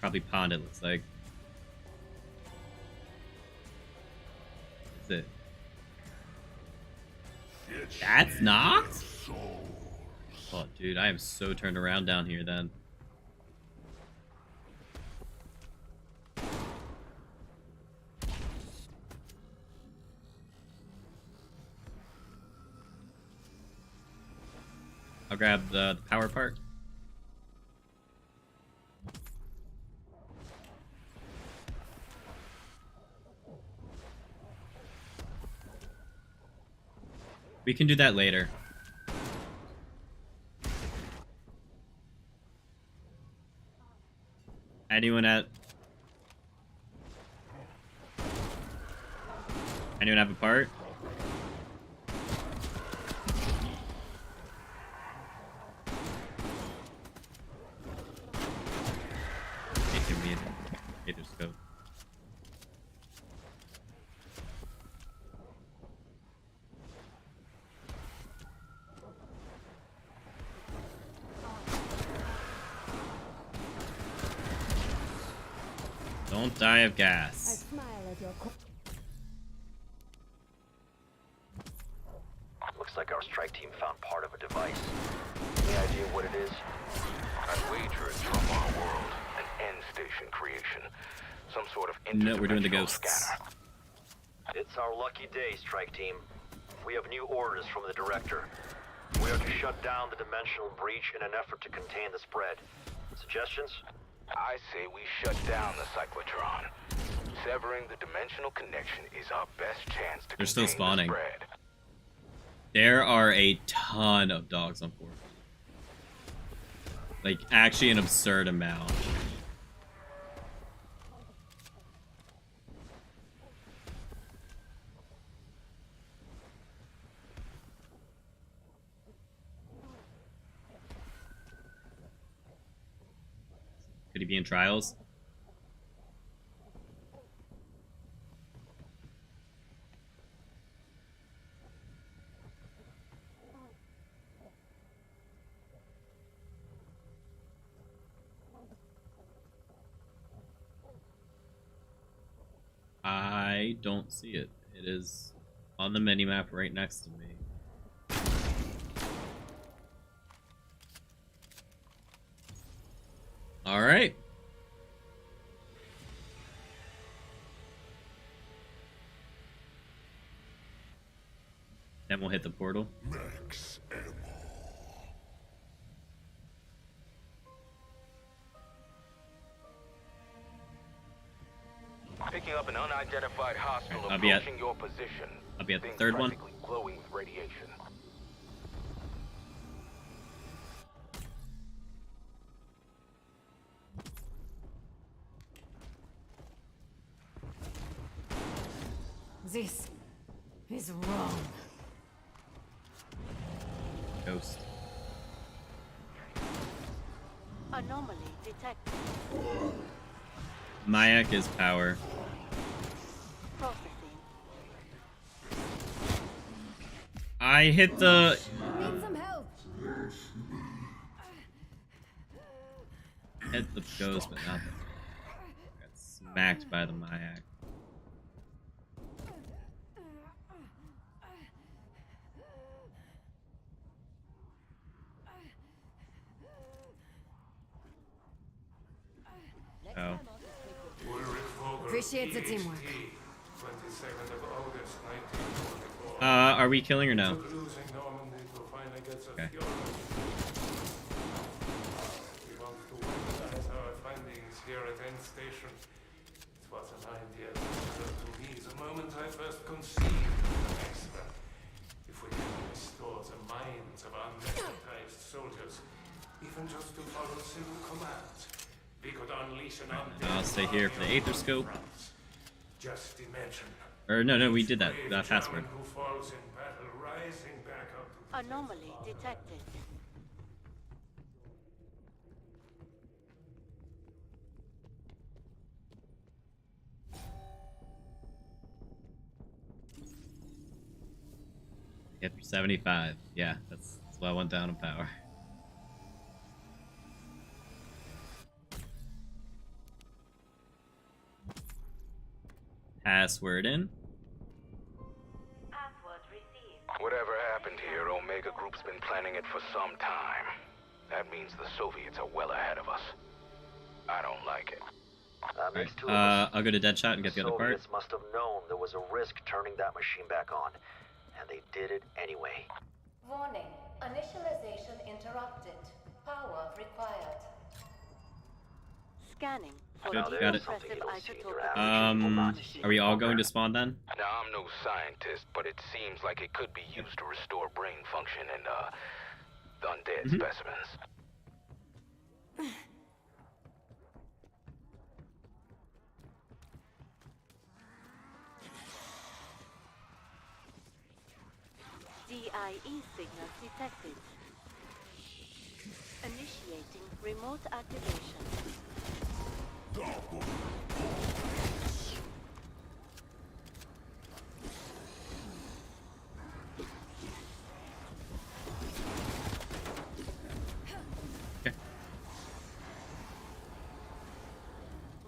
Probably pond, it looks like. That's it. That's knocked? Oh, dude, I am so turned around down here then. I'll grab the power part. We can do that later. Anyone have a part? Give me an Aether scope. Don't die of gas. Looks like our strike team found part of a device. Any idea what it is? I'd wager it's from our world. An end station creation. Some sort of No, we're doing the interdimensional ghosts. scanner. It's our lucky day, strike team. We have new orders from the director. We are to shut down the dimensional breach in an effort to contain the spread. Suggestions? I say we shut down the cyclotron. Severing the dimensional connection is our best chance to They're still contain spawning. the spread. There are a ton of dogs on board. Like, actually an absurd amount. Could he be in trials? I don't see it. It is on the minimap right next to me. All right. Then we'll hit the portal. Max ammo. Picking up an unidentified hostile I'll be at- approaching your position. I'll be at the Things third one. practically glowing with radiation. This is wrong. Ghost. Anomaly detected. Mayak is power. Processing. I hit the... Need some help. Hit the ghost, but not the... Got smacked by the Mayak. Oh. Appreciate the teamwork. Are we killing or no? Okay. We want to weaponize our findings here at End Station. It was an idea that occurred to me the moment I first conceived the extra. If we can restore the minds of unmechanized soldiers, even just to follow civil commands, we could unleash an I'll stay here for the Aether scope. Just imagine. Or no, we did that. That password. Who falls in battle, rising back up to Anomaly detected. Hit for 75. Yeah, that's why I went down in power. Password in. Password received. Whatever happened here, Omega Group's been planning it for some time. That means the Soviets are well ahead of us. I don't like it. Makes two of us. I'll go to Deadshot and get the other part. Soviets must have known there was a risk turning that machine back on, and they did it anyway. Warning. Initialization interrupted. Power required. Scanning for Good, the got it. impressive isotopic. Are we all going to spawn then? Now, I'm no scientist, but it seems like it could be used to restore brain function in, undead specimens. DIE signal detected. Initiating remote activation.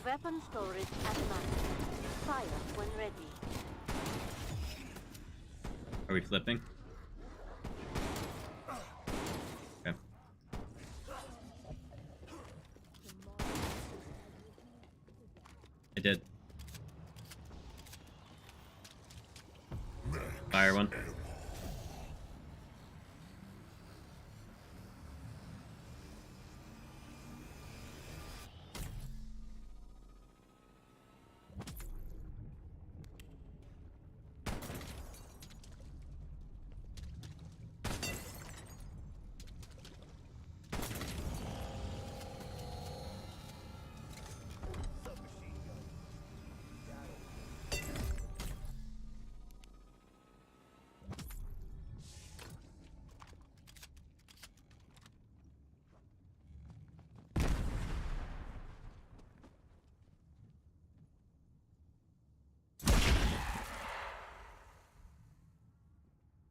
Weapon storage at max. Fire when ready. Are we flipping? Okay. I did. Fire one.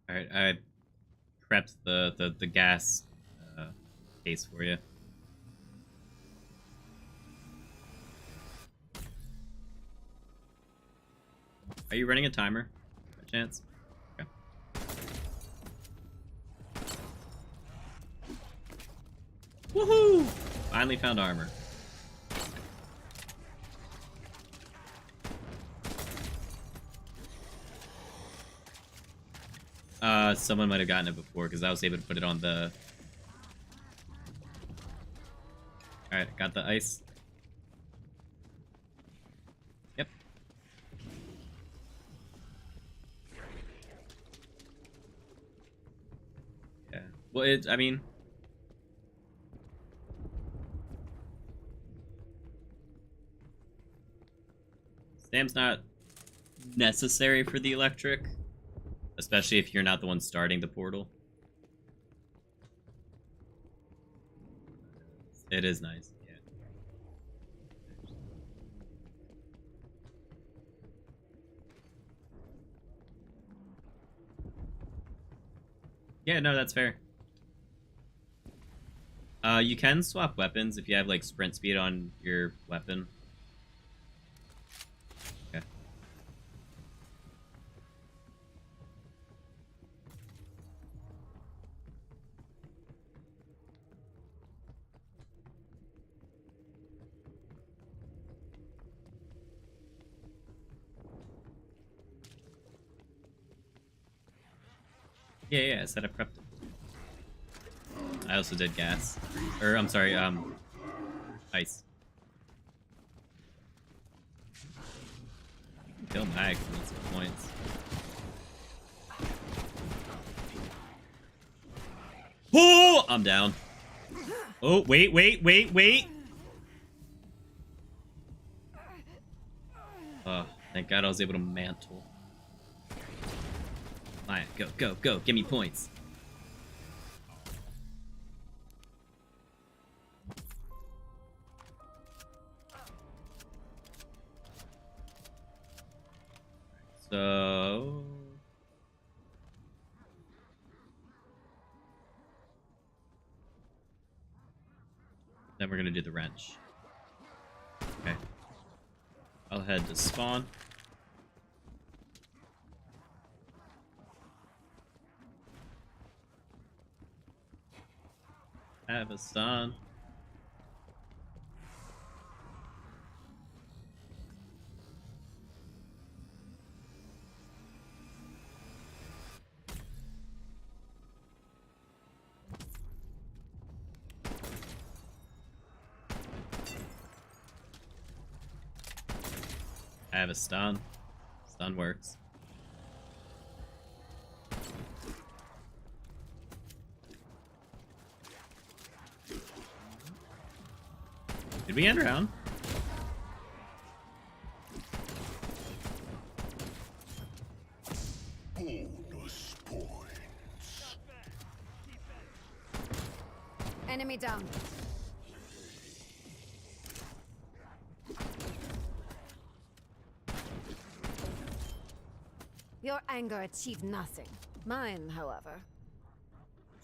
Alright, I prepped the gas case for you. Are you running a timer, by chance? Okay. Woohoo! Finally found armor. Someone might have gotten it before because I was able to put it on the... Alright, got the ice. Yep. Yeah. Well, I mean... Stam's not necessary for the electric. Especially if you're not the one starting the portal. It is nice, yeah. Yeah, no, that's fair. You can swap weapons if you have, like, sprint speed on your weapon. Yeah, I said I prepped it. I also did gas. Or, I'm sorry, ice. Kill mag for some points. Oh! I'm down. Oh, wait. Oh, thank God I was able to mantle. Alright, go. Give me points. So... Then we're gonna do the wrench. Okay. I'll head to spawn. Have a stun. I have a stun. Stun works. Did we end round? Bonus points. Your anger achieved nothing. Mine, however.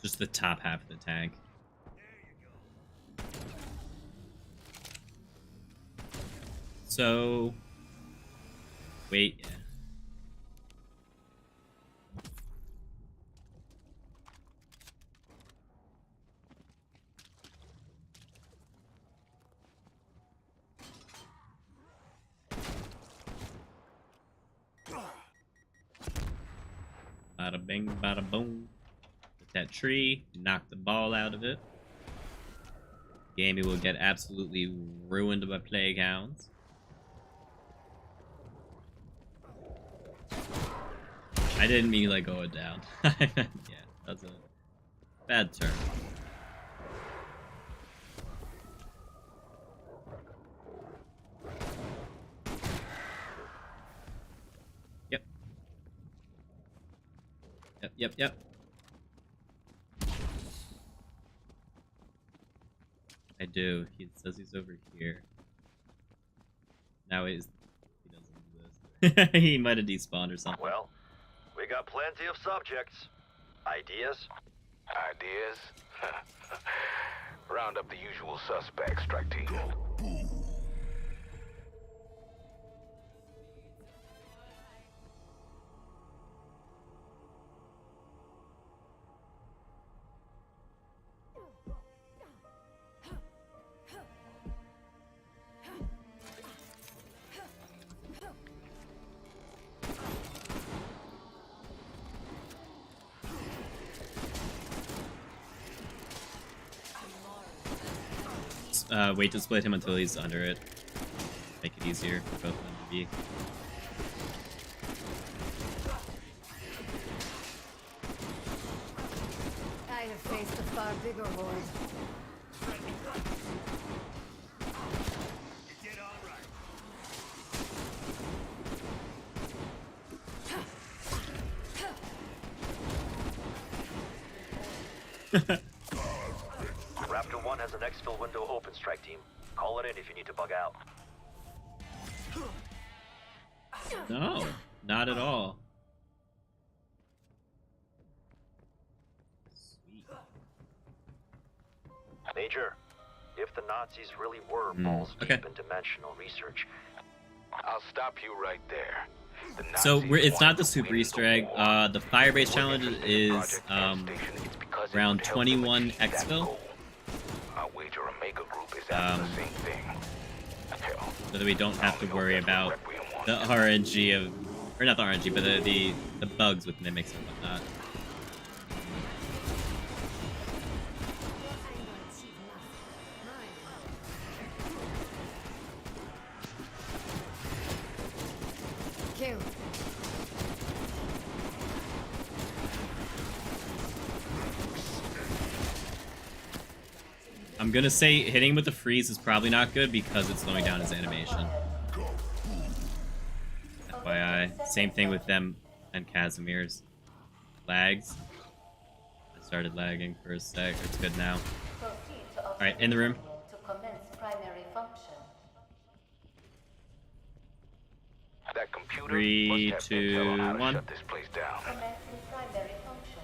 Just the top half of the tank. So, wait. Yeah. Bada bing, bada boom. Hit that tree, knock the ball out of it. Gamey will get absolutely ruined by plague hounds. I didn't mean like go it down. Yeah, that's a bad turn. Yep. Yep. I do. He says he's over here. Now he doesn't exist. He might have despawned or something. Well, we got plenty of subjects. Ideas? Ideas? Round up the usual suspects, strike team. Wait to split him until he's under it. Make it easier for both of them to be. I have faced a far bigger horde. You did all right. Raptor 1 has an exfil window open, strike team. Call it in if you need to bug out. No, not at all. Sweet. Major, if the Nazis really were balls deep in dimensional research, I'll stop you right there. So it's not the super Easter egg. The Firebase challenge is around 21 exfil. So that we don't have to worry about the RNG of, or not the RNG, but the bugs with mimics and whatnot. Kill. I'm gonna say hitting with the freeze is probably not good because it's slowing down his animation. FYI. Same thing with them and Casimir's. Lags. I started lagging for a sec. It's good now. Alright, in the room. To commence primary function. That computer 3, 2, 1. shut this place down. Commencing primary function.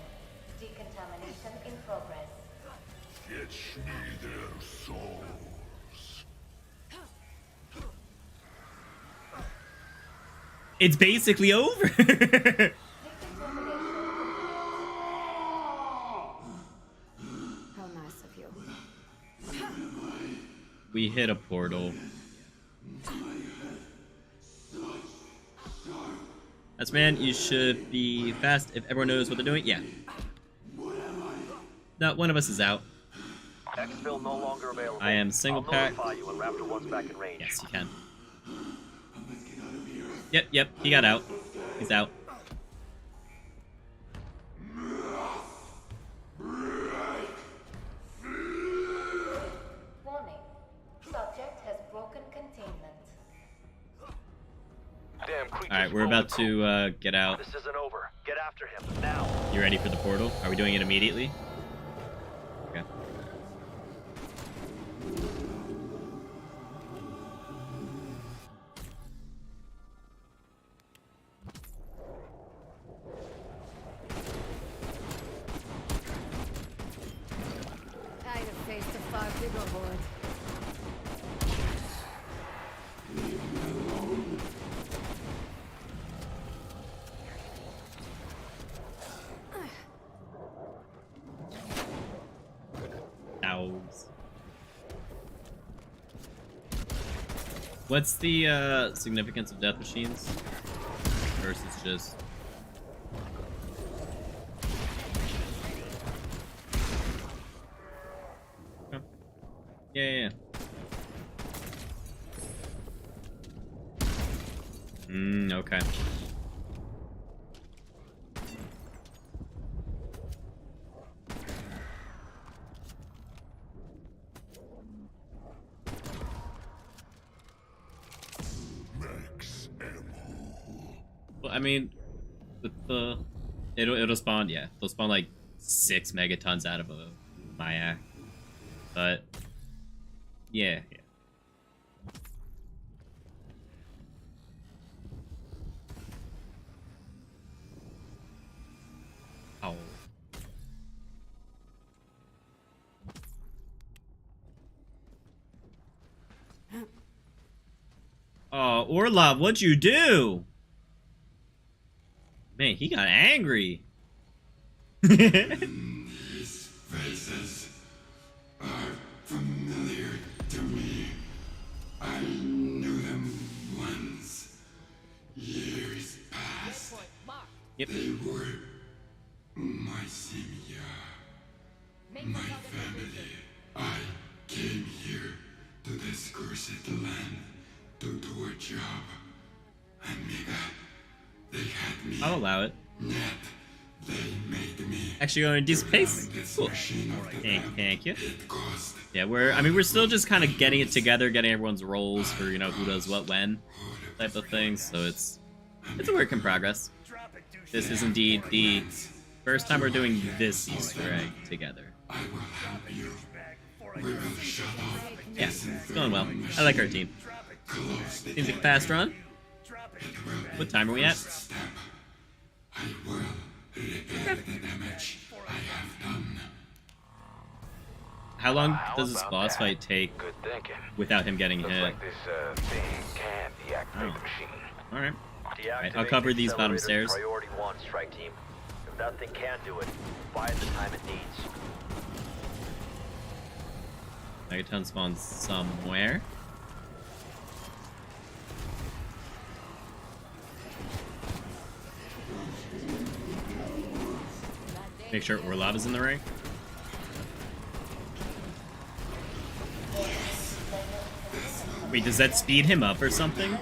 Decontamination in progress. Fetch me their souls. It's basically over. How nice of you. We hit a portal. That's man, you should be fast if everyone knows what they're doing. Yeah. No, one of us is out. exfil no longer available. I am single pack. I'll notify you when Raptor 1's back in range. Yes, you can. Yep, he got out. He's out. Warning. Subject has broken containment. Alright, we're about to get out. This isn't over. Get after him now. You ready for the portal? Are we doing it immediately? Okay. board. Owls. What's the significance of death machines versus just? Oh. Yeah. Okay. Well, I mean, with the it'll spawn, yeah, they'll spawn like 6 megatons out of a Mayak, but yeah. Oh. Oh, Orlov, what'd you do? Man, he got angry. These faces are familiar to me. I knew them once. Years past. Yep. They were my simia. My family. I came here to this cursed land to do a job. Amiga, they had me. I'll allow it. Yet they made me. Actually going a decent pace. Cool. Thank you. Yeah, we're still just kind of getting it together, getting everyone's roles for, you know, who does what when type of thing, so it's a work in progress. This is indeed the first time we're doing this Easter egg together. I will help you. We will shut off. Yeah, it's going well. I like our team. Seems like a fast run. What time are we at? I will repair the damage I have done. How long does this boss fight take without him getting hit? Like this thing can deactivate the machine. Alright. I'll cover these bottom stairs. Priority 1, strike team. If that thing can do it, buy it the time it needs. Megaton spawns somewhere. Make sure Orlov is in the ring. Wait, does that speed him up or something?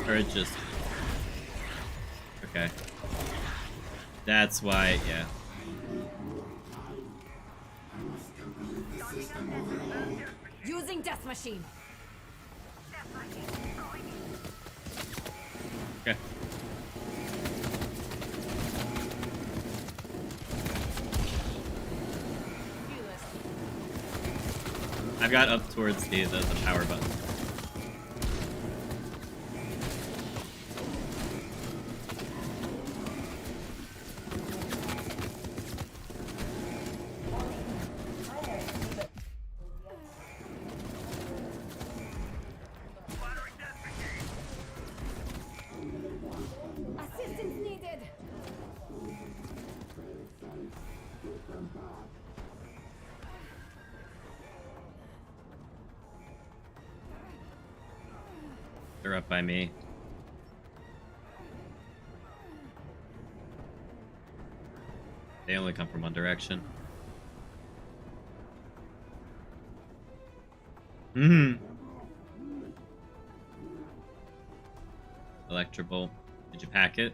Or it just... Okay. That's why, yeah. Using death machine. Okay. I've got up towards the power button. Assistance needed. They're up by me. They only come from one direction. Electrical. Did you pack it?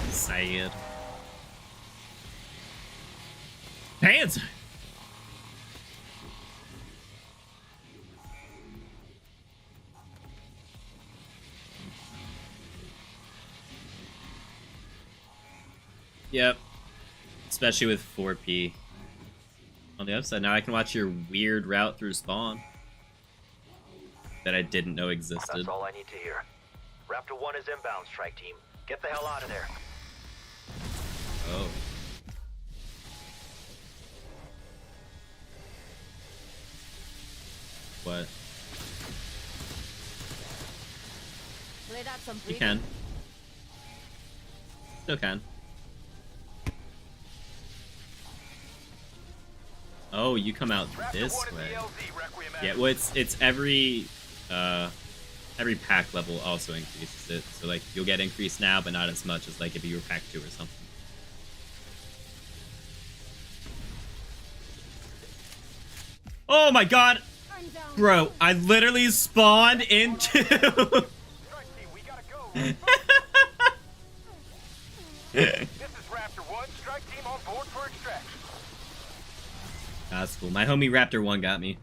Sad. Pants! Yep. Especially with 4P On the other side, now I can watch your weird route through spawn that I didn't know existed. That's all I need to hear. Raptor 1 is inbound, strike team. Get the hell out of there. Oh. What? Play that some You can. Still can. Oh, you come out this way. Yeah, well, it's every pack level also increases it. So like you'll get increased now, but not as much as like if you were pack 2 or something. Oh my god! Bro, I literally spawned into... This is Raptor 1, strike team on board for extraction. That's cool. My homie Raptor 1 got me.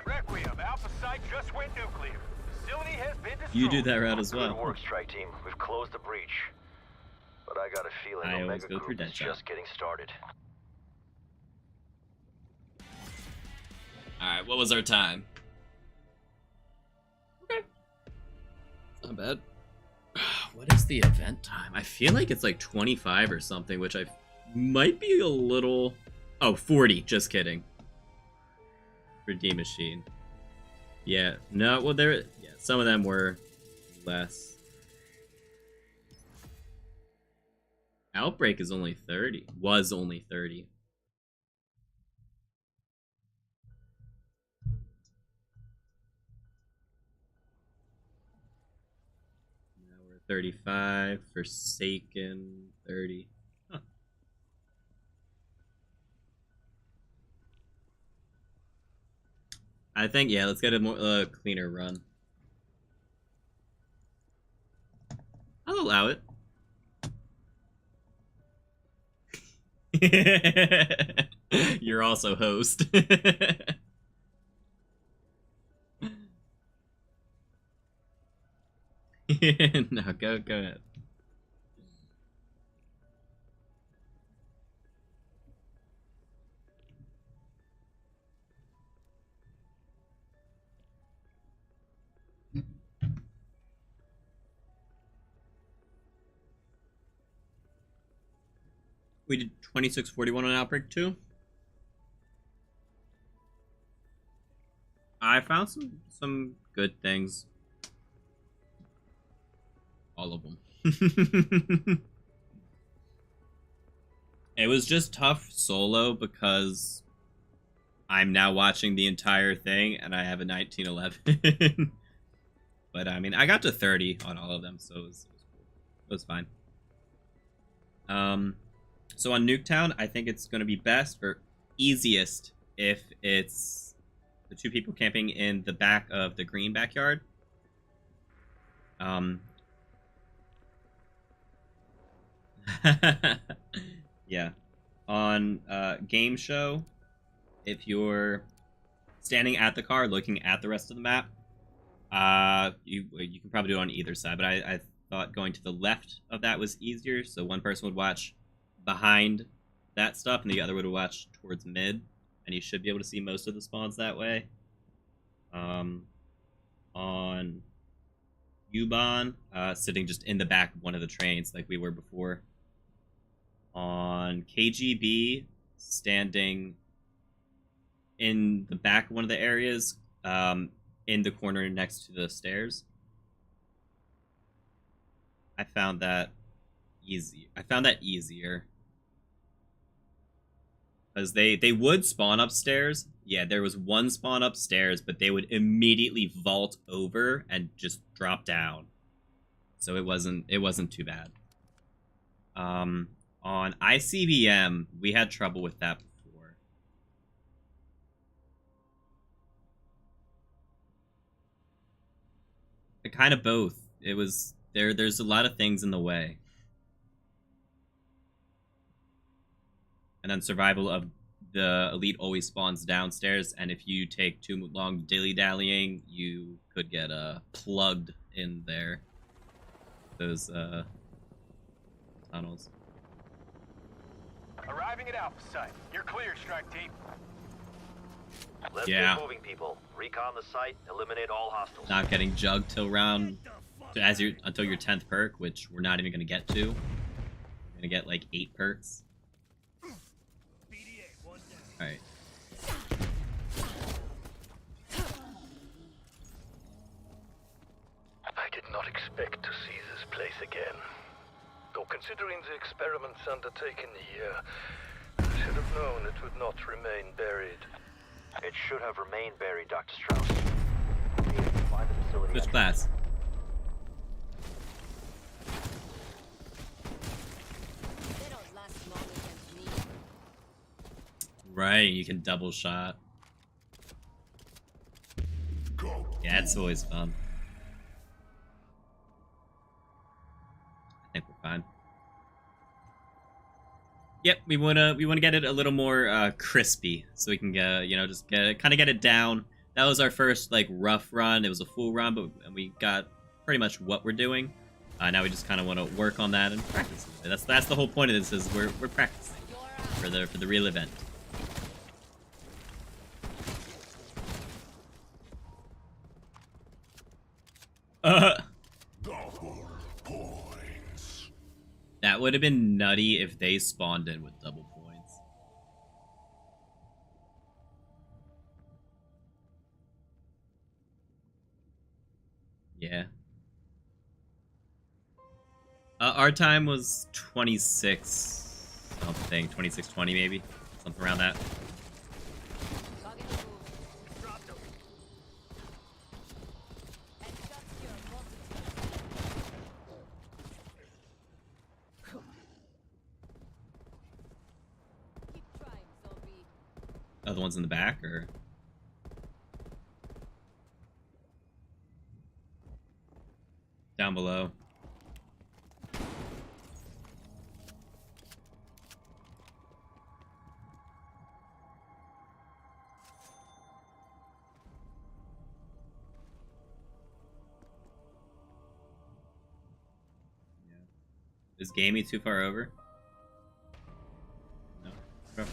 Requiem, Alpha site just went nuclear. Facility has been destroyed. You do that route as well. Good work, strike team. We've closed the breach. But I got a feeling I always Omega go through Group is Deadshot. just getting started. Alright, what was our time? Okay. Not bad. What is the event time? I feel like it's like 25 or something, which I might be a little... Oh, 40. Just kidding. For Die Maschine. Yeah. No, well, there... Yeah, some of them were less. Outbreak is only 30. Was only 30. Now we're 35. Forsaken, 30. Huh. I think, yeah, let's get a more cleaner run. I'll allow it. You're also host. No, go ahead. We did 2641 on Outbreak 2. I found some good things. All of them. It was just tough solo because I'm now watching the entire thing and I have a 1911. But I mean, I got to 30 on all of them, so it was fine. So on Nuketown, I think it's going to be best or easiest if it's the 2 people camping in the back of the green backyard. Yeah. On Game Show, if you're standing at the car looking at the rest of the map, you can probably do it on either side, but I thought going to the left of that was easier, so one person would watch behind that stuff and the other would watch towards mid, and you should be able to see most of the spawns that way. On U-Bahn, sitting just in the back of one of the trains like we were before. On KGB, standing in the back of one of the areas, in the corner next to the stairs. I found that easier. Because they would spawn upstairs. Yeah, there was one spawn upstairs, but they would immediately vault over and just drop down. So it wasn't too bad. On ICBM, we had trouble with that before. Kind of both. It was there's a lot of things in the way. And then survival of the elite always spawns downstairs, and if you take too long dilly-dallying, you could get plugged in there. Those tunnels. Arriving at Alpha Site. You're cleared, strike team. Let's Yeah. get moving, people. Recon the site, eliminate all hostiles. Not getting jugged till until your 10th perk, which we're not even gonna get to. We're gonna get like 8 perks. Alright. I did not expect to see this place again. Though considering the experiments undertaken here, I should have known it would not remain buried. It should have remained buried, Dr. Strauss. We need to find the facility. Which class? They don't last long against me. Right, you can double shot. Yeah, it's always fun. I think we're fine. Yep, we wanna get it a little more crispy, so we can just kind of get it down. That was our first like rough run. It was a full run, but we got pretty much what we're doing. Now we just kind of want to work on that and practice. That's the whole point of this, is we're practicing for the real event. Double points. That would have been nutty if they spawned in with double points. Yeah. Our time was 26 something, 26:20 maybe, something around that. Oh, the ones in the back, or? Down below. Yeah. Is Gamey too far over? No. Go.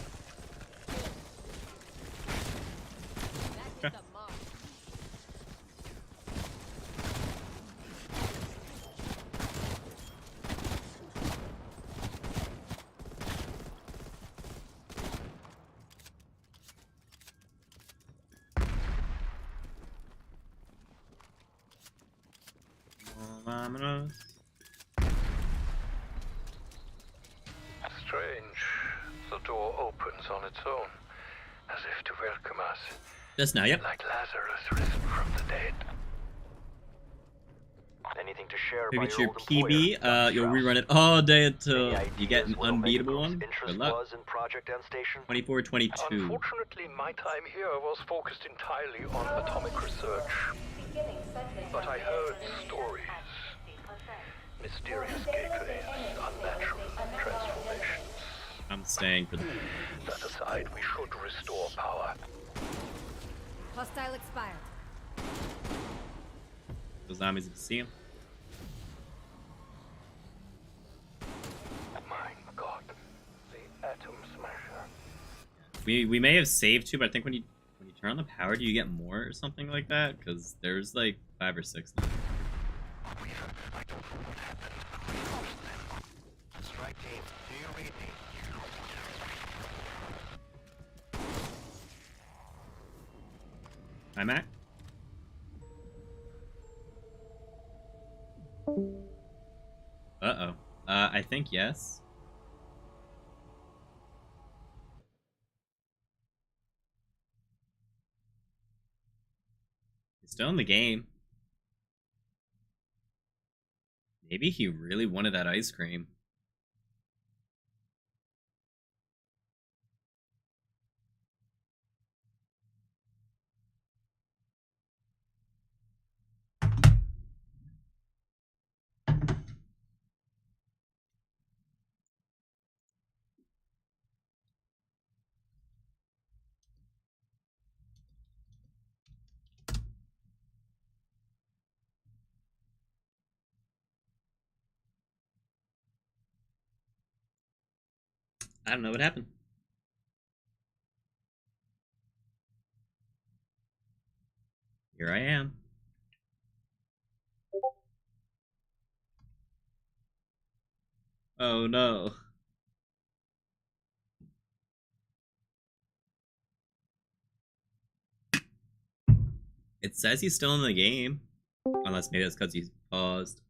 Strange. The door opens on its own, as if to welcome us. Just now, yep. Like Lazarus risen from the dead. Anything to share Maybe by it's your your old PB. employer, You'll Dr. rerun it all day until Any you get an ideas what Omega unbeatable Group's one. interest Good luck. was in Project End Station? 24-22. Unfortunately, my time here was focused entirely on atomic research. But I heard stories. Mysterious gateways, unnatural transformations. I'm staying for the... That aside, we should restore power. Hostile expired. Those zombies, if you see them. My God, the atom smasher. We may have saved too, but I think when you turn on the power, do you get more or something like that? Because there's like 5 or 6 now. I don't know what happened. We lost them. Strike team, do you read me? Hi, Mac. Uh-oh. I think yes. He's still in the game. Maybe he really wanted that ice cream. I don't know what happened. Here I am. Oh no. It says he's still in the game. Unless maybe that's because he's paused.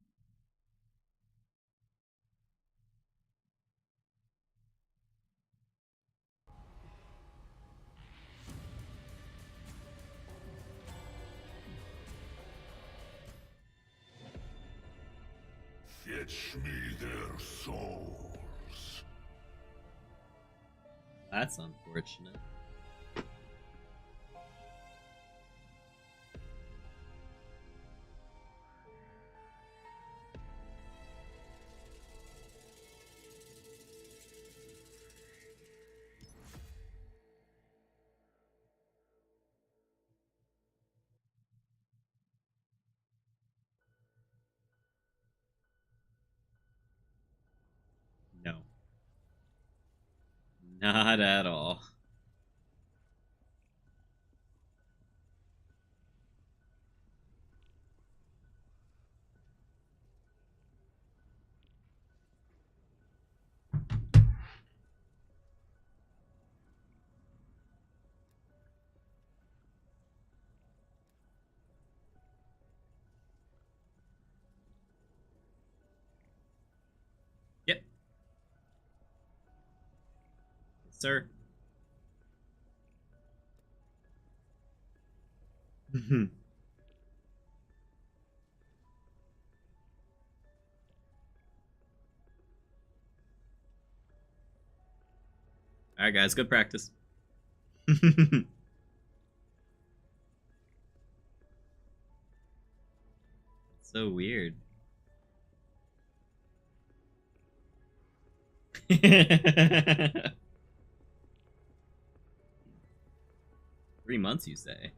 Fetch me their souls. That's unfortunate. No. Not at all. Yep. Yes, sir. Alright guys, good practice. So weird. 3 months, you say?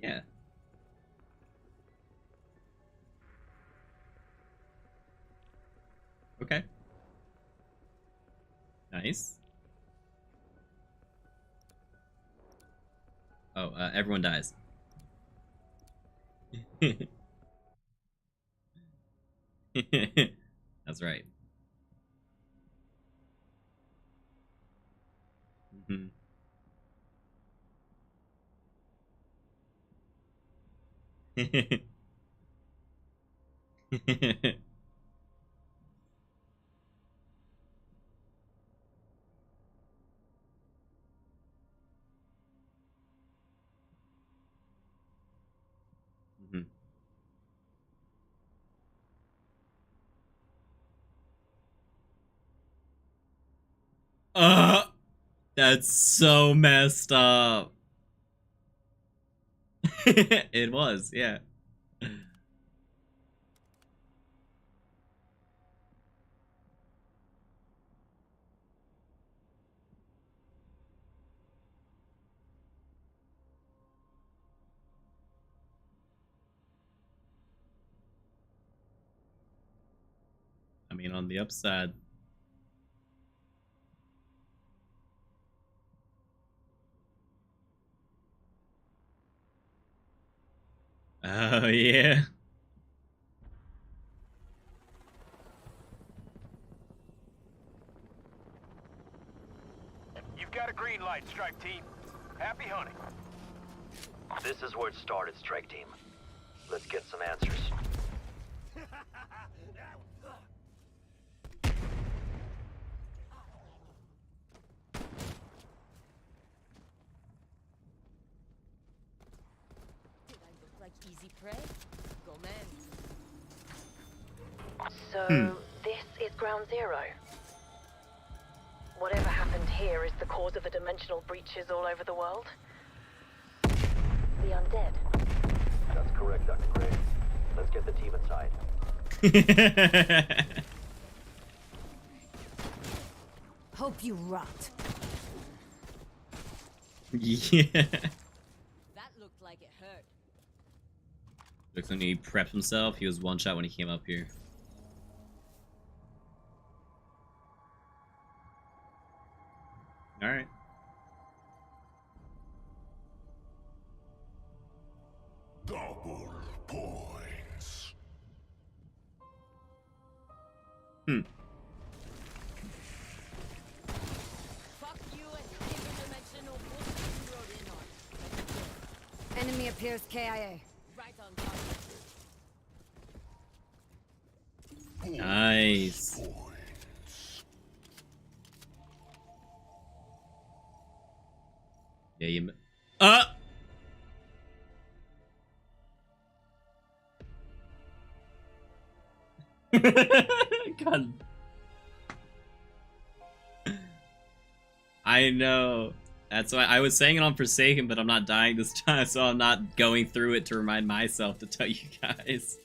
Yeah. Okay. Nice. Oh, everyone dies. That's right. Mm-hmm. Mhm. That's so messed up. It was, yeah. I mean, on the upside. Oh, yeah. You've got a green light, Strike Team. Happy hunting. This is where it started, Strike Team. Let's get some answers. Did I look like easy prey? Go man. So, this is Ground Zero. Whatever happened here is the cause of the dimensional breaches all over the world. The undead. That's correct, Dr. Gray. Let's get the team inside. Hope you rot. Yeah. That looked like it hurt. Looks like he prepped himself. He was one shot when he came up here. Alright. Double points. Fuck you and your interdimensional bullshit you rode in on. Enemy appears KIA. Right on target. Nice. Yeah, you. God. I know. That's why I was saying it on Forsaken, but I'm not dying this time, so I'm not going through it to remind myself to tell you guys.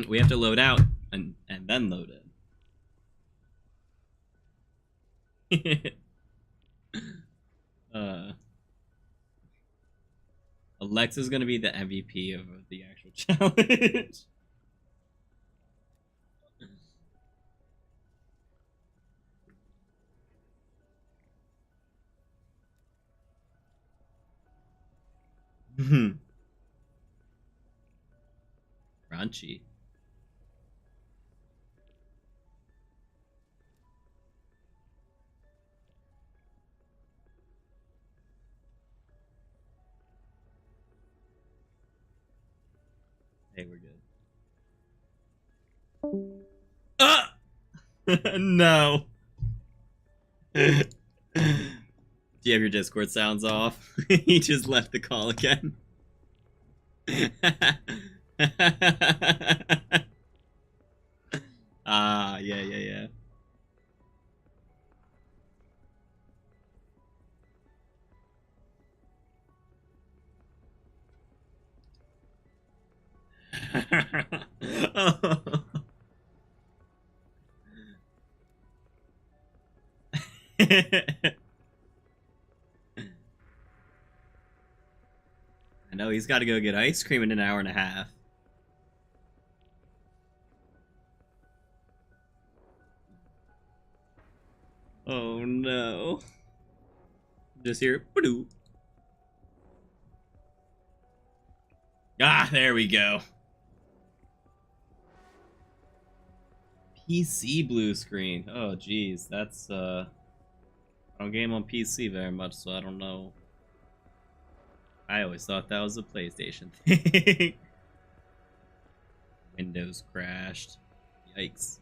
We have to load out and then load in. Alexa's gonna be the MVP of the actual challenge. Crunchy. Hey, we're good. No. Do you have your Discord sounds off? He just left the call again. Ah, yeah. Oh. I know he's got to go get ice cream in an hour and a half. Oh no. Just hear ba-doo. Ah, there we go. PC blue screen. Oh geez, that's I don't game on PC very much, so I don't know. I always thought that was a PlayStation thing. Windows crashed. Yikes.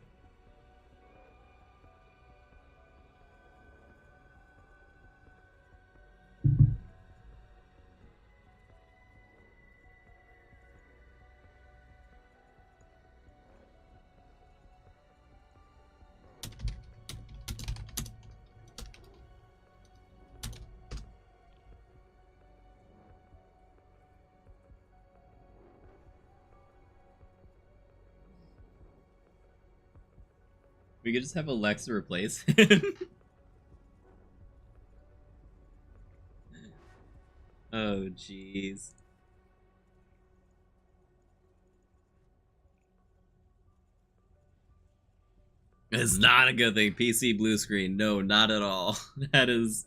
We could just have Alexa replace him. Oh, jeez. It's not a good thing. PC blue screen. No, not at all. That is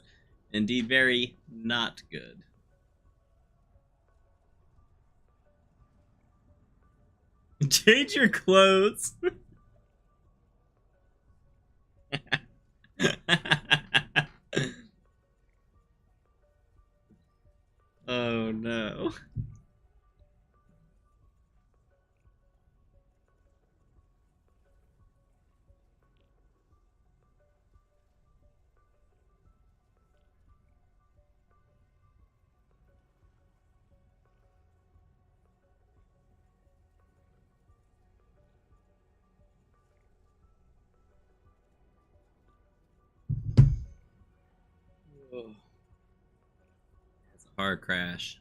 indeed very not good. Change your clothes. Oh no. Oh. It's a hard crash.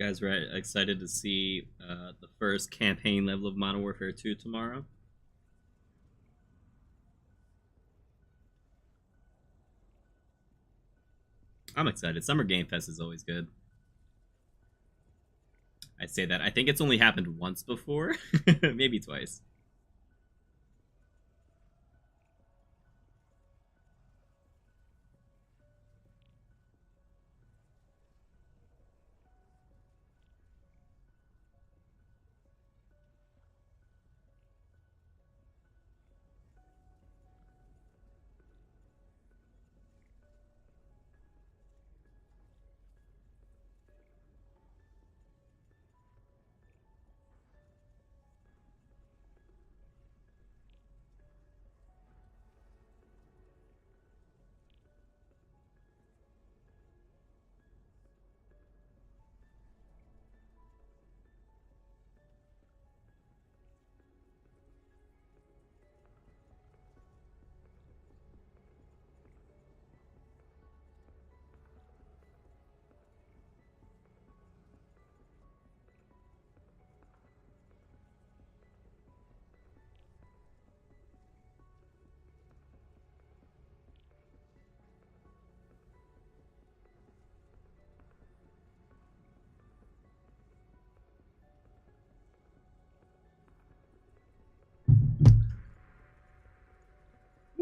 You guys were excited to see the first campaign level of Modern Warfare 2 tomorrow? I'm excited. Summer Game Fest is always good. I say that. I think it's only happened once before. Maybe twice.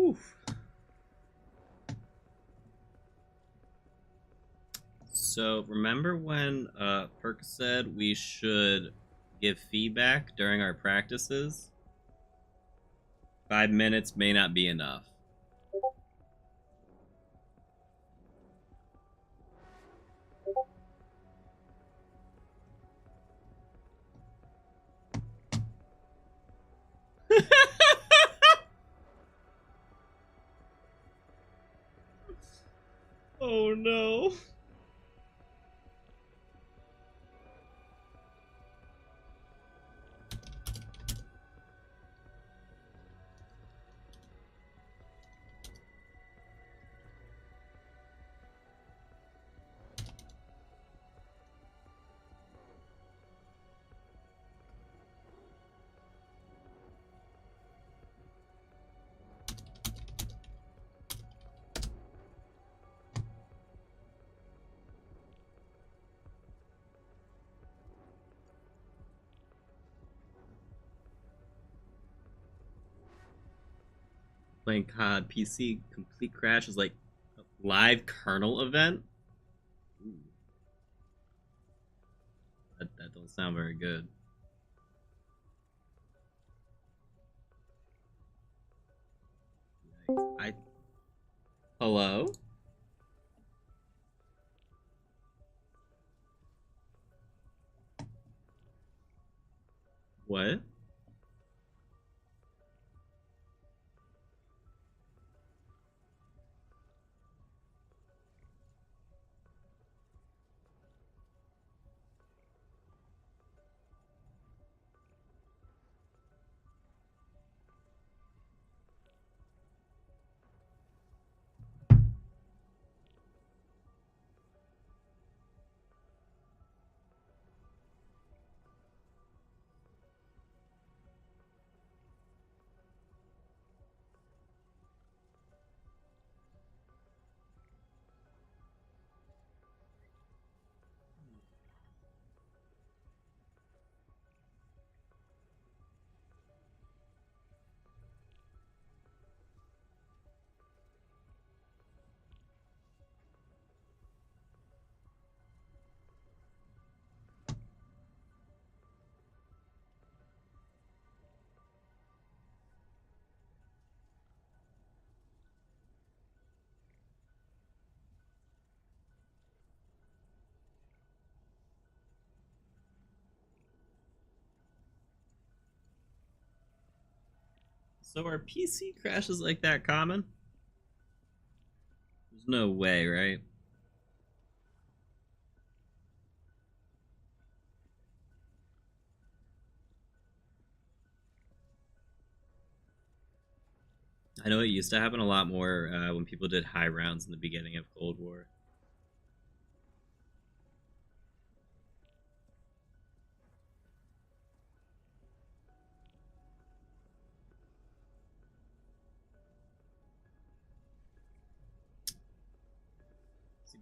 Oof. So remember when Perk said we should give feedback during our practices? 5 minutes may not be enough. Oh no. Playing COD PC complete crash is like a live kernel event. Ooh. That don't sound very good. Hello? What? So are PC crashes like that common? There's no way, right? I know it used to happen a lot more when people did high rounds in the beginning of Cold War.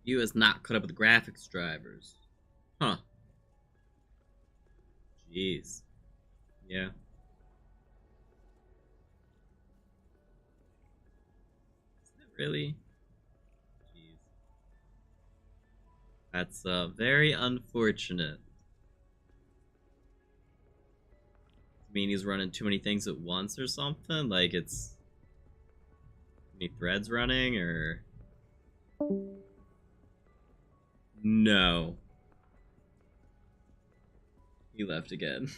CPU is not caught up with the graphics drivers. Huh. Jeez. Yeah. Is it really? Jeez. That's very unfortunate. I mean, he's running too many things at once or something? Like, it's... too many threads running, or... No. He left again.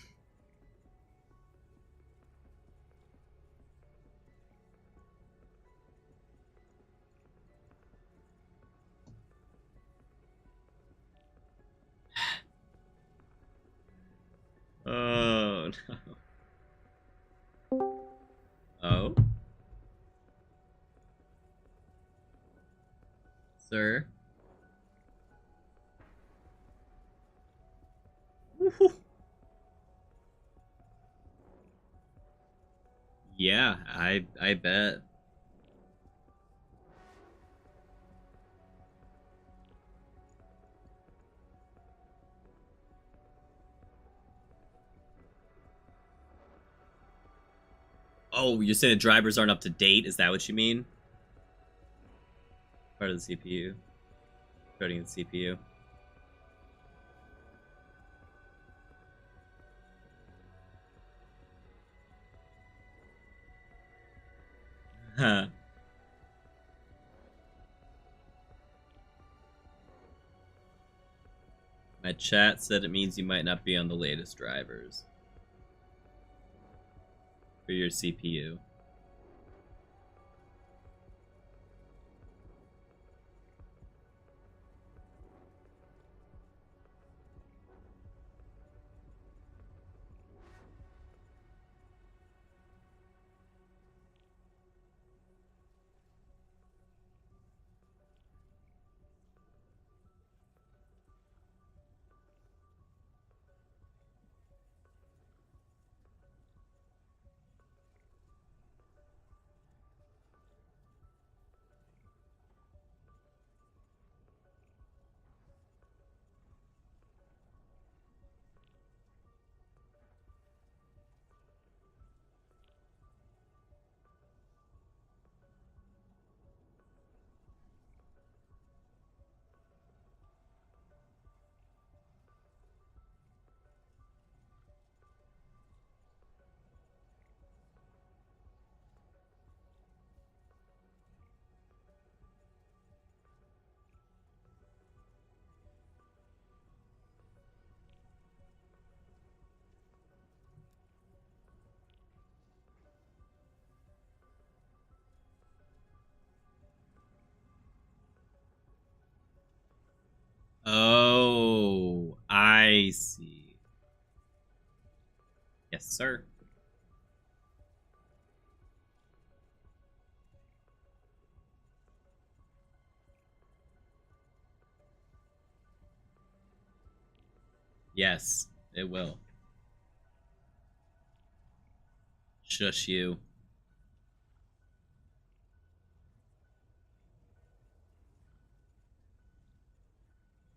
Oh, no. Oh? Sir? Woohoo. Yeah, I bet. Oh, you're saying the drivers aren't up to date? Is that what you mean? Part of the CPU. Coding the CPU. Huh. My chat said it means you might not be on the latest drivers for your CPU. Oh, I see. Yes, sir. Yes, it will. Shush you.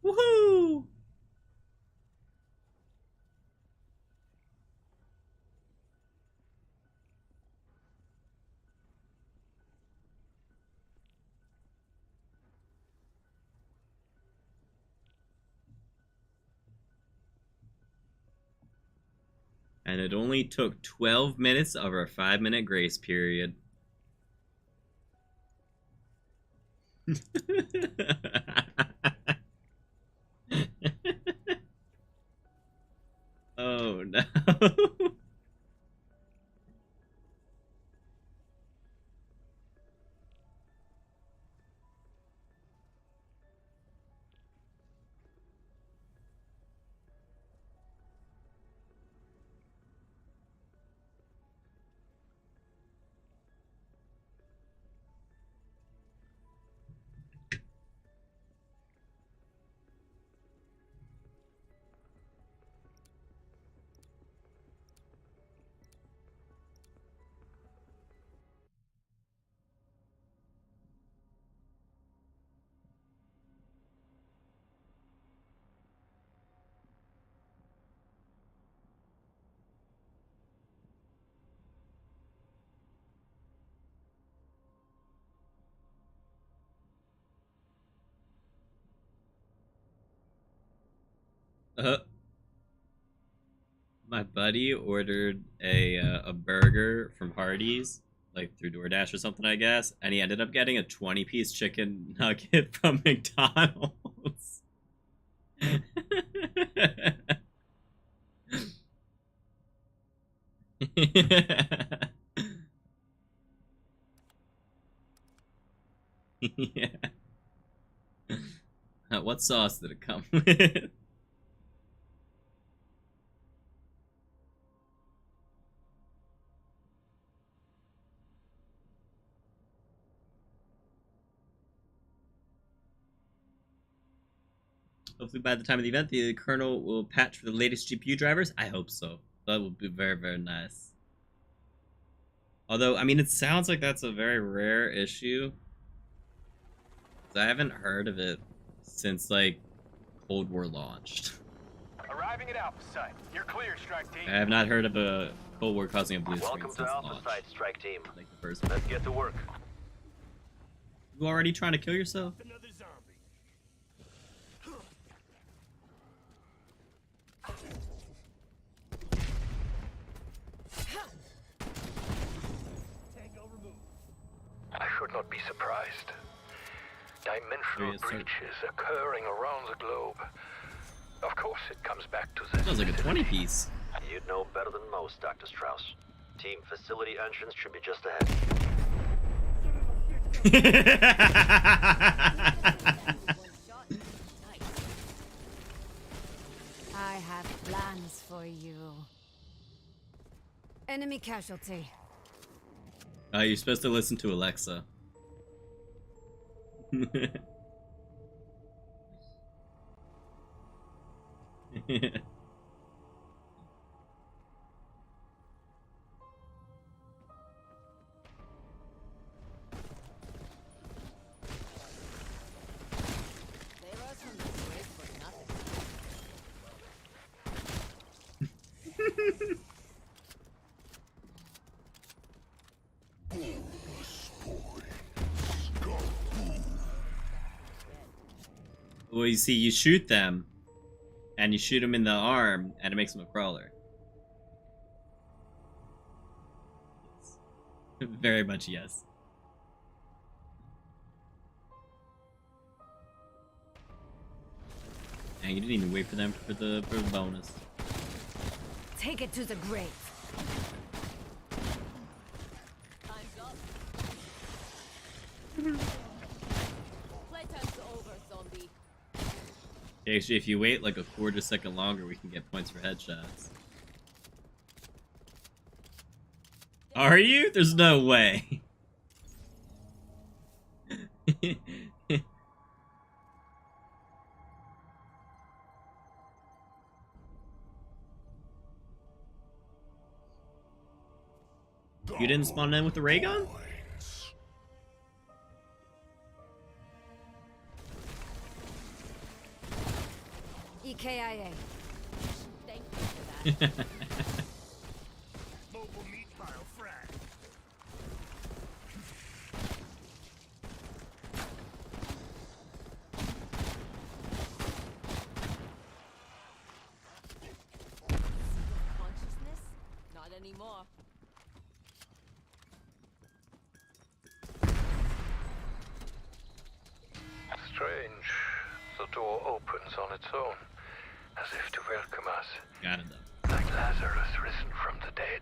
Woohoo! And it only took 12 minutes of our 5-minute grace period. Oh no. My buddy ordered a burger from Hardee's, like through DoorDash or something, I guess, and he ended up getting a 20-piece chicken nugget from McDonald's. Yeah. What sauce did it come with? Hopefully by the time of the event, the kernel will patch for the latest GPU drivers. I hope so. That would be very, very nice. Although, I mean, it sounds like that's a very rare issue. I haven't heard of it since, like, Cold War launched. Arriving at Alpha Site. You're clear, strike team. I have not heard of a Cold War causing a blue screen Welcome since to Alpha launch. Site, strike team. Like the first one. Let's get to work. You already trying to kill yourself? Another zombie. Tango removed. I should not be surprised. Dimensional breaches occurring around the globe. Of course, it comes back to this. Sounds like a 20-piece. You'd know better than most, Dr. Strauss. Team facility entrance should be just ahead. I have plans for you. Enemy casualty. You're supposed to listen to Alexa. Well, you see, you shoot them, and you shoot them in the arm, and it makes them a crawler. Yes. Very much yes. And you didn't even wait for them for the bonus. Take it to the grave. Playtime's over, zombie. Actually, if you wait like a quarter second longer, we can get points for headshots. Are you? There's no way. You didn't spawn in with the ray gun? EKIA. Thank you for that. Mobile meat pile frag. Consciousness? Not anymore. Strange. The door opens on its own, as if to welcome us. Got it though. Like Lazarus risen from the dead.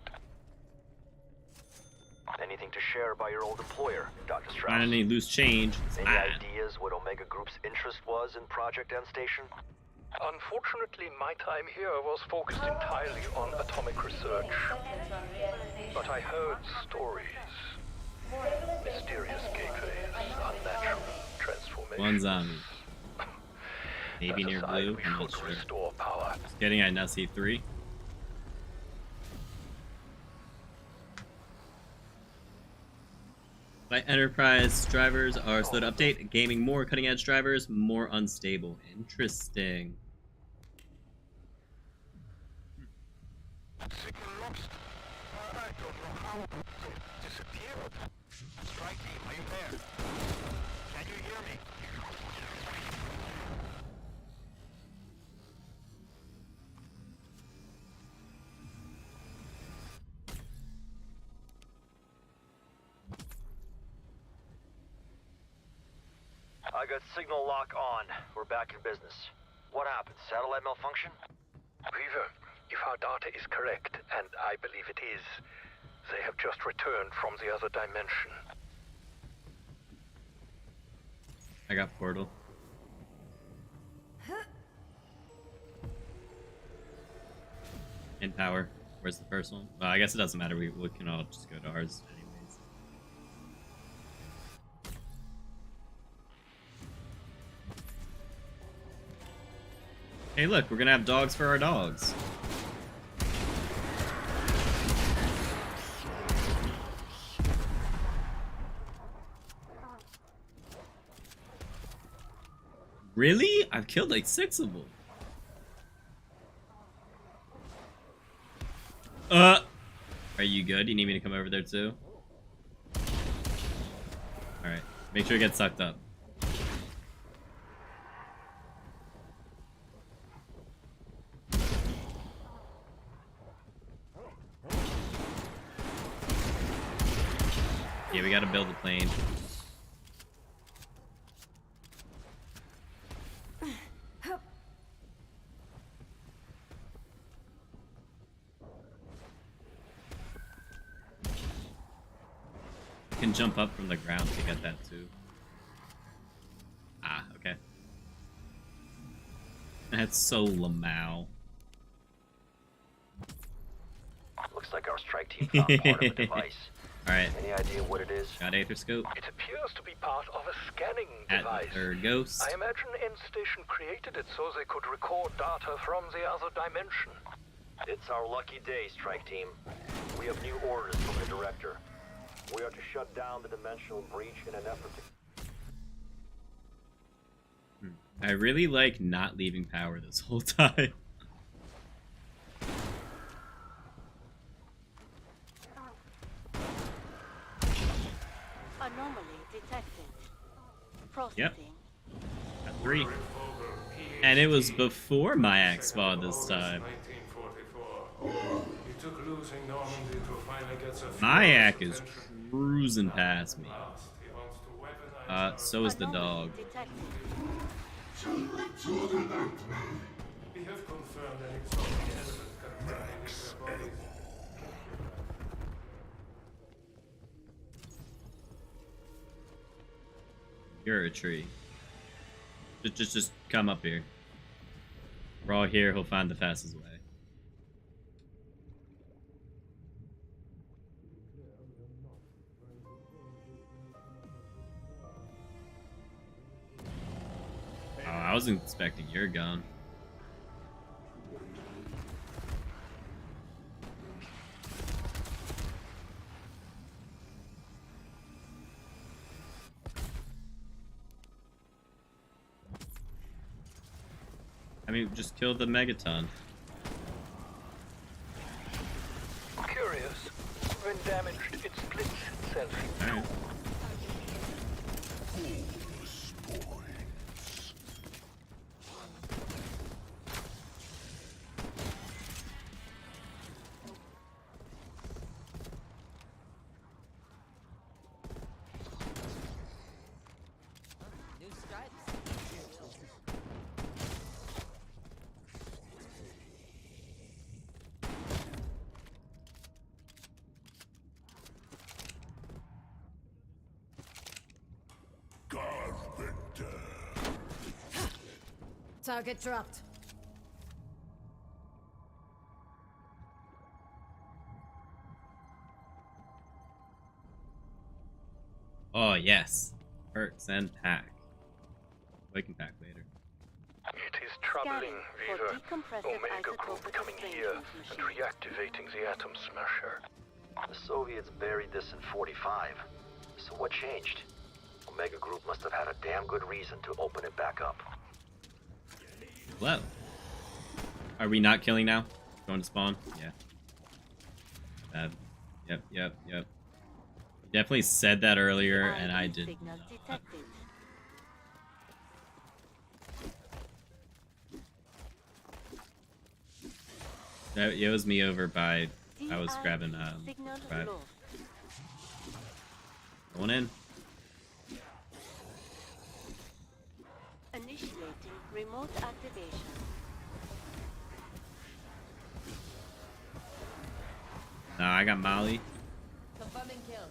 Anything to share by your old employer, Dr. Strauss? Not any loose change. Any ideas what Omega Group's interest was in Project End Station? Unfortunately, my time here was focused entirely on atomic research. But I heard stories. Mysterious gateways, unnatural transformations. One zombie. Maybe near blue, I'm not sure. Restore power. Just kidding, I now see 3. By enterprise drivers are slow to update, gaming more cutting edge drivers, more unstable. Interesting. Signal lost. I don't know how it disappeared. Strike team, are you there? Can you hear me? I got signal lock on. We're back in business. What happened? Satellite malfunction? Weaver, if our data is correct, and I believe it is, they have just returned from the other dimension. I got portal. In power. Where's the first one? Well, I guess it doesn't matter. We can all just go to ours anyways. Hey, look, we're gonna have dogs for our dogs. Really? I've killed like 6 of them. Are you good? You need me to come over there too? Alright. Make sure it gets sucked up. Yeah, we gotta build a plane. Can jump up from the ground to get that too. Ah, okay. That's so Lamau. Looks like our strike team found part of a device. Alright. Any idea what it is? Got Aether Scope. It appears to be part of a scanning At device. third ghost. I imagine End Station created it so they could record data from the other dimension. It's our lucky day, strike team. We have new orders from the director. We are to shut down the dimensional breach in an effort to... I really like not leaving power this whole time. Anomaly detected. Processing. Yep. At 3. And it was before my axe spawned this time. My axe is cruising past me. So is the dog. Shall we to the nightmare? We have confirmed an exotic element containing their bodies. You're a tree. Just come up here. We're all here. He'll find the fastest way. Oh, I wasn't expecting your gun. I mean, just kill the Megaton. Curious. When damaged, it splits itself. Alright. New stripes. Target dropped. Oh, yes. Perks and pack. We can pack later. It is troubling, for Weaver. decompressive Omega Group isotopic coming here and reactivating the Atom Smasher. The Soviets buried this in 45. So what changed? Omega Group must have had a damn good reason to open it back up. Hello. Are we not killing now? Going to spawn? Yeah. Bad. Yep. You definitely said that earlier, and I did not. It was me over by... I was grabbing... right. Going in. Initiating remote activation. No, I got Molly. Confirming kill.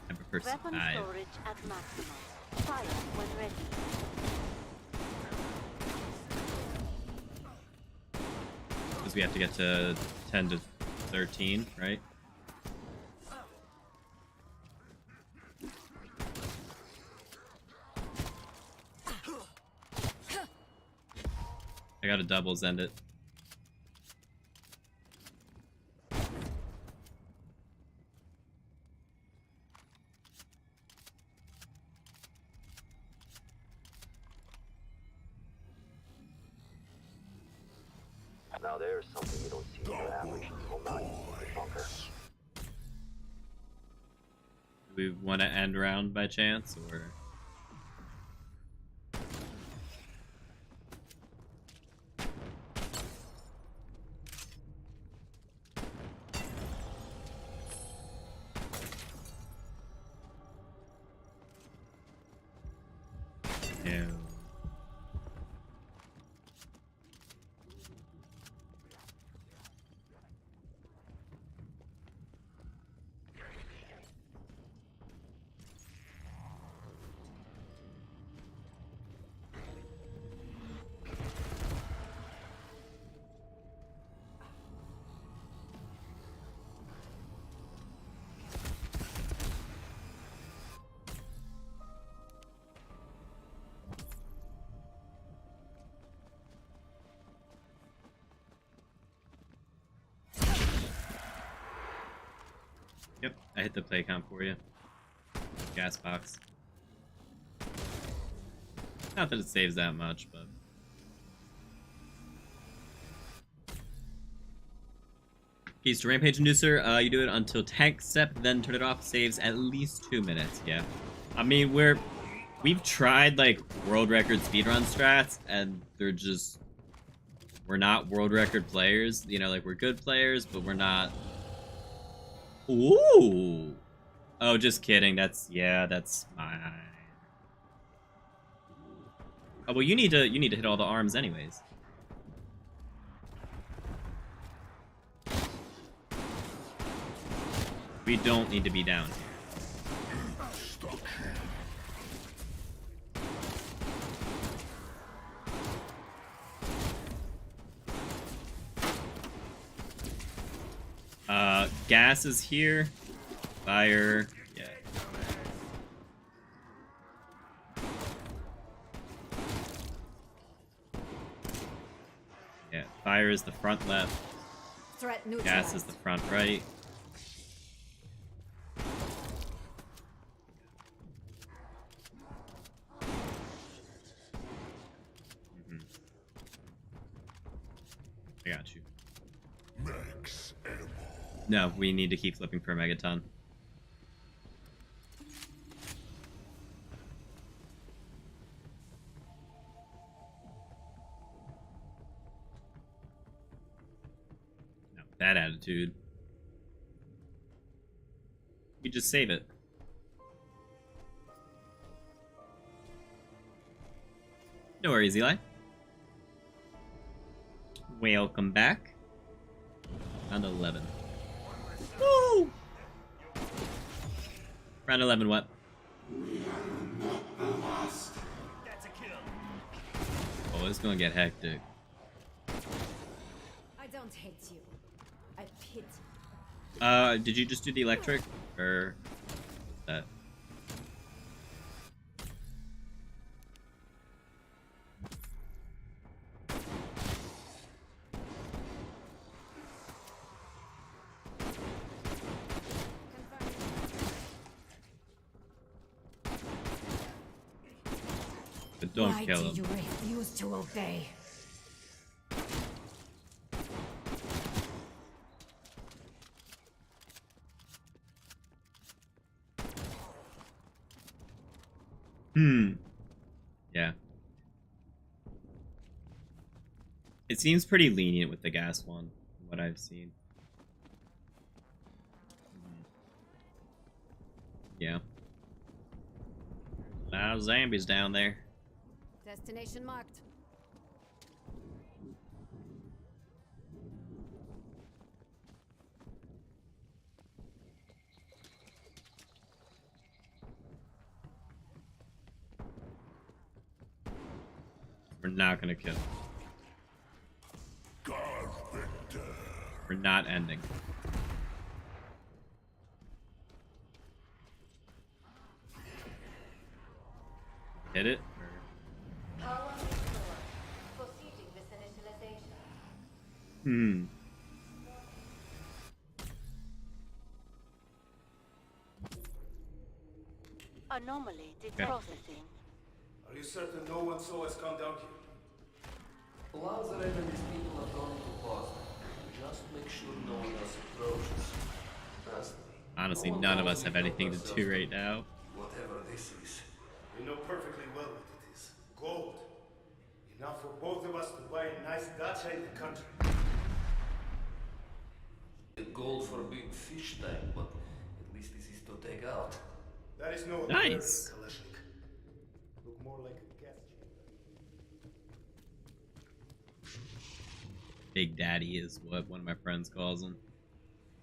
I prefer Weapon survive. storage at maximum. Fire when ready. Because we have to get to 10 to 13, right? I got a doubles end it. Now there's something you don't see in your average evil knight bunker. Do we want to end round by chance, or? No. Yep, I hit the play count for you. Gas box. Not that it saves that much, but... Keys to Rampage Inducer, you do it until tank step, then turn it off. Saves at least 2 minutes, yeah. I mean, we've tried, like, world record speedrun strats, and they're just... We're not world record players. You know, like, we're good players, but we're not... Ooh! Oh, just kidding. That's mine. Oh, well, you need to hit all the arms anyways. We don't need to be down here. Gas is here. Fire. Yeah. Yeah, fire is the front left. Threat neutralized. Gas is the front right. I got you. Max ammo. No, we need to keep flipping for a megaton. No, that attitude. You just save it. No worries, Eli. Welcome back. Round 11. Woo! Round 11 what? Oh, it's gonna get hectic. I don't hate you. I pity. Did you just do the electric? Or that? But don't Why kill do him. you refuse to obey? Yeah. It seems pretty lenient with the gas one, from what I've seen. Yeah. Now zombies down there. Destination marked. We're not gonna kill. We're not ending. Hit it? Power restored. Proceeding with initialization. Hmm. Anomaly Okay. processing. Are you certain no one saw us come down here? Once the enemy's people are going to pause, just make sure no one else approaches. Trust me. Honestly, none of us have anything to do right now. Whatever this is. We know perfectly well what it is. Gold. Enough for both of us to buy a nice dacha in the country. The gold for a big fish tank, but at least this is to take out. That is no Nice. Kalashnik. Look more like a gas chamber. Big Daddy is what one of my friends calls him.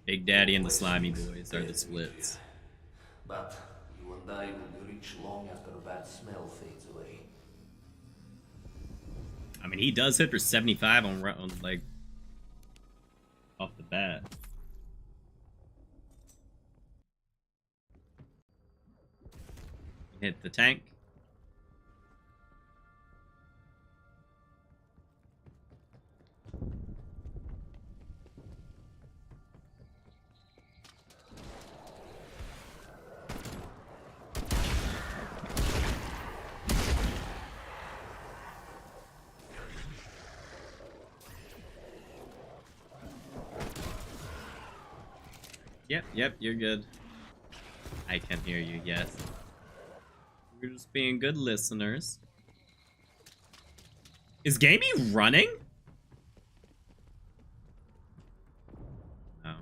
Big Daddy and the Slimy Boys are the splits. But you and I will be rich long after the bad smell fades away. I mean, he does hit for 75 on like off the bat. Hit the tank. Yep, you're good. I can hear you, yes. We're just being good listeners. Is Gamey running? No.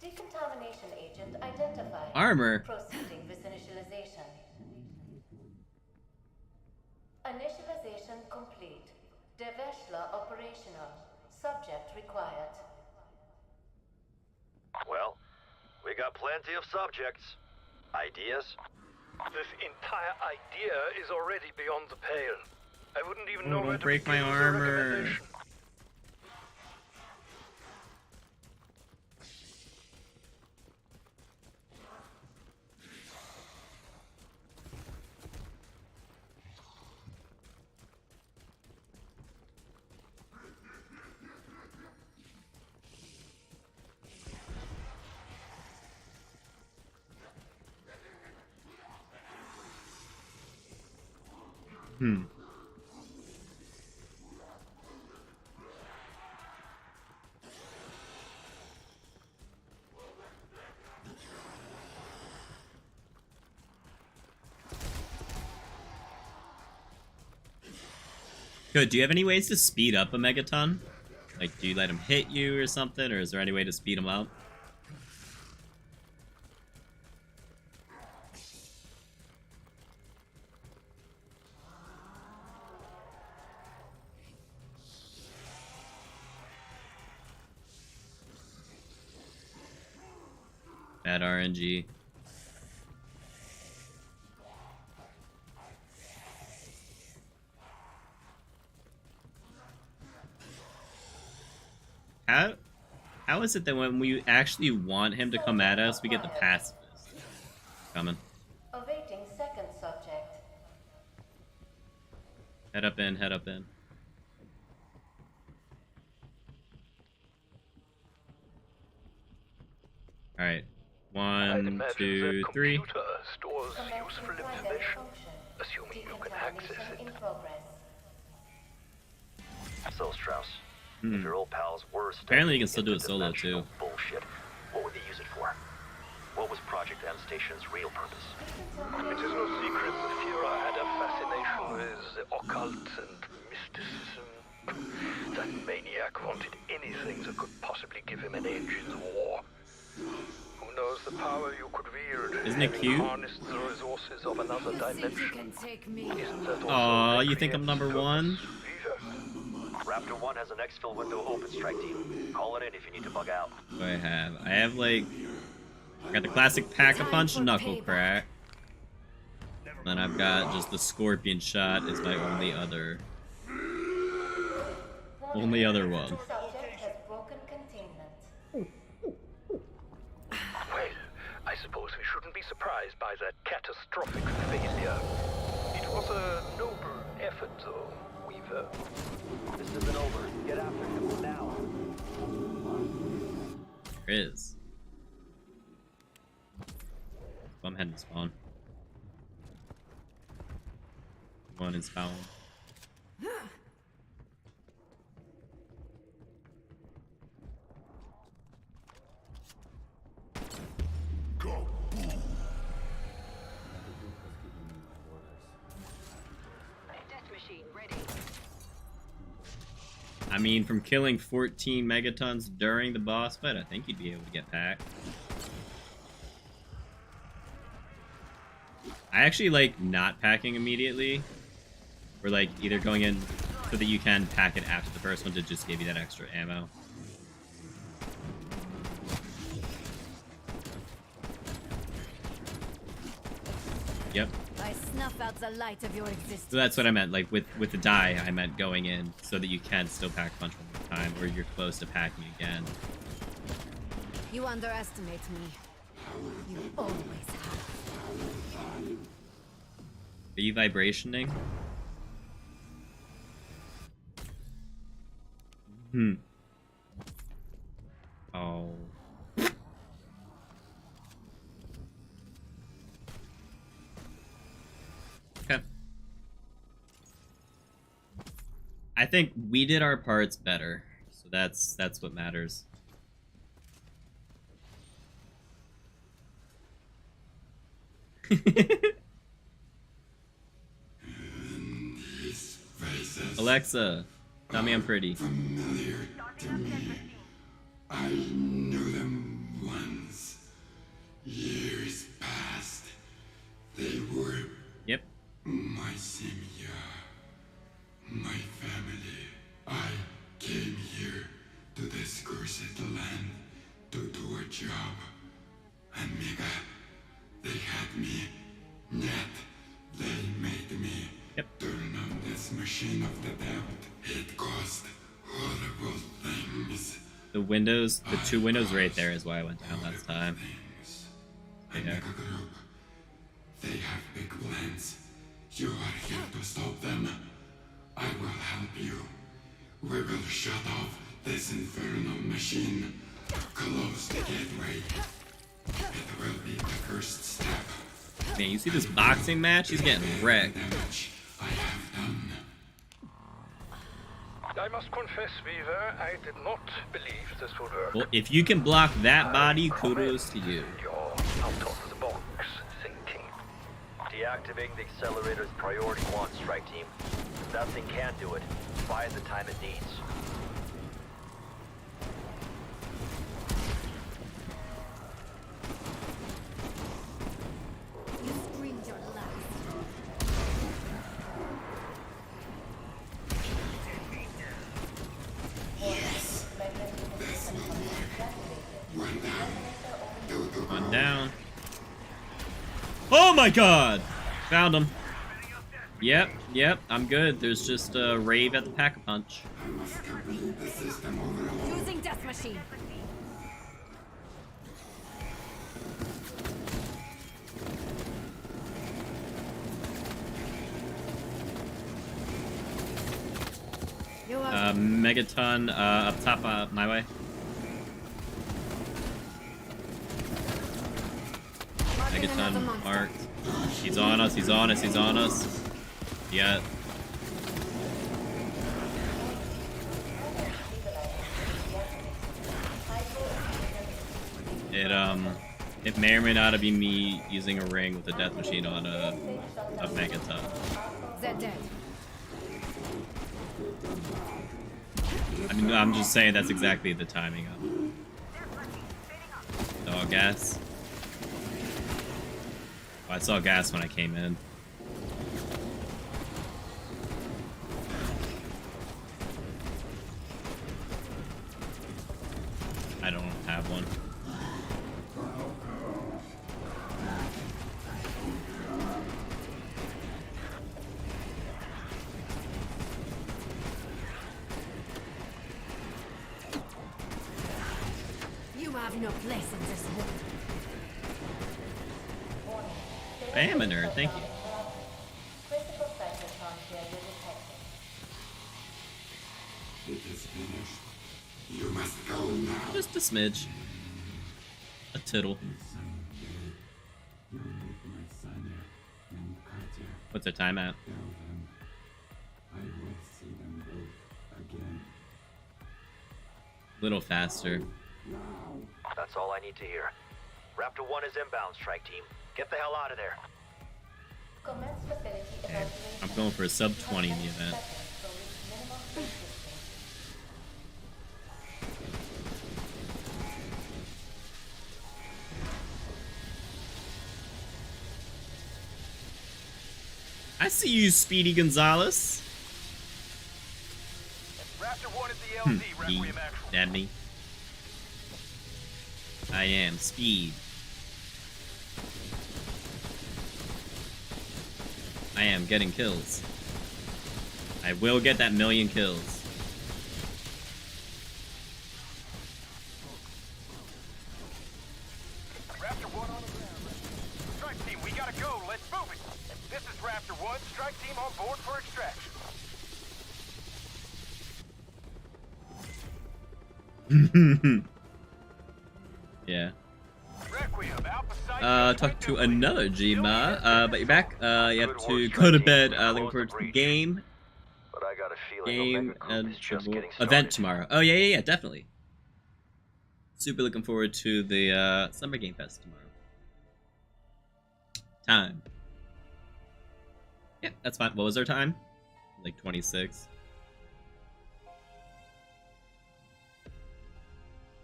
Decontamination agent identified. Armor. Proceeding with initialization. Initialization complete. Deveshla operational. Subject required. Well, we got plenty of subjects. Ideas? This entire idea is already beyond the pale. I wouldn't even know don't where to break my begin with a armor. recommendation. Good. Do you have any ways to speed up a Megaton? Like, do you let him hit you or something, or is there any way to speed him up? Bad RNG. How is it that when we actually want him to come at us, we get the pacifist coming? Awaiting second subject. Head up in, head up in. Alright. One, two, three. Computer stores useful information, assuming you can access it. So, Strauss, if your old pals were Apparently you can still do it solo too. bullshit, what would they use it for? What was Project M Station's real purpose? It is no secret that Führer had a fascination with the occult and mysticism. That maniac wanted anything that could possibly give him an edge in the war. Who knows the power you could wield Isn't it cute? Harness the resources of another dimension. Isn't that Aw, also you think I'm number one? Raptor 1 has an exfil window open, strike team. Call it in if you need to bug out. What do I have? I have like, I got the classic Pack-a-Punch Knuckle Crack. Then I've got just the Scorpion Shot is my only other one. Well, I suppose we shouldn't be surprised by that catastrophic failure. It was a noble effort, though, Weaver. This isn't over. Get after him now. There is. So I'm heading to spawn. One is foul. I mean, from killing 14 megatons during the boss fight, I think you'd be able to get packed. I actually like not packing immediately. Or like either going in so that you can pack it after the first one to just give you that extra ammo. Yep. I snuff out the light of your existence. So that's what I meant, like with the die, I meant going in so that you can still pack a punch one more time, or you're close to packing again. You underestimate me. You always have. Are you vibrationing? Oh. Okay. I think we did our parts better, so that's what matters. Alexa, tell me I'm pretty. Familiar to me. I knew them once. Years past. They were my simia. My family. I came here to this cursed land to do a job. Amiga, they had me. Yet they made me turn on this machine of the doubt. It caused horrible things. The windows, the two windows right there is why I went down last time. Amiga group. They have big plans. You are here to stop them. I will help you. We will shut off this infernal machine. Close the gateway. It will be the first step. Man, you see this boxing match? He's getting wrecked. I must confess, Weaver, I did not believe this would work. Well, if you can block that body, kudos to you. You're out of the box thinking. Deactivating the accelerator is priority 1, strike team. If that thing can do it, buy it the time it needs. One down. Oh my god! Found him. Yep, I'm good. There's just a rave at the Pack-a-Punch. Using Death Machine. Megaton up top, my way. Megaton marked. He's on us, he's on us, he's on us. Yeah. It may or may not be me using a ring with a death machine on a Megaton. They're dead. I mean, I'm just saying that's exactly the timing of it. Dog ass. I saw gas when I came in. I don't have one. You have no place in this world. I am a nerd, thank you. Critical sector frontier detected. It is finished. You must go now. Just a smidge. A tittle. What's our time at? I will see them both again. Little faster. That's all I need to hear. Raptor 1 is inbound, strike team. Get the hell out of there. Commence facility Okay. evacuation. I'm going for a sub 20 in the event. I see you, Speedy Gonzalez. Raptor 1 is the LZ, Requiem Actual. Damn me. I am Speed. I am getting kills. I will get that 1,000,000 kills. Raptor 1 on the ground. Strike team, we gotta go. Let's move it. This is Raptor 1. Strike team on board for extraction. Yeah. Requiem, Alpha Site. Talk to another Gma, but you're back. You have to go to bed. Looking forward to the game. But I got a feeling Game Omega Group and is just getting started. event tomorrow. Oh yeah, definitely. Super looking forward to the Summer Game Fest tomorrow. Time. Yeah, that's fine. What was our time? Like 26.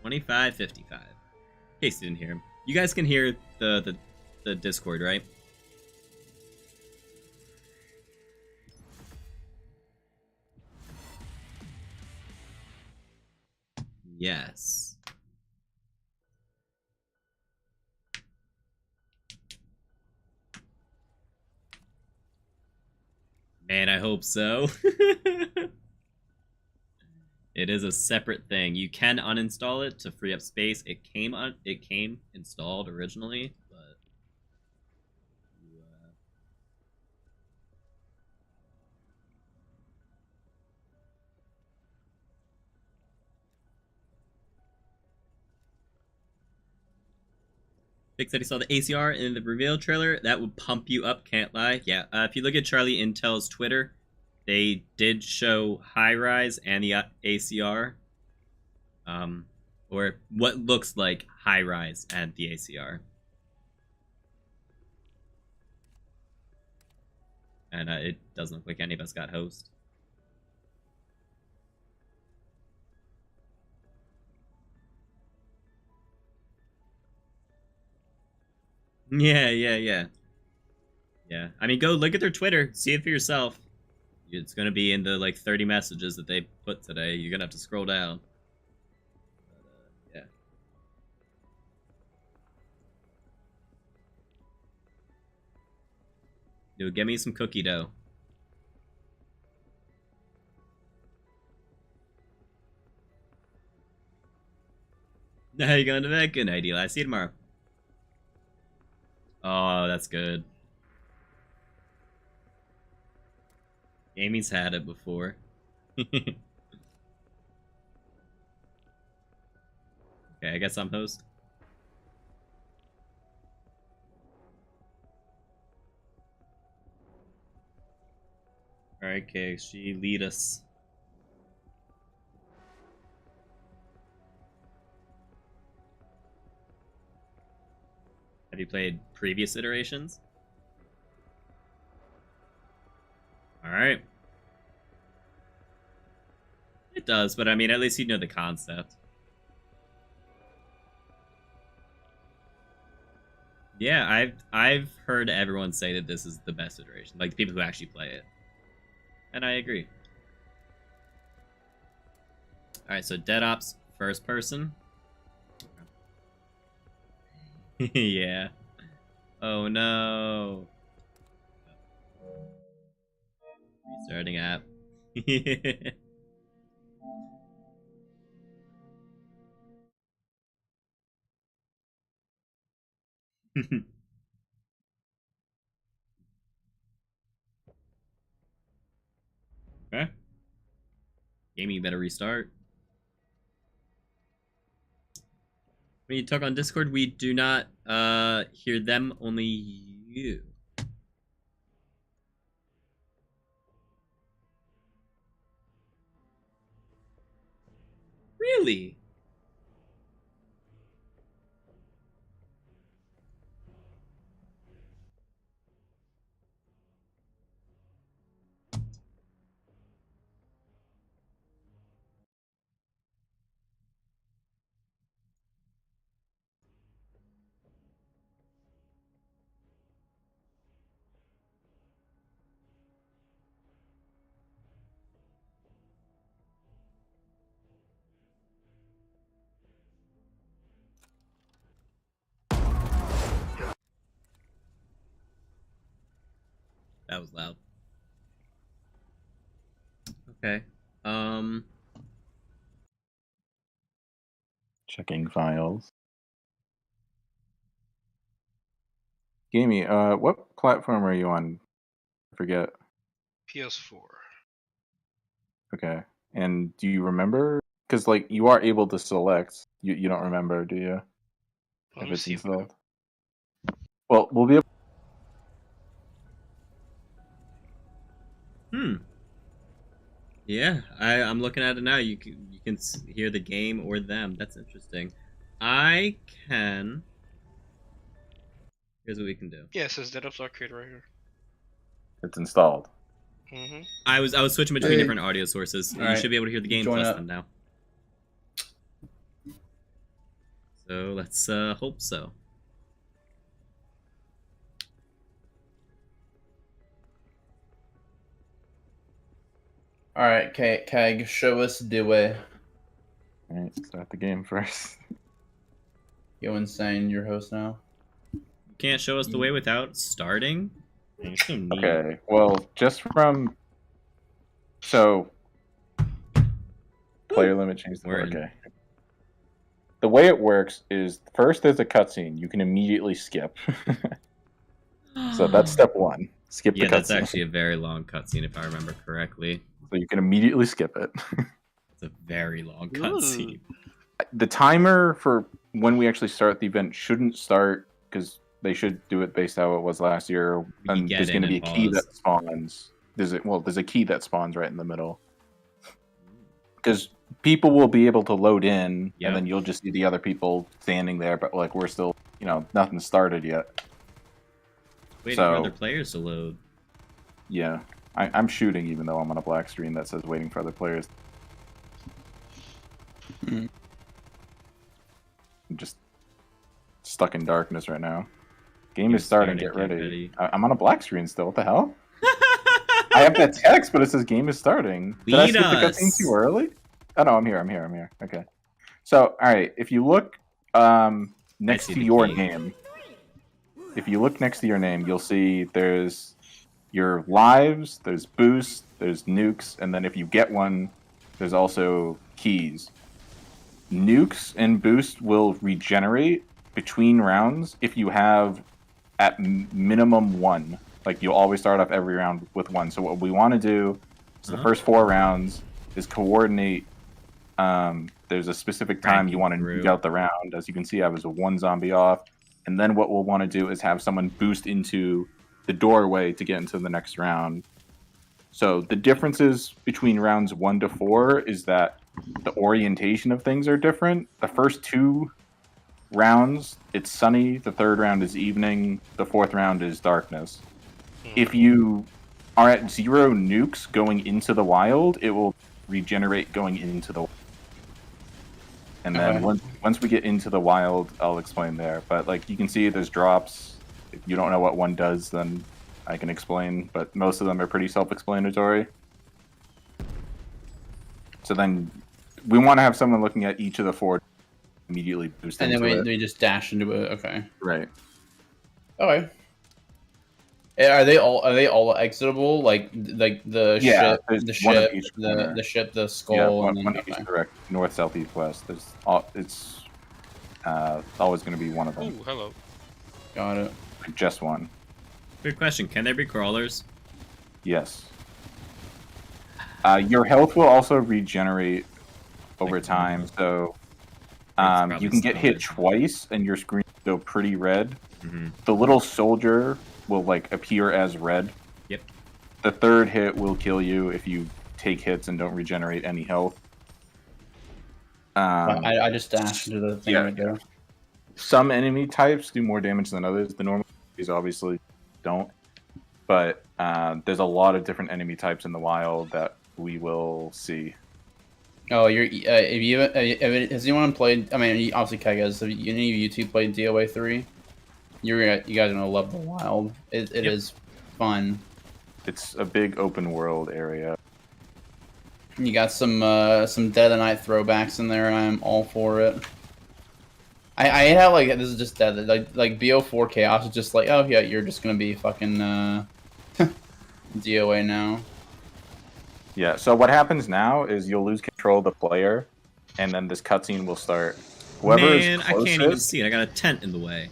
25:55. In case you didn't hear him. You guys can hear the Discord, right? Yes. Man, I hope so. It is a separate thing. You can uninstall it to free up space. It came installed originally, but Vic said he saw the ACR in the reveal trailer. That would pump you up, can't lie. Yeah, if you look at Charlie Intel's Twitter, they did show High Rise and the ACR. Or what looks like High Rise and the ACR. And it doesn't look like any of us got host. Yeah. Yeah, I mean, go look at their Twitter. See it for yourself. It's going to be in the, like, 30 messages that they put today. You're going to have to scroll down. But, yeah. Dude, get me some cookie dough. How you going to bed? Good night, Eli. See you tomorrow. Oh, that's good. Amy's had it before. Okay, I guess I'm host. Alright, okay, she lead us. Have you played previous iterations? Alright. It does, but I mean, at least you know the concept. Yeah, I've heard everyone say that this is the best iteration, like the people who actually play it, and I agree. All right, so Dead Ops first person. Yeah. Oh no. Restarting app. Okay. Game, you better restart. When you talk on Discord, we do not hear them, only you. Really? That was loud. Okay. Checking files. Gamey, what platform are you on? I forget. PS4. Okay. And do you remember? Because, like, you are able to select. You don't remember, do you? If it's installed. Well, we'll be able. Yeah, I'm looking at it now. You can hear the game or them. That's interesting. I can. Here's what we can do. Yeah, it says Dead Ops Arcade right here. It's installed. Mm-hmm. I was switching between different audio sources. You right. should be able to hear the game Join plus up. them now. So let's hope so. Alright, Kag, show us the way. Alright, start the game first. Yo Insane, your host now. You can't show us the way without starting? Okay, well, just from... So... Player limit change the okay. The way it works is, first there's a cutscene you can immediately skip. So that's step one. Skip the cutscene. Yeah, that's actually a very long cutscene if I remember correctly. So you can immediately skip it. It's a very long cutscene. The timer for when we actually start the event shouldn't start, because they should do it based how it was last year. And there's going to be a key that spawns. There's a key that spawns right in the middle. Because people will be able to load in, and then you'll just see the other people standing there, but like we're still, nothing started yet. Waiting for other players to load. Yeah. I'm shooting even though I'm on a black screen that says waiting for other players. I'm just stuck in darkness right now. Game is starting, get ready. I'm on a black screen still, what the hell? I have that text, but it says game is starting. Did I skip the cutscene too early? Oh no, I'm here. Okay. So, alright, if you look next to your name, you'll see there's your lives, there's boosts, there's nukes, and then if you get one, there's also keys. Nukes and boosts will regenerate between rounds if you have at minimum one. Like, you'll always start off every round with one. So what we want to do is the first 4 rounds is coordinate. There's a specific time you want to nuke out the round. As you can see, I was 1 zombie off. And then what we'll want to do is have someone boost into the doorway to get into the next round. So the differences between rounds 1 to 4 is that the orientation of things are different. The first 2 rounds, it's sunny. The 3rd round is evening. The 4th round is darkness. If you are at 0 nukes going into the wild, it will regenerate going into the... And then once we get into the wild, I'll explain there. But like you can see, there's drops. If you don't know what one does, then I can explain. But most of them are pretty self-explanatory. So then we want to have someone looking at each of the 4 immediately boost and into then it. we just dash into it. Okay. Right. Okay. Are they all exitable? Like the ship, the ship, the skull, yeah, and one of each, correct. North, south, east, west. There's it's always going to be one of them. Ooh, hello. Got it. Just one. Good question. Can there be crawlers? Yes. Your health will also regenerate over time, so you can get hit twice and your screen will go pretty red. The little soldier will like appear as red. Yep. The 3rd hit will kill you if you take hits and don't regenerate any health. I just dashed into the thing right there. Some enemy types do more damage than others. The normal enemies obviously don't. But there's a lot of different enemy types in the wild that we will see. Oh, has anyone played? I mean, obviously, Keg has. Have any of you two played DOA 3? You guys are gonna love the wild. It is fun. It's a big open world area. You got some Dead of the Night throwbacks in there, and I'm all for it. I have like this is just dead like BO4 Chaos is just like, oh yeah, you're just gonna be fucking DOA now. Yeah, so what happens now is you'll lose control of the player, and then this cutscene will start. Whoever Man, is closest, I can't even see it. I got a tent in the way.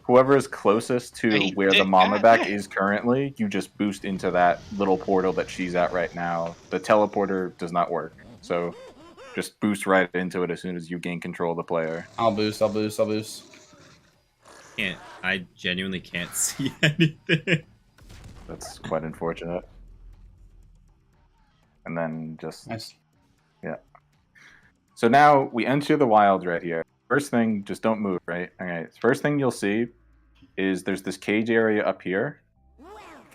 whoever is closest to where the mama back is currently, you just boost into that little portal that she's at right now. The teleporter does not work, so just boost right into it as soon as you gain control of the player. I'll boost. I genuinely can't see anything. That's quite unfortunate. And then just... Nice. Yeah. So now we enter the wilds right here. First thing, just don't move, right? Okay, first thing you'll see is there's this cage area up here.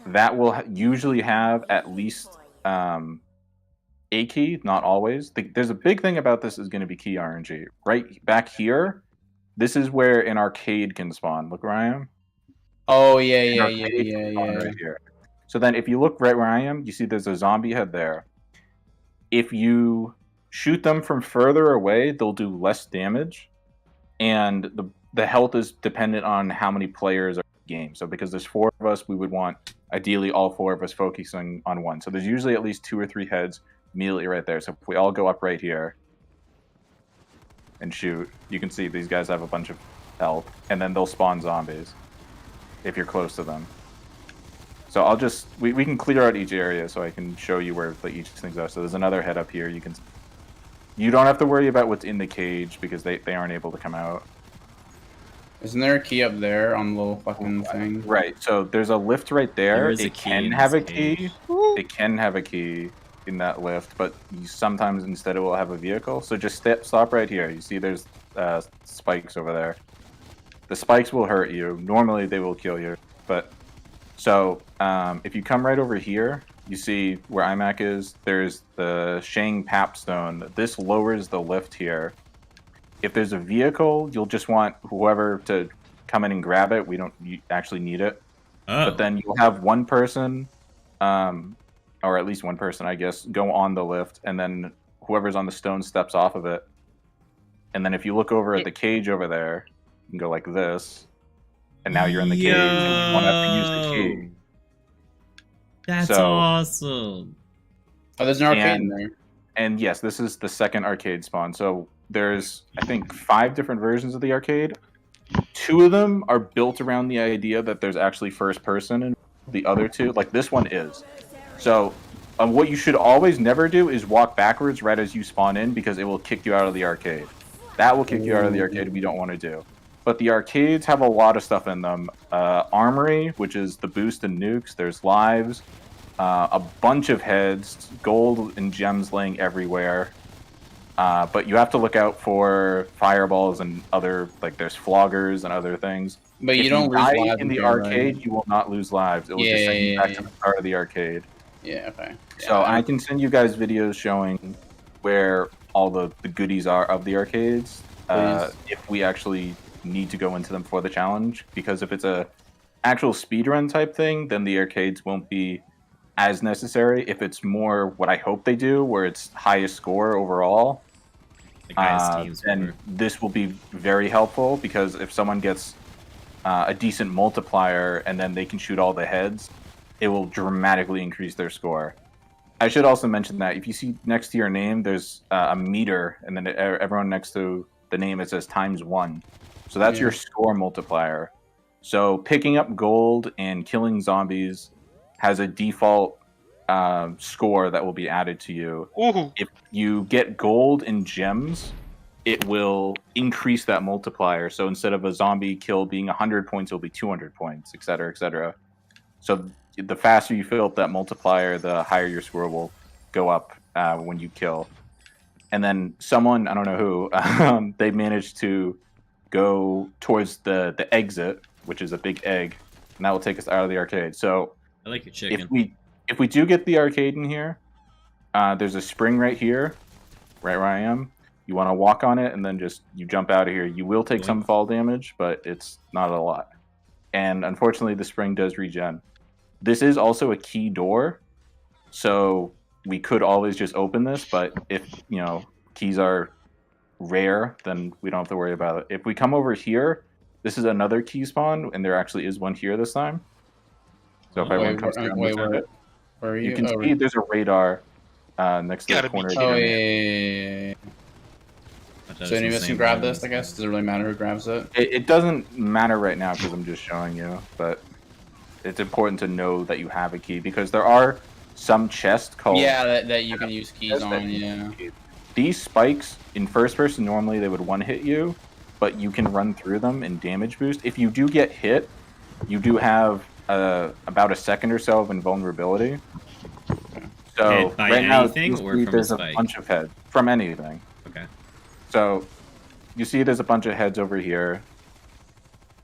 That will usually have at least a key, not always. There's a big thing about this is going to be key RNG. Right back here, this is where an arcade can spawn. Look where I am. Oh, yeah. Right here. So then if you look right where I am, you see there's a zombie head there. If you shoot them from further away, they'll do less damage. And the health is dependent on how many players are in the game. So because there's 4 of us, we would want, ideally, all 4 of us focusing on one. So there's usually at least 2 or 3 heads immediately right there. So if we all go up right here and shoot, you can see these guys have a bunch of health. And then they'll spawn zombies if you're close to them. So I'll just, we can clear out each area so I can show you where each things are. So there's another head up here. You don't have to worry about what's in the cage because they aren't able to come out. Isn't there a key up there on the little fucking thing? Right, so there's a lift right there. It can have a key. It can have a key in that lift, but sometimes instead it will have a vehicle. So just stop right here. You see there's spikes over there. The spikes will hurt you. Normally they will kill you, but... So, if you come right over here, you see where IMAC is, there's the Shang Pap Stone. This lowers the lift here. If there's a vehicle, you'll just want whoever to come in and grab it. We don't actually need it. Oh. But then you'll have one person, or at least one person, I guess, go on the lift, and then whoever's on the stone steps off of it. And then if you look over at the cage over there, you can go like this. And now you're in the cage and you won't have to use the key. That's awesome. Oh, there's an arcade in there. And yes, this is the second arcade spawn. So there's, I think, 5 different versions of the arcade. 2 of them are built around the idea that there's actually first person, and the other 2, like this one is. So what you should always never do is walk backwards right as you spawn in, because it will kick you out of the arcade. That will kick you out of the arcade we don't want to do. But the arcades have a lot of stuff in them. Armory, which is the boost and nukes. There's lives. A bunch of heads. Gold and gems laying everywhere. But you have to look out for fireballs and other, like there's floggers and other things. But you don't lose lives in the arcade, right? You will not lose lives. It will just send you back to the start of the arcade. Yeah, okay. So I can send you guys videos showing where all the goodies are of the arcades. If we actually need to go into them for the challenge, because if it's a actual speedrun type thing, then the arcades won't be as necessary. If it's more what I hope they do, where it's highest score overall, then this will be very helpful, because if someone gets a decent multiplier and then they can shoot all the heads, it will dramatically increase their score. I should also mention that if you see next to your name, there's a meter, and then everyone next to the name, it says ×1. So that's your score multiplier. So picking up gold and killing zombies has a default score that will be added to you. Ooh. If you get gold and gems, it will increase that multiplier. So instead of a zombie kill being 100 points, it'll be 200 points, etc., etc. So the faster you fill up that multiplier, the higher your score will go up when you kill. And then someone, I don't know who, they managed to go towards the exit, which is a big egg, and that will take us out of the arcade. So I like your chicken. If we do get the arcade in here, there's a spring right here, right where I am. You want to walk on it, and then just you jump out of here. You will take some fall damage, but it's not a lot. And unfortunately, the spring does regen. This is also a key door, so we could always just open this, but if, keys are rare, then we don't have to worry about it. If we come over here, this is another key spawn, and there actually is one here this time. So if everyone comes down, where are you? You can see there's a radar next to the corner. Oh, yeah. So any of us can grab this, I guess? Does it really matter who grabs it? It doesn't matter right now because I'm just showing you, but it's important to know that you have a key, because there are some chests called... Yeah, that you can use keys on, yeah. These spikes, in first person, normally they would one-hit you, but you can run through them in damage boost. If you do get hit, you do have about a second or so of invulnerability. So right now, there's a bunch of heads. From anything. Okay. So you see there's a bunch of heads over here.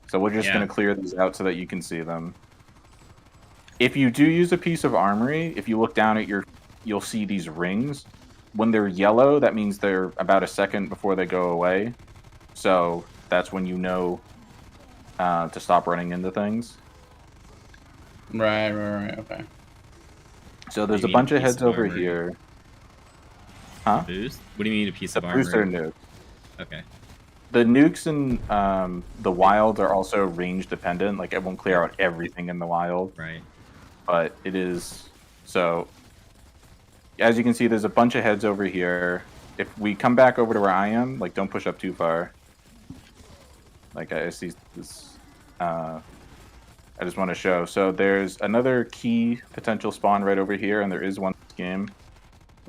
So we're just going to clear these out so that you can see them. If you do use a piece of armory, if you look down at you'll see these rings. When they're yellow, that means they're about a second before they go away. So that's when you know to stop running into things. Right, okay. So there's a bunch of heads over here. Huh? Boost? What do you mean a piece of armor? Boost or nukes. Okay. The nukes in the wild are also range dependent. Like, it won't clear out everything in the wild. Right. But it is... So, as you can see, there's a bunch of heads over here. If we come back over to where I am, like, don't push up too far. Like, I see this... I just want to show. So there's another key potential spawn right over here, and there is one in this game.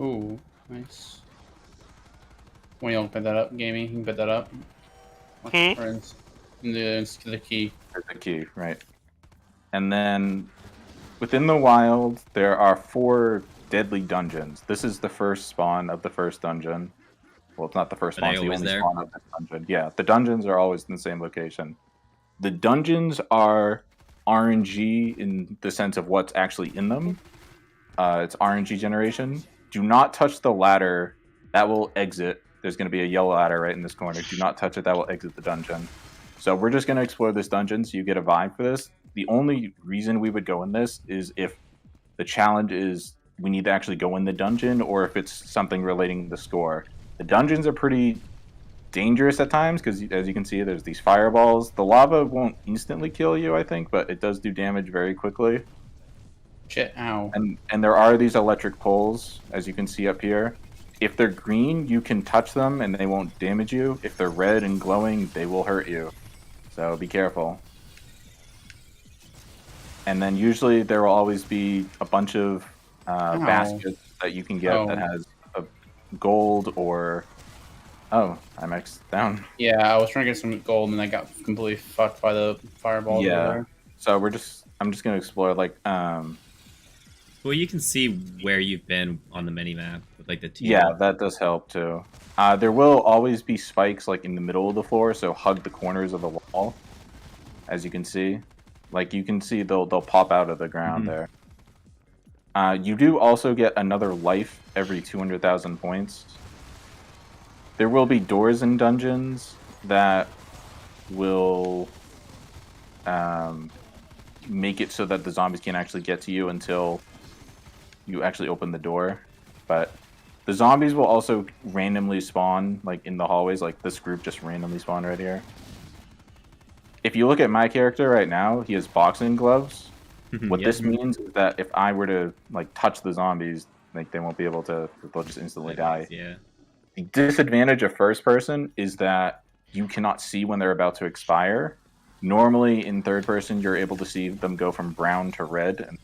Ooh, nice. When you pick that up, Gamey, you can pick that up. The key. There's the key, right. And then within the wild, there are 4 deadly dungeons. This is the first spawn of the first dungeon. Well, it's not the first spawn, it's the only spawn of this dungeon. Yeah, the dungeons are always in the same location. The dungeons are RNG in the sense of what's actually in them. It's RNG generation. Do not touch the ladder. That will exit. There's going to be a yellow ladder right in this corner. Do not touch it. That will exit the dungeon. So we're just going to explore this dungeon so you get a vibe for this. The only reason we would go in this is if the challenge is we need to actually go in the dungeon, or if it's something relating to the score. The dungeons are pretty dangerous at times because, as you can see, there's these fireballs. The lava won't instantly kill you, I think, but it does do damage very quickly. Shit, ow. And there are these electric poles, as you can see up here. If they're green, you can touch them and they won't damage you. If they're red and glowing, they will hurt you. So be careful. And then usually there will always be a bunch of baskets that you can get that has a gold or... Oh, I maxed down. Yeah, I was trying to get some gold and I got completely fucked by the fireball. Yeah. So I'm just gonna explore like Well, you can see where you've been on the mini map with like the team. Yeah, that does help too. There will always be spikes like in the middle of the floor, so hug the corners of the wall. As you can see, like you can see they'll pop out of the ground there. You do also get another life every 200,000 points. there will be doors in dungeons that will make it so that the zombies can't actually get to you until you actually open the door. But the zombies will also randomly spawn, like, in the hallways. Like, this group just randomly spawned right here. If you look at my character right now, he has boxing gloves. What this means is that if I were to, like, touch the zombies, like, they won't be able to, they'll just instantly die. Yeah. The disadvantage of first person is that you cannot see when they're about to expire. Normally, in third person, you're able to see them go from brown to red, and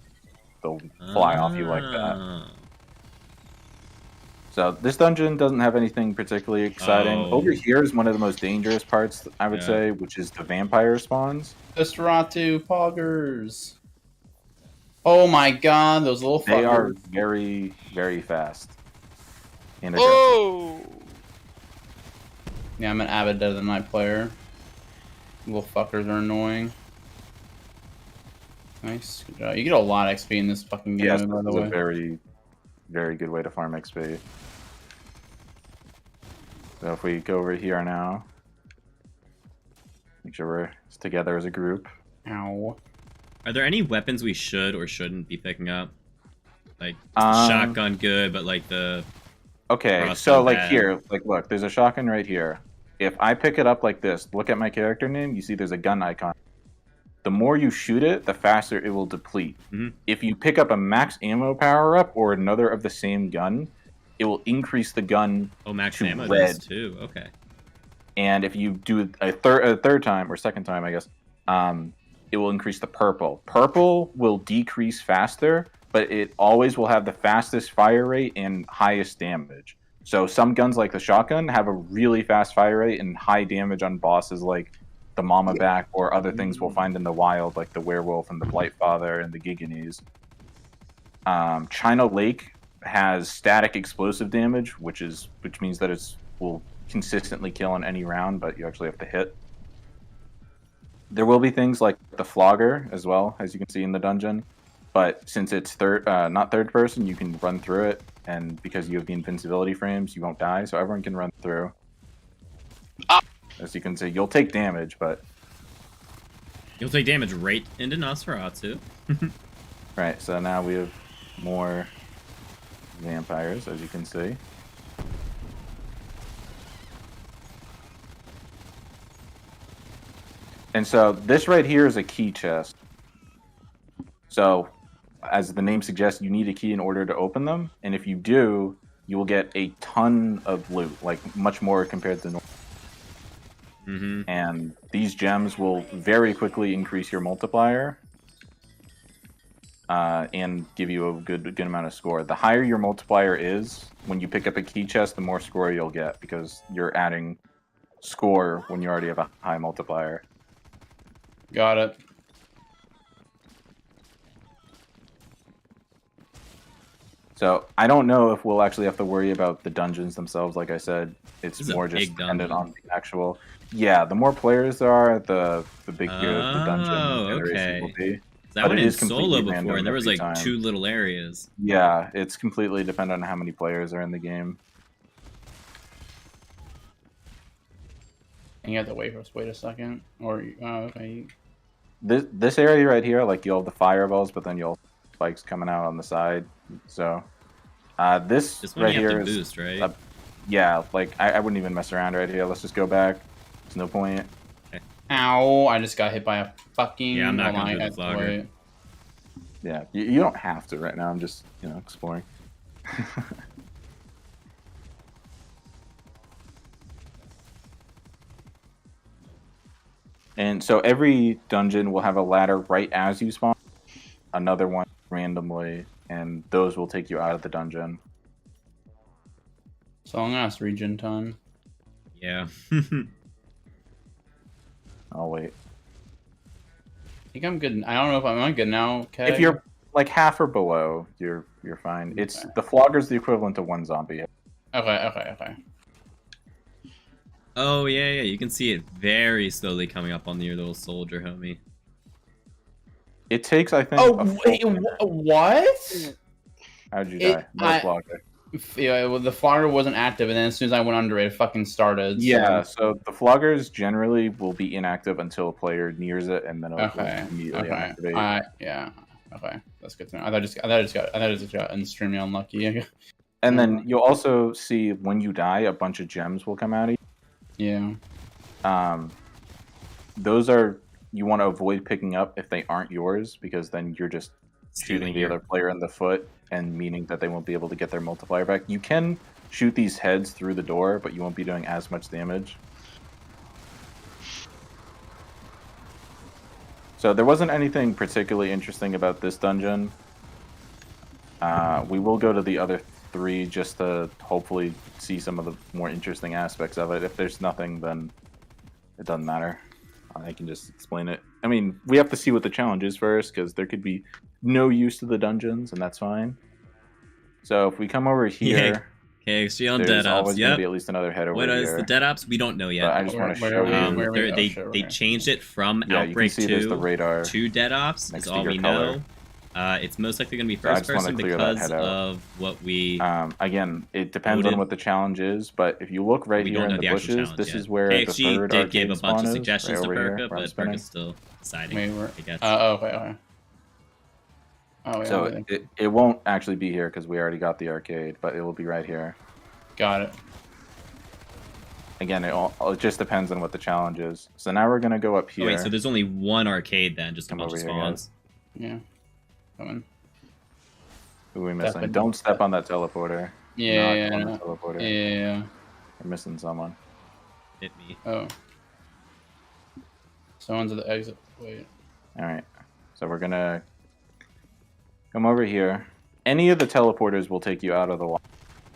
they'll fly off you like that. So this dungeon doesn't have anything particularly exciting. Oh. Over here is one of the most dangerous parts, I would say, which is the vampire spawns. Nosferatu poggers. Oh my god, those little fuckers. They are very, very fast. Oh! Yeah, I'm an avid Dead of the Night player. Little fuckers are annoying. Nice, good job. You get a lot of XP in this fucking game, Yes, by the it's way. a very, very good way to farm XP. So if we go over here now, make sure we're together as a group. Ow. Are there any weapons we should or shouldn't be picking up? Like, shotgun good, but like the... Okay, so like here, like look, there's a shotgun right here. If I pick it up like this, look at my character name, you see there's a gun icon. The more you shoot it, the faster it will deplete. If you pick up a max ammo power-up or another of the same gun, it will increase the gun max to ammo red. does too, okay. And if you do it a third time, or second time, I guess, it will increase the purple. Purple will decrease faster, but it always will have the fastest fire rate and highest damage. So some guns like the shotgun have a really fast fire rate and high damage on bosses like the Mama Back or other things we'll find in the wild, like the Werewolf and the Blightfather and the Giganese. China Lake has static explosive damage, which means that it will consistently kill in any round, but you actually have to hit. There will be things like the Flogger as well, as you can see in the dungeon. But since it's not third person, you can run through it, and because you have the invincibility frames, you won't die, so everyone can run through. As you can see, you'll take damage, but... You'll take damage right into Nosferatu. Right, so now we have more vampires, as you can see. And so this right here is a key chest. So, as the name suggests, you need a key in order to open them, and if you do, you will get a ton of loot, like much more compared to normal. And these gems will very quickly increase your multiplier and give you a good amount of score. The higher your multiplier is, when you pick up a key chest, the more score you'll get, because you're adding score when you already have a high multiplier. Got it. So I don't know if we'll actually have to worry about the dungeons themselves. Like I said, it's more just dependent on the actual. Yeah, the more players there are, the bigger the dungeon generation will be. I went in solo before, and there was like 2 little areas. Yeah, it's completely dependent on how many players are in the game. And you have to wait a second, or okay. This area right here, like you'll have the fireballs, but then you'll have spikes coming out on the side. So this right here is boost, right? Yeah, like I wouldn't even mess around right here. Let's just go back. There's no point. Okay. Ow! I just got hit by a fucking. Yeah, I'm not gonna do the Flogger. Yeah, you don't have to right now. I'm just exploring. And so every dungeon will have a ladder right as you spawn, another one randomly, and those will take you out of the dungeon. So I'm gonna ask regen time. Yeah. I'll wait. I think I'm good. I don't know if I'm good now. Okay. If you're like half or below, you're fine. It's the Flogger's the equivalent to 1 zombie. Okay. Oh yeah, you can see it very slowly coming up on your little soldier, homie. It takes, I think. Oh wait, what? How'd you die? No Flogger. Yeah, well, the flogger wasn't active, and then as soon as I went under it, it fucking started. Yeah, so the floggers generally will be inactive until a player nears it, and then it'll immediately activate. Yeah. Okay, that's good to know. I just got extremely unlucky. And then you'll also see when you die, a bunch of gems will come out of you. Yeah. Those are you want to avoid picking up if they aren't yours, because then you're just shooting the other player in the foot, and meaning that they won't be able to get their multiplier back. You can shoot these heads through the door, but you won't be doing as much damage. So there wasn't anything particularly interesting about this dungeon. We will go to the other 3 just to hopefully see some of the more interesting aspects of it. If there's nothing, then it doesn't matter. I can just explain it. I mean, we have to see what the challenge is first, because there could be no use to the dungeons, and that's fine. So if we come over here, okay, so you're on there's dead ops. always going to be at least another head over What here. is the dead ops? We don't know yet. But I just want to show you. They changed it from Yeah, Outbreak you can see there's the radar to dead ops. next Is to all your we color. know. It's most likely going to be So I first just wanna person clear that because head out. of what we. Again, it depends voted. on what the challenge is, but if you look right We here don't know in the the actual bushes, challenge this yet. is where the KXG third did give a arcade bunch spawn of is, suggestions right to over here, Berka, where I'm but spinning. Berka's still deciding. Wait, I guess. Okay. Oh, yeah, So it won't actually be here because we already got the arcade, but it will be right here. Got it. Again, it just depends on what the challenge is. So now we're gonna go up here. Oh, wait, so there's only one arcade then, just a Come bunch of over here, spawns. Yeah. Coming. Who are we missing? Definitely. Don't step on that teleporter. Yeah. Not on the teleporter. Yeah. We're missing someone. Hit me. Oh. Someone's at the exit. Wait. All right. So we're gonna come over here. Any of the teleporters will take you out of the water,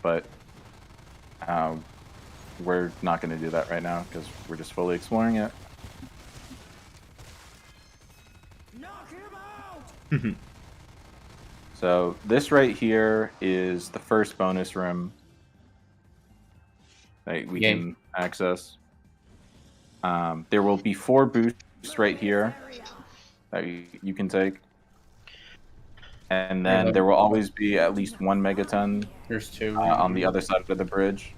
but we're not going to do that right now because we're just fully exploring it. So this right here is the first bonus room that we can access. There will be 4 boosts right here that you can take. And then there will always be at least 1 megaton. There's 2 on the other side of the bridge.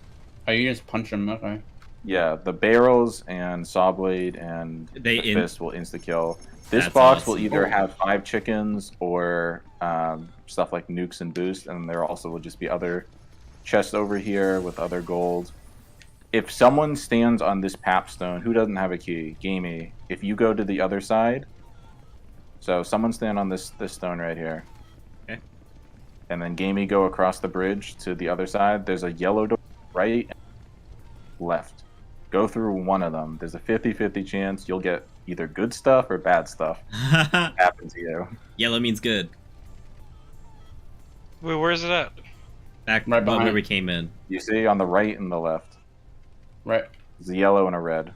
Oh, you just punch them, okay. Yeah, the barrels and saw blade and the fist will insta kill. This That's box awesome. will either have 5 chickens or stuff like nukes and boost, and there also will just be other chests over here with other gold. If someone stands on this pap stone, who doesn't have a key? Gamey. If you go to the other side, so someone stand on this stone right here. Okay. And then Gamey go across the bridge to the other side. There's a yellow door right and left. Go through one of them. There's a 50-50 chance you'll get either good stuff or bad stuff happen to you. Yellow means good. Wait, where is it at? Back right behind where we came in. You see on the right and the left. Right. There's a yellow and a red.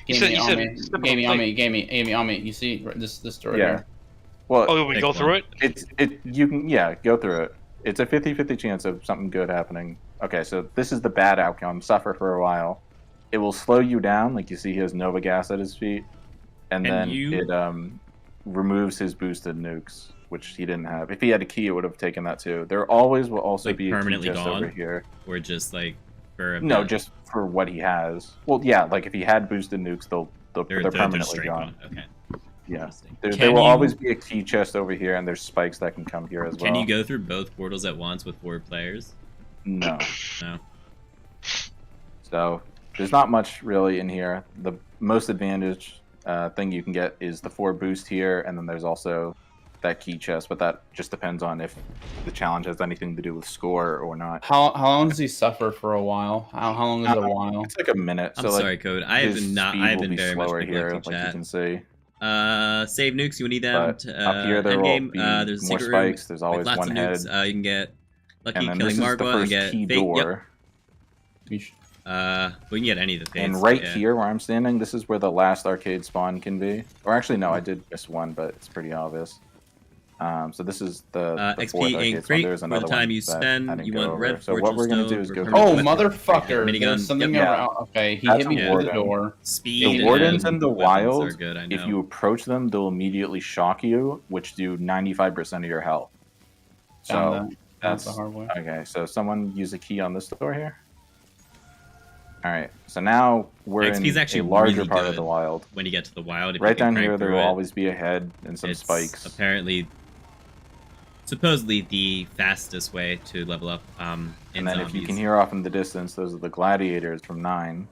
Gamey on me. You see this door Yeah. here? Well, Oh, we go through it? You can go through it. It's a 50-50 chance of something good happening. Okay, so this is the bad outcome. Suffer for a while. It will slow you down, like you see he has Nova Gas at his feet, and then it removes his boosted nukes, which he didn't have. If he had a key, it would have taken that too. There always will also Like be a key permanently just gone? over here. Or just like for a No, bit? just for what he has. Well, yeah, like if he had boosted nukes, they're permanently straight gone. Okay. Yeah, Can there will you- always be a key chest over here, and there's spikes that can come here as well. Can you go through both portals at once with 4 players? No. No. So there's not much really in here. The most advantage thing you can get is the 4 boost here, and then there's also that key chest, but that just depends on if the challenge has anything to do with score or not. How long does he suffer for a while? How long is a while? It's like a minute. I'm So like, sorry, Code. I have his not. speed I've will been be very much slower here, neglecting like you chat. can see. Save nukes. You need them. But up here there will Endgame. be There's a more secret room spikes. There's with always lots one of head. nukes. You can get lucky And then killing this is the Margwa and first get key fake. door. Yep. We can get any of the fakes. And right yeah. here where I'm standing, this is where the last arcade spawn can be. Or actually, no, I did miss one, but it's pretty obvious. So this is the XP fourth ain't arcade spawn. great. There's For another the time one you that I spend, didn't you go want over. red So what we're gonna do Fortune is go. Stone, Oh, Permanent motherfucker! Minigun. There's something Yep. around. Okay, he That's hit me a through the warden. door. Speed. The wardens and in the weapons wild, are good, I if know. you approach them, they'll immediately shock you, which do 95% of your health. So Found That's the hard way. Okay, so someone use a key on this door here. All right, so now we're XP is in actually a larger really part of good the wild. when you get to the wild. If Right you can down crank here, there through will it. always be a head and some It's spikes. apparently, supposedly the fastest way to level up. And In then zombies. if you can hear off in the distance, those are the gladiators from 9.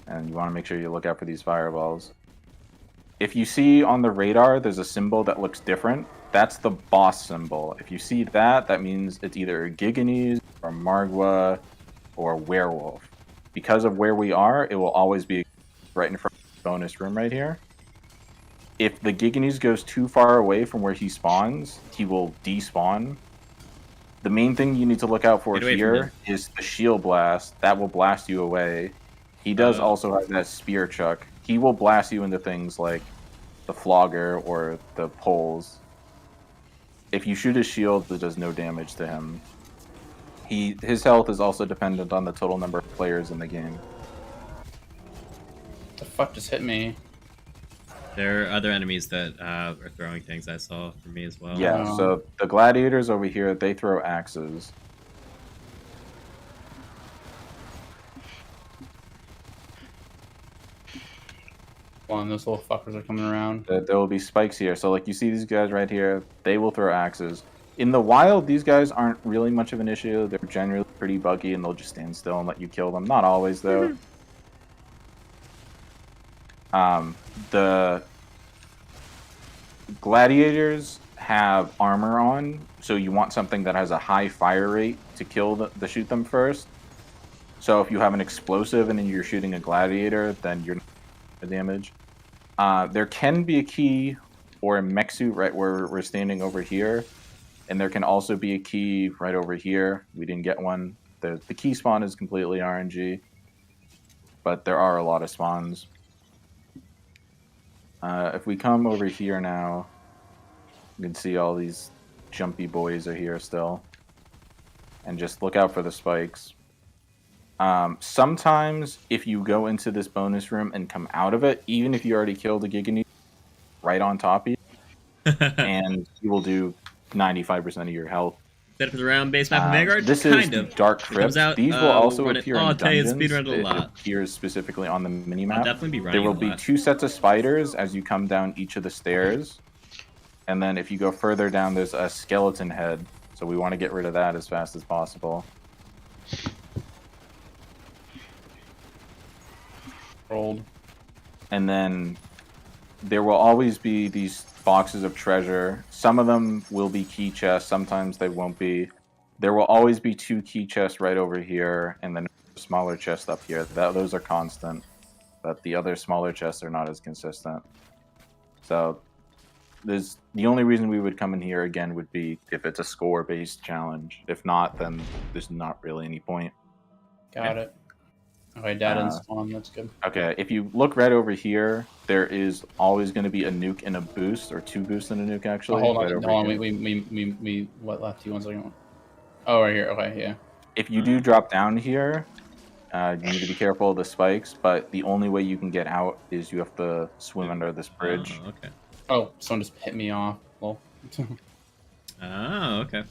And you want to make sure you look out for these fireballs. If you see on the radar, there's a symbol that looks different. That's the boss symbol. If you see that, that means it's either a Giganese or Margwa or a werewolf. Because of where we are, it will always be right in front of the bonus room right here. If the Giganese goes too far away from where he spawns, he will despawn. The main thing you need to look out for here is the shield blast. That will blast you away. He does also have that spear chuck. He will blast you into things like the flogger or the poles. If you shoot his shield, it does no damage to him. His health is also dependent on the total number of players in the game. The fuck just hit me? There are other enemies that are throwing things I saw for me as well. Yeah, so the gladiators over here, they throw axes. One, those little fuckers are coming around. There will be spikes here. So like you see these guys right here, they will throw axes. In the wild, these guys aren't really much of an issue. They're generally pretty buggy and they'll just stand still and let you kill them. Not always though. The gladiators have armor on, so you want something that has a high fire rate to kill the shoot them first. So if you have an explosive and then you're shooting a gladiator, then you're not going to damage. There can be a key or a mech suit right where we're standing over here, and there can also be a key right over here. We didn't get one. The key spawn is completely RNG, but there are a lot of spawns. If we come over here now, you can see all these jumpy boys are here still. And just look out for the spikes. Sometimes, if you go into this bonus room and come out of it, even if you already killed a Giganese right on top of you, and you will do 95% of your health. Set for the round base map of Vanguard? This kind is of. the Dark Crypt. Out, These will also run appear it. in I'll tell you, dungeons. speedrun it a lot. Appears specifically on the minimap. I'll definitely be running There will a be lot. 2 sets of spiders as you come down each of the stairs. And then if you go further down, there's a skeleton head. So we want to get rid of that as fast as possible. Rolled. And then there will always be these boxes of treasure. Some of them will be key chests, sometimes they won't be. There will always be 2 key chests right over here, and then a smaller chest up here. Those are constant, but the other smaller chests are not as consistent. So the only reason we would come in here again would be if it's a score-based challenge. If not, then there's not really any point. Got it. Okay, data and spawn, that's good. Okay, if you look right over here, there is always going to be a nuke and a boost, or 2 boosts and a nuke actually. Oh, hold on, right hold on. We what left you 1 second? Oh, right here. Okay, yeah. If you do drop down here, you need to be careful of the spikes, but the only way you can get out is you have to swim under this bridge. Oh, okay. Oh, someone just hit me off. Well. Oh, okay.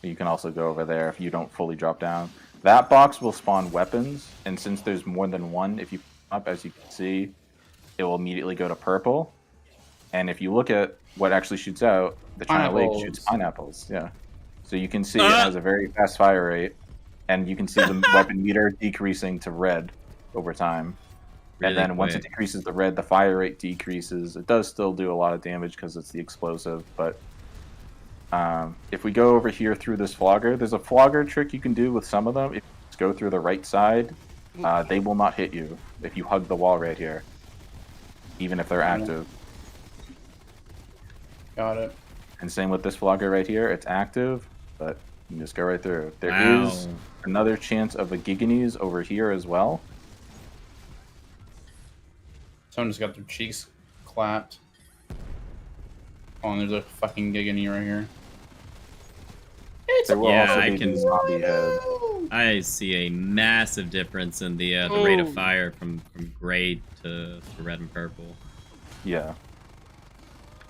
You can also go over there if you don't fully drop down. That box will spawn weapons, and since there's more than one, if you up, as you can see, it will immediately go to purple. And if you look at what actually shoots out, the China Lake shoots pineapples. Yeah. So you can see it has a very fast fire rate, and you can see the weapon meter decreasing to red over time. Really and then once it quick. decreases the red, the fire rate decreases. It does still do a lot of damage because it's the explosive, but if we go over here through this flogger, there's a flogger trick you can do with some of them. If you just go through the right side, they will not hit you if you hug the wall right here, even if they're active. Got it. And same with this flogger right here. It's active, but you can just go right through. There is Wow. another chance of a Giganese over here as well. Someone just got their cheeks clapped. Oh, and there's a fucking Giganese right here. There will Yeah, also I be can. the zombie head. I see a massive difference in the rate of fire from gray to red and purple. Yeah.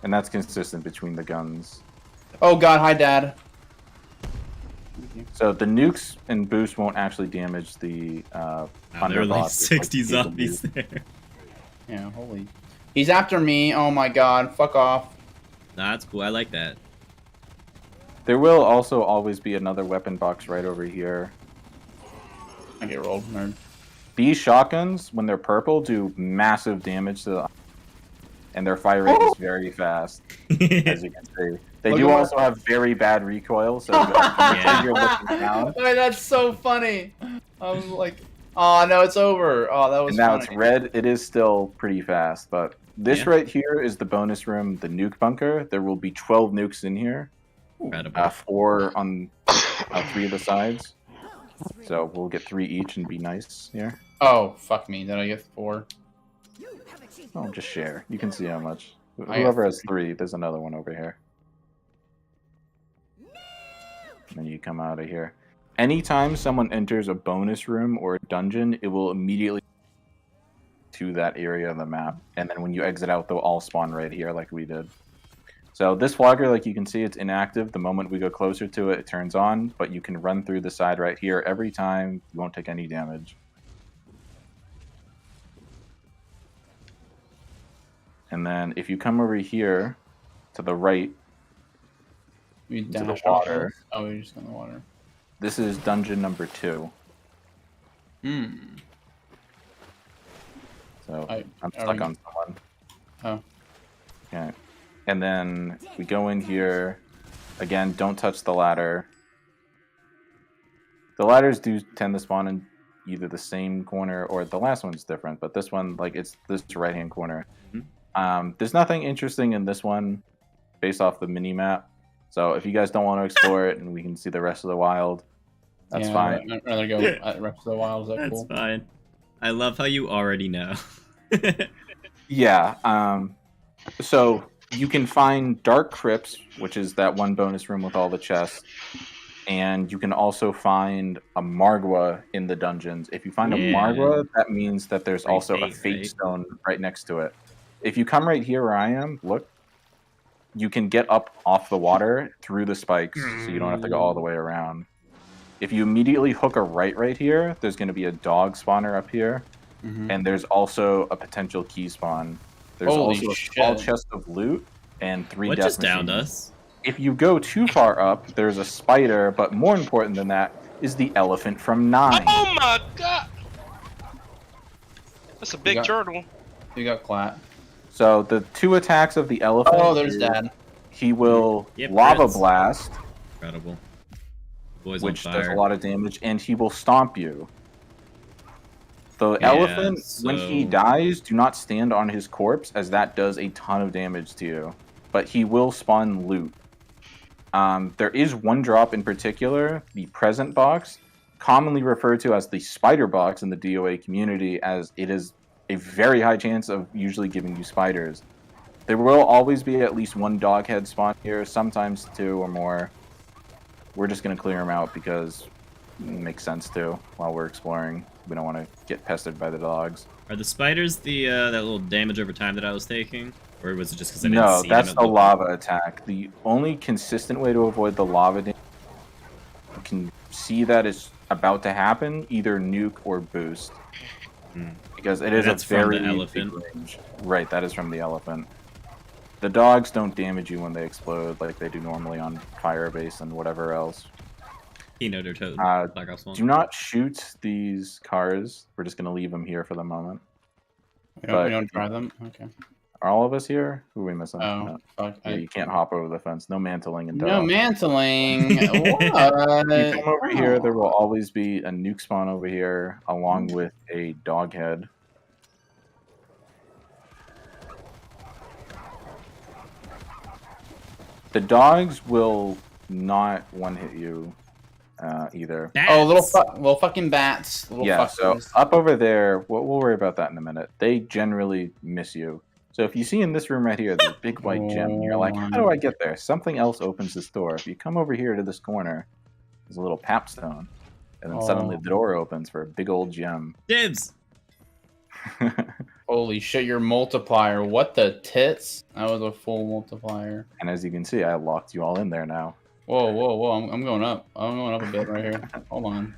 And that's consistent between the guns. Oh god, hi dad. So the nukes and boost won't actually damage the there are like 60 zombies there. Yeah, holy. He's after me. Oh my god, fuck off. Nah, that's cool. I like that. There will also always be another weapon box right over here. I get rolled, nerd. These shotguns, when they're purple, do massive damage to the... And their fire rate is very fast, as you can see. They do also have very bad recoil, so you're looking down. I mean, that's so funny. I'm like, oh no, it's over. Oh, that was And now funny. it's red. It is still pretty fast, but this right here is the bonus room, the nuke bunker. There will be 12 nukes in here. Incredible. 4 on 3 of the sides. So we'll get 3 each and be nice here. Oh, fuck me. Did I get 4? Oh, just share. You can see how much. I Whoever got has 3, there's another one over here. And then you come out of here. Anytime someone enters a bonus room or a dungeon, it will immediately to that area of the map. And then when you exit out, they'll all spawn right here like we did. So this flogger, like you can see, it's inactive. The moment we go closer to it, it turns on, but you can run through the side right here every time. You won't take any damage. And then if you come over here to the right, into the water. Oh, we're just in the water. This is dungeon number 2. Hmm. So I'm stuck on someone. Oh. Okay. And then we go in here. Again, don't touch the ladder. The ladders do tend to spawn in either the same corner or the last one's different, but this one, like, it's this right-hand corner. There's nothing interesting in this one based off the mini-map. So if you guys don't want to explore it and we can see the rest of the wild, that's fine. I'd rather go at rest of the wild. Is that cool? That's fine. I love how you already know. Yeah. So you can find Dark Crypts, which is that one bonus room with all the chests. And you can also find a Margwa in the dungeons. If you find a Margwa, that means that there's also a Fate Stone right next to it. If you come right here where I am, look, you can get up off the water through the spikes, so you don't have to go all the way around. If you immediately hook a right here, there's going to be a dog spawner up here, and there's also a potential key spawn. There's also a small chest of loot and 3 What death just downed machines. us? If you go too far up, there's a spider, but more important than that is the elephant from 9. Oh my god! That's a big turtle. You got Clat. So the 2 attacks of the elephant. Oh, there's Dad. He will Yep, lava Brits. blast, Incredible. Boys which on does fire. a lot of damage, and he will stomp you. The elephant, when he so- dies, do not stand on his corpse, as that does a ton of damage to you. But he will spawn loot. There is one drop in particular, the present box, commonly referred to as the spider box in the DOA community, as it is a very high chance of usually giving you spiders. There will always be at least 1 dog head spawn here, sometimes 2 or more. We're just going to clear them out because it makes sense to while we're exploring. We don't want to get pestered by the dogs. Are the spiders the that little damage over time that I was taking? Or was it just because I didn't No, see that's them? the lava attack. The only consistent way to avoid the lava damage, you can see that it's about to happen, either nuke or boost. Because it is That's a from very the elephant. big range. Right, that is from the elephant. The dogs don't damage you when they explode like they do normally on Firebase and whatever else. Keynote or Toten. Black Ops 1. Do not shoot these cars. We're just going to leave them here for the moment. We don't drive them? Okay. Are all of us here? Who are we missing? Oh, No. fuck. Yeah, you can't hop over the fence. No mantling and No mantling. What? You come over here, there will always be a nuke spawn over here, along with a dog head. The dogs will not one-hit you either. Oh, little fucking bats. Little Yeah, so fuckers. up over there, we'll worry about that in a minute. They generally miss you. So if you see in this room right here, the big white gem, and you're like, how do I get there? Something else opens this door. If you come over here to this corner, there's a little papstone. And then suddenly the door opens for a big old gem. Dibs! Holy shit, your multiplier. What the tits? That was a full multiplier. And as you can see, I locked you all in there now. Whoa, whoa, whoa. I'm going up. I'm going up a bit right here. Hold on.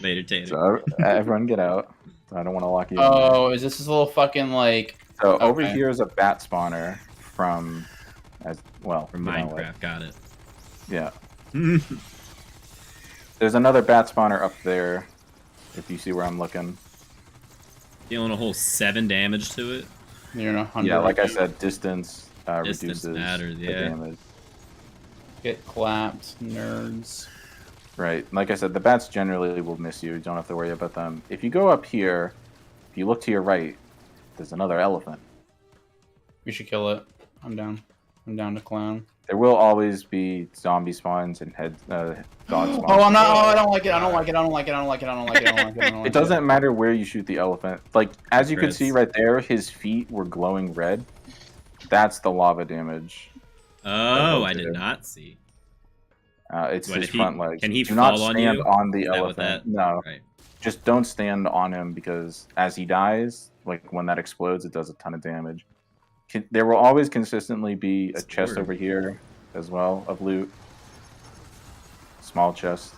Later, Tater. So everyone get out. I don't want to lock you in. Oh, is this little fucking like... So over here is a bat spawner from... From Minecraft, got it. Yeah. There's another bat spawner up there, if you see where I'm looking. Dealing a whole 7 damage to it. You're in 100. Yeah, like I said, distance Distance reduces matters, the yeah. damage. Get clapped, nerds. Right. Like I said, the bats generally will miss you. Don't have to worry about them. If you go up here, if you look to your right, there's another elephant. We should kill it. I'm down. I'm down to clown. There will always be zombie spawns and dog spawns. Oh, I'm not. Oh, I don't like it. I don't like it. I don't like it. I don't like it. I don't like it. I don't like it. I don't like It doesn't matter where you shoot the elephant. Like, as you can see right there, his feet were glowing red. That's the lava damage. Oh, I did not see. It's his front legs. Can he Do fall not on stand you? on the Is that what elephant. that- No. Right. Just don't stand on him because as he dies, like when that explodes, it does a ton of damage. There will always consistently be a chest over here as well of loot. Small chest.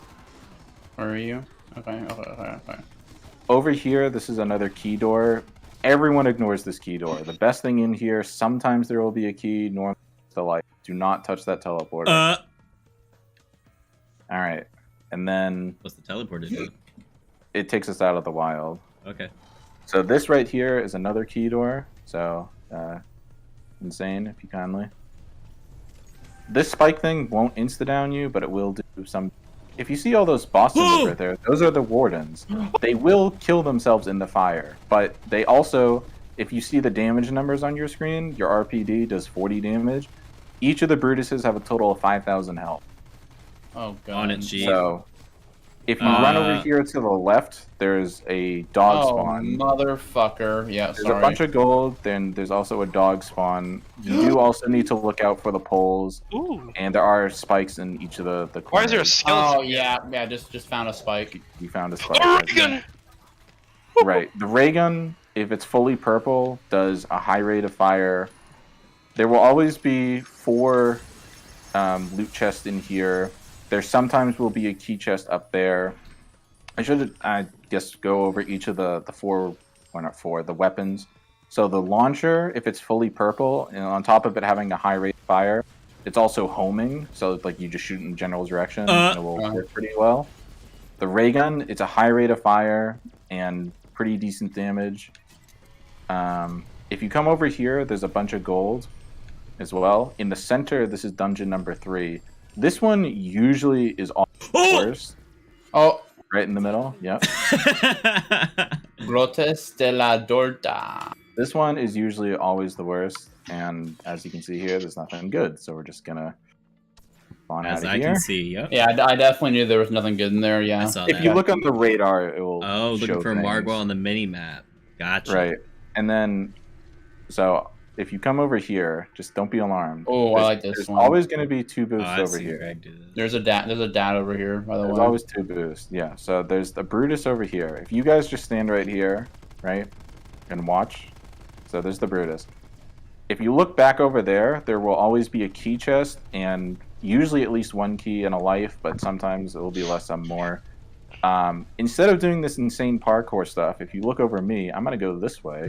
Where are you? Okay. Over here, this is another key door. Everyone ignores this key door. The best thing in here, sometimes there will be a key. Normally, the light. Do not touch that teleporter. All right, and then what's the teleporter do? It takes us out of the wild. Okay. So this right here is another key door. So insane, if you kindly. This spike thing won't insta-down you, but it will do some... If you see all those bosses over there, those are the wardens. They will kill themselves in the fire, but they also, if you see the damage numbers on your screen, your RPD does 40 damage. Each of the Brutuses have a total of 5,000 health. Oh, God. On it, G. So, if you run over here to the left, there's a dog spawn. Motherfucker. Yeah, There's a bunch of gold, then there's also a dog spawn. You do also need to look out for the poles. Ooh. And there are spikes in each of the corners. Why is there a skeleton? Oh, yeah. Yeah, just found a spike. You found a spike. A ray gun! Right. The ray gun, if it's fully purple, does a high rate of fire. There will always be 4 loot chests in here. There sometimes will be a key chest up there. I guess, go over each of the 4, or not 4, the weapons. So the launcher, if it's fully purple, and on top of it having a high rate of fire, it's also homing. So like you just shoot in the general direction, and it will work pretty well. The ray gun, it's a high rate of fire and pretty decent damage. If you come over here, there's a bunch of gold as well. In the center, this is dungeon number 3. This one usually is all worst. Oh. Right in the middle, yep. Brotes de la Dorta. This one is usually always the worst, and as you can see here, there's nothing good, so we're just gonna spawn out As of I here. can see, yep. Yeah, I definitely knew there was nothing good in there, yeah. I saw If that. you look on the radar, it will looking show for things. Margwell on the mini-map. Gotcha. Right, and then, so if you come over here, just don't be alarmed. Oh, I like this There's one. always going to be 2 boosts I over see here. Greg do this. There's a dad over here, by the There's way. always 2 boosts, yeah. So there's the Brutus over here. If you guys just stand right here, right, and watch. So there's the Brutus. If you look back over there, there will always be a key chest, and usually at least 1 key and a life, but sometimes it will be less, some more. Instead of doing this insane parkour stuff, if you look over me, I'm gonna go this way.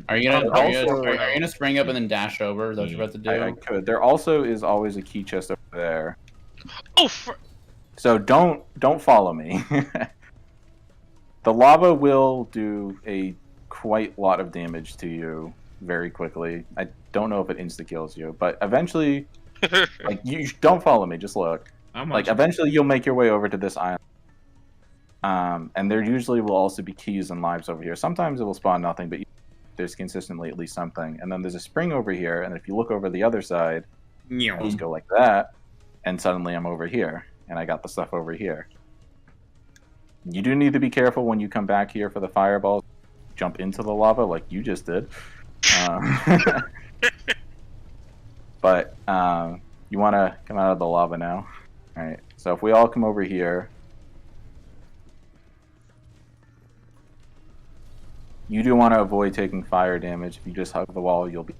Are you gonna spring up and then dash over? Is that what you're about to do? I could. There also is always a key chest over there. Oh, so don't follow me. The lava will do a quite lot of damage to you very quickly. I don't know if it insta kills you, but eventually, like you don't follow me. Just look. Like eventually, you'll make your way over to this island. And there usually will also be keys and lives over here. Sometimes it will spawn nothing, but there's consistently at least something. And then there's a spring over here, and if you look over the other side, I'll just go like that, and suddenly I'm over here, and I got the stuff over here. You do need to be careful when you come back here for the fireballs. Jump into the lava like you just did. But you want to come out of the lava now. All right, so if we all come over here, You do want to avoid taking fire damage. If you just hug the wall, you'll be...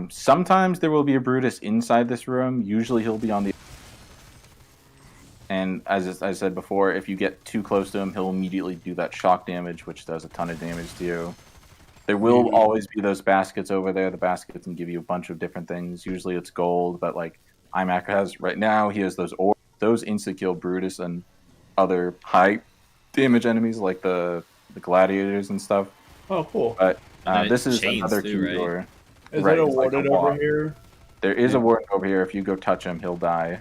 sometimes there will be a Brutus inside this room. Usually he'll be on the... And as I said before, if you get too close to him, he'll immediately do that shock damage, which does a ton of damage to you. There will always be those baskets over there. The baskets can give you a bunch of different things. Usually it's gold, but like iMac has right now, he has those insta-kill Brutus and other high damage enemies like the gladiators and stuff. Oh, cool. But this is another key right? door. Is there a warden over here? There is a warden over here. If you go touch him, he'll die.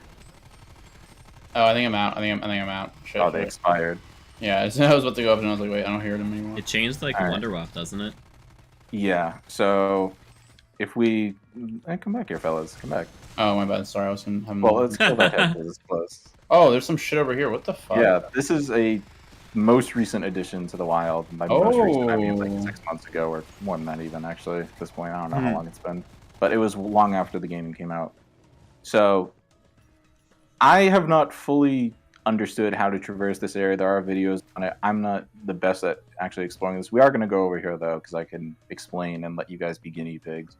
Oh, I think I'm out. I think I'm out. Shit, oh, they expired. Yeah, I was about to go up and I was like, wait, I don't hear them anymore. It changed like Wonderwaft, doesn't it? Yeah. So if we come back here, fellas, come back. Oh, my bad. Sorry, I was having. Well, let's kill that head because it's close. Oh, there's some shit over here. What the fuck? Yeah, this is a most recent addition to the wild. By most recent, I mean like 6 months ago, or more than that even, actually, at this point. I don't know how long it's been. But it was long after the game came out. So, I have not fully understood how to traverse this area. There are videos on it. I'm not the best at actually exploring this. We are going to go over here, though, because I can explain and let you guys be guinea pigs.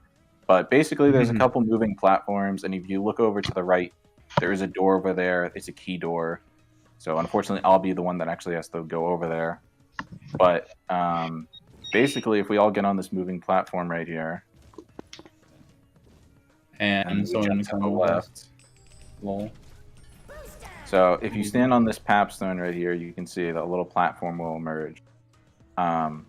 But basically, there's a couple moving platforms, and if you look over to the right, there is a door over there. It's a key door. So unfortunately, I'll be the one that actually has to go over there. But basically, if we all get on this moving platform right here, and we jump to the left. Lol. So if you stand on this papstone right here, you can see that a little platform will emerge.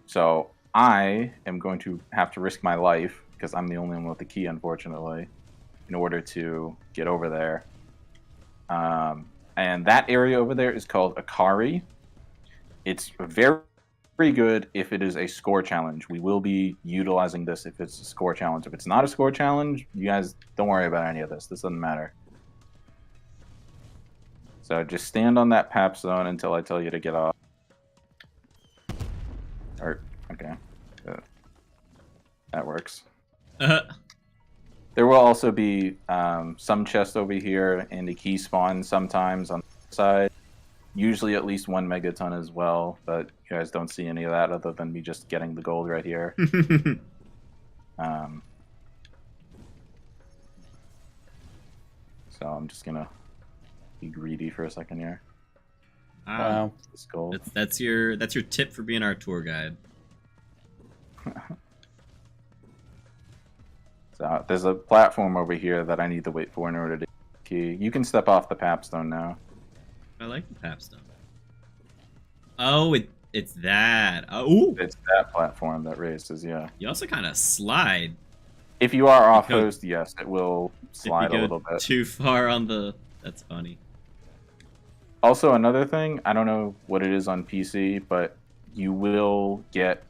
So I am going to have to risk my life, because I'm the only one with the key, unfortunately, in order to get over there. And that area over there is called Akari. It's very, very good if it is a score challenge. We will be utilizing this if it's a score challenge. If it's not a score challenge, you guys don't worry about any of this. This doesn't matter. So just stand on that pap zone until I tell you to get off. Or, okay. That works. There will also be some chests over here and a key spawn sometimes on the side. Usually at least 1 megaton as well, but you guys don't see any of that other than me just getting the gold right here. So I'm just gonna be greedy for a second here. Wow. This gold. That's your tip for being our tour guide. So there's a platform over here that I need to wait for in order to key. You can step off the papstone now. I like the papstone. Oh, it's that. Oh, it's that platform that raises. Yeah. You also kind of slide. If you are off host, yes, it will slide a little bit. Too far on the. That's funny. Also, another thing, I don't know what it is on PC, but you will get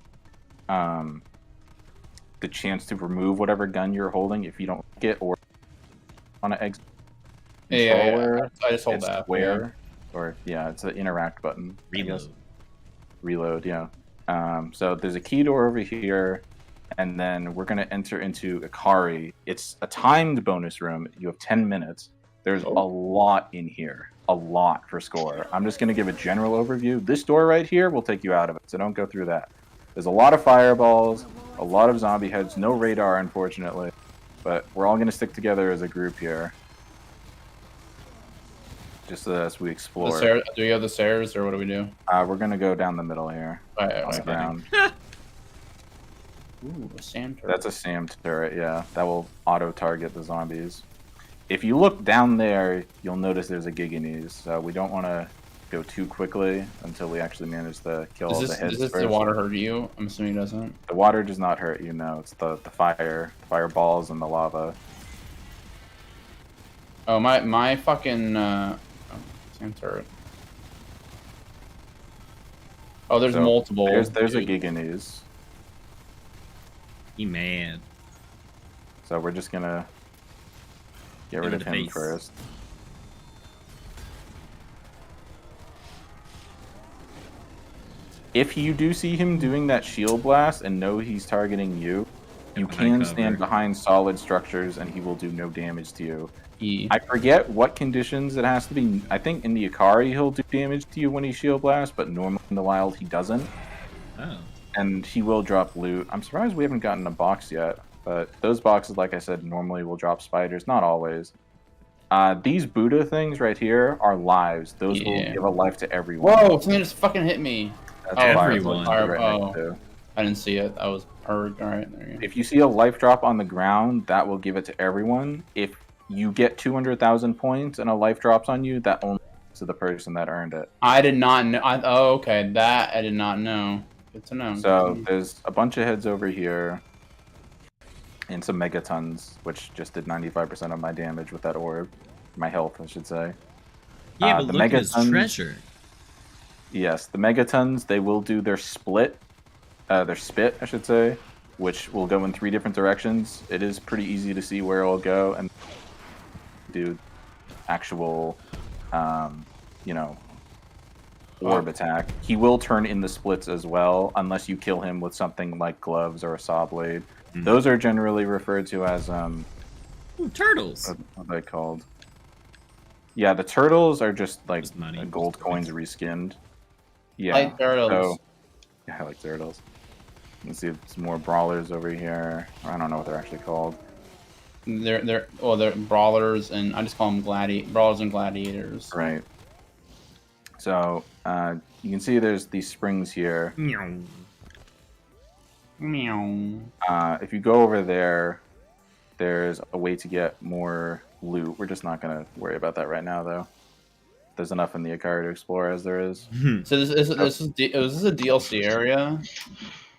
the chance to remove whatever gun you're holding if you don't get or on an exit. Yeah, I just hold that. Square, or yeah, it's the interact button. Reload. Reload, yeah. So there's a key door over here, and then we're gonna enter into Akari. It's a timed bonus room. You have 10 minutes. There's a lot in here, a lot for score. I'm just gonna give a general overview. This door right here will take you out of it, so don't go through that. There's a lot of fireballs, a lot of zombie heads, no radar, unfortunately. But we're all going to stick together as a group here. Just as we explore. Do we have the stairs, or what do we do? We're going to go down the middle here. On the ground. Ooh, a SAM turret. That's a SAM turret, yeah. That will auto-target the zombies. If you look down there, you'll notice there's a Giganese. So we don't want to go too quickly until we actually manage to kill all the heads first. Does the water hurt you? I'm assuming it doesn't. The water does not hurt you, no. It's the fireballs and the lava. Oh, my fucking SAM turret. Oh, there's multiple. There's a Giganese. He mad. So we're just gonna get rid of him first. If you do see him doing that shield blast and know he's targeting you, You behind can cover. stand behind solid structures, and he will do no damage to you. I forget what conditions it has to be. I think in the Ikari he'll do damage to you when he shield blasts, but normally in the wild he doesn't. Oh. And he will drop loot. I'm surprised we haven't gotten a box yet, but those boxes, like I said, normally will drop spiders, not always. These Buddha things right here are lives. Those will give a life to everyone. Whoa, something just fucking hit me. That's everyone. Right I didn't see it. I was hurt. Alright, there you go. If you see a life drop on the ground, that will give it to everyone. If you get 200,000 points and a life drops on you, that only goes to the person that earned it. I did not know. Oh, okay. That I did not know. Good to know. So there's a bunch of heads over here. And some megatons, which just did 95% of my damage with that orb. My health, I should say. Yeah, but look at his treasure. Yes, the megatons, they will do their split. Their spit, I should say. Which will go in 3 different directions. It is pretty easy to see where it'll go. And do actual, you know, orb attack. He will turn in the splits as well, unless you kill him with something like gloves or a saw blade. Those are generally referred to as turtles. What are they called? Yeah, the turtles are just like money. Gold coins reskinned. Yeah, like turtles. So, yeah, I like turtles. You can see some more brawlers over here. I don't know what they're actually called. They're brawlers, and I just call them brawlers and gladiators. Right. So you can see there's these springs here. Meow. Meow. If you go over there, there's a way to get more loot. We're just not gonna worry about that right now, though. There's enough in the Ikari to explore as there is. So is this a DLC area?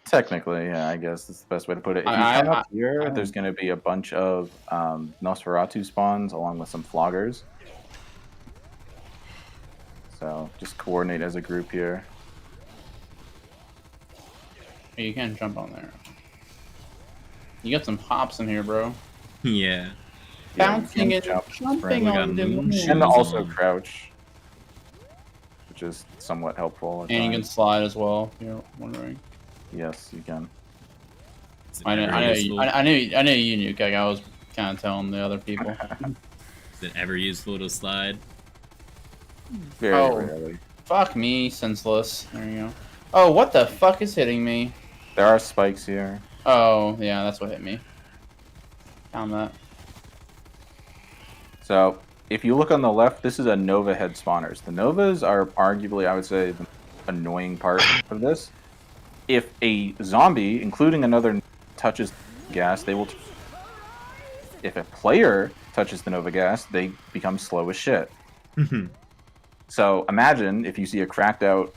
Technically, yeah, I guess that's the best way to put it. If you come up here, there's going to be a bunch of Nosferatu spawns along with some floggers. So just coordinate as a group here. Hey, you can't jump on there. You got some hops in here, bro. Yeah. Bouncing and jumping on the moon. And also crouch, which is somewhat helpful. And you can slide as well, if you're wondering. Yes, you can. I know you knew, Keg. I was kind of telling the other people. Is it ever useful to slide? Very rarely. Fuck me, senseless. There you go. Oh, what the fuck is hitting me? There are spikes here. Oh, yeah, that's what hit me. Found that. So, if you look on the left, this is a Nova head spawners. The Novas are arguably, I would say, the annoying part of this. If a zombie, including another, touches gas, they will... If a player touches the Nova gas, they become slow as shit. So imagine if you see a cracked out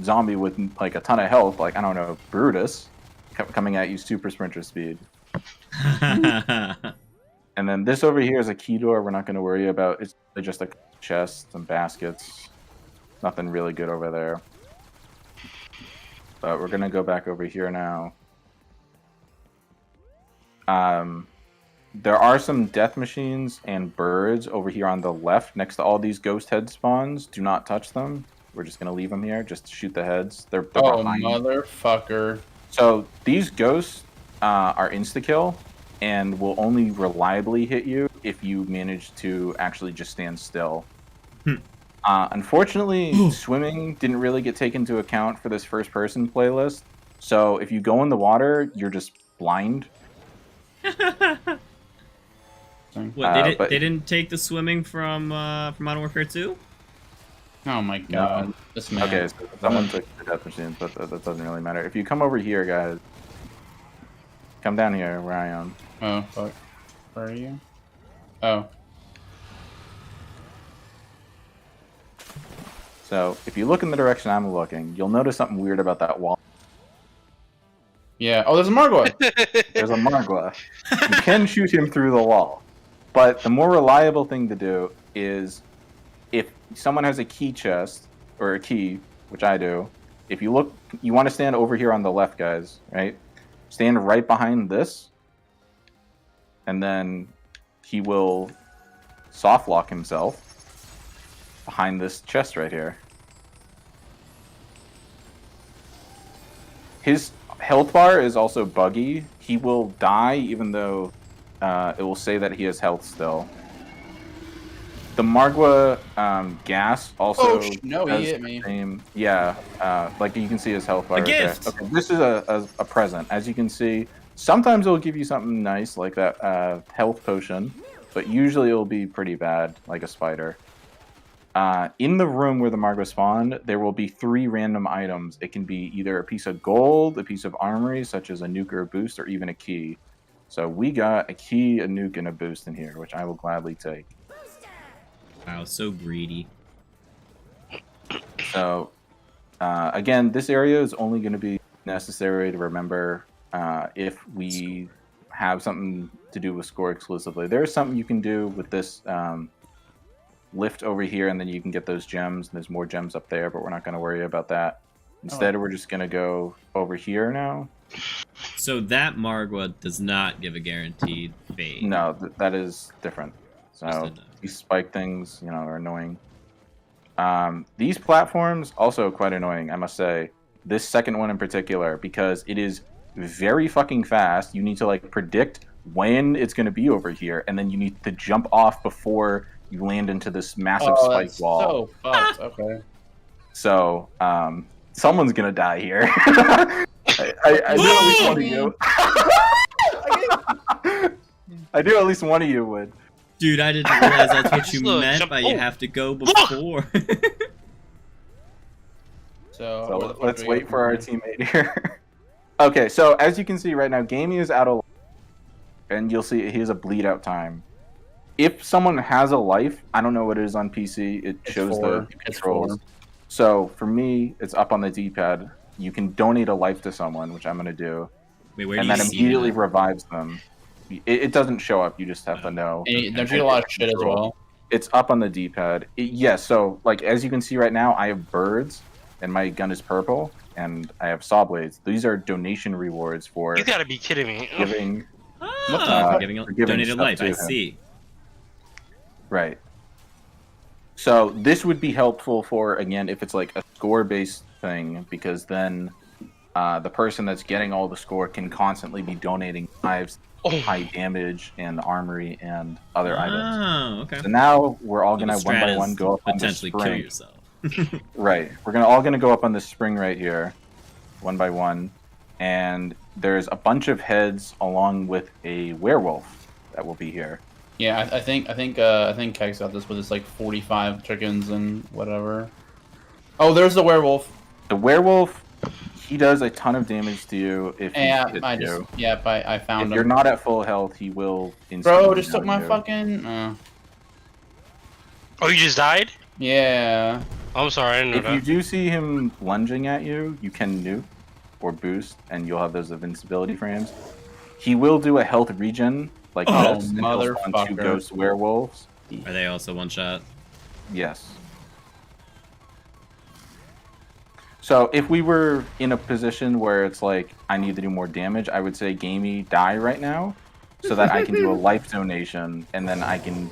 zombie with like a ton of health, like, I don't know, Brutus, coming at you super sprinter speed. And then this over here is a key door we're not going to worry about. It's just a chest, some baskets. Nothing really good over there. But we're going to go back over here now. There are some death machines and birds over here on the left next to all these ghost head spawns. Do not touch them. We're just going to leave them here. Just shoot the heads. They're behind. Motherfucker. So these ghosts are insta-kill and will only reliably hit you if you manage to actually just stand still. Unfortunately, swimming didn't really get taken into account for this first-person playlist. So if you go in the water, you're just blind. What, they didn't take the swimming from Modern Warfare 2? Oh my god. No. This man. Okay, so someone took the death machines, but that doesn't really matter. If you come over here, guys, come down here where I am. Oh, fuck. Where are you? Oh. So if you look in the direction I'm looking, you'll notice something weird about that wall. Yeah. Oh, there's a Margwa. There's a Margwa. You can shoot him through the wall. But the more reliable thing to do is if someone has a key chest, or a key, which I do, if you look, you want to stand over here on the left, guys, right? Stand right behind this, and then he will soft lock himself behind this chest right here. health bar is also buggy. He will die even though it will say that he has health still. The Margwa gas also no, he does hit the me. same. Yeah, like you can see his health bar A right gift! there. Okay, this is a present. As you can see, sometimes it'll give you something nice like that health potion, but usually it'll be pretty bad, like a spider. In the room where the Margwa spawned, there will be 3 random items. It can be either a piece of gold, a piece of armory, such as a nuke or a boost, or even a key. So we got a key, a nuke, and a boost in here, which I will gladly take. Wow, so greedy. So, again, this area is only going to be necessary to remember if we have something to do with score exclusively. There's something you can do with this lift over here, and then you can get those gems. There's more gems up there, but we're not going to worry about that. Instead, we're just going to go over here now. So that Margwa does not give a guaranteed fade. No, that is different. So these spike things, are annoying. These platforms also quite annoying, I must say. This second one in particular, because it is very fucking fast. You need to predict when it's going to be over here, and then you need to jump off before you land into this massive spike wall. So fucked. Okay. So someone's gonna die here. I knew at least one of you. I knew at least one of you would. Dude, I didn't realize that's what you meant by you have to go before. So let's wait for our teammate here. Okay, so as you can see right now, Gamey is out of life, and you'll see he has a bleed out time. If someone has a life, I don't know what it is on PC, it shows the controls. So for me, it's up on the D-pad. You can donate a life to someone, which I'm going to do. Wait, where and do you then see immediately that? It doesn't show up, you just have to know. And don't you get a lot of shit as well? It's up on the D-pad. Yes, so as you can see right now, I have birds, and my gun is purple, and I have saw blades. These are donation rewards for You gotta be kidding me. giving. Giving giving donated stuff life, to I him. see. Right. So this would be helpful for, again, if it's like a score-based thing, because then the person that's getting all the score can constantly be donating lives, high damage, and armory, and other items. Oh, okay. So now we're all gonna The one by strat one is go up on this potentially kill spring. yourself. Right. We're all gonna go up on this spring right here, one by one, and there's a bunch of heads along with a werewolf that will be here. Yeah, I think Kegs got this with his 45 chickens and whatever. Oh, there's the werewolf. The werewolf, he does a ton of damage to you if he Yeah, hits I found him. If you're not at full health, he will instantly Bro, just took down my you. fucking. Oh, you just died? Yeah. I'm sorry, I didn't know If that. you do see him lunging at you, you can nuke or boost, and you'll have those invincibility frames. He will do a health regen, like this, and he'll spawn 2 motherfucker. ghost werewolves. Are they also one shot? Yes. So if we were in a position where it's like, I need to do more damage, I would say Gamey die right now, so that I can do a life donation, and then I can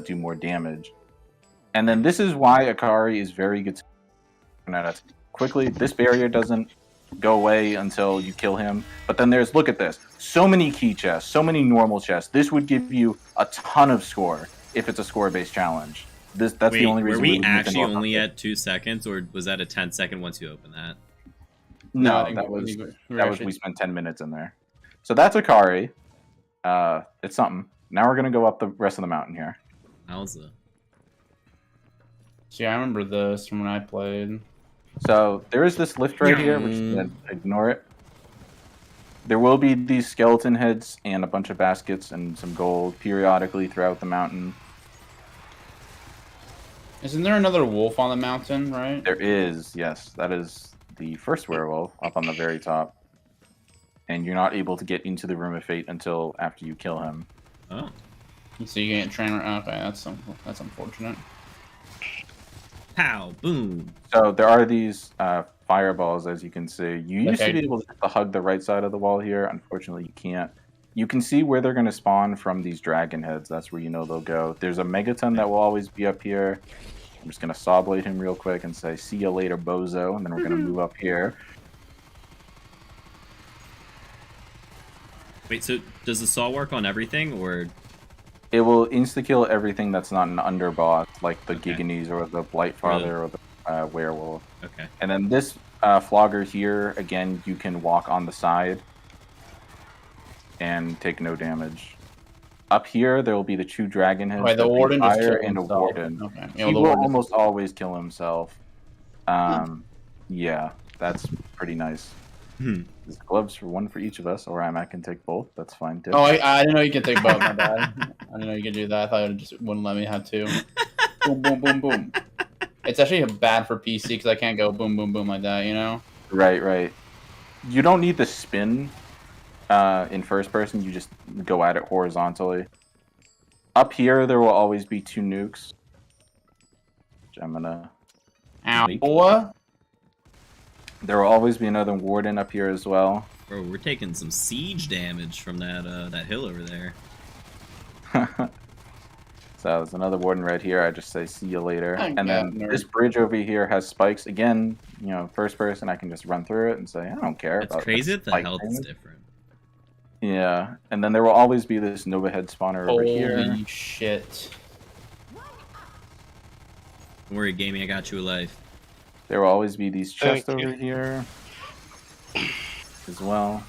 do more damage. And then this is why Akari is very good to quickly. This barrier doesn't go away until you kill him. But then there's, look at this, so many key chests, so many normal chests. This would give you a ton of score if it's a score-based challenge. That's the only reason were we would actually even only at 2 seconds, or was that a 10-second once you open that? No, I that think was we spent 10 minutes in there. So that's Akari. It's something. Now we're gonna go up the rest of the mountain here. Howza. See, I remember this from when I played. So there is this lift right here, which ignore it. There will be these skeleton heads and a bunch of baskets and some gold periodically throughout the mountain. Isn't there another wolf on the mountain, right? There is, yes. That is the first werewolf up on the very top. And you're not able to get into the Room of Fate until after you kill him. Oh. So you can't train. Okay, that's unfortunate. Pow, boom. So there are these fireballs, as you can see. You used to Okay. be able to hug the right side of the wall here. Unfortunately, you can't. You can see where they're going to spawn from these dragon heads. That's where you know they'll go. There's a megaton that will always be up here. I'm just going to saw blade him real quick and say, see you later, bozo. And then we're going to move up here. Wait, so does the saw work on everything, or? It will insta-kill everything that's not an underboss, like the Okay. Giganees or the Blightfather or the Werewolf. Okay. And then this Flogger here, again, you can walk on the side and take no damage. Up here, there will be the two dragon heads. Right, the Warden just fire killed and a himself. Warden. Okay. He will almost always kill himself. Yeah, that's pretty nice. There's gloves for one for each of us, or I can take both. That's fine too. Oh, I didn't know you could take both. My bad. I didn't know you could do that. I thought it just wouldn't let me have two. Boom, boom, boom, boom. It's actually bad for PC because I can't go boom, boom, boom like that. You know? Right, right. You don't need the spin in first person. You just go at it horizontally. Up here, there will always be two nukes. Which I'm gonna. Ow. There will always be another Warden up here as well. Bro, we're taking some siege damage from that hill over there. So there's another Warden right here. I just say see you later. Thank And then God, nerd. this bridge over here has spikes. Again, you know, first person, I can just run through it and say, I don't care It's about crazy that the spike health is damage. different. Yeah, and then there will always be this Nova head spawner over here. Holy shit. Don't worry, gaming, I got you a life. There will always be these chests Thank you. over here as well.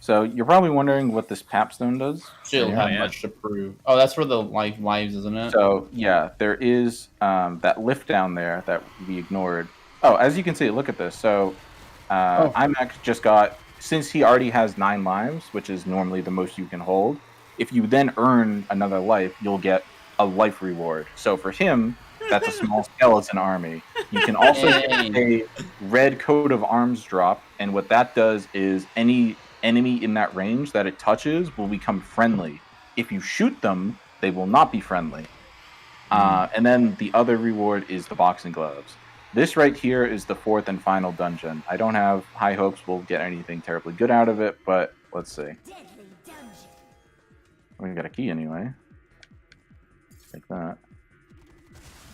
So you're probably wondering what this papstone does. She'll Yeah. have much to prove. Oh, that's for the lives, isn't it? So yeah, there is that lift down there that we ignored. Oh, as you can see, look at this. So IMAX just got, since he already has 9 lives, which is normally the most you can hold, if you then earn another life, you'll get a life reward. So for him, that's a small skeleton army. You can also get a red coat of arms drop, and what that does is any enemy in that range that it touches will become friendly. If you shoot them, they will not be friendly. And then the other reward is the boxing gloves. This right here is the 4th and final dungeon. I don't have high hopes we'll get anything terribly good out of it, but let's see. We got a key anyway. Take that.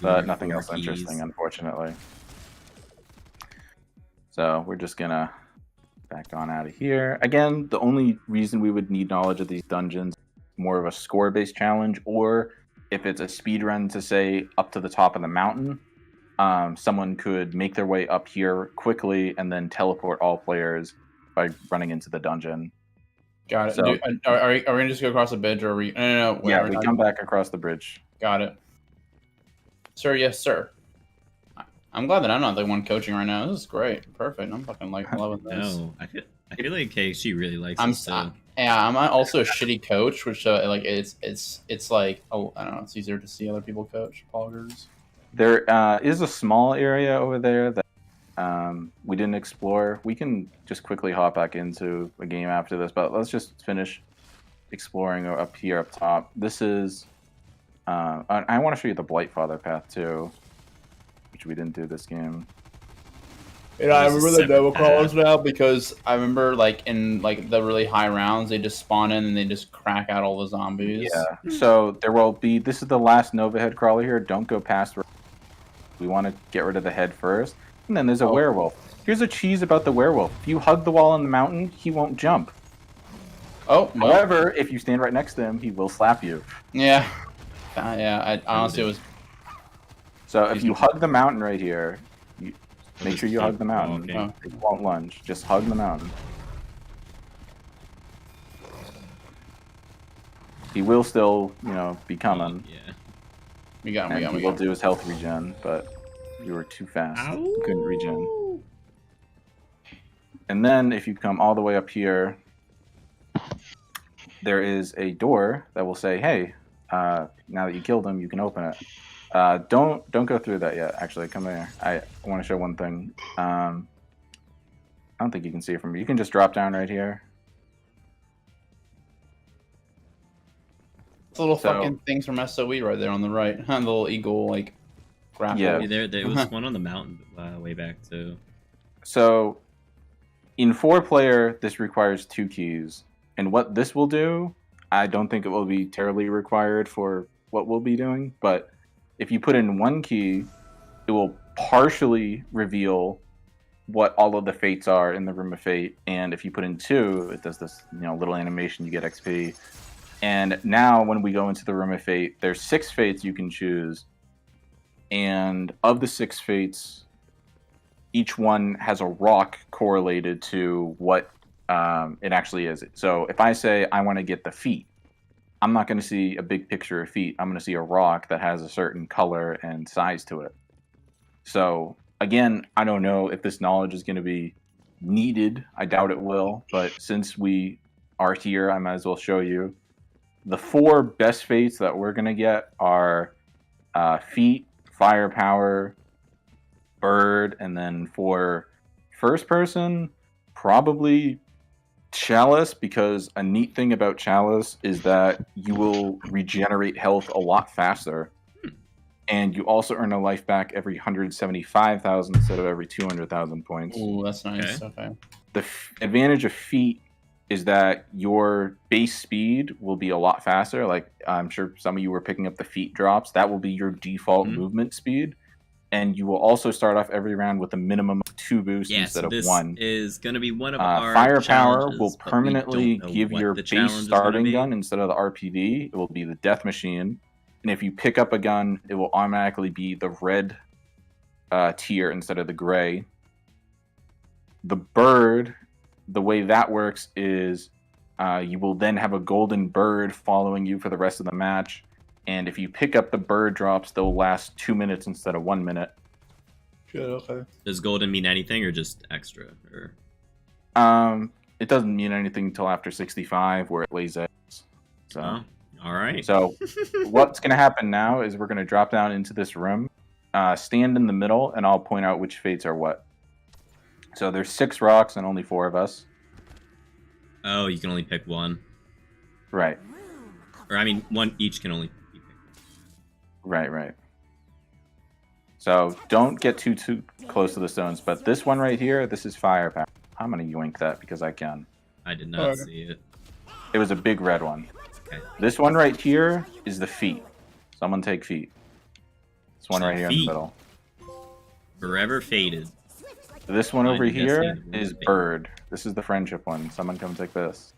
But nothing else interesting, unfortunately. So we're just gonna back on out of here. Again, the only reason we would need knowledge of these dungeons is more of a score-based challenge, or if it's a speed run to say up to the top of the mountain, someone could make their way up here quickly and then teleport all players by running into the dungeon. Got it. So, Are we gonna just go across the bridge, or are we? No. yeah, we come back across the bridge. Got it. Sir, yes, sir. I'm glad that I'm not the one coaching right now. This is great. Perfect. I'm fucking loving this. No, I feel like she really likes I'm it. So. Yeah, I'm also a shitty coach, which like it's like, oh, I don't know, it's easier to see other people coach poggers. There is a small area over there that we didn't explore. We can just quickly hop back into a game after this, but let's just finish exploring up here up top. This is I want to show you the Blightfather path too, which we didn't do this game. And I remember the Nova crawlers now because I remember like in like the really high rounds they just spawn in and they just crack out all the zombies. Yeah. So there will be. This is the last Nova head crawler here. Don't go past. We want to get rid of the head first, and then there's a werewolf. Here's a cheese about the werewolf. If you hug the wall on the mountain, he won't jump. Oh. However, if you stand right next to him, he will slap you. Yeah. I honestly was. So if you hug the mountain right here, you make sure you hug the mountain. Okay. It won't lunge. Just hug the mountain. He will still, be coming. Yeah. We got him. He will do his health regen, but you were too fast. You couldn't regen. And then if you come all the way up here, there is a door that will say, "Hey, now that you killed him, you can open it." Don't go through that yet. Actually, come here. I want to show one thing. I don't think you can see it from here. You can just drop down right here. It's little fucking things from SOE right there on the right. The little eagle like grapple. Yeah. There was one on the mountain way back too. So in 4-player, this requires 2 keys. And what this will do, I don't think it will be terribly required for what we'll be doing. But if you put in 1 key, it will partially reveal what all of the fates are in the Room of Fate, and if you put in 2, it does this little animation, you get XP. And now when we go into the Room of Fate, there's 6 fates you can choose, and of the 6 fates, each one has a rock correlated to what it actually is. So if I say I want to get the feet, I'm not going to see a big picture of feet. I'm going to see a rock that has a certain color and size to it. So again, I don't know if this knowledge is going to be needed. I doubt it will. But since we are here, I might as well show you. The 4 best fates that we're going to get are feet, firepower, bird, and then for first person, probably Chalice, because a neat thing about Chalice is that you will regenerate health a lot faster, and you also earn a life back every 175,000 instead of every 200,000 points. Ooh, that's nice. Okay. The advantage of feet is that your base speed will be a lot faster. Like, I'm sure some of you were picking up the feet drops. That will be your default movement speed. And you will also start off every round with a minimum of 2 boosts instead of 1. This is going to be one of our firepower will but we permanently don't know give what your the base challenge is starting gonna be. gun instead of the RPD. It will be the Death Machine. And if you pick up a gun, it will automatically be the red tier instead of the gray. The bird, the way that works is you will then have a golden bird following you for the rest of the match. And if you pick up the bird drops, they'll last 2 minutes instead of 1 minute. Good, okay. Does golden mean anything or just extra? Or It doesn't mean anything until after 65, where it lays eggs. So, all right. So, what's going to happen now is we're going to drop down into this room, stand in the middle, and I'll point out which fates are what. So there's 6 rocks and only 4 of us. Oh, you can only pick one. Right. Or I mean, one each can only be picked. Right. So don't get too close to the stones. But this one right here, this is firepower. I'm gonna yoink that because I can. I did not see it. It was a big red one. Okay. This one right here is the feet. Someone take feet. This one So right here in the feet. middle. Forever faded. This one over I'm guessing here the is bird. bird. This is the friendship one. Someone come take this.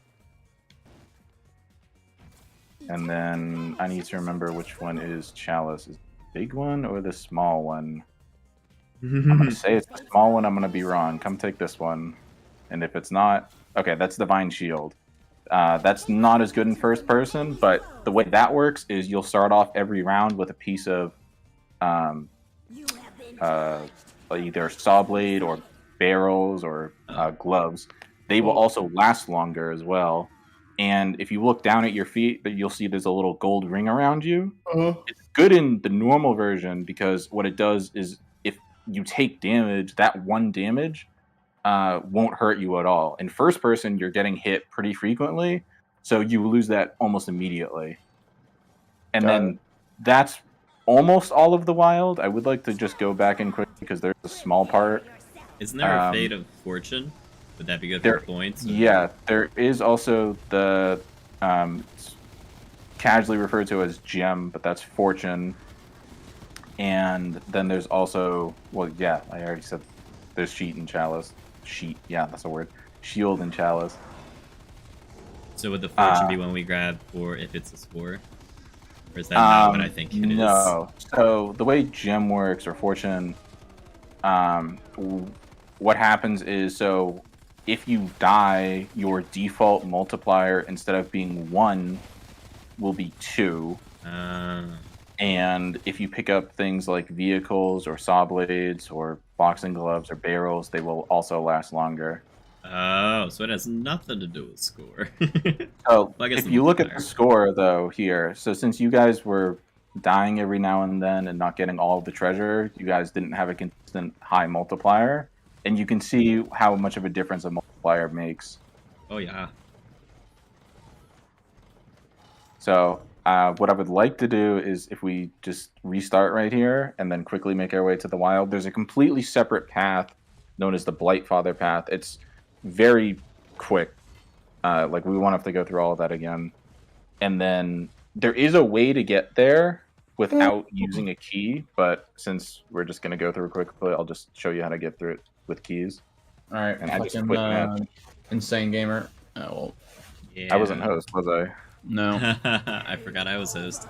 And then I need to remember which one is chalice. Is it the big one or the small one? I'm gonna say it's the small one. I'm gonna be wrong. Come take this one. And if it's not, okay, that's divine shield. That's not as good in first person, but the way that works is you'll start off every round with a piece of either saw blade or barrels or gloves. They will also last longer as well. And if you look down at your feet, you'll see there's a little gold ring around you. It's good in the normal version because what it does is if you take damage, that one damage won't hurt you at all. In first person, you're getting hit pretty frequently, so you lose that almost immediately. And then that's almost all of the wild. I would like to just go back in quick because there's a small part. Isn't there a fate of fortune? Would that be good for points? Or? Yeah, there is also the casually referred to as gem, but that's fortune. And then there's also, well, yeah, I already said there's sheet and chalice. Sheet, yeah, that's a word. Shield and chalice. So would the fortune be when we grab, or if it's a score? Or is that not what I think it is? No. So the way gem works, or fortune, what happens is, so if you die, your default multiplier, instead of being 1, will be 2. And if you pick up things like vehicles or saw blades or boxing gloves or barrels, they will also last longer. Oh, so it has nothing to do with score. So Well, I guess if the you look at multiplier. the score, though, here, so since you guys were dying every now and then and not getting all of the treasure, you guys didn't have a consistent high multiplier. And you can see how much of a difference a multiplier makes. Oh, yeah. So what I would like to do is if we just restart right here and then quickly make our way to the wild, there's a completely separate path known as the Blightfather path. It's very quick. Like, we won't have to go through all of that again. And then there is a way to get there, without using a key, but since we're just gonna go through it quickly, I'll just show you how to get through it with keys. All right, and I just fucking, quick match. Insane gamer. Oh well. Yeah. I wasn't host, was I? No. I forgot I was host.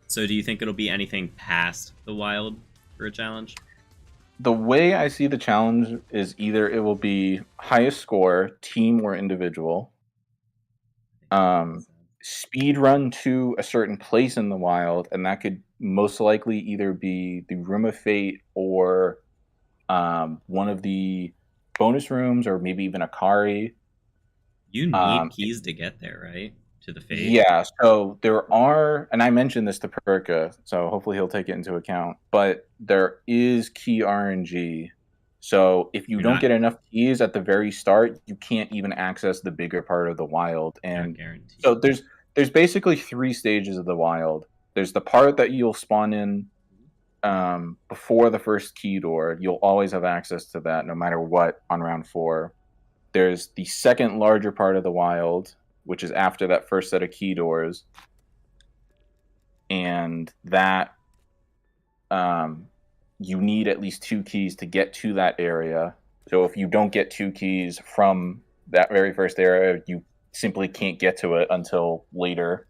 So do you think it'll be anything past the wild for a challenge? The way I see the challenge is either it will be highest score, team or individual, speed run to a certain place in the wild, and that could most likely either be the Room of Fate or one of the bonus rooms, or maybe even Akari. You need keys to get there, right? To the Fate? Yeah, so there are, and I mentioned this to Perka, so hopefully he'll take it into account, but there is key RNG. So if you don't get enough keys at the very start, you can't even access the bigger part of the wild. And so there's basically 3 stages of the wild. There's the part that you'll spawn in before the first key door. You'll always have access to that no matter what on round 4. There's the second larger part of the wild, which is after that first set of key doors. And that you need at least 2 keys to get to that area. So if you don't get 2 keys from that very first area, you simply can't get to it until later.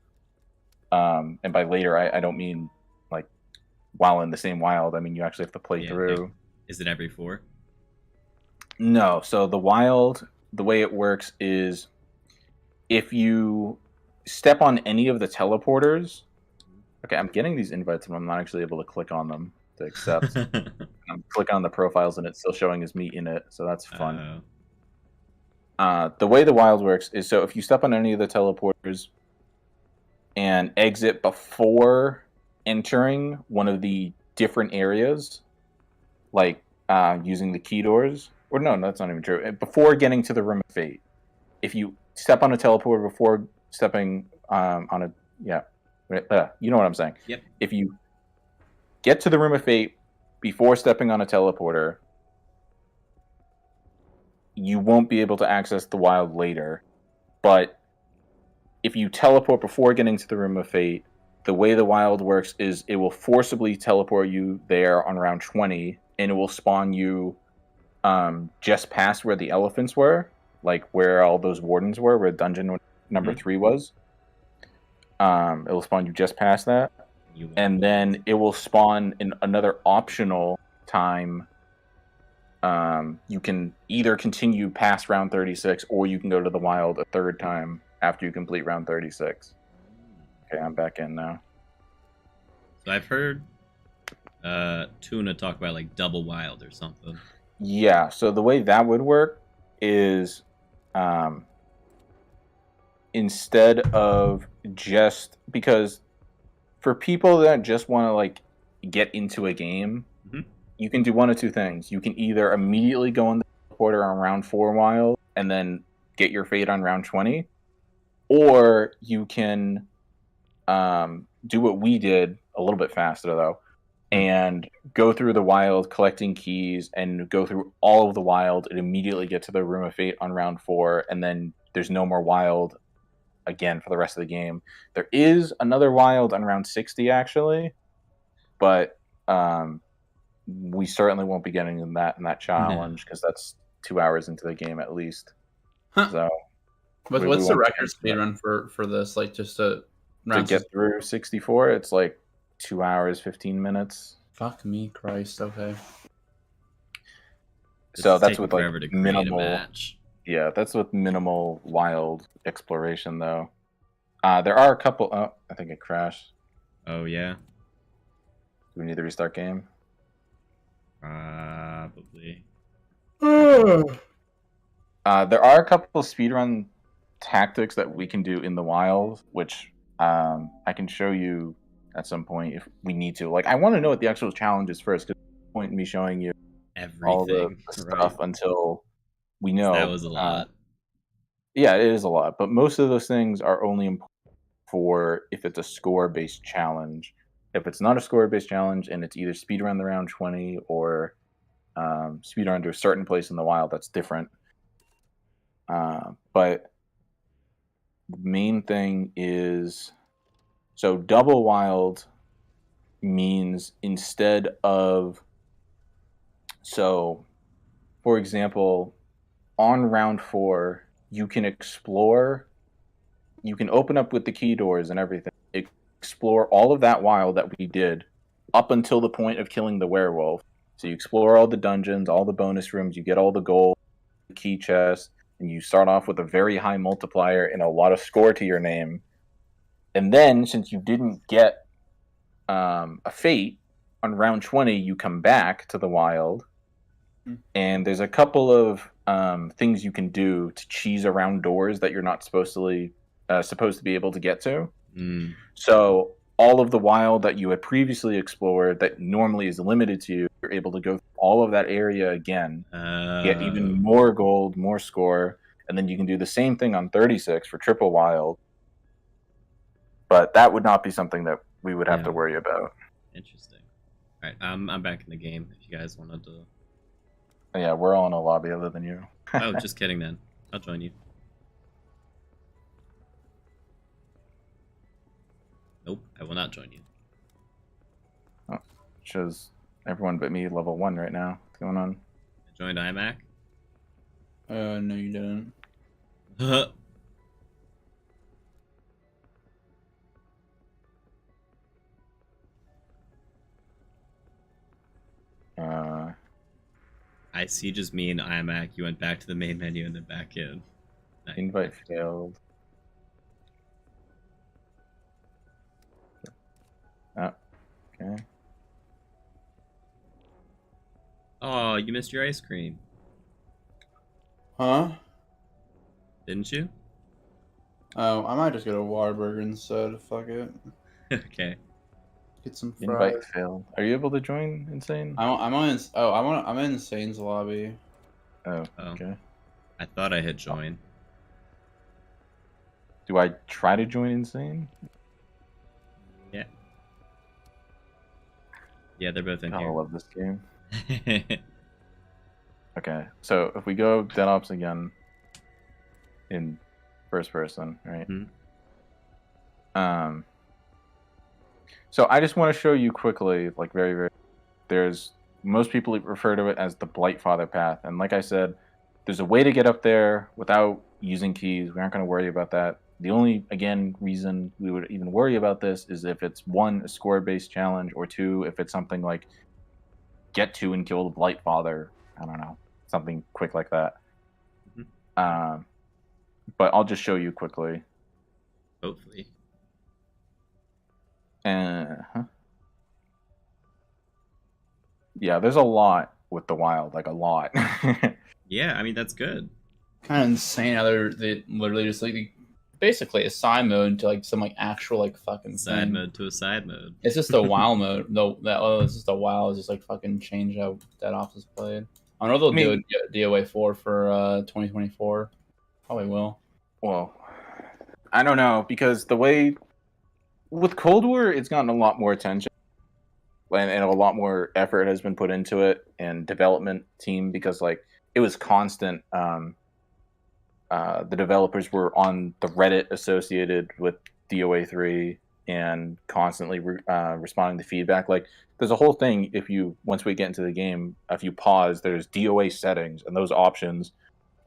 And by later, I don't mean like while in the same wild. I mean you actually have to play through. Is it every 4? No. So the wild, the way it works is if you step on any of the teleporters... Okay, I'm getting these invites and I'm not actually able to click on them to accept. I'm clicking on the profiles and it's still showing as me in it, so that's fun. The way the wild works is, so if you step on any of the teleporters and exit before entering one of the different areas, like using the key doors, or no, that's not even true. Before getting to the Room of Fate, if you step on a teleporter before stepping on a... Yeah. You know what I'm saying. Yep. If you get to the Room of Fate before stepping on a teleporter, you won't be able to access the wild later. But if you teleport before getting to the Room of Fate, the way the wild works is it will forcibly teleport you there on round 20, and it will spawn you just past where the elephants were, like where all those wardens were, where dungeon number 3 was. It will spawn you just past that, and then it will spawn in another optional time. You can either continue past round 36, or you can go to the wild a 3rd time after you complete round 36. Okay, I'm back in now. So I've heard Tuna talk about like double wild or something. Yeah, so the way that would work is instead of just... because for people that just want to like get into a game, you can do one of 2 things. You can either immediately go on the teleporter on round 4 wild and then get your fate on round 20, or you can do what we did a little bit faster though, and go through the wild collecting keys and go through all of the wild and immediately get to the Room of Fate on round 4, and then there's no more wild again for the rest of the game. There is another wild on round 60 actually, but we certainly won't be getting in that challenge because that's 2 hours into the game at least. So what's the record speedrun for this? Like just to get through 64, it's like 2 hours 15 minutes. Fuck me, Christ. Okay. So that's with like minimal. Yeah, that's with minimal wild exploration, though. There are a couple... Oh, I think it crashed. Oh, yeah? Do we need to restart game? Probably. There are a couple of speedrun tactics that we can do in the wild, which I can show you at some point if we need to. Like, I want to know what the actual challenge is first, because there's no point in me showing you all the stuff until... we know that was a lot. Yeah, it is a lot, but most of those things are only important for if it's a score-based challenge. If it's not a score-based challenge and it's either speedrun the round 20 or speedrun to a certain place in the wild, that's different. But the main thing is, so double wild means instead of, so for example, on round 4, you can explore, you can open up with the key doors and everything, explore all of that wild that we did up until the point of killing the werewolf. So you explore all the dungeons, all the bonus rooms, you get all the gold, the key chest, and you start off with a very high multiplier and a lot of score to your name. And then, since you didn't get a fate, on round 20, you come back to the wild, and there's a couple of things you can do to cheese around doors that you're not supposed to be able to get to. So all of the wild that you had previously explored that normally is limited to you, you're able to go through all of that area again, get even more gold, more score, and then you can do the same thing on 36 for triple wild. But that would not be something that we would have to worry about. Interesting. All right, I'm back in the game. If you guys wanted to. Yeah, we're all in a lobby other than you. Oh, just kidding. Then I'll join you. Nope, I will not join you. Oh, shows everyone but me level 1 right now. What's going on? I joined iMac. No, you didn't. I see just me and iMac. You went back to the main menu and then back in. Nice. Invite failed. Oh, okay. Oh, you missed your ice cream. Huh? Didn't you? Oh, I might just get a Whataburger instead. Fuck it. Okay. Get some fries. Invite failed. Are you able to join Insane? I'm in Insane's lobby. Oh, okay. I thought I hit join. Do I try to join Insane? Yeah. Yeah, they're both in here. I love this game. Okay, so if we go Dead Ops again in first person, right? So I just want to show you quickly, like very, there's, most people refer to it as the Blightfather path. And like I said, there's a way to get up there without using keys. We aren't going to worry about that. The only, again, reason we would even worry about this is if it's 1, a score-based challenge, or 2, if it's something like get to and kill the Blightfather. I don't know, something quick like that. But I'll just show you quickly. Hopefully. Yeah, there's a lot with the wild, like a lot. Yeah, I mean that's good. Kind of insane how they literally just like basically a side mode to like some like actual like fucking side mode to a side mode. It's just a WoW mode. No, it's just a WoW. It's just like fucking change how Dead Ops is played. I know they'll do a DOA 4 for 2024. Probably will. Well, I don't know, because the way with Cold War, it's gotten a lot more attention and a lot more effort has been put into it and development team, because like it was constant. The developers were on the Reddit associated with DOA 3 and constantly responding to feedback. Like there's a whole thing, once we get into the game, if you pause, there's DOA settings, and those options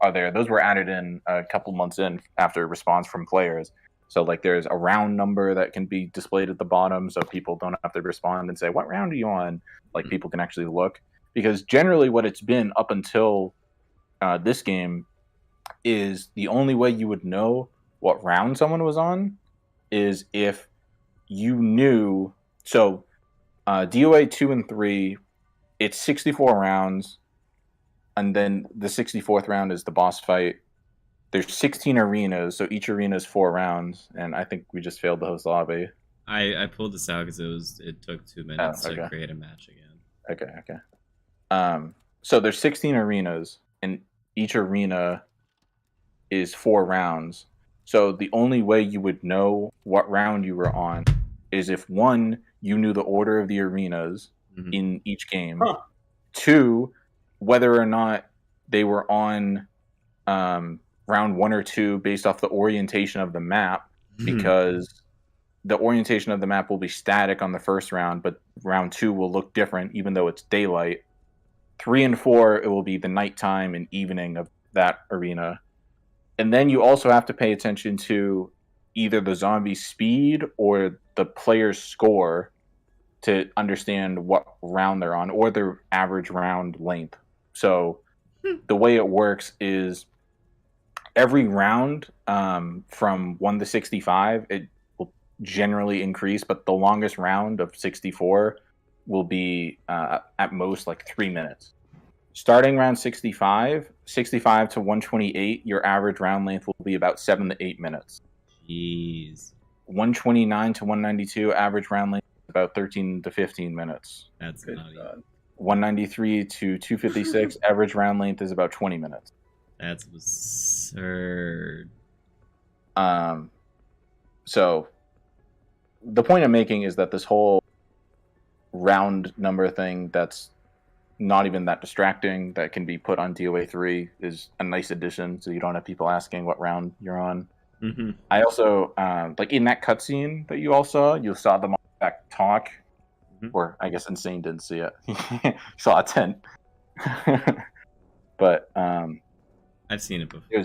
are there. Those were added in a couple months in after response from players. So like there's a round number that can be displayed at the bottom, so people don't have to respond and say, what round are you on? Like people can actually look. Because generally what it's been up until this game is the only way you would know what round someone was on is if you knew. So DOA 2 and 3, it's 64 rounds, and then the 64th round is the boss fight. There's 16 arenas, so each arena is 4 rounds, and I think we just failed the host lobby. I pulled this out because it took 2 minutes to create a match again. Okay. So there's 16 arenas, and each arena is 4 rounds. So the only way you would know what round you were on is if 1, you knew the order of the arenas in each game. 2, whether or not they were on round 1 or 2 based off the orientation of the map, because the orientation of the map will be static on the first round, but round 2 will look different even though it's daylight. 3 and 4, it will be the nighttime and evening of that arena. And then you also have to pay attention to either the zombie speed or the player's score to understand what round they're on, or their average round length. So the way it works is every round from 1 to 65, it will generally increase, but the longest round of 64 will be at most like 3 minutes. Starting round 65 to 128, your average round length will be about 7 to 8 minutes. Jeez. 129 to 192, average round length is about 13 to 15 minutes. That's nutty. 193 to 256, average round length is about 20 minutes. That's absurd. So the point I'm making is that this whole round number thing that's not even that distracting, that can be put on DOA 3, is a nice addition, so you don't have people asking what round you're on. Mm-hmm. I also, like in that cutscene that you all saw, you saw the back talk, or I guess Insane didn't see it. You saw a tent. But I've seen it before.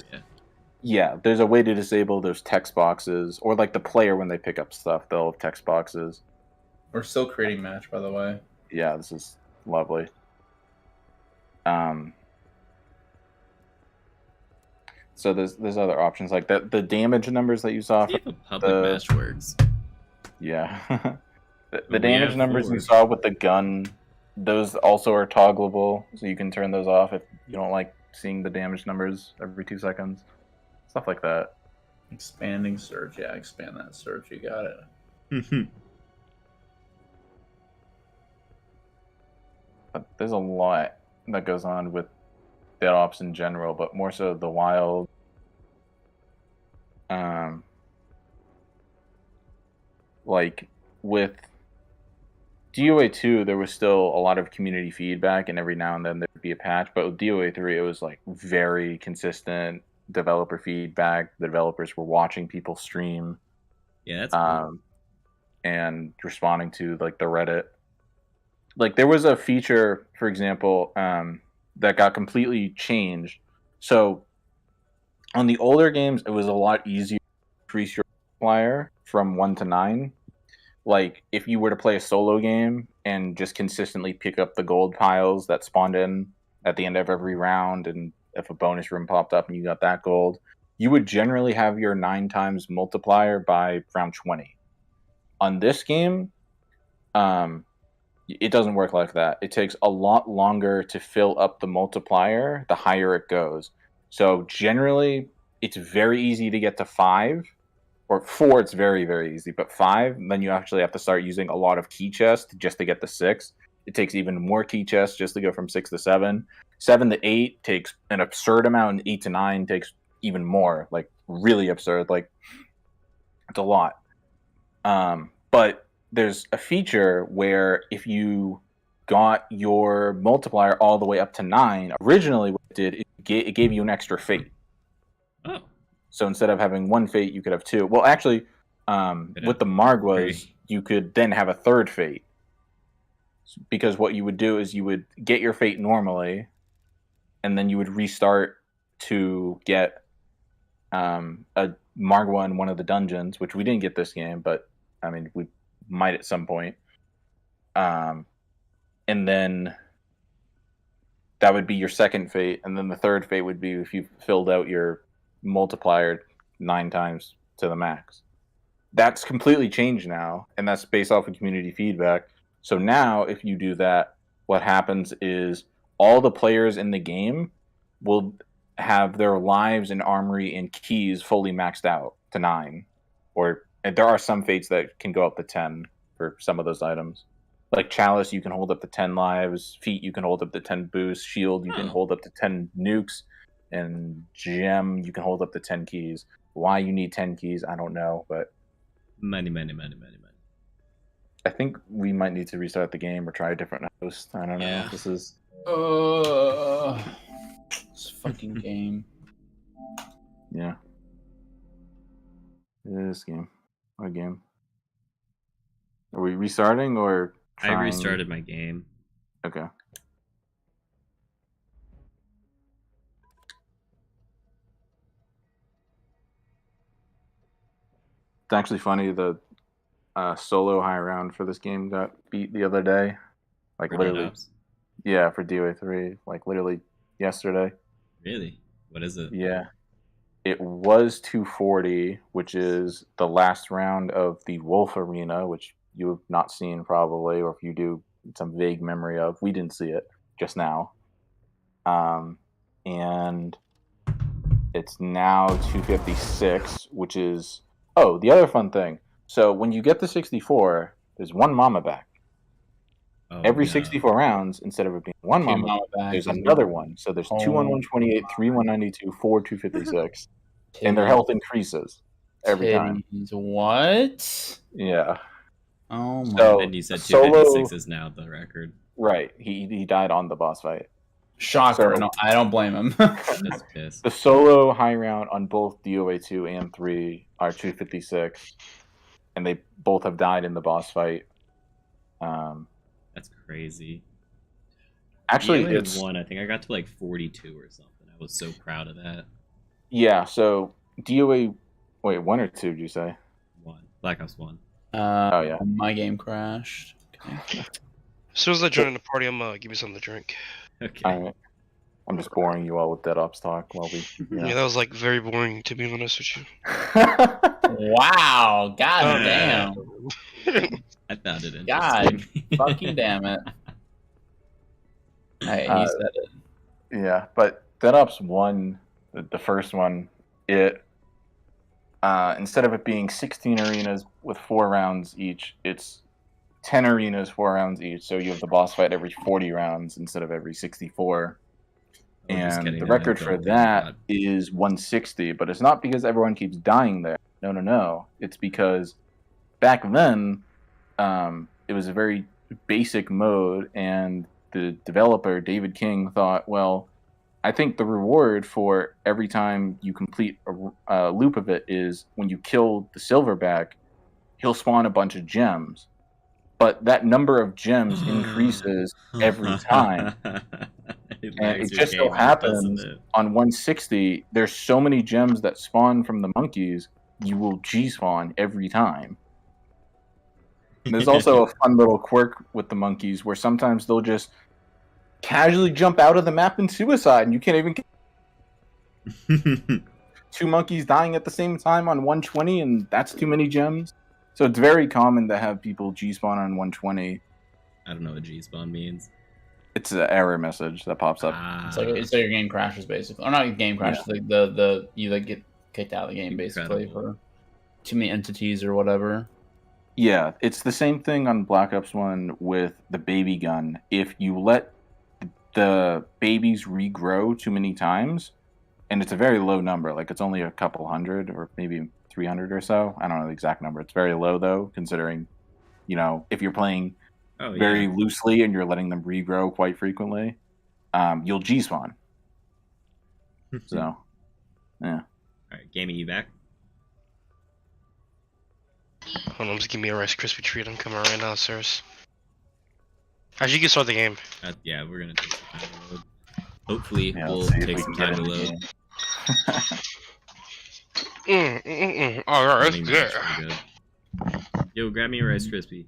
Yeah, there's a way to disable those text boxes, or like the player when they pick up stuff, they'll have text boxes. We're still creating match, by the way. Yeah, this is lovely. So there's other options like that. The damage numbers that you saw. See if a public match works. Yeah, the damage numbers you saw with the gun, those also are toggleable, so you can turn those off if you don't like seeing the damage numbers every 2 seconds. Stuff like that. Expanding search, yeah, expand that search. You got it. But there's a lot that goes on with Dead Ops in general, but more so the Wild. Like with DOA 2, there was still a lot of community feedback, and every now and then there'd be a patch. But with DOA 3, it was like very consistent developer feedback. The developers were watching people stream. Yeah, that's cool. And responding to like the Reddit. Like there was a feature, for example, that got completely changed. So on the older games, it was a lot easier to increase your multiplier from 1 to 9. Like if you were to play a solo game and just consistently pick up the gold piles that spawned in at the end of every round, and if a bonus room popped up and you got that gold, you would generally have your 9 times multiplier by round 20. On this game, it doesn't work like that. It takes a lot longer to fill up the multiplier the higher it goes. So generally, it's very easy to get to 5. Or 4, it's very, very easy. But 5, then you actually have to start using a lot of key chests just to get to 6. It takes even more key chests just to go from 6 to 7. 7 to 8 takes an absurd amount, and 8 to 9 takes even more. Like, really absurd. Like, it's a lot. But there's a feature where if you got your multiplier all the way up to 9, originally what it did, it gave you an extra fate. Oh. So instead of having 1 fate, you could have 2. Well, actually, with the Margwas, you could then have a 3rd fate. Because what you would do is you would get your fate normally, and then you would restart to get a Margwa in one of the dungeons, which we didn't get this game, but I mean, we might at some point. And then that would be your 2nd fate, and then the 3rd fate would be if you filled out your multiplier 9 times to the max. That's completely changed now, and that's based off of community feedback. So now, if you do that, what happens is all the players in the game will have their lives and armory and keys fully maxed out to 9. Or there are some fates that can go up to 10 for some of those items. Like Chalice, you can hold up to 10 lives. Feet, you can hold up to 10 boosts. Shield, you can hold up to 10 nukes. And Gem, you can hold up to 10 keys. Why you need 10 keys, I don't know, but... Money. I think we might need to restart the game or try a different host. I don't know. This is... This fucking game. Yeah. This game. What game? Are we restarting or trying? I restarted my game. Okay. It's actually funny, the solo high round for this game got beat the other day. Like For literally. DevOps? Yeah, for DOA 3. Like literally yesterday. Really? What is it? Yeah. It was 240, which is the last round of the Wolf Arena, which you have not seen probably, or if you do, some vague memory of. We didn't see it just now. And it's now 256, which is... Oh, the other fun thing. So when you get the 64, there's one mama back. Every 64 rounds, instead of it being one mama back, there's another one. So there's 2 on 128, 3 192, 4 256. And their health increases every time. What? Yeah. Oh my. So And you said solo, 256 is now the record. Right. He died on the boss fight. Shocker. So, No, I don't blame him. That's pissed. The solo high round on both DOA 2 and 3 are 256. And they both have died in the boss fight. That's crazy. Actually, DOA it's 1. I think I got to like 42 or something. I was so proud of that. Yeah, so DOA... Wait, 1 or 2, did you say? 1. Black Ops 1. Oh, yeah. My game crashed. Okay. As soon as I join the party, I'm give me something to drink. Okay. All right. I'm just boring you all with Dead Ops talk while we... Yeah, that was like very boring, to be honest with you. Wow. God damn. I found it interesting. God fucking damn it. Hey, he said it. Yeah, but Dead Ops 1, the first one, it... instead of it being 16 arenas with 4 rounds each, it's 10 arenas, 4 rounds each. So you have the boss fight every 40 rounds instead of every 64. And the record for that is 160, but it's not because everyone keeps dying there. No. It's because back then, it was a very basic mode, and the developer, David King, thought, well, I think the reward for every time you complete a loop of it is when you kill the silverback, he'll spawn a bunch of gems. But that number of gems increases every time. And it just so happens on 160, there's so many gems that spawn from the monkeys, you will G-spawn every time. And there's also a fun little quirk with the monkeys where sometimes they'll just casually jump out of the map in suicide, and you can't even... 2 monkeys dying at the same time on 120, and that's too many gems. So it's very common to have people G-spawn on 120. I don't know what G-spawn means. It's an error message that pops up. It's like your game crashes, basically. Or not your game crashes, like the you like get kicked out of the game, basically, for too many entities or whatever. Yeah, it's the same thing on Black Ops 1 with the baby gun. If you let the babies regrow too many times, and it's a very low number, like it's only a couple hundred or maybe 300 or so. I don't know the exact number. It's very low, though, considering, if you're playing very loosely and you're letting them regrow quite frequently, you'll G-spawn. So, yeah. All right, Gaming, you back? Hold on, just give me a Rice Krispie treat. I'm coming right now, sirs. Actually, you can start the game. Yeah, we're gonna take some time to load. Hopefully, we'll take some time to load. Alright, that's good. Yo, grab me a Rice Krispie.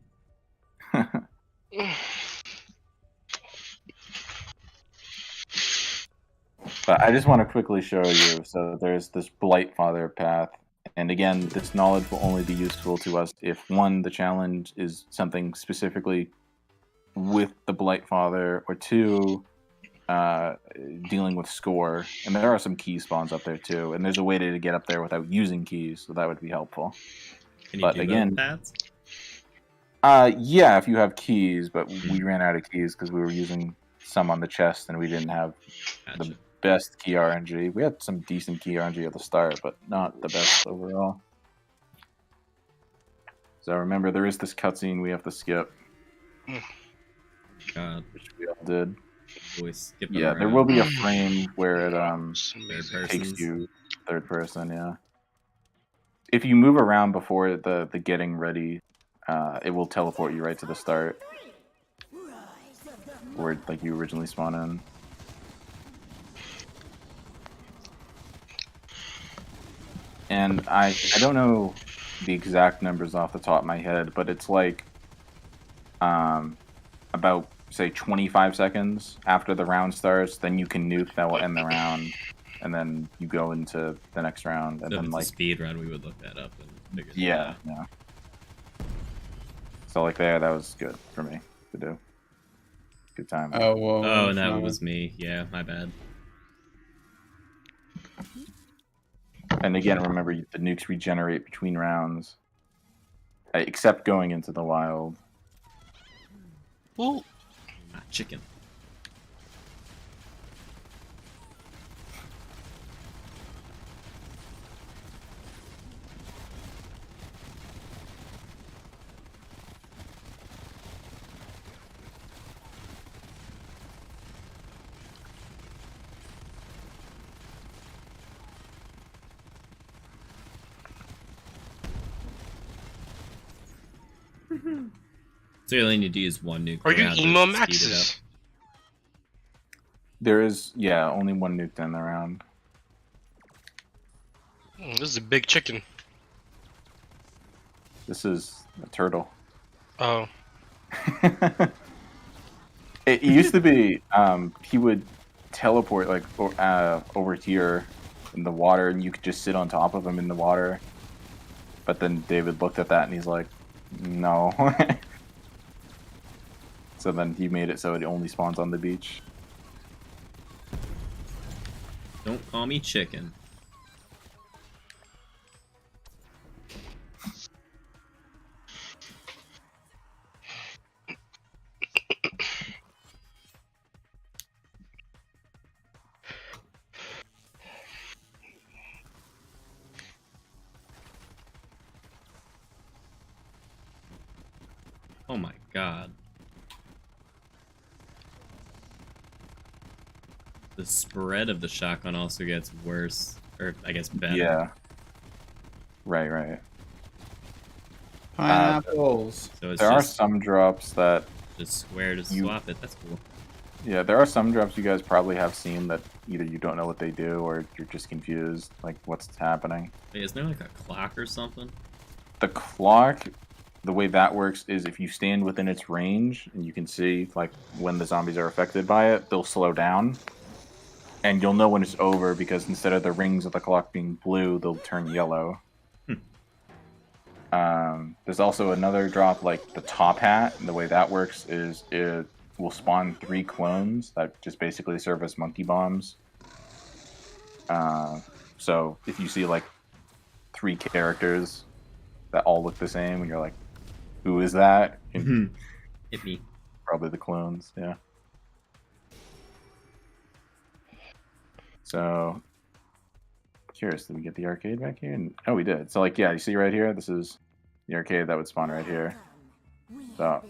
But I just want to quickly show you. So there's this Blight Father path. And again, this knowledge will only be useful to us if, 1, the challenge is something specifically with the Blight Father, or 2, dealing with score. And there are some key spawns up there too. And there's a way to get up there without using keys, so that would be helpful. Can you do again, those paths? Yeah, if you have keys, but we ran out of keys because we were using some on the chest and we didn't have the best key RNG. We had some decent key RNG at the start, but not the best overall. So remember, there is this cutscene we have to skip. God. Which we all did. Boy, skip yeah, around. there will be a frame where it takes you third person, yeah. If you move around before the getting ready, it will teleport you right to the start. Where like you originally spawn in. And I don't know the exact numbers off the top of my head, but it's like about say 25 seconds after the round starts, then you can nuke, that will end the round, and then you go into the next round, and So if then it's like a speed run, we would look that up and figure that yeah, out. yeah. So like that was good for me to do. Good time. Oh, whoa. Oh, and that was me. Yeah, my bad. And again, remember the nukes regenerate between rounds, except going into the wild. Well, chicken. So you only need to use one nuke. Are you around to emo speed it maxes? up. There is, yeah, only one nuke in the round. This is a big chicken. This is a turtle. Oh. It used to be he would teleport like over here in the water, and you could just sit on top of him in the water. But then David looked at that and he's like, no. So then he made it so it only spawns on the beach. Don't call me chicken. Oh my god. The spread of the shotgun also gets worse, or I guess better. Yeah. Right, right. Pineapples. So it's there are just, some drops that just square to swap it. That's cool. Yeah, there are some drops you guys probably have seen that either you don't know what they do or you're just confused, like what's happening. Wait, isn't there like a clock or something? The clock, the way that works is if you stand within its range and you can see like when the zombies are affected by it, they'll slow down. And you'll know when it's over because instead of the rings of the clock being blue, they'll turn yellow. There's also another drop like the top hat, and the way that works is it will spawn 3 clones that just basically serve as monkey bombs. So if you see like 3 characters that all look the same, and you're like, who is that? And Hit me. Probably the clones, yeah. So, curious, did we get the arcade back here? Oh, we did. So, like, yeah, you see right here, this is the arcade that would spawn right here. So,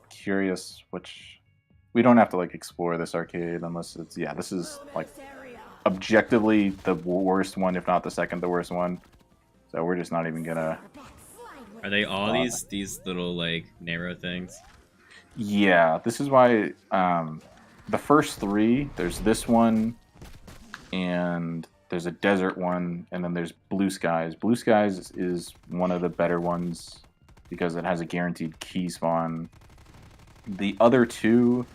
curious which... We don't have to, like, explore this arcade unless it's... Yeah, this is, like, objectively the worst one, if not the second the worst one. So, we're just not even gonna... Are they all these little, like, narrow things? Yeah, this is why... the first 3, there's this one, and there's a desert one, and then there's Blue Skies. Blue Skies is one of the better ones because it has a guaranteed key spawn. The other 2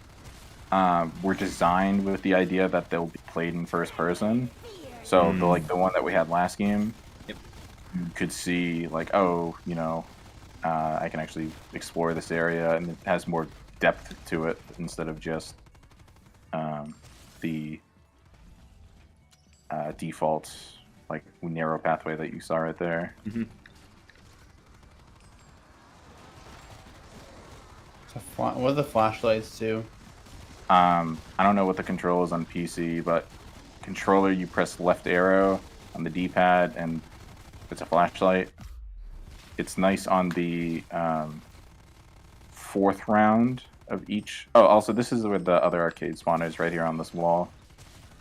were designed with the idea that they'll be played in first person. So the one that we had last game, you could see like, oh, you know, I can actually explore this area, and it has more depth to it instead of just the default like narrow pathway that you saw right there. What are the flashlights do? I don't know what the control is on PC, but controller, you press left arrow on the D-pad and it's a flashlight. It's nice on the 4th round of each. Oh, also this is where the other arcade spawn is, right here on this wall.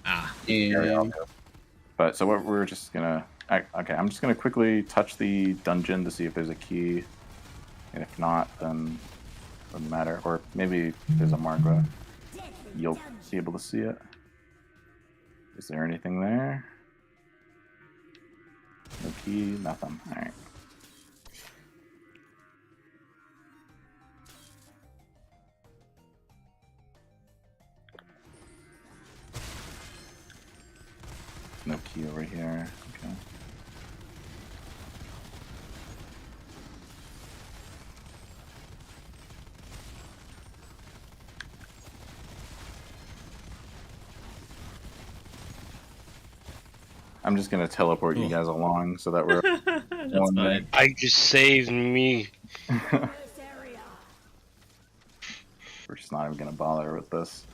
Ah. Yeah. But so what we're just gonna... Okay, I'm just gonna quickly touch the dungeon to see if there's a key. And if not, then it doesn't matter. Or maybe if there's a marker, you'll be able to see it. Is there anything there? No key, nothing. Alright. No key over here. Okay. I'm just gonna teleport you guys along so that we're. That's fine. I just saved me. We're just not even gonna bother with this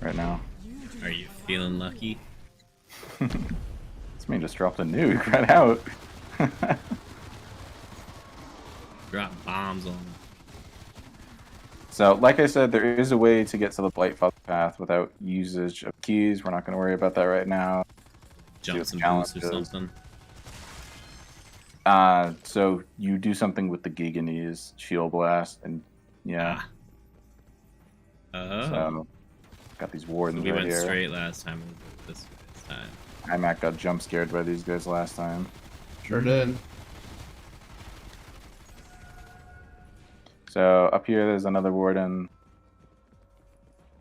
right now. Are you feeling lucky? This man just dropped a nuke right out. Drop bombs on them. So, like I said, there is a way to get to the Blightfather path without usage of keys. We're not going to worry about that right now. Jump some boosts or something. So you do something with the Giganese Shield Blast, and yeah. Oh. So, got these wardens we right went here. Straight last time. This time. IMAC got jump scared by these guys last time. Sure did. So up here, there's another warden.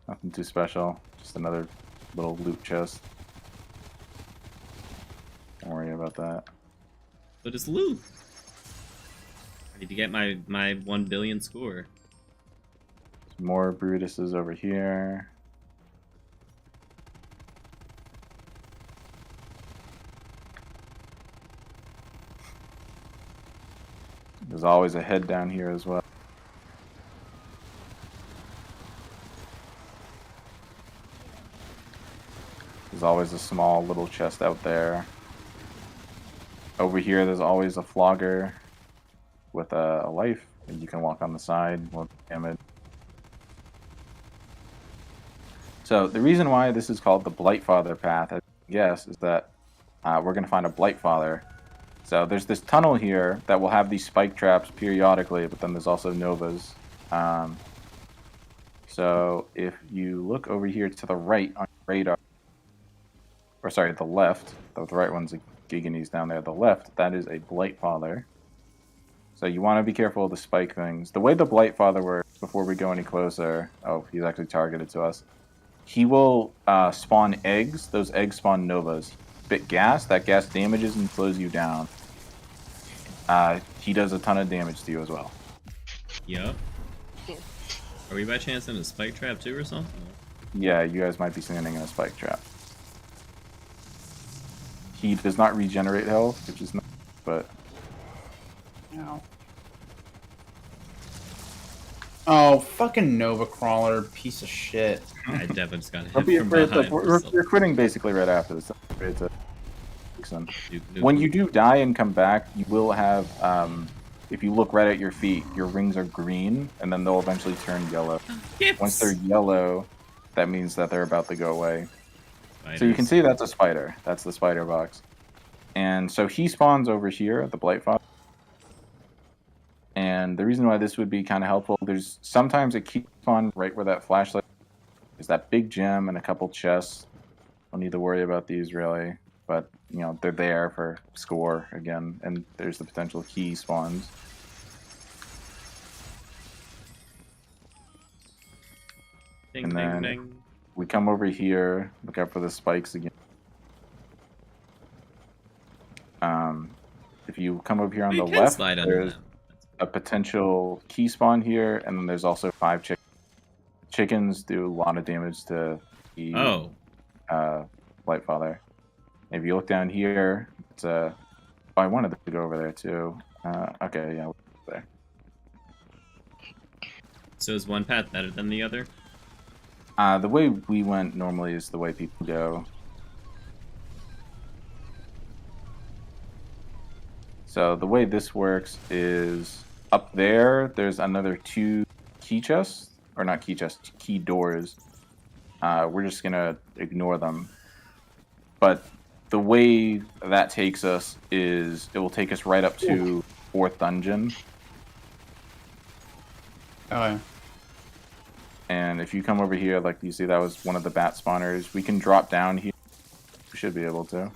Nothing too special. Just another little loot chest. Don't worry about that. But it's loot. I need to get my 1 billion score. Some more Brutuses over here. There's always a head down here as well. There's always a small little chest out there. Over here, there's always a flogger with a life, and you can walk on the side. Won't damage. So the reason why this is called the Blightfather path, I guess, is that we're going to find a Blightfather. So there's this tunnel here that will have these spike traps periodically, but then there's also novas. So if you look over here to the right on your radar, or sorry, the left, the right one's a Giganese down there, the left, that is a Blightfather. So you want to be careful of the spike things. The way the Blightfather works, before we go any closer, oh, he's actually targeted to us. He will spawn eggs. Those eggs spawn novas. Spit gas. That gas damages and slows you down. He does a ton of damage to you as well. Yup. Are we by chance in a spike trap too or something? Yeah, you guys might be standing in a spike trap. He does not regenerate health, which is nice, but... Ow. Oh, fucking Nova Crawler, piece of shit. I definitely just got hit Don't be from afraid. behind. We're quitting basically right after this. When you do die and come back, you will have, if you look right at your feet, your rings are green, and then they'll eventually turn yellow. Yes. Once they're yellow, that means that they're about to go away. Spiders. So you can see that's a spider. That's the spider box. And so he spawns over here at the Blightfather. And the reason why this would be kind of helpful, there's sometimes a key spawn right where that flashlight is, that big gem and a couple chests. Don't need to worry about these really, but you know, they're there for score again, and there's the potential key spawns. Ding, And ding, then ding. we come over here, look out for the spikes again. If you come over here on You the can left, slide under there's them. a potential key spawn here, and then there's also 5 chickens. Chickens do a lot of damage to the Blightfather. If you look down here, it's oh, I wanted to go over there too. Okay, yeah, we're there. So is one path better than the other? The way we went normally is the way people go. So the way this works is up there, there's another 2 key chests, or not key chests, key doors. We're just gonna ignore them. But the way that takes us is it will take us right up to 4th dungeon. Okay. And if you come over here, like you see, that was one of the bat spawners. We can drop down here. We should be able to.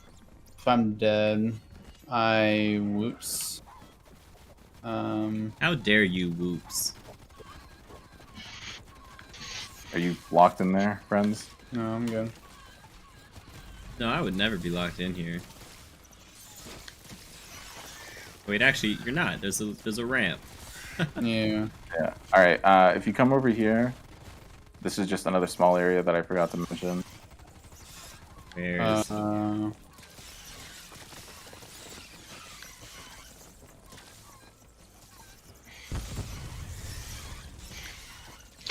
If I'm dead, I whoops. How dare you, whoops? Are you locked in there, friends? No, I'm good. No, I would never be locked in here. Wait, actually, you're not. There's a ramp. Yeah. Yeah. All right. If you come over here, this is just another small area that I forgot to mention. Where's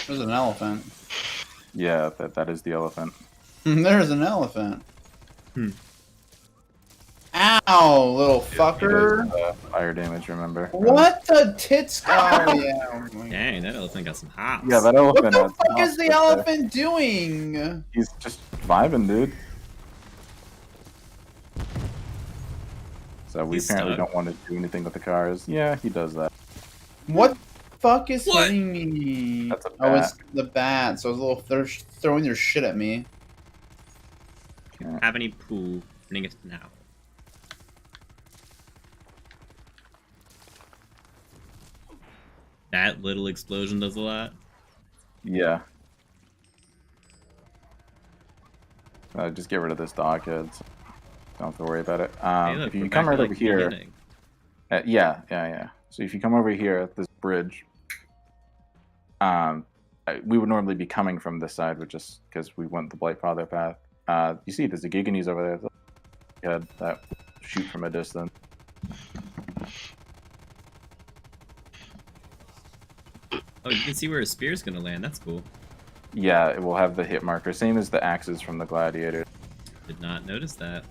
There's an elephant. Yeah, that is the elephant. There's an elephant. Ow, little fucker. Fire damage, remember? What the tits? Oh, yeah. Dang, that elephant got some hops. Yeah, that elephant. What the fuck is the elephant doing? He's just vibing, dude. So we He's apparently stuck. don't want to do anything with the cars. Yeah, he does that. What the fuck is hitting me? That's a Oh, it's bat. the bat. So it's a little. They're throwing their shit at me. Have any poo? Bring it now. That little explosion does a lot. Yeah. Just get rid of this dog head. So don't have to worry about it. Hey, look, if you we're come back right to, over like, the here, beginning. yeah. So if you come over here at this bridge, we would normally be coming from this side, but just because we went the Blightfather path. You see, there's a Giganese over there. Head that shoot from a distance. Oh, you can see where a spear's gonna land. That's cool. Yeah, it will have the hit marker, same as the axes from the Gladiator. Did not notice that.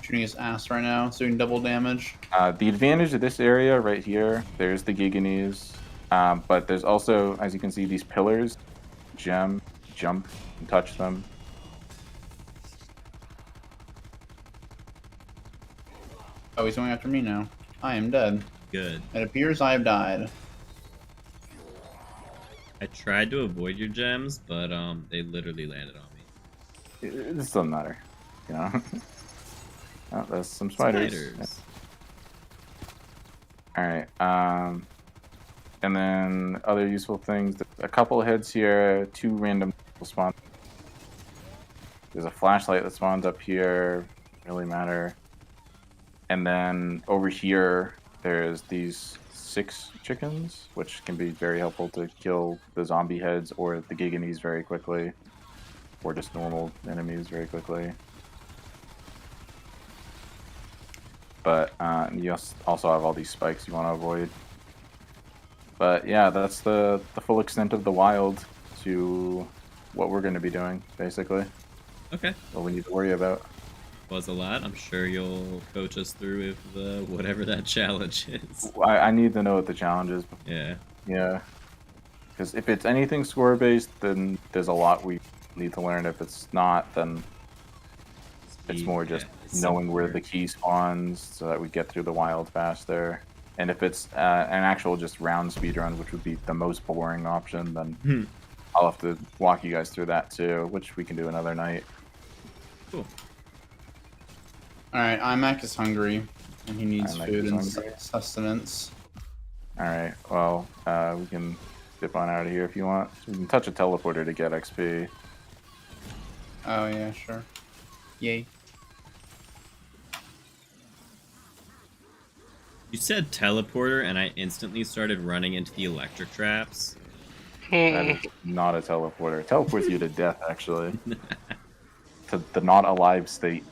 Shooting his ass right now, so doing double damage. The advantage of this area right here, there's the Giganese, but there's also, as you can see, these pillars. Jump, and touch them. Oh, he's going after me now. I am dead. Good. It appears I have died. I tried to avoid your gems, but they literally landed on me. This doesn't matter, you know. Oh, there's some spiders. All right. And then other useful things. A couple of heads here. 2 random spawn. There's a flashlight that spawns up here. Really matter. And then over here, there's these 6 chickens, which can be very helpful to kill the zombie heads or the Giganese very quickly, or just normal enemies very quickly. But you also have all these spikes you want to avoid. But yeah, that's the full extent of the wild to what we're going to be doing, basically. Okay. What we need to worry about. Was a lot. I'm sure you'll coach us through if whatever that challenge is. I need to know what the challenge is. Yeah. Yeah. Because if it's anything score-based, then there's a lot we need to learn. If it's not, then it's more just knowing where the key spawns so that we get through the wild faster. And if it's an actual just round speedrun, which would be the most boring option, then I'll have to walk you guys through that too, which we can do another night. Cool. Alright, IMAC is hungry, and he needs IMAC food is and hungry. sustenance. Alright, well, we can dip on out of here if you want. We can touch a teleporter to get XP. Oh yeah, sure. Yay. You said teleporter, and I instantly started running into the electric traps. That is not a teleporter. It teleports you to death, actually. To the not alive state.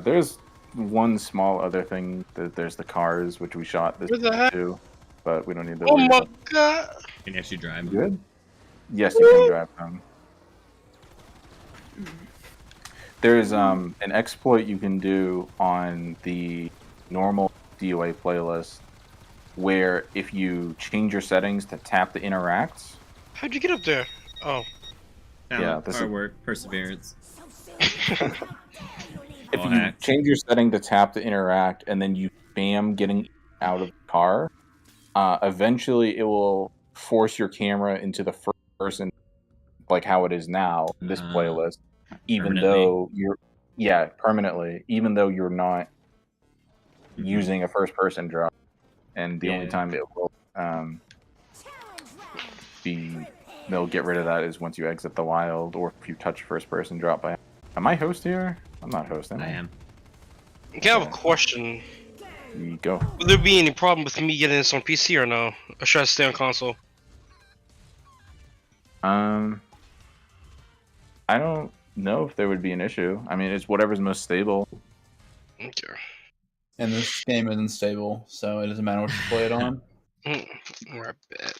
There's one small other thing. There's the cars, which we shot this too, but we don't need to. Oh worry my about god! Can you actually drive them? Good. Yes, you can drive them. There's an exploit you can do on the normal DOA playlist, where if you change your settings to tap the interacts. How'd you get up there? Oh. Yeah, this hard is- work, perseverance. If All you hacks. change your setting to tap to interact, and then you spam getting out of the car, eventually it will force your camera into the first person, like how it is now in this playlist. Even though permanently, even though you're not using a first person drop, and the only Yeah. time it will they'll get rid of that is once you exit the wild or if you touch first person drop by. Am I host here? I'm not hosting. I am. Okay, I have a question. You go. Would there be any problem with me getting this on PC or no? Or should I stay on console? I don't know if there would be an issue. I mean, it's whatever's most stable. Okay. And this game isn't stable, so it doesn't matter what you play it on. I bet.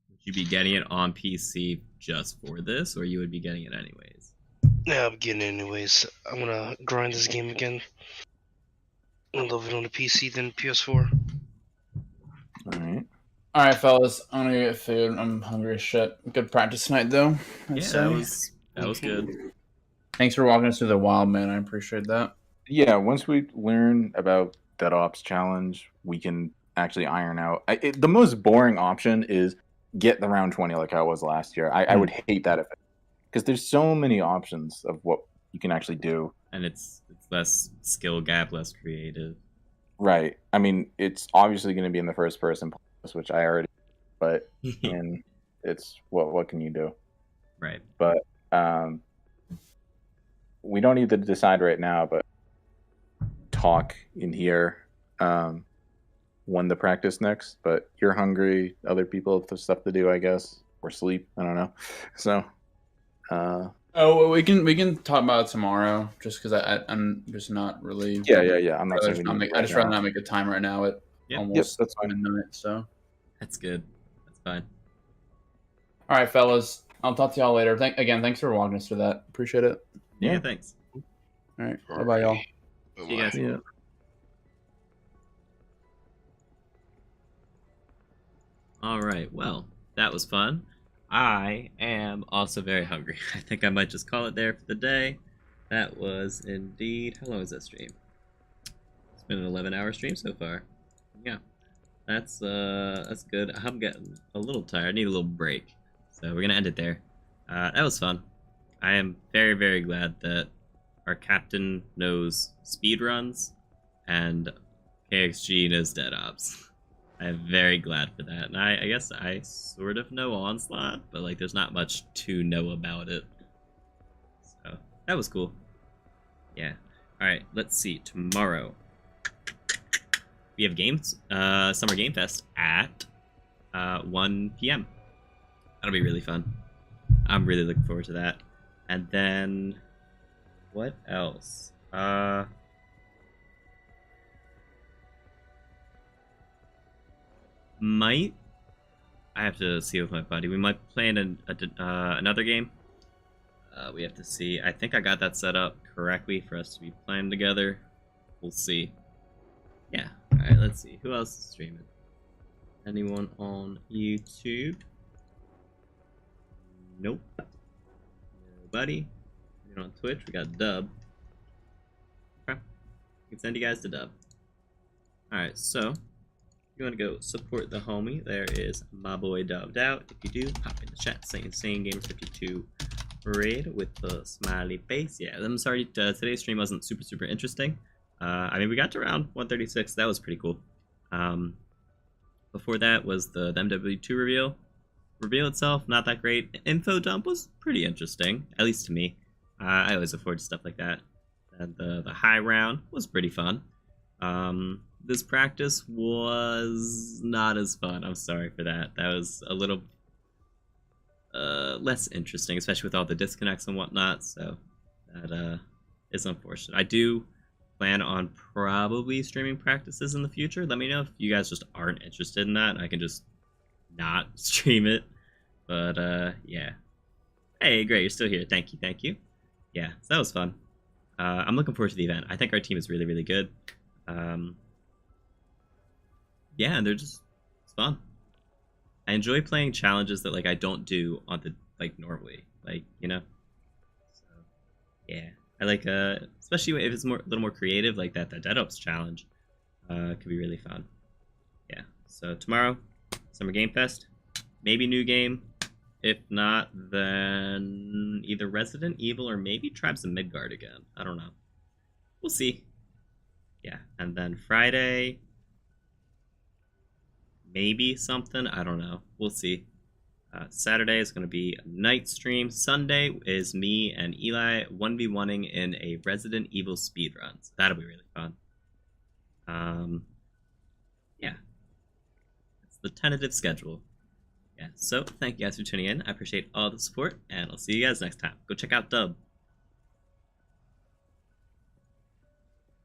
Would you be getting it on PC just for this, or you would be getting it anyways? Yeah, I'm getting it anyways. I'm gonna grind this game again. I love it on the PC than PS4. Alright, fellas. I'm gonna get food. I'm hungry as shit. Good practice tonight, though. I'd Yeah, say. that was good. Thanks for walking us through the wild, man. I appreciate that. Yeah, once we learn about Dead Ops Challenge, we can actually iron out. The most boring option is get the round 20 like I was last year. I would hate that because there's so many options of what you can actually do. And it's less skill gap, less creative. Right. I mean, it's obviously going to be in the first person place, which I already, but and it's what can you do? Right. But we don't need to decide right now, but talk in here when the practice next. But you're hungry, other people have stuff to do, I guess, or sleep. I don't know. So Oh, we can talk about it tomorrow. Just because I'm just not really. Yeah. I'm not saying I just rather not make a time right now at almost that's fine. midnight. So that's good. That's fine. All right, fellas. I'll talk to y'all later. Thanks for walking us through that. Appreciate it. Yeah, thanks. All right. Bye, y'all. See you guys. Yeah. All right. Well, that was fun. I am also very hungry. I think I might just call it there for the day. That was indeed... How long was that stream? It's been an 11-hour stream so far. Yeah. That's good. I'm getting a little tired. I need a little break. So we're going to end it there. That was fun. I am very, very glad that our captain knows speedruns and KXG knows Dead Ops. I'm very glad for that. And I guess I sort of know Onslaught, but like there's not much to know about it. So that was cool. Yeah. Alright, let's see. Tomorrow we have games, Summer Game Fest at 1 p.m. That'll be really fun. I'm really looking forward to that. And then what else? I have to see with my buddy. We might play in another game. We have to see. I think I got that set up correctly for us to be playing together. We'll see. Yeah. Alright, let's see. Who else is streaming? Anyone on YouTube? Nope. Nobody. Anyone on Twitch? We got Dub. Okay. We can send you guys to Dub. Alright, so you want to go support the homie. There is my boy Dubbed Out. If you do, pop in the chat saying Insane Gamer 52 raid with the smiley face. Yeah, I'm sorry, today's stream wasn't super interesting. I mean, we got to round 136. That was pretty cool. Before that was the MW2 reveal. Reveal itself, not that great. Info dump was pretty interesting, at least to me. I always look forward to stuff like that. And the high round was pretty fun. This practice was not as fun. I'm sorry for that. That was a little less interesting, especially with all the disconnects and whatnot. So that is unfortunate. I do plan on probably streaming practices in the future. Let me know if you guys just aren't interested in that. I can just not stream it. But yeah. Hey, great, you're still here. Thank you. Yeah, so that was fun. I'm looking forward to the event. I think our team is really good. Yeah, and it's fun. I enjoy playing challenges that like I don't do on the like normally, like, you know. So yeah, I like especially if it's a little more creative, like that Dead Ops challenge. Could be really fun. Yeah. So tomorrow, Summer Game Fest, maybe new game. If not, then either Resident Evil or maybe Tribes of Midgard again. I don't know. We'll see. Yeah, and then Friday, maybe something. I don't know. We'll see. Saturday is going to be a night stream. Sunday is me and Eli 1v1ing in a Resident Evil speedrun. So that'll be really fun. Yeah. That's the tentative schedule. Yeah, so thank you guys for tuning in. I appreciate all the support, and I'll see you guys next time. Go check out Dub.